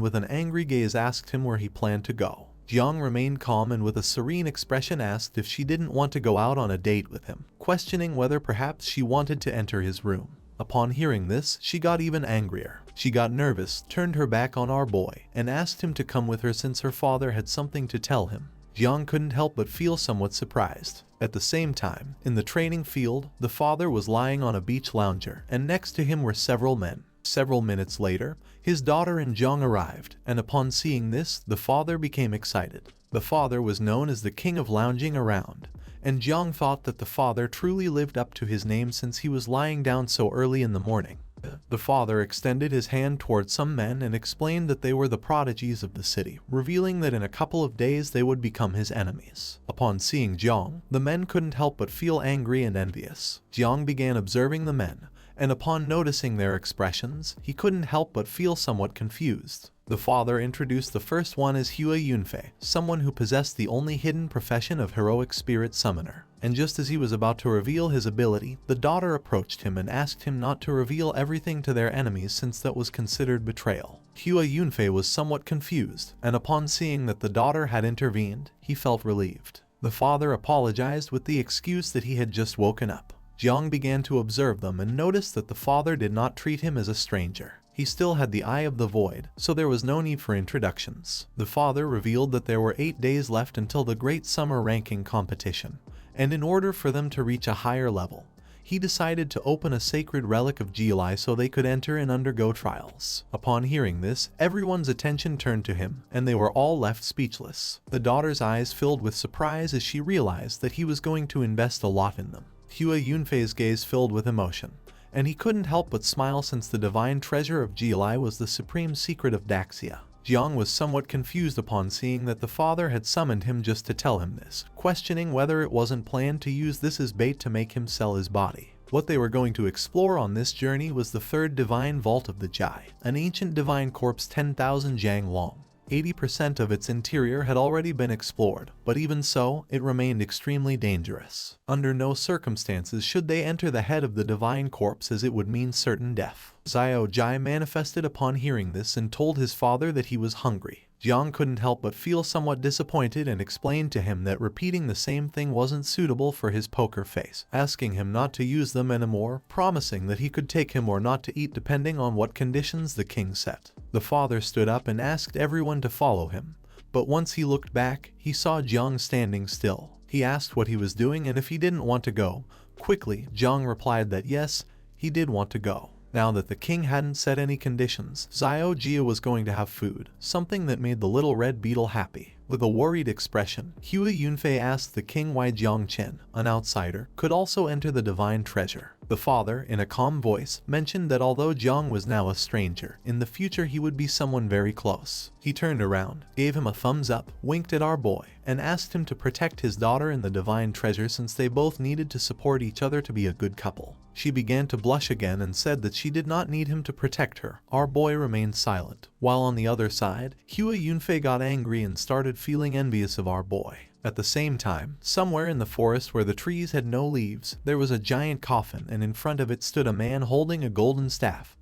with an angry gaze asked him where he planned to go. Jiang remained calm and with a serene expression asked if she didn't want to go out on a date with him, questioning whether perhaps she wanted to enter his room. Upon hearing this, she got even angrier. She got nervous, turned her back on our boy, and asked him to come with her since her father had something to tell him. Jiang couldn't help but feel somewhat surprised. At the same time, in the training field, the father was lying on a beach lounger, and next to him were several men. Several minutes later, his daughter and Jiang arrived, and upon seeing this, the father became excited. The father was known as the king of lounging around, and Jiang thought that the father truly lived up to his name since he was lying down so early in the morning. The father extended his hand towards some men and explained that they were the prodigies of the city, revealing that in a couple of days they would become his enemies. Upon seeing Jiang, the men couldn't help but feel angry and envious. Jiang began observing the men, and upon noticing their expressions, he couldn't help but feel somewhat confused. The father introduced the first one as Hua Yunfei, someone who possessed the only hidden profession of heroic spirit summoner. And just as he was about to reveal his ability, the daughter approached him and asked him not to reveal everything to their enemies since that was considered betrayal. Hua Yunfei was somewhat confused, and upon seeing that the daughter had intervened, he felt relieved. The father apologized with the excuse that he had just woken up. Jiang began to observe them and noticed that the father did not treat him as a stranger. He still had the Eye of the Void, so there was no need for introductions. The father revealed that there were 8 days left until the Great Summer Ranking competition, and in order for them to reach a higher level, he decided to open a sacred relic of Jilai so they could enter and undergo trials. Upon hearing this, everyone's attention turned to him, and they were all left speechless. The daughter's eyes filled with surprise as she realized that he was going to invest a lot in them. Hua Yunfei's gaze filled with emotion, and he couldn't help but smile since the divine treasure of Jilai was the supreme secret of Daxia. Jiang was somewhat confused upon seeing that the father had summoned him just to tell him this, questioning whether it wasn't planned to use this as bait to make him sell his body. What they were going to explore on this journey was the third divine vault of the Jai, an ancient divine corpse 10,000 jang long. 80% of its interior had already been explored, but even so, it remained extremely dangerous. Under no circumstances should they enter the head of the divine corpse as it would mean certain death. Zio Jai manifested upon hearing this and told his father that he was hungry. Jiang couldn't help but feel somewhat disappointed and explained to him that repeating the same thing wasn't suitable for his poker face, asking him not to use them anymore, promising that he could take him or not to eat depending on what conditions the king set. The father stood up and asked everyone to follow him, but once he looked back, he saw Jiang standing still. He asked what he was doing and if he didn't want to go. Quickly, Jiang replied that yes, he did want to go. Now that the king hadn't set any conditions, Zio Jia was going to have food, something that made the little red beetle happy. With a worried expression, Hua Yunfei asked the king why Jiang Chen, an outsider, could also enter the divine treasure. The father, in a calm voice, mentioned that although Jiang was now a stranger, in the future he would be someone very close. He turned around, gave him a thumbs up, winked at our boy, and asked him to protect his daughter in the divine treasure since they both needed to support each other to be a good couple. She began to blush again and said that she did not need him to protect her. Our boy remained silent. While on the other side, Hua Yunfei got angry and started feeling envious of our boy. At the same time, somewhere in the forest where the trees had no leaves, there was a giant coffin, and in front of it stood a man holding a golden staff,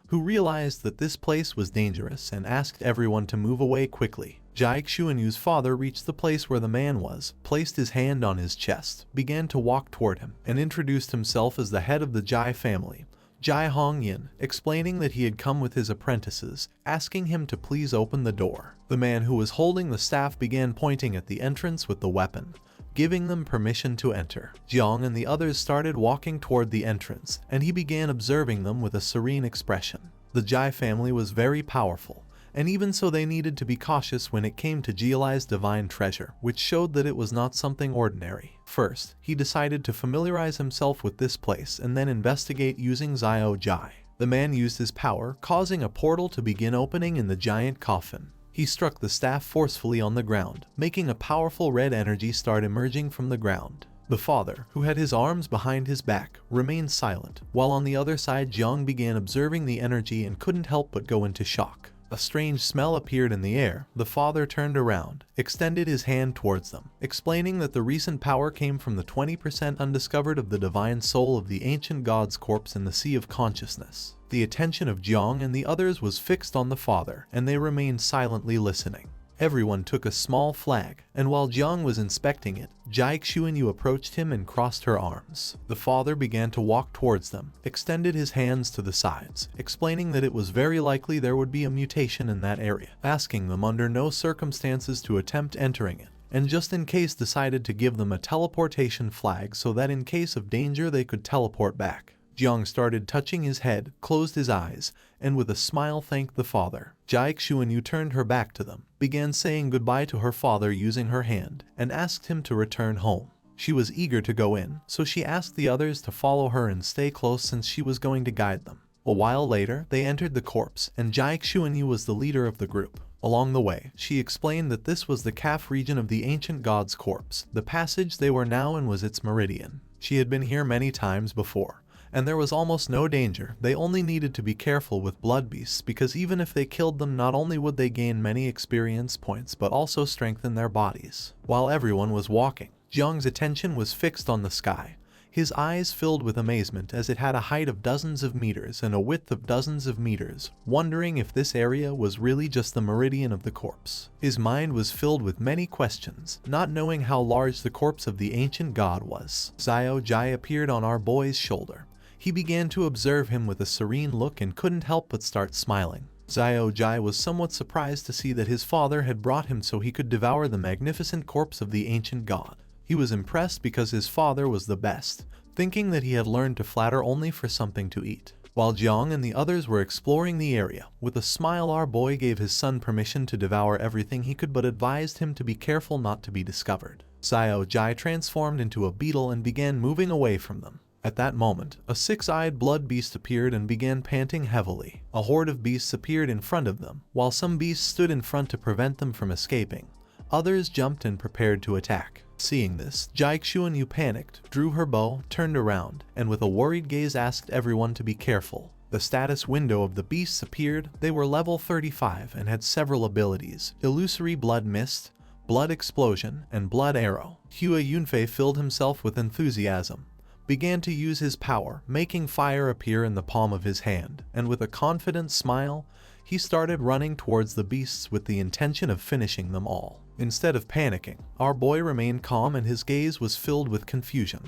who realized that this place was dangerous and asked everyone to move away quickly. Jai Xuanyu's father reached the place where the man was, placed his hand on his chest, began to walk toward him, and introduced himself as the head of the Jai family, Jai Hongyin, explaining that he had come with his apprentices, asking him to please open the door. The man who was holding the staff began pointing at the entrance with the weapon, giving them permission to enter. Jiang and the others started walking toward the entrance, and he began observing them with a serene expression. The Jai family was very powerful, and even so they needed to be cautious when it came to Jialai's divine treasure, which showed that it was not something ordinary. First, he decided to familiarize himself with this place and then investigate using Zio Jai. The man used his power, causing a portal to begin opening in the giant coffin. He struck the staff forcefully on the ground, making a powerful red energy start emerging from the ground. The father, who had his arms behind his back, remained silent, while on the other side Jiang began observing the energy and couldn't help but go into shock. A strange smell appeared in the air. The father turned around, extended his hand towards them, explaining that the recent power came from the 20% undiscovered of the divine soul of the ancient god's corpse in the sea of consciousness. The attention of Jiang and the others was fixed on the father, and they remained silently listening. Everyone took a small flag, and while Jiang was inspecting it, Jai Xuanyu approached him and crossed her arms. The father began to walk towards them, extended his hands to the sides, explaining that it was very likely there would be a mutation in that area, asking them under no circumstances to attempt entering it, and just in case decided to give them a teleportation flag so that in case of danger they could teleport back. Jiang started touching his head, closed his eyes, and with a smile thanked the father. Jai Xuanyu turned her back to them, began saying goodbye to her father using her hand, and asked him to return home. She was eager to go in, so she asked the others to follow her and stay close since she was going to guide them. A while later, they entered the corpse, and Jai Xuanyu was the leader of the group. Along the way, she explained that this was the calf region of the ancient god's corpse. The passage they were now in was its meridian. She had been here many times before, and there was almost no danger. They only needed to be careful with blood beasts because even if they killed them, not only would they gain many experience points but also strengthen their bodies. While everyone was walking, Jiang's attention was fixed on the sky. His eyes filled with amazement as it had a height of dozens of meters and a width of dozens of meters, wondering if this area was really just the meridian of the corpse. His mind was filled with many questions, not knowing how large the corpse of the ancient god was. Zio Jai appeared on our boy's shoulder. He began to observe him with a serene look and couldn't help but start smiling. Zio Jai was somewhat surprised to see that his father had brought him so he could devour the magnificent corpse of the ancient god. He was impressed because his father was the best, thinking that he had learned to flatter only for something to eat. While Jiang and the others were exploring the area, with a smile our boy gave his son permission to devour everything he could but advised him to be careful not to be discovered. Zio Jai transformed into a beetle and began moving away from them. At that moment, a six-eyed blood beast appeared and began panting heavily. A horde of beasts appeared in front of them, while some beasts stood in front to prevent them from escaping. Others jumped and prepared to attack. Seeing this, Jai Xuanyu panicked, drew her bow, turned around, and with a worried gaze asked everyone to be careful. The status window of the beasts appeared. They were level 35 and had several abilities: Illusory Blood Mist, Blood Explosion, and Blood Arrow. Hua Yunfei filled himself with enthusiasm, began to use his power, making fire appear in the palm of his hand, and with a confident smile, he started running towards the beasts with the intention of finishing them all. Instead of panicking, our boy remained calm and his gaze was filled with confusion.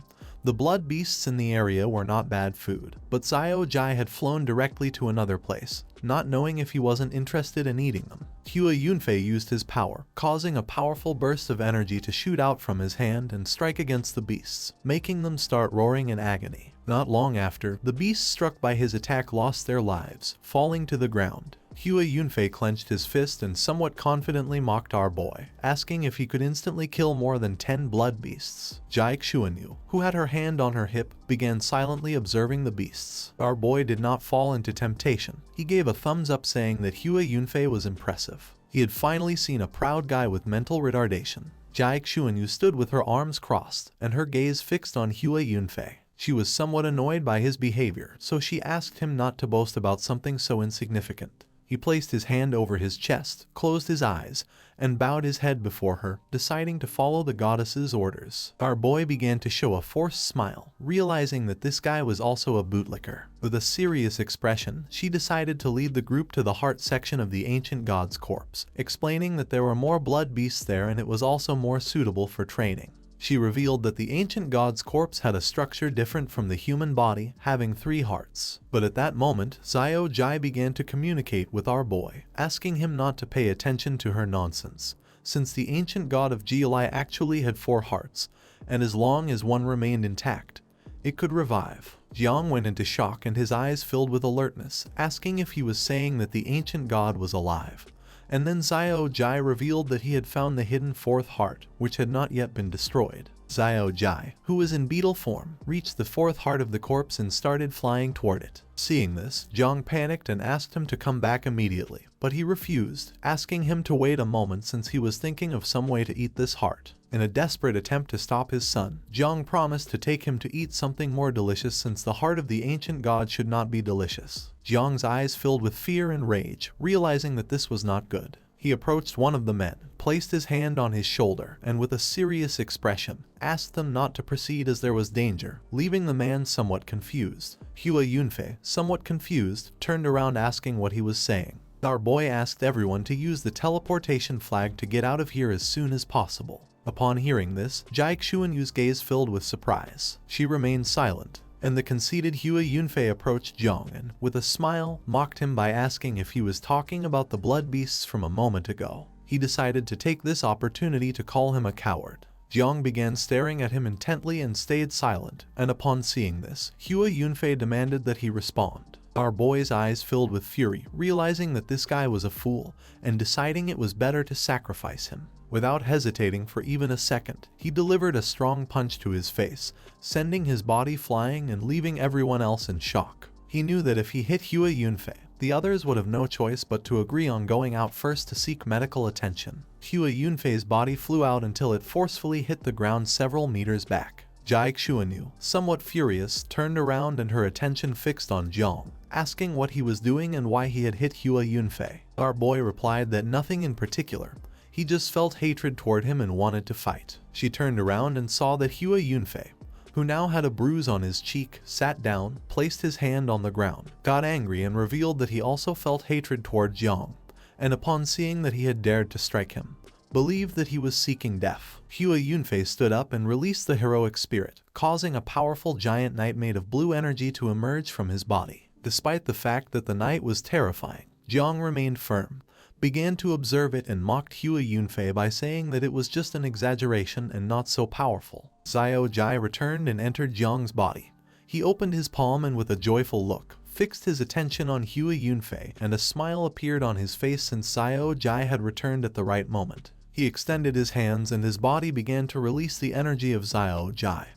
The blood beasts in the area were not bad food, but Zio Jai had flown directly to another place, not knowing if he wasn't interested in eating them. Hua Yunfei used his power, causing a powerful burst of energy to shoot out from his hand and strike against the beasts, making them start roaring in agony. Not long after, the beasts struck by his attack lost their lives, falling to the ground. Hua Yunfei clenched his fist and somewhat confidently mocked our boy, asking if he could instantly kill more than 10 blood beasts. Jai Xuanyu, who had her hand on her hip, began silently observing the beasts. Our boy did not fall into temptation. He gave a thumbs up saying that Hua Yunfei was impressive. He had finally seen a proud guy with mental retardation. Jai Xuanyu stood with her arms crossed and her gaze fixed on Hua Yunfei. She was somewhat annoyed by his behavior, so she asked him not to boast about something so insignificant. He placed his hand over his chest, closed his eyes, and bowed his head before her, deciding to follow the goddess's orders. Our boy began to show a forced smile, realizing that this guy was also a bootlicker. With a serious expression, she decided to lead the group to the heart section of the ancient god's corpse, explaining that there were more blood beasts there and it was also more suitable for training. She revealed that the ancient god's corpse had a structure different from the human body, having 3 hearts. But at that moment, Zio Jai began to communicate with our boy, asking him not to pay attention to her nonsense, since the ancient god of Jiulai actually had 4 hearts, and as long as one remained intact, it could revive. Jiang went into shock and his eyes filled with alertness, asking if he was saying that the ancient god was alive. And then Zio Jai revealed that he had found the hidden 4th heart, which had not yet been destroyed. Zio Jai, who was in beetle form, reached the 4th heart of the corpse and started flying toward it. Seeing this, Jiang panicked and asked him to come back immediately, but he refused, asking him to wait a moment since he was thinking of some way to eat this heart. In a desperate attempt to stop his son, Jiang promised to take him to eat something more delicious since the heart of the ancient god should not be delicious. Jiang's eyes filled with fear and rage, realizing that this was not good. He approached one of the men, placed his hand on his shoulder, and with a serious expression, asked them not to proceed as there was danger, leaving the man somewhat confused. Hua Yunfei, somewhat confused, turned around asking what he was saying. Our boy asked everyone to use the teleportation flag to get out of here as soon as possible. Upon hearing this, Jai Xuanyu's gaze filled with surprise. She remained silent, and the conceited Hua Yunfei approached Jiang and, with a smile, mocked him by asking if he was talking about the blood beasts from a moment ago. He decided to take this opportunity to call him a coward. Jiang began staring at him intently and stayed silent, and upon seeing this, Hua Yunfei demanded that he respond. Our boy's eyes filled with fury, realizing that this guy was a fool, and deciding it was better to sacrifice him. Without hesitating for even a second, he delivered a strong punch to his face, sending his body flying and leaving everyone else in shock. He knew that if he hit Hua Yunfei, the others would have no choice but to agree on going out first to seek medical attention. Hua Yunfei's body flew out until it forcefully hit the ground several meters back. Jai Xuanyu, somewhat furious, turned around and her attention fixed on Jiang, asking what he was doing and why he had hit Hua Yunfei. Our boy replied that nothing in particular. He just felt hatred toward him and wanted to fight. She turned around and saw that Hua Yunfei, who now had a bruise on his cheek, sat down, placed his hand on the ground, got angry and revealed that he also felt hatred toward Jiang, and upon seeing that he had dared to strike him, believed that he was seeking death. Hua Yunfei stood up and released the heroic spirit, causing a powerful giant knight made of blue energy to emerge from his body. Despite the fact that the knight was terrifying, Jiang remained firm, began to observe it and mocked Hua Yunfei by saying that it was just an exaggeration and not so powerful. Zio Jai returned and entered Jiang's body. He opened his palm and with a joyful look, fixed his attention on Hua Yunfei, and a smile appeared on his face since Zio Jai had returned at the right moment. He extended his hands and his body began to release the energy of Zio Jai.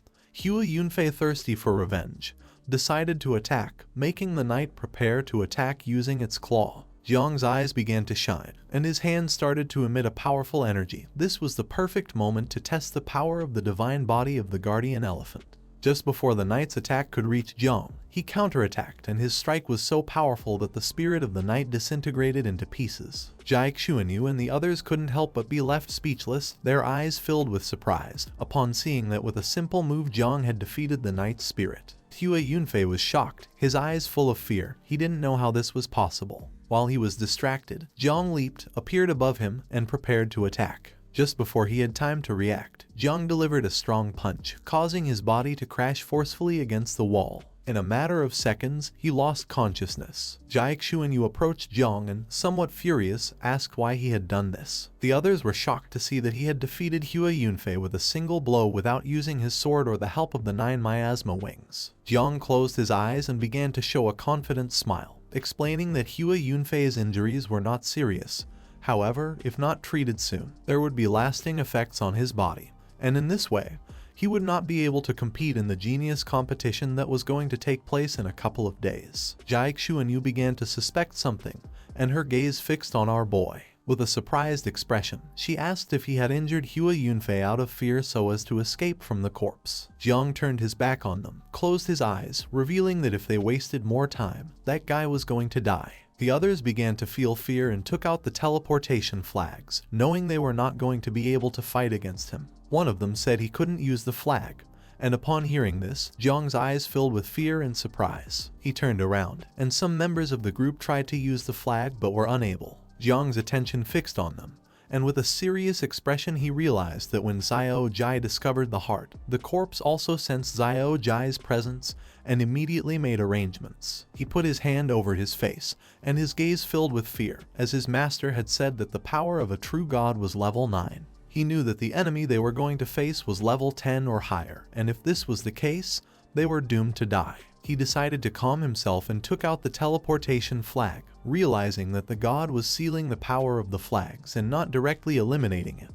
Hua Yunfei, thirsty for revenge, decided to attack, making the knight prepare to attack using its claw. Jiang's eyes began to shine, and his hand started to emit a powerful energy. This was the perfect moment to test the power of the divine body of the guardian elephant. Just before the knight's attack could reach Jiang, he counterattacked, and his strike was so powerful that the spirit of the knight disintegrated into pieces. Jai Xuanyu and the others couldn't help but be left speechless, their eyes filled with surprise, upon seeing that with a simple move Jiang had defeated the knight's spirit. Hua Yunfei was shocked, his eyes full of fear. He didn't know how this was possible. While he was distracted, Jiang leaped, appeared above him, and prepared to attack. Just before he had time to react, Jiang delivered a strong punch, causing his body to crash forcefully against the wall. In a matter of seconds, he lost consciousness. Jai Xuanyu approached Jiang and, somewhat furious, asked why he had done this. The others were shocked to see that he had defeated Hua Yunfei with a single blow without using his sword or the help of the 9 miasma wings. Jiang closed his eyes and began to show a confident smile, explaining that Hua Yunfei's injuries were not serious. However, if not treated soon, there would be lasting effects on his body, and in this way, he would not be able to compete in the genius competition that was going to take place in a couple of days. Jiang Chen began to suspect something, and her gaze fixed on our boy. With a surprised expression, she asked if he had injured Hua Yunfei out of fear so as to escape from the corpse. Jiang turned his back on them, closed his eyes, revealing that if they wasted more time, that guy was going to die. The others began to feel fear and took out the teleportation flags, knowing they were not going to be able to fight against him. One of them said he couldn't use the flag, and upon hearing this, Jiang's eyes filled with fear and surprise. He turned around, and some members of the group tried to use the flag but were unable. Jiang's attention fixed on them, and with a serious expression he realized that when Zio Jai discovered the heart, the corpse also sensed Zio Jai's presence and immediately made arrangements. He put his hand over his face, and his gaze filled with fear, as his master had said that the power of a true god was level 9. He knew that the enemy they were going to face was level 10 or higher, and if this was the case, they were doomed to die. He decided to calm himself and took out the teleportation flag, realizing that the god was sealing the power of the flags and not directly eliminating it,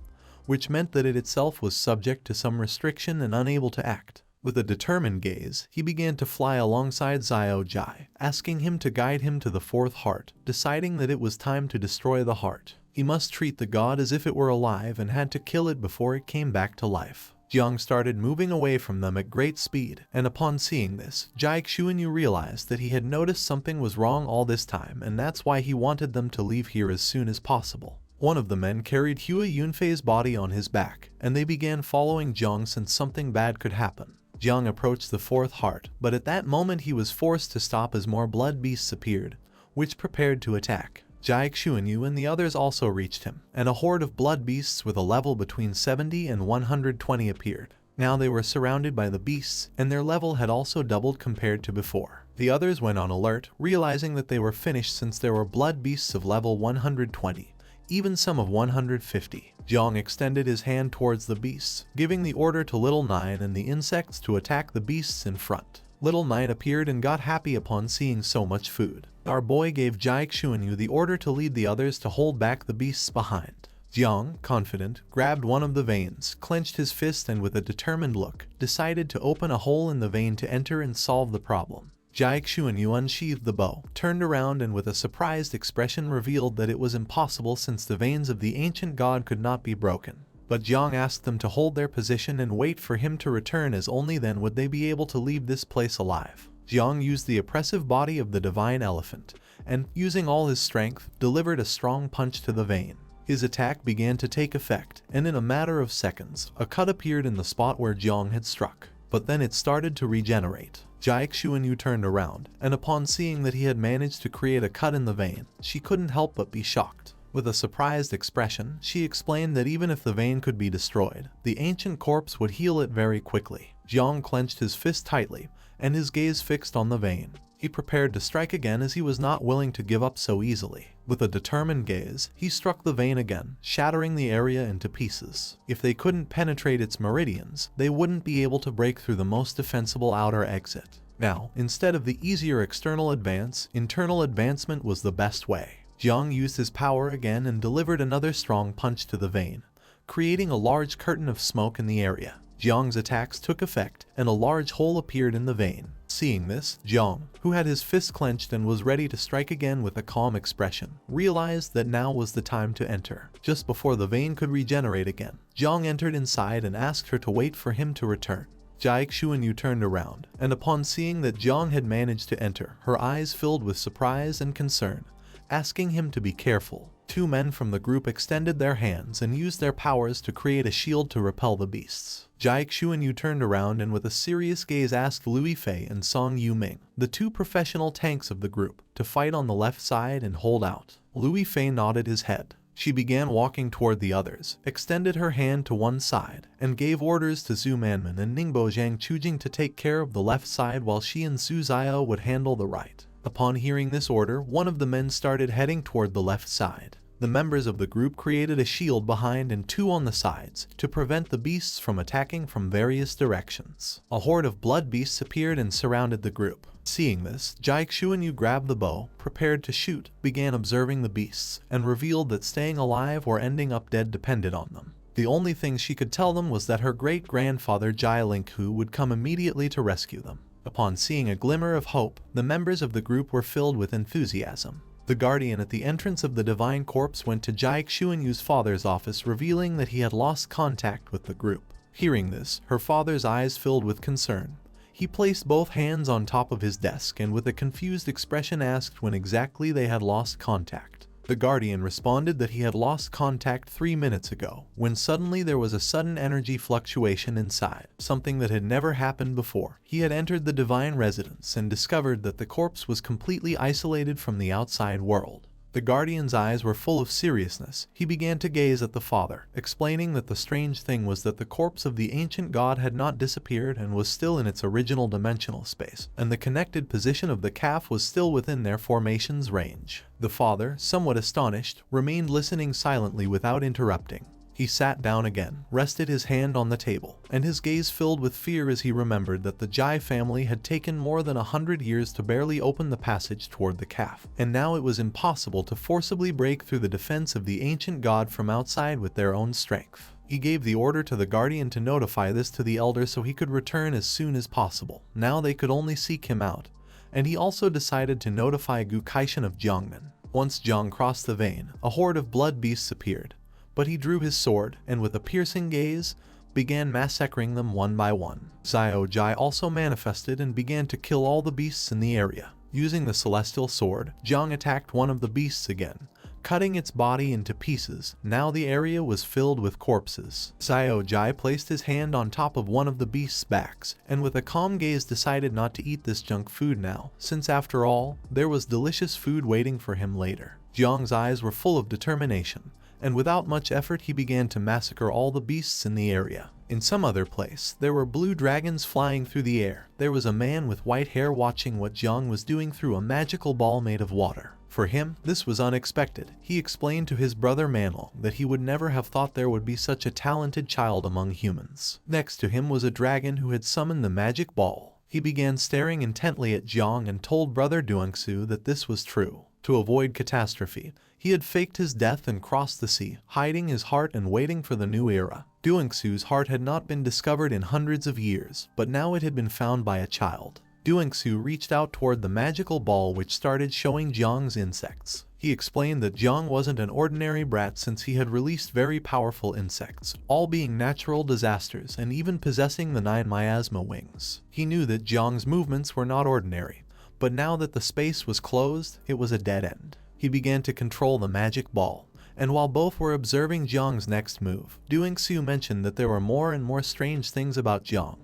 which meant that it itself was subject to some restriction and unable to act. With a determined gaze, he began to fly alongside Zio Jai, asking him to guide him to the fourth heart, deciding that it was time to destroy the heart. He must treat the god as if it were alive and had to kill it before it came back to life. Jiang started moving away from them at great speed, and upon seeing this, Jiang Chen realized that he had noticed something was wrong all this time, and that's why he wanted them to leave here as soon as possible. One of the men carried Hua Yunfei's body on his back, and they began following Jiang since something bad could happen. Jiang approached the fourth heart, but at that moment he was forced to stop as more blood beasts appeared, which prepared to attack. Jiang Chen and the others also reached him, and a horde of blood beasts with a level between 70 and 120 appeared. Now they were surrounded by the beasts, and their level had also doubled compared to before. The others went on alert, realizing that they were finished since there were blood beasts of level 120, even some of 150. Jiang extended his hand towards the beasts, giving the order to Little Nine and the insects to attack the beasts in front. Little Nine appeared and got happy upon seeing so much food. Our boy gave Jiang Chen the order to lead the others to hold back the beasts behind. Jiang, confident, grabbed one of the veins, clenched his fist and with a determined look, decided to open a hole in the vein to enter and solve the problem. Jiang Chen unsheathed the bow, turned around and with a surprised expression revealed that it was impossible since the veins of the ancient god could not be broken. But Jiang asked them to hold their position and wait for him to return, as only then would they be able to leave this place alive. Jiang used the oppressive body of the divine elephant, and, using all his strength, delivered a strong punch to the vein. His attack began to take effect, and in a matter of seconds, a cut appeared in the spot where Jiang had struck. But then it started to regenerate. Jiang Chen turned around, and upon seeing that he had managed to create a cut in the vein, she couldn't help but be shocked. With a surprised expression, she explained that even if the vein could be destroyed, the ancient corpse would heal it very quickly. Jiang clenched his fist tightly, and his gaze fixed on the vein. He prepared to strike again as he was not willing to give up so easily. With a determined gaze, he struck the vein again, shattering the area into pieces. If they couldn't penetrate its meridians, they wouldn't be able to break through the most defensible outer exit. Now, instead of the easier external advance, internal advancement was the best way. Jiang used his power again and delivered another strong punch to the vein, creating a large curtain of smoke in the area. Jiang's attacks took effect, and a large hole appeared in the vein. Seeing this, Jiang, who had his fist clenched and was ready to strike again with a calm expression, realized that now was the time to enter. Just before the vein could regenerate again, Jiang entered inside and asked her to wait for him to return. Jiang Chen turned around, and upon seeing that Jiang had managed to enter, her eyes filled with surprise and concern, asking him to be careful. Two men from the group extended their hands and used their powers to create a shield to repel the beasts. Jiang Chen turned around and with a serious gaze asked Lui Fei and Song Yuming, the two professional tanks of the group, to fight on the left side and hold out. Lui Fei nodded his head. She began walking toward the others, extended her hand to one side, and gave orders to Zhu Manman and Ningbo Zhang Chujing to take care of the left side while she and Su Zio would handle the right. Upon hearing this order, one of the men started heading toward the left side. The members of the group created a shield behind and two on the sides to prevent the beasts from attacking from various directions. A horde of blood beasts appeared and surrounded the group. Seeing this, Jiang Chen grabbed the bow, prepared to shoot, began observing the beasts, and revealed that staying alive or ending up dead depended on them. The only thing she could tell them was that her great-grandfather Jai Linghu would come immediately to rescue them. Upon seeing a glimmer of hope, the members of the group were filled with enthusiasm. The guardian at the entrance of the divine corpse went to Jiang Chen's father's office, revealing that he had lost contact with the group. Hearing this, her father's eyes filled with concern. He placed both hands on top of his desk and with a confused expression asked when exactly they had lost contact. The guardian responded that he had lost contact 3 minutes ago, when suddenly there was a sudden energy fluctuation inside, something that had never happened before. He had entered the divine residence and discovered that the corpse was completely isolated from the outside world. The guardian's eyes were full of seriousness. He began to gaze at the father, explaining that the strange thing was that the corpse of the ancient god had not disappeared and was still in its original dimensional space, and the connected position of the calf was still within their formation's range. The father, somewhat astonished, remained listening silently without interrupting. He sat down again, rested his hand on the table, and his gaze filled with fear as he remembered that the Jai family had taken more than 100 years to barely open the passage toward the calf, and now it was impossible to forcibly break through the defense of the ancient god from outside with their own strength. He gave the order to the guardian to notify this to the elder so he could return as soon as possible. Now they could only seek him out, and he also decided to notify Gu Kaishan of Jiangnan. Once Jiang crossed the vein, a horde of blood beasts appeared. But he drew his sword, and with a piercing gaze, began massacring them one by one. Zio Jai also manifested and began to kill all the beasts in the area. Using the celestial sword, Jiang attacked one of the beasts again, cutting its body into pieces. Now the area was filled with corpses. Zio Jai placed his hand on top of one of the beast's backs, and with a calm gaze decided not to eat this junk food now, since after all, there was delicious food waiting for him later. Jiang's eyes were full of determination, and without much effort he began to massacre all the beasts in the area. In some other place, there were blue dragons flying through the air. There was a man with white hair watching what Jiang was doing through a magical ball made of water. For him, this was unexpected. He explained to his brother Manhwa that he would never have thought there would be such a talented child among humans. Next to him was a dragon who had summoned the magic ball. He began staring intently at Jiang and told brother Duangsu that this was true. To avoid catastrophe, he had faked his death and crossed the sea, hiding his heart and waiting for the new era. Duangsu's heart had not been discovered in hundreds of years, but now it had been found by a child. Duangsu reached out toward the magical ball which started showing Jiang's insects. He explained that Jiang wasn't an ordinary brat since he had released very powerful insects, all being natural disasters and even possessing the 9 miasma wings. He knew that Jiang's movements were not ordinary, but now that the space was closed, it was a dead end. He began to control the magic ball, and while both were observing Jiang's next move, Duangsu mentioned that there were more and more strange things about Jiang.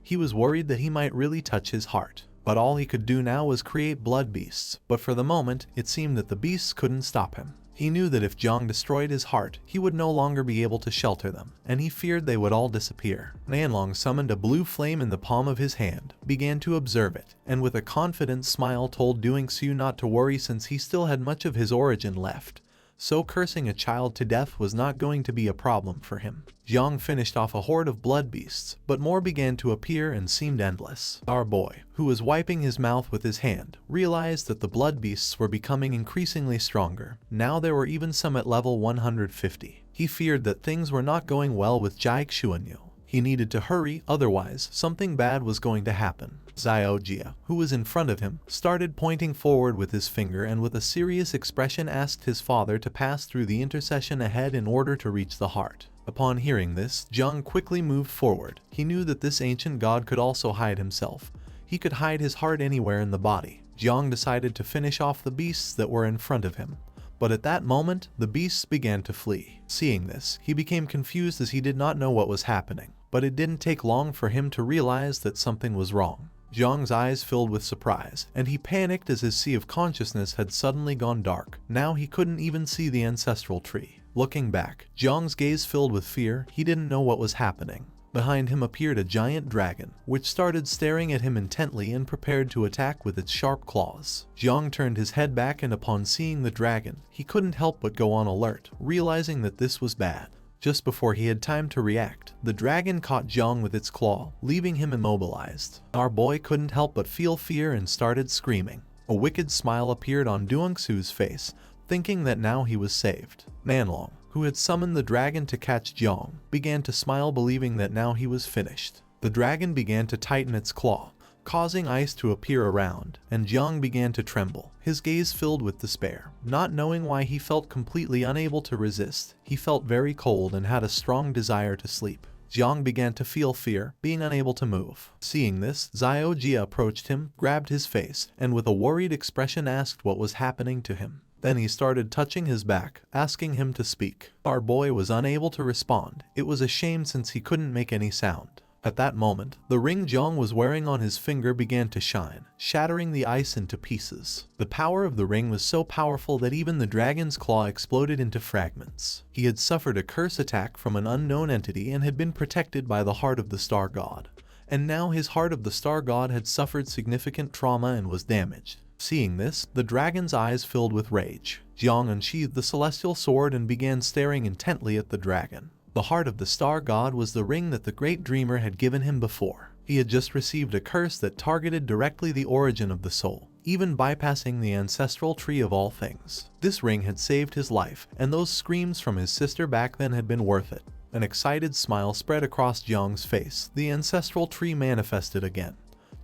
He was worried that he might really touch his heart, but all he could do now was create blood beasts, but for the moment, it seemed that the beasts couldn't stop him. He knew that if Jiang destroyed his heart, he would no longer be able to shelter them, and he feared they would all disappear. Nanlong summoned a blue flame in the palm of his hand, began to observe it, and with a confident smile told Duangsu not to worry since he still had much of his origin left. So cursing a child to death was not going to be a problem for him. Jiang finished off a horde of blood beasts, but more began to appear and seemed endless. Our boy, who was wiping his mouth with his hand, realized that the blood beasts were becoming increasingly stronger. Now there were even some at level 150. He feared that things were not going well with Jiang Chen. He needed to hurry, otherwise something bad was going to happen. Zio Jia, who was in front of him, started pointing forward with his finger and with a serious expression asked his father to pass through the intercession ahead in order to reach the heart. Upon hearing this, Jiang quickly moved forward. He knew that this ancient god could also hide himself. He could hide his heart anywhere in the body. Jiang decided to finish off the beasts that were in front of him. But at that moment, the beasts began to flee. Seeing this, he became confused as he did not know what was happening. But it didn't take long for him to realize that something was wrong. Jiang's eyes filled with surprise, and he panicked as his sea of consciousness had suddenly gone dark. Now he couldn't even see the ancestral tree. Looking back, Jiang's gaze filled with fear. He didn't know what was happening. Behind him appeared a giant dragon, which started staring at him intently and prepared to attack with its sharp claws. Jiang turned his head back and upon seeing the dragon, he couldn't help but go on alert, realizing that this was bad. Just before he had time to react, the dragon caught Jiang with its claw, leaving him immobilized. Our boy couldn't help but feel fear and started screaming. A wicked smile appeared on Duangsu's face, thinking that now he was saved. Manlong, who had summoned the dragon to catch Jiang, began to smile, believing that now he was finished. The dragon began to tighten its claw, causing ice to appear around, and Jiang began to tremble, his gaze filled with despair. Not knowing why, he felt completely unable to resist. He felt very cold and had a strong desire to sleep. Jiang began to feel fear, being unable to move. Seeing this, Zio Jia approached him, grabbed his face, and with a worried expression asked what was happening to him. Then he started touching his back, asking him to speak. Our boy was unable to respond. It was a shame since he couldn't make any sound. At that moment, the ring Jiang was wearing on his finger began to shine, shattering the ice into pieces. The power of the ring was so powerful that even the dragon's claw exploded into fragments. He had suffered a curse attack from an unknown entity and had been protected by the heart of the star god. And now his heart of the star god had suffered significant trauma and was damaged. Seeing this, the dragon's eyes filled with rage. Jiang unsheathed the celestial sword and began staring intently at the dragon. The heart of the star god was the ring that the great dreamer had given him before. He had just received a curse that targeted directly the origin of the soul, even bypassing the ancestral tree of all things. This ring had saved his life, and those screams from his sister back then had been worth it. An excited smile spread across Jiang's face. The ancestral tree manifested again.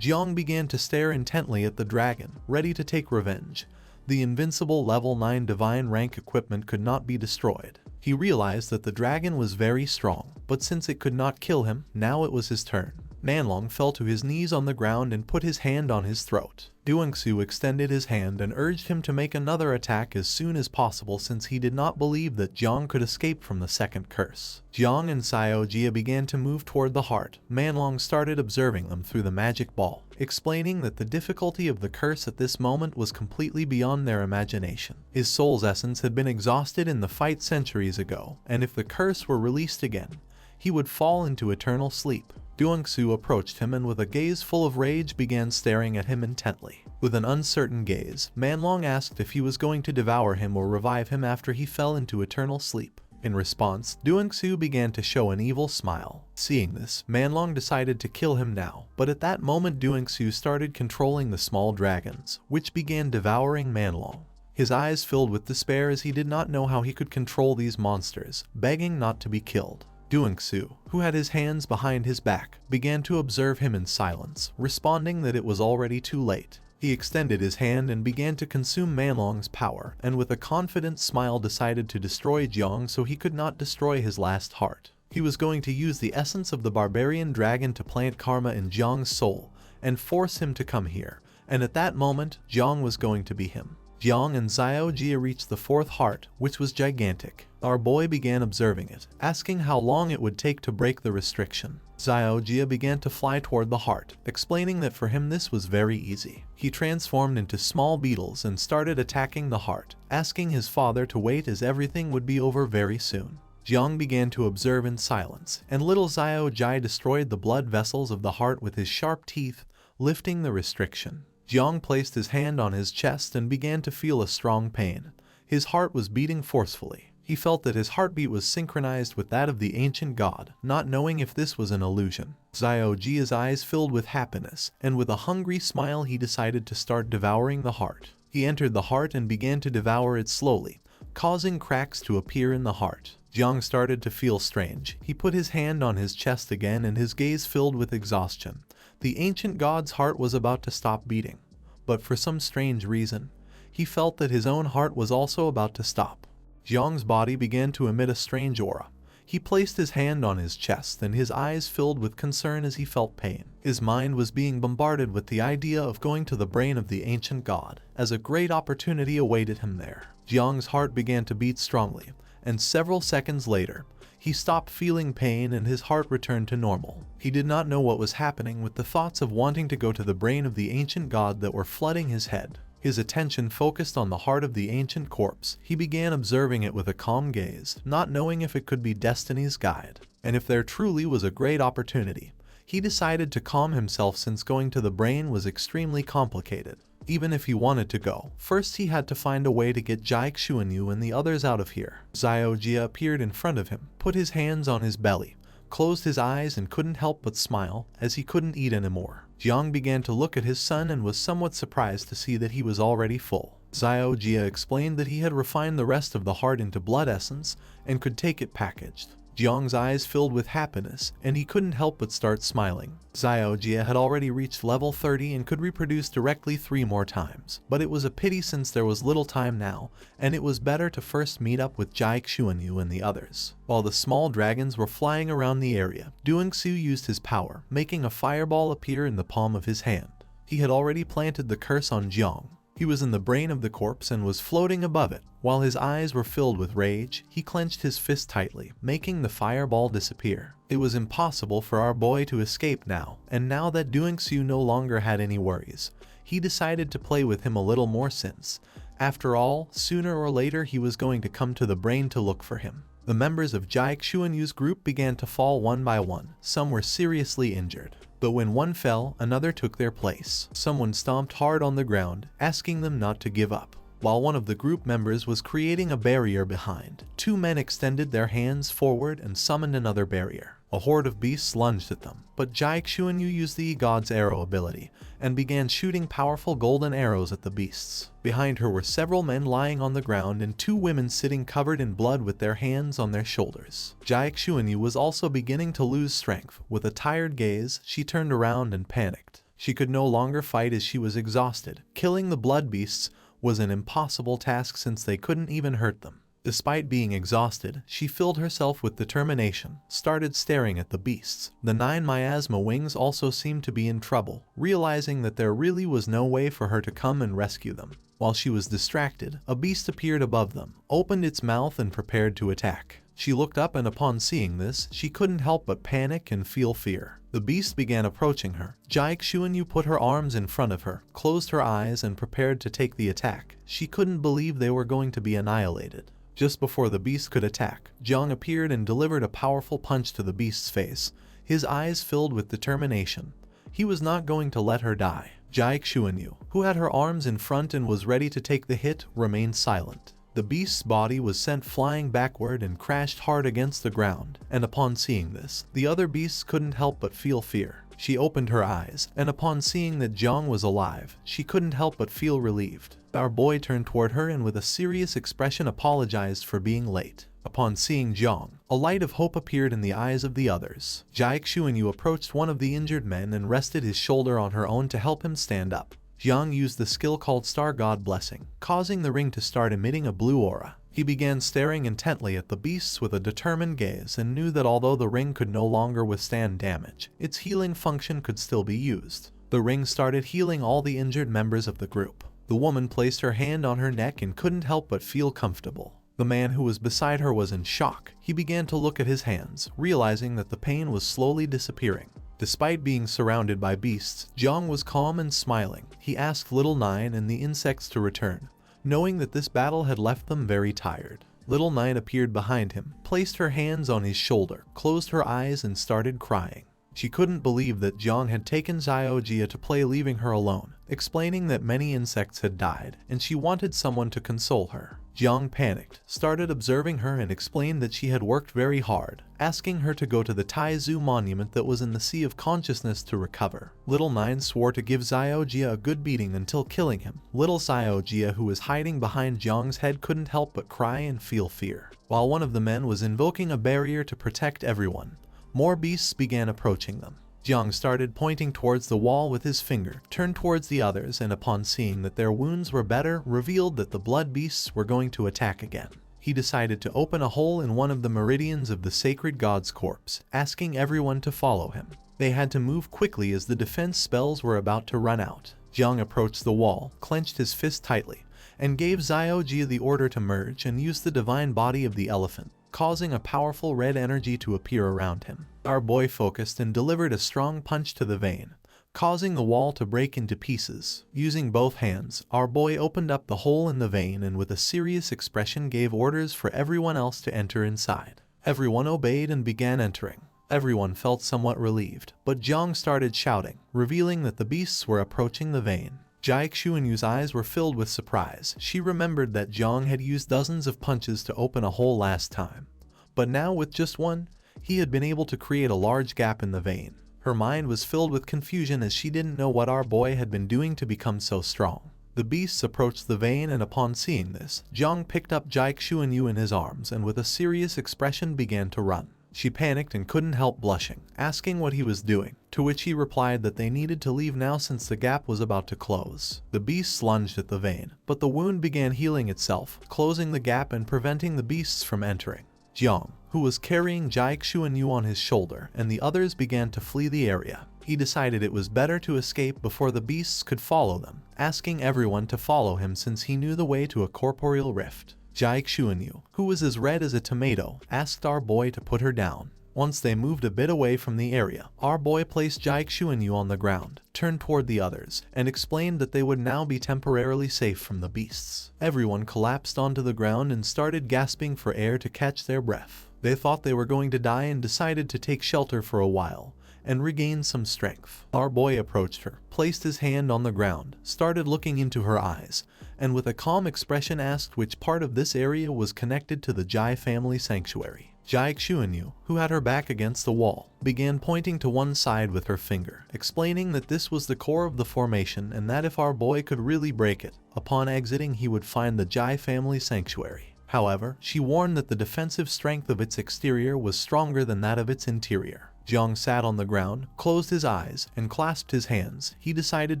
Jiang began to stare intently at the dragon, ready to take revenge. The invincible level 9 divine rank equipment could not be destroyed. He realized that the dragon was very strong, but since it could not kill him, now it was his turn. Manlong fell to his knees on the ground and put his hand on his throat. Duangsu extended his hand and urged him to make another attack as soon as possible, since he did not believe that Jiang could escape from the second curse. Jiang and Zio Jia began to move toward the heart. Manlong started observing them through the magic ball, explaining that the difficulty of the curse at this moment was completely beyond their imagination. His soul's essence had been exhausted in the fight centuries ago, and if the curse were released again, he would fall into eternal sleep. Duangsu approached him and with a gaze full of rage began staring at him intently. With an uncertain gaze, Manlong asked if he was going to devour him or revive him after he fell into eternal sleep. In response, Duangsu began to show an evil smile. Seeing this, Manlong decided to kill him now, but at that moment Duangsu started controlling the small dragons, which began devouring Manlong. His eyes filled with despair as he did not know how he could control these monsters, begging not to be killed. Duangsu, who had his hands behind his back, began to observe him in silence, responding that it was already too late. He extended his hand and began to consume Manlong's power, and with a confident smile decided to destroy Jiang so he could not destroy his last heart. He was going to use the essence of the barbarian dragon to plant karma in Jiang's soul and force him to come here, and at that moment, Jiang was going to be him. Jiang and Zio Jia reached the fourth heart, which was gigantic. Our boy began observing it, asking how long it would take to break the restriction. Zio Jia began to fly toward the heart, explaining that for him this was very easy. He transformed into small beetles and started attacking the heart, asking his father to wait as everything would be over very soon. Jiang began to observe in silence, and little Zio Jia destroyed the blood vessels of the heart with his sharp teeth, lifting the restriction. Jiang placed his hand on his chest and began to feel a strong pain. His heart was beating forcefully. He felt that his heartbeat was synchronized with that of the ancient god, not knowing if this was an illusion. Zio Jia's eyes filled with happiness, and with a hungry smile he decided to start devouring the heart. He entered the heart and began to devour it slowly, causing cracks to appear in the heart. Jiang started to feel strange. He put his hand on his chest again and his gaze filled with exhaustion. The ancient god's heart was about to stop beating, but for some strange reason, he felt that his own heart was also about to stop. Jiang's body began to emit a strange aura. He placed his hand on his chest and his eyes filled with concern as he felt pain. His mind was being bombarded with the idea of going to the brain of the ancient god, as a great opportunity awaited him there. Jiang's heart began to beat strongly, and several seconds later, he stopped feeling pain and his heart returned to normal. He did not know what was happening with the thoughts of wanting to go to the brain of the ancient god that were flooding his head. His attention focused on the heart of the ancient corpse. He began observing it with a calm gaze, not knowing if it could be destiny's guide, and if there truly was a great opportunity. He decided to calm himself since going to the brain was extremely complicated. Even if he wanted to go, first he had to find a way to get Jiang Chen and the others out of here. Zio Jia appeared in front of him, put his hands on his belly, closed his eyes and couldn't help but smile, as he couldn't eat anymore. Jiang began to look at his son and was somewhat surprised to see that he was already full. Zio Jia explained that he had refined the rest of the heart into blood essence and could take it packaged. Jiang's eyes filled with happiness, and he couldn't help but start smiling. Zio Jia had already reached level 30 and could reproduce directly 3 more times, but it was a pity since there was little time now, and it was better to first meet up with Jiang Chen and the others. While the small dragons were flying around the area, Duan Fang used his power, making a fireball appear in the palm of his hand. He had already planted the curse on Jiang. He was in the brain of the corpse and was floating above it. While his eyes were filled with rage, he clenched his fist tightly, making the fireball disappear. It was impossible for our boy to escape now, and now that Duan Fang no longer had any worries, he decided to play with him a little more since, after all, sooner or later he was going to come to the brain to look for him. The members of Jiang Chen's group began to fall one by one. Some were seriously injured. But when one fell, another took their place. Someone stomped hard on the ground, asking them not to give up. While one of the group members was creating a barrier behind, 2 men extended their hands forward and summoned another barrier. A horde of beasts lunged at them, but Jiang Chen used the God's arrow ability and began shooting powerful golden arrows at the beasts. Behind her were several men lying on the ground and 2 women sitting covered in blood with their hands on their shoulders. Jiang Chen was also beginning to lose strength. With a tired gaze, she turned around and panicked. She could no longer fight as she was exhausted. Killing the blood beasts was an impossible task since they couldn't even hurt them. Despite being exhausted, she filled herself with determination, started staring at the beasts. The 9 miasma wings also seemed to be in trouble, realizing that there really was no way for her to come and rescue them. While she was distracted, a beast appeared above them, opened its mouth and prepared to attack. She looked up and upon seeing this, she couldn't help but panic and feel fear. The beast began approaching her. Jiang Chen put her arms in front of her, closed her eyes and prepared to take the attack. She couldn't believe they were going to be annihilated. Just before the beast could attack, Jiang appeared and delivered a powerful punch to the beast's face, his eyes filled with determination. He was not going to let her die. Jiang Chen, who had her arms in front and was ready to take the hit, remained silent. The beast's body was sent flying backward and crashed hard against the ground, and upon seeing this, the other beasts couldn't help but feel fear. She opened her eyes, and upon seeing that Jiang was alive, she couldn't help but feel relieved. Our boy turned toward her and with a serious expression apologized for being late. Upon seeing Jiang, a light of hope appeared in the eyes of the others. Jiang Chen approached one of the injured men and rested his shoulder on her own to help him stand up. Jiang used the skill called Star God Blessing, causing the ring to start emitting a blue aura. He began staring intently at the beasts with a determined gaze and knew that although the ring could no longer withstand damage, its healing function could still be used. The ring started healing all the injured members of the group. The woman placed her hand on her neck and couldn't help but feel comfortable. The man who was beside her was in shock. He began to look at his hands, realizing that the pain was slowly disappearing. Despite being surrounded by beasts, Jiang was calm and smiling. He asked Little Nine and the insects to return, knowing that this battle had left them very tired. Little Nine appeared behind him, placed her hands on his shoulder, closed her eyes and started crying. She couldn't believe that Jiang had taken Zio Jia to play, leaving her alone, explaining that many insects had died, and she wanted someone to console her. Jiang panicked, started observing her and explained that she had worked very hard, asking her to go to the Taizu monument that was in the Sea of Consciousness to recover. Little Nine swore to give Zio Jia a good beating until killing him. Little Zio Jia, who was hiding behind Jiang's head, couldn't help but cry and feel fear. While one of the men was invoking a barrier to protect everyone, more beasts began approaching them. Jiang started pointing towards the wall with his finger, turned towards the others, and upon seeing that their wounds were better, revealed that the blood beasts were going to attack again. He decided to open a hole in one of the meridians of the sacred god's corpse, asking everyone to follow him. They had to move quickly as the defense spells were about to run out. Jiang approached the wall, clenched his fist tightly, and gave Zio Jia the order to merge and use the divine body of the elephant, causing a powerful red energy to appear around him. Our boy focused and delivered a strong punch to the vein, causing the wall to break into pieces. Using both hands, our boy opened up the hole in the vein and with a serious expression gave orders for everyone else to enter inside. Everyone obeyed and began entering. Everyone felt somewhat relieved, but Jiang started shouting, revealing that the beasts were approaching the vein. Jai Xuanyu's eyes were filled with surprise. She remembered that Jiang had used dozens of punches to open a hole last time. But now with just one, he had been able to create a large gap in the vein. Her mind was filled with confusion as she didn't know what our boy had been doing to become so strong. The beasts approached the vein, and upon seeing this, Jiang picked up Jai Xuanyu in his arms and with a serious expression began to run. She panicked and couldn't help blushing, asking what he was doing, to which he replied that they needed to leave now since the gap was about to close. The beasts lunged at the vein, but the wound began healing itself, closing the gap and preventing the beasts from entering. Jiang, who was carrying Jai Xuanyu on his shoulder, and the others began to flee the area. He decided it was better to escape before the beasts could follow them, asking everyone to follow him since he knew the way to a corporeal rift. Jai Xuanyu, who was as red as a tomato, asked our boy to put her down. Once they moved a bit away from the area, our boy placed Jai Xuanyu on the ground, turned toward the others, and explained that they would now be temporarily safe from the beasts. Everyone collapsed onto the ground and started gasping for air to catch their breath. They thought they were going to die and decided to take shelter for a while and regain some strength. Our boy approached her, placed his hand on the ground, started looking into her eyes, and with a calm expression asked which part of this area was connected to the Jai family sanctuary. Jai Xuanyu, who had her back against the wall, began pointing to one side with her finger, explaining that this was the core of the formation and that if our boy could really break it, upon exiting he would find the Jai family sanctuary. However, she warned that the defensive strength of its exterior was stronger than that of its interior. Jiang sat on the ground, closed his eyes, and clasped his hands. He decided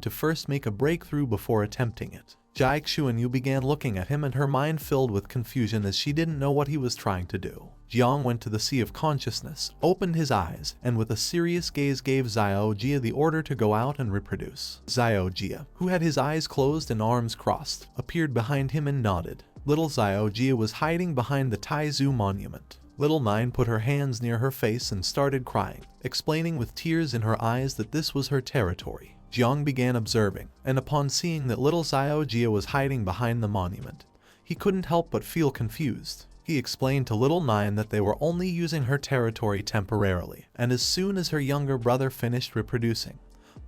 to first make a breakthrough before attempting it. Jai Xuanyu began looking at him and her mind filled with confusion as she didn't know what he was trying to do. Jiang went to the sea of consciousness, opened his eyes, and with a serious gaze gave Zio Jia the order to go out and reproduce. Zio Jia, who had his eyes closed and arms crossed, appeared behind him and nodded. Little Zio Jia was hiding behind the Taizu monument. Little Nine put her hands near her face and started crying, explaining with tears in her eyes that this was her territory. Jiang began observing, and upon seeing that little Zio Jia was hiding behind the monument, he couldn't help but feel confused. He explained to little Nine that they were only using her territory temporarily, and as soon as her younger brother finished reproducing,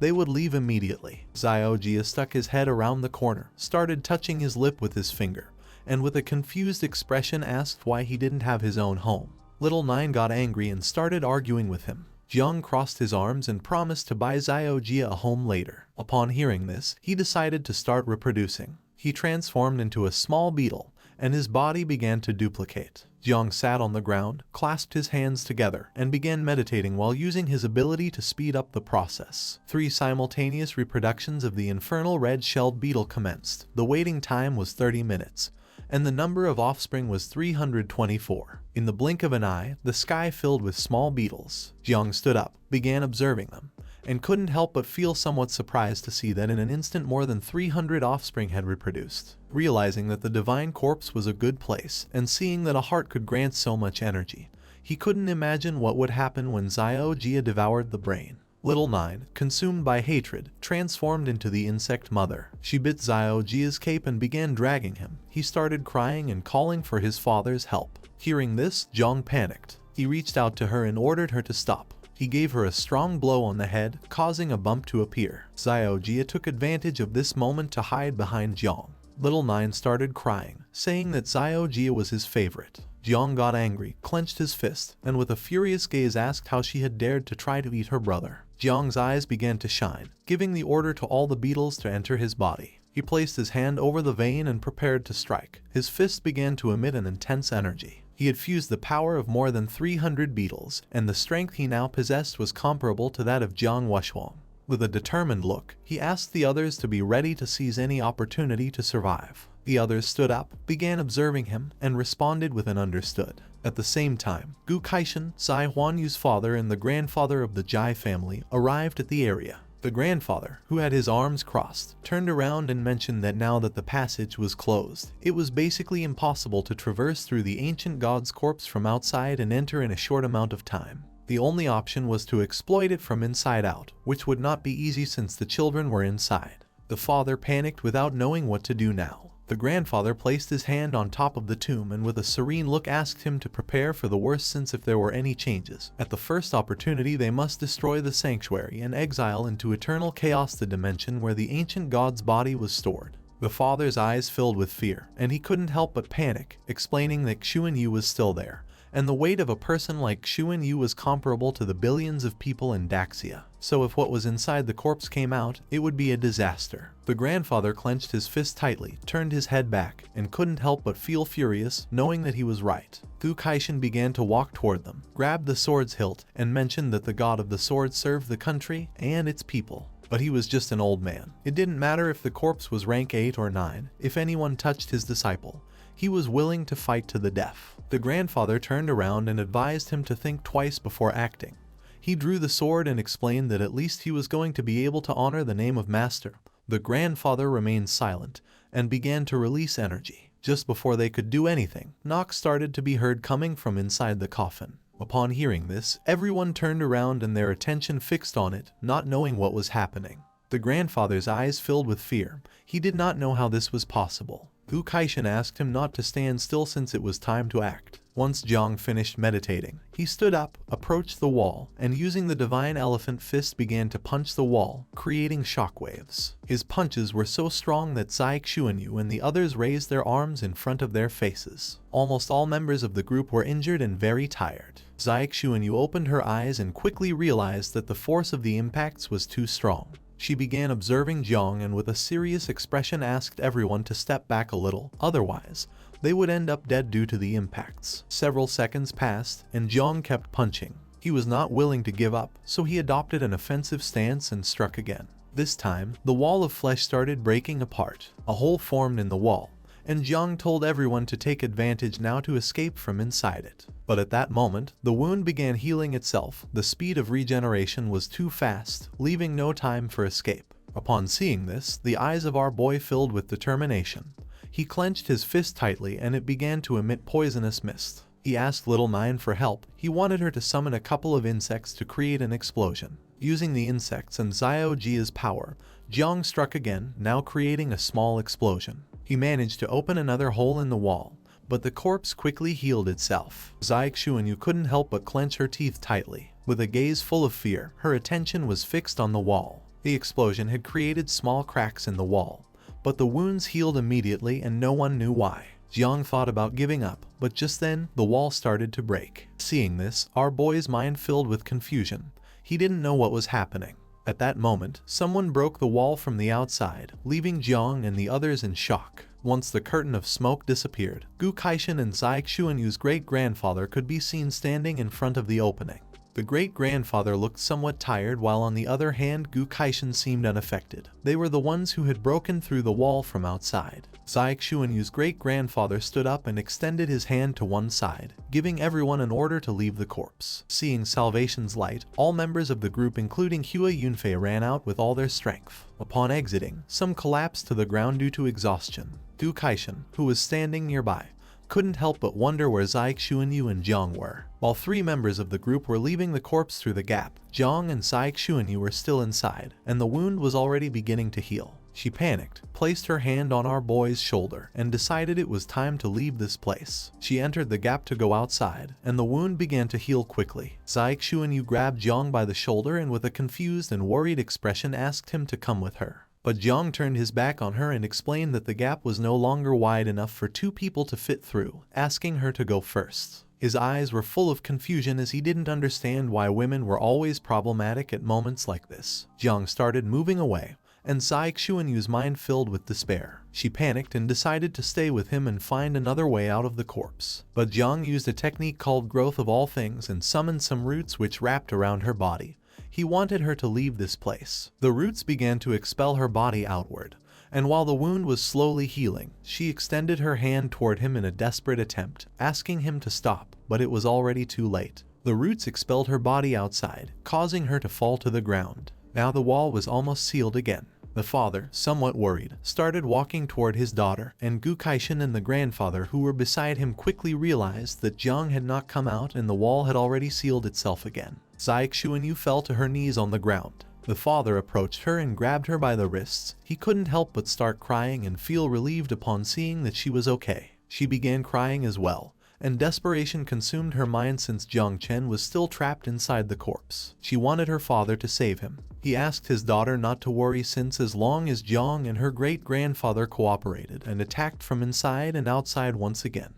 they would leave immediately. Zio Jia stuck his head around the corner, started touching his lip with his finger, and with a confused expression asked why he didn't have his own home. Little Nine got angry and started arguing with him. Jiang crossed his arms and promised to buy Zio Jia a home later. Upon hearing this, he decided to start reproducing. He transformed into a small beetle, and his body began to duplicate. Jiang sat on the ground, clasped his hands together, and began meditating while using his ability to speed up the process. 3 simultaneous reproductions of the infernal red-shelled beetle commenced. The waiting time was 30 minutes. And the number of offspring was 324. In the blink of an eye, the sky filled with small beetles. Jiang stood up, began observing them, and couldn't help but feel somewhat surprised to see that in an instant more than 300 offspring had reproduced. Realizing that the divine corpse was a good place, and seeing that a heart could grant so much energy, he couldn't imagine what would happen when Zio Jia devoured the brain. Little Nine, consumed by hatred, transformed into the insect mother. She bit Zio Jia's cape and began dragging him. He started crying and calling for his father's help. Hearing this, Jiang panicked. He reached out to her and ordered her to stop. He gave her a strong blow on the head, causing a bump to appear. Zio Jia took advantage of this moment to hide behind Jiang. Little Nine started crying, saying that Zio Jia was his favorite. Jiang got angry, clenched his fist, and with a furious gaze asked how she had dared to try to eat her brother. Jiang's eyes began to shine, giving the order to all the beetles to enter his body. He placed his hand over the vein and prepared to strike. His fist began to emit an intense energy. He had fused the power of more than 300 beetles, and the strength he now possessed was comparable to that of Jiang Wuxuang. With a determined look, he asked the others to be ready to seize any opportunity to survive. The others stood up, began observing him, and responded with an understood. At the same time, Gu Kaishan, Zai Huanyu's father and the grandfather of the Jai family, arrived at the area. The grandfather, who had his arms crossed, turned around and mentioned that now that the passage was closed, it was basically impossible to traverse through the ancient god's corpse from outside and enter in a short amount of time. The only option was to exploit it from inside out, which would not be easy since the children were inside. The father panicked without knowing what to do now. The grandfather placed his hand on top of the tomb and with a serene look asked him to prepare for the worst, since if there were any changes, at the first opportunity they must destroy the sanctuary and exile into eternal chaos the dimension where the ancient god's body was stored. The father's eyes filled with fear, and he couldn't help but panic, explaining that Xuanyu was still there, and the weight of a person like Xuanyu was comparable to the billions of people in Daxia. So if what was inside the corpse came out, it would be a disaster. The grandfather clenched his fist tightly, turned his head back, and couldn't help but feel furious, knowing that he was right. Gu Kaishin began to walk toward them, grabbed the sword's hilt, and mentioned that the god of the sword served the country and its people. But he was just an old man. It didn't matter if the corpse was rank 8 or 9, if anyone touched his disciple, he was willing to fight to the death. The grandfather turned around and advised him to think twice before acting. He drew the sword and explained that at least he was going to be able to honor the name of master. The grandfather remained silent and began to release energy. Just before they could do anything, knocks started to be heard coming from inside the coffin. Upon hearing this, everyone turned around and their attention fixed on it, not knowing what was happening. The grandfather's eyes filled with fear. He did not know how this was possible. Gu Kaishin asked him not to stand still since it was time to act. Once Jiang finished meditating, he stood up, approached the wall, and using the divine elephant fist began to punch the wall, creating shockwaves. His punches were so strong that Zai Xuanyu and the others raised their arms in front of their faces. Almost all members of the group were injured and very tired. Zai Xuanyu opened her eyes and quickly realized that the force of the impacts was too strong. She began observing Jiang and with a serious expression asked everyone to step back a little, otherwise they would end up dead due to the impacts. Several seconds passed, and Jiang kept punching. He was not willing to give up, so he adopted an offensive stance and struck again. This time, the wall of flesh started breaking apart. A hole formed in the wall, and Jiang told everyone to take advantage now to escape from inside it. But at that moment, the wound began healing itself. The speed of regeneration was too fast, leaving no time for escape. Upon seeing this, the eyes of our boy filled with determination. He clenched his fist tightly and it began to emit poisonous mist. He asked Little Nine for help. He wanted her to summon a couple of insects to create an explosion. Using the insects and Zio Jia's power, Jiang struck again, now creating a small explosion. He managed to open another hole in the wall, but the corpse quickly healed itself. Zai Xuanyu couldn't help but clench her teeth tightly. With a gaze full of fear, her attention was fixed on the wall. The explosion had created small cracks in the wall, but the wounds healed immediately and no one knew why. Jiang thought about giving up, but just then, the wall started to break. Seeing this, our boy's mind filled with confusion. He didn't know what was happening. At that moment, someone broke the wall from the outside, leaving Jiang and the others in shock. Once the curtain of smoke disappeared, Gu Kaishin and Zai Xuanyu's great-grandfather could be seen standing in front of the opening. The great-grandfather looked somewhat tired, while on the other hand Gu Kaishin seemed unaffected. They were the ones who had broken through the wall from outside. Zai Xuanyu's great-grandfather stood up and extended his hand to one side, giving everyone an order to leave the corpse. Seeing Salvation's light, all members of the group including Hua Yunfei ran out with all their strength. Upon exiting, some collapsed to the ground due to exhaustion. Gu Kaishin, who was standing nearby, couldn't help but wonder where Zai Xuanyu and Jiang were. While 3 members of the group were leaving the corpse through the gap, Jiang and Zai Xuanyu were still inside, and the wound was already beginning to heal. She panicked, placed her hand on our boy's shoulder, and decided it was time to leave this place. She entered the gap to go outside, and the wound began to heal quickly. Zai Xuanyu grabbed Jiang by the shoulder and with a confused and worried expression asked him to come with her. But Jiang turned his back on her and explained that the gap was no longer wide enough for 2 people to fit through, asking her to go first. His eyes were full of confusion as he didn't understand why women were always problematic at moments like this. Jiang started moving away, and Zai Xuanyu's mind filled with despair. She panicked and decided to stay with him and find another way out of the corpse. But Jiang used a technique called Growth of All Things and summoned some roots which wrapped around her body. He wanted her to leave this place. The roots began to expel her body outward, and while the wound was slowly healing, she extended her hand toward him in a desperate attempt, asking him to stop, but it was already too late. The roots expelled her body outside, causing her to fall to the ground. Now the wall was almost sealed again. The father, somewhat worried, started walking toward his daughter, and Gu Kaishin and the grandfather who were beside him quickly realized that Jiang had not come out and the wall had already sealed itself again. Zai Xuanyu fell to her knees on the ground, The father approached her and grabbed her by the wrists. He couldn't help but start crying and feel relieved upon seeing that she was okay. She began crying as well, and desperation consumed her mind since Jiang Chen was still trapped inside the corpse. She wanted her father to save him. He asked his daughter not to worry since as long as Jiang and her great-grandfather cooperated and attacked from inside and outside once again,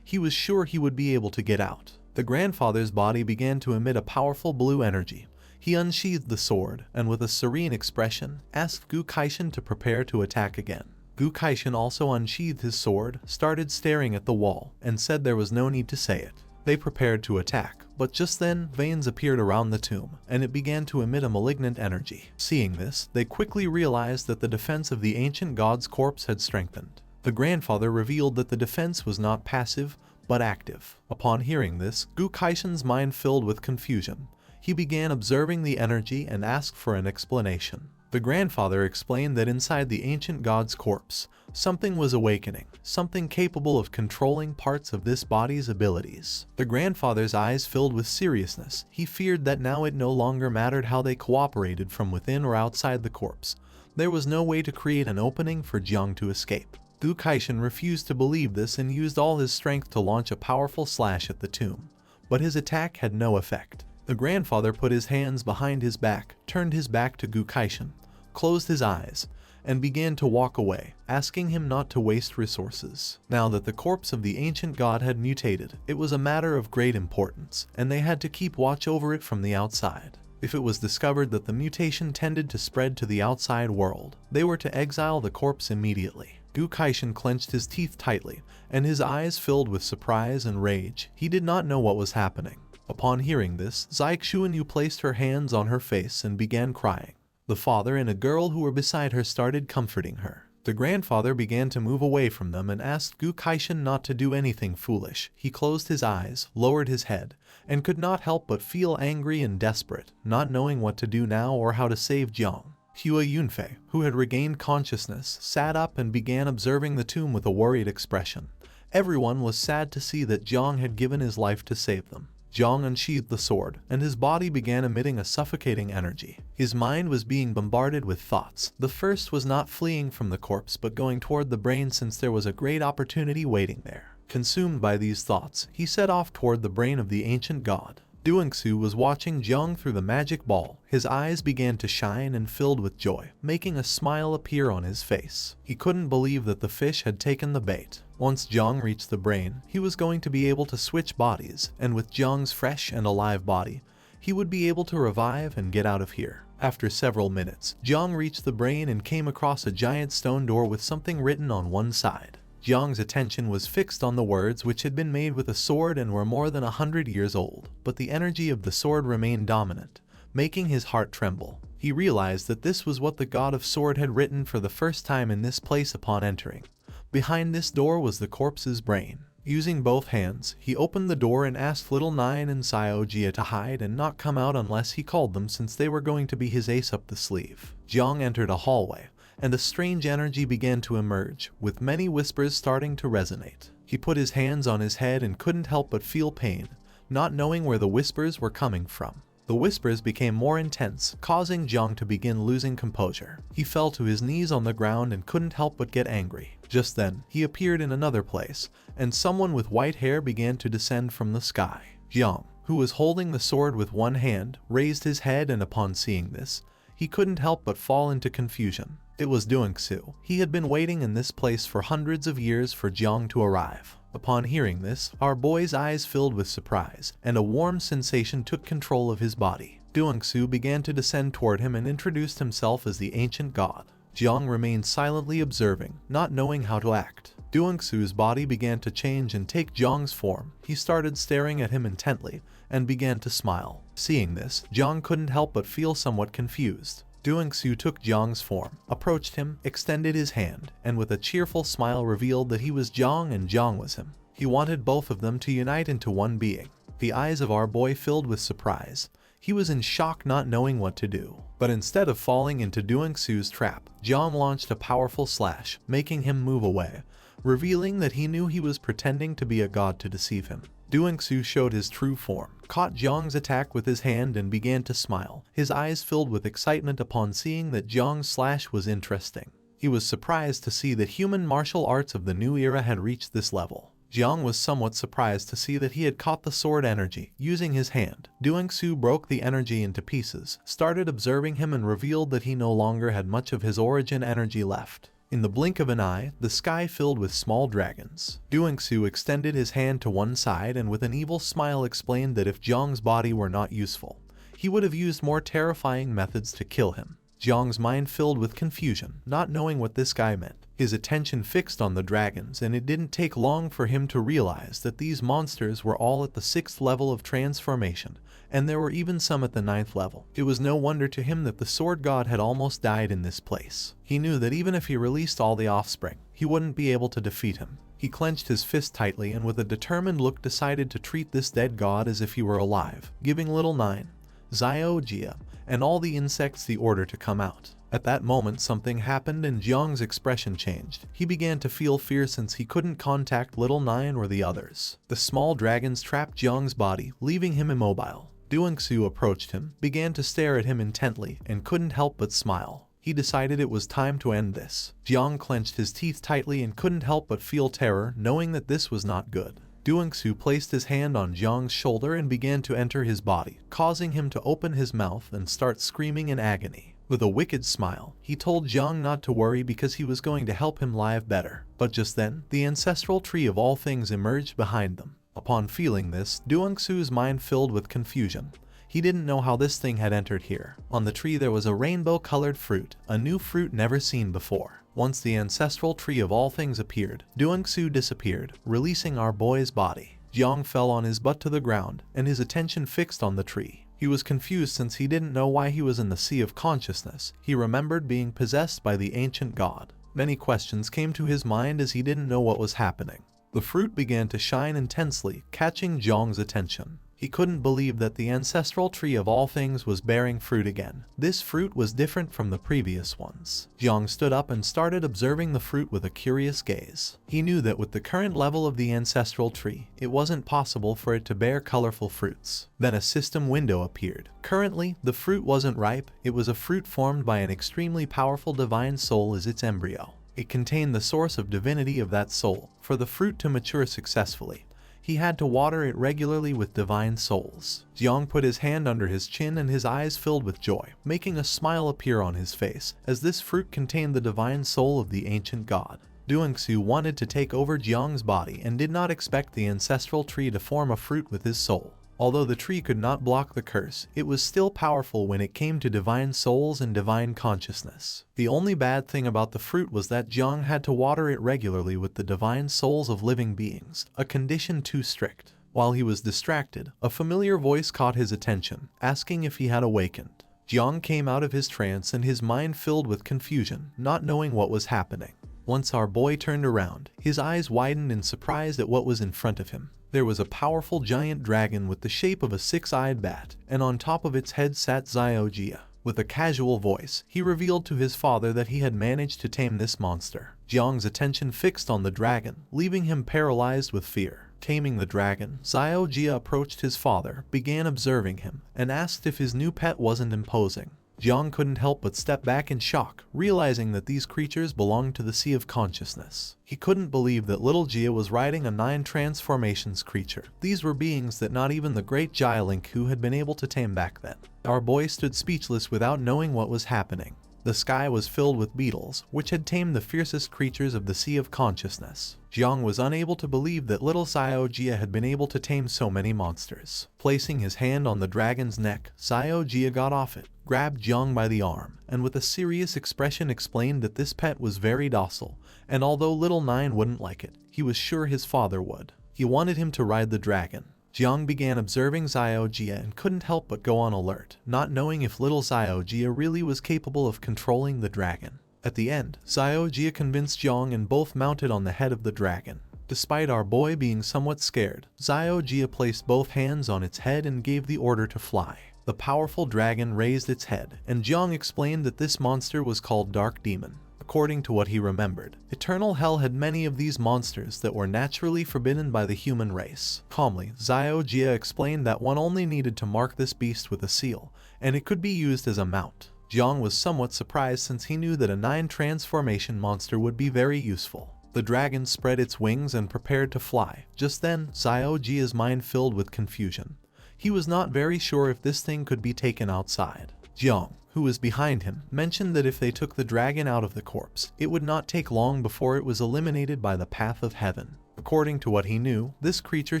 he was sure he would be able to get out. The grandfather's body began to emit a powerful blue energy. He unsheathed the sword and with a serene expression asked Gu Kaishan to prepare to attack again. Gu Kaishan also unsheathed his sword, started staring at the wall, and said there was no need to say it. They prepared to attack, but just then veins appeared around the tomb, and it began to emit a malignant energy. Seeing this, they quickly realized that the defense of the ancient god's corpse had strengthened. The grandfather revealed that the defense was not passive, but active. Upon hearing this, Gu Kaishan's mind filled with confusion. He began observing the energy and asked for an explanation. The grandfather explained that inside the ancient god's corpse, something was awakening, something capable of controlling parts of this body's abilities. The grandfather's eyes filled with seriousness. He feared that now it no longer mattered how they cooperated from within or outside the corpse. There was no way to create an opening for Jiang to escape. Gu Kaishan refused to believe this and used all his strength to launch a powerful slash at the tomb. But his attack had no effect. The grandfather put his hands behind his back, turned his back to Gu Kaishan, closed his eyes, and began to walk away, asking him not to waste resources. Now that the corpse of the ancient god had mutated, it was a matter of great importance, and they had to keep watch over it from the outside. If it was discovered that the mutation tended to spread to the outside world, they were to exile the corpse immediately. Gu Kaishan clenched his teeth tightly, and his eyes filled with surprise and rage. He did not know what was happening. Upon hearing this, Xuanyu placed her hands on her face and began crying. The father and a girl who were beside her started comforting her. The grandfather began to move away from them and asked Gu Kaishan not to do anything foolish. He closed his eyes, lowered his head, and could not help but feel angry and desperate, not knowing what to do now or how to save Jiang. Hua Yunfei, who had regained consciousness, sat up and began observing the tomb with a worried expression. Everyone was sad to see that Jiang had given his life to save them. Jiang unsheathed the sword, and his body began emitting a suffocating energy. His mind was being bombarded with thoughts. The first was not fleeing from the corpse but going toward the brain since there was a great opportunity waiting there. Consumed by these thoughts, he set off toward the brain of the ancient god. Duangsu was watching Jiang through the magic ball. His eyes began to shine and filled with joy, making a smile appear on his face. He couldn't believe that the fish had taken the bait. Once Jiang reached the brain, he was going to be able to switch bodies, and with Jiang's fresh and alive body, he would be able to revive and get out of here. After several minutes, Jiang reached the brain and came across a giant stone door with something written on one side. Jiang's attention was fixed on the words, which had been made with a sword and were more than 100 years old, but the energy of the sword remained dominant, making his heart tremble. He realized that this was what the god of sword had written for the first time in this place upon entering. Behind this door was the corpse's brain. Using both hands, he opened the door and asked little Nine and Xiao Jia to hide and not come out unless he called them, since they were going to be his ace up the sleeve. Jiang entered a hallway, and a strange energy began to emerge, with many whispers starting to resonate. He put his hands on his head and couldn't help but feel pain, not knowing where the whispers were coming from. The whispers became more intense, causing Jiang to begin losing composure. He fell to his knees on the ground and couldn't help but get angry. Just then, he appeared in another place, and someone with white hair began to descend from the sky. Jiang, who was holding the sword with one hand, raised his head, and upon seeing this, he couldn't help but fall into confusion. It was Duangsu. He had been waiting in this place for hundreds of years for Jiang to arrive. Upon hearing this, our boy's eyes filled with surprise, and a warm sensation took control of his body. Duangsu began to descend toward him and introduced himself as the ancient god. Jiang remained silently observing, not knowing how to act. Duangsu's body began to change and take Jiang's form. He started staring at him intently, and began to smile. Seeing this, Jiang couldn't help but feel somewhat confused. Duangsu took Jiang's form, approached him, extended his hand, and with a cheerful smile revealed that he was Jiang and Jiang was him. He wanted both of them to unite into one being. The eyes of our boy filled with surprise. He was in shock, not knowing what to do. But instead of falling into Duangsu's trap, Jiang launched a powerful slash, making him move away, revealing that he knew he was pretending to be a god to deceive him. Duan Fang showed his true form, caught Jiang's attack with his hand and began to smile, his eyes filled with excitement upon seeing that Jiang's slash was interesting. He was surprised to see that human martial arts of the new era had reached this level. Jiang was somewhat surprised to see that he had caught the sword energy using his hand. Duan Fang broke the energy into pieces, started observing him and revealed that he no longer had much of his origin energy left. In the blink of an eye, the sky filled with small dragons. Duan Fang extended his hand to one side and with an evil smile explained that if Jiang's body were not useful, he would have used more terrifying methods to kill him. Jiang's mind filled with confusion, not knowing what this guy meant. His attention fixed on the dragons, and it didn't take long for him to realize that these monsters were all at the 6th level of transformation, and there were even some at the 9th level. It was no wonder to him that the sword god had almost died in this place. He knew that even if he released all the offspring, he wouldn't be able to defeat him. He clenched his fist tightly and with a determined look decided to treat this dead god as if he were alive, giving little 9, Zio Bahan, and all the insects the order to come out. At that moment something happened and Jiang's expression changed. He began to feel fear since he couldn't contact little 9 or the others. The small dragons trapped Jiang's body, leaving him immobile. Duan Fang approached him, began to stare at him intently, and couldn't help but smile. He decided it was time to end this. Jiang clenched his teeth tightly and couldn't help but feel terror, knowing that this was not good. Duan Fang placed his hand on Jiang's shoulder and began to enter his body, causing him to open his mouth and start screaming in agony. With a wicked smile, he told Jiang not to worry because he was going to help him live better. But just then, the ancestral tree of all things emerged behind them. Upon feeling this, Duan Fang's mind filled with confusion. He didn't know how this thing had entered here. On the tree there was a rainbow-colored fruit, a new fruit never seen before. Once the ancestral tree of all things appeared, Duan Fang disappeared, releasing our boy's body. Jiang fell on his butt to the ground, and his attention fixed on the tree. He was confused since he didn't know why he was in the Sea of Consciousness. He remembered being possessed by the ancient god. Many questions came to his mind as he didn't know what was happening. The fruit began to shine intensely, catching Jiang's attention. He couldn't believe that the ancestral tree of all things was bearing fruit again. This fruit was different from the previous ones. Jiang stood up and started observing the fruit with a curious gaze. He knew that with the current level of the ancestral tree, it wasn't possible for it to bear colorful fruits. Then a system window appeared. Currently, the fruit wasn't ripe. It was a fruit formed by an extremely powerful divine soul as its embryo. It contained the source of divinity of that soul. For the fruit to mature successfully, he had to water it regularly with divine souls. Jiang put his hand under his chin and his eyes filled with joy, making a smile appear on his face, as this fruit contained the divine soul of the ancient god. Duan Fang wanted to take over Jiang's body and did not expect the ancestral tree to form a fruit with his soul. Although the tree could not block the curse, it was still powerful when it came to divine souls and divine consciousness. The only bad thing about the fruit was that Jiang had to water it regularly with the divine souls of living beings, a condition too strict. While he was distracted, a familiar voice caught his attention, asking if he had awakened. Jiang came out of his trance and his mind filled with confusion, not knowing what was happening. Once our boy turned around, his eyes widened in surprise at what was in front of him. There was a powerful giant dragon with the shape of a 6-eyed bat, and on top of its head sat Zio Bahan. With a casual voice, he revealed to his father that he had managed to tame this monster. Jiang's attention fixed on the dragon, leaving him paralyzed with fear. Taming the dragon, Zio Bahan approached his father, began observing him, and asked if his new pet wasn't imposing. Jiang couldn't help but step back in shock, realizing that these creatures belonged to the Sea of Consciousness. He couldn't believe that little Jia was riding a 9 transformations creature. These were beings that not even the great Jialinku had been able to tame back then. Our boy stood speechless without knowing what was happening. The sky was filled with beetles, which had tamed the fiercest creatures of the Sea of Consciousness. Jiang was unable to believe that little Zio Bahan had been able to tame so many monsters. Placing his hand on the dragon's neck, Zio Bahan got off it, grabbed Jiang by the arm, and with a serious expression explained that this pet was very docile, and although little 9 wouldn't like it, he was sure his father would. He wanted him to ride the dragon. Jiang began observing Zio Bahan and couldn't help but go on alert, not knowing if little Zio Bahan really was capable of controlling the dragon. At the end, Zio Bahan convinced Jiang and both mounted on the head of the dragon. Despite our boy being somewhat scared, Zio Bahan placed both hands on its head and gave the order to fly. The powerful dragon raised its head, and Jiang explained that this monster was called Dark Demon. according to what he remembered. Eternal Hell had many of these monsters that were naturally forbidden by the human race. Calmly, Zio Jia explained that one only needed to mark this beast with a seal, and it could be used as a mount. Jiang was somewhat surprised since he knew that a 9 transformation monster would be very useful. The dragon spread its wings and prepared to fly. Just then, Zio Jia's mind filled with confusion. He was not very sure if this thing could be taken outside. Jiang, who was behind him, mentioned that if they took the dragon out of the corpse, it would not take long before it was eliminated by the path of heaven. According to what he knew, this creature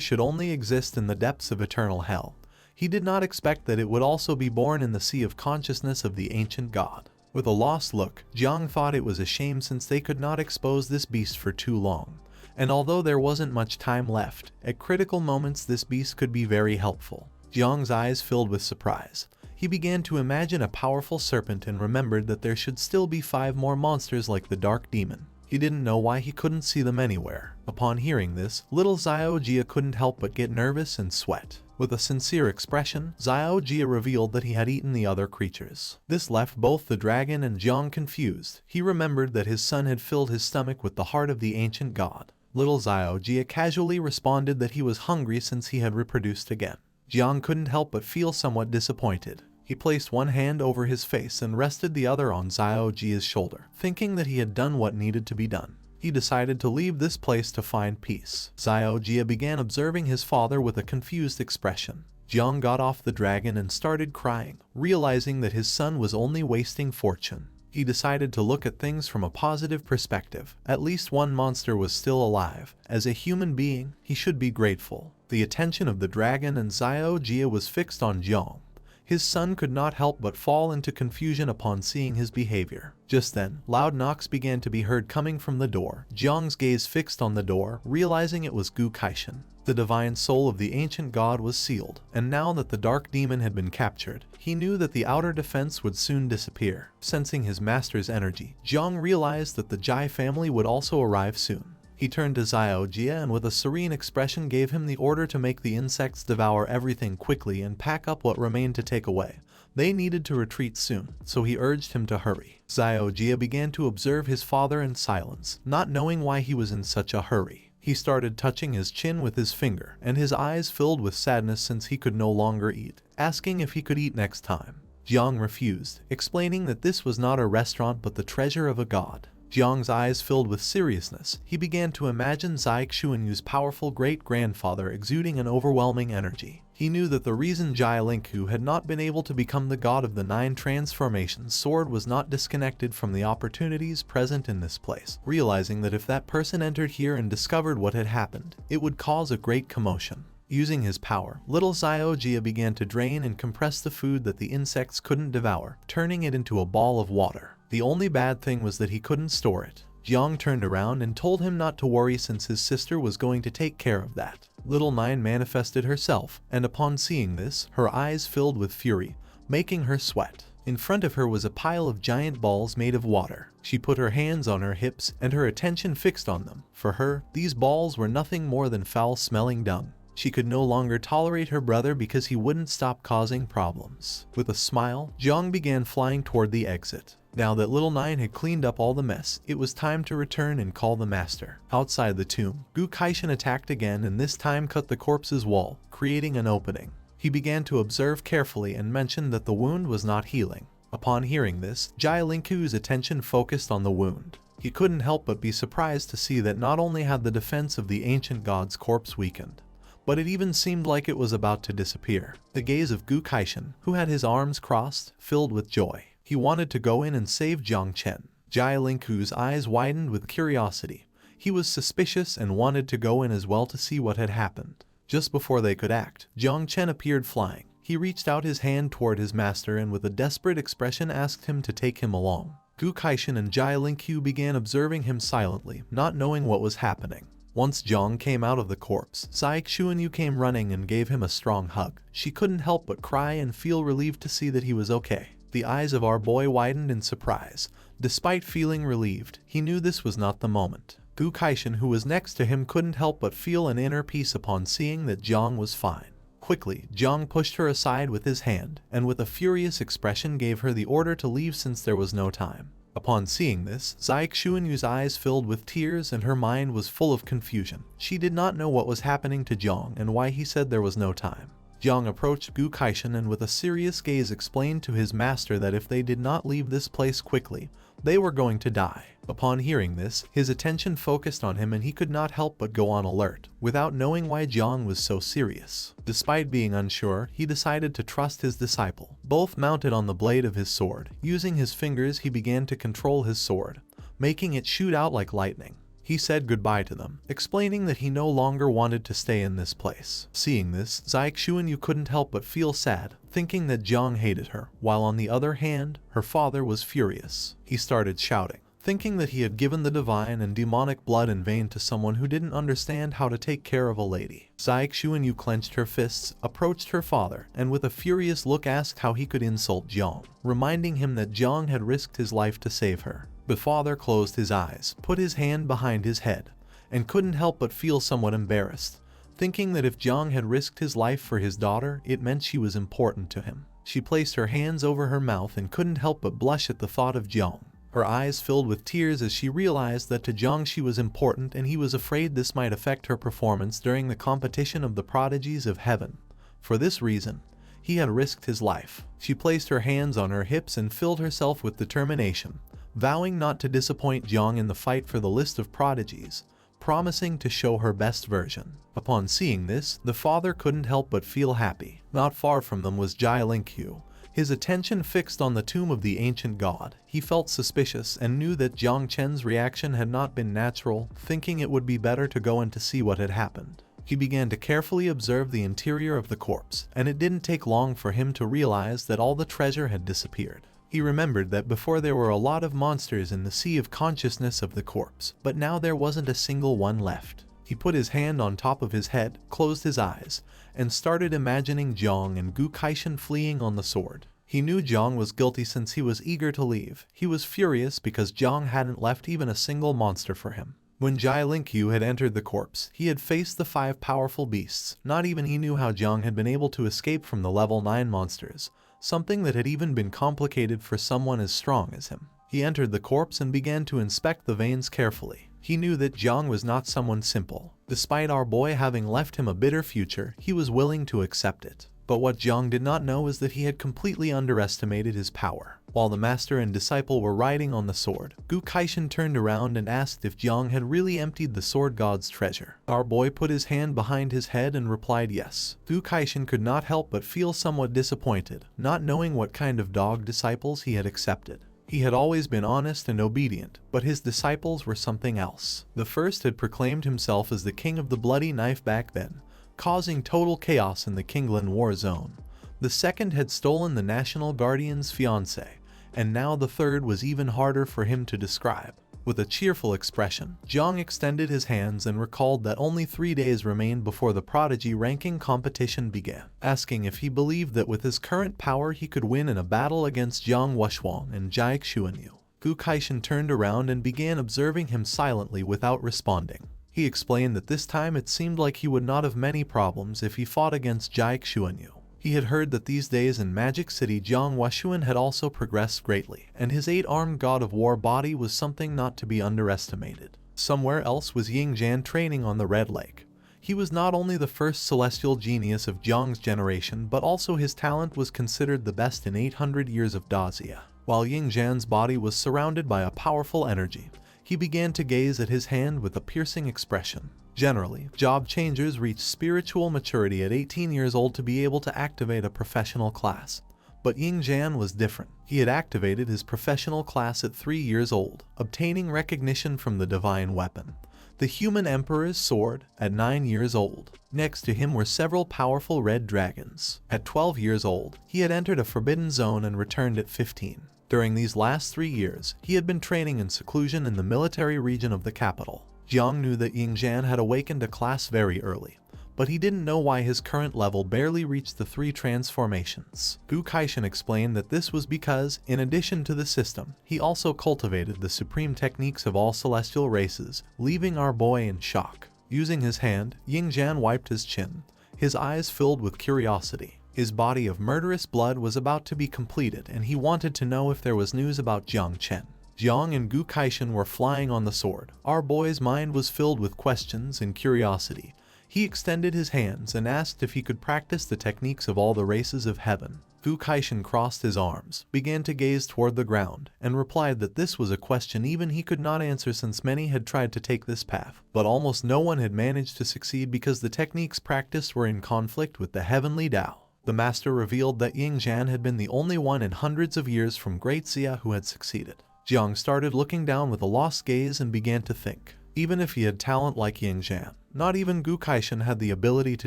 should only exist in the depths of eternal hell. He did not expect that it would also be born in the sea of consciousness of the ancient god. With a lost look, Jiang thought it was a shame since they could not expose this beast for too long. And although there wasn't much time left, at critical moments this beast could be very helpful. Jiang's eyes filled with surprise. He began to imagine a powerful serpent and remembered that there should still be 5 more monsters like the Dark Demon. He didn't know why he couldn't see them anywhere. Upon hearing this, little Zio Jia couldn't help but get nervous and sweat. With a sincere expression, Zio Jia revealed that he had eaten the other creatures. This left both the dragon and Jiang confused. He remembered that his son had filled his stomach with the heart of the ancient god. Little Zio Jia casually responded that he was hungry since he had reproduced again. Jiang couldn't help but feel somewhat disappointed. He placed one hand over his face and rested the other on Zio Jia's shoulder, thinking that he had done what needed to be done. He decided to leave this place to find peace. Zio Jia began observing his father with a confused expression. Jiang got off the dragon and started crying, realizing that his son was only wasting fortune. He decided to look at things from a positive perspective. At least one monster was still alive. As a human being, he should be grateful. The attention of the dragon and Zio Jia was fixed on Jiang. His son could not help but fall into confusion upon seeing his behavior. Just then, loud knocks began to be heard coming from the door. Jiang's gaze fixed on the door, realizing it was Gu Kaishan. The divine soul of the ancient god was sealed, and now that the dark demon had been captured, he knew that the outer defense would soon disappear. Sensing his master's energy, Jiang realized that the Jai family would also arrive soon. He turned to Zio Jia and with a serene expression gave him the order to make the insects devour everything quickly and pack up what remained to take away. They needed to retreat soon, so he urged him to hurry. Zio Jia began to observe his father in silence, not knowing why he was in such a hurry. He started touching his chin with his finger, and his eyes filled with sadness since he could no longer eat, asking if he could eat next time. Jiang refused, explaining that this was not a restaurant but the treasure of a god. Jiang's eyes filled with seriousness. He began to imagine Zai Xuanyu's powerful great-grandfather exuding an overwhelming energy. He knew that the reason Jai Linghu had not been able to become the god of the 9 transformations sword was not disconnected from the opportunities present in this place, realizing that if that person entered here and discovered what had happened, it would cause a great commotion. Using his power, little Zio Jia began to drain and compress the food that the insects couldn't devour, turning it into a ball of water. The only bad thing was that he couldn't store it. Jiang turned around and told him not to worry since his sister was going to take care of that. Little Nine manifested herself, and upon seeing this, her eyes filled with fury, making her sweat. In front of her was a pile of giant balls made of water. She put her hands on her hips and her attention fixed on them. For her, these balls were nothing more than foul-smelling dung. She could no longer tolerate her brother because he wouldn't stop causing problems. With a smile, Jiang began flying toward the exit. Now that Little Nine had cleaned up all the mess, it was time to return and call the master. Outside the tomb, Gu Kaishan attacked again and this time cut the corpse's wall, creating an opening. He began to observe carefully and mentioned that the wound was not healing. Upon hearing this, Jai Linghu's attention focused on the wound. He couldn't help but be surprised to see that not only had the defense of the ancient god's corpse weakened, but it even seemed like it was about to disappear. The gaze of Gu Kaishan, who had his arms crossed, filled with joy. He wanted to go in and save Jiang Chen. Jai Linghu's eyes widened with curiosity. He was suspicious and wanted to go in as well to see what had happened. Just before they could act, Jiang Chen appeared flying. He reached out his hand toward his master and with a desperate expression asked him to take him along. Gu Kaishan and Jai Linghu began observing him silently, not knowing what was happening. Once Jiang came out of the corpse, Zai Xuanyu came running and gave him a strong hug. She couldn't help but cry and feel relieved to see that he was okay. The eyes of our boy widened in surprise. Despite feeling relieved, he knew this was not the moment. Gu Kaishan, who was next to him, couldn't help but feel an inner peace upon seeing that Jiang was fine. Quickly, Jiang pushed her aside with his hand, and with a furious expression gave her the order to leave since there was no time. Upon seeing this, Zio Xuanyu's eyes filled with tears and her mind was full of confusion. She did not know what was happening to Jiang and why he said there was no time. Jiang approached Gu Kaishan and with a serious gaze explained to his master that if they did not leave this place quickly, they were going to die. Upon hearing this, his attention focused on him and he could not help but go on alert, without knowing why Jiang was so serious. Despite being unsure, he decided to trust his disciple. Both mounted on the blade of his sword. Using his fingers, he began to control his sword, making it shoot out like lightning. He said goodbye to them, explaining that he no longer wanted to stay in this place. Seeing this, Zio Xuanyu couldn't help but feel sad, thinking that Jiang hated her, while on the other hand, her father was furious. He started shouting, thinking that he had given the divine and demonic blood in vain to someone who didn't understand how to take care of a lady. Zio Xuanyu clenched her fists, approached her father, and with a furious look asked how he could insult Jiang, reminding him that Jiang had risked his life to save her. The father closed his eyes, put his hand behind his head, and couldn't help but feel somewhat embarrassed, thinking that if Jiang had risked his life for his daughter, it meant she was important to him. She placed her hands over her mouth and couldn't help but blush at the thought of Jiang. Her eyes filled with tears as she realized that to Jiang she was important and he was afraid this might affect her performance during the competition of the prodigies of heaven. For this reason, he had risked his life. She placed her hands on her hips and filled herself with determination, vowing not to disappoint Jiang in the fight for the list of prodigies, promising to show her best version. Upon seeing this, the father couldn't help but feel happy. Not far from them was Jiang, his attention fixed on the tomb of the ancient god. He felt suspicious and knew that Jang Chen's reaction had not been natural, thinking it would be better to go in to see what had happened. He began to carefully observe the interior of the corpse, and it didn't take long for him to realize that all the treasure had disappeared. He remembered that before there were a lot of monsters in the sea of consciousness of the corpse, but now there wasn't a single one left. He put his hand on top of his head, closed his eyes, and started imagining Jiang and Gu Kaishan fleeing on the sword. He knew Jiang was guilty since he was eager to leave. He was furious because Jiang hadn't left even a single monster for him. When Jiang had entered the corpse, he had faced the 5 powerful beasts. Not even he knew how Jiang had been able to escape from the level 9 monsters, something that had even been complicated for someone as strong as him. He entered the corpse and began to inspect the veins carefully. He knew that Jiang was not someone simple. Despite our boy having left him a bitter future, he was willing to accept it. But what Jiang did not know is that he had completely underestimated his power. While the master and disciple were riding on the sword, Gu Kaishan turned around and asked if Jiang had really emptied the sword god's treasure. Our boy put his hand behind his head and replied yes. Gu Kaishan could not help but feel somewhat disappointed, not knowing what kind of dog disciples he had accepted. He had always been honest and obedient, but his disciples were something else. The first had proclaimed himself as the king of the bloody knife back then, causing total chaos in the Kingland war zone. The second had stolen the National Guardian's fiancé, and now the third was even harder for him to describe. With a cheerful expression, Jiang extended his hands and recalled that only 3 days remained before the prodigy ranking competition began, asking if he believed that with his current power he could win in a battle against Jiang Wushuang and Zio Xuanyu. Gu Kaishan turned around and began observing him silently without responding. He explained that this time it seemed like he would not have many problems if he fought against Zio Xuanyu. He had heard that these days in Magic City Jiang Wuxian had also progressed greatly, and his 8-armed god of war body was something not to be underestimated. Somewhere else was Ying Zhan training on the Red Lake. He was not only the first celestial genius of Jiang's generation, but also his talent was considered the best in 800 years of Dazia. While Ying Zhan's body was surrounded by a powerful energy, he began to gaze at his hand with a piercing expression. Generally, job changers reach spiritual maturity at 18 years old to be able to activate a professional class. But Ying Zhan was different. He had activated his professional class at 3 years old, obtaining recognition from the divine weapon, the human emperor's sword, at 9 years old. Next to him were several powerful red dragons. At 12 years old, he had entered a forbidden zone and returned at 15. During these last 3 years, he had been training in seclusion in the military region of the capital. Jiang knew that Ying Zhan had awakened a class very early, but he didn't know why his current level barely reached the 3 transformations. Gu Kaishan explained that this was because, in addition to the system, he also cultivated the supreme techniques of all celestial races, leaving our boy in shock. Using his hand, Ying Zhan wiped his chin, his eyes filled with curiosity. His body of murderous blood was about to be completed and he wanted to know if there was news about Jiang Chen. Jiang and Gu Kaishan were flying on the sword. Our boy's mind was filled with questions and curiosity. He extended his hands and asked if he could practice the techniques of all the races of heaven. Gu Kaishan crossed his arms, began to gaze toward the ground, and replied that this was a question even he could not answer since many had tried to take this path, but almost no one had managed to succeed because the techniques practiced were in conflict with the heavenly Tao. The master revealed that Jiang Chen had been the only one in hundreds of years from Great Zia who had succeeded. Jiang started looking down with a lost gaze and began to think. Even if he had talent like Jiang Chen, not even Gu Kaishan had the ability to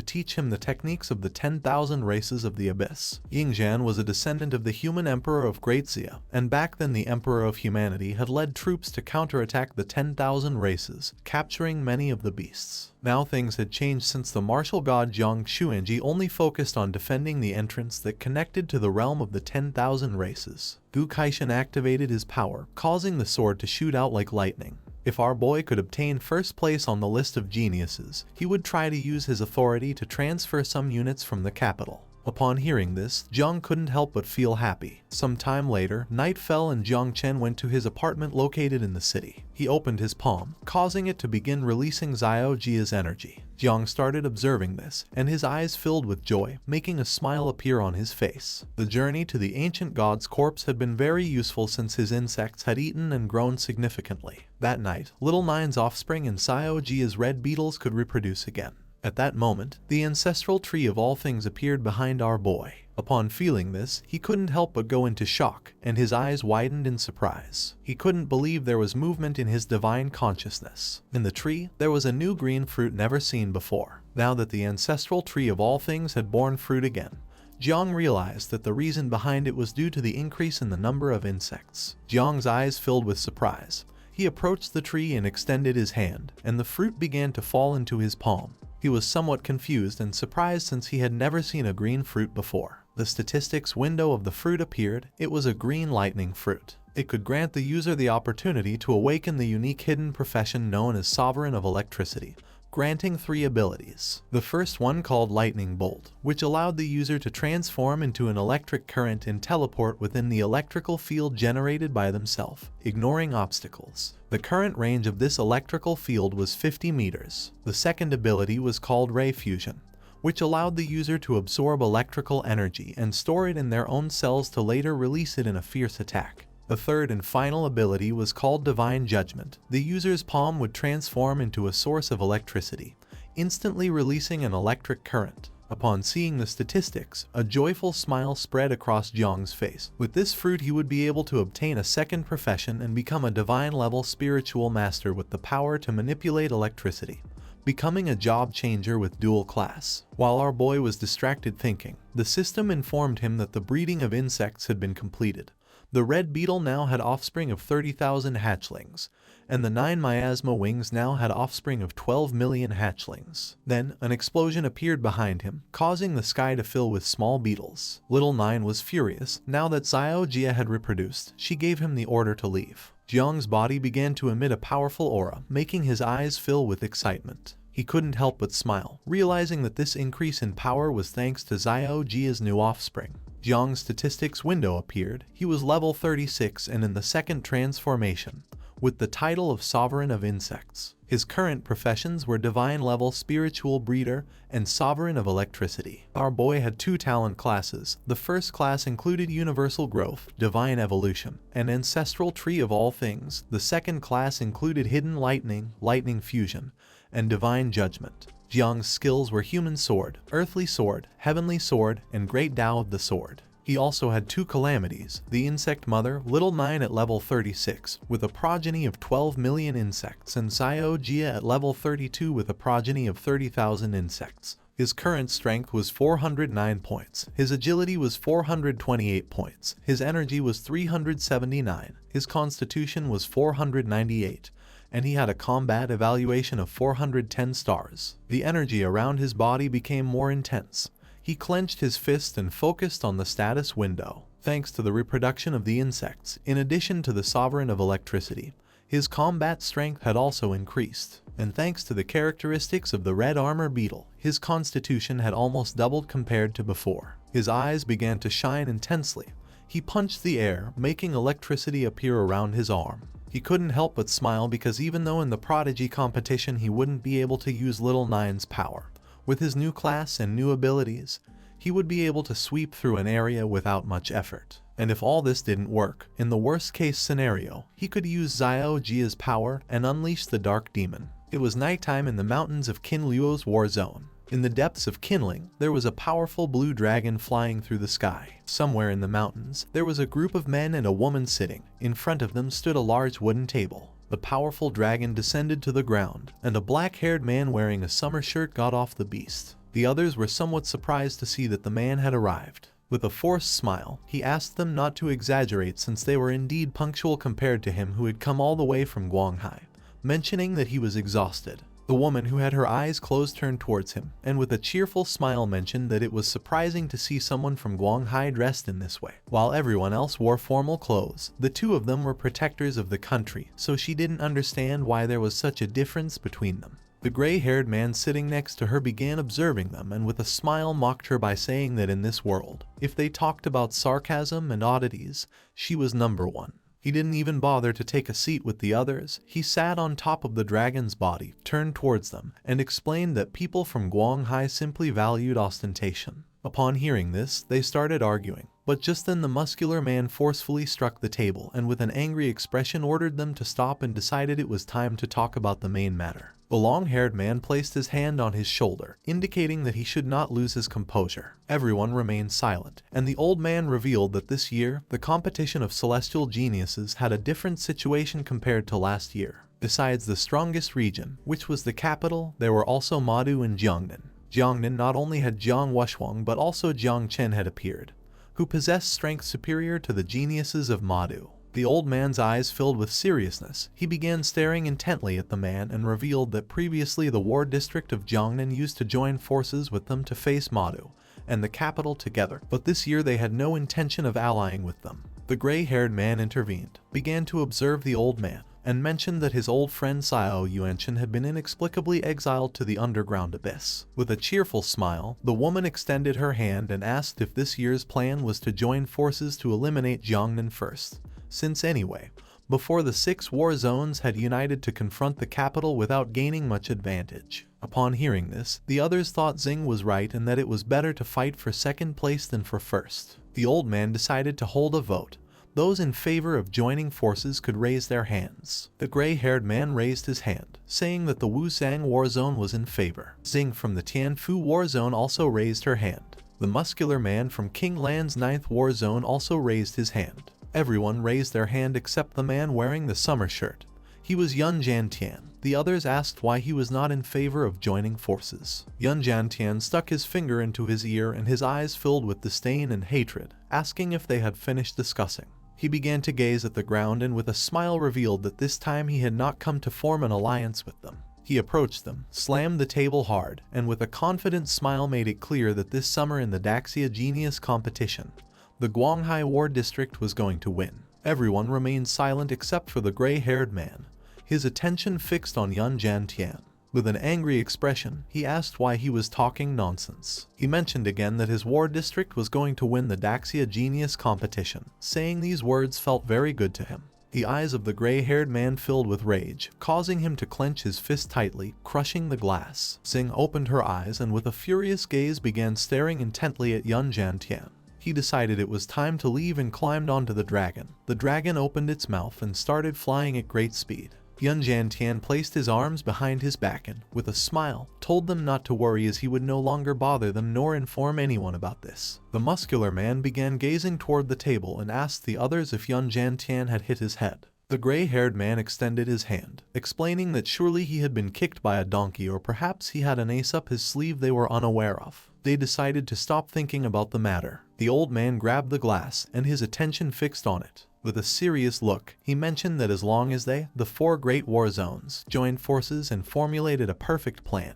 teach him the techniques of the 10,000 races of the abyss. Jiang Chen was a descendant of the human emperor of Great Zia, and back then the emperor of humanity had led troops to counterattack the 10,000 races, capturing many of the beasts. Now things had changed since the martial god Jiang Xuanji only focused on defending the entrance that connected to the realm of the 10,000 races. Gu Kaishan activated his power, causing the sword to shoot out like lightning. If our boy could obtain first place on the list of geniuses, he would try to use his authority to transfer some units from the capital. Upon hearing this, Jiang couldn't help but feel happy. Some time later, night fell and Jiang Chen went to his apartment located in the city. He opened his palm, causing it to begin releasing Zio Jia's energy. Jiang started observing this, and his eyes filled with joy, making a smile appear on his face. The journey to the ancient god's corpse had been very useful since his insects had eaten and grown significantly. That night, Little Nine's offspring and Zio Jia's red beetles could reproduce again. At that moment, the ancestral tree of all things appeared behind our boy. Upon feeling this, he couldn't help but go into shock, and his eyes widened in surprise. He couldn't believe there was movement in his divine consciousness. In the tree, there was a new green fruit never seen before. Now that the ancestral tree of all things had borne fruit again, Jiang realized that the reason behind it was due to the increase in the number of insects. Jiang's eyes filled with surprise. He approached the tree and extended his hand, and the fruit began to fall into his palm. He was somewhat confused and surprised since he had never seen a green fruit before. The statistics window of the fruit appeared. It was a green lightning fruit. It could grant the user the opportunity to awaken the unique hidden profession known as Sovereign of Electricity, granting 3 abilities. The first one called Lightning Bolt, which allowed the user to transform into an electric current and teleport within the electrical field generated by themselves, ignoring obstacles. The current range of this electrical field was 50 meters. The second ability was called Ray Fusion, which allowed the user to absorb electrical energy and store it in their own cells to later release it in a fierce attack. The third and final ability was called Divine Judgment. The user's palm would transform into a source of electricity, instantly releasing an electric current. Upon seeing the statistics, a joyful smile spread across Jiang's face. With this fruit he would be able to obtain a second profession and become a divine-level spiritual master with the power to manipulate electricity, becoming a job changer with dual class. While our boy was distracted thinking, the system informed him that the breeding of insects had been completed. The red beetle now had offspring of 30,000 hatchlings, and the 9 miasma wings now had offspring of 12 million hatchlings. Then, an explosion appeared behind him, causing the sky to fill with small beetles. Little Nine was furious. Now that Zio Jia had reproduced, she gave him the order to leave. Jiang's body began to emit a powerful aura, making his eyes fill with excitement. He couldn't help but smile, realizing that this increase in power was thanks to Zio Jia's new offspring. Jiang's statistics window appeared. He was level 36 and in the second transformation, with the title of Sovereign of Insects. His current professions were Divine Level Spiritual Breeder and Sovereign of Electricity. Our boy had 2 talent classes. The first class included Universal Growth, Divine Evolution, and Ancestral Tree of All Things. The second class included Hidden Lightning, Lightning Fusion, and Divine Judgment. Jiang's skills were Human Sword, Earthly Sword, Heavenly Sword, and Great Tao of the Sword. He also had 2 calamities, the Insect Mother, Little Nine at level 36, with a progeny of 12 million insects, and Zio Jia at level 32 with a progeny of 30,000 insects. His current strength was 409 points, his agility was 428 points, his energy was 379, his constitution was 498, and he had a combat evaluation of 410 stars. The energy around his body became more intense. He clenched his fist and focused on the status window. Thanks to the reproduction of the insects, in addition to the Sovereign of Electricity, his combat strength had also increased. And thanks to the characteristics of the red armor beetle, his constitution had almost doubled compared to before. His eyes began to shine intensely. He punched the air, making electricity appear around his arm. He couldn't help but smile because even though in the prodigy competition he wouldn't be able to use Little Nine's power, with his new class and new abilities, he would be able to sweep through an area without much effort. And if all this didn't work, in the worst case scenario, he could use Zio Jia's power and unleash the Dark Demon. It was nighttime in the mountains of Qinluo's war zone. In the depths of Qinling, there was a powerful blue dragon flying through the sky. Somewhere in the mountains, there was a group of men and a woman sitting. In front of them stood a large wooden table. The powerful dragon descended to the ground, and a black-haired man wearing a summer shirt got off the beast. The others were somewhat surprised to see that the man had arrived. With a forced smile, he asked them not to exaggerate since they were indeed punctual compared to him who had come all the way from Guanghai, mentioning that he was exhausted. The woman who had her eyes closed turned towards him, and with a cheerful smile mentioned that it was surprising to see someone from Guanghai dressed in this way. While everyone else wore formal clothes, the two of them were protectors of the country, so she didn't understand why there was such a difference between them. The gray-haired man sitting next to her began observing them and with a smile mocked her by saying that in this world, if they talked about sarcasm and oddities, she was number one. He didn't even bother to take a seat with the others. He sat on top of the dragon's body, turned towards them, and explained that people from Guanghai simply valued ostentation. Upon hearing this, they started arguing, but just then the muscular man forcefully struck the table and with an angry expression ordered them to stop and decided it was time to talk about the main matter. The long-haired man placed his hand on his shoulder, indicating that he should not lose his composure. Everyone remained silent, and the old man revealed that this year, the competition of celestial geniuses had a different situation compared to last year. Besides the strongest region, which was the capital, there were also Muuh and Jiangnan. Jiangnan not only had Jiang Wushuang but also Jiang Chen had appeared, who possessed strength superior to the geniuses of Muuh. The old man's eyes filled with seriousness. He began staring intently at the man and revealed that previously the war district of Jiangnan used to join forces with them to face Muuh and the capital together, but this year they had no intention of allying with them. The gray-haired man intervened, began to observe the old man, and mentioned that his old friend Zio Bahan had been inexplicably exiled to the underground abyss. With a cheerful smile, the woman extended her hand and asked if this year's plan was to join forces to eliminate Jiangnan first, since anyway, before the 6 war zones had united to confront the capital without gaining much advantage. Upon hearing this, the others thought Xing was right and that it was better to fight for second place than for first. The old man decided to hold a vote. Those in favor of joining forces could raise their hands. The gray-haired man raised his hand, saying that the Wuzang war zone was in favor. Xing from the Tianfu war zone also raised her hand. The muscular man from King Lan's 9th war zone also raised his hand. Everyone raised their hand except the man wearing the summer shirt. He was Yun Jantian. The others asked why he was not in favor of joining forces. Yun Jantian stuck his finger into his ear and his eyes filled with disdain and hatred, asking if they had finished discussing. He began to gaze at the ground and with a smile revealed that this time he had not come to form an alliance with them. He approached them, slammed the table hard, and with a confident smile made it clear that this summer in the Daxia Genius competition, the Guanghai War District was going to win. Everyone remained silent except for the gray-haired man, his attention fixed on Yun Jantian. With an angry expression, he asked why he was talking nonsense. He mentioned again that his war district was going to win the Daxia Genius competition. Saying these words felt very good to him. The eyes of the gray-haired man filled with rage, causing him to clench his fist tightly, crushing the glass. Xing opened her eyes and with a furious gaze began staring intently at Yun Jantian. He decided it was time to leave and climbed onto the dragon. The dragon opened its mouth and started flying at great speed. Yun Jantian placed his arms behind his back and, with a smile, told them not to worry as he would no longer bother them nor inform anyone about this. The muscular man began gazing toward the table and asked the others if Yun Jantian had hit his head. The gray-haired man extended his hand, explaining that surely he had been kicked by a donkey or perhaps he had an ace up his sleeve they were unaware of. They decided to stop thinking about the matter. The old man grabbed the glass and his attention fixed on it. With a serious look, he mentioned that as long as they, the 4 great war zones, joined forces and formulated a perfect plan,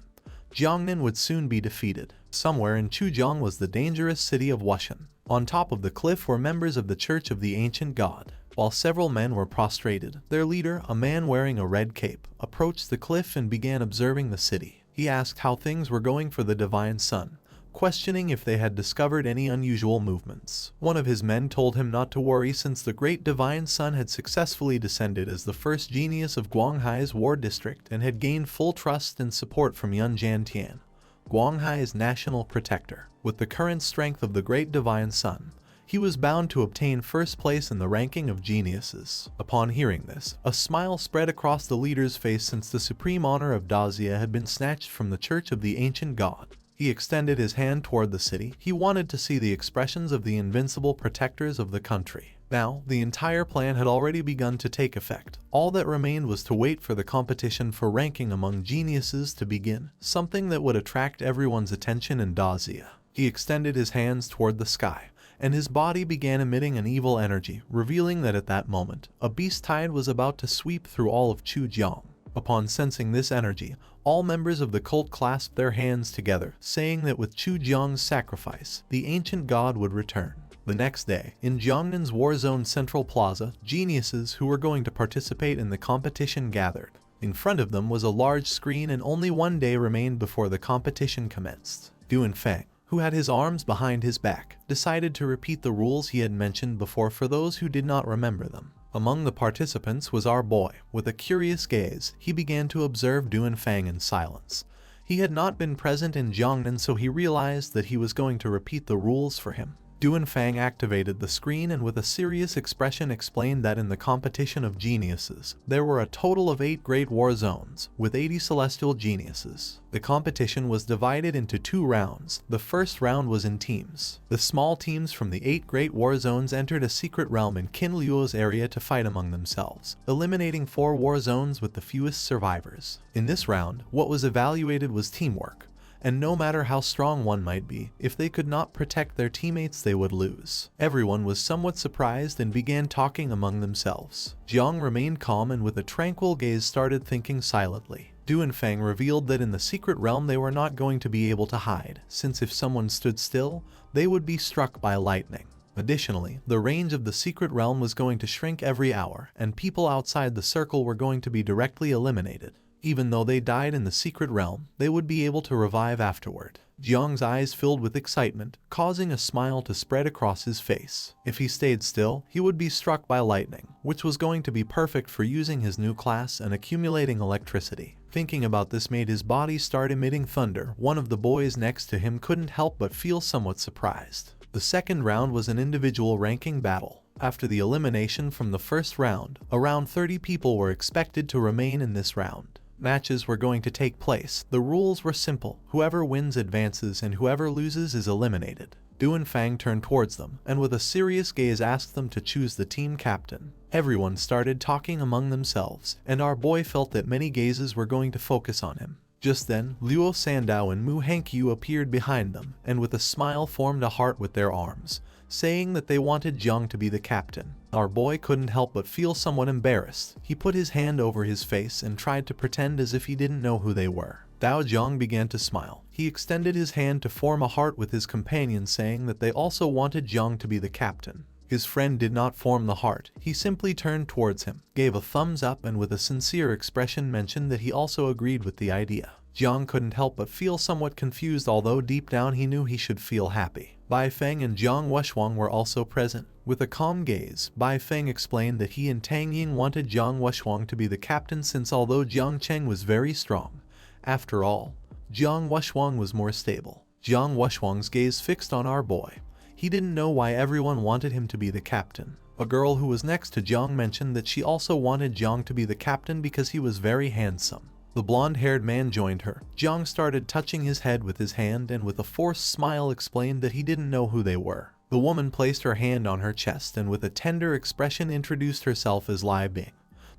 Jiangnan would soon be defeated. Somewhere in Chu Jong was the dangerous city of Wushan. On top of the cliff were members of the Church of the Ancient God. While several men were prostrated, their leader, a man wearing a red cape, approached the cliff and began observing the city. He asked how things were going for the Divine Sun, questioning if they had discovered any unusual movements. One of his men told him not to worry since the great divine sun had successfully descended as the first genius of Guanghai's war district and had gained full trust and support from Yun Jiantian, Guanghai's national protector. With the current strength of the great divine sun, he was bound to obtain first place in the ranking of geniuses. Upon hearing this, a smile spread across the leader's face since the supreme honor of Dazia had been snatched from the church of the ancient god. He extended his hand toward the city. He wanted to see the expressions of the invincible protectors of the country. Now, the entire plan had already begun to take effect. All that remained was to wait for the competition for ranking among geniuses to begin, something that would attract everyone's attention in Dazia. He extended his hands toward the sky, and his body began emitting an evil energy, revealing that at that moment, a beast tide was about to sweep through all of Chu Jong. Upon sensing this energy, all members of the cult clasped their hands together, saying that with Chu Jong's sacrifice, the ancient god would return. The next day, in Jiangnan's war zone central plaza, geniuses who were going to participate in the competition gathered. In front of them was a large screen and only one day remained before the competition commenced. Duan Fang, who had his arms behind his back, decided to repeat the rules he had mentioned before for those who did not remember them. Among the participants was our boy. With a curious gaze, he began to observe Duan Fang in silence. He had not been present in Jiangnan, so he realized that he was going to repeat the rules for him. Duan Fang activated the screen and with a serious expression explained that in the competition of geniuses, there were a total of 8 great war zones, with 80 celestial geniuses. The competition was divided into 2 rounds. The first round was in teams. The small teams from the 8 great war zones entered a secret realm in Qin Liu's area to fight among themselves, eliminating 4 war zones with the fewest survivors. In this round, what was evaluated was teamwork. And no matter how strong one might be, if they could not protect their teammates they would lose. Everyone was somewhat surprised and began talking among themselves. Jiang remained calm and with a tranquil gaze started thinking silently. Duan Fang revealed that in the secret realm they were not going to be able to hide, since if someone stood still, they would be struck by lightning. Additionally, the range of the secret realm was going to shrink every hour, and people outside the circle were going to be directly eliminated. Even though they died in the secret realm, they would be able to revive afterward. Jiang's eyes filled with excitement, causing a smile to spread across his face. If he stayed still, he would be struck by lightning, which was going to be perfect for using his new class and accumulating electricity. Thinking about this made his body start emitting thunder. One of the boys next to him couldn't help but feel somewhat surprised. The second round was an individual ranking battle. After the elimination from the first round, around 30 people were expected to remain in this round. Matches were going to take place. The rules were simple. Whoever wins advances and whoever loses is eliminated. Duan Fang turned towards them and with a serious gaze asked them to choose the team captain. Everyone started talking among themselves, and our boy felt that many gazes were going to focus on him. Just then, Luo Sandao and Mu Hankyu appeared behind them, and with a smile formed a heart with their arms, saying that they wanted Jiang to be the captain. Our boy couldn't help but feel somewhat embarrassed. He put his hand over his face and tried to pretend as if he didn't know who they were. Dao Jiang began to smile. He extended his hand to form a heart with his companion, saying that they also wanted Jiang to be the captain. His friend did not form the heart. He simply turned towards him, gave a thumbs up and with a sincere expression mentioned that he also agreed with the idea. Jiang couldn't help but feel somewhat confused, although deep down he knew he should feel happy. Bai Feng and Jiang Wuxuang were also present. With a calm gaze, Bai Feng explained that he and Tang Ying wanted Jiang Wuxuang to be the captain since although Jiang Chen was very strong, after all, Jiang Wuxuang was more stable. Jiang Wuxuang's gaze fixed on our boy. He didn't know why everyone wanted him to be the captain. A girl who was next to Jiang mentioned that she also wanted Jiang to be the captain because he was very handsome. The blonde-haired man joined her. Jiang started touching his head with his hand and with a forced smile explained that he didn't know who they were. The woman placed her hand on her chest and with a tender expression introduced herself as Lai Bing.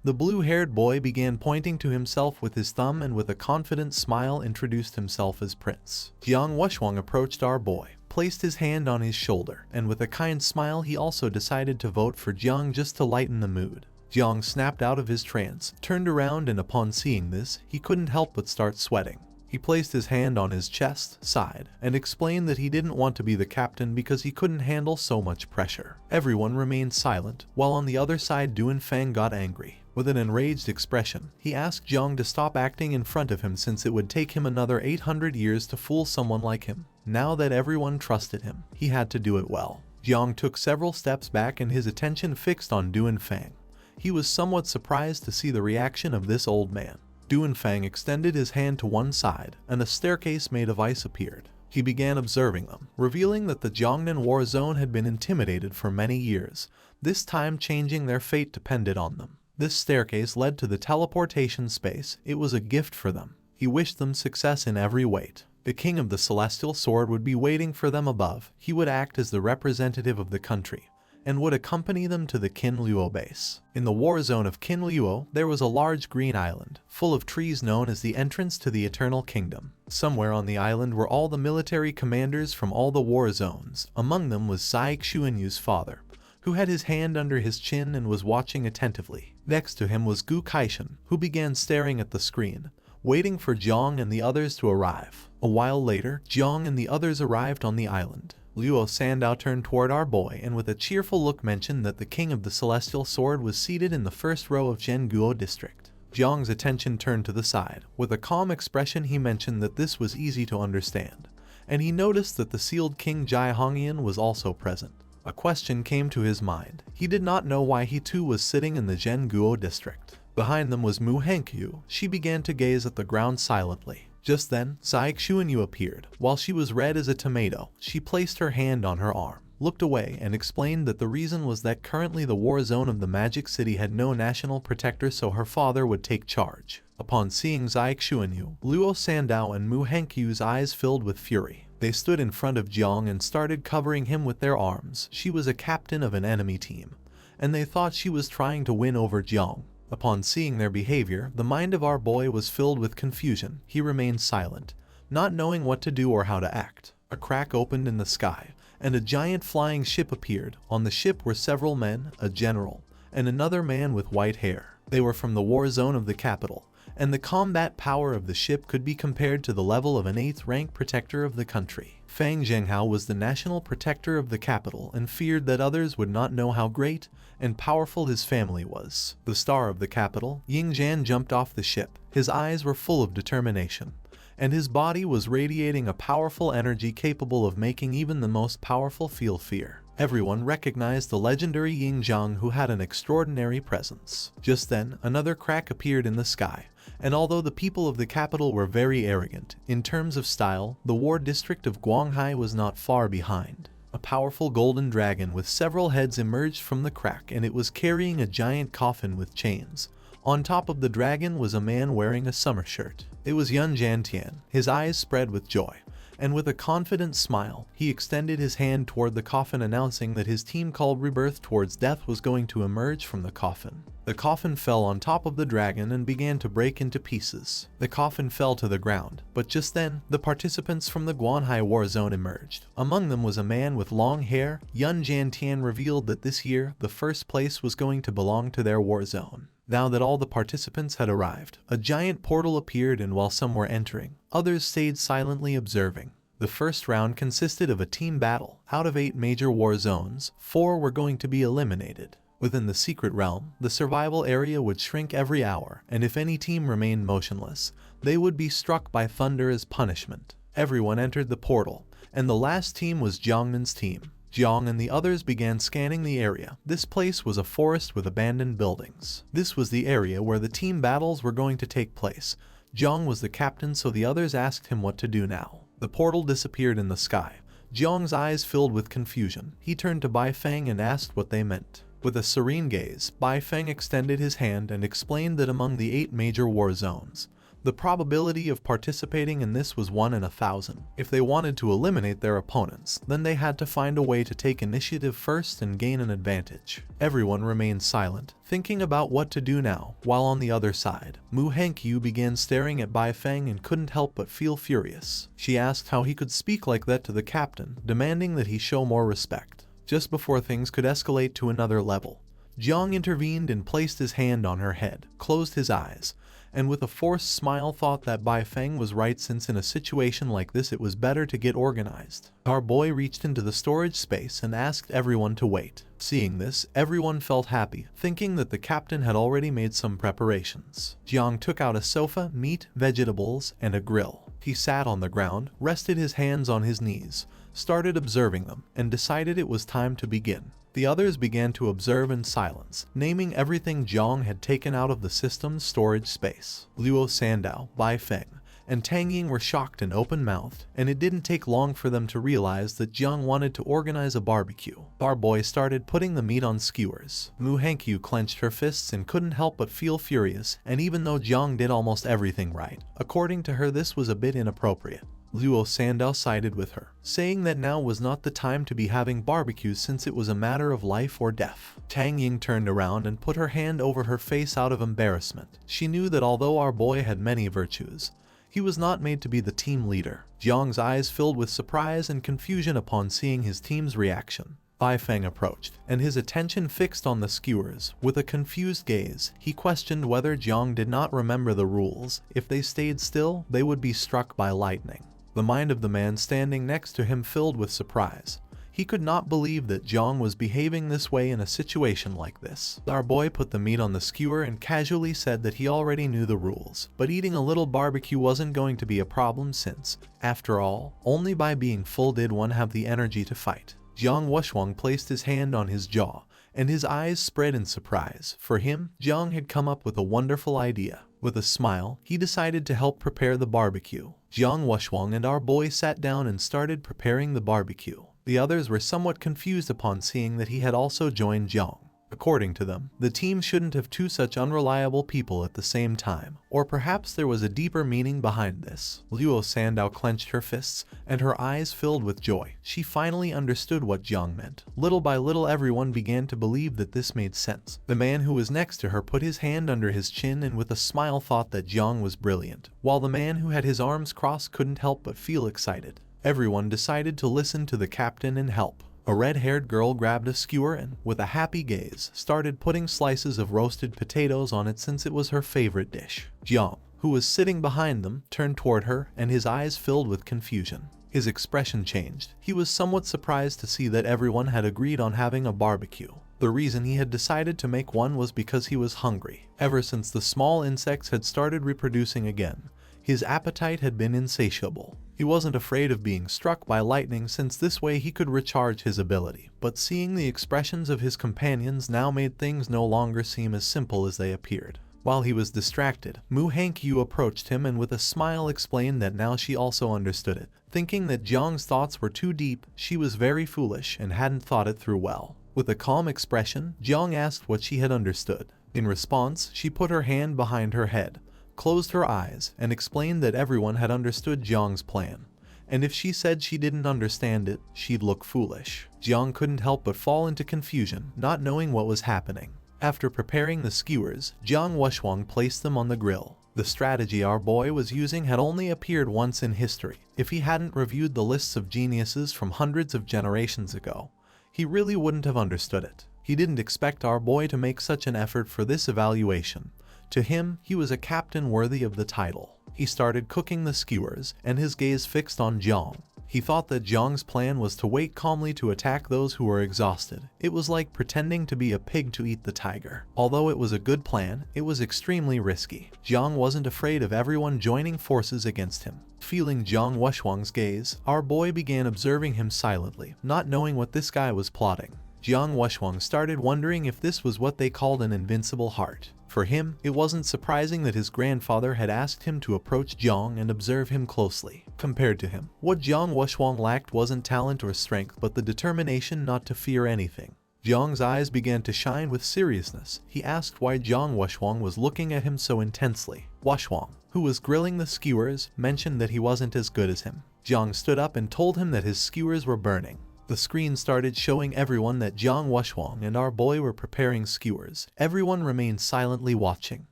The blue-haired boy began pointing to himself with his thumb and with a confident smile introduced himself as Prince. Jiang Wuxuang approached our boy, placed his hand on his shoulder, and with a kind smile he also decided to vote for Jiang just to lighten the mood. Jiang snapped out of his trance, turned around and upon seeing this, he couldn't help but start sweating. He placed his hand on his chest, sighed, and explained that he didn't want to be the captain because he couldn't handle so much pressure. Everyone remained silent, while on the other side Duan Fang got angry. With an enraged expression, he asked Jiang to stop acting in front of him since it would take him another 800 years to fool someone like him. Now that everyone trusted him, he had to do it well. Jiang took several steps back and his attention fixed on Duan Fang. He was somewhat surprised to see the reaction of this old man. Duan Fang extended his hand to one side, and a staircase made of ice appeared. He began observing them, revealing that the Jiangnan war zone had been intimidated for many years. This time changing their fate depended on them. This staircase led to the teleportation space. It was a gift for them. He wished them success in every way. The king of the celestial sword would be waiting for them above. He would act as the representative of the country and would accompany them to the Qin Luo base. In the war zone of Qin Luo, there was a large green island, full of trees known as the entrance to the Eternal Kingdom. Somewhere on the island were all the military commanders from all the war zones. Among them was Zio Bahan's father, who had his hand under his chin and was watching attentively. Next to him was Gu Kaishan, who began staring at the screen, waiting for Jiang and the others to arrive. A while later, Jiang and the others arrived on the island. Luo Sandao turned toward our boy and with a cheerful look mentioned that the king of the celestial sword was seated in the first row of Zhenguo district. Jiang's attention turned to the side. With a calm expression he mentioned that this was easy to understand, and he noticed that the sealed King Jai Hongyan was also present. A question came to his mind. He did not know why he too was sitting in the Zhenguo district. Behind them was muuh. She began to gaze at the ground silently. Just then, Zio Bahan appeared. While she was red as a tomato, she placed her hand on her arm, looked away, and explained that the reason was that currently the war zone of the Magic City had no national protector, so her father would take charge. Upon seeing Zio Bahan, Luo Sandao and muuh's eyes filled with fury. They stood in front of Jiang and started covering him with their arms. She was a captain of an enemy team, and they thought she was trying to win over Jiang. Upon seeing their behavior, the mind of our boy was filled with confusion. He remained silent, not knowing what to do or how to act. A crack opened in the sky, and a giant flying ship appeared. On the ship were several men, a general, and another man with white hair. They were from the war zone of the capital, and the combat power of the ship could be compared to the level of an 8th rank protector of the country. Fang Zhenghao was the national protector of the capital and feared that others would not know how great and powerful his family was. The star of the capital, Ying Zhan, jumped off the ship. His eyes were full of determination, and his body was radiating a powerful energy capable of making even the most powerful feel fear. Everyone recognized the legendary Ying Zhang, who had an extraordinary presence. Just then, another crack appeared in the sky, and although the people of the capital were very arrogant, in terms of style, the war district of Guanghai was not far behind. A powerful golden dragon with several heads emerged from the crack, and it was carrying a giant coffin with chains. On top of the dragon was a man wearing a summer shirt. It was Yun Jantian. His eyes spread with joy, and with a confident smile, he extended his hand toward the coffin, announcing that his team called Rebirth Towards Death was going to emerge from the coffin. The coffin fell on top of the dragon and began to break into pieces. The coffin fell to the ground, but just then, the participants from the Guanhai war zone emerged. Among them was a man with long hair. Yun Jantian revealed that this year, the first place was going to belong to their war zone. Now that all the participants had arrived, a giant portal appeared, and while some were entering, others stayed silently observing. The first round consisted of a team battle. Out of 8 major war zones, 4 were going to be eliminated. Within the secret realm, the survival area would shrink every hour, and if any team remained motionless, they would be struck by thunder as punishment. Everyone entered the portal, and the last team was Jiangmen's team. Jiang and the others began scanning the area. This place was a forest with abandoned buildings. This was the area where the team battles were going to take place. Jiang was the captain, so the others asked him what to do now. The portal disappeared in the sky. Jiang's eyes filled with confusion. He turned to Bai Feng and asked what they meant. With a serene gaze, Bai Feng extended his hand and explained that among the 8 major war zones, the probability of participating in this was 1 in 1,000. If they wanted to eliminate their opponents, then they had to find a way to take initiative first and gain an advantage. Everyone remained silent, thinking about what to do now, while on the other side, muuh began staring at Bai Feng and couldn't help but feel furious. She asked how he could speak like that to the captain, demanding that he show more respect. Just before things could escalate to another level, Jiang intervened and placed his hand on her head, closed his eyes, and with a forced smile thought that Bai Feng was right, since in a situation like this it was better to get organized. Our boy reached into the storage space and asked everyone to wait. Seeing this, everyone felt happy, thinking that the captain had already made some preparations. Jiang took out a sofa, meat, vegetables, and a grill. He sat on the ground, rested his hands on his knees, started observing them, and decided it was time to begin. The others began to observe in silence, naming everything Jiang had taken out of the system's storage space. Luo Sandao, Bai Feng, and Tang Ying were shocked and open-mouthed, and it didn't take long for them to realize that Jiang wanted to organize a barbecue. Our boy started putting the meat on skewers. Muuh clenched her fists and couldn't help but feel furious, and even though Jiang did almost everything right, according to her this was a bit inappropriate. Luo Sandao sided with her, saying that now was not the time to be having barbecues since it was a matter of life or death. Tang Ying turned around and put her hand over her face out of embarrassment. She knew that although our boy had many virtues, he was not made to be the team leader. Jiang's eyes filled with surprise and confusion upon seeing his team's reaction. Bai Feng approached, and his attention fixed on the skewers. With a confused gaze, he questioned whether Jiang did not remember the rules. If they stayed still, they would be struck by lightning. The mind of the man standing next to him filled with surprise. He could not believe that Jiang was behaving this way in a situation like this. Our boy put the meat on the skewer and casually said that he already knew the rules, but eating a little barbecue wasn't going to be a problem since, after all, only by being full did one have the energy to fight. Jiang Wushwang placed his hand on his jaw, and his eyes spread in surprise. For him, Jiang had come up with a wonderful idea. With a smile, he decided to help prepare the barbecue. Jiang Wushwang and our boy sat down and started preparing the barbecue. The others were somewhat confused upon seeing that he had also joined Jiang. According to them, the team shouldn't have two such unreliable people at the same time, or perhaps there was a deeper meaning behind this. Luo Sandao clenched her fists, and her eyes filled with joy. She finally understood what Jiang meant. Little by little everyone began to believe that this made sense. The man who was next to her put his hand under his chin and with a smile thought that Jiang was brilliant, while the man who had his arms crossed couldn't help but feel excited. Everyone decided to listen to the captain and help. A red-haired girl grabbed a skewer and, with a happy gaze, started putting slices of roasted potatoes on it since it was her favorite dish. Jiang, who was sitting behind them, turned toward her, and his eyes filled with confusion. His expression changed. He was somewhat surprised to see that everyone had agreed on having a barbecue. The reason he had decided to make one was because he was hungry. Ever since the small insects had started reproducing again, his appetite had been insatiable. He wasn't afraid of being struck by lightning since this way he could recharge his ability, but seeing the expressions of his companions now made things no longer seem as simple as they appeared. While he was distracted, Muuh approached him and with a smile explained that now she also understood it. Thinking that Jiang's thoughts were too deep, she was very foolish and hadn't thought it through well. With a calm expression, Jiang asked what she had understood. In response, she put her hand behind her head, closed her eyes, and explained that everyone had understood Jiang's plan, and if she said she didn't understand it, she'd look foolish. Jiang couldn't help but fall into confusion, not knowing what was happening. After preparing the skewers, Jiang Wushwang placed them on the grill. The strategy our boy was using had only appeared once in history. If he hadn't reviewed the lists of geniuses from hundreds of generations ago, he really wouldn't have understood it. He didn't expect our boy to make such an effort for this evaluation. To him, he was a captain worthy of the title. He started cooking the skewers, and his gaze fixed on Jiang. He thought that Jiang's plan was to wait calmly to attack those who were exhausted. It was like pretending to be a pig to eat the tiger. Although it was a good plan, it was extremely risky. Jiang wasn't afraid of everyone joining forces against him. Feeling Jiang Wushwang's gaze, our boy began observing him silently, not knowing what this guy was plotting. Jiang Wushwang started wondering if this was what they called an invincible heart. For him, it wasn't surprising that his grandfather had asked him to approach Jiang and observe him closely. Compared to him, what Jiang Wushwang lacked wasn't talent or strength but the determination not to fear anything. Jiang's eyes began to shine with seriousness. He asked why Jiang Wushwang was looking at him so intensely. Wushwang, who was grilling the skewers, mentioned that he wasn't as good as him. Jiang stood up and told him that his skewers were burning. The screen started showing everyone that Jiang Wushwang and our boy were preparing skewers. Everyone remained silently watching.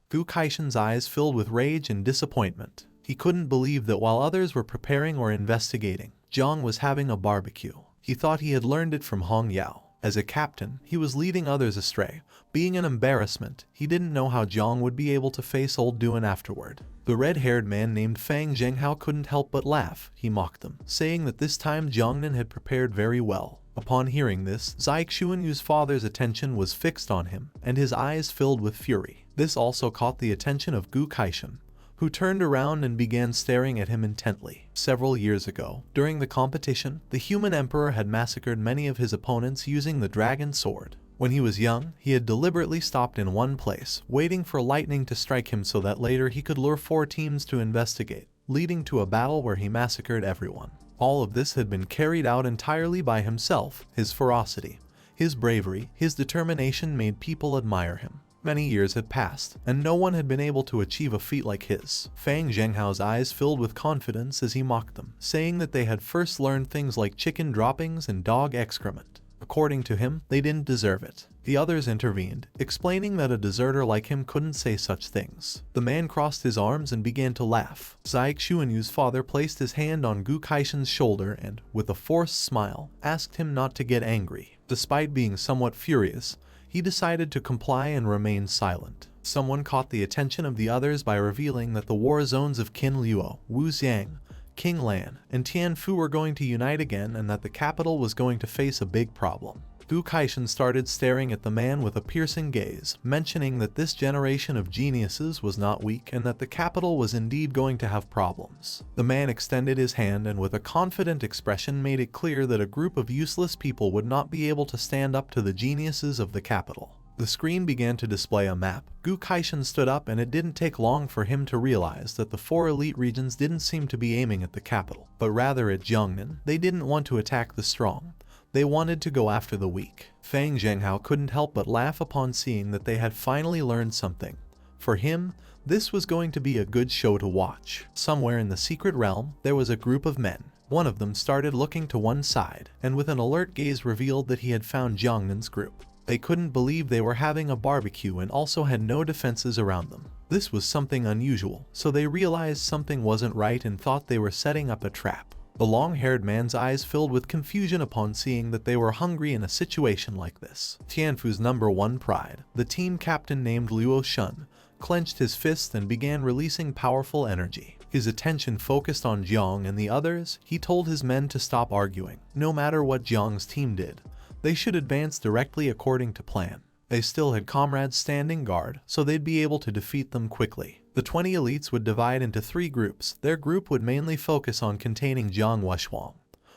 Gu Kaishan's eyes filled with rage and disappointment. He couldn't believe that while others were preparing or investigating, Jiang was having a barbecue. He thought he had learned it from Hong Yao. As a captain, he was leading others astray. Being an embarrassment, he didn't know how Jiang would be able to face old Duan afterward. The red-haired man named Fang Zhenghao couldn't help but laugh. He mocked them, saying that this time Jiangnan had prepared very well. Upon hearing this, Zai Xuanyu's father's attention was fixed on him, and his eyes filled with fury. This also caught the attention of Gu Kaishan, who turned around and began staring at him intently. Several years ago, during the competition, the human emperor had massacred many of his opponents using the dragon sword. When he was young, he had deliberately stopped in one place, waiting for lightning to strike him so that later he could lure 4 teams to investigate, leading to a battle where he massacred everyone. All of this had been carried out entirely by himself. His ferocity, his bravery, his determination made people admire him. Many years had passed, and no one had been able to achieve a feat like his. Fang Zhenghao's eyes filled with confidence as he mocked them, saying that they had first learned things like chicken droppings and dog excrement. According to him, they didn't deserve it. The others intervened, explaining that a deserter like him couldn't say such things. The man crossed his arms and began to laugh. Zai Xuanyu's father placed his hand on Gu Kaishan's shoulder and, with a forced smile, asked him not to get angry. Despite being somewhat furious, he decided to comply and remain silent. Someone caught the attention of the others by revealing that the war zones of Qin Luo, Wu Xiang, King Lan, and Tianfu were going to unite again and that the capital was going to face a big problem. Gu Kaishan started staring at the man with a piercing gaze, mentioning that this generation of geniuses was not weak and that the capital was indeed going to have problems. The man extended his hand and with a confident expression made it clear that a group of useless people would not be able to stand up to the geniuses of the capital. The screen began to display a map. Gu Kaishan stood up and it didn't take long for him to realize that the 4 elite regions didn't seem to be aiming at the capital, but rather at Jiangnan. They didn't want to attack the strong. They wanted to go after the weak. Fang Zhenghao couldn't help but laugh upon seeing that they had finally learned something. For him, this was going to be a good show to watch. Somewhere in the secret realm, there was a group of men. One of them started looking to one side, and with an alert gaze revealed that he had found Jiangnan's group. They couldn't believe they were having a barbecue and also had no defenses around them. This was something unusual, so they realized something wasn't right and thought they were setting up a trap. The long-haired man's eyes filled with confusion upon seeing that they were hungry in a situation like this. Tianfu's #1 pride, the team captain named Luo Shun, clenched his fist and began releasing powerful energy. His attention focused on Jiang and the others. He told his men to stop arguing. No matter what Jiang's team did, they should advance directly according to plan. They still had comrades standing guard, so they'd be able to defeat them quickly. The 20 elites would divide into 3 groups. Their group would mainly focus on containing Jiang Wuxuang,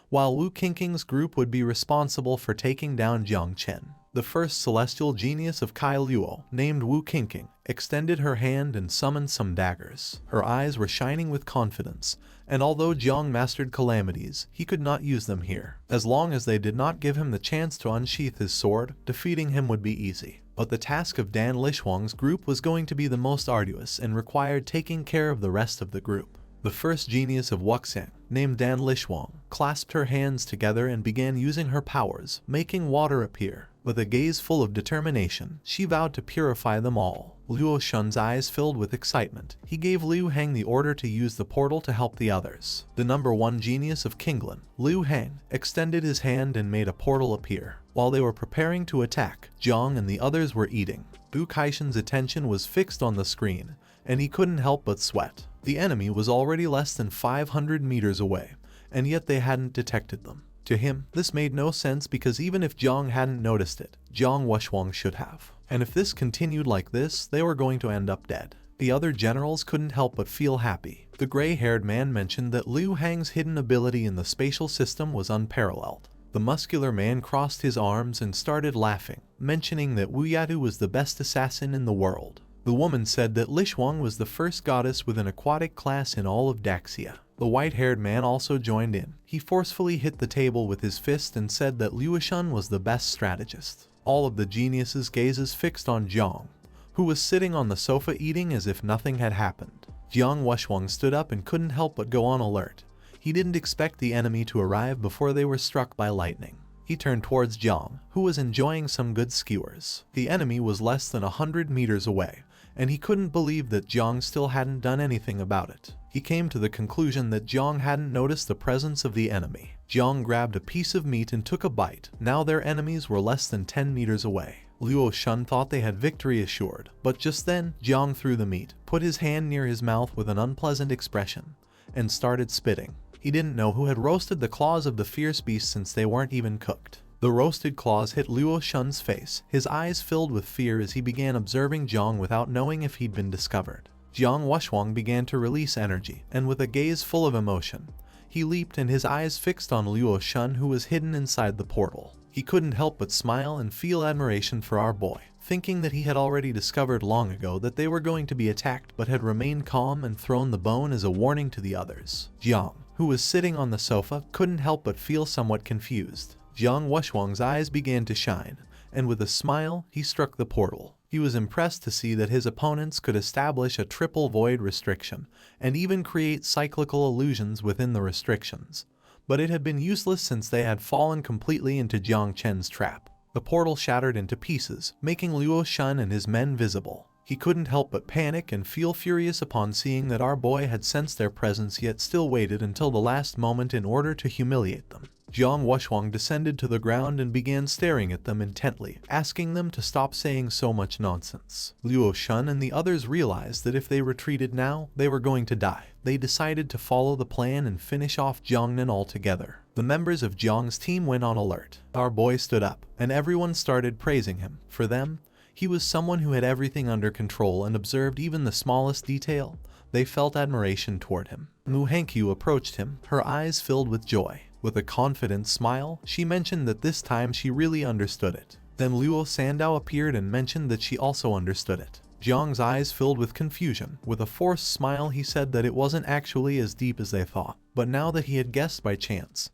while Wu Qingqing's group would be responsible for taking down Jiang Chen. The first celestial genius of Kai Luo, named Wu Qingqing, extended her hand and summoned some daggers. Her eyes were shining with confidence, and although Jiang mastered calamities, he could not use them here. As long as they did not give him the chance to unsheath his sword, defeating him would be easy. But the task of Dan Lishuang's group was going to be the most arduous and required taking care of the rest of the group. The first genius of Wuxiang, named Dan Lishuang, clasped her hands together and began using her powers, making water appear. With a gaze full of determination, she vowed to purify them all. Luo Shun's eyes filled with excitement. He gave Liu Hang the order to use the portal to help the others. The #1 genius of Qinglan, Liu Hang, extended his hand and made a portal appear. While they were preparing to attack, Jiang and the others were eating. Gu Kaishan's attention was fixed on the screen, and he couldn't help but sweat. The enemy was already less than 500 meters away, and yet they hadn't detected them. To him, this made no sense because even if Jiang hadn't noticed it, Jiang Wuxuang should have. And if this continued like this, they were going to end up dead. The other generals couldn't help but feel happy. The gray-haired man mentioned that Liu Hang's hidden ability in the spatial system was unparalleled. The muscular man crossed his arms and started laughing, mentioning that Wu Yatu was the best assassin in the world. The woman said that Lishuang was the first goddess with an aquatic class in all of Daxia. The white-haired man also joined in. He forcefully hit the table with his fist and said that Liu Shun was the best strategist. All of the geniuses' gazes fixed on Jiang, who was sitting on the sofa eating as if nothing had happened. Jiang Wuxuang stood up and couldn't help but go on alert. He didn't expect the enemy to arrive before they were struck by lightning. He turned towards Jiang, who was enjoying some good skewers. The enemy was less than 100 meters away, and he couldn't believe that Jiang still hadn't done anything about it. He came to the conclusion that Jiang hadn't noticed the presence of the enemy. Jiang grabbed a piece of meat and took a bite. Now their enemies were less than 10 meters away. Luo Shun thought they had victory assured, but just then, Jiang threw the meat, put his hand near his mouth with an unpleasant expression, and started spitting. He didn't know who had roasted the claws of the fierce beast since they weren't even cooked. The roasted claws hit Luo Shun's face, his eyes filled with fear as he began observing Jiang without knowing if he'd been discovered. Jiang Wushwang began to release energy, and with a gaze full of emotion, he leaped and his eyes fixed on Luo Shun, who was hidden inside the portal. He couldn't help but smile and feel admiration for our boy, thinking that he had already discovered long ago that they were going to be attacked but had remained calm and thrown the bone as a warning to the others. Jiang, who was sitting on the sofa, couldn't help but feel somewhat confused. Jiang Wushwang's eyes began to shine, and with a smile, he struck the portal. He was impressed to see that his opponents could establish a triple void restriction, and even create cyclical illusions within the restrictions. But it had been useless since they had fallen completely into Jiang Chen's trap. The portal shattered into pieces, making Luo Shun and his men visible. He couldn't help but panic and feel furious upon seeing that our boy had sensed their presence yet still waited until the last moment in order to humiliate them. Jiang Wushwang descended to the ground and began staring at them intently, asking them to stop saying so much nonsense. Luo Shun and the others realized that if they retreated now, they were going to die. They decided to follow the plan and finish off Jiangnan altogether. The members of Jiang's team went on alert. Our boy stood up, and everyone started praising him. For them, he was someone who had everything under control and observed even the smallest detail. They felt admiration toward him. Hanyu approached him, her eyes filled with joy. With a confident smile, she mentioned that this time she really understood it. Then Luo Sandao appeared and mentioned that she also understood it. Jiang's eyes filled with confusion. With a forced smile, he said that it wasn't actually as deep as they thought. But now that he had guessed by chance,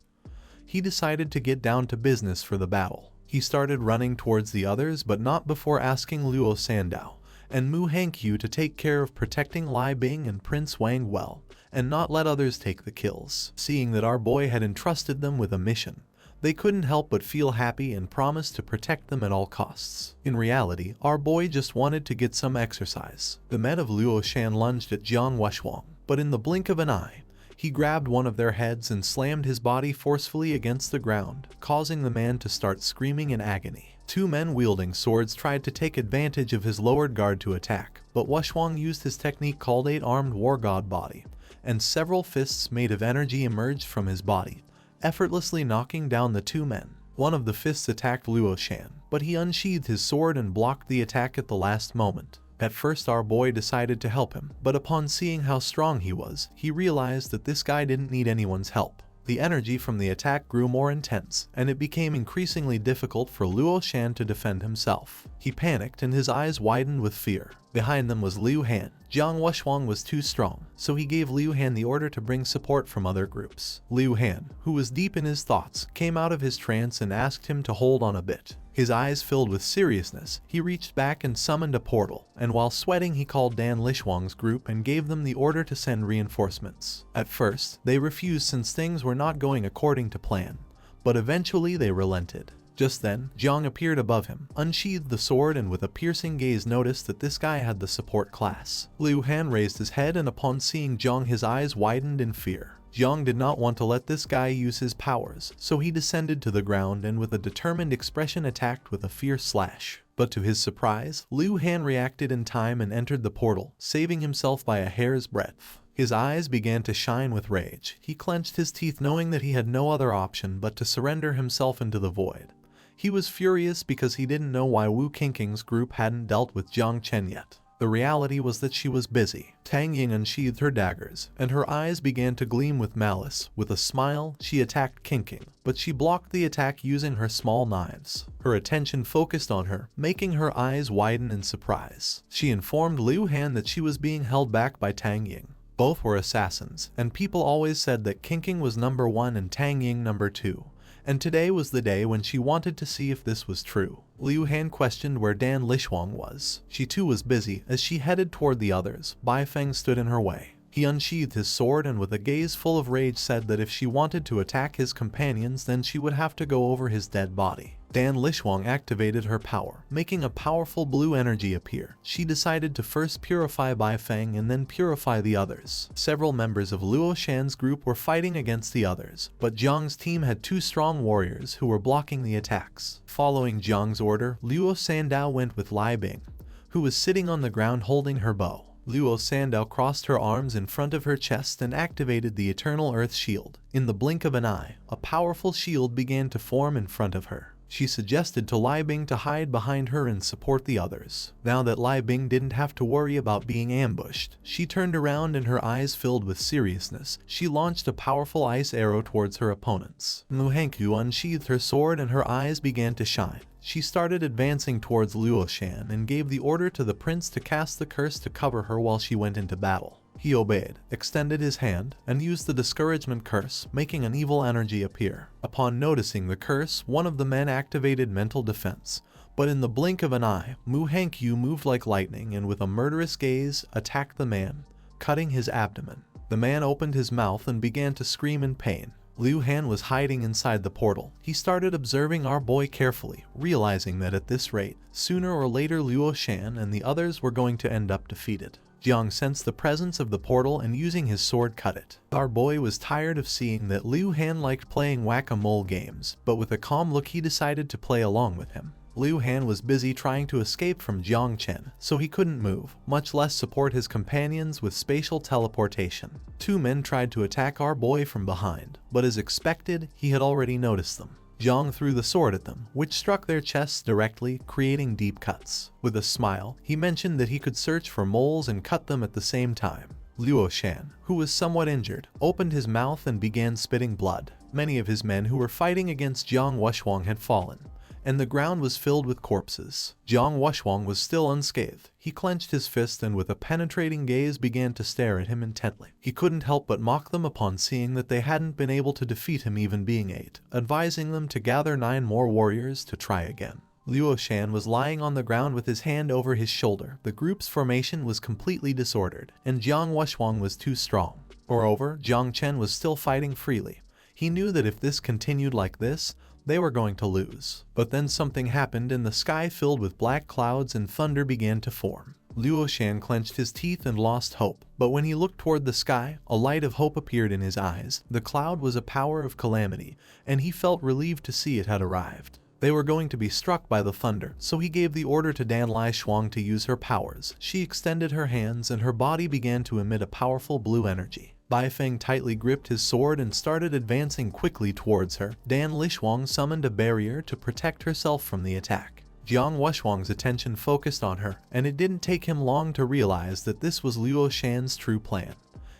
he decided to get down to business for the battle. He started running towards the others, but not before asking Luo Sandao and Hanyu to take care of protecting Lai Bing and Prince Wang well, and not let others take the kills. Seeing that our boy had entrusted them with a mission, they couldn't help but feel happy and promised to protect them at all costs. In reality, our boy just wanted to get some exercise. The men of Luo Shan lunged at Jiang Wushwang, but in the blink of an eye, he grabbed one of their heads and slammed his body forcefully against the ground, causing the man to start screaming in agony. Two men wielding swords tried to take advantage of his lowered guard to attack, but Wushwang used his technique called 8-armed war god body, and several fists made of energy emerged from his body, effortlessly knocking down the two men. One of the fists attacked Luo Shan, but he unsheathed his sword and blocked the attack at the last moment. At first our boy decided to help him, but upon seeing how strong he was, he realized that this guy didn't need anyone's help. The energy from the attack grew more intense, and it became increasingly difficult for Luo Shan to defend himself. He panicked and his eyes widened with fear. Behind them was Liu Han. Jiang Wushwang was too strong, so he gave Liu Han the order to bring support from other groups. Liu Han, who was deep in his thoughts, came out of his trance and asked him to hold on a bit. His eyes filled with seriousness, he reached back and summoned a portal, and while sweating he called Dan Lishwang's group and gave them the order to send reinforcements. At first, they refused since things were not going according to plan, but eventually they relented. Just then, Jiang appeared above him, unsheathed the sword, and with a piercing gaze noticed that this guy had the support class. Liu Han raised his head, and upon seeing Jiang his eyes widened in fear. Jiang did not want to let this guy use his powers, so he descended to the ground and with a determined expression attacked with a fierce slash. But to his surprise, Liu Han reacted in time and entered the portal, saving himself by a hair's breadth. His eyes began to shine with rage. He clenched his teeth knowing that he had no other option but to surrender himself into the void. He was furious because he didn't know why Wu Qingqing's group hadn't dealt with Jiang Chen yet. The reality was that she was busy. Tang Ying unsheathed her daggers, and her eyes began to gleam with malice. With a smile, she attacked Qingqing, but she blocked the attack using her small knives. Her attention focused on her, making her eyes widen in surprise. She informed Liu Han that she was being held back by Tang Ying. Both were assassins, and people always said that Qingqing was number 1 and Tang Ying number 2. And today was the day when she wanted to see if this was true. Liu Han questioned where Dan Lishwang was. She too was busy. As she headed toward the others, Bai Feng stood in her way. He unsheathed his sword and with a gaze full of rage said that if she wanted to attack his companions then she would have to go over his dead body. Dan Lishwang activated her power, making a powerful blue energy appear. She decided to first purify Bai Feng and then purify the others. Several members of Luo Shan's group were fighting against the others, but Jiang's team had 2 strong warriors who were blocking the attacks. Following Jiang's order, Luo Sandao went with Lai Bing, who was sitting on the ground holding her bow. Luo Sandao crossed her arms in front of her chest and activated the Eternal Earth Shield. In the blink of an eye, a powerful shield began to form in front of her. She suggested to Lai Bing to hide behind her and support the others. Now that Lai Bing didn't have to worry about being ambushed, she turned around and her eyes filled with seriousness. She launched a powerful ice arrow towards her opponents. Muuh unsheathed her sword and her eyes began to shine. She started advancing towards Luo Shan and gave the order to the prince to cast the curse to cover her while she went into battle. He obeyed, extended his hand, and used the discouragement curse, making an evil energy appear. Upon noticing the curse, one of the men activated mental defense. But in the blink of an eye, Muuh moved like lightning and with a murderous gaze attacked the man, cutting his abdomen. The man opened his mouth and began to scream in pain. Liu Han was hiding inside the portal. He started observing our boy carefully, realizing that at this rate, sooner or later Luo Shan and the others were going to end up defeated. Jiang sensed the presence of the portal and using his sword cut it. Our boy was tired of seeing that Liu Han liked playing whack-a-mole games, but with a calm look he decided to play along with him. Liu Han was busy trying to escape from Jiang Chen, so he couldn't move, much less support his companions with spatial teleportation. Two men tried to attack our boy from behind, but as expected, he had already noticed them. Jiang threw the sword at them, which struck their chests directly, creating deep cuts. With a smile, he mentioned that he could search for moles and cut them at the same time. Luo Shan, who was somewhat injured, opened his mouth and began spitting blood. Many of his men who were fighting against Jiang Wushuang had fallen, and the ground was filled with corpses. Jiang Wushuang was still unscathed. He clenched his fist and with a penetrating gaze began to stare at him intently. He couldn't help but mock them upon seeing that they hadn't been able to defeat him even being 8, advising them to gather 9 more warriors to try again. Luo Shan was lying on the ground with his hand over his shoulder. The group's formation was completely disordered, and Jiang Wushuang was too strong. Moreover, Jang Chen was still fighting freely. He knew that if this continued like this, they were going to lose. But then something happened and the sky filled with black clouds and thunder began to form. Luo Shan clenched his teeth and lost hope, but when he looked toward the sky, a light of hope appeared in his eyes. The cloud was a power of calamity, and he felt relieved to see it had arrived. They were going to be struck by the thunder, so he gave the order to Dan Lai Shuang to use her powers. She extended her hands and her body began to emit a powerful blue energy. Bai Feng tightly gripped his sword and started advancing quickly towards her. Dan Lishuang summoned a barrier to protect herself from the attack. Jiang Wushhuang's attention focused on her, and it didn't take him long to realize that this was Luo Shan's true plan.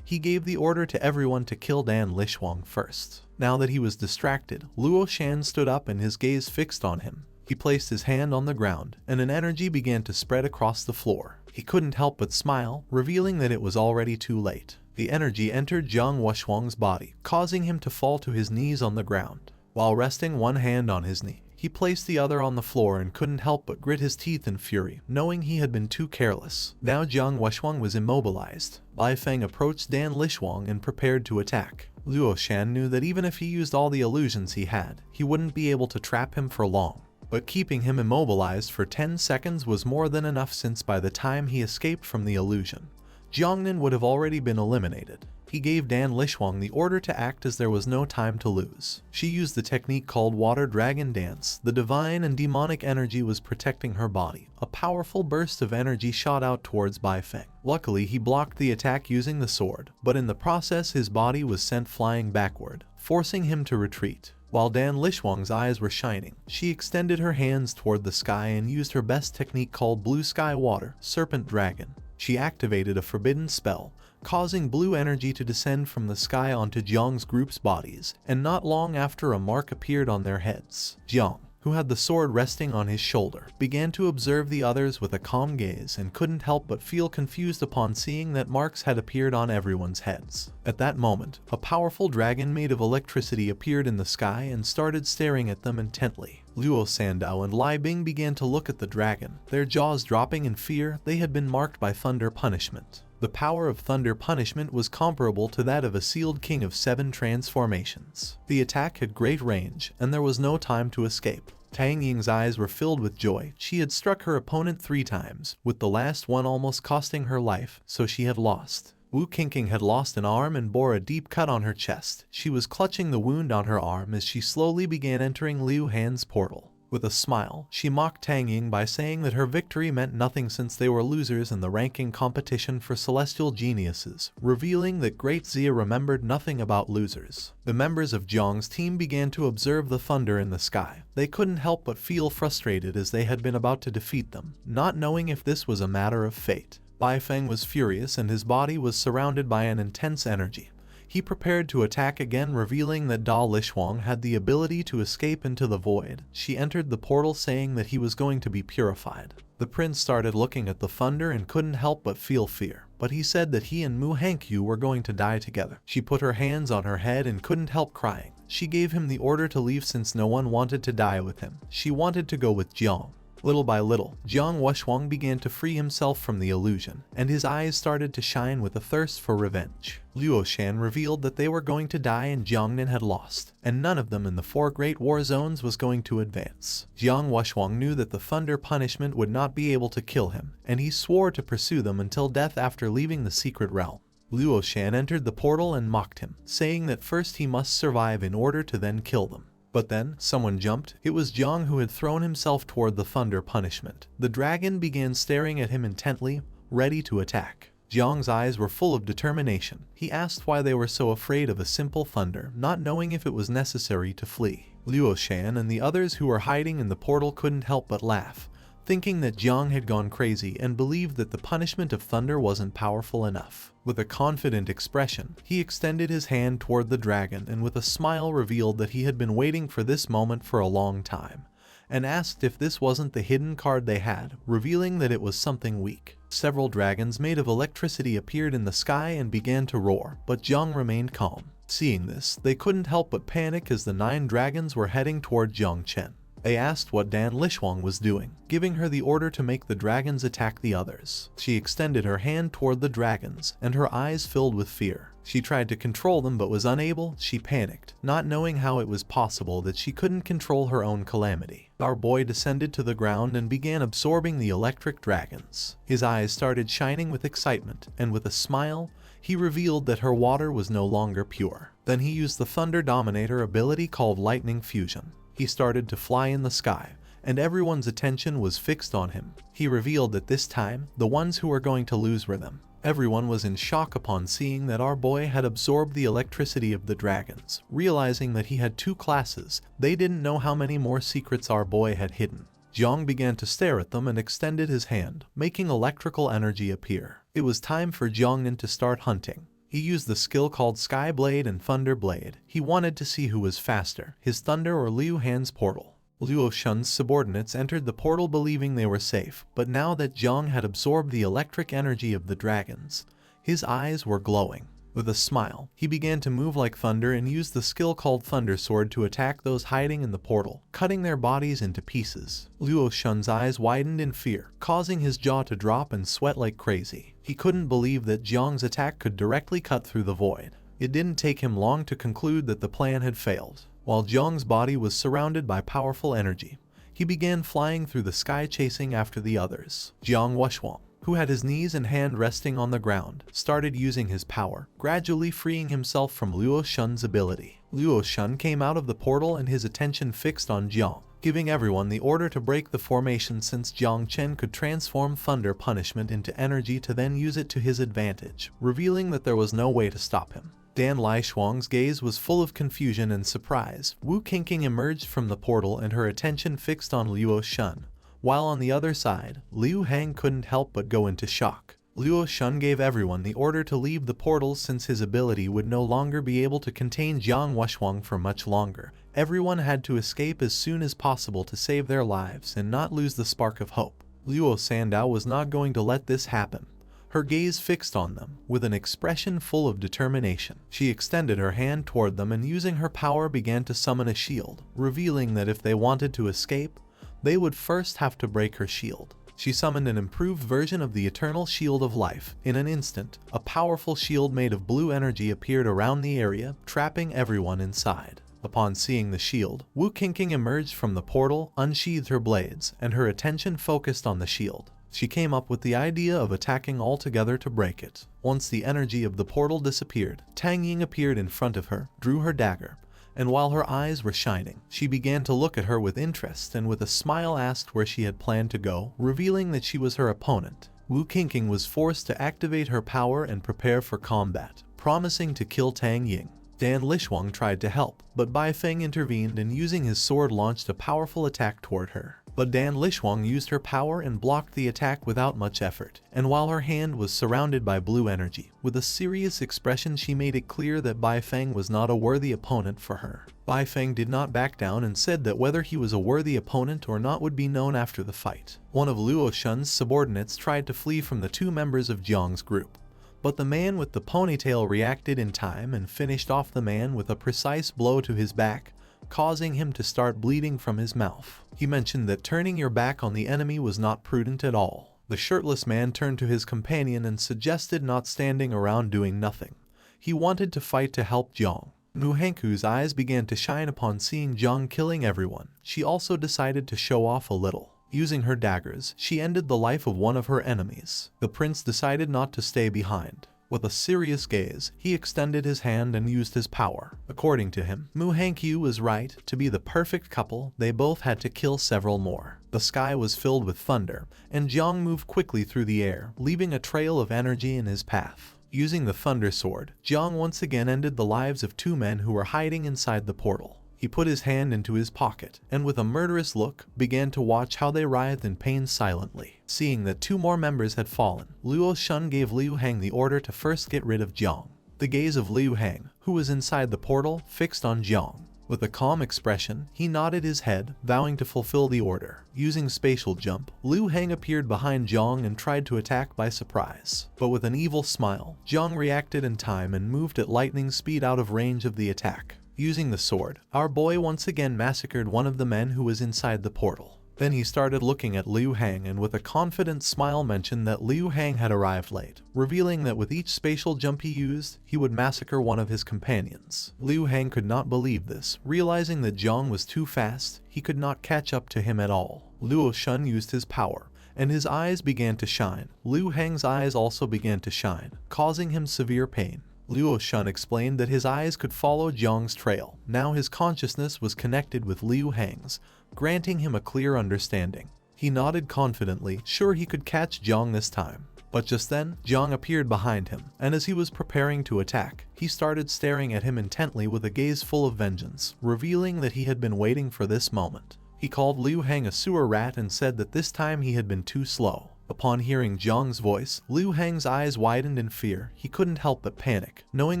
He gave the order to everyone to kill Dan Lishuang first. Now that he was distracted, Luo Shan stood up and his gaze fixed on him. He placed his hand on the ground, and an energy began to spread across the floor. He couldn't help but smile, revealing that it was already too late. The energy entered Jiang Wushhuang's body, causing him to fall to his knees on the ground. While resting one hand on his knee, he placed the other on the floor and couldn't help but grit his teeth in fury, knowing he had been too careless. Now Jiang Wushhuang was immobilized. Bai Feng approached Dan Lishuang and prepared to attack. Luo Shan knew that even if he used all the illusions he had, he wouldn't be able to trap him for long. But keeping him immobilized for 10 seconds was more than enough, since by the time he escaped from the illusion, Jiangnan would have already been eliminated. He gave Dan Lishuang the order to act as there was no time to lose. She used the technique called Water Dragon Dance. The divine and demonic energy was protecting her body. A powerful burst of energy shot out towards Bai Feng. Luckily, he blocked the attack using the sword, but in the process his body was sent flying backward, forcing him to retreat. While Dan Lishuang's eyes were shining, she extended her hands toward the sky and used her best technique called Blue Sky Water Serpent Dragon. She activated a forbidden spell, causing blue energy to descend from the sky onto Jiang's group's bodies, and not long after a mark appeared on their heads. Jiang, who had the sword resting on his shoulder, began to observe the others with a calm gaze and couldn't help but feel confused upon seeing that marks had appeared on everyone's heads. At that moment, a powerful dragon made of electricity appeared in the sky and started staring at them intently. Luo Sandao and Lai Bing began to look at the dragon, their jaws dropping in fear. They had been marked by thunder punishment. The power of thunder punishment was comparable to that of a sealed king of 7 transformations. The attack had great range, and there was no time to escape. Tang Ying's eyes were filled with joy. She had struck her opponent 3 times, with the last one almost costing her life, so she had lost. Wu Qingqing had lost an arm and bore a deep cut on her chest. She was clutching the wound on her arm as she slowly began entering Liu Han's portal. With a smile, she mocked Tang Ying by saying that her victory meant nothing since they were losers in the ranking competition for celestial geniuses, revealing that Great Zia remembered nothing about losers. The members of Jiang's team began to observe the thunder in the sky. They couldn't help but feel frustrated as they had been about to defeat them, not knowing if this was a matter of fate. Duan Fang was furious and his body was surrounded by an intense energy. He prepared to attack again, revealing that Da Lishuang had the ability to escape into the void. She entered the portal saying that he was going to be purified. The prince started looking at the thunder and couldn't help but feel fear, but he said that he and Hanyu were going to die together. She put her hands on her head and couldn't help crying. She gave him the order to leave since no one wanted to die with him. She wanted to go with Jiang. Little by little, Jiang Wuxuang began to free himself from the illusion, and his eyes started to shine with a thirst for revenge. Luo Shan revealed that they were going to die and Jiangnan had lost, and none of them in the 4 great war zones was going to advance. Jiang Wuxuang knew that the thunder punishment would not be able to kill him, and he swore to pursue them until death after leaving the secret realm. Luo Shan entered the portal and mocked him, saying that first he must survive in order to then kill them. But then, someone jumped. It was Jiang who had thrown himself toward the thunder punishment. The dragon began staring at him intently, ready to attack. Jiang's eyes were full of determination. He asked why they were so afraid of a simple thunder, not knowing if it was necessary to flee. Luo Shan and the others who were hiding in the portal couldn't help but laugh, thinking that Jiang had gone crazy and believed that the punishment of thunder wasn't powerful enough. With a confident expression, he extended his hand toward the dragon and with a smile revealed that he had been waiting for this moment for a long time, and asked if this wasn't the hidden card they had, revealing that it was something weak. Several dragons made of electricity appeared in the sky and began to roar, but Jiang remained calm. Seeing this, they couldn't help but panic as the 9 dragons were heading toward Jiang Chen. They asked what Dan Lishuang was doing, giving her the order to make the dragons attack the others. She extended her hand toward the dragons, and her eyes filled with fear. She tried to control them but was unable. She panicked, not knowing how it was possible that she couldn't control her own calamity. Our boy descended to the ground and began absorbing the electric dragons. His eyes started shining with excitement, and with a smile, he revealed that her water was no longer pure. Then he used the Thunder Dominator ability called Lightning Fusion. He started to fly in the sky, and everyone's attention was fixed on him. He revealed that this time, the ones who were going to lose were them. Everyone was in shock upon seeing that our boy had absorbed the electricity of the dragons. Realizing that he had 2 classes, they didn't know how many more secrets our boy had hidden. Jiang began to stare at them and extended his hand, making electrical energy appear. It was time for Jiangnan to start hunting. He used the skill called Sky Blade and Thunder Blade. He wanted to see who was faster, his thunder or Liu Han's portal. Luo Shan's subordinates entered the portal believing they were safe, but now that Jiang had absorbed the electric energy of the dragons, his eyes were glowing. With a smile, he began to move like thunder and used the skill called Thunder Sword to attack those hiding in the portal, cutting their bodies into pieces. Luo Shan's eyes widened in fear, causing his jaw to drop and sweat like crazy. He couldn't believe that Jiang's attack could directly cut through the void. It didn't take him long to conclude that the plan had failed. While Jiang's body was surrounded by powerful energy, he began flying through the sky chasing after the others. Jiang Wuxuang, who had his knees and hand resting on the ground, started using his power, gradually freeing himself from Luo Shan's ability. Luo Shan came out of the portal and his attention fixed on Jiang, giving everyone the order to break the formation since Jang Chen could transform thunder punishment into energy to then use it to his advantage, revealing that there was no way to stop him. Dan Lishuang's gaze was full of confusion and surprise. Wu Qingqing emerged from the portal and her attention fixed on Luo Shan, while on the other side, Liu Hang couldn't help but go into shock. Luo Shan gave everyone the order to leave the portals since his ability would no longer be able to contain Jiang Wuxuang for much longer. Everyone had to escape as soon as possible to save their lives and not lose the spark of hope. Luo Sandao was not going to let this happen. Her gaze fixed on them, with an expression full of determination. She extended her hand toward them and using her power began to summon a shield, revealing that if they wanted to escape, they would first have to break her shield. She summoned an improved version of the Eternal Shield of Life. In an instant, a powerful shield made of blue energy appeared around the area, trapping everyone inside. Upon seeing the shield, Wu Qingqing emerged from the portal, unsheathed her blades, and her attention focused on the shield. She came up with the idea of attacking altogether to break it. Once the energy of the portal disappeared, Tang Ying appeared in front of her, drew her dagger, and while her eyes were shining, she began to look at her with interest and with a smile asked where she had planned to go, revealing that she was her opponent. Wu Qingqing was forced to activate her power and prepare for combat, promising to kill Tang Ying. Dan Lishuang tried to help, but Bai Feng intervened and using his sword launched a powerful attack toward her. But Dan Lishuang used her power and blocked the attack without much effort, and while her hand was surrounded by blue energy, with a serious expression she made it clear that Bai Feng was not a worthy opponent for her. Bai Feng did not back down and said that whether he was a worthy opponent or not would be known after the fight. One of Luo Shun's subordinates tried to flee from the two members of Jiang's group, but the man with the ponytail reacted in time and finished off the man with a precise blow to his back, causing him to start bleeding from his mouth. He mentioned that turning your back on the enemy was not prudent at all. The shirtless man turned to his companion and suggested not standing around doing nothing. He wanted to fight to help Jiang. Mu Hanku's eyes began to shine upon seeing Jiang killing everyone. She also decided to show off a little. Using her daggers, she ended the life of one of her enemies. The prince decided not to stay behind. With a serious gaze, he extended his hand and used his power. According to him, Mu Hankyu was right. To be the perfect couple, they both had to kill several more. The sky was filled with thunder, and Jiang moved quickly through the air, leaving a trail of energy in his path. Using the thunder sword, Jiang once again ended the lives of two men who were hiding inside the portal. He put his hand into his pocket, and with a murderous look, began to watch how they writhed in pain silently. Seeing that two more members had fallen, Luo Shun gave Liu Hang the order to first get rid of Jiang. The gaze of Liu Hang, who was inside the portal, fixed on Jiang. With a calm expression, he nodded his head, vowing to fulfill the order. Using spatial jump, Liu Hang appeared behind Jiang and tried to attack by surprise. But with an evil smile, Jiang reacted in time and moved at lightning speed out of range of the attack. Using the sword, our boy once again massacred one of the men who was inside the portal. Then he started looking at Liu Hang and with a confident smile mentioned that Liu Hang had arrived late, revealing that with each spatial jump he used, he would massacre one of his companions. Liu Hang could not believe this, realizing that Jiang was too fast, he could not catch up to him at all. Luo Shun used his power, and his eyes began to shine. Liu Hang's eyes also began to shine, causing him severe pain. Luo Shun explained that his eyes could follow Jiang's trail. Now his consciousness was connected with Liu Hang's, granting him a clear understanding. He nodded confidently, sure he could catch Jiang this time. But just then, Jiang appeared behind him, and as he was preparing to attack, he started staring at him intently with a gaze full of vengeance, revealing that he had been waiting for this moment. He called Liu Hang a sewer rat and said that this time he had been too slow. Upon hearing Jiang's voice, Liu Hang's eyes widened in fear. He couldn't help but panic, knowing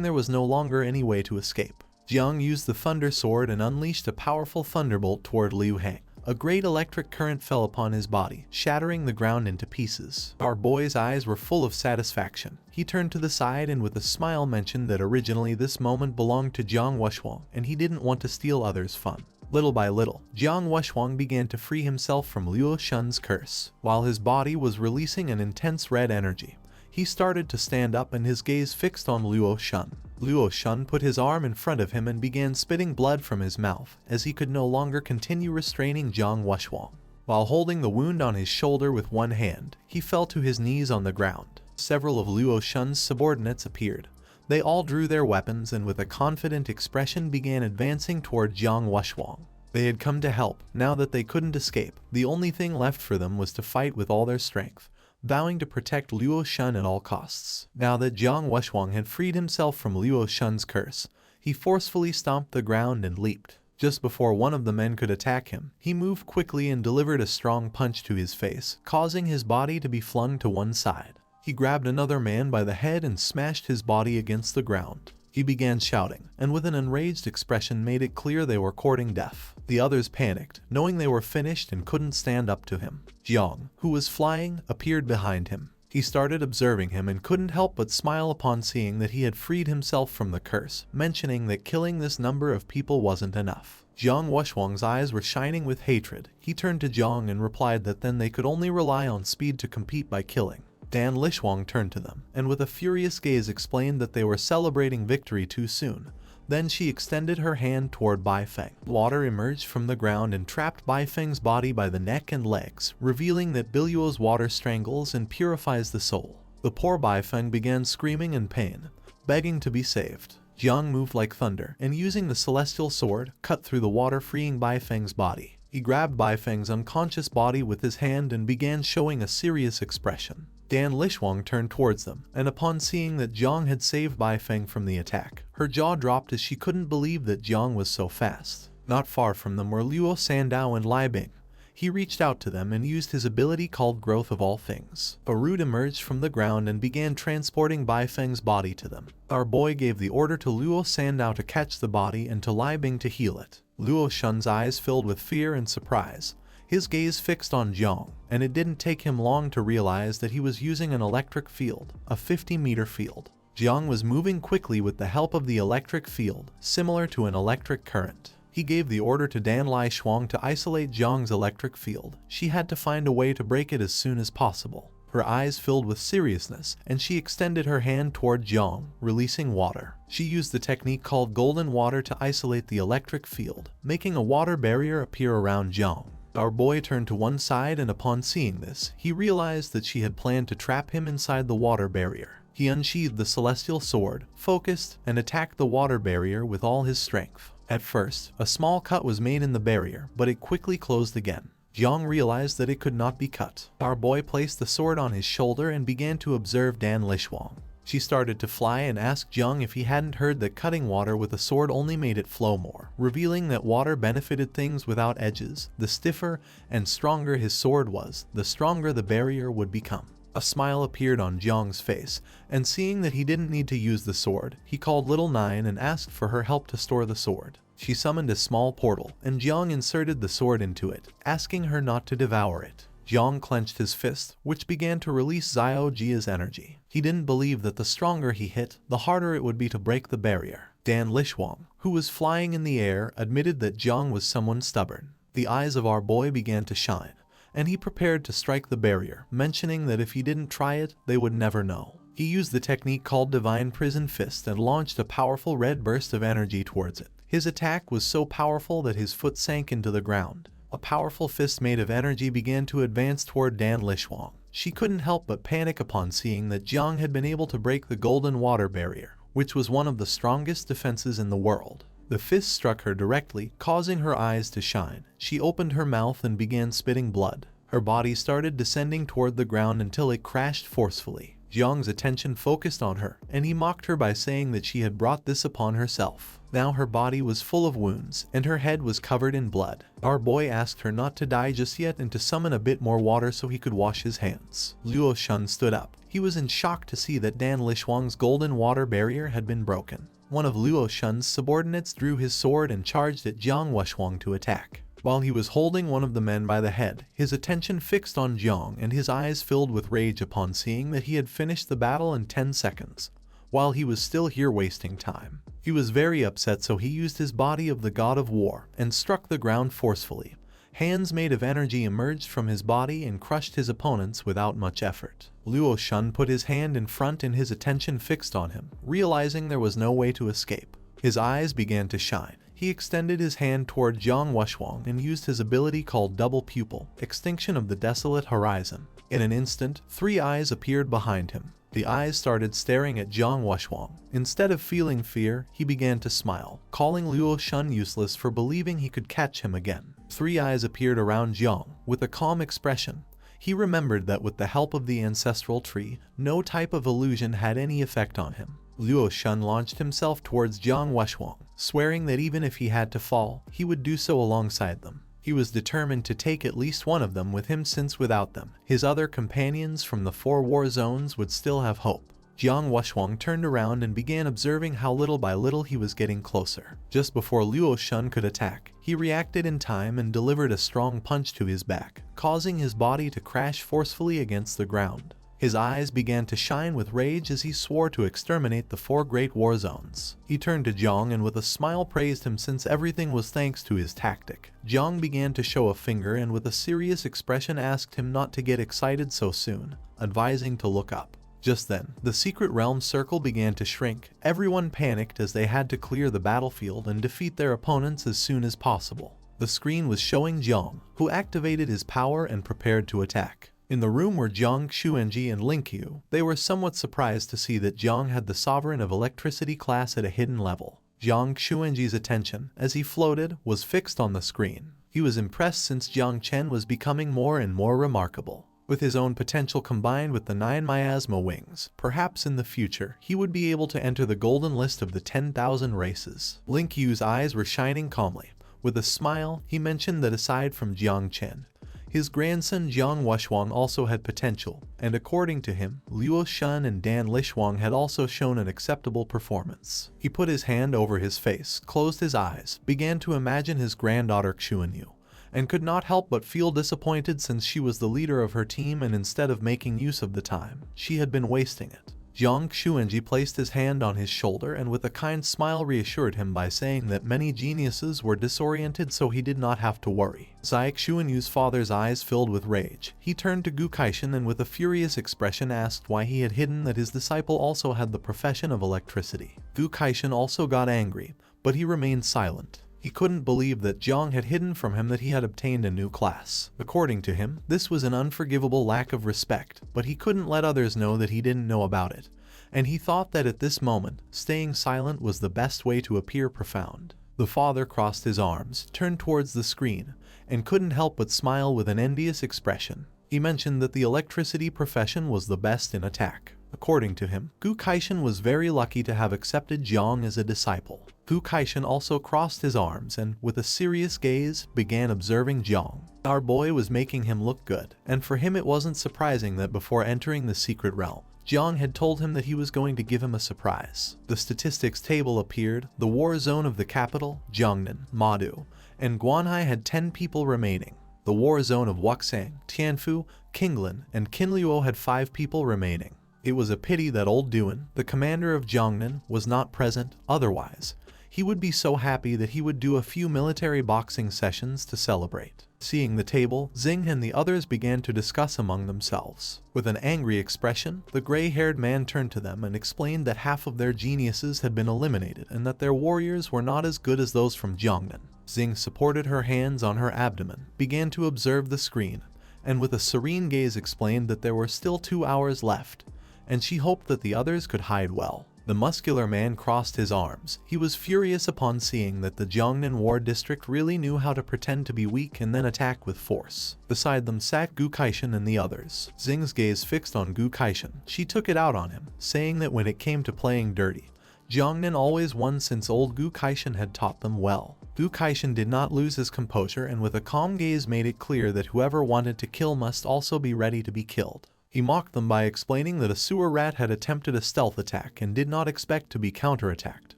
there was no longer any way to escape. Jiang used the thunder sword and unleashed a powerful thunderbolt toward Liu Hang. A great electric current fell upon his body, shattering the ground into pieces. Our boy's eyes were full of satisfaction. He turned to the side and with a smile mentioned that originally this moment belonged to Jiang Wuxuang and he didn't want to steal others' fun. Little by little, Jiang Wuxuang began to free himself from Luo Shun's curse. While his body was releasing an intense red energy, he started to stand up and his gaze fixed on Luo Shun. Luo Shun put his arm in front of him and began spitting blood from his mouth, as he could no longer continue restraining Jiang Wuxuang. While holding the wound on his shoulder with one hand, he fell to his knees on the ground. Several of Luo Shun's subordinates appeared. They all drew their weapons and with a confident expression began advancing toward Jiang Wuxuang. They had come to help. Now that they couldn't escape, the only thing left for them was to fight with all their strength, vowing to protect Luo Shun at all costs. Now that Jiang Wuxuang had freed himself from Luo Shun's curse, he forcefully stomped the ground and leaped. Just before one of the men could attack him, he moved quickly and delivered a strong punch to his face, causing his body to be flung to one side. He grabbed another man by the head and smashed his body against the ground. He began shouting, and with an enraged expression made it clear they were courting death. The others panicked, knowing they were finished and couldn't stand up to him. Jiang, who was flying, appeared behind him. He started observing him and couldn't help but smile upon seeing that he had freed himself from the curse, mentioning that killing this number of people wasn't enough. Jiang Wuxuang's eyes were shining with hatred. He turned to Jiang and replied that then they could only rely on speed to compete by killing. Dan Lishuang turned to them, and with a furious gaze explained that they were celebrating victory too soon. Then she extended her hand toward Bai Feng. Water emerged from the ground and trapped Bai Feng's body by the neck and legs, revealing that Biluo's water strangles and purifies the soul. The poor Bai Feng began screaming in pain, begging to be saved. Jiang moved like thunder, and using the celestial sword, cut through the water, freeing Bai Feng's body. He grabbed Bai Feng's unconscious body with his hand and began showing a serious expression. Dan Lishuang turned towards them, and upon seeing that Jiang had saved Bai Feng from the attack, her jaw dropped as she couldn't believe that Jiang was so fast. Not far from them were Luo Sandao and Lai Bing. He reached out to them and used his ability called Growth of All Things. A root emerged from the ground and began transporting Bai Feng's body to them. Our boy gave the order to Luo Sandao to catch the body and to Lai Bing to heal it. Luo Shun's eyes filled with fear and surprise, his gaze fixed on Jiang, and it didn't take him long to realize that he was using an electric field, a 50-meter field. Jiang was moving quickly with the help of the electric field, similar to an electric current. He gave the order to Dan Lishuang to isolate Jiang's electric field. She had to find a way to break it as soon as possible. Her eyes filled with seriousness, and she extended her hand toward Jiang, releasing water. She used the technique called golden water to isolate the electric field, making a water barrier appear around Jiang. Our boy turned to one side, and upon seeing this, he realized that she had planned to trap him inside the water barrier. He unsheathed the celestial sword, focused, and attacked the water barrier with all his strength. At first, a small cut was made in the barrier, but it quickly closed again. Jiang realized that it could not be cut. Our boy placed the sword on his shoulder and began to observe Dan Lishuang. She started to fly and asked Jiang if he hadn't heard that cutting water with a sword only made it flow more, revealing that water benefited things without edges. The stiffer and stronger his sword was, the stronger the barrier would become. A smile appeared on Jiang's face, and seeing that he didn't need to use the sword, he called Little Nine and asked for her help to store the sword. She summoned a small portal, and Jiang inserted the sword into it, asking her not to devour it. Jiang clenched his fist, which began to release Zio Jia's energy. He didn't believe that the stronger he hit, the harder it would be to break the barrier. Dan Lishuang, who was flying in the air, admitted that Jiang was someone stubborn. The eyes of our boy began to shine, and he prepared to strike the barrier, mentioning that if he didn't try it, they would never know. He used the technique called Divine Prison Fist and launched a powerful red burst of energy towards it. His attack was so powerful that his foot sank into the ground. A powerful fist made of energy began to advance toward Dan Lishuang. She couldn't help but panic upon seeing that Jiang had been able to break the golden water barrier, which was one of the strongest defenses in the world. The fist struck her directly, causing her eyes to shine. She opened her mouth and began spitting blood. Her body started descending toward the ground until it crashed forcefully. Jiang's attention focused on her, and he mocked her by saying that she had brought this upon herself. Now her body was full of wounds, and her head was covered in blood. Our boy asked her not to die just yet and to summon a bit more water so he could wash his hands. Luo Shun stood up. He was in shock to see that Dan Lishuang's golden water barrier had been broken. One of Luo Shun's subordinates drew his sword and charged at Jiang Wushuang to attack. While he was holding one of the men by the head, his attention fixed on Jiang and his eyes filled with rage upon seeing that he had finished the battle in 10 seconds, while he was still here wasting time. He was very upset, so he used his body of the god of war and struck the ground forcefully. Hands made of energy emerged from his body and crushed his opponents without much effort. Luo Shun put his hand in front and his attention fixed on him, realizing there was no way to escape. His eyes began to shine. He extended his hand toward Jiang Wushuang and used his ability called Double Pupil, Extinction of the Desolate Horizon. In an instant, 3 eyes appeared behind him. The eyes started staring at Jiang Wushuang. Instead of feeling fear, he began to smile, calling Luo Shun useless for believing he could catch him again. 3 eyes appeared around Jiang, with a calm expression. He remembered that with the help of the ancestral tree, no type of illusion had any effect on him. Luo Shun launched himself towards Jiang Wushuang, swearing that even if he had to fall, he would do so alongside them. He was determined to take at least one of them with him, since without them, his other companions from the 4 war zones would still have hope. Jiang Wushuang turned around and began observing how little by little he was getting closer. Just before Luo Shun could attack, he reacted in time and delivered a strong punch to his back, causing his body to crash forcefully against the ground. His eyes began to shine with rage as he swore to exterminate the 4 great war zones. He turned to Jiang and with a smile praised him, since everything was thanks to his tactic. Jiang began to show a finger and with a serious expression asked him not to get excited so soon, advising to look up. Just then, the secret realm circle began to shrink. Everyone panicked as they had to clear the battlefield and defeat their opponents as soon as possible. The screen was showing Jiang, who activated his power and prepared to attack. In the room were Jiang Xuanji and Linkyu, they were somewhat surprised to see that Jiang had the Sovereign of Electricity class at a hidden level. Jiang Xuanji's attention, as he floated, was fixed on the screen. He was impressed since Jiang Chen was becoming more and more remarkable. With his own potential combined with the 9 miasma wings, perhaps in the future he would be able to enter the golden list of the 10,000 races. Linkyu's eyes were shining calmly. With a smile, he mentioned that aside from Jiang Chen, his grandson Jiang Wuxuang also had potential, and according to him, Luo Shun and Dan Lishuang had also shown an acceptable performance. He put his hand over his face, closed his eyes, began to imagine his granddaughter Xuanyu, and could not help but feel disappointed since she was the leader of her team and instead of making use of the time, she had been wasting it. Jiang Xuanji placed his hand on his shoulder and with a kind smile reassured him by saying that many geniuses were disoriented so he did not have to worry. Xiao Xuanyu's father's eyes filled with rage. He turned to Gu Kaishan and with a furious expression asked why he had hidden that his disciple also had the profession of electricity. Gu Kaishan also got angry, but he remained silent. He couldn't believe that Jiang had hidden from him that he had obtained a new class. According to him, this was an unforgivable lack of respect, but he couldn't let others know that he didn't know about it, and he thought that at this moment, staying silent was the best way to appear profound. The father crossed his arms, turned towards the screen, and couldn't help but smile with an envious expression. He mentioned that the electricity profession was the best in attack. According to him, Gu Kaishan was very lucky to have accepted Jiang as a disciple. Gu Kaishan also crossed his arms and, with a serious gaze, began observing Jiang. Our boy was making him look good, and for him it wasn't surprising that before entering the secret realm, Jiang had told him that he was going to give him a surprise. The statistics table appeared. The war zone of the capital, Jiangnan, Madu, and Guanhai had 10 people remaining. The war zone of Wuxang, Tianfu, Qinglan, and Qinluo had 5 people remaining. It was a pity that old Duan, the commander of Jiangnan, was not present, otherwise, he would be so happy that he would do a few military boxing sessions to celebrate. Seeing the table, Xing and the others began to discuss among themselves. With an angry expression, the gray-haired man turned to them and explained that half of their geniuses had been eliminated and that their warriors were not as good as those from Jiangnan. Xing supported her hands on her abdomen, began to observe the screen, and with a serene gaze explained that there were still 2 hours left, and she hoped that the others could hide well. The muscular man crossed his arms. He was furious upon seeing that the Jiangnan War District really knew how to pretend to be weak and then attack with force. Beside them sat Gu Kaishan and the others. Xing's gaze fixed on Gu Kaishan. She took it out on him, saying that when it came to playing dirty, Jiangnan always won since old Gu Kaishan had taught them well. Gu Kaishan did not lose his composure and with a calm gaze made it clear that whoever wanted to kill must also be ready to be killed. He mocked them by explaining that a sewer rat had attempted a stealth attack and did not expect to be counterattacked,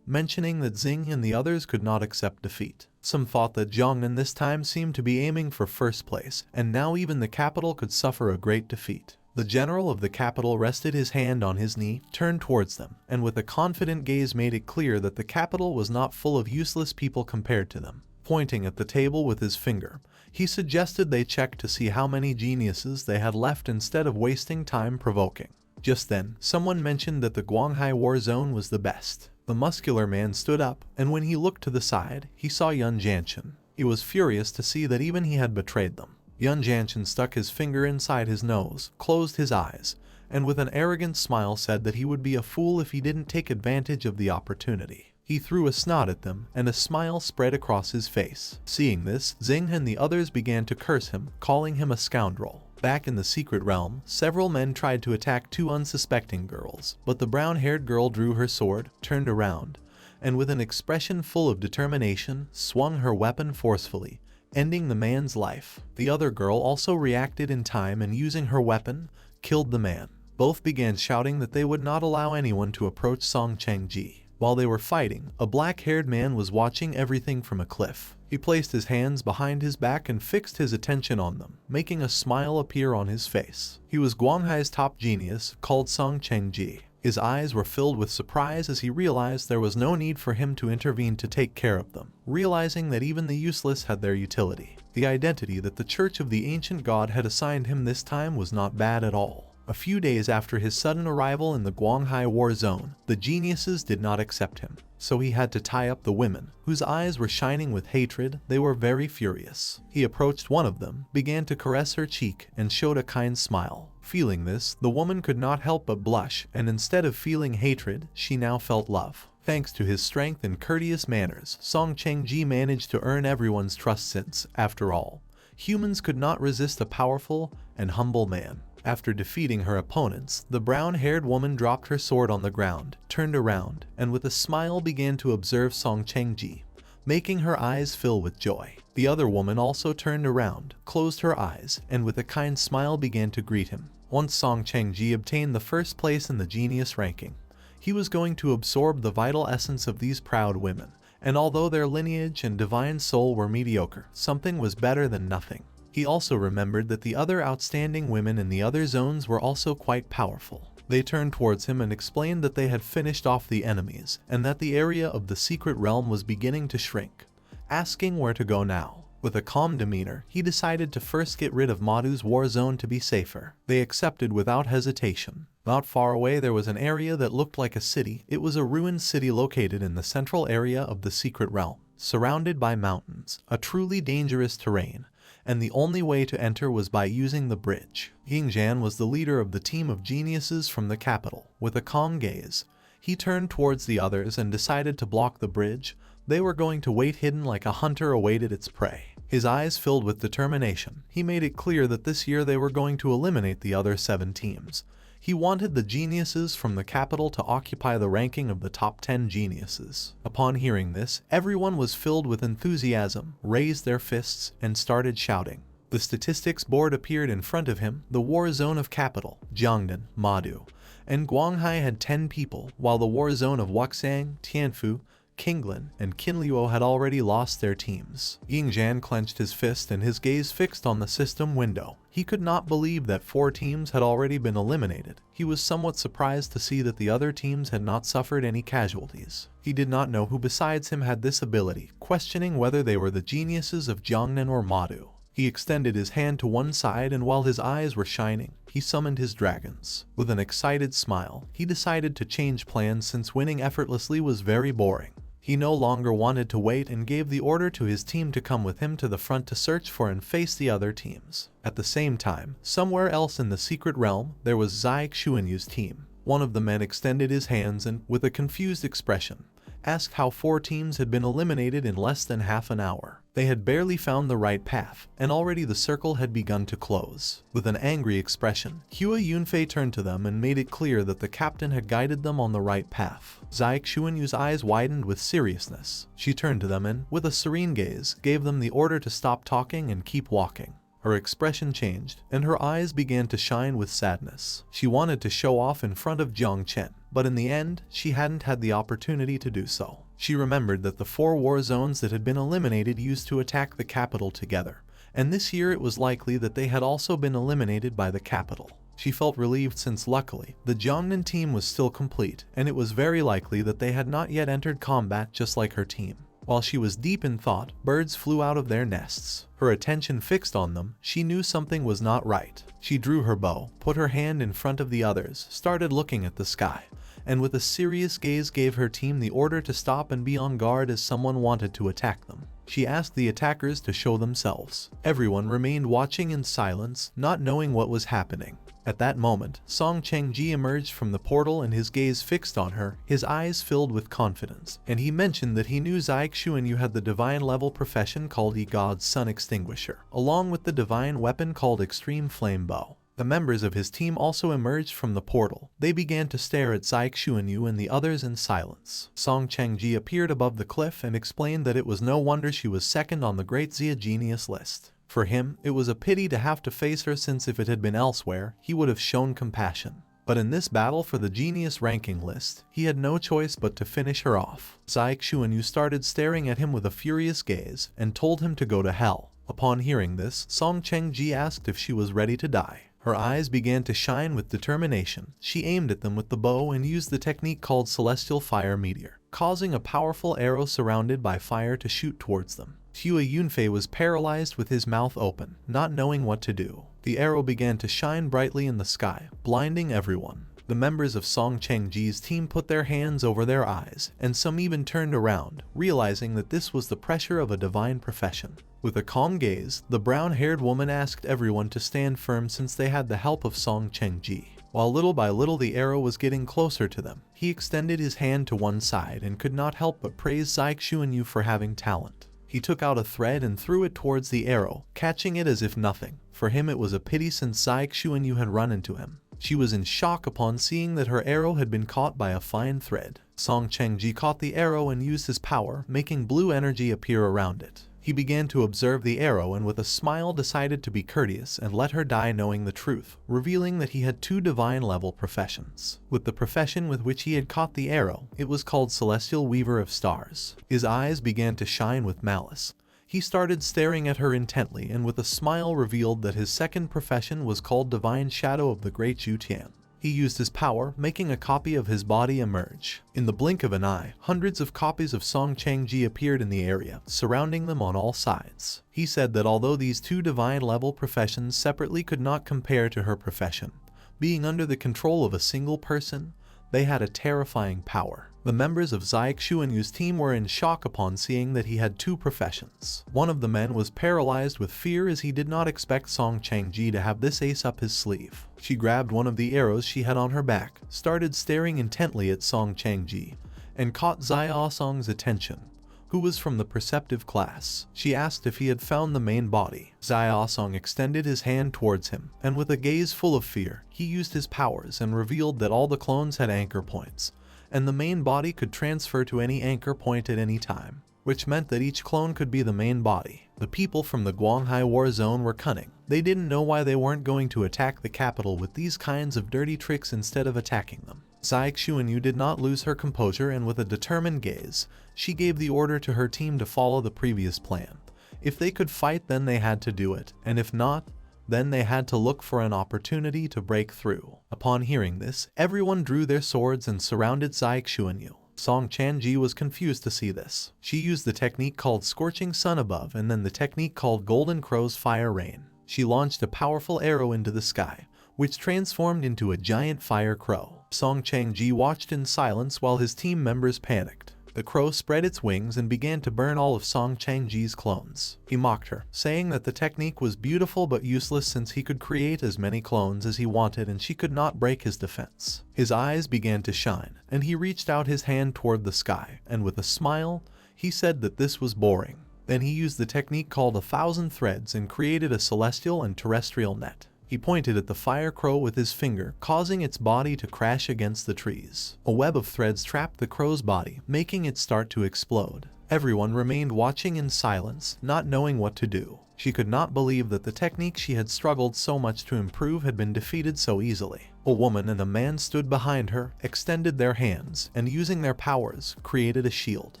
mentioning that Xing and the others could not accept defeat. Some thought that Jiangnan this time seemed to be aiming for first place, and now even the capital could suffer a great defeat. The general of the capital rested his hand on his knee, turned towards them, and with a confident gaze made it clear that the capital was not full of useless people compared to them. Pointing at the table with his finger, he suggested they check to see how many geniuses they had left instead of wasting time provoking. Just then, someone mentioned that the Guanghai War Zone was the best. The muscular man stood up, and when he looked to the side, he saw Yun Jianchen. He was furious to see that even he had betrayed them. Yun Jianchen stuck his finger inside his nose, closed his eyes, and with an arrogant smile said that he would be a fool if he didn't take advantage of the opportunity. He threw a snot at them, and a smile spread across his face. Seeing this, Xing and the others began to curse him, calling him a scoundrel. Back in the secret realm, several men tried to attack 2 unsuspecting girls, but the brown-haired girl drew her sword, turned around, and with an expression full of determination, swung her weapon forcefully, ending the man's life. The other girl also reacted in time and using her weapon, killed the man. Both began shouting that they would not allow anyone to approach Song Chengji. While they were fighting, a black-haired man was watching everything from a cliff. He placed his hands behind his back and fixed his attention on them, making a smile appear on his face. He was Guanghai's top genius, called Song Chengji. His eyes were filled with surprise as he realized there was no need for him to intervene to take care of them, realizing that even the useless had their utility. The identity that the Church of the Ancient God had assigned him this time was not bad at all. A few days after his sudden arrival in the Guanghai war zone, the geniuses did not accept him, so he had to tie up the women, whose eyes were shining with hatred. They were very furious. He approached one of them, began to caress her cheek, and showed a kind smile. Feeling this, the woman could not help but blush, and instead of feeling hatred, she now felt love. Thanks to his strength and courteous manners, Song Cheng-ji managed to earn everyone's trust since, after all, humans could not resist a powerful and humble man. After defeating her opponents, the brown-haired woman dropped her sword on the ground, turned around, and with a smile began to observe Song Cheng-ji, making her eyes fill with joy. The other woman also turned around, closed her eyes, and with a kind smile began to greet him. Once Song Cheng-ji obtained the first place in the genius ranking, he was going to absorb the vital essence of these proud women, and although their lineage and divine soul were mediocre, something was better than nothing. He also remembered that the other outstanding women in the other zones were also quite powerful. They turned towards him and explained that they had finished off the enemies, and that the area of the secret realm was beginning to shrink, asking where to go now. With a calm demeanor, he decided to first get rid of Madu's war zone to be safer. They accepted without hesitation. Not far away there was an area that looked like a city. It was a ruined city located in the central area of the secret realm, surrounded by mountains, a truly dangerous terrain, and the only way to enter was by using the bridge. Ying Zhan was the leader of the team of geniuses from the capital. With a calm gaze, he turned towards the others and decided to block the bridge. They were going to wait hidden like a hunter awaited its prey. His eyes filled with determination, he made it clear that this year they were going to eliminate the other 7 teams. He wanted the geniuses from the capital to occupy the ranking of the top 10 geniuses. Upon hearing this, everyone was filled with enthusiasm, raised their fists, and started shouting. The statistics board appeared in front of him. The war zone of capital, Jiangnan, Madu, and Guanghai had 10 people, while the war zone of Wuxang, Tianfu, Qinglan, and Qinluo had already lost their teams. Ying Zhan clenched his fist and his gaze fixed on the system window. He could not believe that 4 teams had already been eliminated. He was somewhat surprised to see that the other teams had not suffered any casualties. He did not know who besides him had this ability, questioning whether they were the geniuses of Jiangnan or Madu. He extended his hand to one side, and while his eyes were shining, he summoned his dragons. With an excited smile, he decided to change plans since winning effortlessly was very boring. He no longer wanted to wait and gave the order to his team to come with him to the front to search for and face the other teams. At the same time, somewhere else in the secret realm, there was Zai Xuanyu's team. One of the men extended his hands and, with a confused expression, asked how 4 teams had been eliminated in less than half an hour. They had barely found the right path, and already the circle had begun to close. With an angry expression, Hua Yunfei turned to them and made it clear that the captain had guided them on the right path. Zai Xuanyu's eyes widened with seriousness. She turned to them and, with a serene gaze, gave them the order to stop talking and keep walking. Her expression changed, and her eyes began to shine with sadness. She wanted to show off in front of Jiang Chen, but in the end, she hadn't had the opportunity to do so. She remembered that the 4 war zones that had been eliminated used to attack the capital together, and this year it was likely that they had also been eliminated by the capital. She felt relieved since luckily, the Jiangnan team was still complete, and it was very likely that they had not yet entered combat just like her team. While she was deep in thought, birds flew out of their nests. Her attention fixed on them, she knew something was not right. She drew her bow, put her hand in front of the others, started looking at the sky, and with a serious gaze gave her team the order to stop and be on guard as someone wanted to attack them. She asked the attackers to show themselves. Everyone remained watching in silence, not knowing what was happening. At that moment, Song Cheng-ji emerged from the portal and his gaze fixed on her, his eyes filled with confidence, and he mentioned that he knew Zai Xuanyu had the divine level profession called God's Sun Extinguisher, along with the divine weapon called Extreme Flame Bow. The members of his team also emerged from the portal. They began to stare at Zai Xuanyu and the others in silence. Song Cheng-ji appeared above the cliff and explained that it was no wonder she was second on the Great Zia Genius list. For him, it was a pity to have to face her since if it had been elsewhere, he would have shown compassion. But in this battle for the genius ranking list, he had no choice but to finish her off. Zai Xuanyu started staring at him with a furious gaze and told him to go to hell. Upon hearing this, Song Cheng-ji asked if she was ready to die. Her eyes began to shine with determination. She aimed at them with the bow and used the technique called Celestial Fire Meteor, causing a powerful arrow surrounded by fire to shoot towards them. Hua Yunfei was paralyzed with his mouth open, not knowing what to do. The arrow began to shine brightly in the sky, blinding everyone. The members of Song Chengji's team put their hands over their eyes, and some even turned around, realizing that this was the pressure of a divine profession. With a calm gaze, the brown-haired woman asked everyone to stand firm since they had the help of Song Chengji. While little by little the arrow was getting closer to them, he extended his hand to one side and could not help but praise Zai Xuanyu for having talent. He took out a thread and threw it towards the arrow, catching it as if nothing. For him it was a pity since Zai Xuanyu had run into him. She was in shock upon seeing that her arrow had been caught by a fine thread. Song Chengji caught the arrow and used his power, making blue energy appear around it. He began to observe the arrow and with a smile decided to be courteous and let her die knowing the truth, revealing that he had 2 divine-level professions. With the profession with which he had caught the arrow, it was called Celestial Weaver of Stars. His eyes began to shine with malice. He started staring at her intently and with a smile revealed that his second profession was called Divine Shadow of the Great Zhu Tian. He used his power, making a copy of his body emerge. In the blink of an eye, hundreds of copies of Song Chengji appeared in the area, surrounding them on all sides. He said that although these 2 divine-level professions separately could not compare to her profession, being under the control of a single person, they had a terrifying power. The members of Zai Xuanyu's team were in shock upon seeing that he had 2 professions. One of the men was paralyzed with fear as he did not expect Song Chengji to have this ace up his sleeve. She grabbed one of the arrows she had on her back, started staring intently at Song Chengji, and caught Zai Asong's attention, who was from the perceptive class. She asked if he had found the main body. Zai Asong extended his hand towards him, and with a gaze full of fear, he used his powers and revealed that all the clones had anchor points, and the main body could transfer to any anchor point at any time, which meant that each clone could be the main body. The people from the Guanghai War Zone were cunning. They didn't know why they weren't going to attack the capital with these kinds of dirty tricks instead of attacking them. Zai Xuanyu did not lose her composure and with a determined gaze, she gave the order to her team to follow the previous plan. If they could fight, then they had to do it, and if not, then they had to look for an opportunity to break through. Upon hearing this, everyone drew their swords and surrounded Zai Xuanyu. Song Chengji was confused to see this. She used the technique called Scorching Sun above and then the technique called Golden Crow's Fire Rain. She launched a powerful arrow into the sky, which transformed into a giant fire crow. Song Chengji watched in silence while his team members panicked. The crow spread its wings and began to burn all of Song Chengji's clones. He mocked her, saying that the technique was beautiful but useless since he could create as many clones as he wanted and she could not break his defense. His eyes began to shine, and he reached out his hand toward the sky, and with a smile, he said that this was boring. Then he used the technique called 1,000 Threads and created a celestial and terrestrial net. He pointed at the fire crow with his finger, causing its body to crash against the trees. A web of threads trapped the crow's body, making it start to explode. Everyone remained watching in silence, not knowing what to do. She could not believe that the technique she had struggled so much to improve had been defeated so easily. A woman and a man stood behind her, extended their hands, and using their powers, created a shield.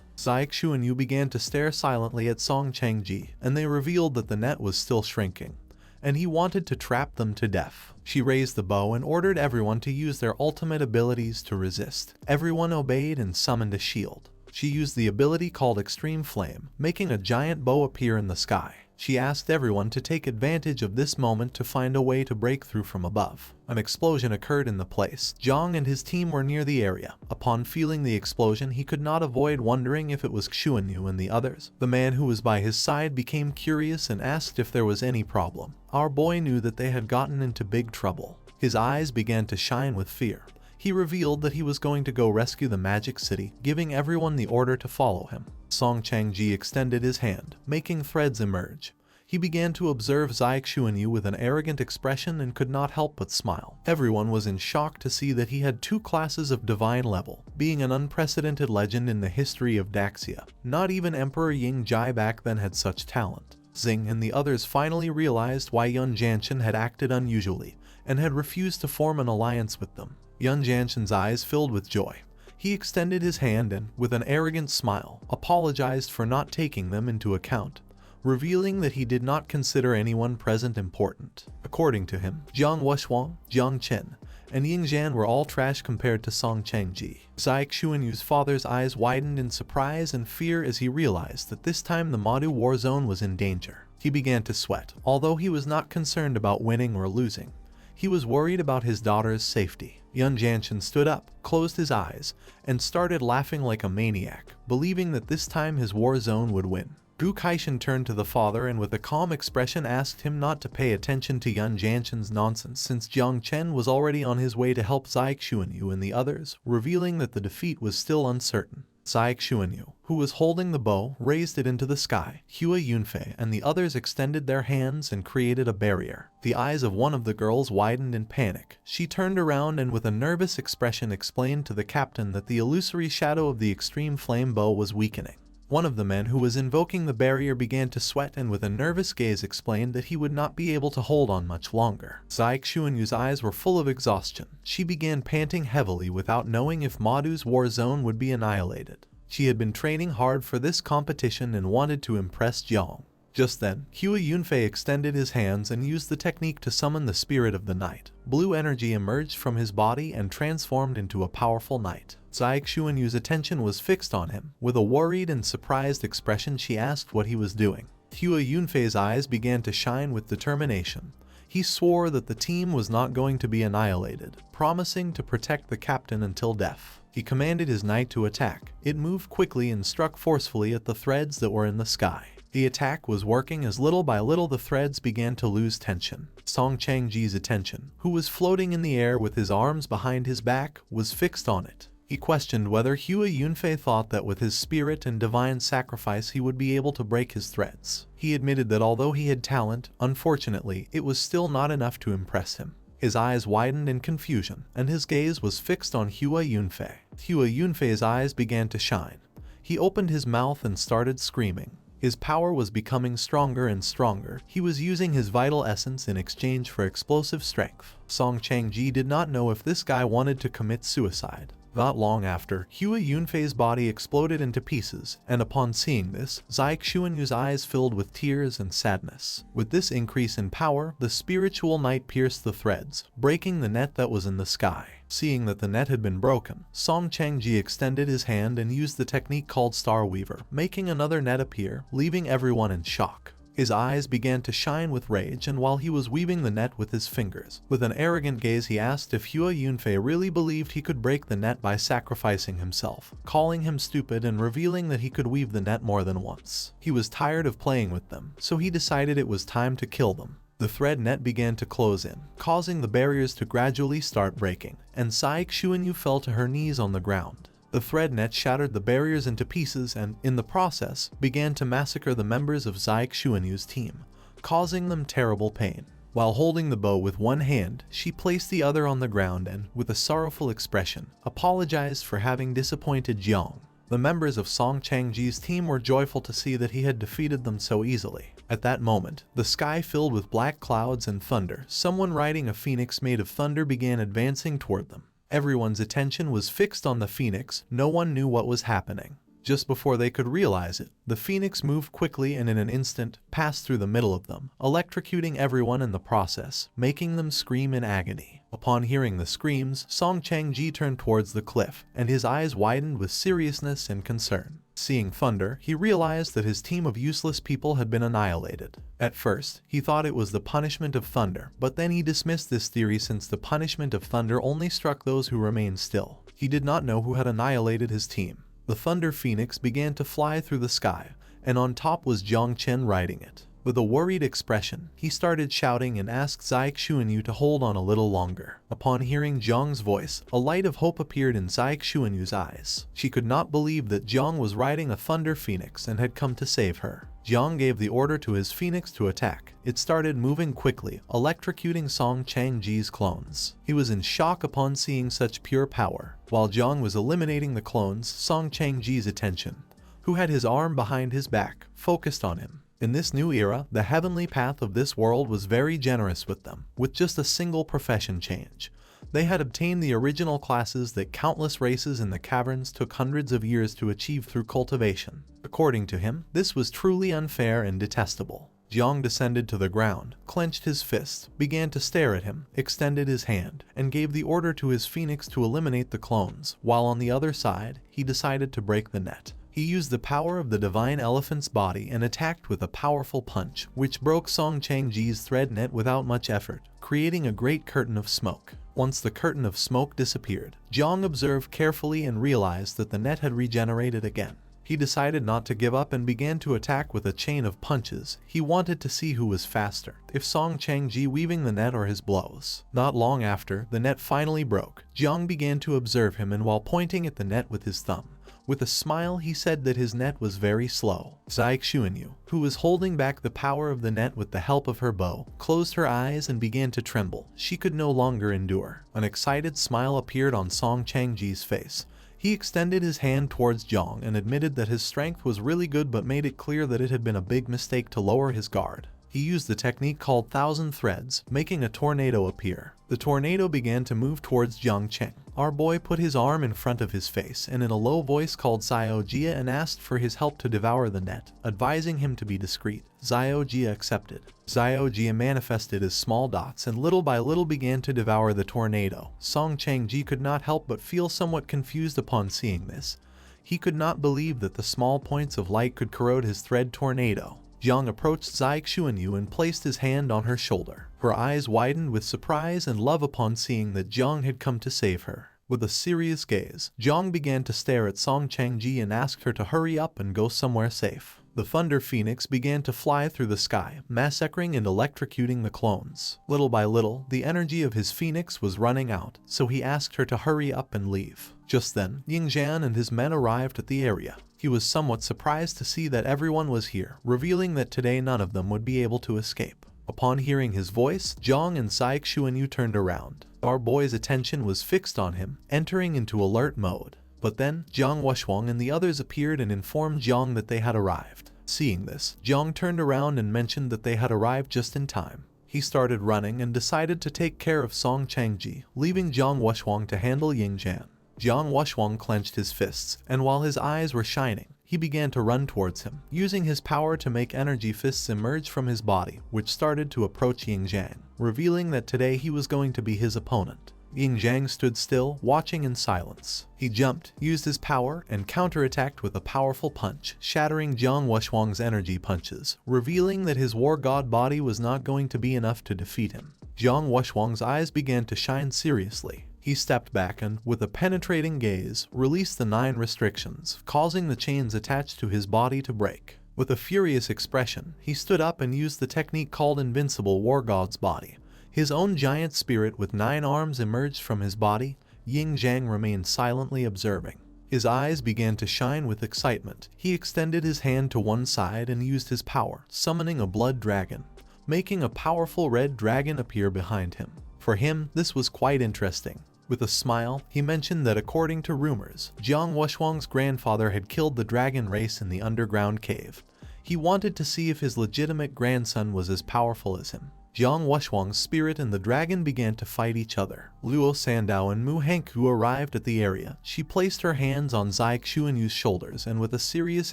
Zai Xuanyu began to stare silently at Song Chengji, and they revealed that the net was still shrinking, and he wanted to trap them to death. She raised the bow and ordered everyone to use their ultimate abilities to resist. Everyone obeyed and summoned a shield. She used the ability called Extreme Flame, making a giant bow appear in the sky. She asked everyone to take advantage of this moment to find a way to break through from above. An explosion occurred in the place. Zhang and his team were near the area. Upon feeling the explosion, he could not avoid wondering if it was Xuanyu and the others. The man who was by his side became curious and asked if there was any problem. Our boy knew that they had gotten into big trouble. His eyes began to shine with fear. He revealed that he was going to go rescue the magic city, giving everyone the order to follow him. Song Chengji extended his hand, making threads emerge. He began to observe Zai Xuanyu with an arrogant expression and could not help but smile. Everyone was in shock to see that he had 2 classes of divine level, being an unprecedented legend in the history of Daxia. Not even Emperor Ying Jai back then had such talent. Xing and the others finally realized why Yun Jianchen had acted unusually and had refused to form an alliance with them. Yun Jianchen's eyes filled with joy. He extended his hand and, with an arrogant smile, apologized for not taking them into account, revealing that he did not consider anyone present important. According to him, Jiang Wuxuang, Jiang Chen, and Yingjian were all trash compared to Song Changji. Zai Xuanyu's father's eyes widened in surprise and fear as he realized that this time the Madu war zone was in danger. He began to sweat, although he was not concerned about winning or losing. He was worried about his daughter's safety. Jiang Chen stood up, closed his eyes, and started laughing like a maniac, believing that this time his war zone would win. Du Kaishan turned to the father and with a calm expression asked him not to pay attention to Jiang Chen's nonsense since Jiang Chen was already on his way to help Zai Xuanyu and the others, revealing that the defeat was still uncertain. Zai Xuanyu, who was holding the bow, raised it into the sky. Hua Yunfei and the others extended their hands and created a barrier. The eyes of one of the girls widened in panic. She turned around and with a nervous expression explained to the captain that the illusory shadow of the extreme flame bow was weakening. One of the men who was invoking the barrier began to sweat and with a nervous gaze explained that he would not be able to hold on much longer. Zai Xuanyu's eyes were full of exhaustion. She began panting heavily without knowing if Madu's war zone would be annihilated. She had been training hard for this competition and wanted to impress Jiang. Just then, Hua Yunfei extended his hands and used the technique to summon the spirit of the night. Blue energy emerged from his body and transformed into a powerful knight. Zai Xuanyu's attention was fixed on him. With a worried and surprised expression, she asked what he was doing. Hua Yunfei's eyes began to shine with determination. He swore that the team was not going to be annihilated, promising to protect the captain until death. He commanded his knight to attack. It moved quickly and struck forcefully at the threads that were in the sky. The attack was working as little by little the threads began to lose tension. Song Changji's attention, who was floating in the air with his arms behind his back, was fixed on it. He questioned whether Hua Yunfei thought that with his spirit and divine sacrifice he would be able to break his threads. He admitted that although he had talent, unfortunately, it was still not enough to impress him. His eyes widened in confusion, and his gaze was fixed on Hua Yunfei. Hua Yunfei's eyes began to shine. He opened his mouth and started screaming. His power was becoming stronger and stronger. He was using his vital essence in exchange for explosive strength. Song Changji did not know if this guy wanted to commit suicide. Not long after, Hua Yunfei's body exploded into pieces, and upon seeing this, Zai Xuanyu's eyes filled with tears and sadness. With this increase in power, the spiritual knight pierced the threads, breaking the net that was in the sky. Seeing that the net had been broken, Song Changji extended his hand and used the technique called Star Weaver, making another net appear, leaving everyone in shock. His eyes began to shine with rage, and while he was weaving the net with his fingers, with an arrogant gaze he asked if Hua Yunfei really believed he could break the net by sacrificing himself, calling him stupid and revealing that he could weave the net more than once. He was tired of playing with them, so he decided it was time to kill them. The thread net began to close in, causing the barriers to gradually start breaking, and Zai Xuanyu fell to her knees on the ground. The thread net shattered the barriers into pieces and, in the process, began to massacre the members of Zai Xuanyu's team, causing them terrible pain. While holding the bow with one hand, she placed the other on the ground and, with a sorrowful expression, apologized for having disappointed Jiang. The members of Song Changji's team were joyful to see that he had defeated them so easily. At that moment, the sky filled with black clouds and thunder. Someone riding a phoenix made of thunder began advancing toward them. Everyone's attention was fixed on the phoenix. No one knew what was happening. Just before they could realize it, the phoenix moved quickly and in an instant passed through the middle of them, electrocuting everyone in the process, making them scream in agony. Upon hearing the screams, Song Changji turned towards the cliff, and his eyes widened with seriousness and concern. Seeing thunder, he realized that his team of useless people had been annihilated. At first, he thought it was the punishment of thunder, but then he dismissed this theory since the punishment of thunder only struck those who remained still. He did not know who had annihilated his team. The Thunder Phoenix began to fly through the sky, and on top was Jiang Chen riding it. With a worried expression, he started shouting and asked Zai Xuanyu to hold on a little longer. Upon hearing Jiang's voice, a light of hope appeared in Zai Xuanyu's eyes. She could not believe that Jiang was riding a Thunder Phoenix and had come to save her. Jiang gave the order to his phoenix to attack. It started moving quickly, electrocuting Song Changji's clones. He was in shock upon seeing such pure power. While Jiang was eliminating the clones, Song Changji's attention, who had his arm behind his back, focused on him. In this new era, the heavenly path of this world was very generous with them, with just a single profession change. They had obtained the original classes that countless races in the caverns took hundreds of years to achieve through cultivation. According to him, this was truly unfair and detestable. Jiang descended to the ground, clenched his fists, began to stare at him, extended his hand, and gave the order to his phoenix to eliminate the clones, while on the other side, he decided to break the net. He used the power of the divine elephant's body and attacked with a powerful punch, which broke Song Changji's thread net without much effort, creating a great curtain of smoke. Once the curtain of smoke disappeared, Jiang observed carefully and realized that the net had regenerated again. He decided not to give up and began to attack with a chain of punches. He wanted to see who was faster, if Song Changji weaving the net or his blows. Not long after, the net finally broke. Jiang began to observe him, and while pointing at the net with his thumb, with a smile he said that his net was very slow. Zai Xuanyu, who was holding back the power of the net with the help of her bow, closed her eyes and began to tremble. She could no longer endure. An excited smile appeared on Song Changji's face. He extended his hand towards Jiang and admitted that his strength was really good, but made it clear that it had been a big mistake to lower his guard. He used the technique called Thousand Threads, making a tornado appear. The tornado began to move towards Jiang Chen. Our boy put his arm in front of his face and in a low voice called Zio Jia and asked for his help to devour the net, advising him to be discreet. Zio Jia accepted. Zio Jia manifested as small dots and little by little began to devour the tornado. Song Changji could not help but feel somewhat confused upon seeing this. He could not believe that the small points of light could corrode his thread tornado. Jiang approached Zai Xuanyu and placed his hand on her shoulder. Her eyes widened with surprise and love upon seeing that Jiang had come to save her. With a serious gaze, Jiang began to stare at Song Changji and asked her to hurry up and go somewhere safe. The Thunder Phoenix began to fly through the sky, massacring and electrocuting the clones. Little by little, the energy of his phoenix was running out, so he asked her to hurry up and leave. Just then, Ying Zhan and his men arrived at the area. He was somewhat surprised to see that everyone was here, revealing that today none of them would be able to escape. Upon hearing his voice, Jiang and Zai Xuanyu turned around. Our boy's attention was fixed on him, entering into alert mode. But then, Jiang Wuxuang and the others appeared and informed Jiang that they had arrived. Seeing this, Jiang turned around and mentioned that they had arrived just in time. He started running and decided to take care of Song Changji, leaving Jiang Wuxuang to handle Ying Zhan. Jiang Wuxuang clenched his fists, and while his eyes were shining, he began to run towards him, using his power to make energy fists emerge from his body, which started to approach Ying Zhan, revealing that today he was going to be his opponent. Ying Zhan stood still, watching in silence. He jumped, used his power, and counterattacked with a powerful punch, shattering Jiang Wuxuang's energy punches, revealing that his war god body was not going to be enough to defeat him. Jiang Wuxuang's eyes began to shine seriously. He stepped back and, with a penetrating gaze, released the 9 restrictions, causing the chains attached to his body to break. With a furious expression, he stood up and used the technique called Invincible War God's Body. His own giant spirit with 9 arms emerged from his body. Ying Zhan remained silently observing. His eyes began to shine with excitement. He extended his hand to one side and used his power, summoning a blood dragon, making a powerful red dragon appear behind him. For him, this was quite interesting. With a smile, he mentioned that according to rumors, Jiang Wuxuang's grandfather had killed the dragon race in the underground cave. He wanted to see if his legitimate grandson was as powerful as him. Jiang Wuxuang's spirit and the dragon began to fight each other. Luo Sandao and muuh arrived at the area. She placed her hands on Zai Xuanyu's shoulders and with a serious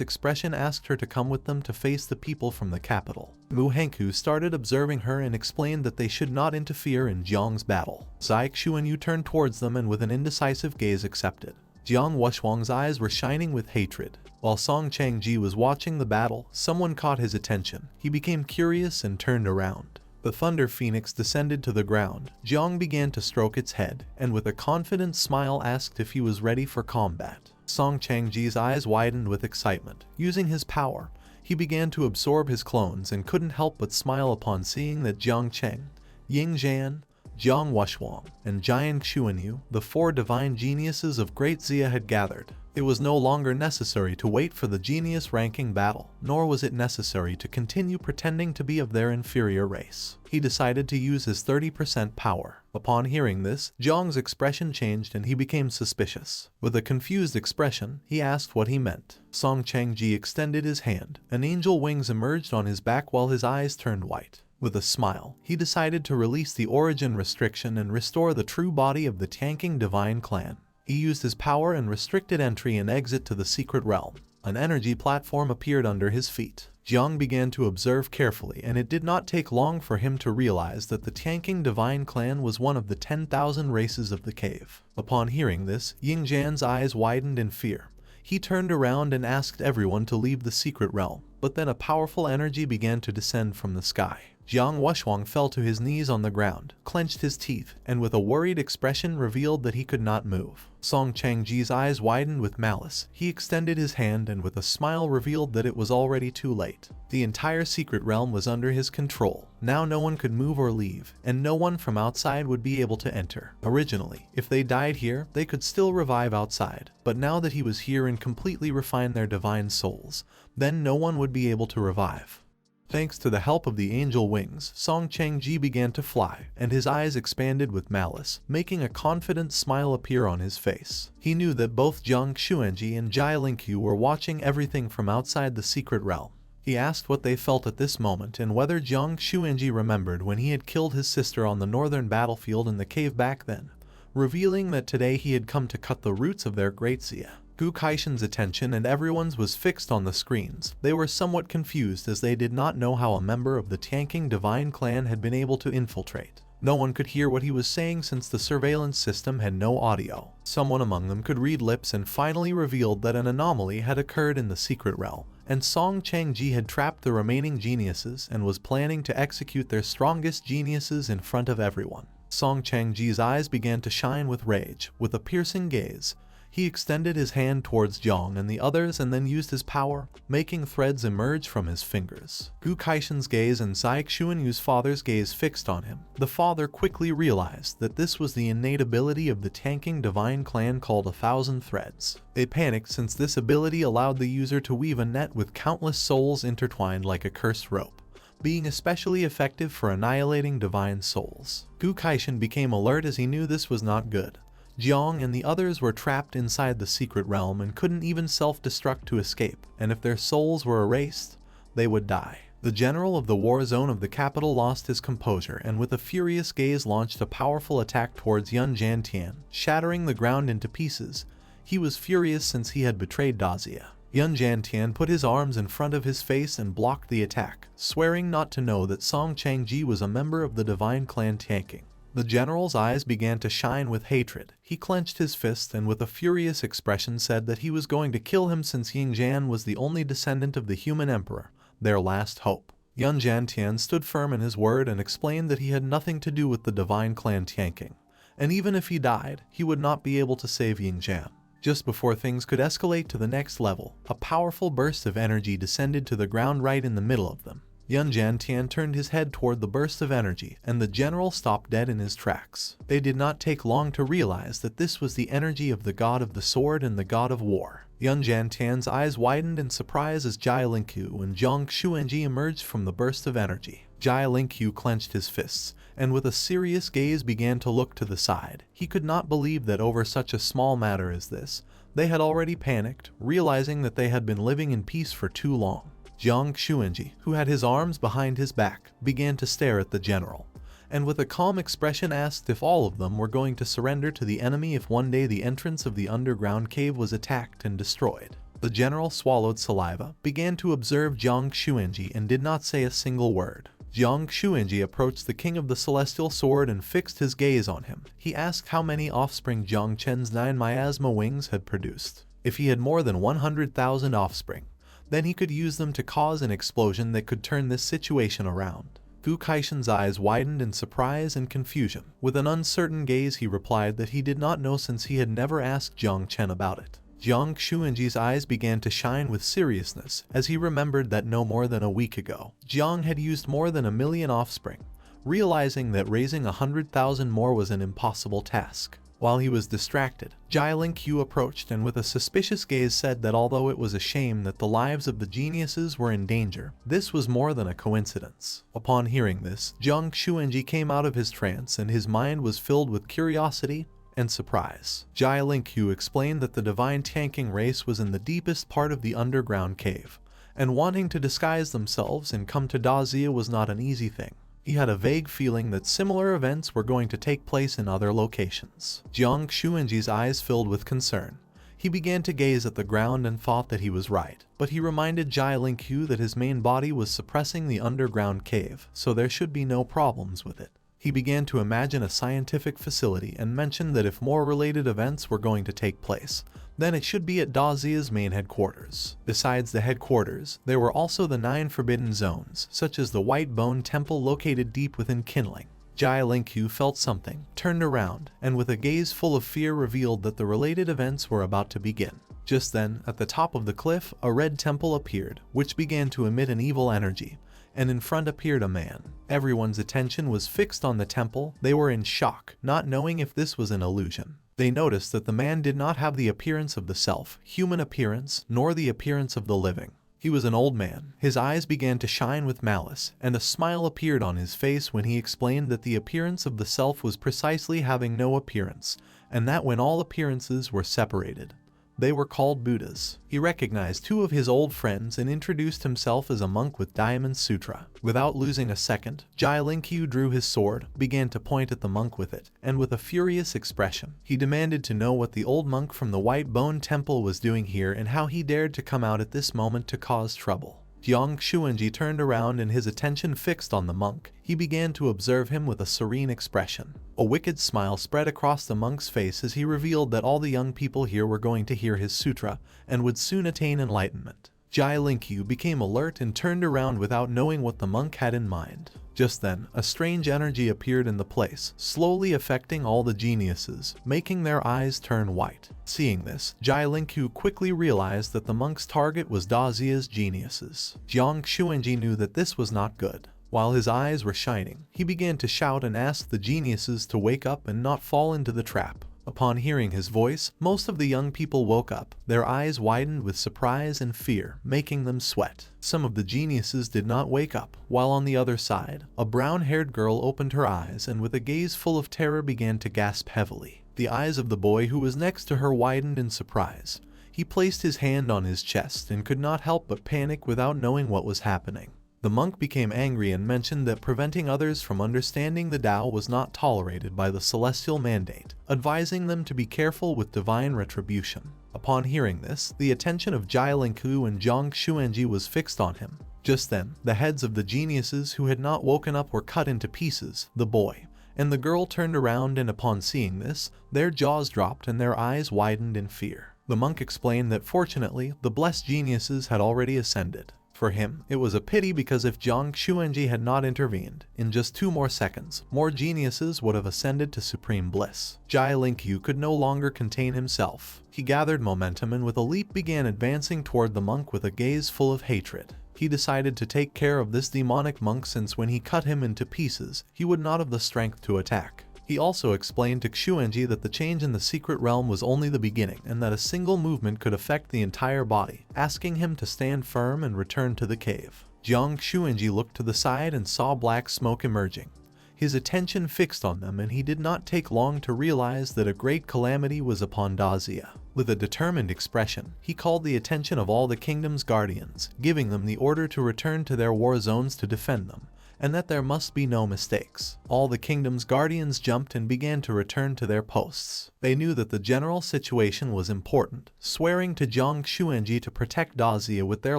expression asked her to come with them to face the people from the capital. Muuh started observing her and explained that they should not interfere in Jiang's battle. Zai Xuanyu turned towards them and with an indecisive gaze accepted. Jiang Wuxuang's eyes were shining with hatred. While Song Changji was watching the battle, someone caught his attention. He became curious and turned around. The Thunder Phoenix descended to the ground. Jiang began to stroke its head, and with a confident smile asked if he was ready for combat. Song Changji's eyes widened with excitement. Using his power, he began to absorb his clones and couldn't help but smile upon seeing that Jiang Chen, Ying Zhan, Jiang Wuxuang, and Jiang Xuanyu, the 4 divine geniuses of Great Zia, had gathered. It was no longer necessary to wait for the genius ranking battle, nor was it necessary to continue pretending to be of their inferior race. He decided to use his 30% power. Upon hearing this, Jiang's expression changed and he became suspicious. With a confused expression, he asked what he meant. Song Changji extended his hand. An angel wings emerged on his back while his eyes turned white. With a smile, he decided to release the origin restriction and restore the true body of the tanking divine clan. He used his power and restricted entry and exit to the secret realm. An energy platform appeared under his feet. Jiang began to observe carefully, and it did not take long for him to realize that the tanking divine clan was one of the 10,000 races of the cave. Upon hearing this, Yingjian's eyes widened in fear. He turned around and asked everyone to leave the secret realm, but then a powerful energy began to descend from the sky. Jiang Wushuang fell to his knees on the ground, clenched his teeth, and with a worried expression revealed that he could not move. Song Changji's eyes widened with malice. He extended his hand and with a smile revealed that it was already too late. The entire secret realm was under his control. Now no one could move or leave, and no one from outside would be able to enter. Originally, if they died here, they could still revive outside, but now that he was here and completely refined their divine souls, then no one would be able to revive. Thanks to the help of the angel wings, Song Changji began to fly, and his eyes expanded with malice, making a confident smile appear on his face. He knew that both Jiang Xuanji and Jai Lingqiu were watching everything from outside the secret realm. He asked what they felt at this moment and whether Jiang Xuanji remembered when he had killed his sister on the northern battlefield in the cave back then, revealing that today he had come to cut the roots of their great Zia. Gu Kaishan's attention and everyone's was fixed on the screens. They were somewhat confused as they did not know how a member of the tanking divine clan had been able to infiltrate. No one could hear what he was saying since the surveillance system had no audio. Someone among them could read lips and finally revealed that an anomaly had occurred in the secret realm, and Song Changji had trapped the remaining geniuses and was planning to execute their strongest geniuses in front of everyone. Song Changji's eyes began to shine with rage. With a piercing gaze, he extended his hand towards Jiang and the others and then used his power, making threads emerge from his fingers. Gu Kaishan's gaze and Zai Xuanyu's father's gaze fixed on him. The father quickly realized that this was the innate ability of the tanking divine clan called 1,000 Threads. They panicked since this ability allowed the user to weave a net with countless souls intertwined like a cursed rope, being especially effective for annihilating divine souls. Gu Kaishan became alert as he knew this was not good. Jiang and the others were trapped inside the secret realm and couldn't even self-destruct to escape, and if their souls were erased, they would die. The general of the war zone of the capital lost his composure and with a furious gaze launched a powerful attack towards Yun Jantian, shattering the ground into pieces. He was furious since he had betrayed Dazia. Yun Jantian put his arms in front of his face and blocked the attack, swearing not to know that Song Changji was a member of the divine clan tanking. The general's eyes began to shine with hatred. He clenched his fist and with a furious expression said that he was going to kill him since Yingjian was the only descendant of the human emperor, their last hope. Yun Jantian stood firm in his word and explained that he had nothing to do with the divine clan tanking, and even if he died, he would not be able to save Yingjian. Just before things could escalate to the next level, a powerful burst of energy descended to the ground right in the middle of them. Yun Jantian turned his head toward the burst of energy, and the general stopped dead in his tracks. They did not take long to realize that this was the energy of the god of the sword and the god of war. Yun Jantian's eyes widened in surprise as Jai Lingqiu and Jiang Xuanji emerged from the burst of energy. Jai Lingqiu clenched his fists, and with a serious gaze began to look to the side. He could not believe that over such a small matter as this, they had already panicked, realizing that they had been living in peace for too long. Jiang Xuanji, who had his arms behind his back, began to stare at the general, and with a calm expression asked if all of them were going to surrender to the enemy if one day the entrance of the underground cave was attacked and destroyed. The general swallowed saliva, began to observe Jiang Xuanji and did not say a single word. Jiang Xuanji approached the king of the celestial sword and fixed his gaze on him. He asked how many offspring Jiang Chen's 9 miasma wings had produced. If he had more than 100,000 offspring, then he could use them to cause an explosion that could turn this situation around. Gu Kaishan's eyes widened in surprise and confusion. With an uncertain gaze he replied that he did not know since he had never asked Jiang Chen about it. Jiang Xuanji's eyes began to shine with seriousness as he remembered that no more than a week ago, Jiang had used more than 1 million offspring, realizing that raising 100,000 more was an impossible task. While he was distracted, Jai Lingqiu approached and with a suspicious gaze said that although it was a shame that the lives of the geniuses were in danger, this was more than a coincidence. Upon hearing this, Jiang Xuanji came out of his trance and his mind was filled with curiosity and surprise. Jai Lingqiu explained that the divine tanking race was in the deepest part of the underground cave, and wanting to disguise themselves and come to Dazia was not an easy thing. He had a vague feeling that similar events were going to take place in other locations. Jiang Xuanji's eyes filled with concern. He began to gaze at the ground and thought that he was right, but he reminded Jai Lingqiu that his main body was suppressing the underground cave, so there should be no problems with it. He began to imagine a scientific facility and mentioned that if more related events were going to take place, then it should be at Dazia's main headquarters. Besides the headquarters, there were also the 9 forbidden zones, such as the White Bone Temple located deep within Qinling. Jai Lingqiu felt something, turned around, and with a gaze full of fear revealed that the related events were about to begin. Just then, at the top of the cliff, a red temple appeared, which began to emit an evil energy, and in front appeared a man. Everyone's attention was fixed on the temple. They were in shock, not knowing if this was an illusion. They noticed that the man did not have the appearance of the self-human appearance, nor the appearance of the living. He was an old man. His eyes began to shine with malice, and a smile appeared on his face when he explained that the appearance of the self was precisely having no appearance, and that when all appearances were separated, they were called Buddhas. He recognized 2 of his old friends and introduced himself as a monk with Diamond Sutra. Without losing a second, Jai Lingqiu drew his sword, began to point at the monk with it, and with a furious expression, he demanded to know what the old monk from the White Bone Temple was doing here and how he dared to come out at this moment to cause trouble. Jiang Chen turned around and his attention fixed on the monk. He began to observe him with a serene expression. A wicked smile spread across the monk's face as he revealed that all the young people here were going to hear his sutra and would soon attain enlightenment. Jai Lingqiu became alert and turned around without knowing what the monk had in mind. Just then, a strange energy appeared in the place, slowly affecting all the geniuses, making their eyes turn white. Seeing this, Jai Lingqiu quickly realized that the monk's target was Dazia's geniuses. Jiang Chen knew that this was not good. While his eyes were shining, he began to shout and ask the geniuses to wake up and not fall into the trap. Upon hearing his voice, most of the young people woke up. Their eyes widened with surprise and fear, making them sweat. Some of the geniuses did not wake up, while on the other side, a brown-haired girl opened her eyes and with a gaze full of terror began to gasp heavily. The eyes of the boy who was next to her widened in surprise. He placed his hand on his chest and could not help but panic without knowing what was happening. The monk became angry and mentioned that preventing others from understanding the Tao was not tolerated by the celestial mandate, advising them to be careful with divine retribution. Upon hearing this, the attention of Jai Lingqiu and Jiang Chen was fixed on him. Just then, the heads of the geniuses who had not woken up were cut into pieces. The boy and the girl turned around, and upon seeing this, their jaws dropped and their eyes widened in fear. The monk explained that fortunately, the blessed geniuses had already ascended. For him, it was a pity because if Jiang Chen had not intervened, in just 2 more seconds, more geniuses would have ascended to supreme bliss. Jai Lingqiu could no longer contain himself. He gathered momentum and with a leap began advancing toward the monk with a gaze full of hatred. He decided to take care of this demonic monk since when he cut him into pieces, he would not have the strength to attack. He also explained to Xuanji that the change in the secret realm was only the beginning and that a single movement could affect the entire body, asking him to stand firm and return to the cave. Jiang Xuanji looked to the side and saw black smoke emerging. His attention fixed on them and he did not take long to realize that a great calamity was upon Dazia. With a determined expression, he called the attention of all the kingdom's guardians, giving them the order to return to their war zones to defend them, and that there must be no mistakes. All the kingdom's guardians jumped and began to return to their posts. They knew that the general situation was important, swearing to Jiang Xuanji to protect Dazia with their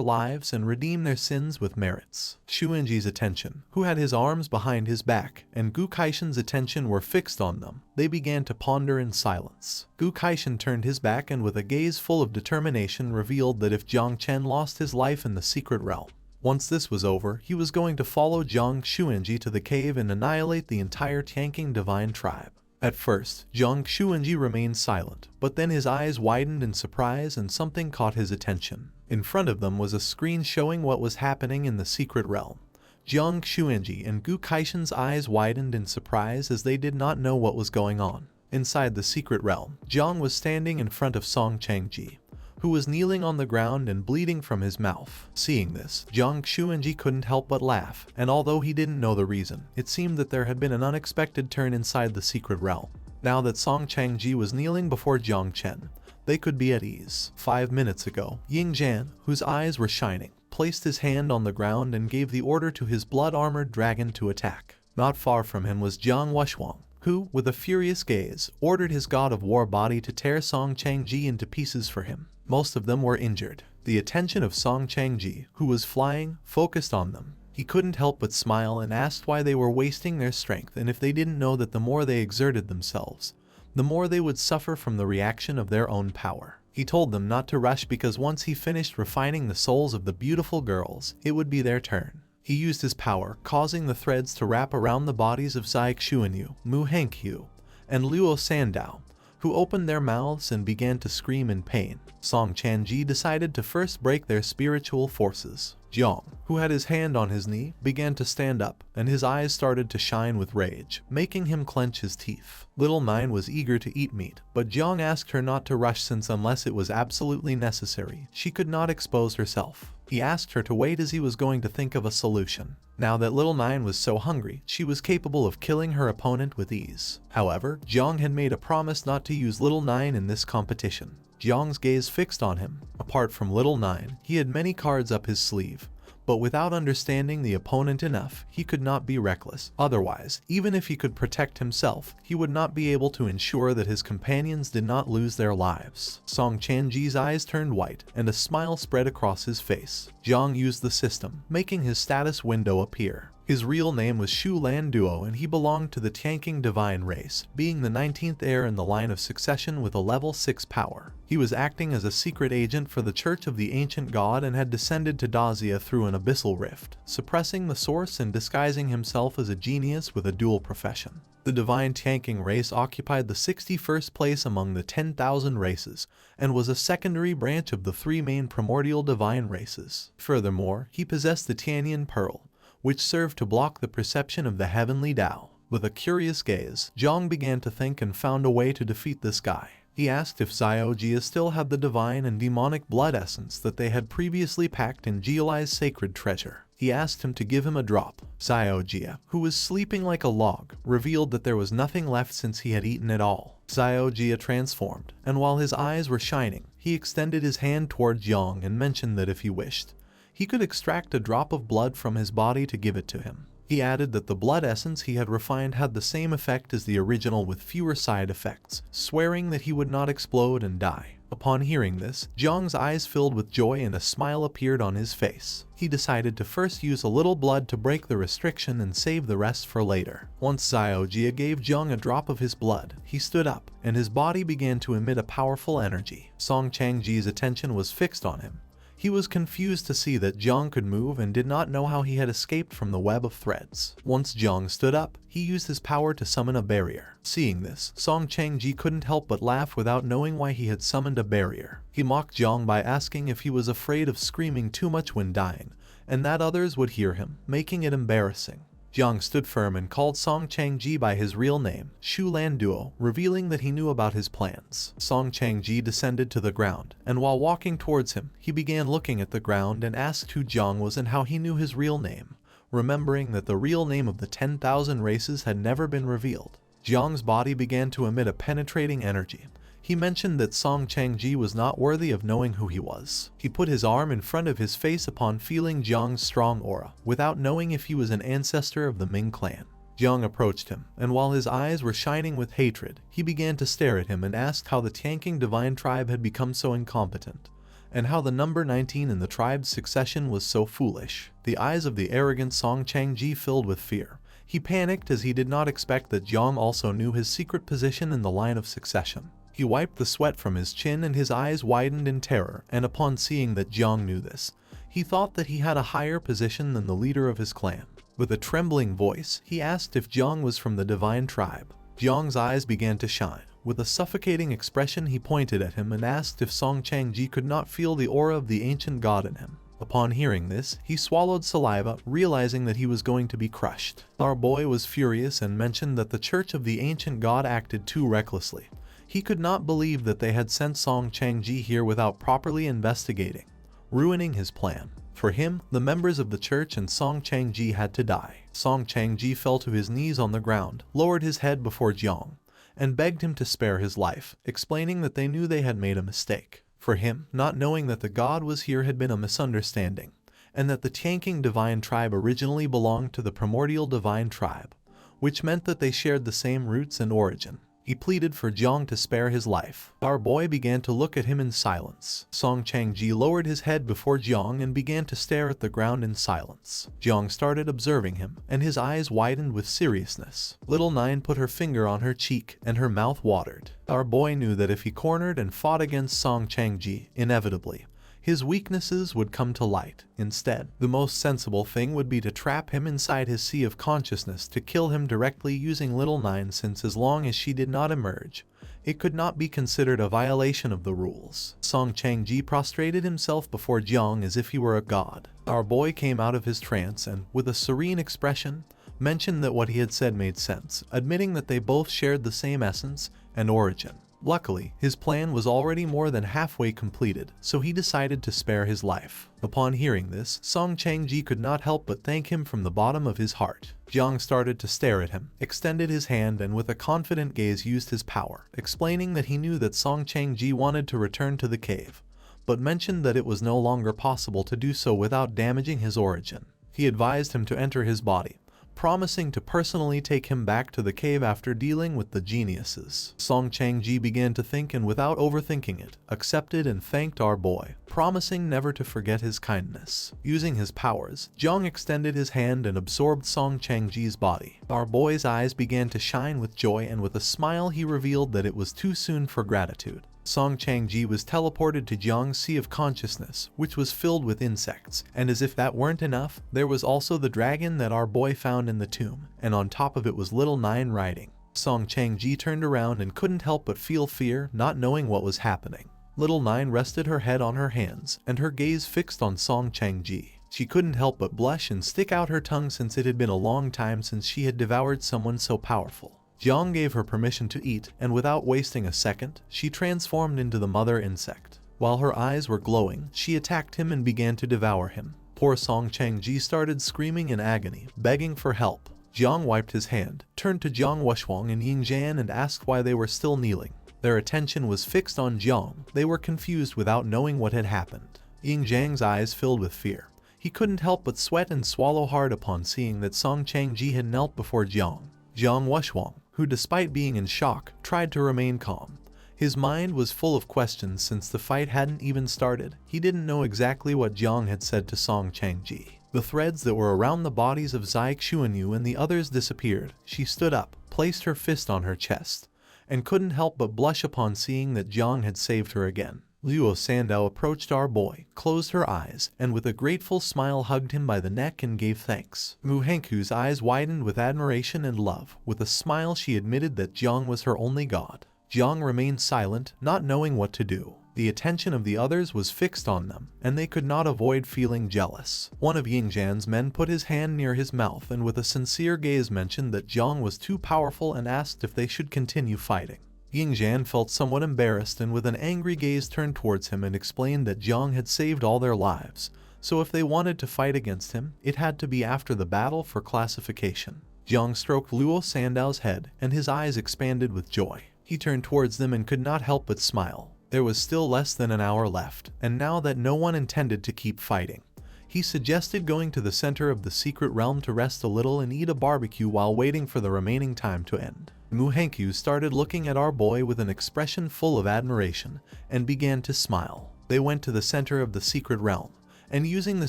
lives and redeem their sins with merits. Xuanji's attention, who had his arms behind his back, and Gu Kaishen's attention were fixed on them. They began to ponder in silence. Gu Kaishen turned his back and with a gaze full of determination revealed that if Jang Chen lost his life in the secret realm, once this was over, he was going to follow Jiang Xuanji to the cave and annihilate the entire Tianqing divine tribe. At first, Jiang Xuanji remained silent, but then his eyes widened in surprise and something caught his attention. In front of them was a screen showing what was happening in the secret realm. Jiang Xuanji and Gu Kaishen's eyes widened in surprise as they did not know what was going on. Inside the secret realm, Jiang was standing in front of Song Changji, who was kneeling on the ground and bleeding from his mouth. Seeing this, Jiang Xuanji couldn't help but laugh, and although he didn't know the reason, it seemed that there had been an unexpected turn inside the secret realm. Now that Song Changji was kneeling before Jang Chen, they could be at ease. 5 minutes ago, Ying Zhan, whose eyes were shining, placed his hand on the ground and gave the order to his blood-armored dragon to attack. Not far from him was Jiang Wuxuang, who, with a furious gaze, ordered his god of war body to tear Song Changji into pieces for him. Most of them were injured. The attention of Song Changji, who was flying, focused on them. He couldn't help but smile and asked why they were wasting their strength, and if they didn't know that the more they exerted themselves, the more they would suffer from the reaction of their own power. He told them not to rush because once he finished refining the souls of the beautiful girls, it would be their turn. He used his power, causing the threads to wrap around the bodies of Zai Xuanyu, Mu Hengqiu, and Luo Sandao, who opened their mouths and began to scream in pain. Song Changji decided to first break their spiritual forces. Jiang, who had his hand on his knee, began to stand up, and his eyes started to shine with rage, making him clench his teeth. Little Nine was eager to eat meat, but Jiang asked her not to rush since unless it was absolutely necessary, she could not expose herself. He asked her to wait as he was going to think of a solution. Now that Little Nine was so hungry, she was capable of killing her opponent with ease. However, Jiang had made a promise not to use Little Nine in this competition. Jiang's gaze fixed on him. Apart from Little Nine, he had many cards up his sleeve, but without understanding the opponent enough, he could not be reckless. Otherwise, even if he could protect himself, he would not be able to ensure that his companions did not lose their lives. Song Changji's eyes turned white, and a smile spread across his face. Jiang used the system, making his status window appear. His real name was Shu Lan Duo, and he belonged to the Tianqing divine race, being the 19th heir in the line of succession with a level 6 power. He was acting as a secret agent for the Church of the Ancient God and had descended to Dazia through an abyssal rift, suppressing the source and disguising himself as a genius with a dual profession. The divine Tianqing race occupied the 61st place among the 10,000 races, and was a secondary branch of the three main primordial divine races. Furthermore, he possessed the Tianyan Pearl, which served to block the perception of the heavenly Tao. With a curious gaze, Jiang began to think and found a way to defeat this guy. He asked if Zio Jia still had the divine and demonic blood essence that they had previously packed in Jialai's sacred treasure. He asked him to give him a drop. Zio Jia, who was sleeping like a log, revealed that there was nothing left since he had eaten it all. Zio Jia transformed, and while his eyes were shining, he extended his hand toward Jiang and mentioned that if he wished, he could extract a drop of blood from his body to give it to him. He added that the blood essence he had refined had the same effect as the original with fewer side effects, swearing that he would not explode and die. Upon hearing this, Jiang's eyes filled with joy and a smile appeared on his face. He decided to first use a little blood to break the restriction and save the rest for later. Once Zio Jia gave Jiang a drop of his blood, he stood up, and his body began to emit a powerful energy. Song Changji's attention was fixed on him. He was confused to see that Jiang could move and did not know how he had escaped from the web of threads. Once Jiang stood up, he used his power to summon a barrier. Seeing this, Song Changji couldn't help but laugh without knowing why he had summoned a barrier. He mocked Jiang by asking if he was afraid of screaming too much when dying, and that others would hear him, making it embarrassing. Jiang stood firm and called Song Changji by his real name, Shu Lan Duo, revealing that he knew about his plans. Song Changji descended to the ground, and while walking towards him, he began looking at the ground and asked who Jiang was and how he knew his real name, remembering that the real name of the 10,000 races had never been revealed. Jiang's body began to emit a penetrating energy. He mentioned that Song Changji was not worthy of knowing who he was. He put his arm in front of his face upon feeling Jiang's strong aura, without knowing if he was an ancestor of the Ming clan. Jiang approached him, and while his eyes were shining with hatred, he began to stare at him and asked how the Tianqing divine tribe had become so incompetent, and how the number 19 in the tribe's succession was so foolish. The eyes of the arrogant Song Changji filled with fear. He panicked as he did not expect that Jiang also knew his secret position in the line of succession. He wiped the sweat from his chin and his eyes widened in terror, and upon seeing that Jiang knew this, he thought that he had a higher position than the leader of his clan. With a trembling voice, he asked if Jiang was from the divine tribe. Jiang's eyes began to shine. With a suffocating expression, he pointed at him and asked if Song Changji could not feel the aura of the ancient god in him. Upon hearing this, he swallowed saliva, realizing that he was going to be crushed. Our boy was furious and mentioned that the Church of the Ancient God acted too recklessly. He could not believe that they had sent Song Changji here without properly investigating, ruining his plan. For him, the members of the church and Song Changji had to die. Song Changji fell to his knees on the ground, lowered his head before Jiang, and begged him to spare his life, explaining that they knew they had made a mistake. For him, not knowing that the god was here had been a misunderstanding, and that the Tianqing divine tribe originally belonged to the primordial divine tribe, which meant that they shared the same roots and origin. He pleaded for Jiang to spare his life. Our boy began to look at him in silence. Song Changji lowered his head before Jiang and began to stare at the ground in silence. Jiang started observing him, and his eyes widened with seriousness. Little Nine put her finger on her cheek, and her mouth watered. Our boy knew that if he cornered and fought against Song Changji, inevitably, his weaknesses would come to light. Instead, the most sensible thing would be to trap him inside his sea of consciousness to kill him directly using Little Nine, since as long as she did not emerge, it could not be considered a violation of the rules. Song Changji prostrated himself before Jiang as if he were a god. Our boy came out of his trance and, with a serene expression, mentioned that what he had said made sense, admitting that they both shared the same essence and origin. Luckily, his plan was already more than halfway completed, so he decided to spare his life. Upon hearing this, Song Changji could not help but thank him from the bottom of his heart. Jiang started to stare at him, extended his hand, and with a confident gaze used his power, explaining that he knew that Song Changji wanted to return to the cave, but mentioned that it was no longer possible to do so without damaging his origin. He advised him to enter his body, promising to personally take him back to the cave after dealing with the geniuses. Song Changji began to think and without overthinking it, accepted and thanked our boy, promising never to forget his kindness. Using his powers, Jiang extended his hand and absorbed Song Changji's body. Our boy's eyes began to shine with joy, and with a smile he revealed that it was too soon for gratitude. Song Changji was teleported to Jiang's Sea of Consciousness, which was filled with insects, and as if that weren't enough, there was also the dragon that our boy found in the tomb, and on top of it was Little Nine riding. Song Changji turned around and couldn't help but feel fear, not knowing what was happening. Little Nine rested her head on her hands, and her gaze fixed on Song Changji. She couldn't help but blush and stick out her tongue, since it had been a long time since she had devoured someone so powerful. Jiang gave her permission to eat, and without wasting a second, she transformed into the mother insect. While her eyes were glowing, she attacked him and began to devour him. Poor Song Changji started screaming in agony, begging for help. Jiang wiped his hand, turned to Jiang Wushuang and Ying Zhan and asked why they were still kneeling. Their attention was fixed on Jiang. They were confused without knowing what had happened. Ying Zhang's eyes filled with fear. He couldn't help but sweat and swallow hard upon seeing that Song Changji had knelt before Jiang. Jiang Wushuang, who despite being in shock, tried to remain calm. His mind was full of questions since the fight hadn't even started. He didn't know exactly what Jiang had said to Song Changji. The threads that were around the bodies of Zai Xuanyu and the others disappeared. She stood up, placed her fist on her chest, and couldn't help but blush upon seeing that Jiang had saved her again. Luo Sandao approached our boy, closed her eyes, and with a grateful smile hugged him by the neck and gave thanks. Mu Henku's eyes widened with admiration and love. With a smile she admitted that Jiang was her only god. Jiang remained silent, not knowing what to do. The attention of the others was fixed on them, and they could not avoid feeling jealous. One of Ying Zhan's men put his hand near his mouth and with a sincere gaze mentioned that Jiang was too powerful and asked if they should continue fighting. Ying Zhan felt somewhat embarrassed and with an angry gaze turned towards him and explained that Jiang had saved all their lives, so if they wanted to fight against him, it had to be after the battle for classification. Jiang stroked Luo Sandao's head, and his eyes expanded with joy. He turned towards them and could not help but smile. There was still less than an hour left, and now that no one intended to keep fighting, he suggested going to the center of the secret realm to rest a little and eat a barbecue while waiting for the remaining time to end. Mu Henku started looking at our boy with an expression full of admiration and began to smile. They went to the center of the secret realm, and using the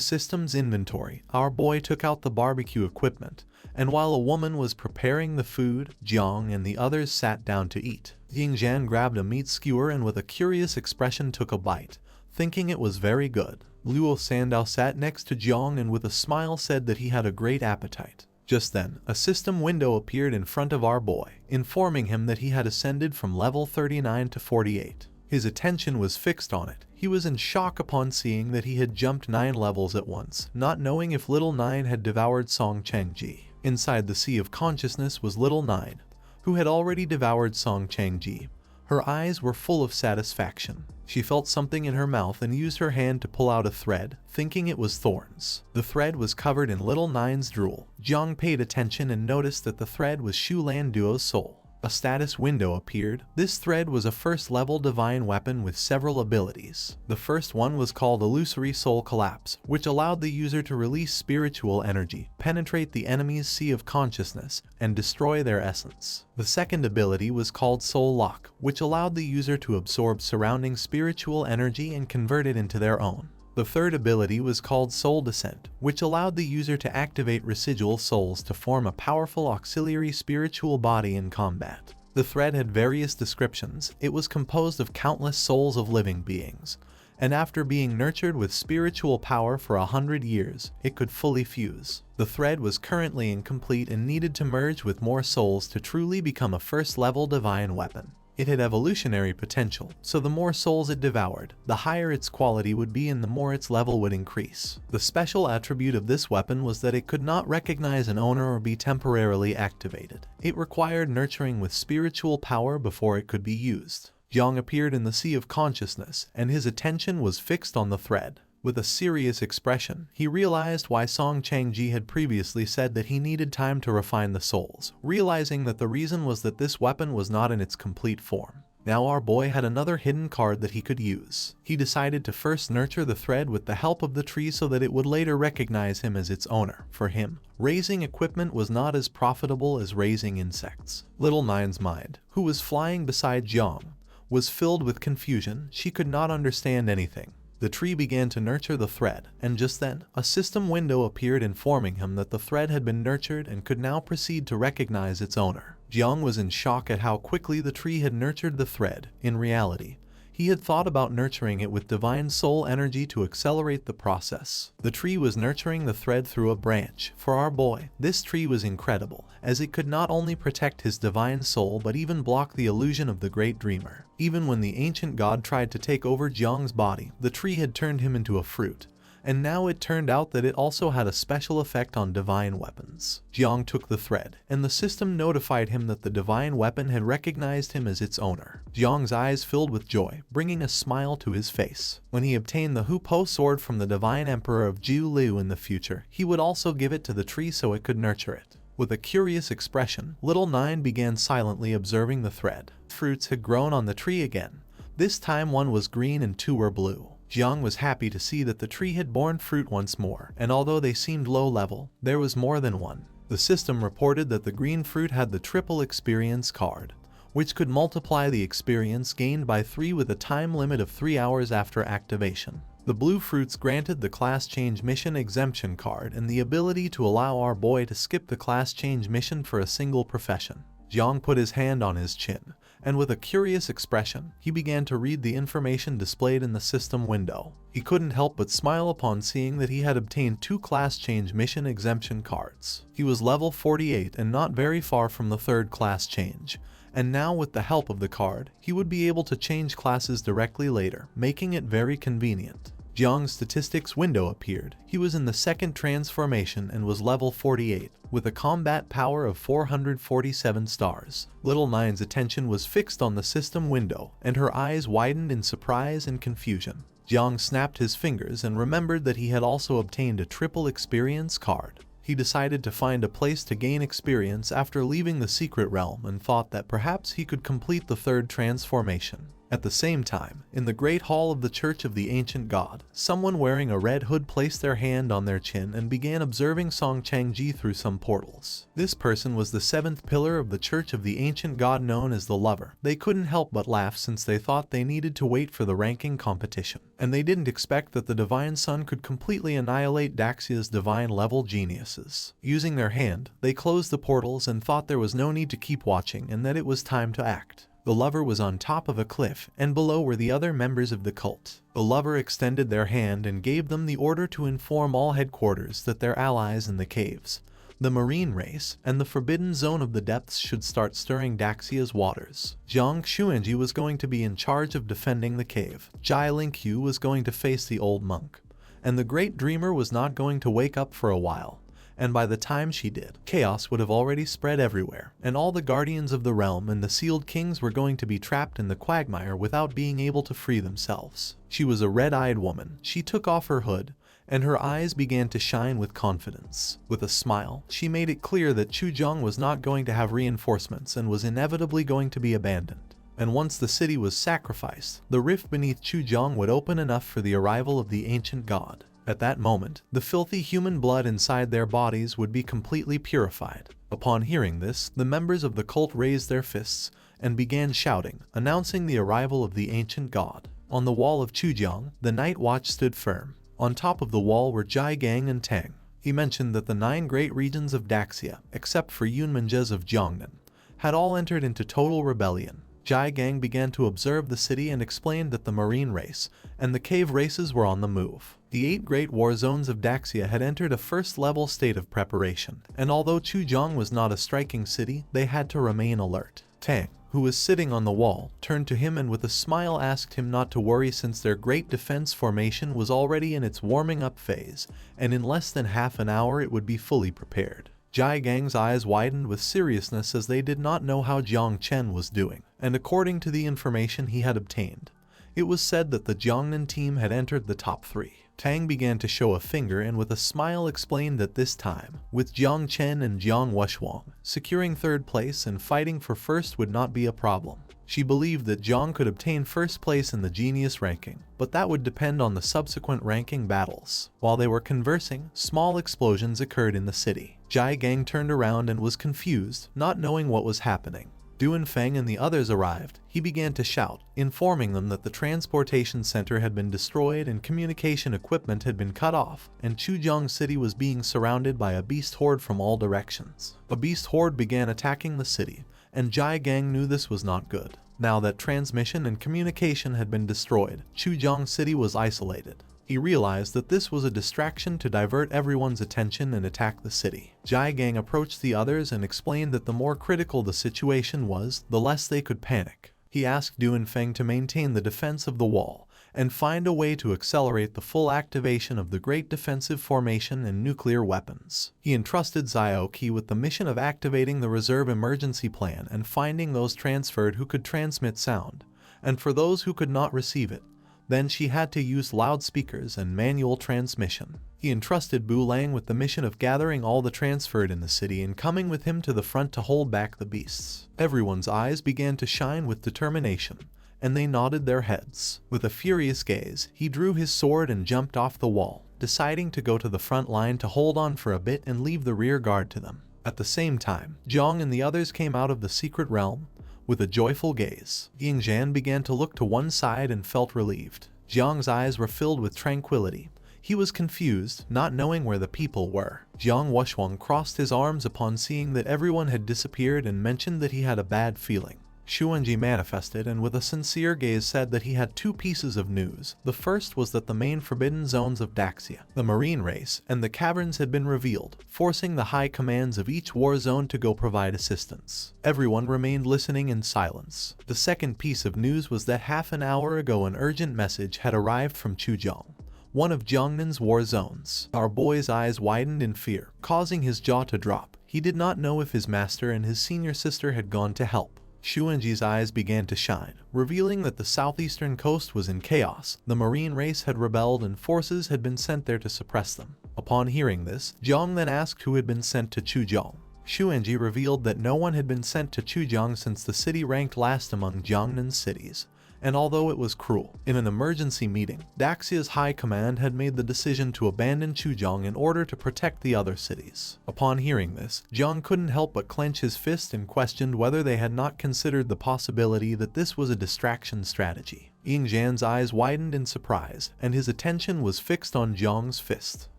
system's inventory, our boy took out the barbecue equipment, and while a woman was preparing the food, Jiang and the others sat down to eat. Ying Zhan grabbed a meat skewer and with a curious expression took a bite, thinking it was very good. Luo Sandao sat next to Jiang and with a smile said that he had a great appetite. Just then, a system window appeared in front of our boy, informing him that he had ascended from level 39 to 48. His attention was fixed on it. He was in shock upon seeing that he had jumped 9 levels at once, not knowing if Little Nine had devoured Song Changji. Inside the Sea of Consciousness was Little Nine, who had already devoured Song Changji. Her eyes were full of satisfaction. She felt something in her mouth and used her hand to pull out a thread, thinking it was thorns. The thread was covered in Little Nine's drool. Jiang paid attention and noticed that the thread was Shu Lan Duo's soul. A status window appeared. This thread was a first-level divine weapon with several abilities. The first one was called Illusory Soul Collapse, which allowed the user to release spiritual energy, penetrate the enemy's sea of consciousness, and destroy their essence. The second ability was called Soul Lock, which allowed the user to absorb surrounding spiritual energy and convert it into their own. The third ability was called Soul Descent, which allowed the user to activate residual souls to form a powerful auxiliary spiritual body in combat. The thread had various descriptions. It was composed of countless souls of living beings, and after being nurtured with spiritual power for 100 years, it could fully fuse. The thread was currently incomplete and needed to merge with more souls to truly become a first-level divine weapon. It had evolutionary potential, so the more souls it devoured, the higher its quality would be and the more its level would increase. The special attribute of this weapon was that it could not recognize an owner or be temporarily activated. It required nurturing with spiritual power before it could be used. Jiang appeared in the sea of consciousness, and his attention was fixed on the thread. With a serious expression, he realized why Song Changji had previously said that he needed time to refine the souls, realizing that the reason was that this weapon was not in its complete form. Now our boy had another hidden card that he could use. He decided to first nurture the thread with the help of the tree so that it would later recognize him as its owner. For him, raising equipment was not as profitable as raising insects. Little Nine's mind, who was flying beside Jiang, was filled with confusion. She could not understand anything. The tree began to nurture the thread, and just then, a system window appeared informing him that the thread had been nurtured and could now proceed to recognize its owner. Jiang was in shock at how quickly the tree had nurtured the thread. In reality, he had thought about nurturing it with divine soul energy to accelerate the process. The tree was nurturing the thread through a branch. For our boy, this tree was incredible, as it could not only protect his divine soul but even block the illusion of the great dreamer. Even when the ancient god tried to take over Jiang's body, the tree had turned him into a fruit. And now it turned out that it also had a special effect on divine weapons. Jiang took the thread, and the system notified him that the divine weapon had recognized him as its owner. Jiang's eyes filled with joy, bringing a smile to his face. When he obtained the Hupo sword from the divine emperor of Jiu Liu in the future, he would also give it to the tree so it could nurture it. With a curious expression, Little Nine began silently observing the thread. Fruits had grown on the tree again. This time one was green and two were blue. Jiang was happy to see that the tree had borne fruit once more, and although they seemed low level, there was more than one. The system reported that the green fruit had the triple experience card, which could multiply the experience gained by 3 with a time limit of 3 hours after activation. The blue fruits granted the class change mission exemption card and the ability to allow our boy to skip the class change mission for a single profession. Jiang put his hand on his chin, and with a curious expression, he began to read the information displayed in the system window. He couldn't help but smile upon seeing that he had obtained 2 class change mission exemption cards. He was level 48 and not very far from the 3rd class change, and now with the help of the card, he would be able to change classes directly later, making it very convenient. Jiang's statistics window appeared. He was in the 2nd transformation and was level 48, with a combat power of 447 stars. Little Nine's attention was fixed on the system window, and her eyes widened in surprise and confusion. Jiang snapped his fingers and remembered that he had also obtained a triple experience card. He decided to find a place to gain experience after leaving the secret realm and thought that perhaps he could complete the 3rd transformation. At the same time, in the Great Hall of the Church of the Ancient God, someone wearing a red hood placed their hand on their chin and began observing Song Changji through some portals. This person was the 7th pillar of the Church of the Ancient God known as the Lover. They couldn't help but laugh since they thought they needed to wait for the ranking competition, and they didn't expect that the Divine Sun could completely annihilate Daxia's divine level geniuses. Using their hand, they closed the portals and thought there was no need to keep watching and that it was time to act. The Lover was on top of a cliff, and below were the other members of the cult. The Lover extended their hand and gave them the order to inform all headquarters that their allies in the caves, the marine race, and the forbidden zone of the depths should start stirring Daxia's waters. Jiang Xuanji was going to be in charge of defending the cave. Jai Lingqiu was going to face the old monk, and the great dreamer was not going to wake up for a while. And by the time she did, chaos would have already spread everywhere, and all the guardians of the realm and the sealed kings were going to be trapped in the quagmire without being able to free themselves. She was a red-eyed woman. She took off her hood, and her eyes began to shine with confidence. With a smile, she made it clear that Chu Jong was not going to have reinforcements and was inevitably going to be abandoned. And once the city was sacrificed, the rift beneath Chu Jong would open enough for the arrival of the ancient god. At that moment, the filthy human blood inside their bodies would be completely purified. Upon hearing this, the members of the cult raised their fists and began shouting, announcing the arrival of the ancient god. On the wall of Chu Jong, the night watch stood firm. On top of the wall were Jai Gang and Tang. He mentioned that the 9 great regions of Daxia, except for Yunmanjas of Jiangnan, had all entered into total rebellion. Jai Gang began to observe the city and explained that the marine race and the cave races were on the move. The 8 great war zones of Daxia had entered a first-level state of preparation, and although Chu Jong was not a striking city, they had to remain alert. Tang, who was sitting on the wall, turned to him and with a smile asked him not to worry since their great defense formation was already in its warming-up phase, and in less than half an hour it would be fully prepared. Jai Gang's eyes widened with seriousness as they did not know how Jiang Chen was doing, and according to the information he had obtained, it was said that the Jiangnan team had entered the top 3. Tang began to show a finger and with a smile explained that this time, with Jiang Chen and Jiang Wushwang, securing 3rd place and fighting for first would not be a problem. She believed that Jiang could obtain 1st place in the genius ranking, but that would depend on the subsequent ranking battles. While they were conversing, small explosions occurred in the city. Jai Gang turned around and was confused, not knowing what was happening. Duan Fang and the others arrived. He began to shout, informing them that the transportation center had been destroyed and communication equipment had been cut off, and Chu Jong city was being surrounded by a beast horde from all directions. A beast horde began attacking the city, and Jai Gang knew this was not good. Now that transmission and communication had been destroyed, Chu Jong city was isolated. He realized that this was a distraction to divert everyone's attention and attack the city. Jai Gang approached the others and explained that the more critical the situation was, the less they could panic. He asked Duan Fang to maintain the defense of the wall and find a way to accelerate the full activation of the Great Defensive Formation and nuclear weapons. He entrusted Zio Qi with the mission of activating the reserve emergency plan and finding those transferred who could transmit sound, and for those who could not receive it, then she had to use loudspeakers and manual transmission. He entrusted Bu Lang with the mission of gathering all the transferred in the city and coming with him to the front to hold back the beasts. Everyone's eyes began to shine with determination, and they nodded their heads. With a furious gaze, he drew his sword and jumped off the wall, deciding to go to the front line to hold on for a bit and leave the rear guard to them. At the same time, Zhang and the others came out of the secret realm with a joyful gaze. Ying Zhan began to look to one side and felt relieved. Jiang's eyes were filled with tranquility. He was confused, not knowing where the people were. Jiang Wushwang crossed his arms upon seeing that everyone had disappeared and mentioned that he had a bad feeling. Xuanji manifested and with a sincere gaze said that he had 2 pieces of news. The first was that the main forbidden zones of Daxia, the marine race, and the caverns had been revealed, forcing the high commands of each war zone to go provide assistance. Everyone remained listening in silence. The second piece of news was that half an hour ago an urgent message had arrived from Chu Jong, one of Jiangnan's war zones. Our boy's eyes widened in fear, causing his jaw to drop. He did not know if his master and his senior sister had gone to help. Xuanji's eyes began to shine, revealing that the southeastern coast was in chaos. The marine race had rebelled and forces had been sent there to suppress them. Upon hearing this, Jiang then asked who had been sent to Chu Jong. Xuanji revealed that no one had been sent to Chu Jong since the city ranked last among Jiangnan's cities. And although it was cruel, in an emergency meeting, Daxia's high command had made the decision to abandon Chu Jong in order to protect the other cities. Upon hearing this, Jiang couldn't help but clench his fist and questioned whether they had not considered the possibility that this was a distraction strategy. Ying Zhan's eyes widened in surprise, and his attention was fixed on Jiang's fist.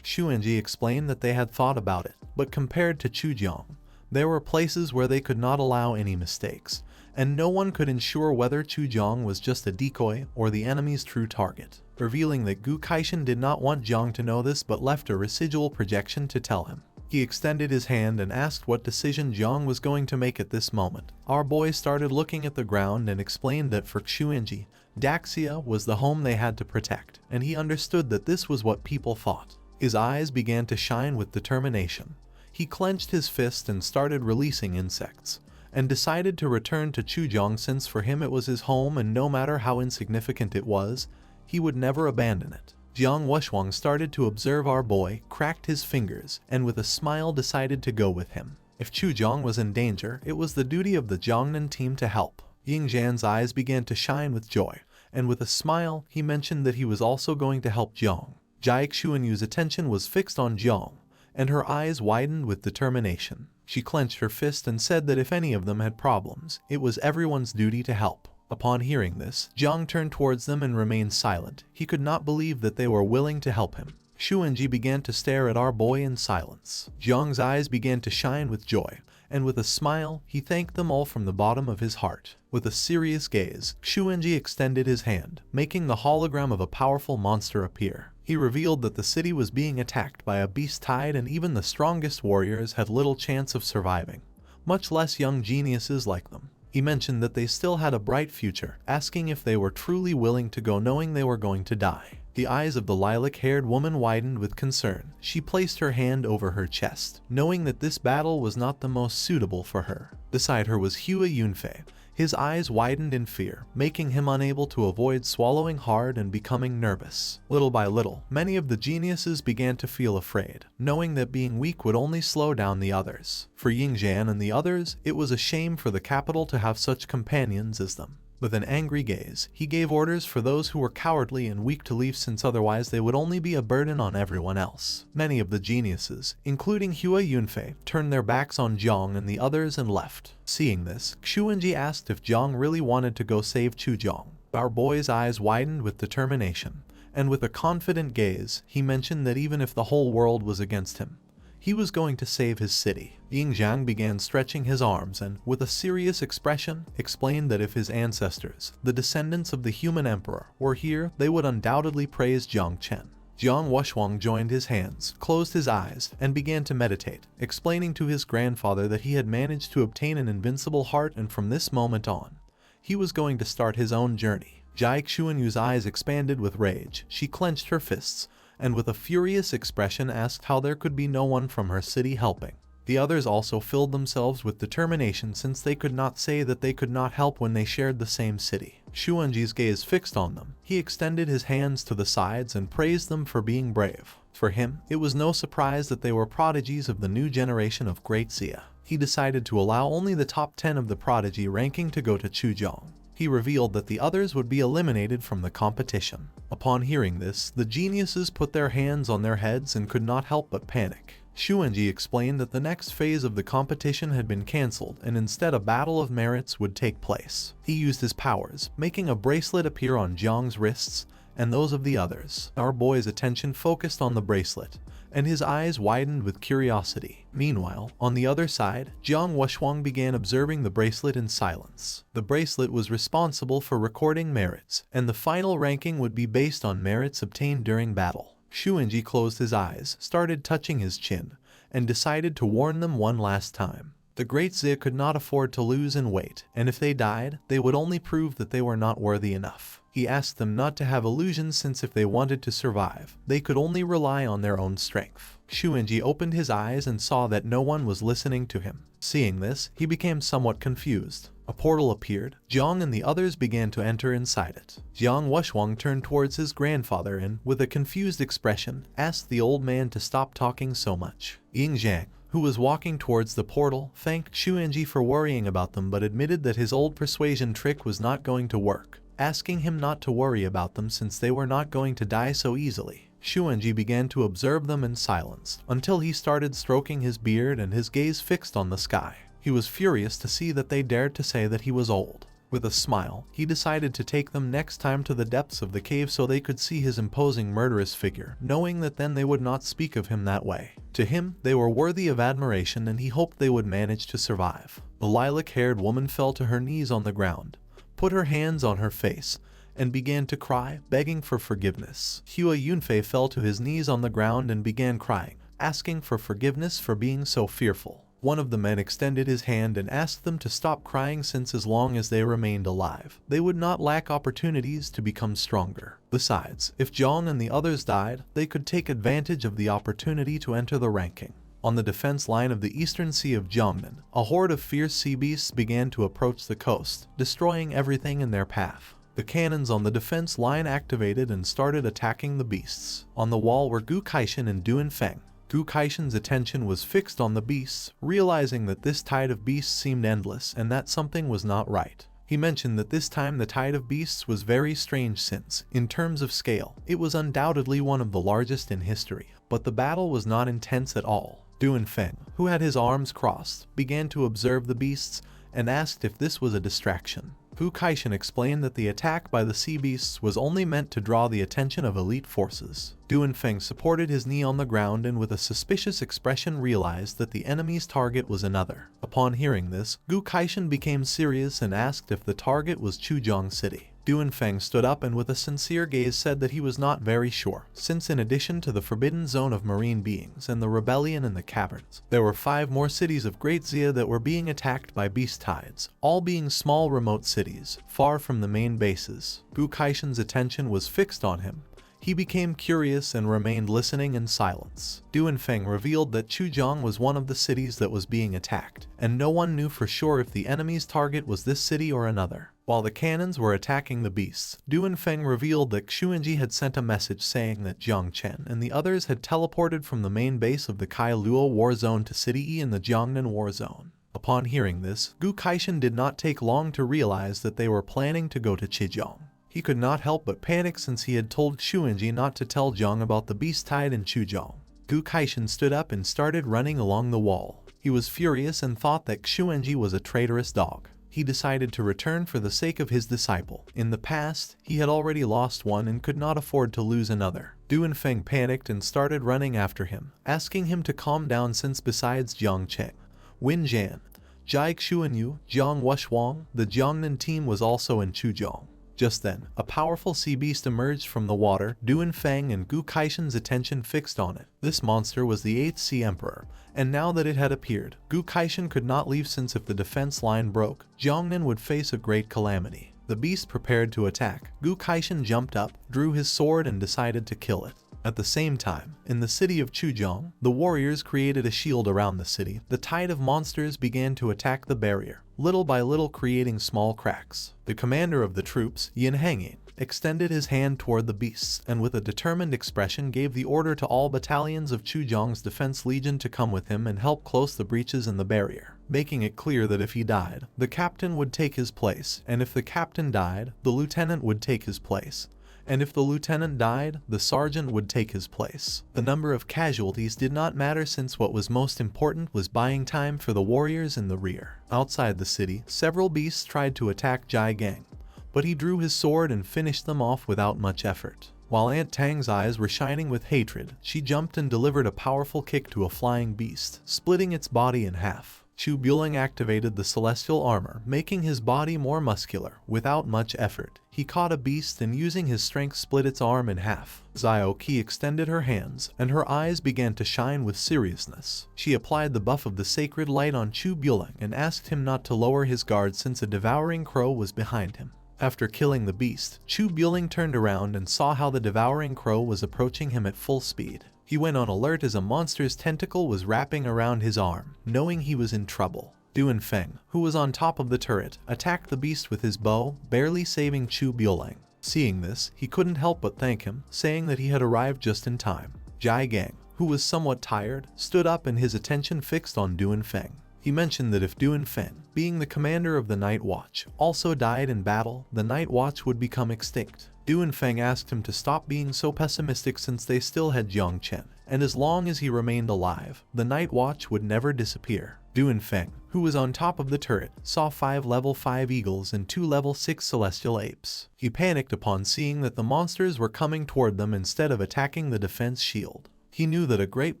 Xuanji explained that they had thought about it, but compared to Chu Jong, there were places where they could not allow any mistakes, and no one could ensure whether Chu Jong was just a decoy or the enemy's true target, revealing that Gu Kaishan did not want Jiang to know this but left a residual projection to tell him. He extended his hand and asked what decision Jiang was going to make at this moment. Our boy started looking at the ground and explained that for Xuanji, Daxia was the home they had to protect, and he understood that this was what people thought. His eyes began to shine with determination. He clenched his fist and started releasing insects, and decided to return to Chu Jong since for him it was his home and no matter how insignificant it was, he would never abandon it. Jiang Wushwang started to observe our boy, cracked his fingers, and with a smile decided to go with him. If Chu Jong was in danger, it was the duty of the Jiangnan team to help. Ying Zhan's eyes began to shine with joy, and with a smile, he mentioned that he was also going to help Jiang. Jai Xuanyu's attention was fixed on Jiang, and her eyes widened with determination. She clenched her fist and said that if any of them had problems, it was everyone's duty to help. Upon hearing this, Jiang turned towards them and remained silent. He could not believe that they were willing to help him. Xuanji began to stare at our boy in silence. Jiang's eyes began to shine with joy, and with a smile, he thanked them all from the bottom of his heart. With a serious gaze, Xuanji extended his hand, making the hologram of a powerful monster appear. He revealed that the city was being attacked by a beast tide and even the strongest warriors had little chance of surviving, much less young geniuses like them. He mentioned that they still had a bright future, asking if they were truly willing to go knowing they were going to die. The eyes of the lilac-haired woman widened with concern. She placed her hand over her chest, knowing that this battle was not the most suitable for her. Beside her was Hua Yunfei. His eyes widened in fear, making him unable to avoid swallowing hard and becoming nervous. Little by little, many of the geniuses began to feel afraid, knowing that being weak would only slow down the others. For Ying Zhan and the others, it was a shame for the capital to have such companions as them. With an angry gaze, he gave orders for those who were cowardly and weak to leave since otherwise they would only be a burden on everyone else. Many of the geniuses, including Hua Yunfei, turned their backs on Jiang and the others and left. Seeing this, Xuanji asked if Jiang really wanted to go save Chu Jong. Our boy's eyes widened with determination, and with a confident gaze, he mentioned that even if the whole world was against him, he was going to save his city. Ying Zhang began stretching his arms and, with a serious expression, explained that if his ancestors, the descendants of the human emperor, were here, they would undoubtedly praise Jiang Chen. Jiang Wushwang joined his hands, closed his eyes, and began to meditate, explaining to his grandfather that he had managed to obtain an invincible heart and from this moment on, he was going to start his own journey. Jai Xuanyu's eyes expanded with rage. She clenched her fists, and with a furious expression asked how there could be no one from her city helping. The others also filled themselves with determination since they could not say that they could not help when they shared the same city. Xuanji's gaze fixed on them. He extended his hands to the sides and praised them for being brave. For him, it was no surprise that they were prodigies of the new generation of Great Zia. He decided to allow only the top 10 of the prodigy ranking to go to Chu Jong. He revealed that the others would be eliminated from the competition. Upon hearing this, the geniuses put their hands on their heads and could not help but panic. Xuanji explained that the next phase of the competition had been cancelled and instead a battle of merits would take place. He used his powers, making a bracelet appear on Jiang's wrists and those of the others. Our boy's attention focused on the bracelet, and his eyes widened with curiosity. Meanwhile, on the other side, Jiang Wushwang began observing the bracelet in silence. The bracelet was responsible for recording merits, and the final ranking would be based on merits obtained during battle. Xuanji closed his eyes, started touching his chin, and decided to warn them one last time. The Great Zia could not afford to lose and wait, and if they died, they would only prove that they were not worthy enough. He asked them not to have illusions since if they wanted to survive, they could only rely on their own strength. Xuanji opened his eyes and saw that no one was listening to him. Seeing this, he became somewhat confused. A portal appeared. Jiang and the others began to enter inside it. Jiang Wushwang turned towards his grandfather and, with a confused expression, asked the old man to stop talking so much. Ying Zhang, who was walking towards the portal, thanked Xuanji for worrying about them but admitted that his old persuasion trick was not going to work, asking him not to worry about them since they were not going to die so easily. Xuanji began to observe them in silence, until he started stroking his beard and his gaze fixed on the sky. He was furious to see that they dared to say that he was old. With a smile, he decided to take them next time to the depths of the cave so they could see his imposing murderous figure, knowing that then they would not speak of him that way. To him, they were worthy of admiration and he hoped they would manage to survive. The lilac-haired woman fell to her knees on the ground, put her hands on her face, and began to cry, begging for forgiveness. Hua Yunfei fell to his knees on the ground and began crying, asking for forgiveness for being so fearful. One of the men extended his hand and asked them to stop crying since as long as they remained alive, they would not lack opportunities to become stronger. Besides, if Jiang and the others died, they could take advantage of the opportunity to enter the ranking. On the defense line of the eastern sea of Jiangnan, a horde of fierce sea beasts began to approach the coast, destroying everything in their path. The cannons on the defense line activated and started attacking the beasts. On the wall were Gu Kaishan and Duan Fang. Gu Kaishan's attention was fixed on the beasts, realizing that this tide of beasts seemed endless and that something was not right. He mentioned that this time the tide of beasts was very strange since, in terms of scale, it was undoubtedly one of the largest in history, but the battle was not intense at all. Duan Fang, who had his arms crossed, began to observe the beasts and asked if this was a distraction. Gu Kaishan explained that the attack by the sea beasts was only meant to draw the attention of elite forces. Duan Fang supported his knee on the ground and with a suspicious expression realized that the enemy's target was another. Upon hearing this, Gu Kaishan became serious and asked if the target was Chu Jong city. Duan Fang stood up and with a sincere gaze said that he was not very sure, since in addition to the forbidden zone of marine beings and the rebellion in the caverns, there were 5 more cities of Great Zia that were being attacked by beast tides, all being small remote cities, far from the main bases. Gu Kaishan's attention was fixed on him. He became curious and remained listening in silence. Duan Fang revealed that Chu Jong was one of the cities that was being attacked, and no one knew for sure if the enemy's target was this city or another. While the cannons were attacking the beasts, Duan Fang revealed that Xuanji had sent a message saying that Jiang Chen and the others had teleported from the main base of the Kailua War Zone to City E in the Jiangnan War Zone. Upon hearing this, Gu Kaishan did not take long to realize that they were planning to go to Chijong. He could not help but panic since he had told Xuanji not to tell Jiang about the beast tide in Chujong. Gu Kaishan stood up and started running along the wall. He was furious and thought that Xuanji was a traitorous dog. He decided to return for the sake of his disciple. In the past, he had already lost one and could not afford to lose another. Duan Fang panicked and started running after him, asking him to calm down since besides Jiang Chen, Wen Jian, Jai Xuanyu, Jiang Wushwang, the Jiangnan team was also in Chujong. Just then, a powerful sea beast emerged from the water. Duan Fang and Gu Kaishan's attention fixed on it. This monster was the 8th Sea Emperor, and now that it had appeared, Gu Kaishan could not leave since if the defense line broke, Jiangnan would face a great calamity. The beast prepared to attack. Gu Kaishan jumped up, drew his sword and decided to kill it. At the same time, in the city of Chujong, the warriors created a shield around the city. The tide of monsters began to attack the barrier, little by little creating small cracks. The commander of the troops, Yin Hanging, extended his hand toward the beasts and with a determined expression gave the order to all battalions of Chujong's defense legion to come with him and help close the breaches in the barrier, making it clear that if he died, the captain would take his place, and if the captain died, the lieutenant would take his place. And if the lieutenant died, the sergeant would take his place. The number of casualties did not matter since what was most important was buying time for the warriors in the rear. Outside the city, several beasts tried to attack Jai Gang, but he drew his sword and finished them off without much effort. While Aunt Tang's eyes were shining with hatred, she jumped and delivered a powerful kick to a flying beast, splitting its body in half. Chu Jong activated the celestial armor, making his body more muscular. Without much effort, he caught a beast and using his strength split its arm in half. Zio Qi extended her hands, and her eyes began to shine with seriousness. She applied the buff of the sacred light on Chu Jong and asked him not to lower his guard since a devouring crow was behind him. After killing the beast, Chu Jong turned around and saw how the devouring crow was approaching him at full speed. He went on alert as a monster's tentacle was wrapping around his arm, knowing he was in trouble. Duan Fang, who was on top of the turret, attacked the beast with his bow, barely saving Chu Jong. Seeing this, he couldn't help but thank him, saying that he had arrived just in time. Jai Gang, who was somewhat tired, stood up and his attention fixed on Duan Fang. He mentioned that if Duan Fang, being the commander of the Night Watch, also died in battle, the Night Watch would become extinct. Duan Fang asked him to stop being so pessimistic since they still had Jiang Chen, and as long as he remained alive, the Night Watch would never disappear. Duan Fang, who was on top of the turret, saw 5 level 5 eagles and 2 level 6 celestial apes. He panicked upon seeing that the monsters were coming toward them instead of attacking the defense shield. He knew that a great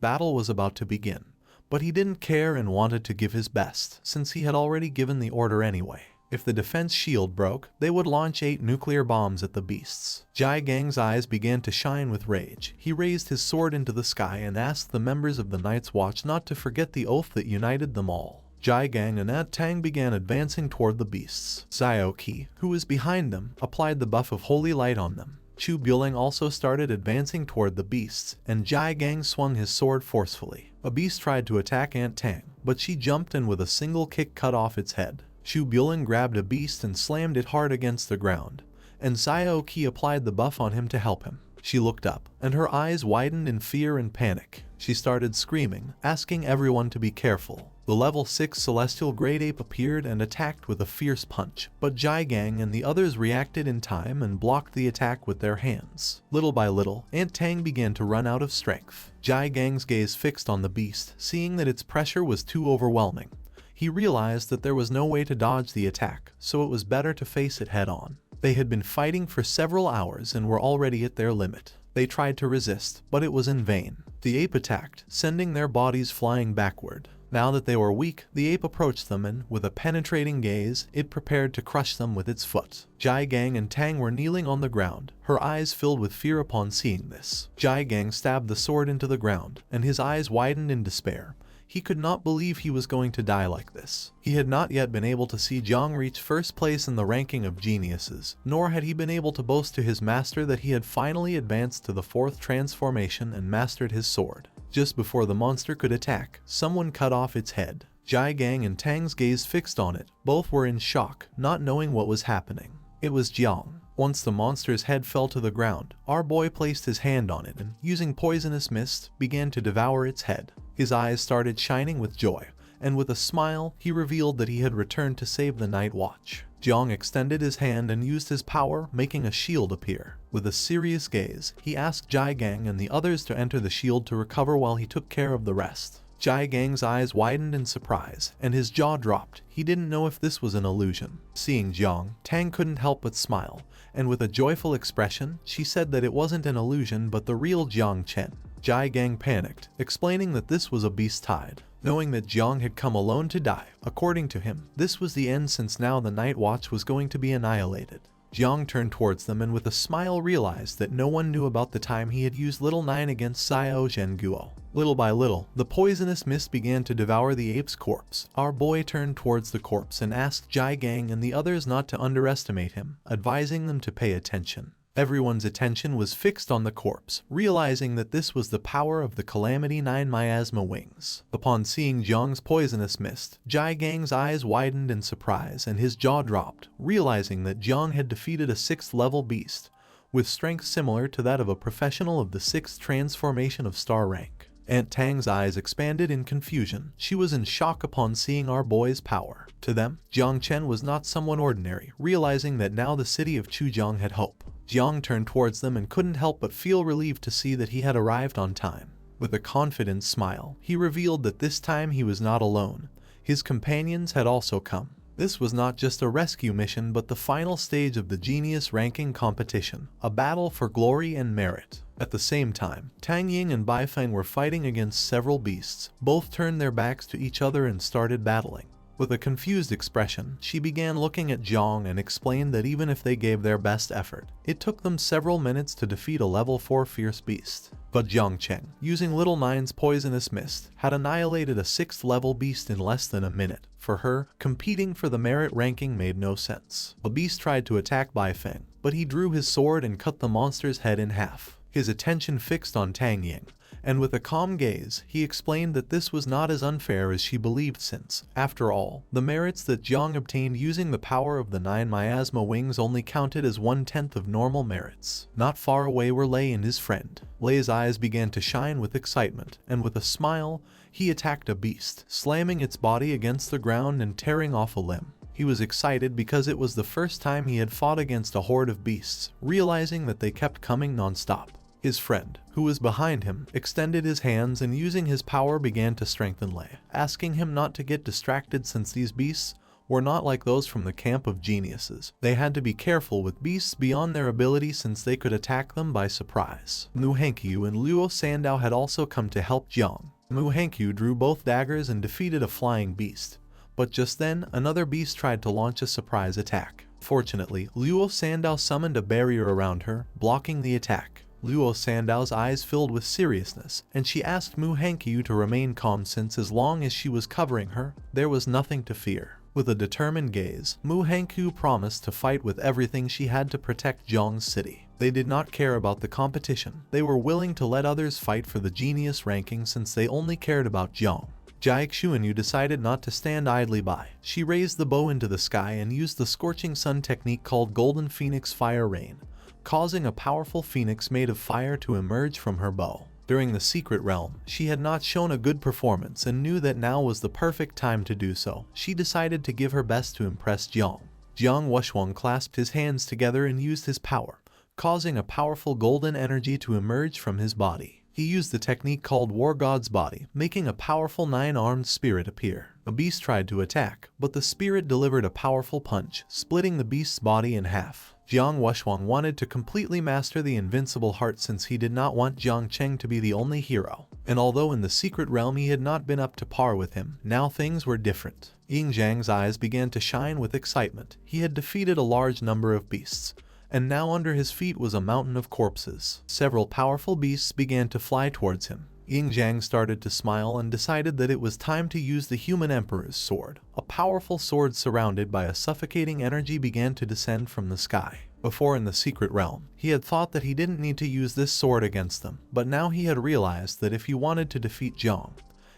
battle was about to begin, but he didn't care and wanted to give his best, since he had already given the order anyway. If the defense shield broke, they would launch 8 nuclear bombs at the beasts. Jai Gang's eyes began to shine with rage. He raised his sword into the sky and asked the members of the Night's Watch not to forget the oath that united them all. Jai Gang and Aunt Tang began advancing toward the beasts. Zio Qi, who was behind them, applied the buff of holy light on them. Chu Jong also started advancing toward the beasts, and Jai Gang swung his sword forcefully. A beast tried to attack Aunt Tang, but she jumped and with a single kick cut off its head. Chu Jong grabbed a beast and slammed it hard against the ground, and Zio applied the buff on him to help him. She looked up, and her eyes widened in fear and panic. She started screaming, asking everyone to be careful. The level 6 celestial great ape appeared and attacked with a fierce punch, but Jiang and the others reacted in time and blocked the attack with their hands. Little by little, Aunt Tang began to run out of strength. Jiang's gaze fixed on the beast, seeing that its pressure was too overwhelming. He realized that there was no way to dodge the attack, so it was better to face it head-on. They had been fighting for several hours and were already at their limit. They tried to resist, but it was in vain. The ape attacked, sending their bodies flying backward. Now that they were weak, the ape approached them and, with a penetrating gaze, it prepared to crush them with its foot. Jiang and Tang were kneeling on the ground, her eyes filled with fear upon seeing this. Jiang stabbed the sword into the ground, and his eyes widened in despair. He could not believe he was going to die like this. He had not yet been able to see Jiang reach first place in the ranking of geniuses, nor had he been able to boast to his master that he had finally advanced to the 4th transformation and mastered his sword. Just before the monster could attack, someone cut off its head. Jiang and Tang's gaze fixed on it. Both were in shock, not knowing what was happening. It was Jiang. Once the monster's head fell to the ground, our boy placed his hand on it and, using poisonous mist, began to devour its head. His eyes started shining with joy, and with a smile, he revealed that he had returned to save the night watch. Jiang extended his hand and used his power, making a shield appear. With a serious gaze, he asked Jiang and the others to enter the shield to recover while he took care of the rest. Jiang's eyes widened in surprise, and his jaw dropped. He didn't know if this was an illusion. Seeing Jiang, Tang couldn't help but smile, and with a joyful expression, she said that it wasn't an illusion but the real Jiang Chen. Jiang panicked, explaining that this was a beast tide. Knowing that Jiang had come alone to die, according to him, this was the end since now the Night Watch was going to be annihilated. Jiang turned towards them and with a smile realized that no one knew about the time he had used Little Nine against Zio Zhenguo. Little by little, the poisonous mist began to devour the ape's corpse. Our boy turned towards the corpse and asked Jiang and the others not to underestimate him, advising them to pay attention. Everyone's attention was fixed on the corpse, realizing that this was the power of the Calamity 9 miasma wings. Upon seeing Jiang's poisonous mist, Jiang's eyes widened in surprise and his jaw dropped, realizing that Jiang had defeated a 6th level beast, with strength similar to that of a professional of the 6th transformation of star rank. Aunt Tang's eyes expanded in confusion. She was in shock upon seeing our boy's power. To them, Jang Chen was not someone ordinary, realizing that now the city of Chu Jong had hope. Jiang turned towards them and couldn't help but feel relieved to see that he had arrived on time. With a confident smile, he revealed that this time he was not alone. His companions had also come. This was not just a rescue mission but the final stage of the genius ranking competition, a battle for glory and merit. At the same time, Tang Ying and Bai Feng were fighting against several beasts. Both turned their backs to each other and started battling. With a confused expression, she began looking at Jiang and explained that even if they gave their best effort, it took them several minutes to defeat a level 4 fierce beast. But Jiang Chen, using Little Nine's poisonous mist, had annihilated a 6th level beast in less than a minute. For her, competing for the merit ranking made no sense. The beast tried to attack Bai Feng, but he drew his sword and cut the monster's head in half. His attention fixed on Tang Ying, and with a calm gaze, he explained that this was not as unfair as she believed since, after all, the merits that Jiang obtained using the power of the 9 miasma wings only counted as 1/10 of normal merits. Not far away were Lei and his friend. Lei's eyes began to shine with excitement, and with a smile, he attacked a beast, slamming its body against the ground and tearing off a limb. He was excited because it was the first time he had fought against a horde of beasts, realizing that they kept coming non-stop. His friend, who was behind him, extended his hands and using his power began to strengthen Lei, asking him not to get distracted since these beasts were not like those from the camp of geniuses. They had to be careful with beasts beyond their ability since they could attack them by surprise. Mu Hankyu and Luo Sandao had also come to help Jiang. Mu Hankyu drew both daggers and defeated a flying beast. But just then, another beast tried to launch a surprise attack. Fortunately, Luo Sandao summoned a barrier around her, blocking the attack. Luo Sandao's eyes filled with seriousness, and she asked Mu Hankyu to remain calm since as long as she was covering her, there was nothing to fear. With a determined gaze, Mu Hankyu promised to fight with everything she had to protect Jiang's city. They did not care about the competition. They were willing to let others fight for the genius ranking since they only cared about Jiang. Hanyu decided not to stand idly by. She raised the bow into the sky and used the scorching sun technique called Golden Phoenix Fire Rain, causing a powerful phoenix made of fire to emerge from her bow. During the secret realm, she had not shown a good performance and knew that now was the perfect time to do so. She decided to give her best to impress Jiang. Jiang Wushwang clasped his hands together and used his power, causing a powerful golden energy to emerge from his body. He used the technique called War God's Body, making a powerful 9-armed spirit appear. A beast tried to attack, but the spirit delivered a powerful punch, splitting the beast's body in half. Jiang Wushwang wanted to completely master the invincible heart since he did not want Jiang Chen to be the only hero. And although in the secret realm he had not been up to par with him, now things were different. Yin Zhang's eyes began to shine with excitement. He had defeated a large number of beasts, and now under his feet was a mountain of corpses. Several powerful beasts began to fly towards him. Yin Zhang started to smile and decided that it was time to use the human emperor's sword. A powerful sword surrounded by a suffocating energy began to descend from the sky. Before in the secret realm, he had thought that he didn't need to use this sword against them, but now he had realized that if he wanted to defeat Jiang,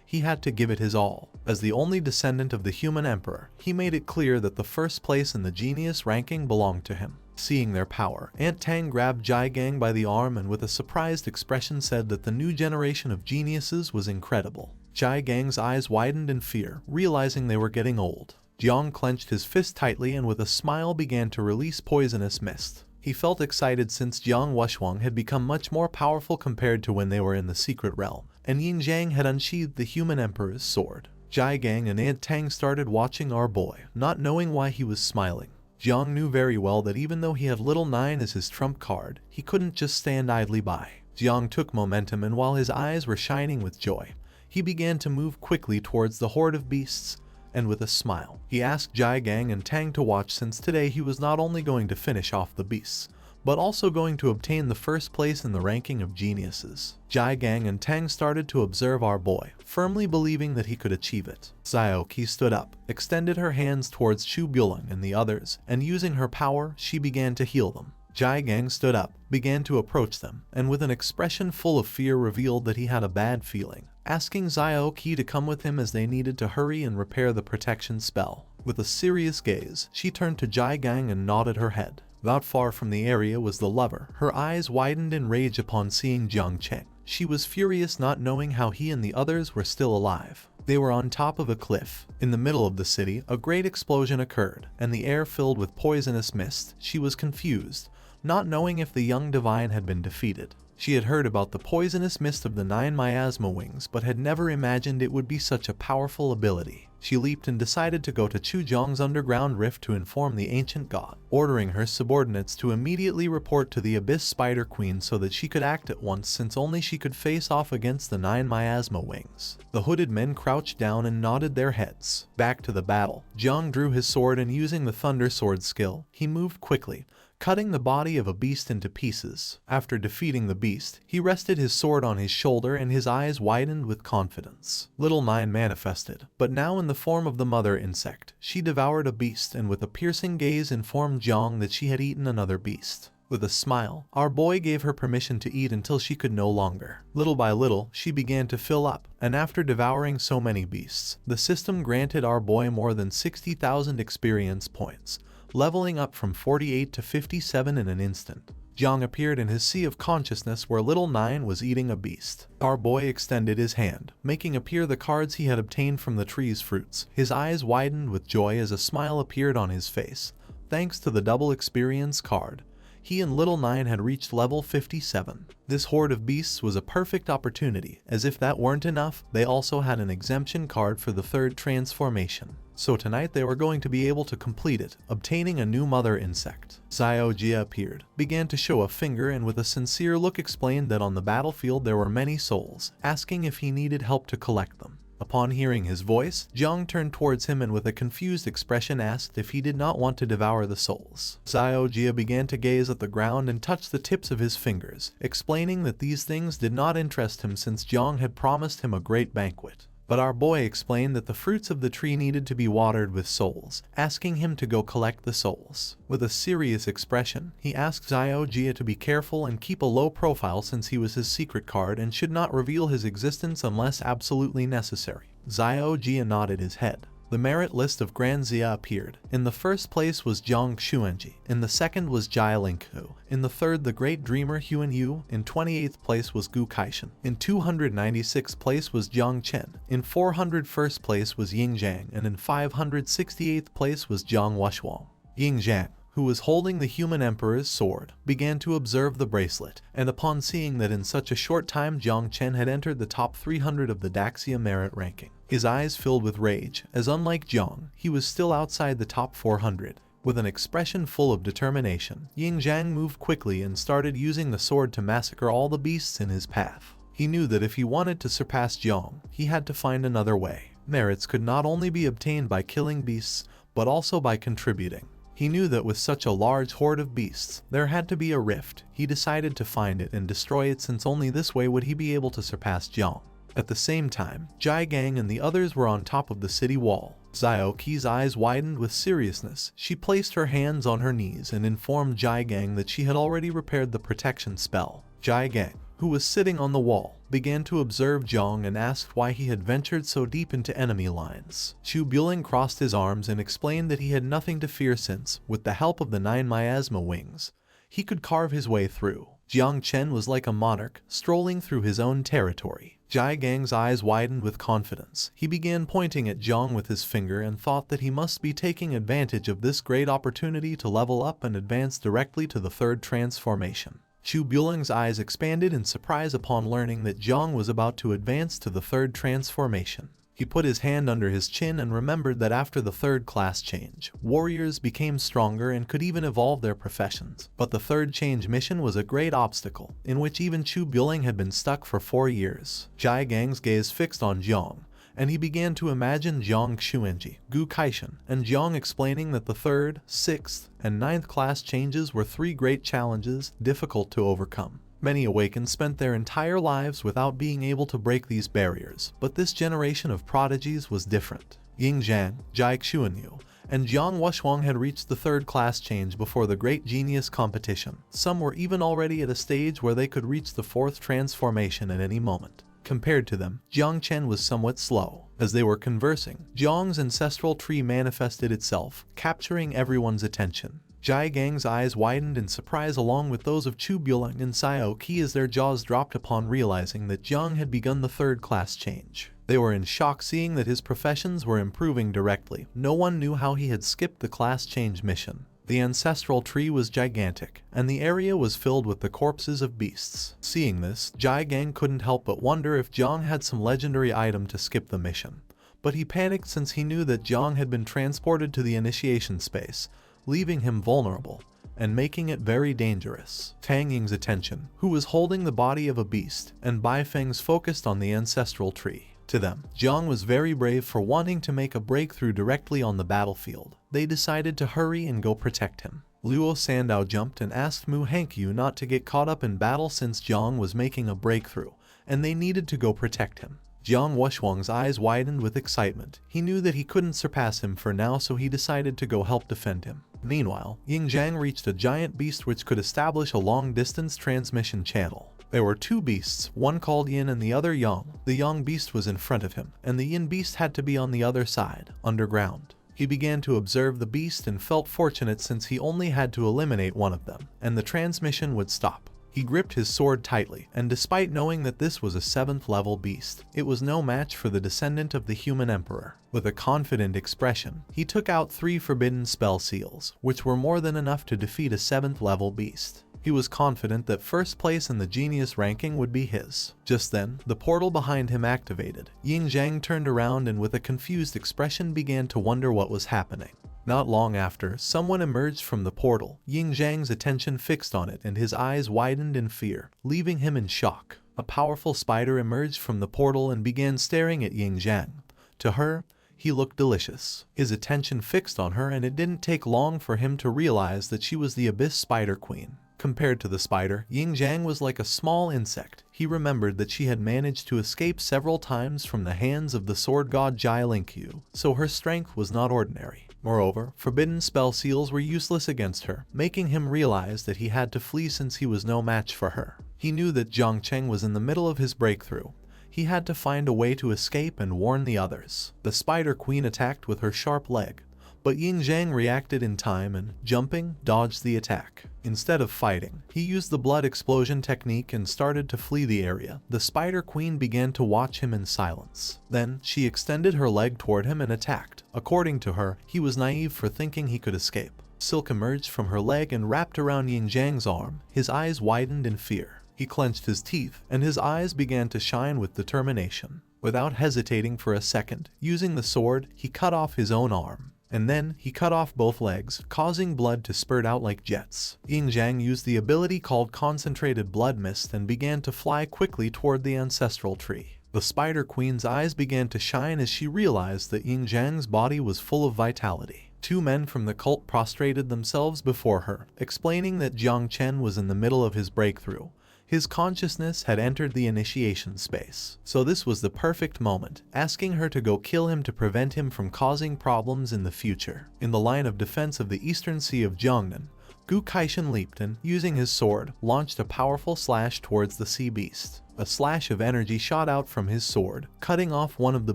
he had to give it his all. As the only descendant of the human emperor, he made it clear that the first place in the genius ranking belonged to him. Seeing their power, Aunt Tang grabbed Jai Gang by the arm and with a surprised expression said that the new generation of geniuses was incredible. Jai Gang's eyes widened in fear, realizing they were getting old. Jiang clenched his fist tightly and with a smile began to release poisonous mist. He felt excited since Jiang Wushwang had become much more powerful compared to when they were in the secret realm, and Yin Zhang had unsheathed the human emperor's sword. Jai Gang and Aunt Tang started watching our boy, not knowing why he was smiling. Jiang knew very well that even though he had Little Nine as his trump card, he couldn't just stand idly by. Jiang took momentum and while his eyes were shining with joy, he began to move quickly towards the horde of beasts, and with a smile, he asked Jai Gang and Tang to watch since today he was not only going to finish off the beasts, but also going to obtain the first place in the ranking of geniuses. Jai Gang and Tang started to observe our boy, firmly believing that he could achieve it. Zio Qi stood up, extended her hands towards Chu Jong and the others, and using her power, she began to heal them. Jai Gang stood up, began to approach them, and with an expression full of fear revealed that he had a bad feeling, asking Zio Qi to come with him as they needed to hurry and repair the protection spell. With a serious gaze, she turned to Jai Gang and nodded her head. Not far from the area was the lover. Her eyes widened in rage upon seeing Jiang Chen. She was furious not knowing how he and the others were still alive. They were on top of a cliff. In the middle of the city, a great explosion occurred, and the air filled with poisonous mist. She was confused, not knowing if the young divine had been defeated. She had heard about the poisonous mist of the 9 miasma wings, but had never imagined it would be such a powerful ability. She leaped and decided to go to Chu Jong's underground rift to inform the ancient god, ordering her subordinates to immediately report to the Abyss Spider Queen so that she could act at once since only she could face off against the 9 miasma wings. The hooded men crouched down and nodded their heads. Back to the battle, Jiang drew his sword and using the Thunder Sword skill, he moved quickly, cutting the body of a beast into pieces. After defeating the beast, he rested his sword on his shoulder and his eyes widened with confidence. Little Nine manifested, but now in the form of the mother insect. She devoured a beast and with a piercing gaze informed Jiang that she had eaten another beast. With a smile, our boy gave her permission to eat until she could no longer. Little by little, she began to fill up, and after devouring so many beasts, the system granted our boy more than 60,000 experience points, leveling up from 48 to 57 in an instant. Jiang appeared in his sea of consciousness where Little Nine was eating a beast. Our boy extended his hand, making appear the cards he had obtained from the tree's fruits. His eyes widened with joy as a smile appeared on his face. Thanks to the double experience card, he and Little Nine had reached level 57. This horde of beasts was a perfect opportunity. As if that weren't enough, they also had an exemption card for the third transformation. So tonight they were going to be able to complete it, obtaining a new mother insect. Zio Jia appeared, began to show a finger and with a sincere look explained that on the battlefield there were many souls, asking if he needed help to collect them. Upon hearing his voice, Jiang turned towards him and with a confused expression asked if he did not want to devour the souls. Zio Jia began to gaze at the ground and touch the tips of his fingers, explaining that these things did not interest him since Jiang had promised him a great banquet. but our boy explained that the fruits of the tree needed to be watered with souls, asking him to go collect the souls. With a serious expression, he asked Zio Jia to be careful and keep a low profile since he was his secret card and should not reveal his existence unless absolutely necessary. Zio Jia nodded his head. The merit list of Grand Zia appeared. In the first place was Jiang Xuanji, in the second was Jai Linghu, in the third the great dreamer Huan Yu, in 28th place was Gu Kaishan, in 296th place was Jiang Chen, in 401st place was Ying Zhang, and in 568th place was Jiang Washuang. Ying Zhang, who was holding the human emperor's sword, began to observe the bracelet, and upon seeing that in such a short time Jiang Chen had entered the top 300 of the Daxia merit ranking, his eyes filled with rage, as unlike Jiang, he was still outside the top 400. With an expression full of determination, Ying Zhang moved quickly and started using the sword to massacre all the beasts in his path. He knew that if he wanted to surpass Jiang, he had to find another way. Merits could not only be obtained by killing beasts, but also by contributing. He knew that with such a large horde of beasts, there had to be a rift. He decided to find it and destroy it since only this way would he be able to surpass Jiang. At the same time, Jai Gang and the others were on top of the city wall. Zio Qi's eyes widened with seriousness. She placed her hands on her knees and informed Jai Gang that she had already repaired the protection spell. Jai Gang, who was sitting on the wall, began to observe Jiang and asked why he had ventured so deep into enemy lines. Chu Jong crossed his arms and explained that he had nothing to fear since, with the help of the 9 miasma wings, he could carve his way through. Jiang Chen was like a monarch, strolling through his own territory. Jai Gang's eyes widened with confidence. He began pointing at Jiang with his finger and thought that he must be taking advantage of this great opportunity to level up and advance directly to the third transformation. Chu Jong's eyes expanded in surprise upon learning that Jiang was about to advance to the third transformation. He put his hand under his chin and remembered that after the third class change, warriors became stronger and could even evolve their professions. But the third change mission was a great obstacle, in which even Chu Jong had been stuck for 4 years. Jai Gang's gaze fixed on Jiang, and he began to imagine Jiang Xuanji, Gu Kaishan, and Jiang explaining that the 3rd, 6th, and 9th class changes were 3 great challenges difficult to overcome. Many awakened spent their entire lives without being able to break these barriers, but this generation of prodigies was different. Ying Zhang, Jai Xuanyu, and Jiang Washuang had reached the 3rd class change before the Great Genius competition. Some were even already at a stage where they could reach the 4th transformation at any moment. Compared to them, Jiang Chen was somewhat slow. As they were conversing, Jiang's ancestral tree manifested itself, capturing everyone's attention. Jai Gang's eyes widened in surprise along with those of Chu Jong and Zio Qi as their jaws dropped upon realizing that Jiang had begun the 3rd class change. They were in shock seeing that his professions were improving directly. No one knew how he had skipped the class change mission. The ancestral tree was gigantic, and the area was filled with the corpses of beasts. Seeing this, Jai Gang couldn't help but wonder if Jiang had some legendary item to skip the mission. But he panicked since he knew that Jiang had been transported to the initiation space, leaving him vulnerable, and making it very dangerous. Tang Ying's attention, who was holding the body of a beast, and Bai Feng's focused on the ancestral tree. To them, Jiang was very brave for wanting to make a breakthrough directly on the battlefield. They decided to hurry and go protect him. Luo Sandao jumped and asked Mu Hankyu not to get caught up in battle since Jiang was making a breakthrough, and they needed to go protect him. Jiang Washuang's eyes widened with excitement. He knew that he couldn't surpass him for now, so he decided to go help defend him. Meanwhile, Ying Zhang reached a giant beast which could establish a long-distance transmission channel. There were 2 beasts, one called Yin and the other Yang. The Yang beast was in front of him, and the Yin beast had to be on the other side, underground. He began to observe the beast and felt fortunate since he only had to eliminate one of them, and the transmission would stop. He gripped his sword tightly, and despite knowing that this was a 7th level beast, it was no match for the descendant of the human emperor. With a confident expression, he took out 3 forbidden spell seals, which were more than enough to defeat a 7th level beast. He was confident that 1st place in the genius ranking would be his. Just then, the portal behind him activated. Ying Zhang turned around and with a confused expression began to wonder what was happening. Not long after, someone emerged from the portal. Ying Zhang's attention fixed on it and his eyes widened in fear, leaving him in shock. A powerful spider emerged from the portal and began staring at Ying Zhang. To her, he looked delicious. His attention fixed on her and it didn't take long for him to realize that she was the Abyss Spider Queen. Compared to the spider, Ying Zhang was like a small insect. he remembered that she had managed to escape several times from the hands of the sword god Jai Linkyu, so her strength was not ordinary. Moreover, forbidden spell seals were useless against her, making him realize that he had to flee since he was no match for her. He knew that Jiang Chen was in the middle of his breakthrough. He had to find a way to escape and warn the others. The Spider Queen attacked with her sharp leg, but Yin Zhang reacted in time and, jumping, dodged the attack. Instead of fighting, he used the blood explosion technique and started to flee the area. The Spider Queen began to watch him in silence. Then, she extended her leg toward him and attacked. According to her, he was naive for thinking he could escape. Silk emerged from her leg and wrapped around Yin Zhang's arm. His eyes widened in fear. He clenched his teeth, and his eyes began to shine with determination. Without hesitating for a second, using the sword, he cut off his own arm. And then, he cut off both legs, causing blood to spurt out like jets. Yin Zhang used the ability called Concentrated Blood Mist and began to fly quickly toward the ancestral tree. The Spider Queen's eyes began to shine as she realized that Yin Zhang's body was full of vitality. Two men from the cult prostrated themselves before her, explaining that Jiang Chen was in the middle of his breakthrough. His consciousness had entered the initiation space, so this was the perfect moment, asking her to go kill him to prevent him from causing problems in the future. In the line of defense of the eastern sea of Jiangnan, Gu Kaishan leaped and, using his sword, launched a powerful slash towards the sea beast. A slash of energy shot out from his sword, cutting off one of the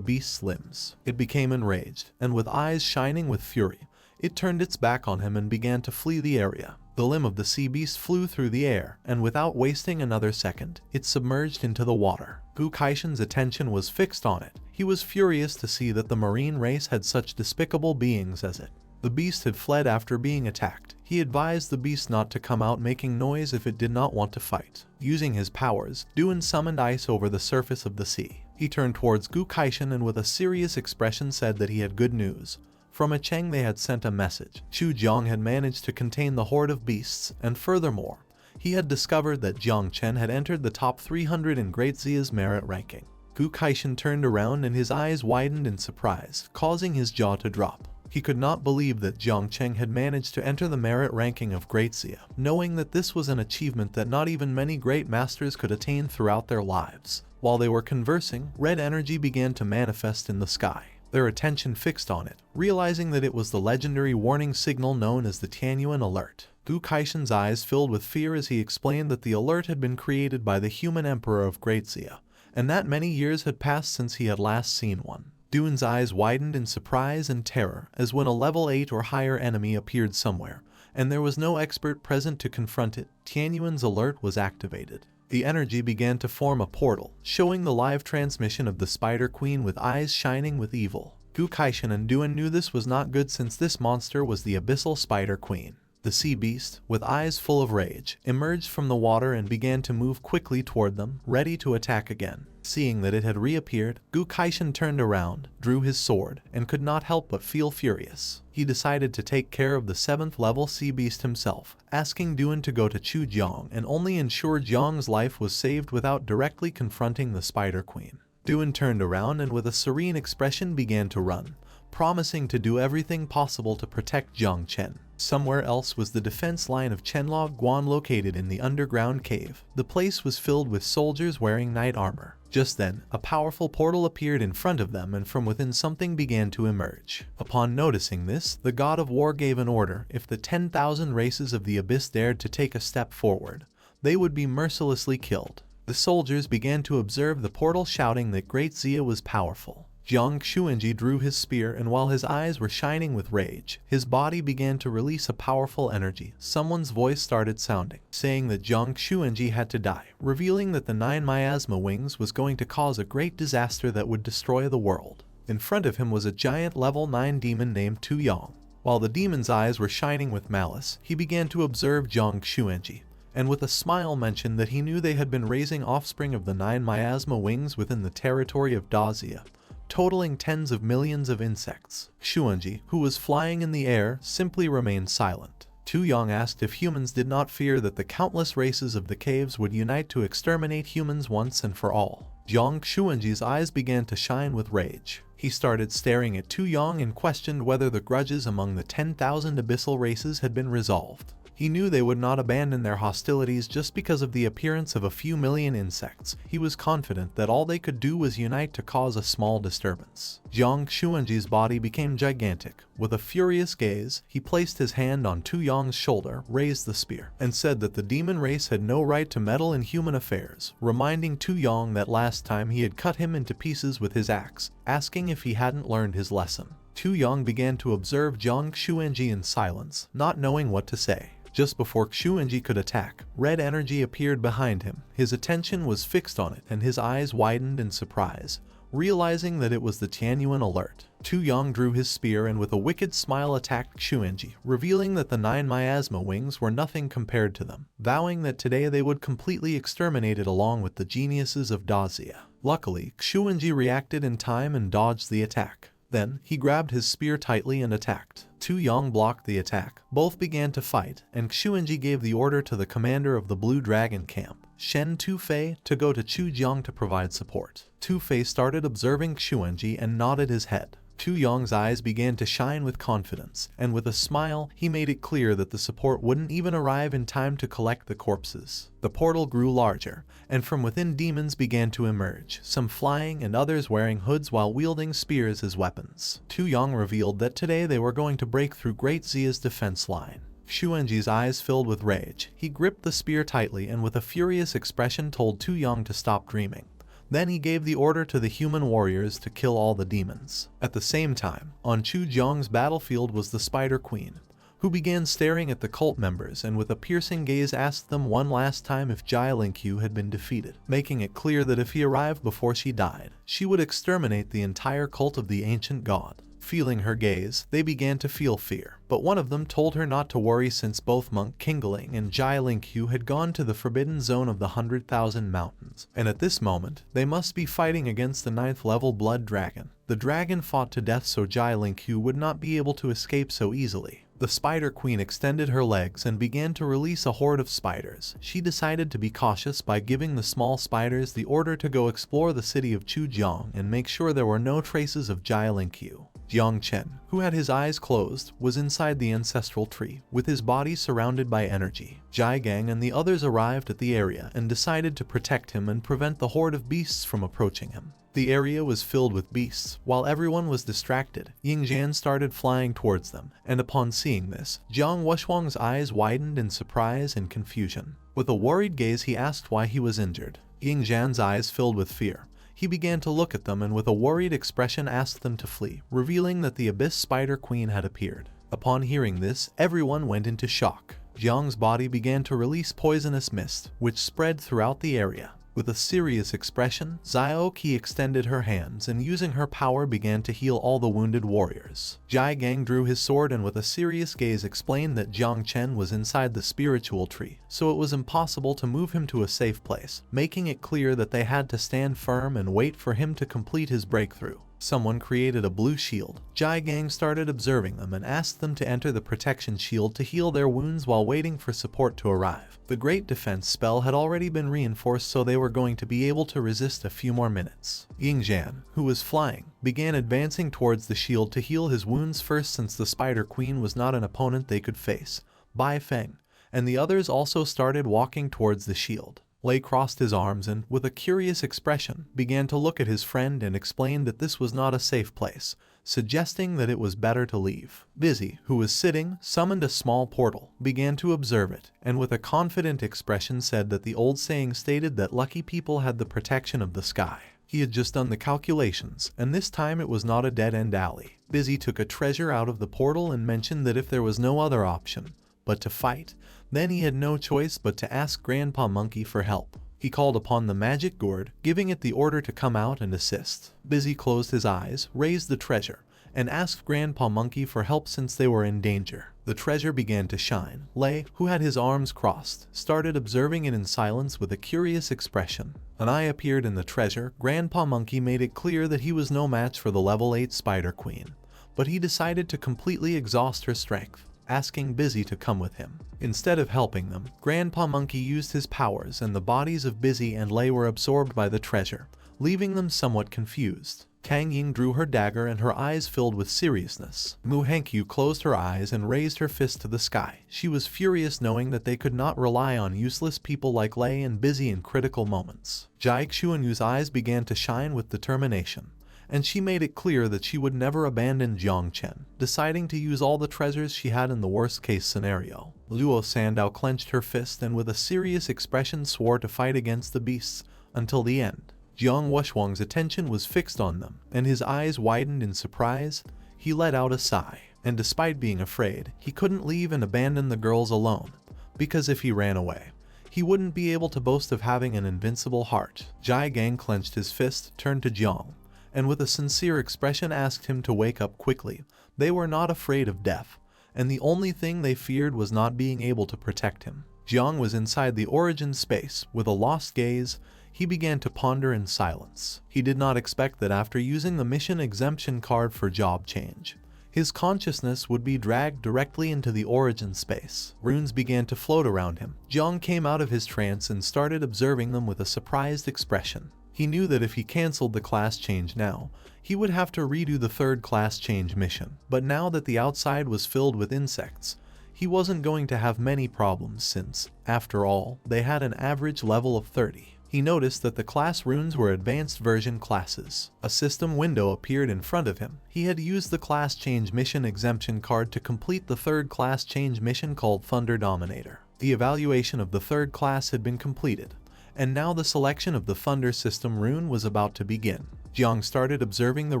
beast's limbs. It became enraged, and with eyes shining with fury, it turned its back on him and began to flee the area. The limb of the sea beast flew through the air, and without wasting another second, it submerged into the water. Gu Kaishan's attention was fixed on it. He was furious to see that the marine race had such despicable beings as it. The beast had fled after being attacked. He advised the beast not to come out making noise if it did not want to fight. Using his powers, Duan summoned ice over the surface of the sea. He turned towards Gu Kaishan and with a serious expression said that he had good news. From a Cheng they had sent a message. Chu Jong had managed to contain the horde of beasts, and furthermore, he had discovered that Jiang Chen had entered the top 300 in Great Zia's merit ranking. Gu Kaishan turned around and his eyes widened in surprise, causing his jaw to drop. He could not believe that Jiang Chen had managed to enter the merit ranking of Great Zia, knowing that this was an achievement that not even many great masters could attain throughout their lives. While they were conversing, red energy began to manifest in the sky. Their attention fixed on it, realizing that it was the legendary warning signal known as the Tianyuan Alert. Gu Kaishan's eyes filled with fear as he explained that the alert had been created by the human emperor of Great Zia, and that many years had passed since he had last seen one. Duan's eyes widened in surprise and terror as when a level 8 or higher enemy appeared somewhere, and there was no expert present to confront it, Tianyuan's alert was activated. The energy began to form a portal, showing the live transmission of the Spider Queen with eyes shining with evil. Gu Kaishan and Duan knew this was not good since this monster was the Abyssal Spider Queen. The sea beast, with eyes full of rage, emerged from the water and began to move quickly toward them, ready to attack again. Seeing that it had reappeared, Gu Kaishan turned around, drew his sword, and could not help but feel furious. He decided to take care of the 7th level sea beast himself, asking Duan to go to Chu Jong and only ensure Jiang's life was saved without directly confronting the Spider Queen. Duan turned around and with a serene expression began to run, promising to do everything possible to protect Jiang Chen. Somewhere else was the defense line of Chenla Guan located in the underground cave. The place was filled with soldiers wearing knight armor. Just then, a powerful portal appeared in front of them and from within something began to emerge. Upon noticing this, the god of war gave an order: if the 10,000 races of the abyss dared to take a step forward, they would be mercilessly killed. The soldiers began to observe the portal, shouting that Great Zia was powerful. Jiang Xuanji drew his spear, and while his eyes were shining with rage, his body began to release a powerful energy. Someone's voice started sounding, saying that Jiang Xuanji had to die, revealing that the 9 miasma wings was going to cause a great disaster that would destroy the world. In front of him was a giant level 9 demon named Tu Yang. While the demon's eyes were shining with malice, he began to observe Jiang Xuanji, and with a smile mentioned that he knew they had been raising offspring of the 9 miasma wings within the territory of Dazia, totaling tens of millions of insects. Xuanji, who was flying in the air, simply remained silent. Tu Yang asked if humans did not fear that the countless races of the caves would unite to exterminate humans once and for all. Jiang Xuanji's eyes began to shine with rage. He started staring at Tu Yang and questioned whether the grudges among the 10,000 abyssal races had been resolved. He knew they would not abandon their hostilities just because of the appearance of a few million insects. He was confident that all they could do was unite to cause a small disturbance. Jiang Chuenji's body became gigantic. With a furious gaze, he placed his hand on Tu Yong's shoulder, raised the spear, and said that the demon race had no right to meddle in human affairs, reminding Tu Yong that last time he had cut him into pieces with his axe, asking if he hadn't learned his lesson. Tu Yong began to observe Jiang Chuenji in silence, not knowing what to say. Just before Chuenji could attack, red energy appeared behind him. His attention was fixed on it and his eyes widened in surprise, realizing that it was the Tianyuan alert. Tu Yong drew his spear and with a wicked smile attacked Chuenji, revealing that the 9 miasma wings were nothing compared to them, vowing that today they would completely exterminate it along with the geniuses of Dazia. Luckily, Chuenji reacted in time and dodged the attack. Then, he grabbed his spear tightly and attacked. Tu Yong blocked the attack. Both began to fight, and Chuenji gave the order to the commander of the Blue Dragon Camp, Shen Tufei, to go to Chu Jong to provide support. Tufei started observing Chuenji and nodded his head. Tu Yong's eyes began to shine with confidence, and with a smile, he made it clear that the support wouldn't even arrive in time to collect the corpses. The portal grew larger, and from within demons began to emerge, some flying and others wearing hoods while wielding spears as weapons. Tu Yong revealed that today they were going to break through Great Zia's defense line. Chuenji's eyes filled with rage. He gripped the spear tightly and with a furious expression told Tu Yong to stop dreaming. Then he gave the order to the human warriors to kill all the demons. At the same time, on Chu Jong's battlefield was the Spider Queen, who began staring at the cult members and with a piercing gaze asked them one last time if Jia Lingqiu had been defeated, making it clear that if he arrived before she died, she would exterminate the entire cult of the ancient god. Feeling her gaze, they began to feel fear, but one of them told her not to worry since both Monk Kingling and Jia Lingqiu had gone to the forbidden zone of the 100,000 mountains, and at this moment, they must be fighting against the 9th level blood dragon. The dragon fought to death so Jia Lingqiu would not be able to escape so easily. The Spider Queen extended her legs and began to release a horde of spiders. She decided to be cautious by giving the small spiders the order to go explore the city of Chu Jong and make sure there were no traces of Jia Lingqiu. Jiang Chen, who had his eyes closed, was inside the ancestral tree, with his body surrounded by energy. Jai Gang and the others arrived at the area and decided to protect him and prevent the horde of beasts from approaching him. The area was filled with beasts. While everyone was distracted, Yingzhan started flying towards them, and upon seeing this, Jiang Wuxuang's eyes widened in surprise and confusion. With a worried gaze he asked why he was injured. Yingzhan's eyes filled with fear. He began to look at them and with a worried expression asked them to flee, revealing that the Abyss Spider Queen had appeared. Upon hearing this, everyone went into shock. Jiang's body began to release poisonous mist, which spread throughout the area. With a serious expression, Zio Qi extended her hands and using her power began to heal all the wounded warriors. Jai Gang drew his sword and with a serious gaze explained that Jiang Chen was inside the spiritual tree, so it was impossible to move him to a safe place, making it clear that they had to stand firm and wait for him to complete his breakthrough. Someone created a blue shield. Jai Gang started observing them and asked them to enter the protection shield to heal their wounds while waiting for support to arrive. The great defense spell had already been reinforced so they were going to be able to resist a few more minutes. Yingzhan, who was flying, began advancing towards the shield to heal his wounds first since the Spider Queen was not an opponent they could face. Bai Feng and the others also started walking towards the shield. Lei crossed his arms and, with a curious expression, began to look at his friend and explained that this was not a safe place, suggesting that it was better to leave. Busy, who was sitting, summoned a small portal, began to observe it, and with a confident expression said that the old saying stated that lucky people had the protection of the sky. He had just done the calculations, and this time it was not a dead-end alley. Busy took a treasure out of the portal and mentioned that if there was no other option but to fight, then he had no choice but to ask Grandpa Monkey for help. He called upon the magic gourd, giving it the order to come out and assist. Busy closed his eyes, raised the treasure, and asked Grandpa Monkey for help since they were in danger. The treasure began to shine. Lei, who had his arms crossed, started observing it in silence with a curious expression. An eye appeared in the treasure. Grandpa Monkey made it clear that he was no match for the level 8 Spider Queen, but he decided to completely exhaust her strength, asking Busy to come with him. Instead of helping them, Grandpa Monkey used his powers and the bodies of Busy and Lei were absorbed by the treasure, leaving them somewhat confused. Kang Ying drew her dagger and her eyes filled with seriousness. Mu Hankyu closed her eyes and raised her fist to the sky. She was furious knowing that they could not rely on useless people like Lei and busy in critical moments. Jai Xuanyu's eyes began to shine with determination, and she made it clear that she would never abandon Jiang Chen, deciding to use all the treasures she had in the worst-case scenario. Luo Sandao clenched her fist and with a serious expression swore to fight against the beasts until the end. Jiang Wushuang's attention was fixed on them, and his eyes widened in surprise. He let out a sigh, and despite being afraid, he couldn't leave and abandon the girls alone, because if he ran away, he wouldn't be able to boast of having an invincible heart. Jai Gang clenched his fist, turned to Jiang, and with a sincere expression asked him to wake up quickly. They were not afraid of death, and the only thing they feared was not being able to protect him. Jiang was inside the origin space. With a lost gaze, he began to ponder in silence. He did not expect that after using the mission exemption card for job change, his consciousness would be dragged directly into the origin space. Runes began to float around him. Jiang came out of his trance and started observing them with a surprised expression. He knew that if he cancelled the class change now, he would have to redo the third class change mission. But now that the outside was filled with insects, he wasn't going to have many problems since, after all, they had an average level of 30. He noticed that the class runes were advanced version classes. A system window appeared in front of him. He had used the class change mission exemption card to complete the third class change mission called Thunder Dominator. The evaluation of the third class had been completed, and now the selection of the Thunder system rune was about to begin. Jiang started observing the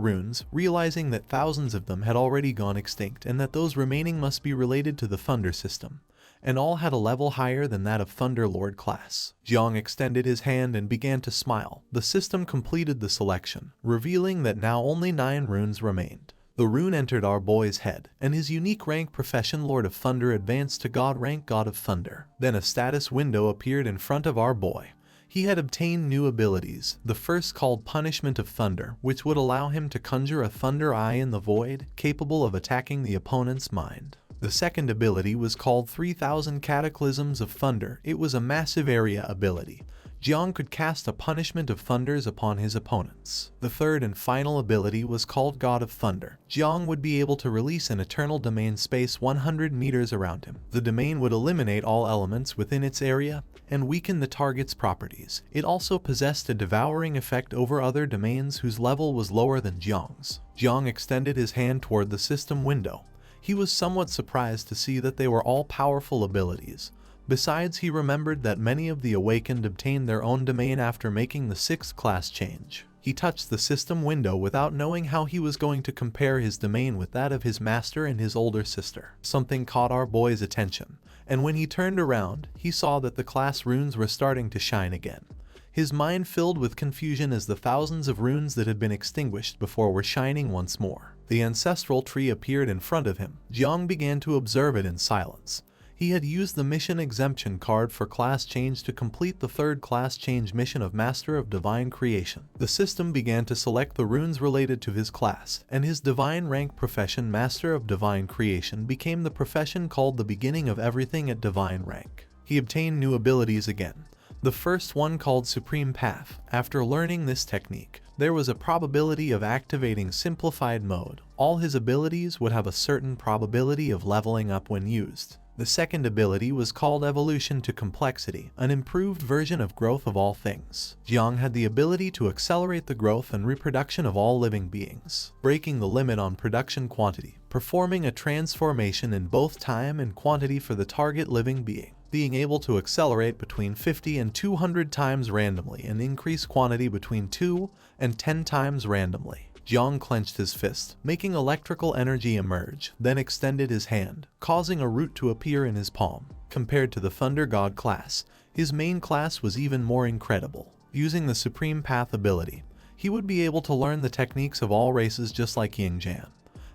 runes, realizing that thousands of them had already gone extinct and that those remaining must be related to the Thunder system, and all had a level higher than that of Thunder Lord class. Jiang extended his hand and began to smile. The system completed the selection, revealing that now only 9 runes remained. The rune entered our boy's head, and his unique rank profession Lord of Thunder advanced to God rank God of Thunder. Then a status window appeared in front of our boy. He had obtained new abilities, the first called Punishment of Thunder, which would allow him to conjure a thunder eye in the void, capable of attacking the opponent's mind. The second ability was called 3000 Cataclysms of Thunder. It was a massive area ability. Jiang could cast a punishment of thunders upon his opponents. The third and final ability was called God of Thunder. Jiang would be able to release an eternal domain space 100 meters around him. The domain would eliminate all elements within its area and weaken the target's properties. It also possessed a devouring effect over other domains whose level was lower than Jiang's. Jiang extended his hand toward the system window. He was somewhat surprised to see that they were all powerful abilities. Besides, he remembered that many of the awakened obtained their own domain after making the 6th class change. He touched the system window without knowing how he was going to compare his domain with that of his master and his older sister. Something caught our boy's attention, and when he turned around, he saw that the class runes were starting to shine again. His mind filled with confusion as the thousands of runes that had been extinguished before were shining once more. The ancestral tree appeared in front of him. Jiang began to observe it in silence. He had used the mission exemption card for class change to complete the third class change mission of Master of Divine Creation. The system began to select the runes related to his class, and his divine rank profession Master of Divine Creation became the profession called the beginning of everything at divine rank. He obtained new abilities again. The first one called Supreme Path. After learning this technique, there was a probability of activating simplified mode. All his abilities would have a certain probability of leveling up when used. The second ability was called Evolution to Complexity, an improved version of growth of all things. Jiang had the ability to accelerate the growth and reproduction of all living beings, breaking the limit on production quantity, performing a transformation in both time and quantity for the target living being, being able to accelerate between 50 and 200 times randomly and increase quantity between 2 and 10 times randomly. Jiang clenched his fist, making electrical energy emerge, then extended his hand, causing a root to appear in his palm. Compared to the Thunder God class, his main class was even more incredible. Using the Supreme Path ability, he would be able to learn the techniques of all races just like Ying Jan.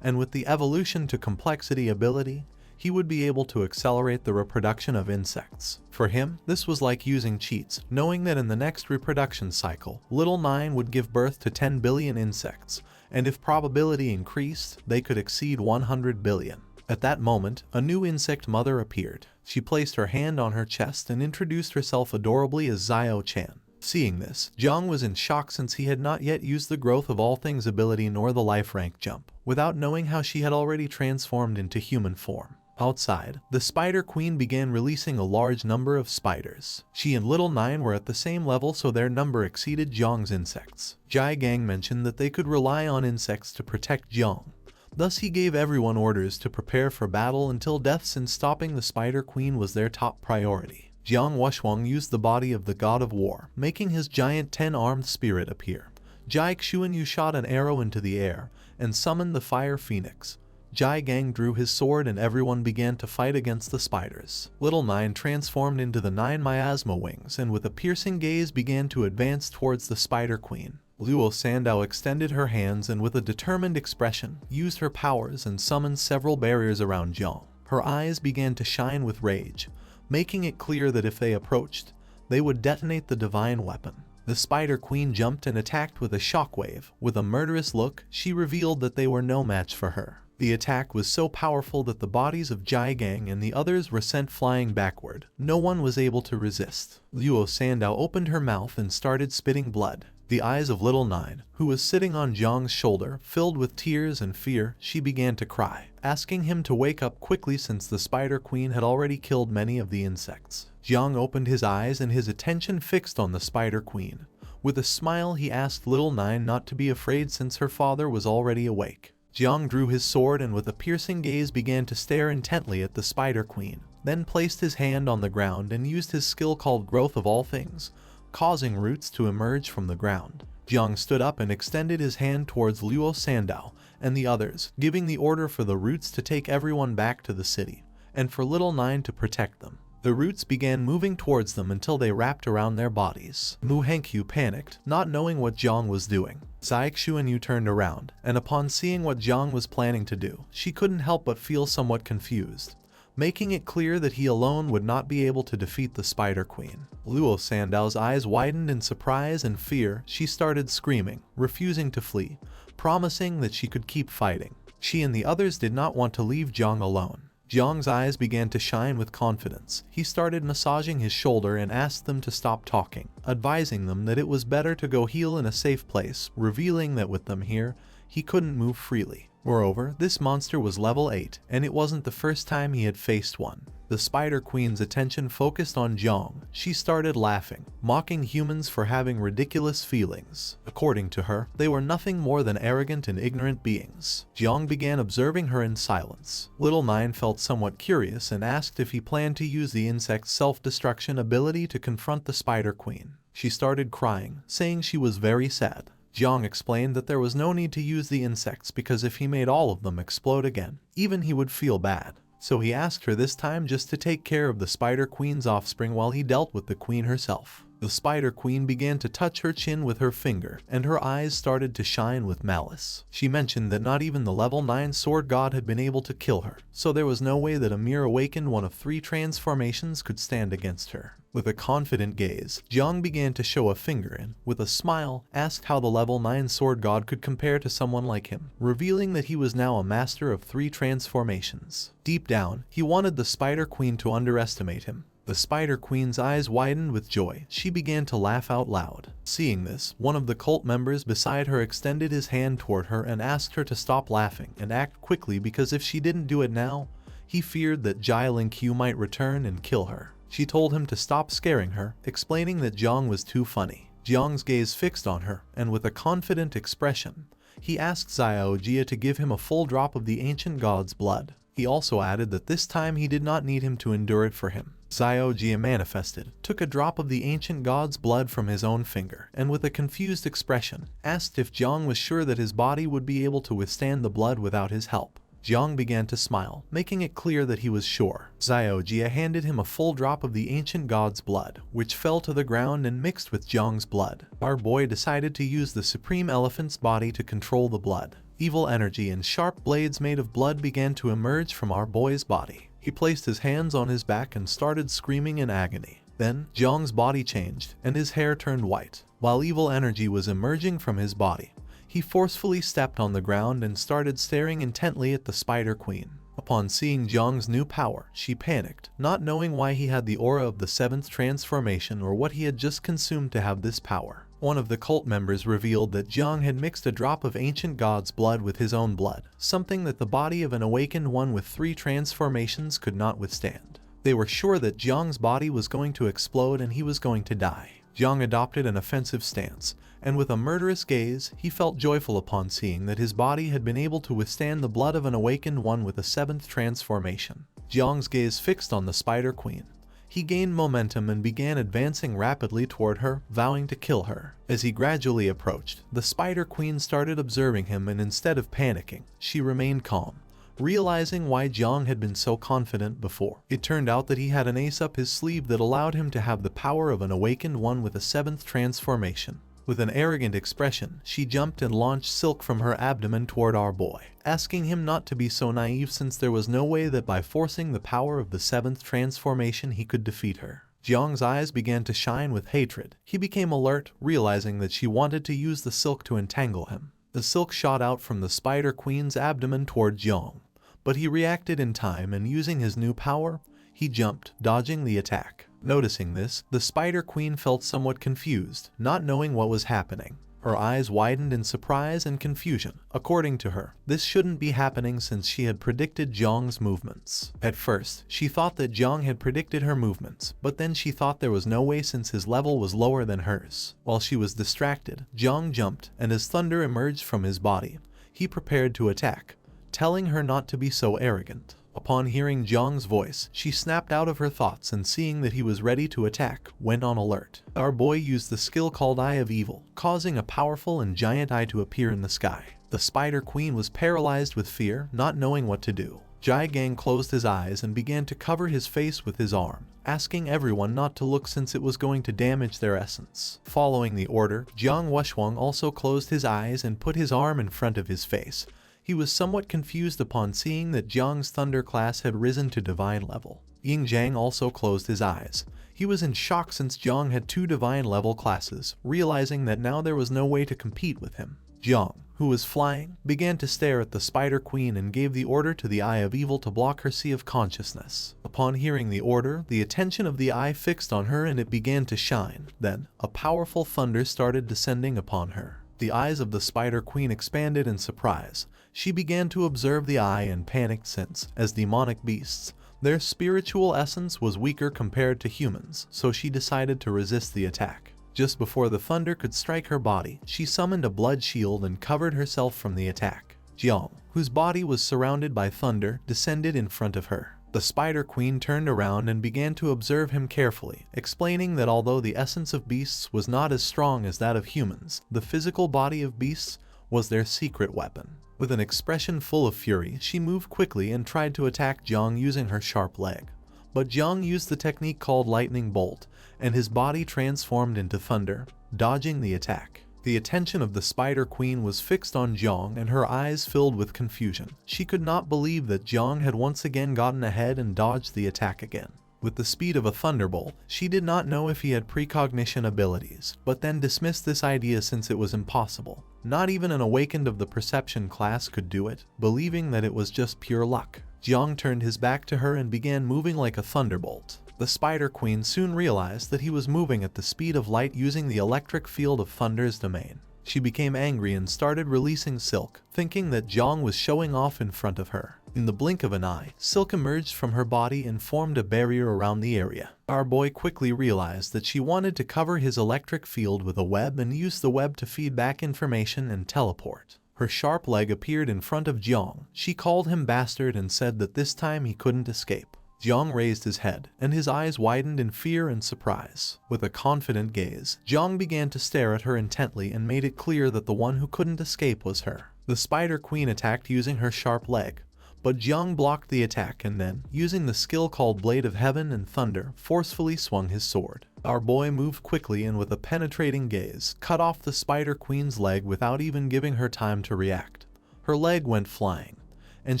And with the Evolution to Complexity ability, he would be able to accelerate the reproduction of insects. For him, this was like using cheats, knowing that in the next reproduction cycle, Little 9 would give birth to 10 billion insects, and if probability increased, they could exceed 100 billion. At that moment, a new insect mother appeared. She placed her hand on her chest and introduced herself adorably as Zio Chan. Seeing this, Jiang was in shock since he had not yet used the growth of all things ability nor the life rank jump, without knowing how she had already transformed into human form. Outside, the Spider Queen began releasing a large number of spiders. She and Little Nine were at the same level, so their number exceeded Jiang's insects. Jai Gang mentioned that they could rely on insects to protect Jiang. Thus he gave everyone orders to prepare for battle until death, since stopping the Spider Queen was their top priority. Jiang Wushwang used the body of the god of war, making his giant 10-armed spirit appear. Jai Xuanyu shot an arrow into the air and summoned the fire phoenix. Jai Gang drew his sword and everyone began to fight against the spiders. Little Nine transformed into the 9 miasma wings and with a piercing gaze began to advance towards the Spider Queen. Luo Sandao extended her hands and with a determined expression used her powers and summoned several barriers around Jiang. Her eyes began to shine with rage, making it clear that if they approached, they would detonate the divine weapon. The Spider Queen jumped and attacked with a shockwave. With a murderous look, she revealed that they were no match for her. The attack was so powerful that the bodies of Jai Gang and the others were sent flying backward. No one was able to resist. Luo Sandao opened her mouth and started spitting blood. The eyes of Little Nine, who was sitting on Jiang's shoulder, filled with tears and fear. She began to cry, asking him to wake up quickly since the Spider Queen had already killed many of the insects. Jiang opened his eyes and his attention fixed on the Spider Queen. With a smile he asked Little Nine not to be afraid since her father was already awake. Jiang drew his sword and with a piercing gaze began to stare intently at the Spider Queen, then placed his hand on the ground and used his skill called Growth of All Things, causing roots to emerge from the ground. Jiang stood up and extended his hand towards Luo Sandao and the others, giving the order for the roots to take everyone back to the city, and for Little Nine to protect them. The roots began moving towards them until they wrapped around their bodies. Mu Hengqiu panicked, not knowing what Jiang was doing. Zai Xuanyu turned around, and upon seeing what Jiang was planning to do, she couldn't help but feel somewhat confused, making it clear that he alone would not be able to defeat the Spider Queen. Luo Sandao's eyes widened in surprise and fear. She started screaming, refusing to flee, promising that she could keep fighting. She and the others did not want to leave Jiang alone. Jiang's eyes began to shine with confidence. He started massaging his shoulder and asked them to stop talking, advising them that it was better to go heal in a safe place, revealing that with them here, he couldn't move freely. Moreover, this monster was level 8, and it wasn't the first time he had faced one. The Spider Queen's attention focused on Jiang. She started laughing, mocking humans for having ridiculous feelings. According to her, they were nothing more than arrogant and ignorant beings. Jiang began observing her in silence. Little Nine felt somewhat curious and asked if he planned to use the insect's self-destruction ability to confront the Spider Queen. She started crying, saying she was very sad. Jiang explained that there was no need to use the insects because if he made all of them explode again, even he would feel bad. So he asked her this time just to take care of the Spider Queen's offspring while he dealt with the queen herself. The Spider Queen began to touch her chin with her finger, and her eyes started to shine with malice. She mentioned that not even the level 9 sword god had been able to kill her, so there was no way that a mere awakened one of 3 transformations could stand against her. With a confident gaze, Jiang began to show a finger and, with a smile, asked how the level 9 sword god could compare to someone like him, revealing that he was now a master of 3 transformations. Deep down, he wanted the Spider Queen to underestimate him. The Spider Queen's eyes widened with joy. She began to laugh out loud. Seeing this, one of the cult members beside her extended his hand toward her and asked her to stop laughing and act quickly because if she didn't do it now, he feared that Jai Ling-Qiu might return and kill her. She told him to stop scaring her, explaining that Jiang was too funny. Jiang's gaze fixed on her, and with a confident expression, he asked Zio Jia to give him a full drop of the ancient god's blood. He also added that this time he did not need him to endure it for him. Zio Jia manifested, took a drop of the ancient god's blood from his own finger, and with a confused expression, asked if Jiang was sure that his body would be able to withstand the blood without his help. Jiang began to smile, making it clear that he was sure. Zio Jia handed him a full drop of the ancient god's blood, which fell to the ground and mixed with Jiang's blood. Our boy decided to use the supreme elephant's body to control the blood. Evil energy and sharp blades made of blood began to emerge from our boy's body. He placed his hands on his back and started screaming in agony. Then, Jiang's body changed, and his hair turned white. While evil energy was emerging from his body, he forcefully stepped on the ground and started staring intently at the Spider Queen. Upon seeing Jiang's new power, she panicked, not knowing why he had the aura of the 7th transformation or what he had just consumed to have this power. One of the cult members revealed that Jiang had mixed a drop of ancient god's blood with his own blood, something that the body of an awakened one with 3 transformations could not withstand. They were sure that Jiang's body was going to explode and he was going to die. Jiang adopted an offensive stance, and with a murderous gaze, he felt joyful upon seeing that his body had been able to withstand the blood of an awakened one with a 7th transformation. Jiang's gaze fixed on the Spider Queen. He gained momentum and began advancing rapidly toward her, vowing to kill her. As he gradually approached, the Spider Queen started observing him, and instead of panicking, she remained calm, realizing why Jiang had been so confident before. It turned out that he had an ace up his sleeve that allowed him to have the power of an awakened one with a 7th transformation. With an arrogant expression, she jumped and launched silk from her abdomen toward our boy, asking him not to be so naive since there was no way that by forcing the power of the 7th transformation he could defeat her. Jiang's eyes began to shine with hatred. He became alert, realizing that she wanted to use the silk to entangle him. The silk shot out from the Spider Queen's abdomen toward Jiang, but he reacted in time and using his new power, he jumped, dodging the attack. Noticing this, the Spider Queen felt somewhat confused, not knowing what was happening. Her eyes widened in surprise and confusion. According to her, this shouldn't be happening since she had predicted Jiang's movements. At first, she thought that Jiang had predicted her movements, but then she thought there was no way since his level was lower than hers. While she was distracted, Jiang jumped, and as thunder emerged from his body, he prepared to attack, telling her not to be so arrogant. Upon hearing Jiang's voice, she snapped out of her thoughts and seeing that he was ready to attack, went on alert. Our boy used the skill called Eye of Evil, causing a powerful and giant eye to appear in the sky. The Spider Queen was paralyzed with fear, not knowing what to do. Jai Gang closed his eyes and began to cover his face with his arm, asking everyone not to look since it was going to damage their essence. Following the order, Jiang Wushwang also closed his eyes and put his arm in front of his face. He was somewhat confused upon seeing that Jiang's Thunder class had risen to divine level. Ying Jiang also closed his eyes. He was in shock since Jiang had 2 divine level classes, realizing that now there was no way to compete with him. Jiang, who was flying, began to stare at the Spider Queen and gave the order to the Eye of Evil to block her sea of consciousness. Upon hearing the order, the attention of the eye fixed on her and it began to shine. Then, a powerful thunder started descending upon her. The eyes of the Spider Queen expanded in surprise. She began to observe the eye and panicked since, as demonic beasts, their spiritual essence was weaker compared to humans, so she decided to resist the attack. Just before the thunder could strike her body, she summoned a blood shield and covered herself from the attack. Jiang, whose body was surrounded by thunder, descended in front of her. The Spider Queen turned around and began to observe him carefully, explaining that although the essence of beasts was not as strong as that of humans, the physical body of beasts was their secret weapon. With an expression full of fury, she moved quickly and tried to attack Jiang using her sharp leg. But Jiang used the technique called Lightning Bolt, and his body transformed into thunder, dodging the attack. The attention of the Spider Queen was fixed on Jiang and her eyes filled with confusion. She could not believe that Jiang had once again gotten ahead and dodged the attack again. With the speed of a thunderbolt, she did not know if he had precognition abilities, but then dismissed this idea since it was impossible. Not even an awakened of the perception class could do it, believing that it was just pure luck. Jiang turned his back to her and began moving like a thunderbolt. The Spider Queen soon realized that he was moving at the speed of light using the electric field of Thunder's domain. She became angry and started releasing silk, thinking that Jiang was showing off in front of her. In the blink of an eye, silk emerged from her body and formed a barrier around the area. Our boy quickly realized that she wanted to cover his electric field with a web and use the web to feed back information and teleport. Her sharp leg appeared in front of Jiang. She called him bastard and said that this time he couldn't escape. Jiang raised his head, and his eyes widened in fear and surprise. With a confident gaze, Jiang began to stare at her intently and made it clear that the one who couldn't escape was her. The Spider Queen attacked using her sharp leg, but Jiang blocked the attack and then, using the skill called Blade of Heaven and Thunder, forcefully swung his sword. Our boy moved quickly and with a penetrating gaze, cut off the Spider Queen's leg without even giving her time to react. Her leg went flying, and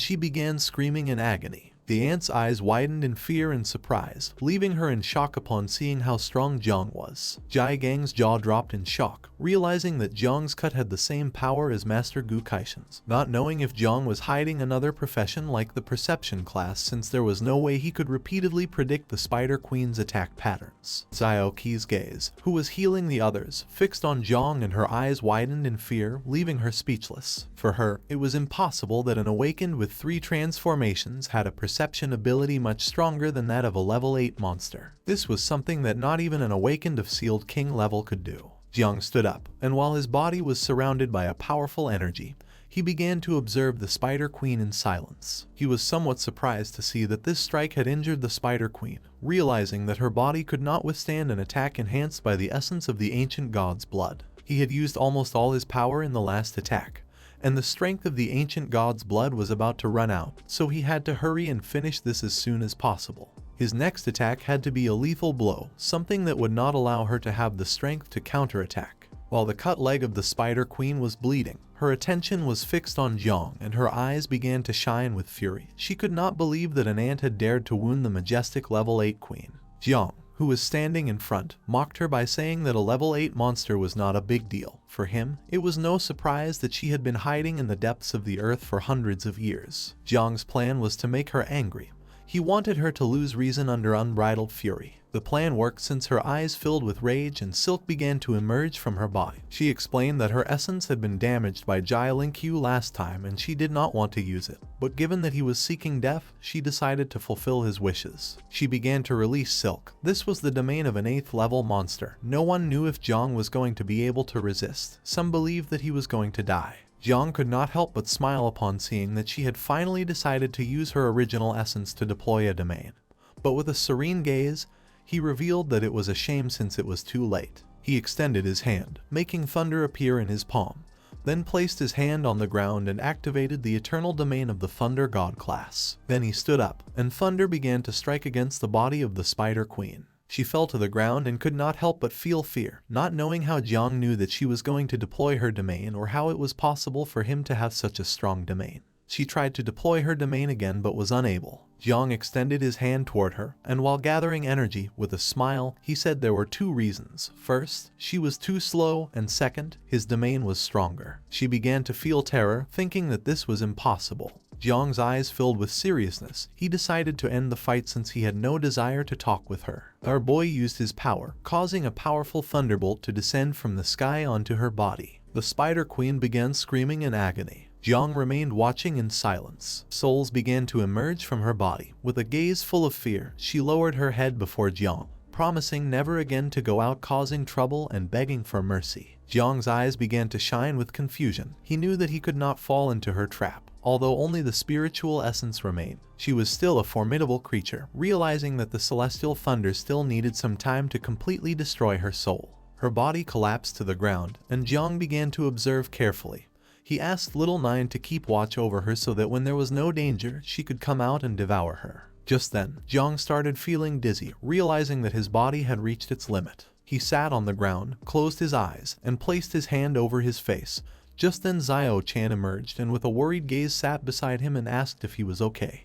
she began screaming in agony. The ant's eyes widened in fear and surprise, leaving her in shock upon seeing how strong Jiang was. Jai Gang's jaw dropped in shock, realizing that Jiang's cut had the same power as Master Gu Kaishen's, not knowing if Jiang was hiding another profession like the perception class, since there was no way he could repeatedly predict the Spider Queen's attack patterns. Zio Qi's gaze, who was healing the others, fixed on Jiang, and her eyes widened in fear, leaving her speechless. For her, it was impossible that an awakened with 3 transformations had a perception ability much stronger than that of a level 8 monster. This was something that not even an awakened of Sealed King level could do. Jiang stood up, and while his body was surrounded by a powerful energy, he began to observe the Spider Queen in silence. He was somewhat surprised to see that this strike had injured the Spider Queen, realizing that her body could not withstand an attack enhanced by the essence of the ancient god's blood. He had used almost all his power in the last attack, and the strength of the ancient god's blood was about to run out, so he had to hurry and finish this as soon as possible. His next attack had to be a lethal blow, something that would not allow her to have the strength to counterattack. While the cut leg of the Spider Queen was bleeding, her attention was fixed on Jiang, and her eyes began to shine with fury. She could not believe that an ant had dared to wound the majestic level 8 queen. Jiang, who was standing in front, mocked her by saying that a level 8 monster was not a big deal. For him, it was no surprise that she had been hiding in the depths of the earth for hundreds of years. Jiang's plan was to make her angry. He wanted her to lose reason under unbridled fury. The plan worked since her eyes filled with rage and silk began to emerge from her body. She explained that her essence had been damaged by Jai Lingqiu last time and she did not want to use it. But given that he was seeking death, she decided to fulfill his wishes. She began to release silk. This was the domain of an 8th level monster. No one knew if Jiang was going to be able to resist. Some believed that he was going to die. Jiang could not help but smile upon seeing that she had finally decided to use her original essence to deploy a domain. But with a serene gaze, he revealed that it was a shame since it was too late. He extended his hand, making thunder appear in his palm, then placed his hand on the ground and activated the eternal domain of the Thunder God class. Then he stood up, and thunder began to strike against the body of the Spider Queen. She fell to the ground and could not help but feel fear, not knowing how Jiang knew that she was going to deploy her domain or how it was possible for him to have such a strong domain. She tried to deploy her domain again but was unable. Jiang extended his hand toward her, and while gathering energy, with a smile, he said there were 2 reasons. First, she was too slow, and second, his domain was stronger. She began to feel terror, thinking that this was impossible. Jiang's eyes filled with seriousness. He decided to end the fight since he had no desire to talk with her. Our boy used his power, causing a powerful thunderbolt to descend from the sky onto her body. The Spider Queen began screaming in agony. Jiang remained watching in silence. Souls began to emerge from her body. With a gaze full of fear, she lowered her head before Jiang, promising never again to go out causing trouble and begging for mercy. Jiang's eyes began to shine with confusion. He knew that he could not fall into her trap. Although only the spiritual essence remained, she was still a formidable creature, realizing that the celestial thunder still needed some time to completely destroy her soul. Her body collapsed to the ground, and Jiang began to observe carefully. He asked Little Nine to keep watch over her so that when there was no danger, she could come out and devour her. Just then, Jiang started feeling dizzy, realizing that his body had reached its limit. He sat on the ground, closed his eyes, and placed his hand over his face. Just then Zio Chen emerged and with a worried gaze sat beside him and asked if he was okay.